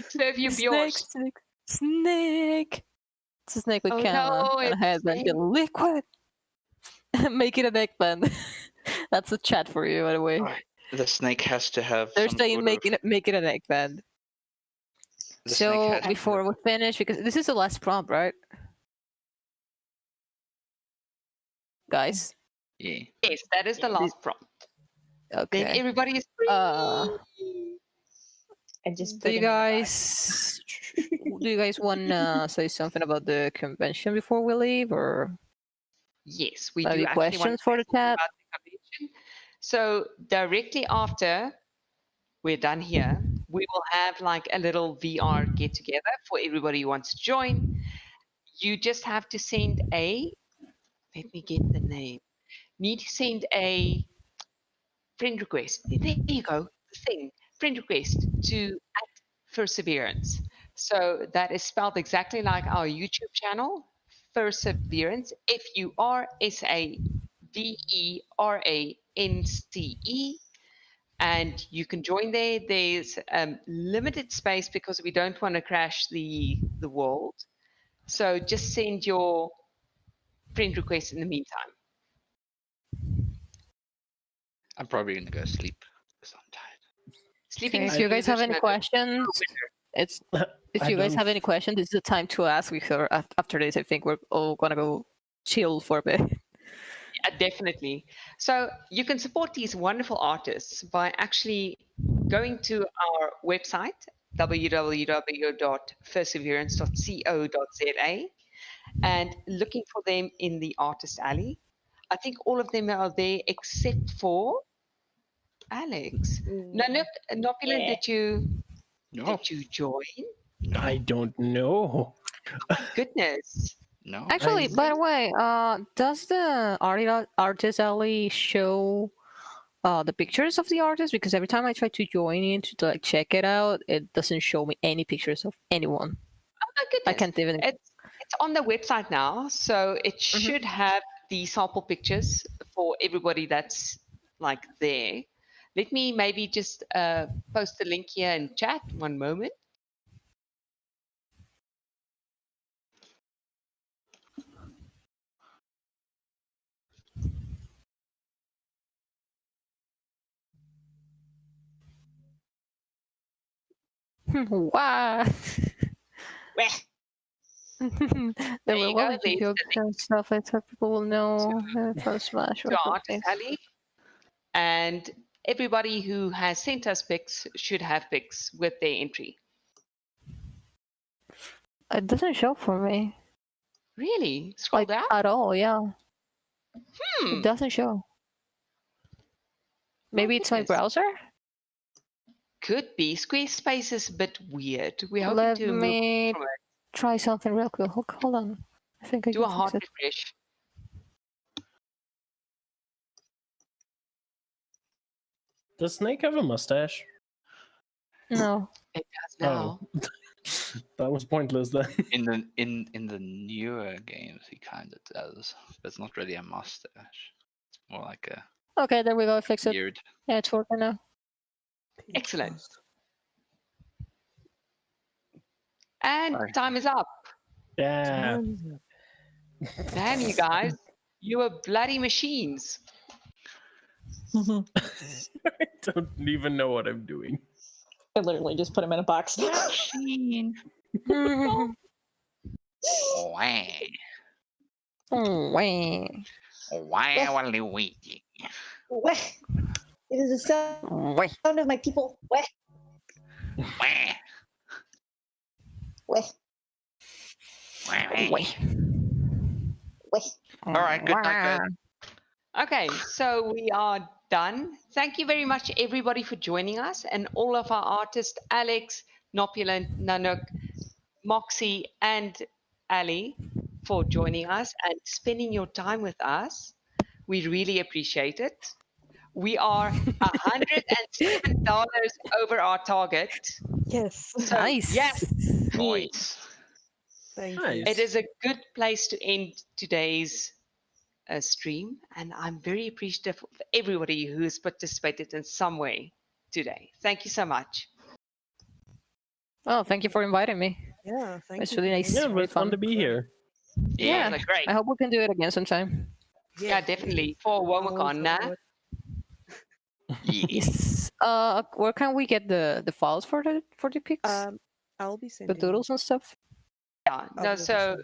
Serve you yours. Snake. It's a snake with Oh, camera no, and a it's headband. snake. Get liquid. Make it a neckband. That's a chat for you, by the way. The snake has to have. They're some saying sort of- make it a neckband. The snake So has to before we finish, because this is the last prompt, right? Guys. Yeah. Yes, that is the last prompt. Okay. Then everybody is free. And just Do you guys want to say something about the convention before we leave, or Yes, we maybe do actually want questions to for the say something chat? about the convention. So directly after we're done here, we will have like a little VR get together for everybody who wants to join. You just have to send let me get the name. Need to send a friend request. There you go, the thing. Friend request to @FURSAverance. So that is spelled exactly like our YouTube channel, FURSAverance, FURSAVERANCE. And you can join there. There's limited space because we don't want to crash the world. So just send your friend request in the meantime. I'm probably going to go sleep because I'm tired. Sleeping Okay, is if you guys have any usually questions, if I you guys don't- have any questions, this is the time to ask. Because after this, I think we're all gonna go chill for a bit. Yeah, definitely. So you can support these wonderful artists by actually going to our website, www.fursaverance.co.za, and looking for them in the Artist Alley. I think all of them are there except for Alex. No, Nopulent, did you join? I don't know. Goodness. No. Actually, by the way, does the Artist Alley show the pictures of the artists? Because every time I try to join in to like check it out, it doesn't show me any pictures of anyone. Oh my goodness. I can't even. It's on the website now, so it should have the sample pictures for everybody that's like there. Let me maybe just post the link here in chat. One moment. Wow. There you were go, what there's jokes and stuff. I thought people will know from Smash or To our something. Artist Alley. And everybody who has sent us pics should have pics with their entry. It doesn't show for me. Really? Scroll Like down? at all, yeah. Hmm. It doesn't show. Maybe it's my goodness. browser? Could be. Squarespace is a bit weird. We're hoping Let to move me from it. try something real quick. Hold on. I think I Do can a hard fix it. refresh. Does Snake have a mustache? No. It does now. Oh. That was pointless then. In the newer games, he kind of does, but it's not really a mustache. It's more like a Okay, there we go. I fixed it. beard. Yeah, it's working now. Excellent. And time is up. Yeah. Damn, you guys. You are bloody machines. I don't even know what I'm doing. I literally just put him in a box. Machine. Wah. Wah. Wah. Luigi. Weh. It is the sound of my people. Weh. Wah. Weh. Wah. Weh. Weh. All right, good night, guys. Okay, so we are done. Thank you very much, everybody, for joining us, and all of our artists, Alex, Nopulent, Nanook, Moxie, and Ali, for joining us and spending your time with us. We really appreciate it. We are $107 over our target. Yes. So, Nice. yes, Nice. Thank Nice. you. it is a good place to end today's stream, and I'm very appreciative of everybody who has participated in some way today. Thank you so much. Oh, thank you for inviting me. Yeah, thank It's you. really nice. Yeah, it really was fun to be here. Yeah, that's great. I hope we can do it again sometime. Yeah, definitely. For WomoCon, nah? Yes. Where can we get the files for the pics? I'll be The sending doodles and stuff. Yeah, no, so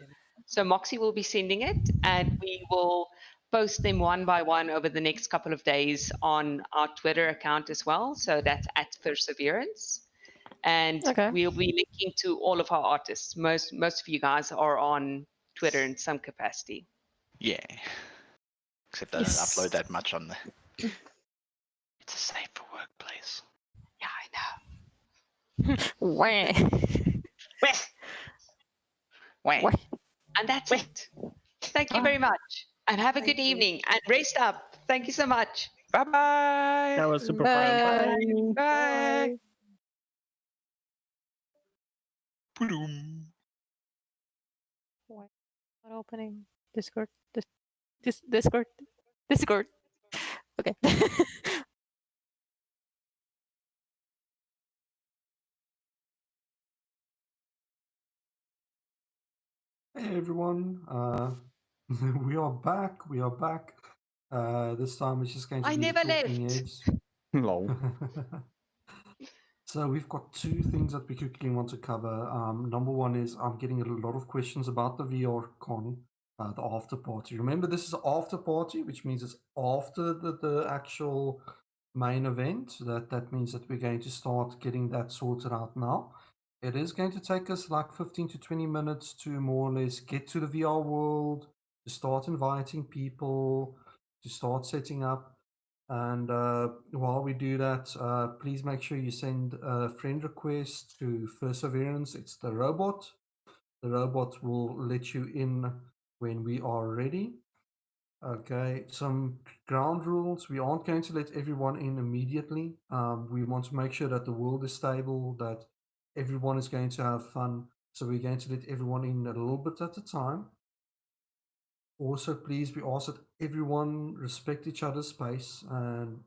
Moxie will be sending it, and we will post them one by one over the next couple of days on our Twitter account as well. So that's at FURSAverance. And we'll be linking to all of our artists. Most of you guys are on Twitter in some capacity. Yeah. Except I don't upload that much on there. It's a safer workplace. Yeah, I know. Wah. Wah. And that's it. Thank you very much. And have a good evening. And rest up. Thank you so much. Bye-bye. That was super Bye. fun. Bye. Not opening Discord. Discord. Okay. Hey everyone, we are back. This time it's just going to I be never talking left. heads. Lol. So we've got two things that we quickly want to cover. Number one is I'm getting a lot of questions about the VRCon, the after party. Remember, this is after party, which means it's after the actual main event. That means that we're going to start getting that sorted out now. It is going to take us like 15 to 20 minutes to more or less get to the VR world, to start inviting people, to start setting up. And while we do that, please make sure you send a friend request to FURSAverance. It's the robot. The robot will let you in when we are ready. Okay, some ground rules. We aren't going to let everyone in immediately. We want to make sure that the world is stable, that everyone is going to have fun. So we're going to let everyone in a little bit at a time. Also, please, we ask that everyone respect each other's space, and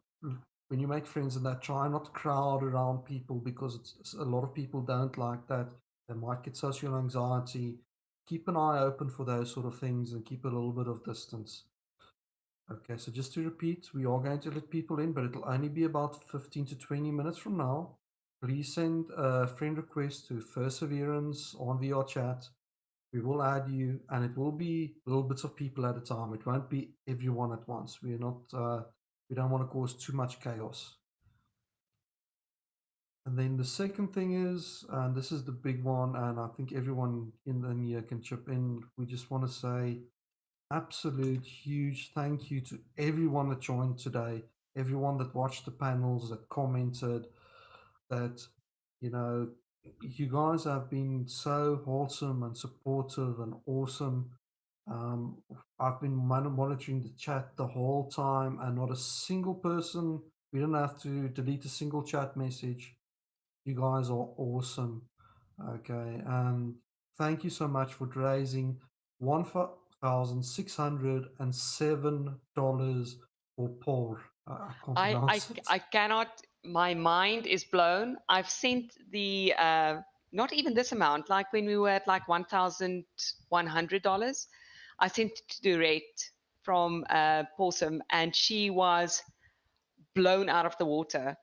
when you make friends and that, try not to crowd around people, because it's a lot of people don't like that. They might get social anxiety. Keep an eye open for those sort of things and keep a little bit of distance. Okay, so just to repeat, we are going to let people in, but it'll only be about 15 to 20 minutes from now. Please send a friend request to FURSAverance on VR chat. We will add you, and it will be little bits of people at a time. It won't be everyone at once. We're not. We don't want to cause too much chaos. And then the second thing is, and this is the big one, and I think everyone in here can chip in. We just want to say absolute huge thank you to everyone that joined today, everyone that watched the panels, that commented, that, you know, you guys have been so wholesome and supportive and awesome. I've been monitoring the chat the whole time, and not a single person, we don't have to delete a single chat message. You guys are awesome. Okay, and thank you so much for raising $1,607 for Paul. I can't pronounce it. I cannot. My mind is blown. I've sent the not even this amount. Like when we were at like $1,100, I sent it to Rate from Pawsome, and she was blown out of the water.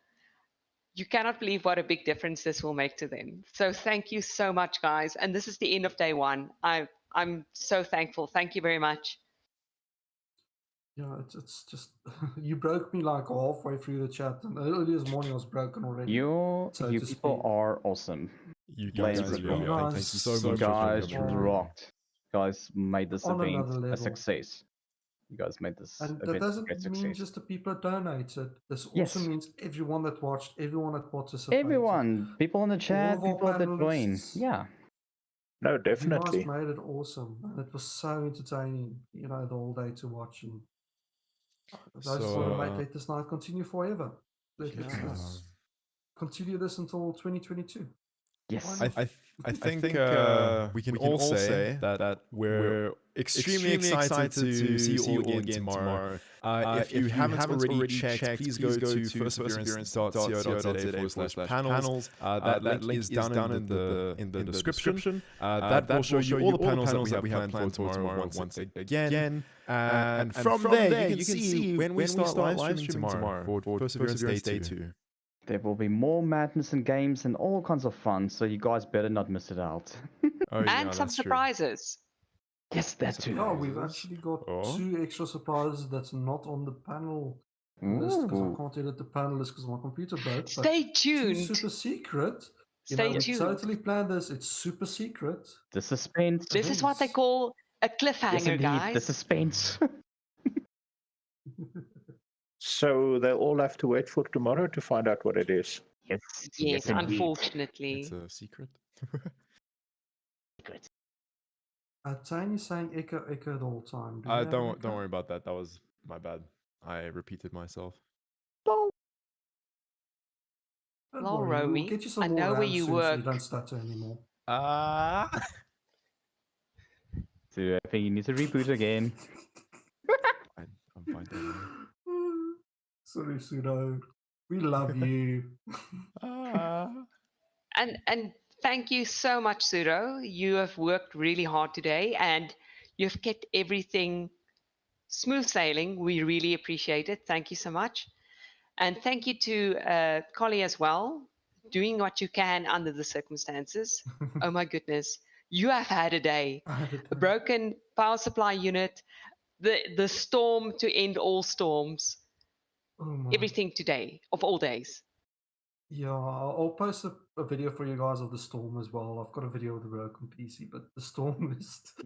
You cannot believe what a big difference this will make to them. So thank you so much, guys. And this is the end of day one. I'm so thankful. Thank you very much. Yeah, it's just you broke me like halfway through the chat, and early this morning I was broken already. You so you to people speak. are awesome. You Plain guys and really simple. are. Thank you so much for Guys coming through. rocked. Guys made this On event another a level. success. You guys made this And that event a doesn't great mean success. just the people that donated. This also Yes. means everyone that watched, everyone that participated. Everyone, people in the all chat, of our people that join. panelists. Yeah. No, You definitely. guys made it awesome, and it was so entertaining, you know, the whole day to watch. And I just want to let this night continue forever. Let's continue this until 2022. Yes. I think we can all say that we're extremely excited to see you all again tomorrow. If you haven't already checked, please go to fursaverance.co.za/panels. That link is down in the description. That will show you all the panels that we have planned for tomorrow once again. And from there, you can see when we start live streaming tomorrow for Perseverance Day 2. There will be more madness and games and all kinds of fun, so you guys better not miss it out. And some surprises. Yes, that too. Yeah, we've actually got 2 extra surprises that's not on the panel list, because I can't edit the panel list because my computer broke. Stay tuned. 2 super secret. Stay we tuned. totally planned this. It's super secret. The suspense. This is what they call a cliffhanger, Yes, indeed. guys. The suspense. So they'll all have to wait for tomorrow to find out what it is. Yes. Yes, unfortunately. It's a secret. Tiny saying echo the whole time. Don't worry about that. That was my bad. I repeated myself. Don't Hello, worry, we'll Romy. get you some I more know where RAM you soon so work. you don't stutter anymore. So I think you need to reboot again. I'm fine. Don't worry. Sorry, Pseudo. We love you. And thank you so much, Pseudo. You have worked really hard today, and you've kept everything smooth sailing. We really appreciate it. Thank you so much. And thank you to Collie as well, doing what you can under the circumstances. Oh my goodness. You have had a day. A broken power supply unit, the storm to end all storms. Oh my. Everything today, of all days. Yeah, I'll post a video for you guys of the storm as well. I've got a video of the broken PC, but the storm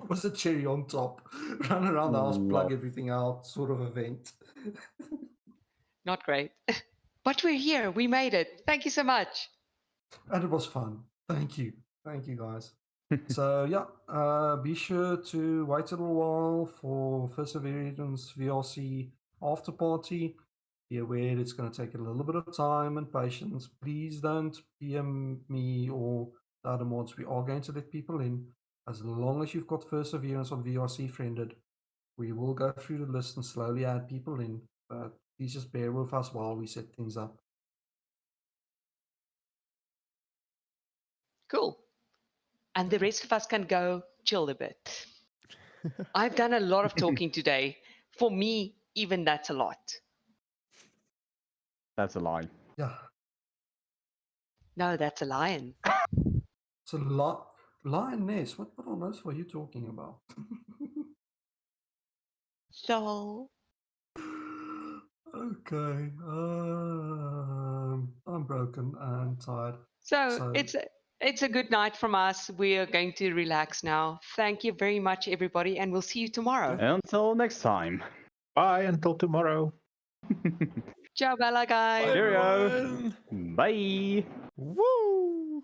was a cherry on top. Run around the house, plug everything out, sort of event. Not great. But we're here. We made it. Thank you so much. And it was fun. Thank you. Thank you, guys. So, yeah, be sure to wait a little while for FURSAverance VRC after party. Be aware it's going to take a little bit of time and patience. Please don't PM me or the other mods. We are going to let people in. As long as you've got FURSAverance on VRC friended, we will go through the list and slowly add people in. But please just bear with us while we set things up. Cool. And the rest of us can go chill a bit. I've done a lot of talking today. For me, even that's a lot. That's a lie. Yeah. No, that's a lion. It's a lot. Lioness. What on earth were you talking about? So. Okay. I'm I'm broken and tired. So it's a good night from us. We are going to relax now. Thank you very much, everybody, and we'll see you tomorrow. Until next time. Bye until tomorrow. Ciao, bella guys. Cheerio. Bye. Woo!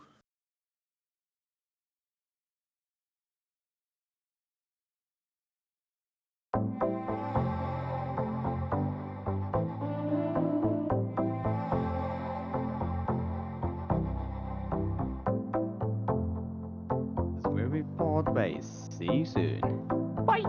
This is where we part ways. See you soon. Bye.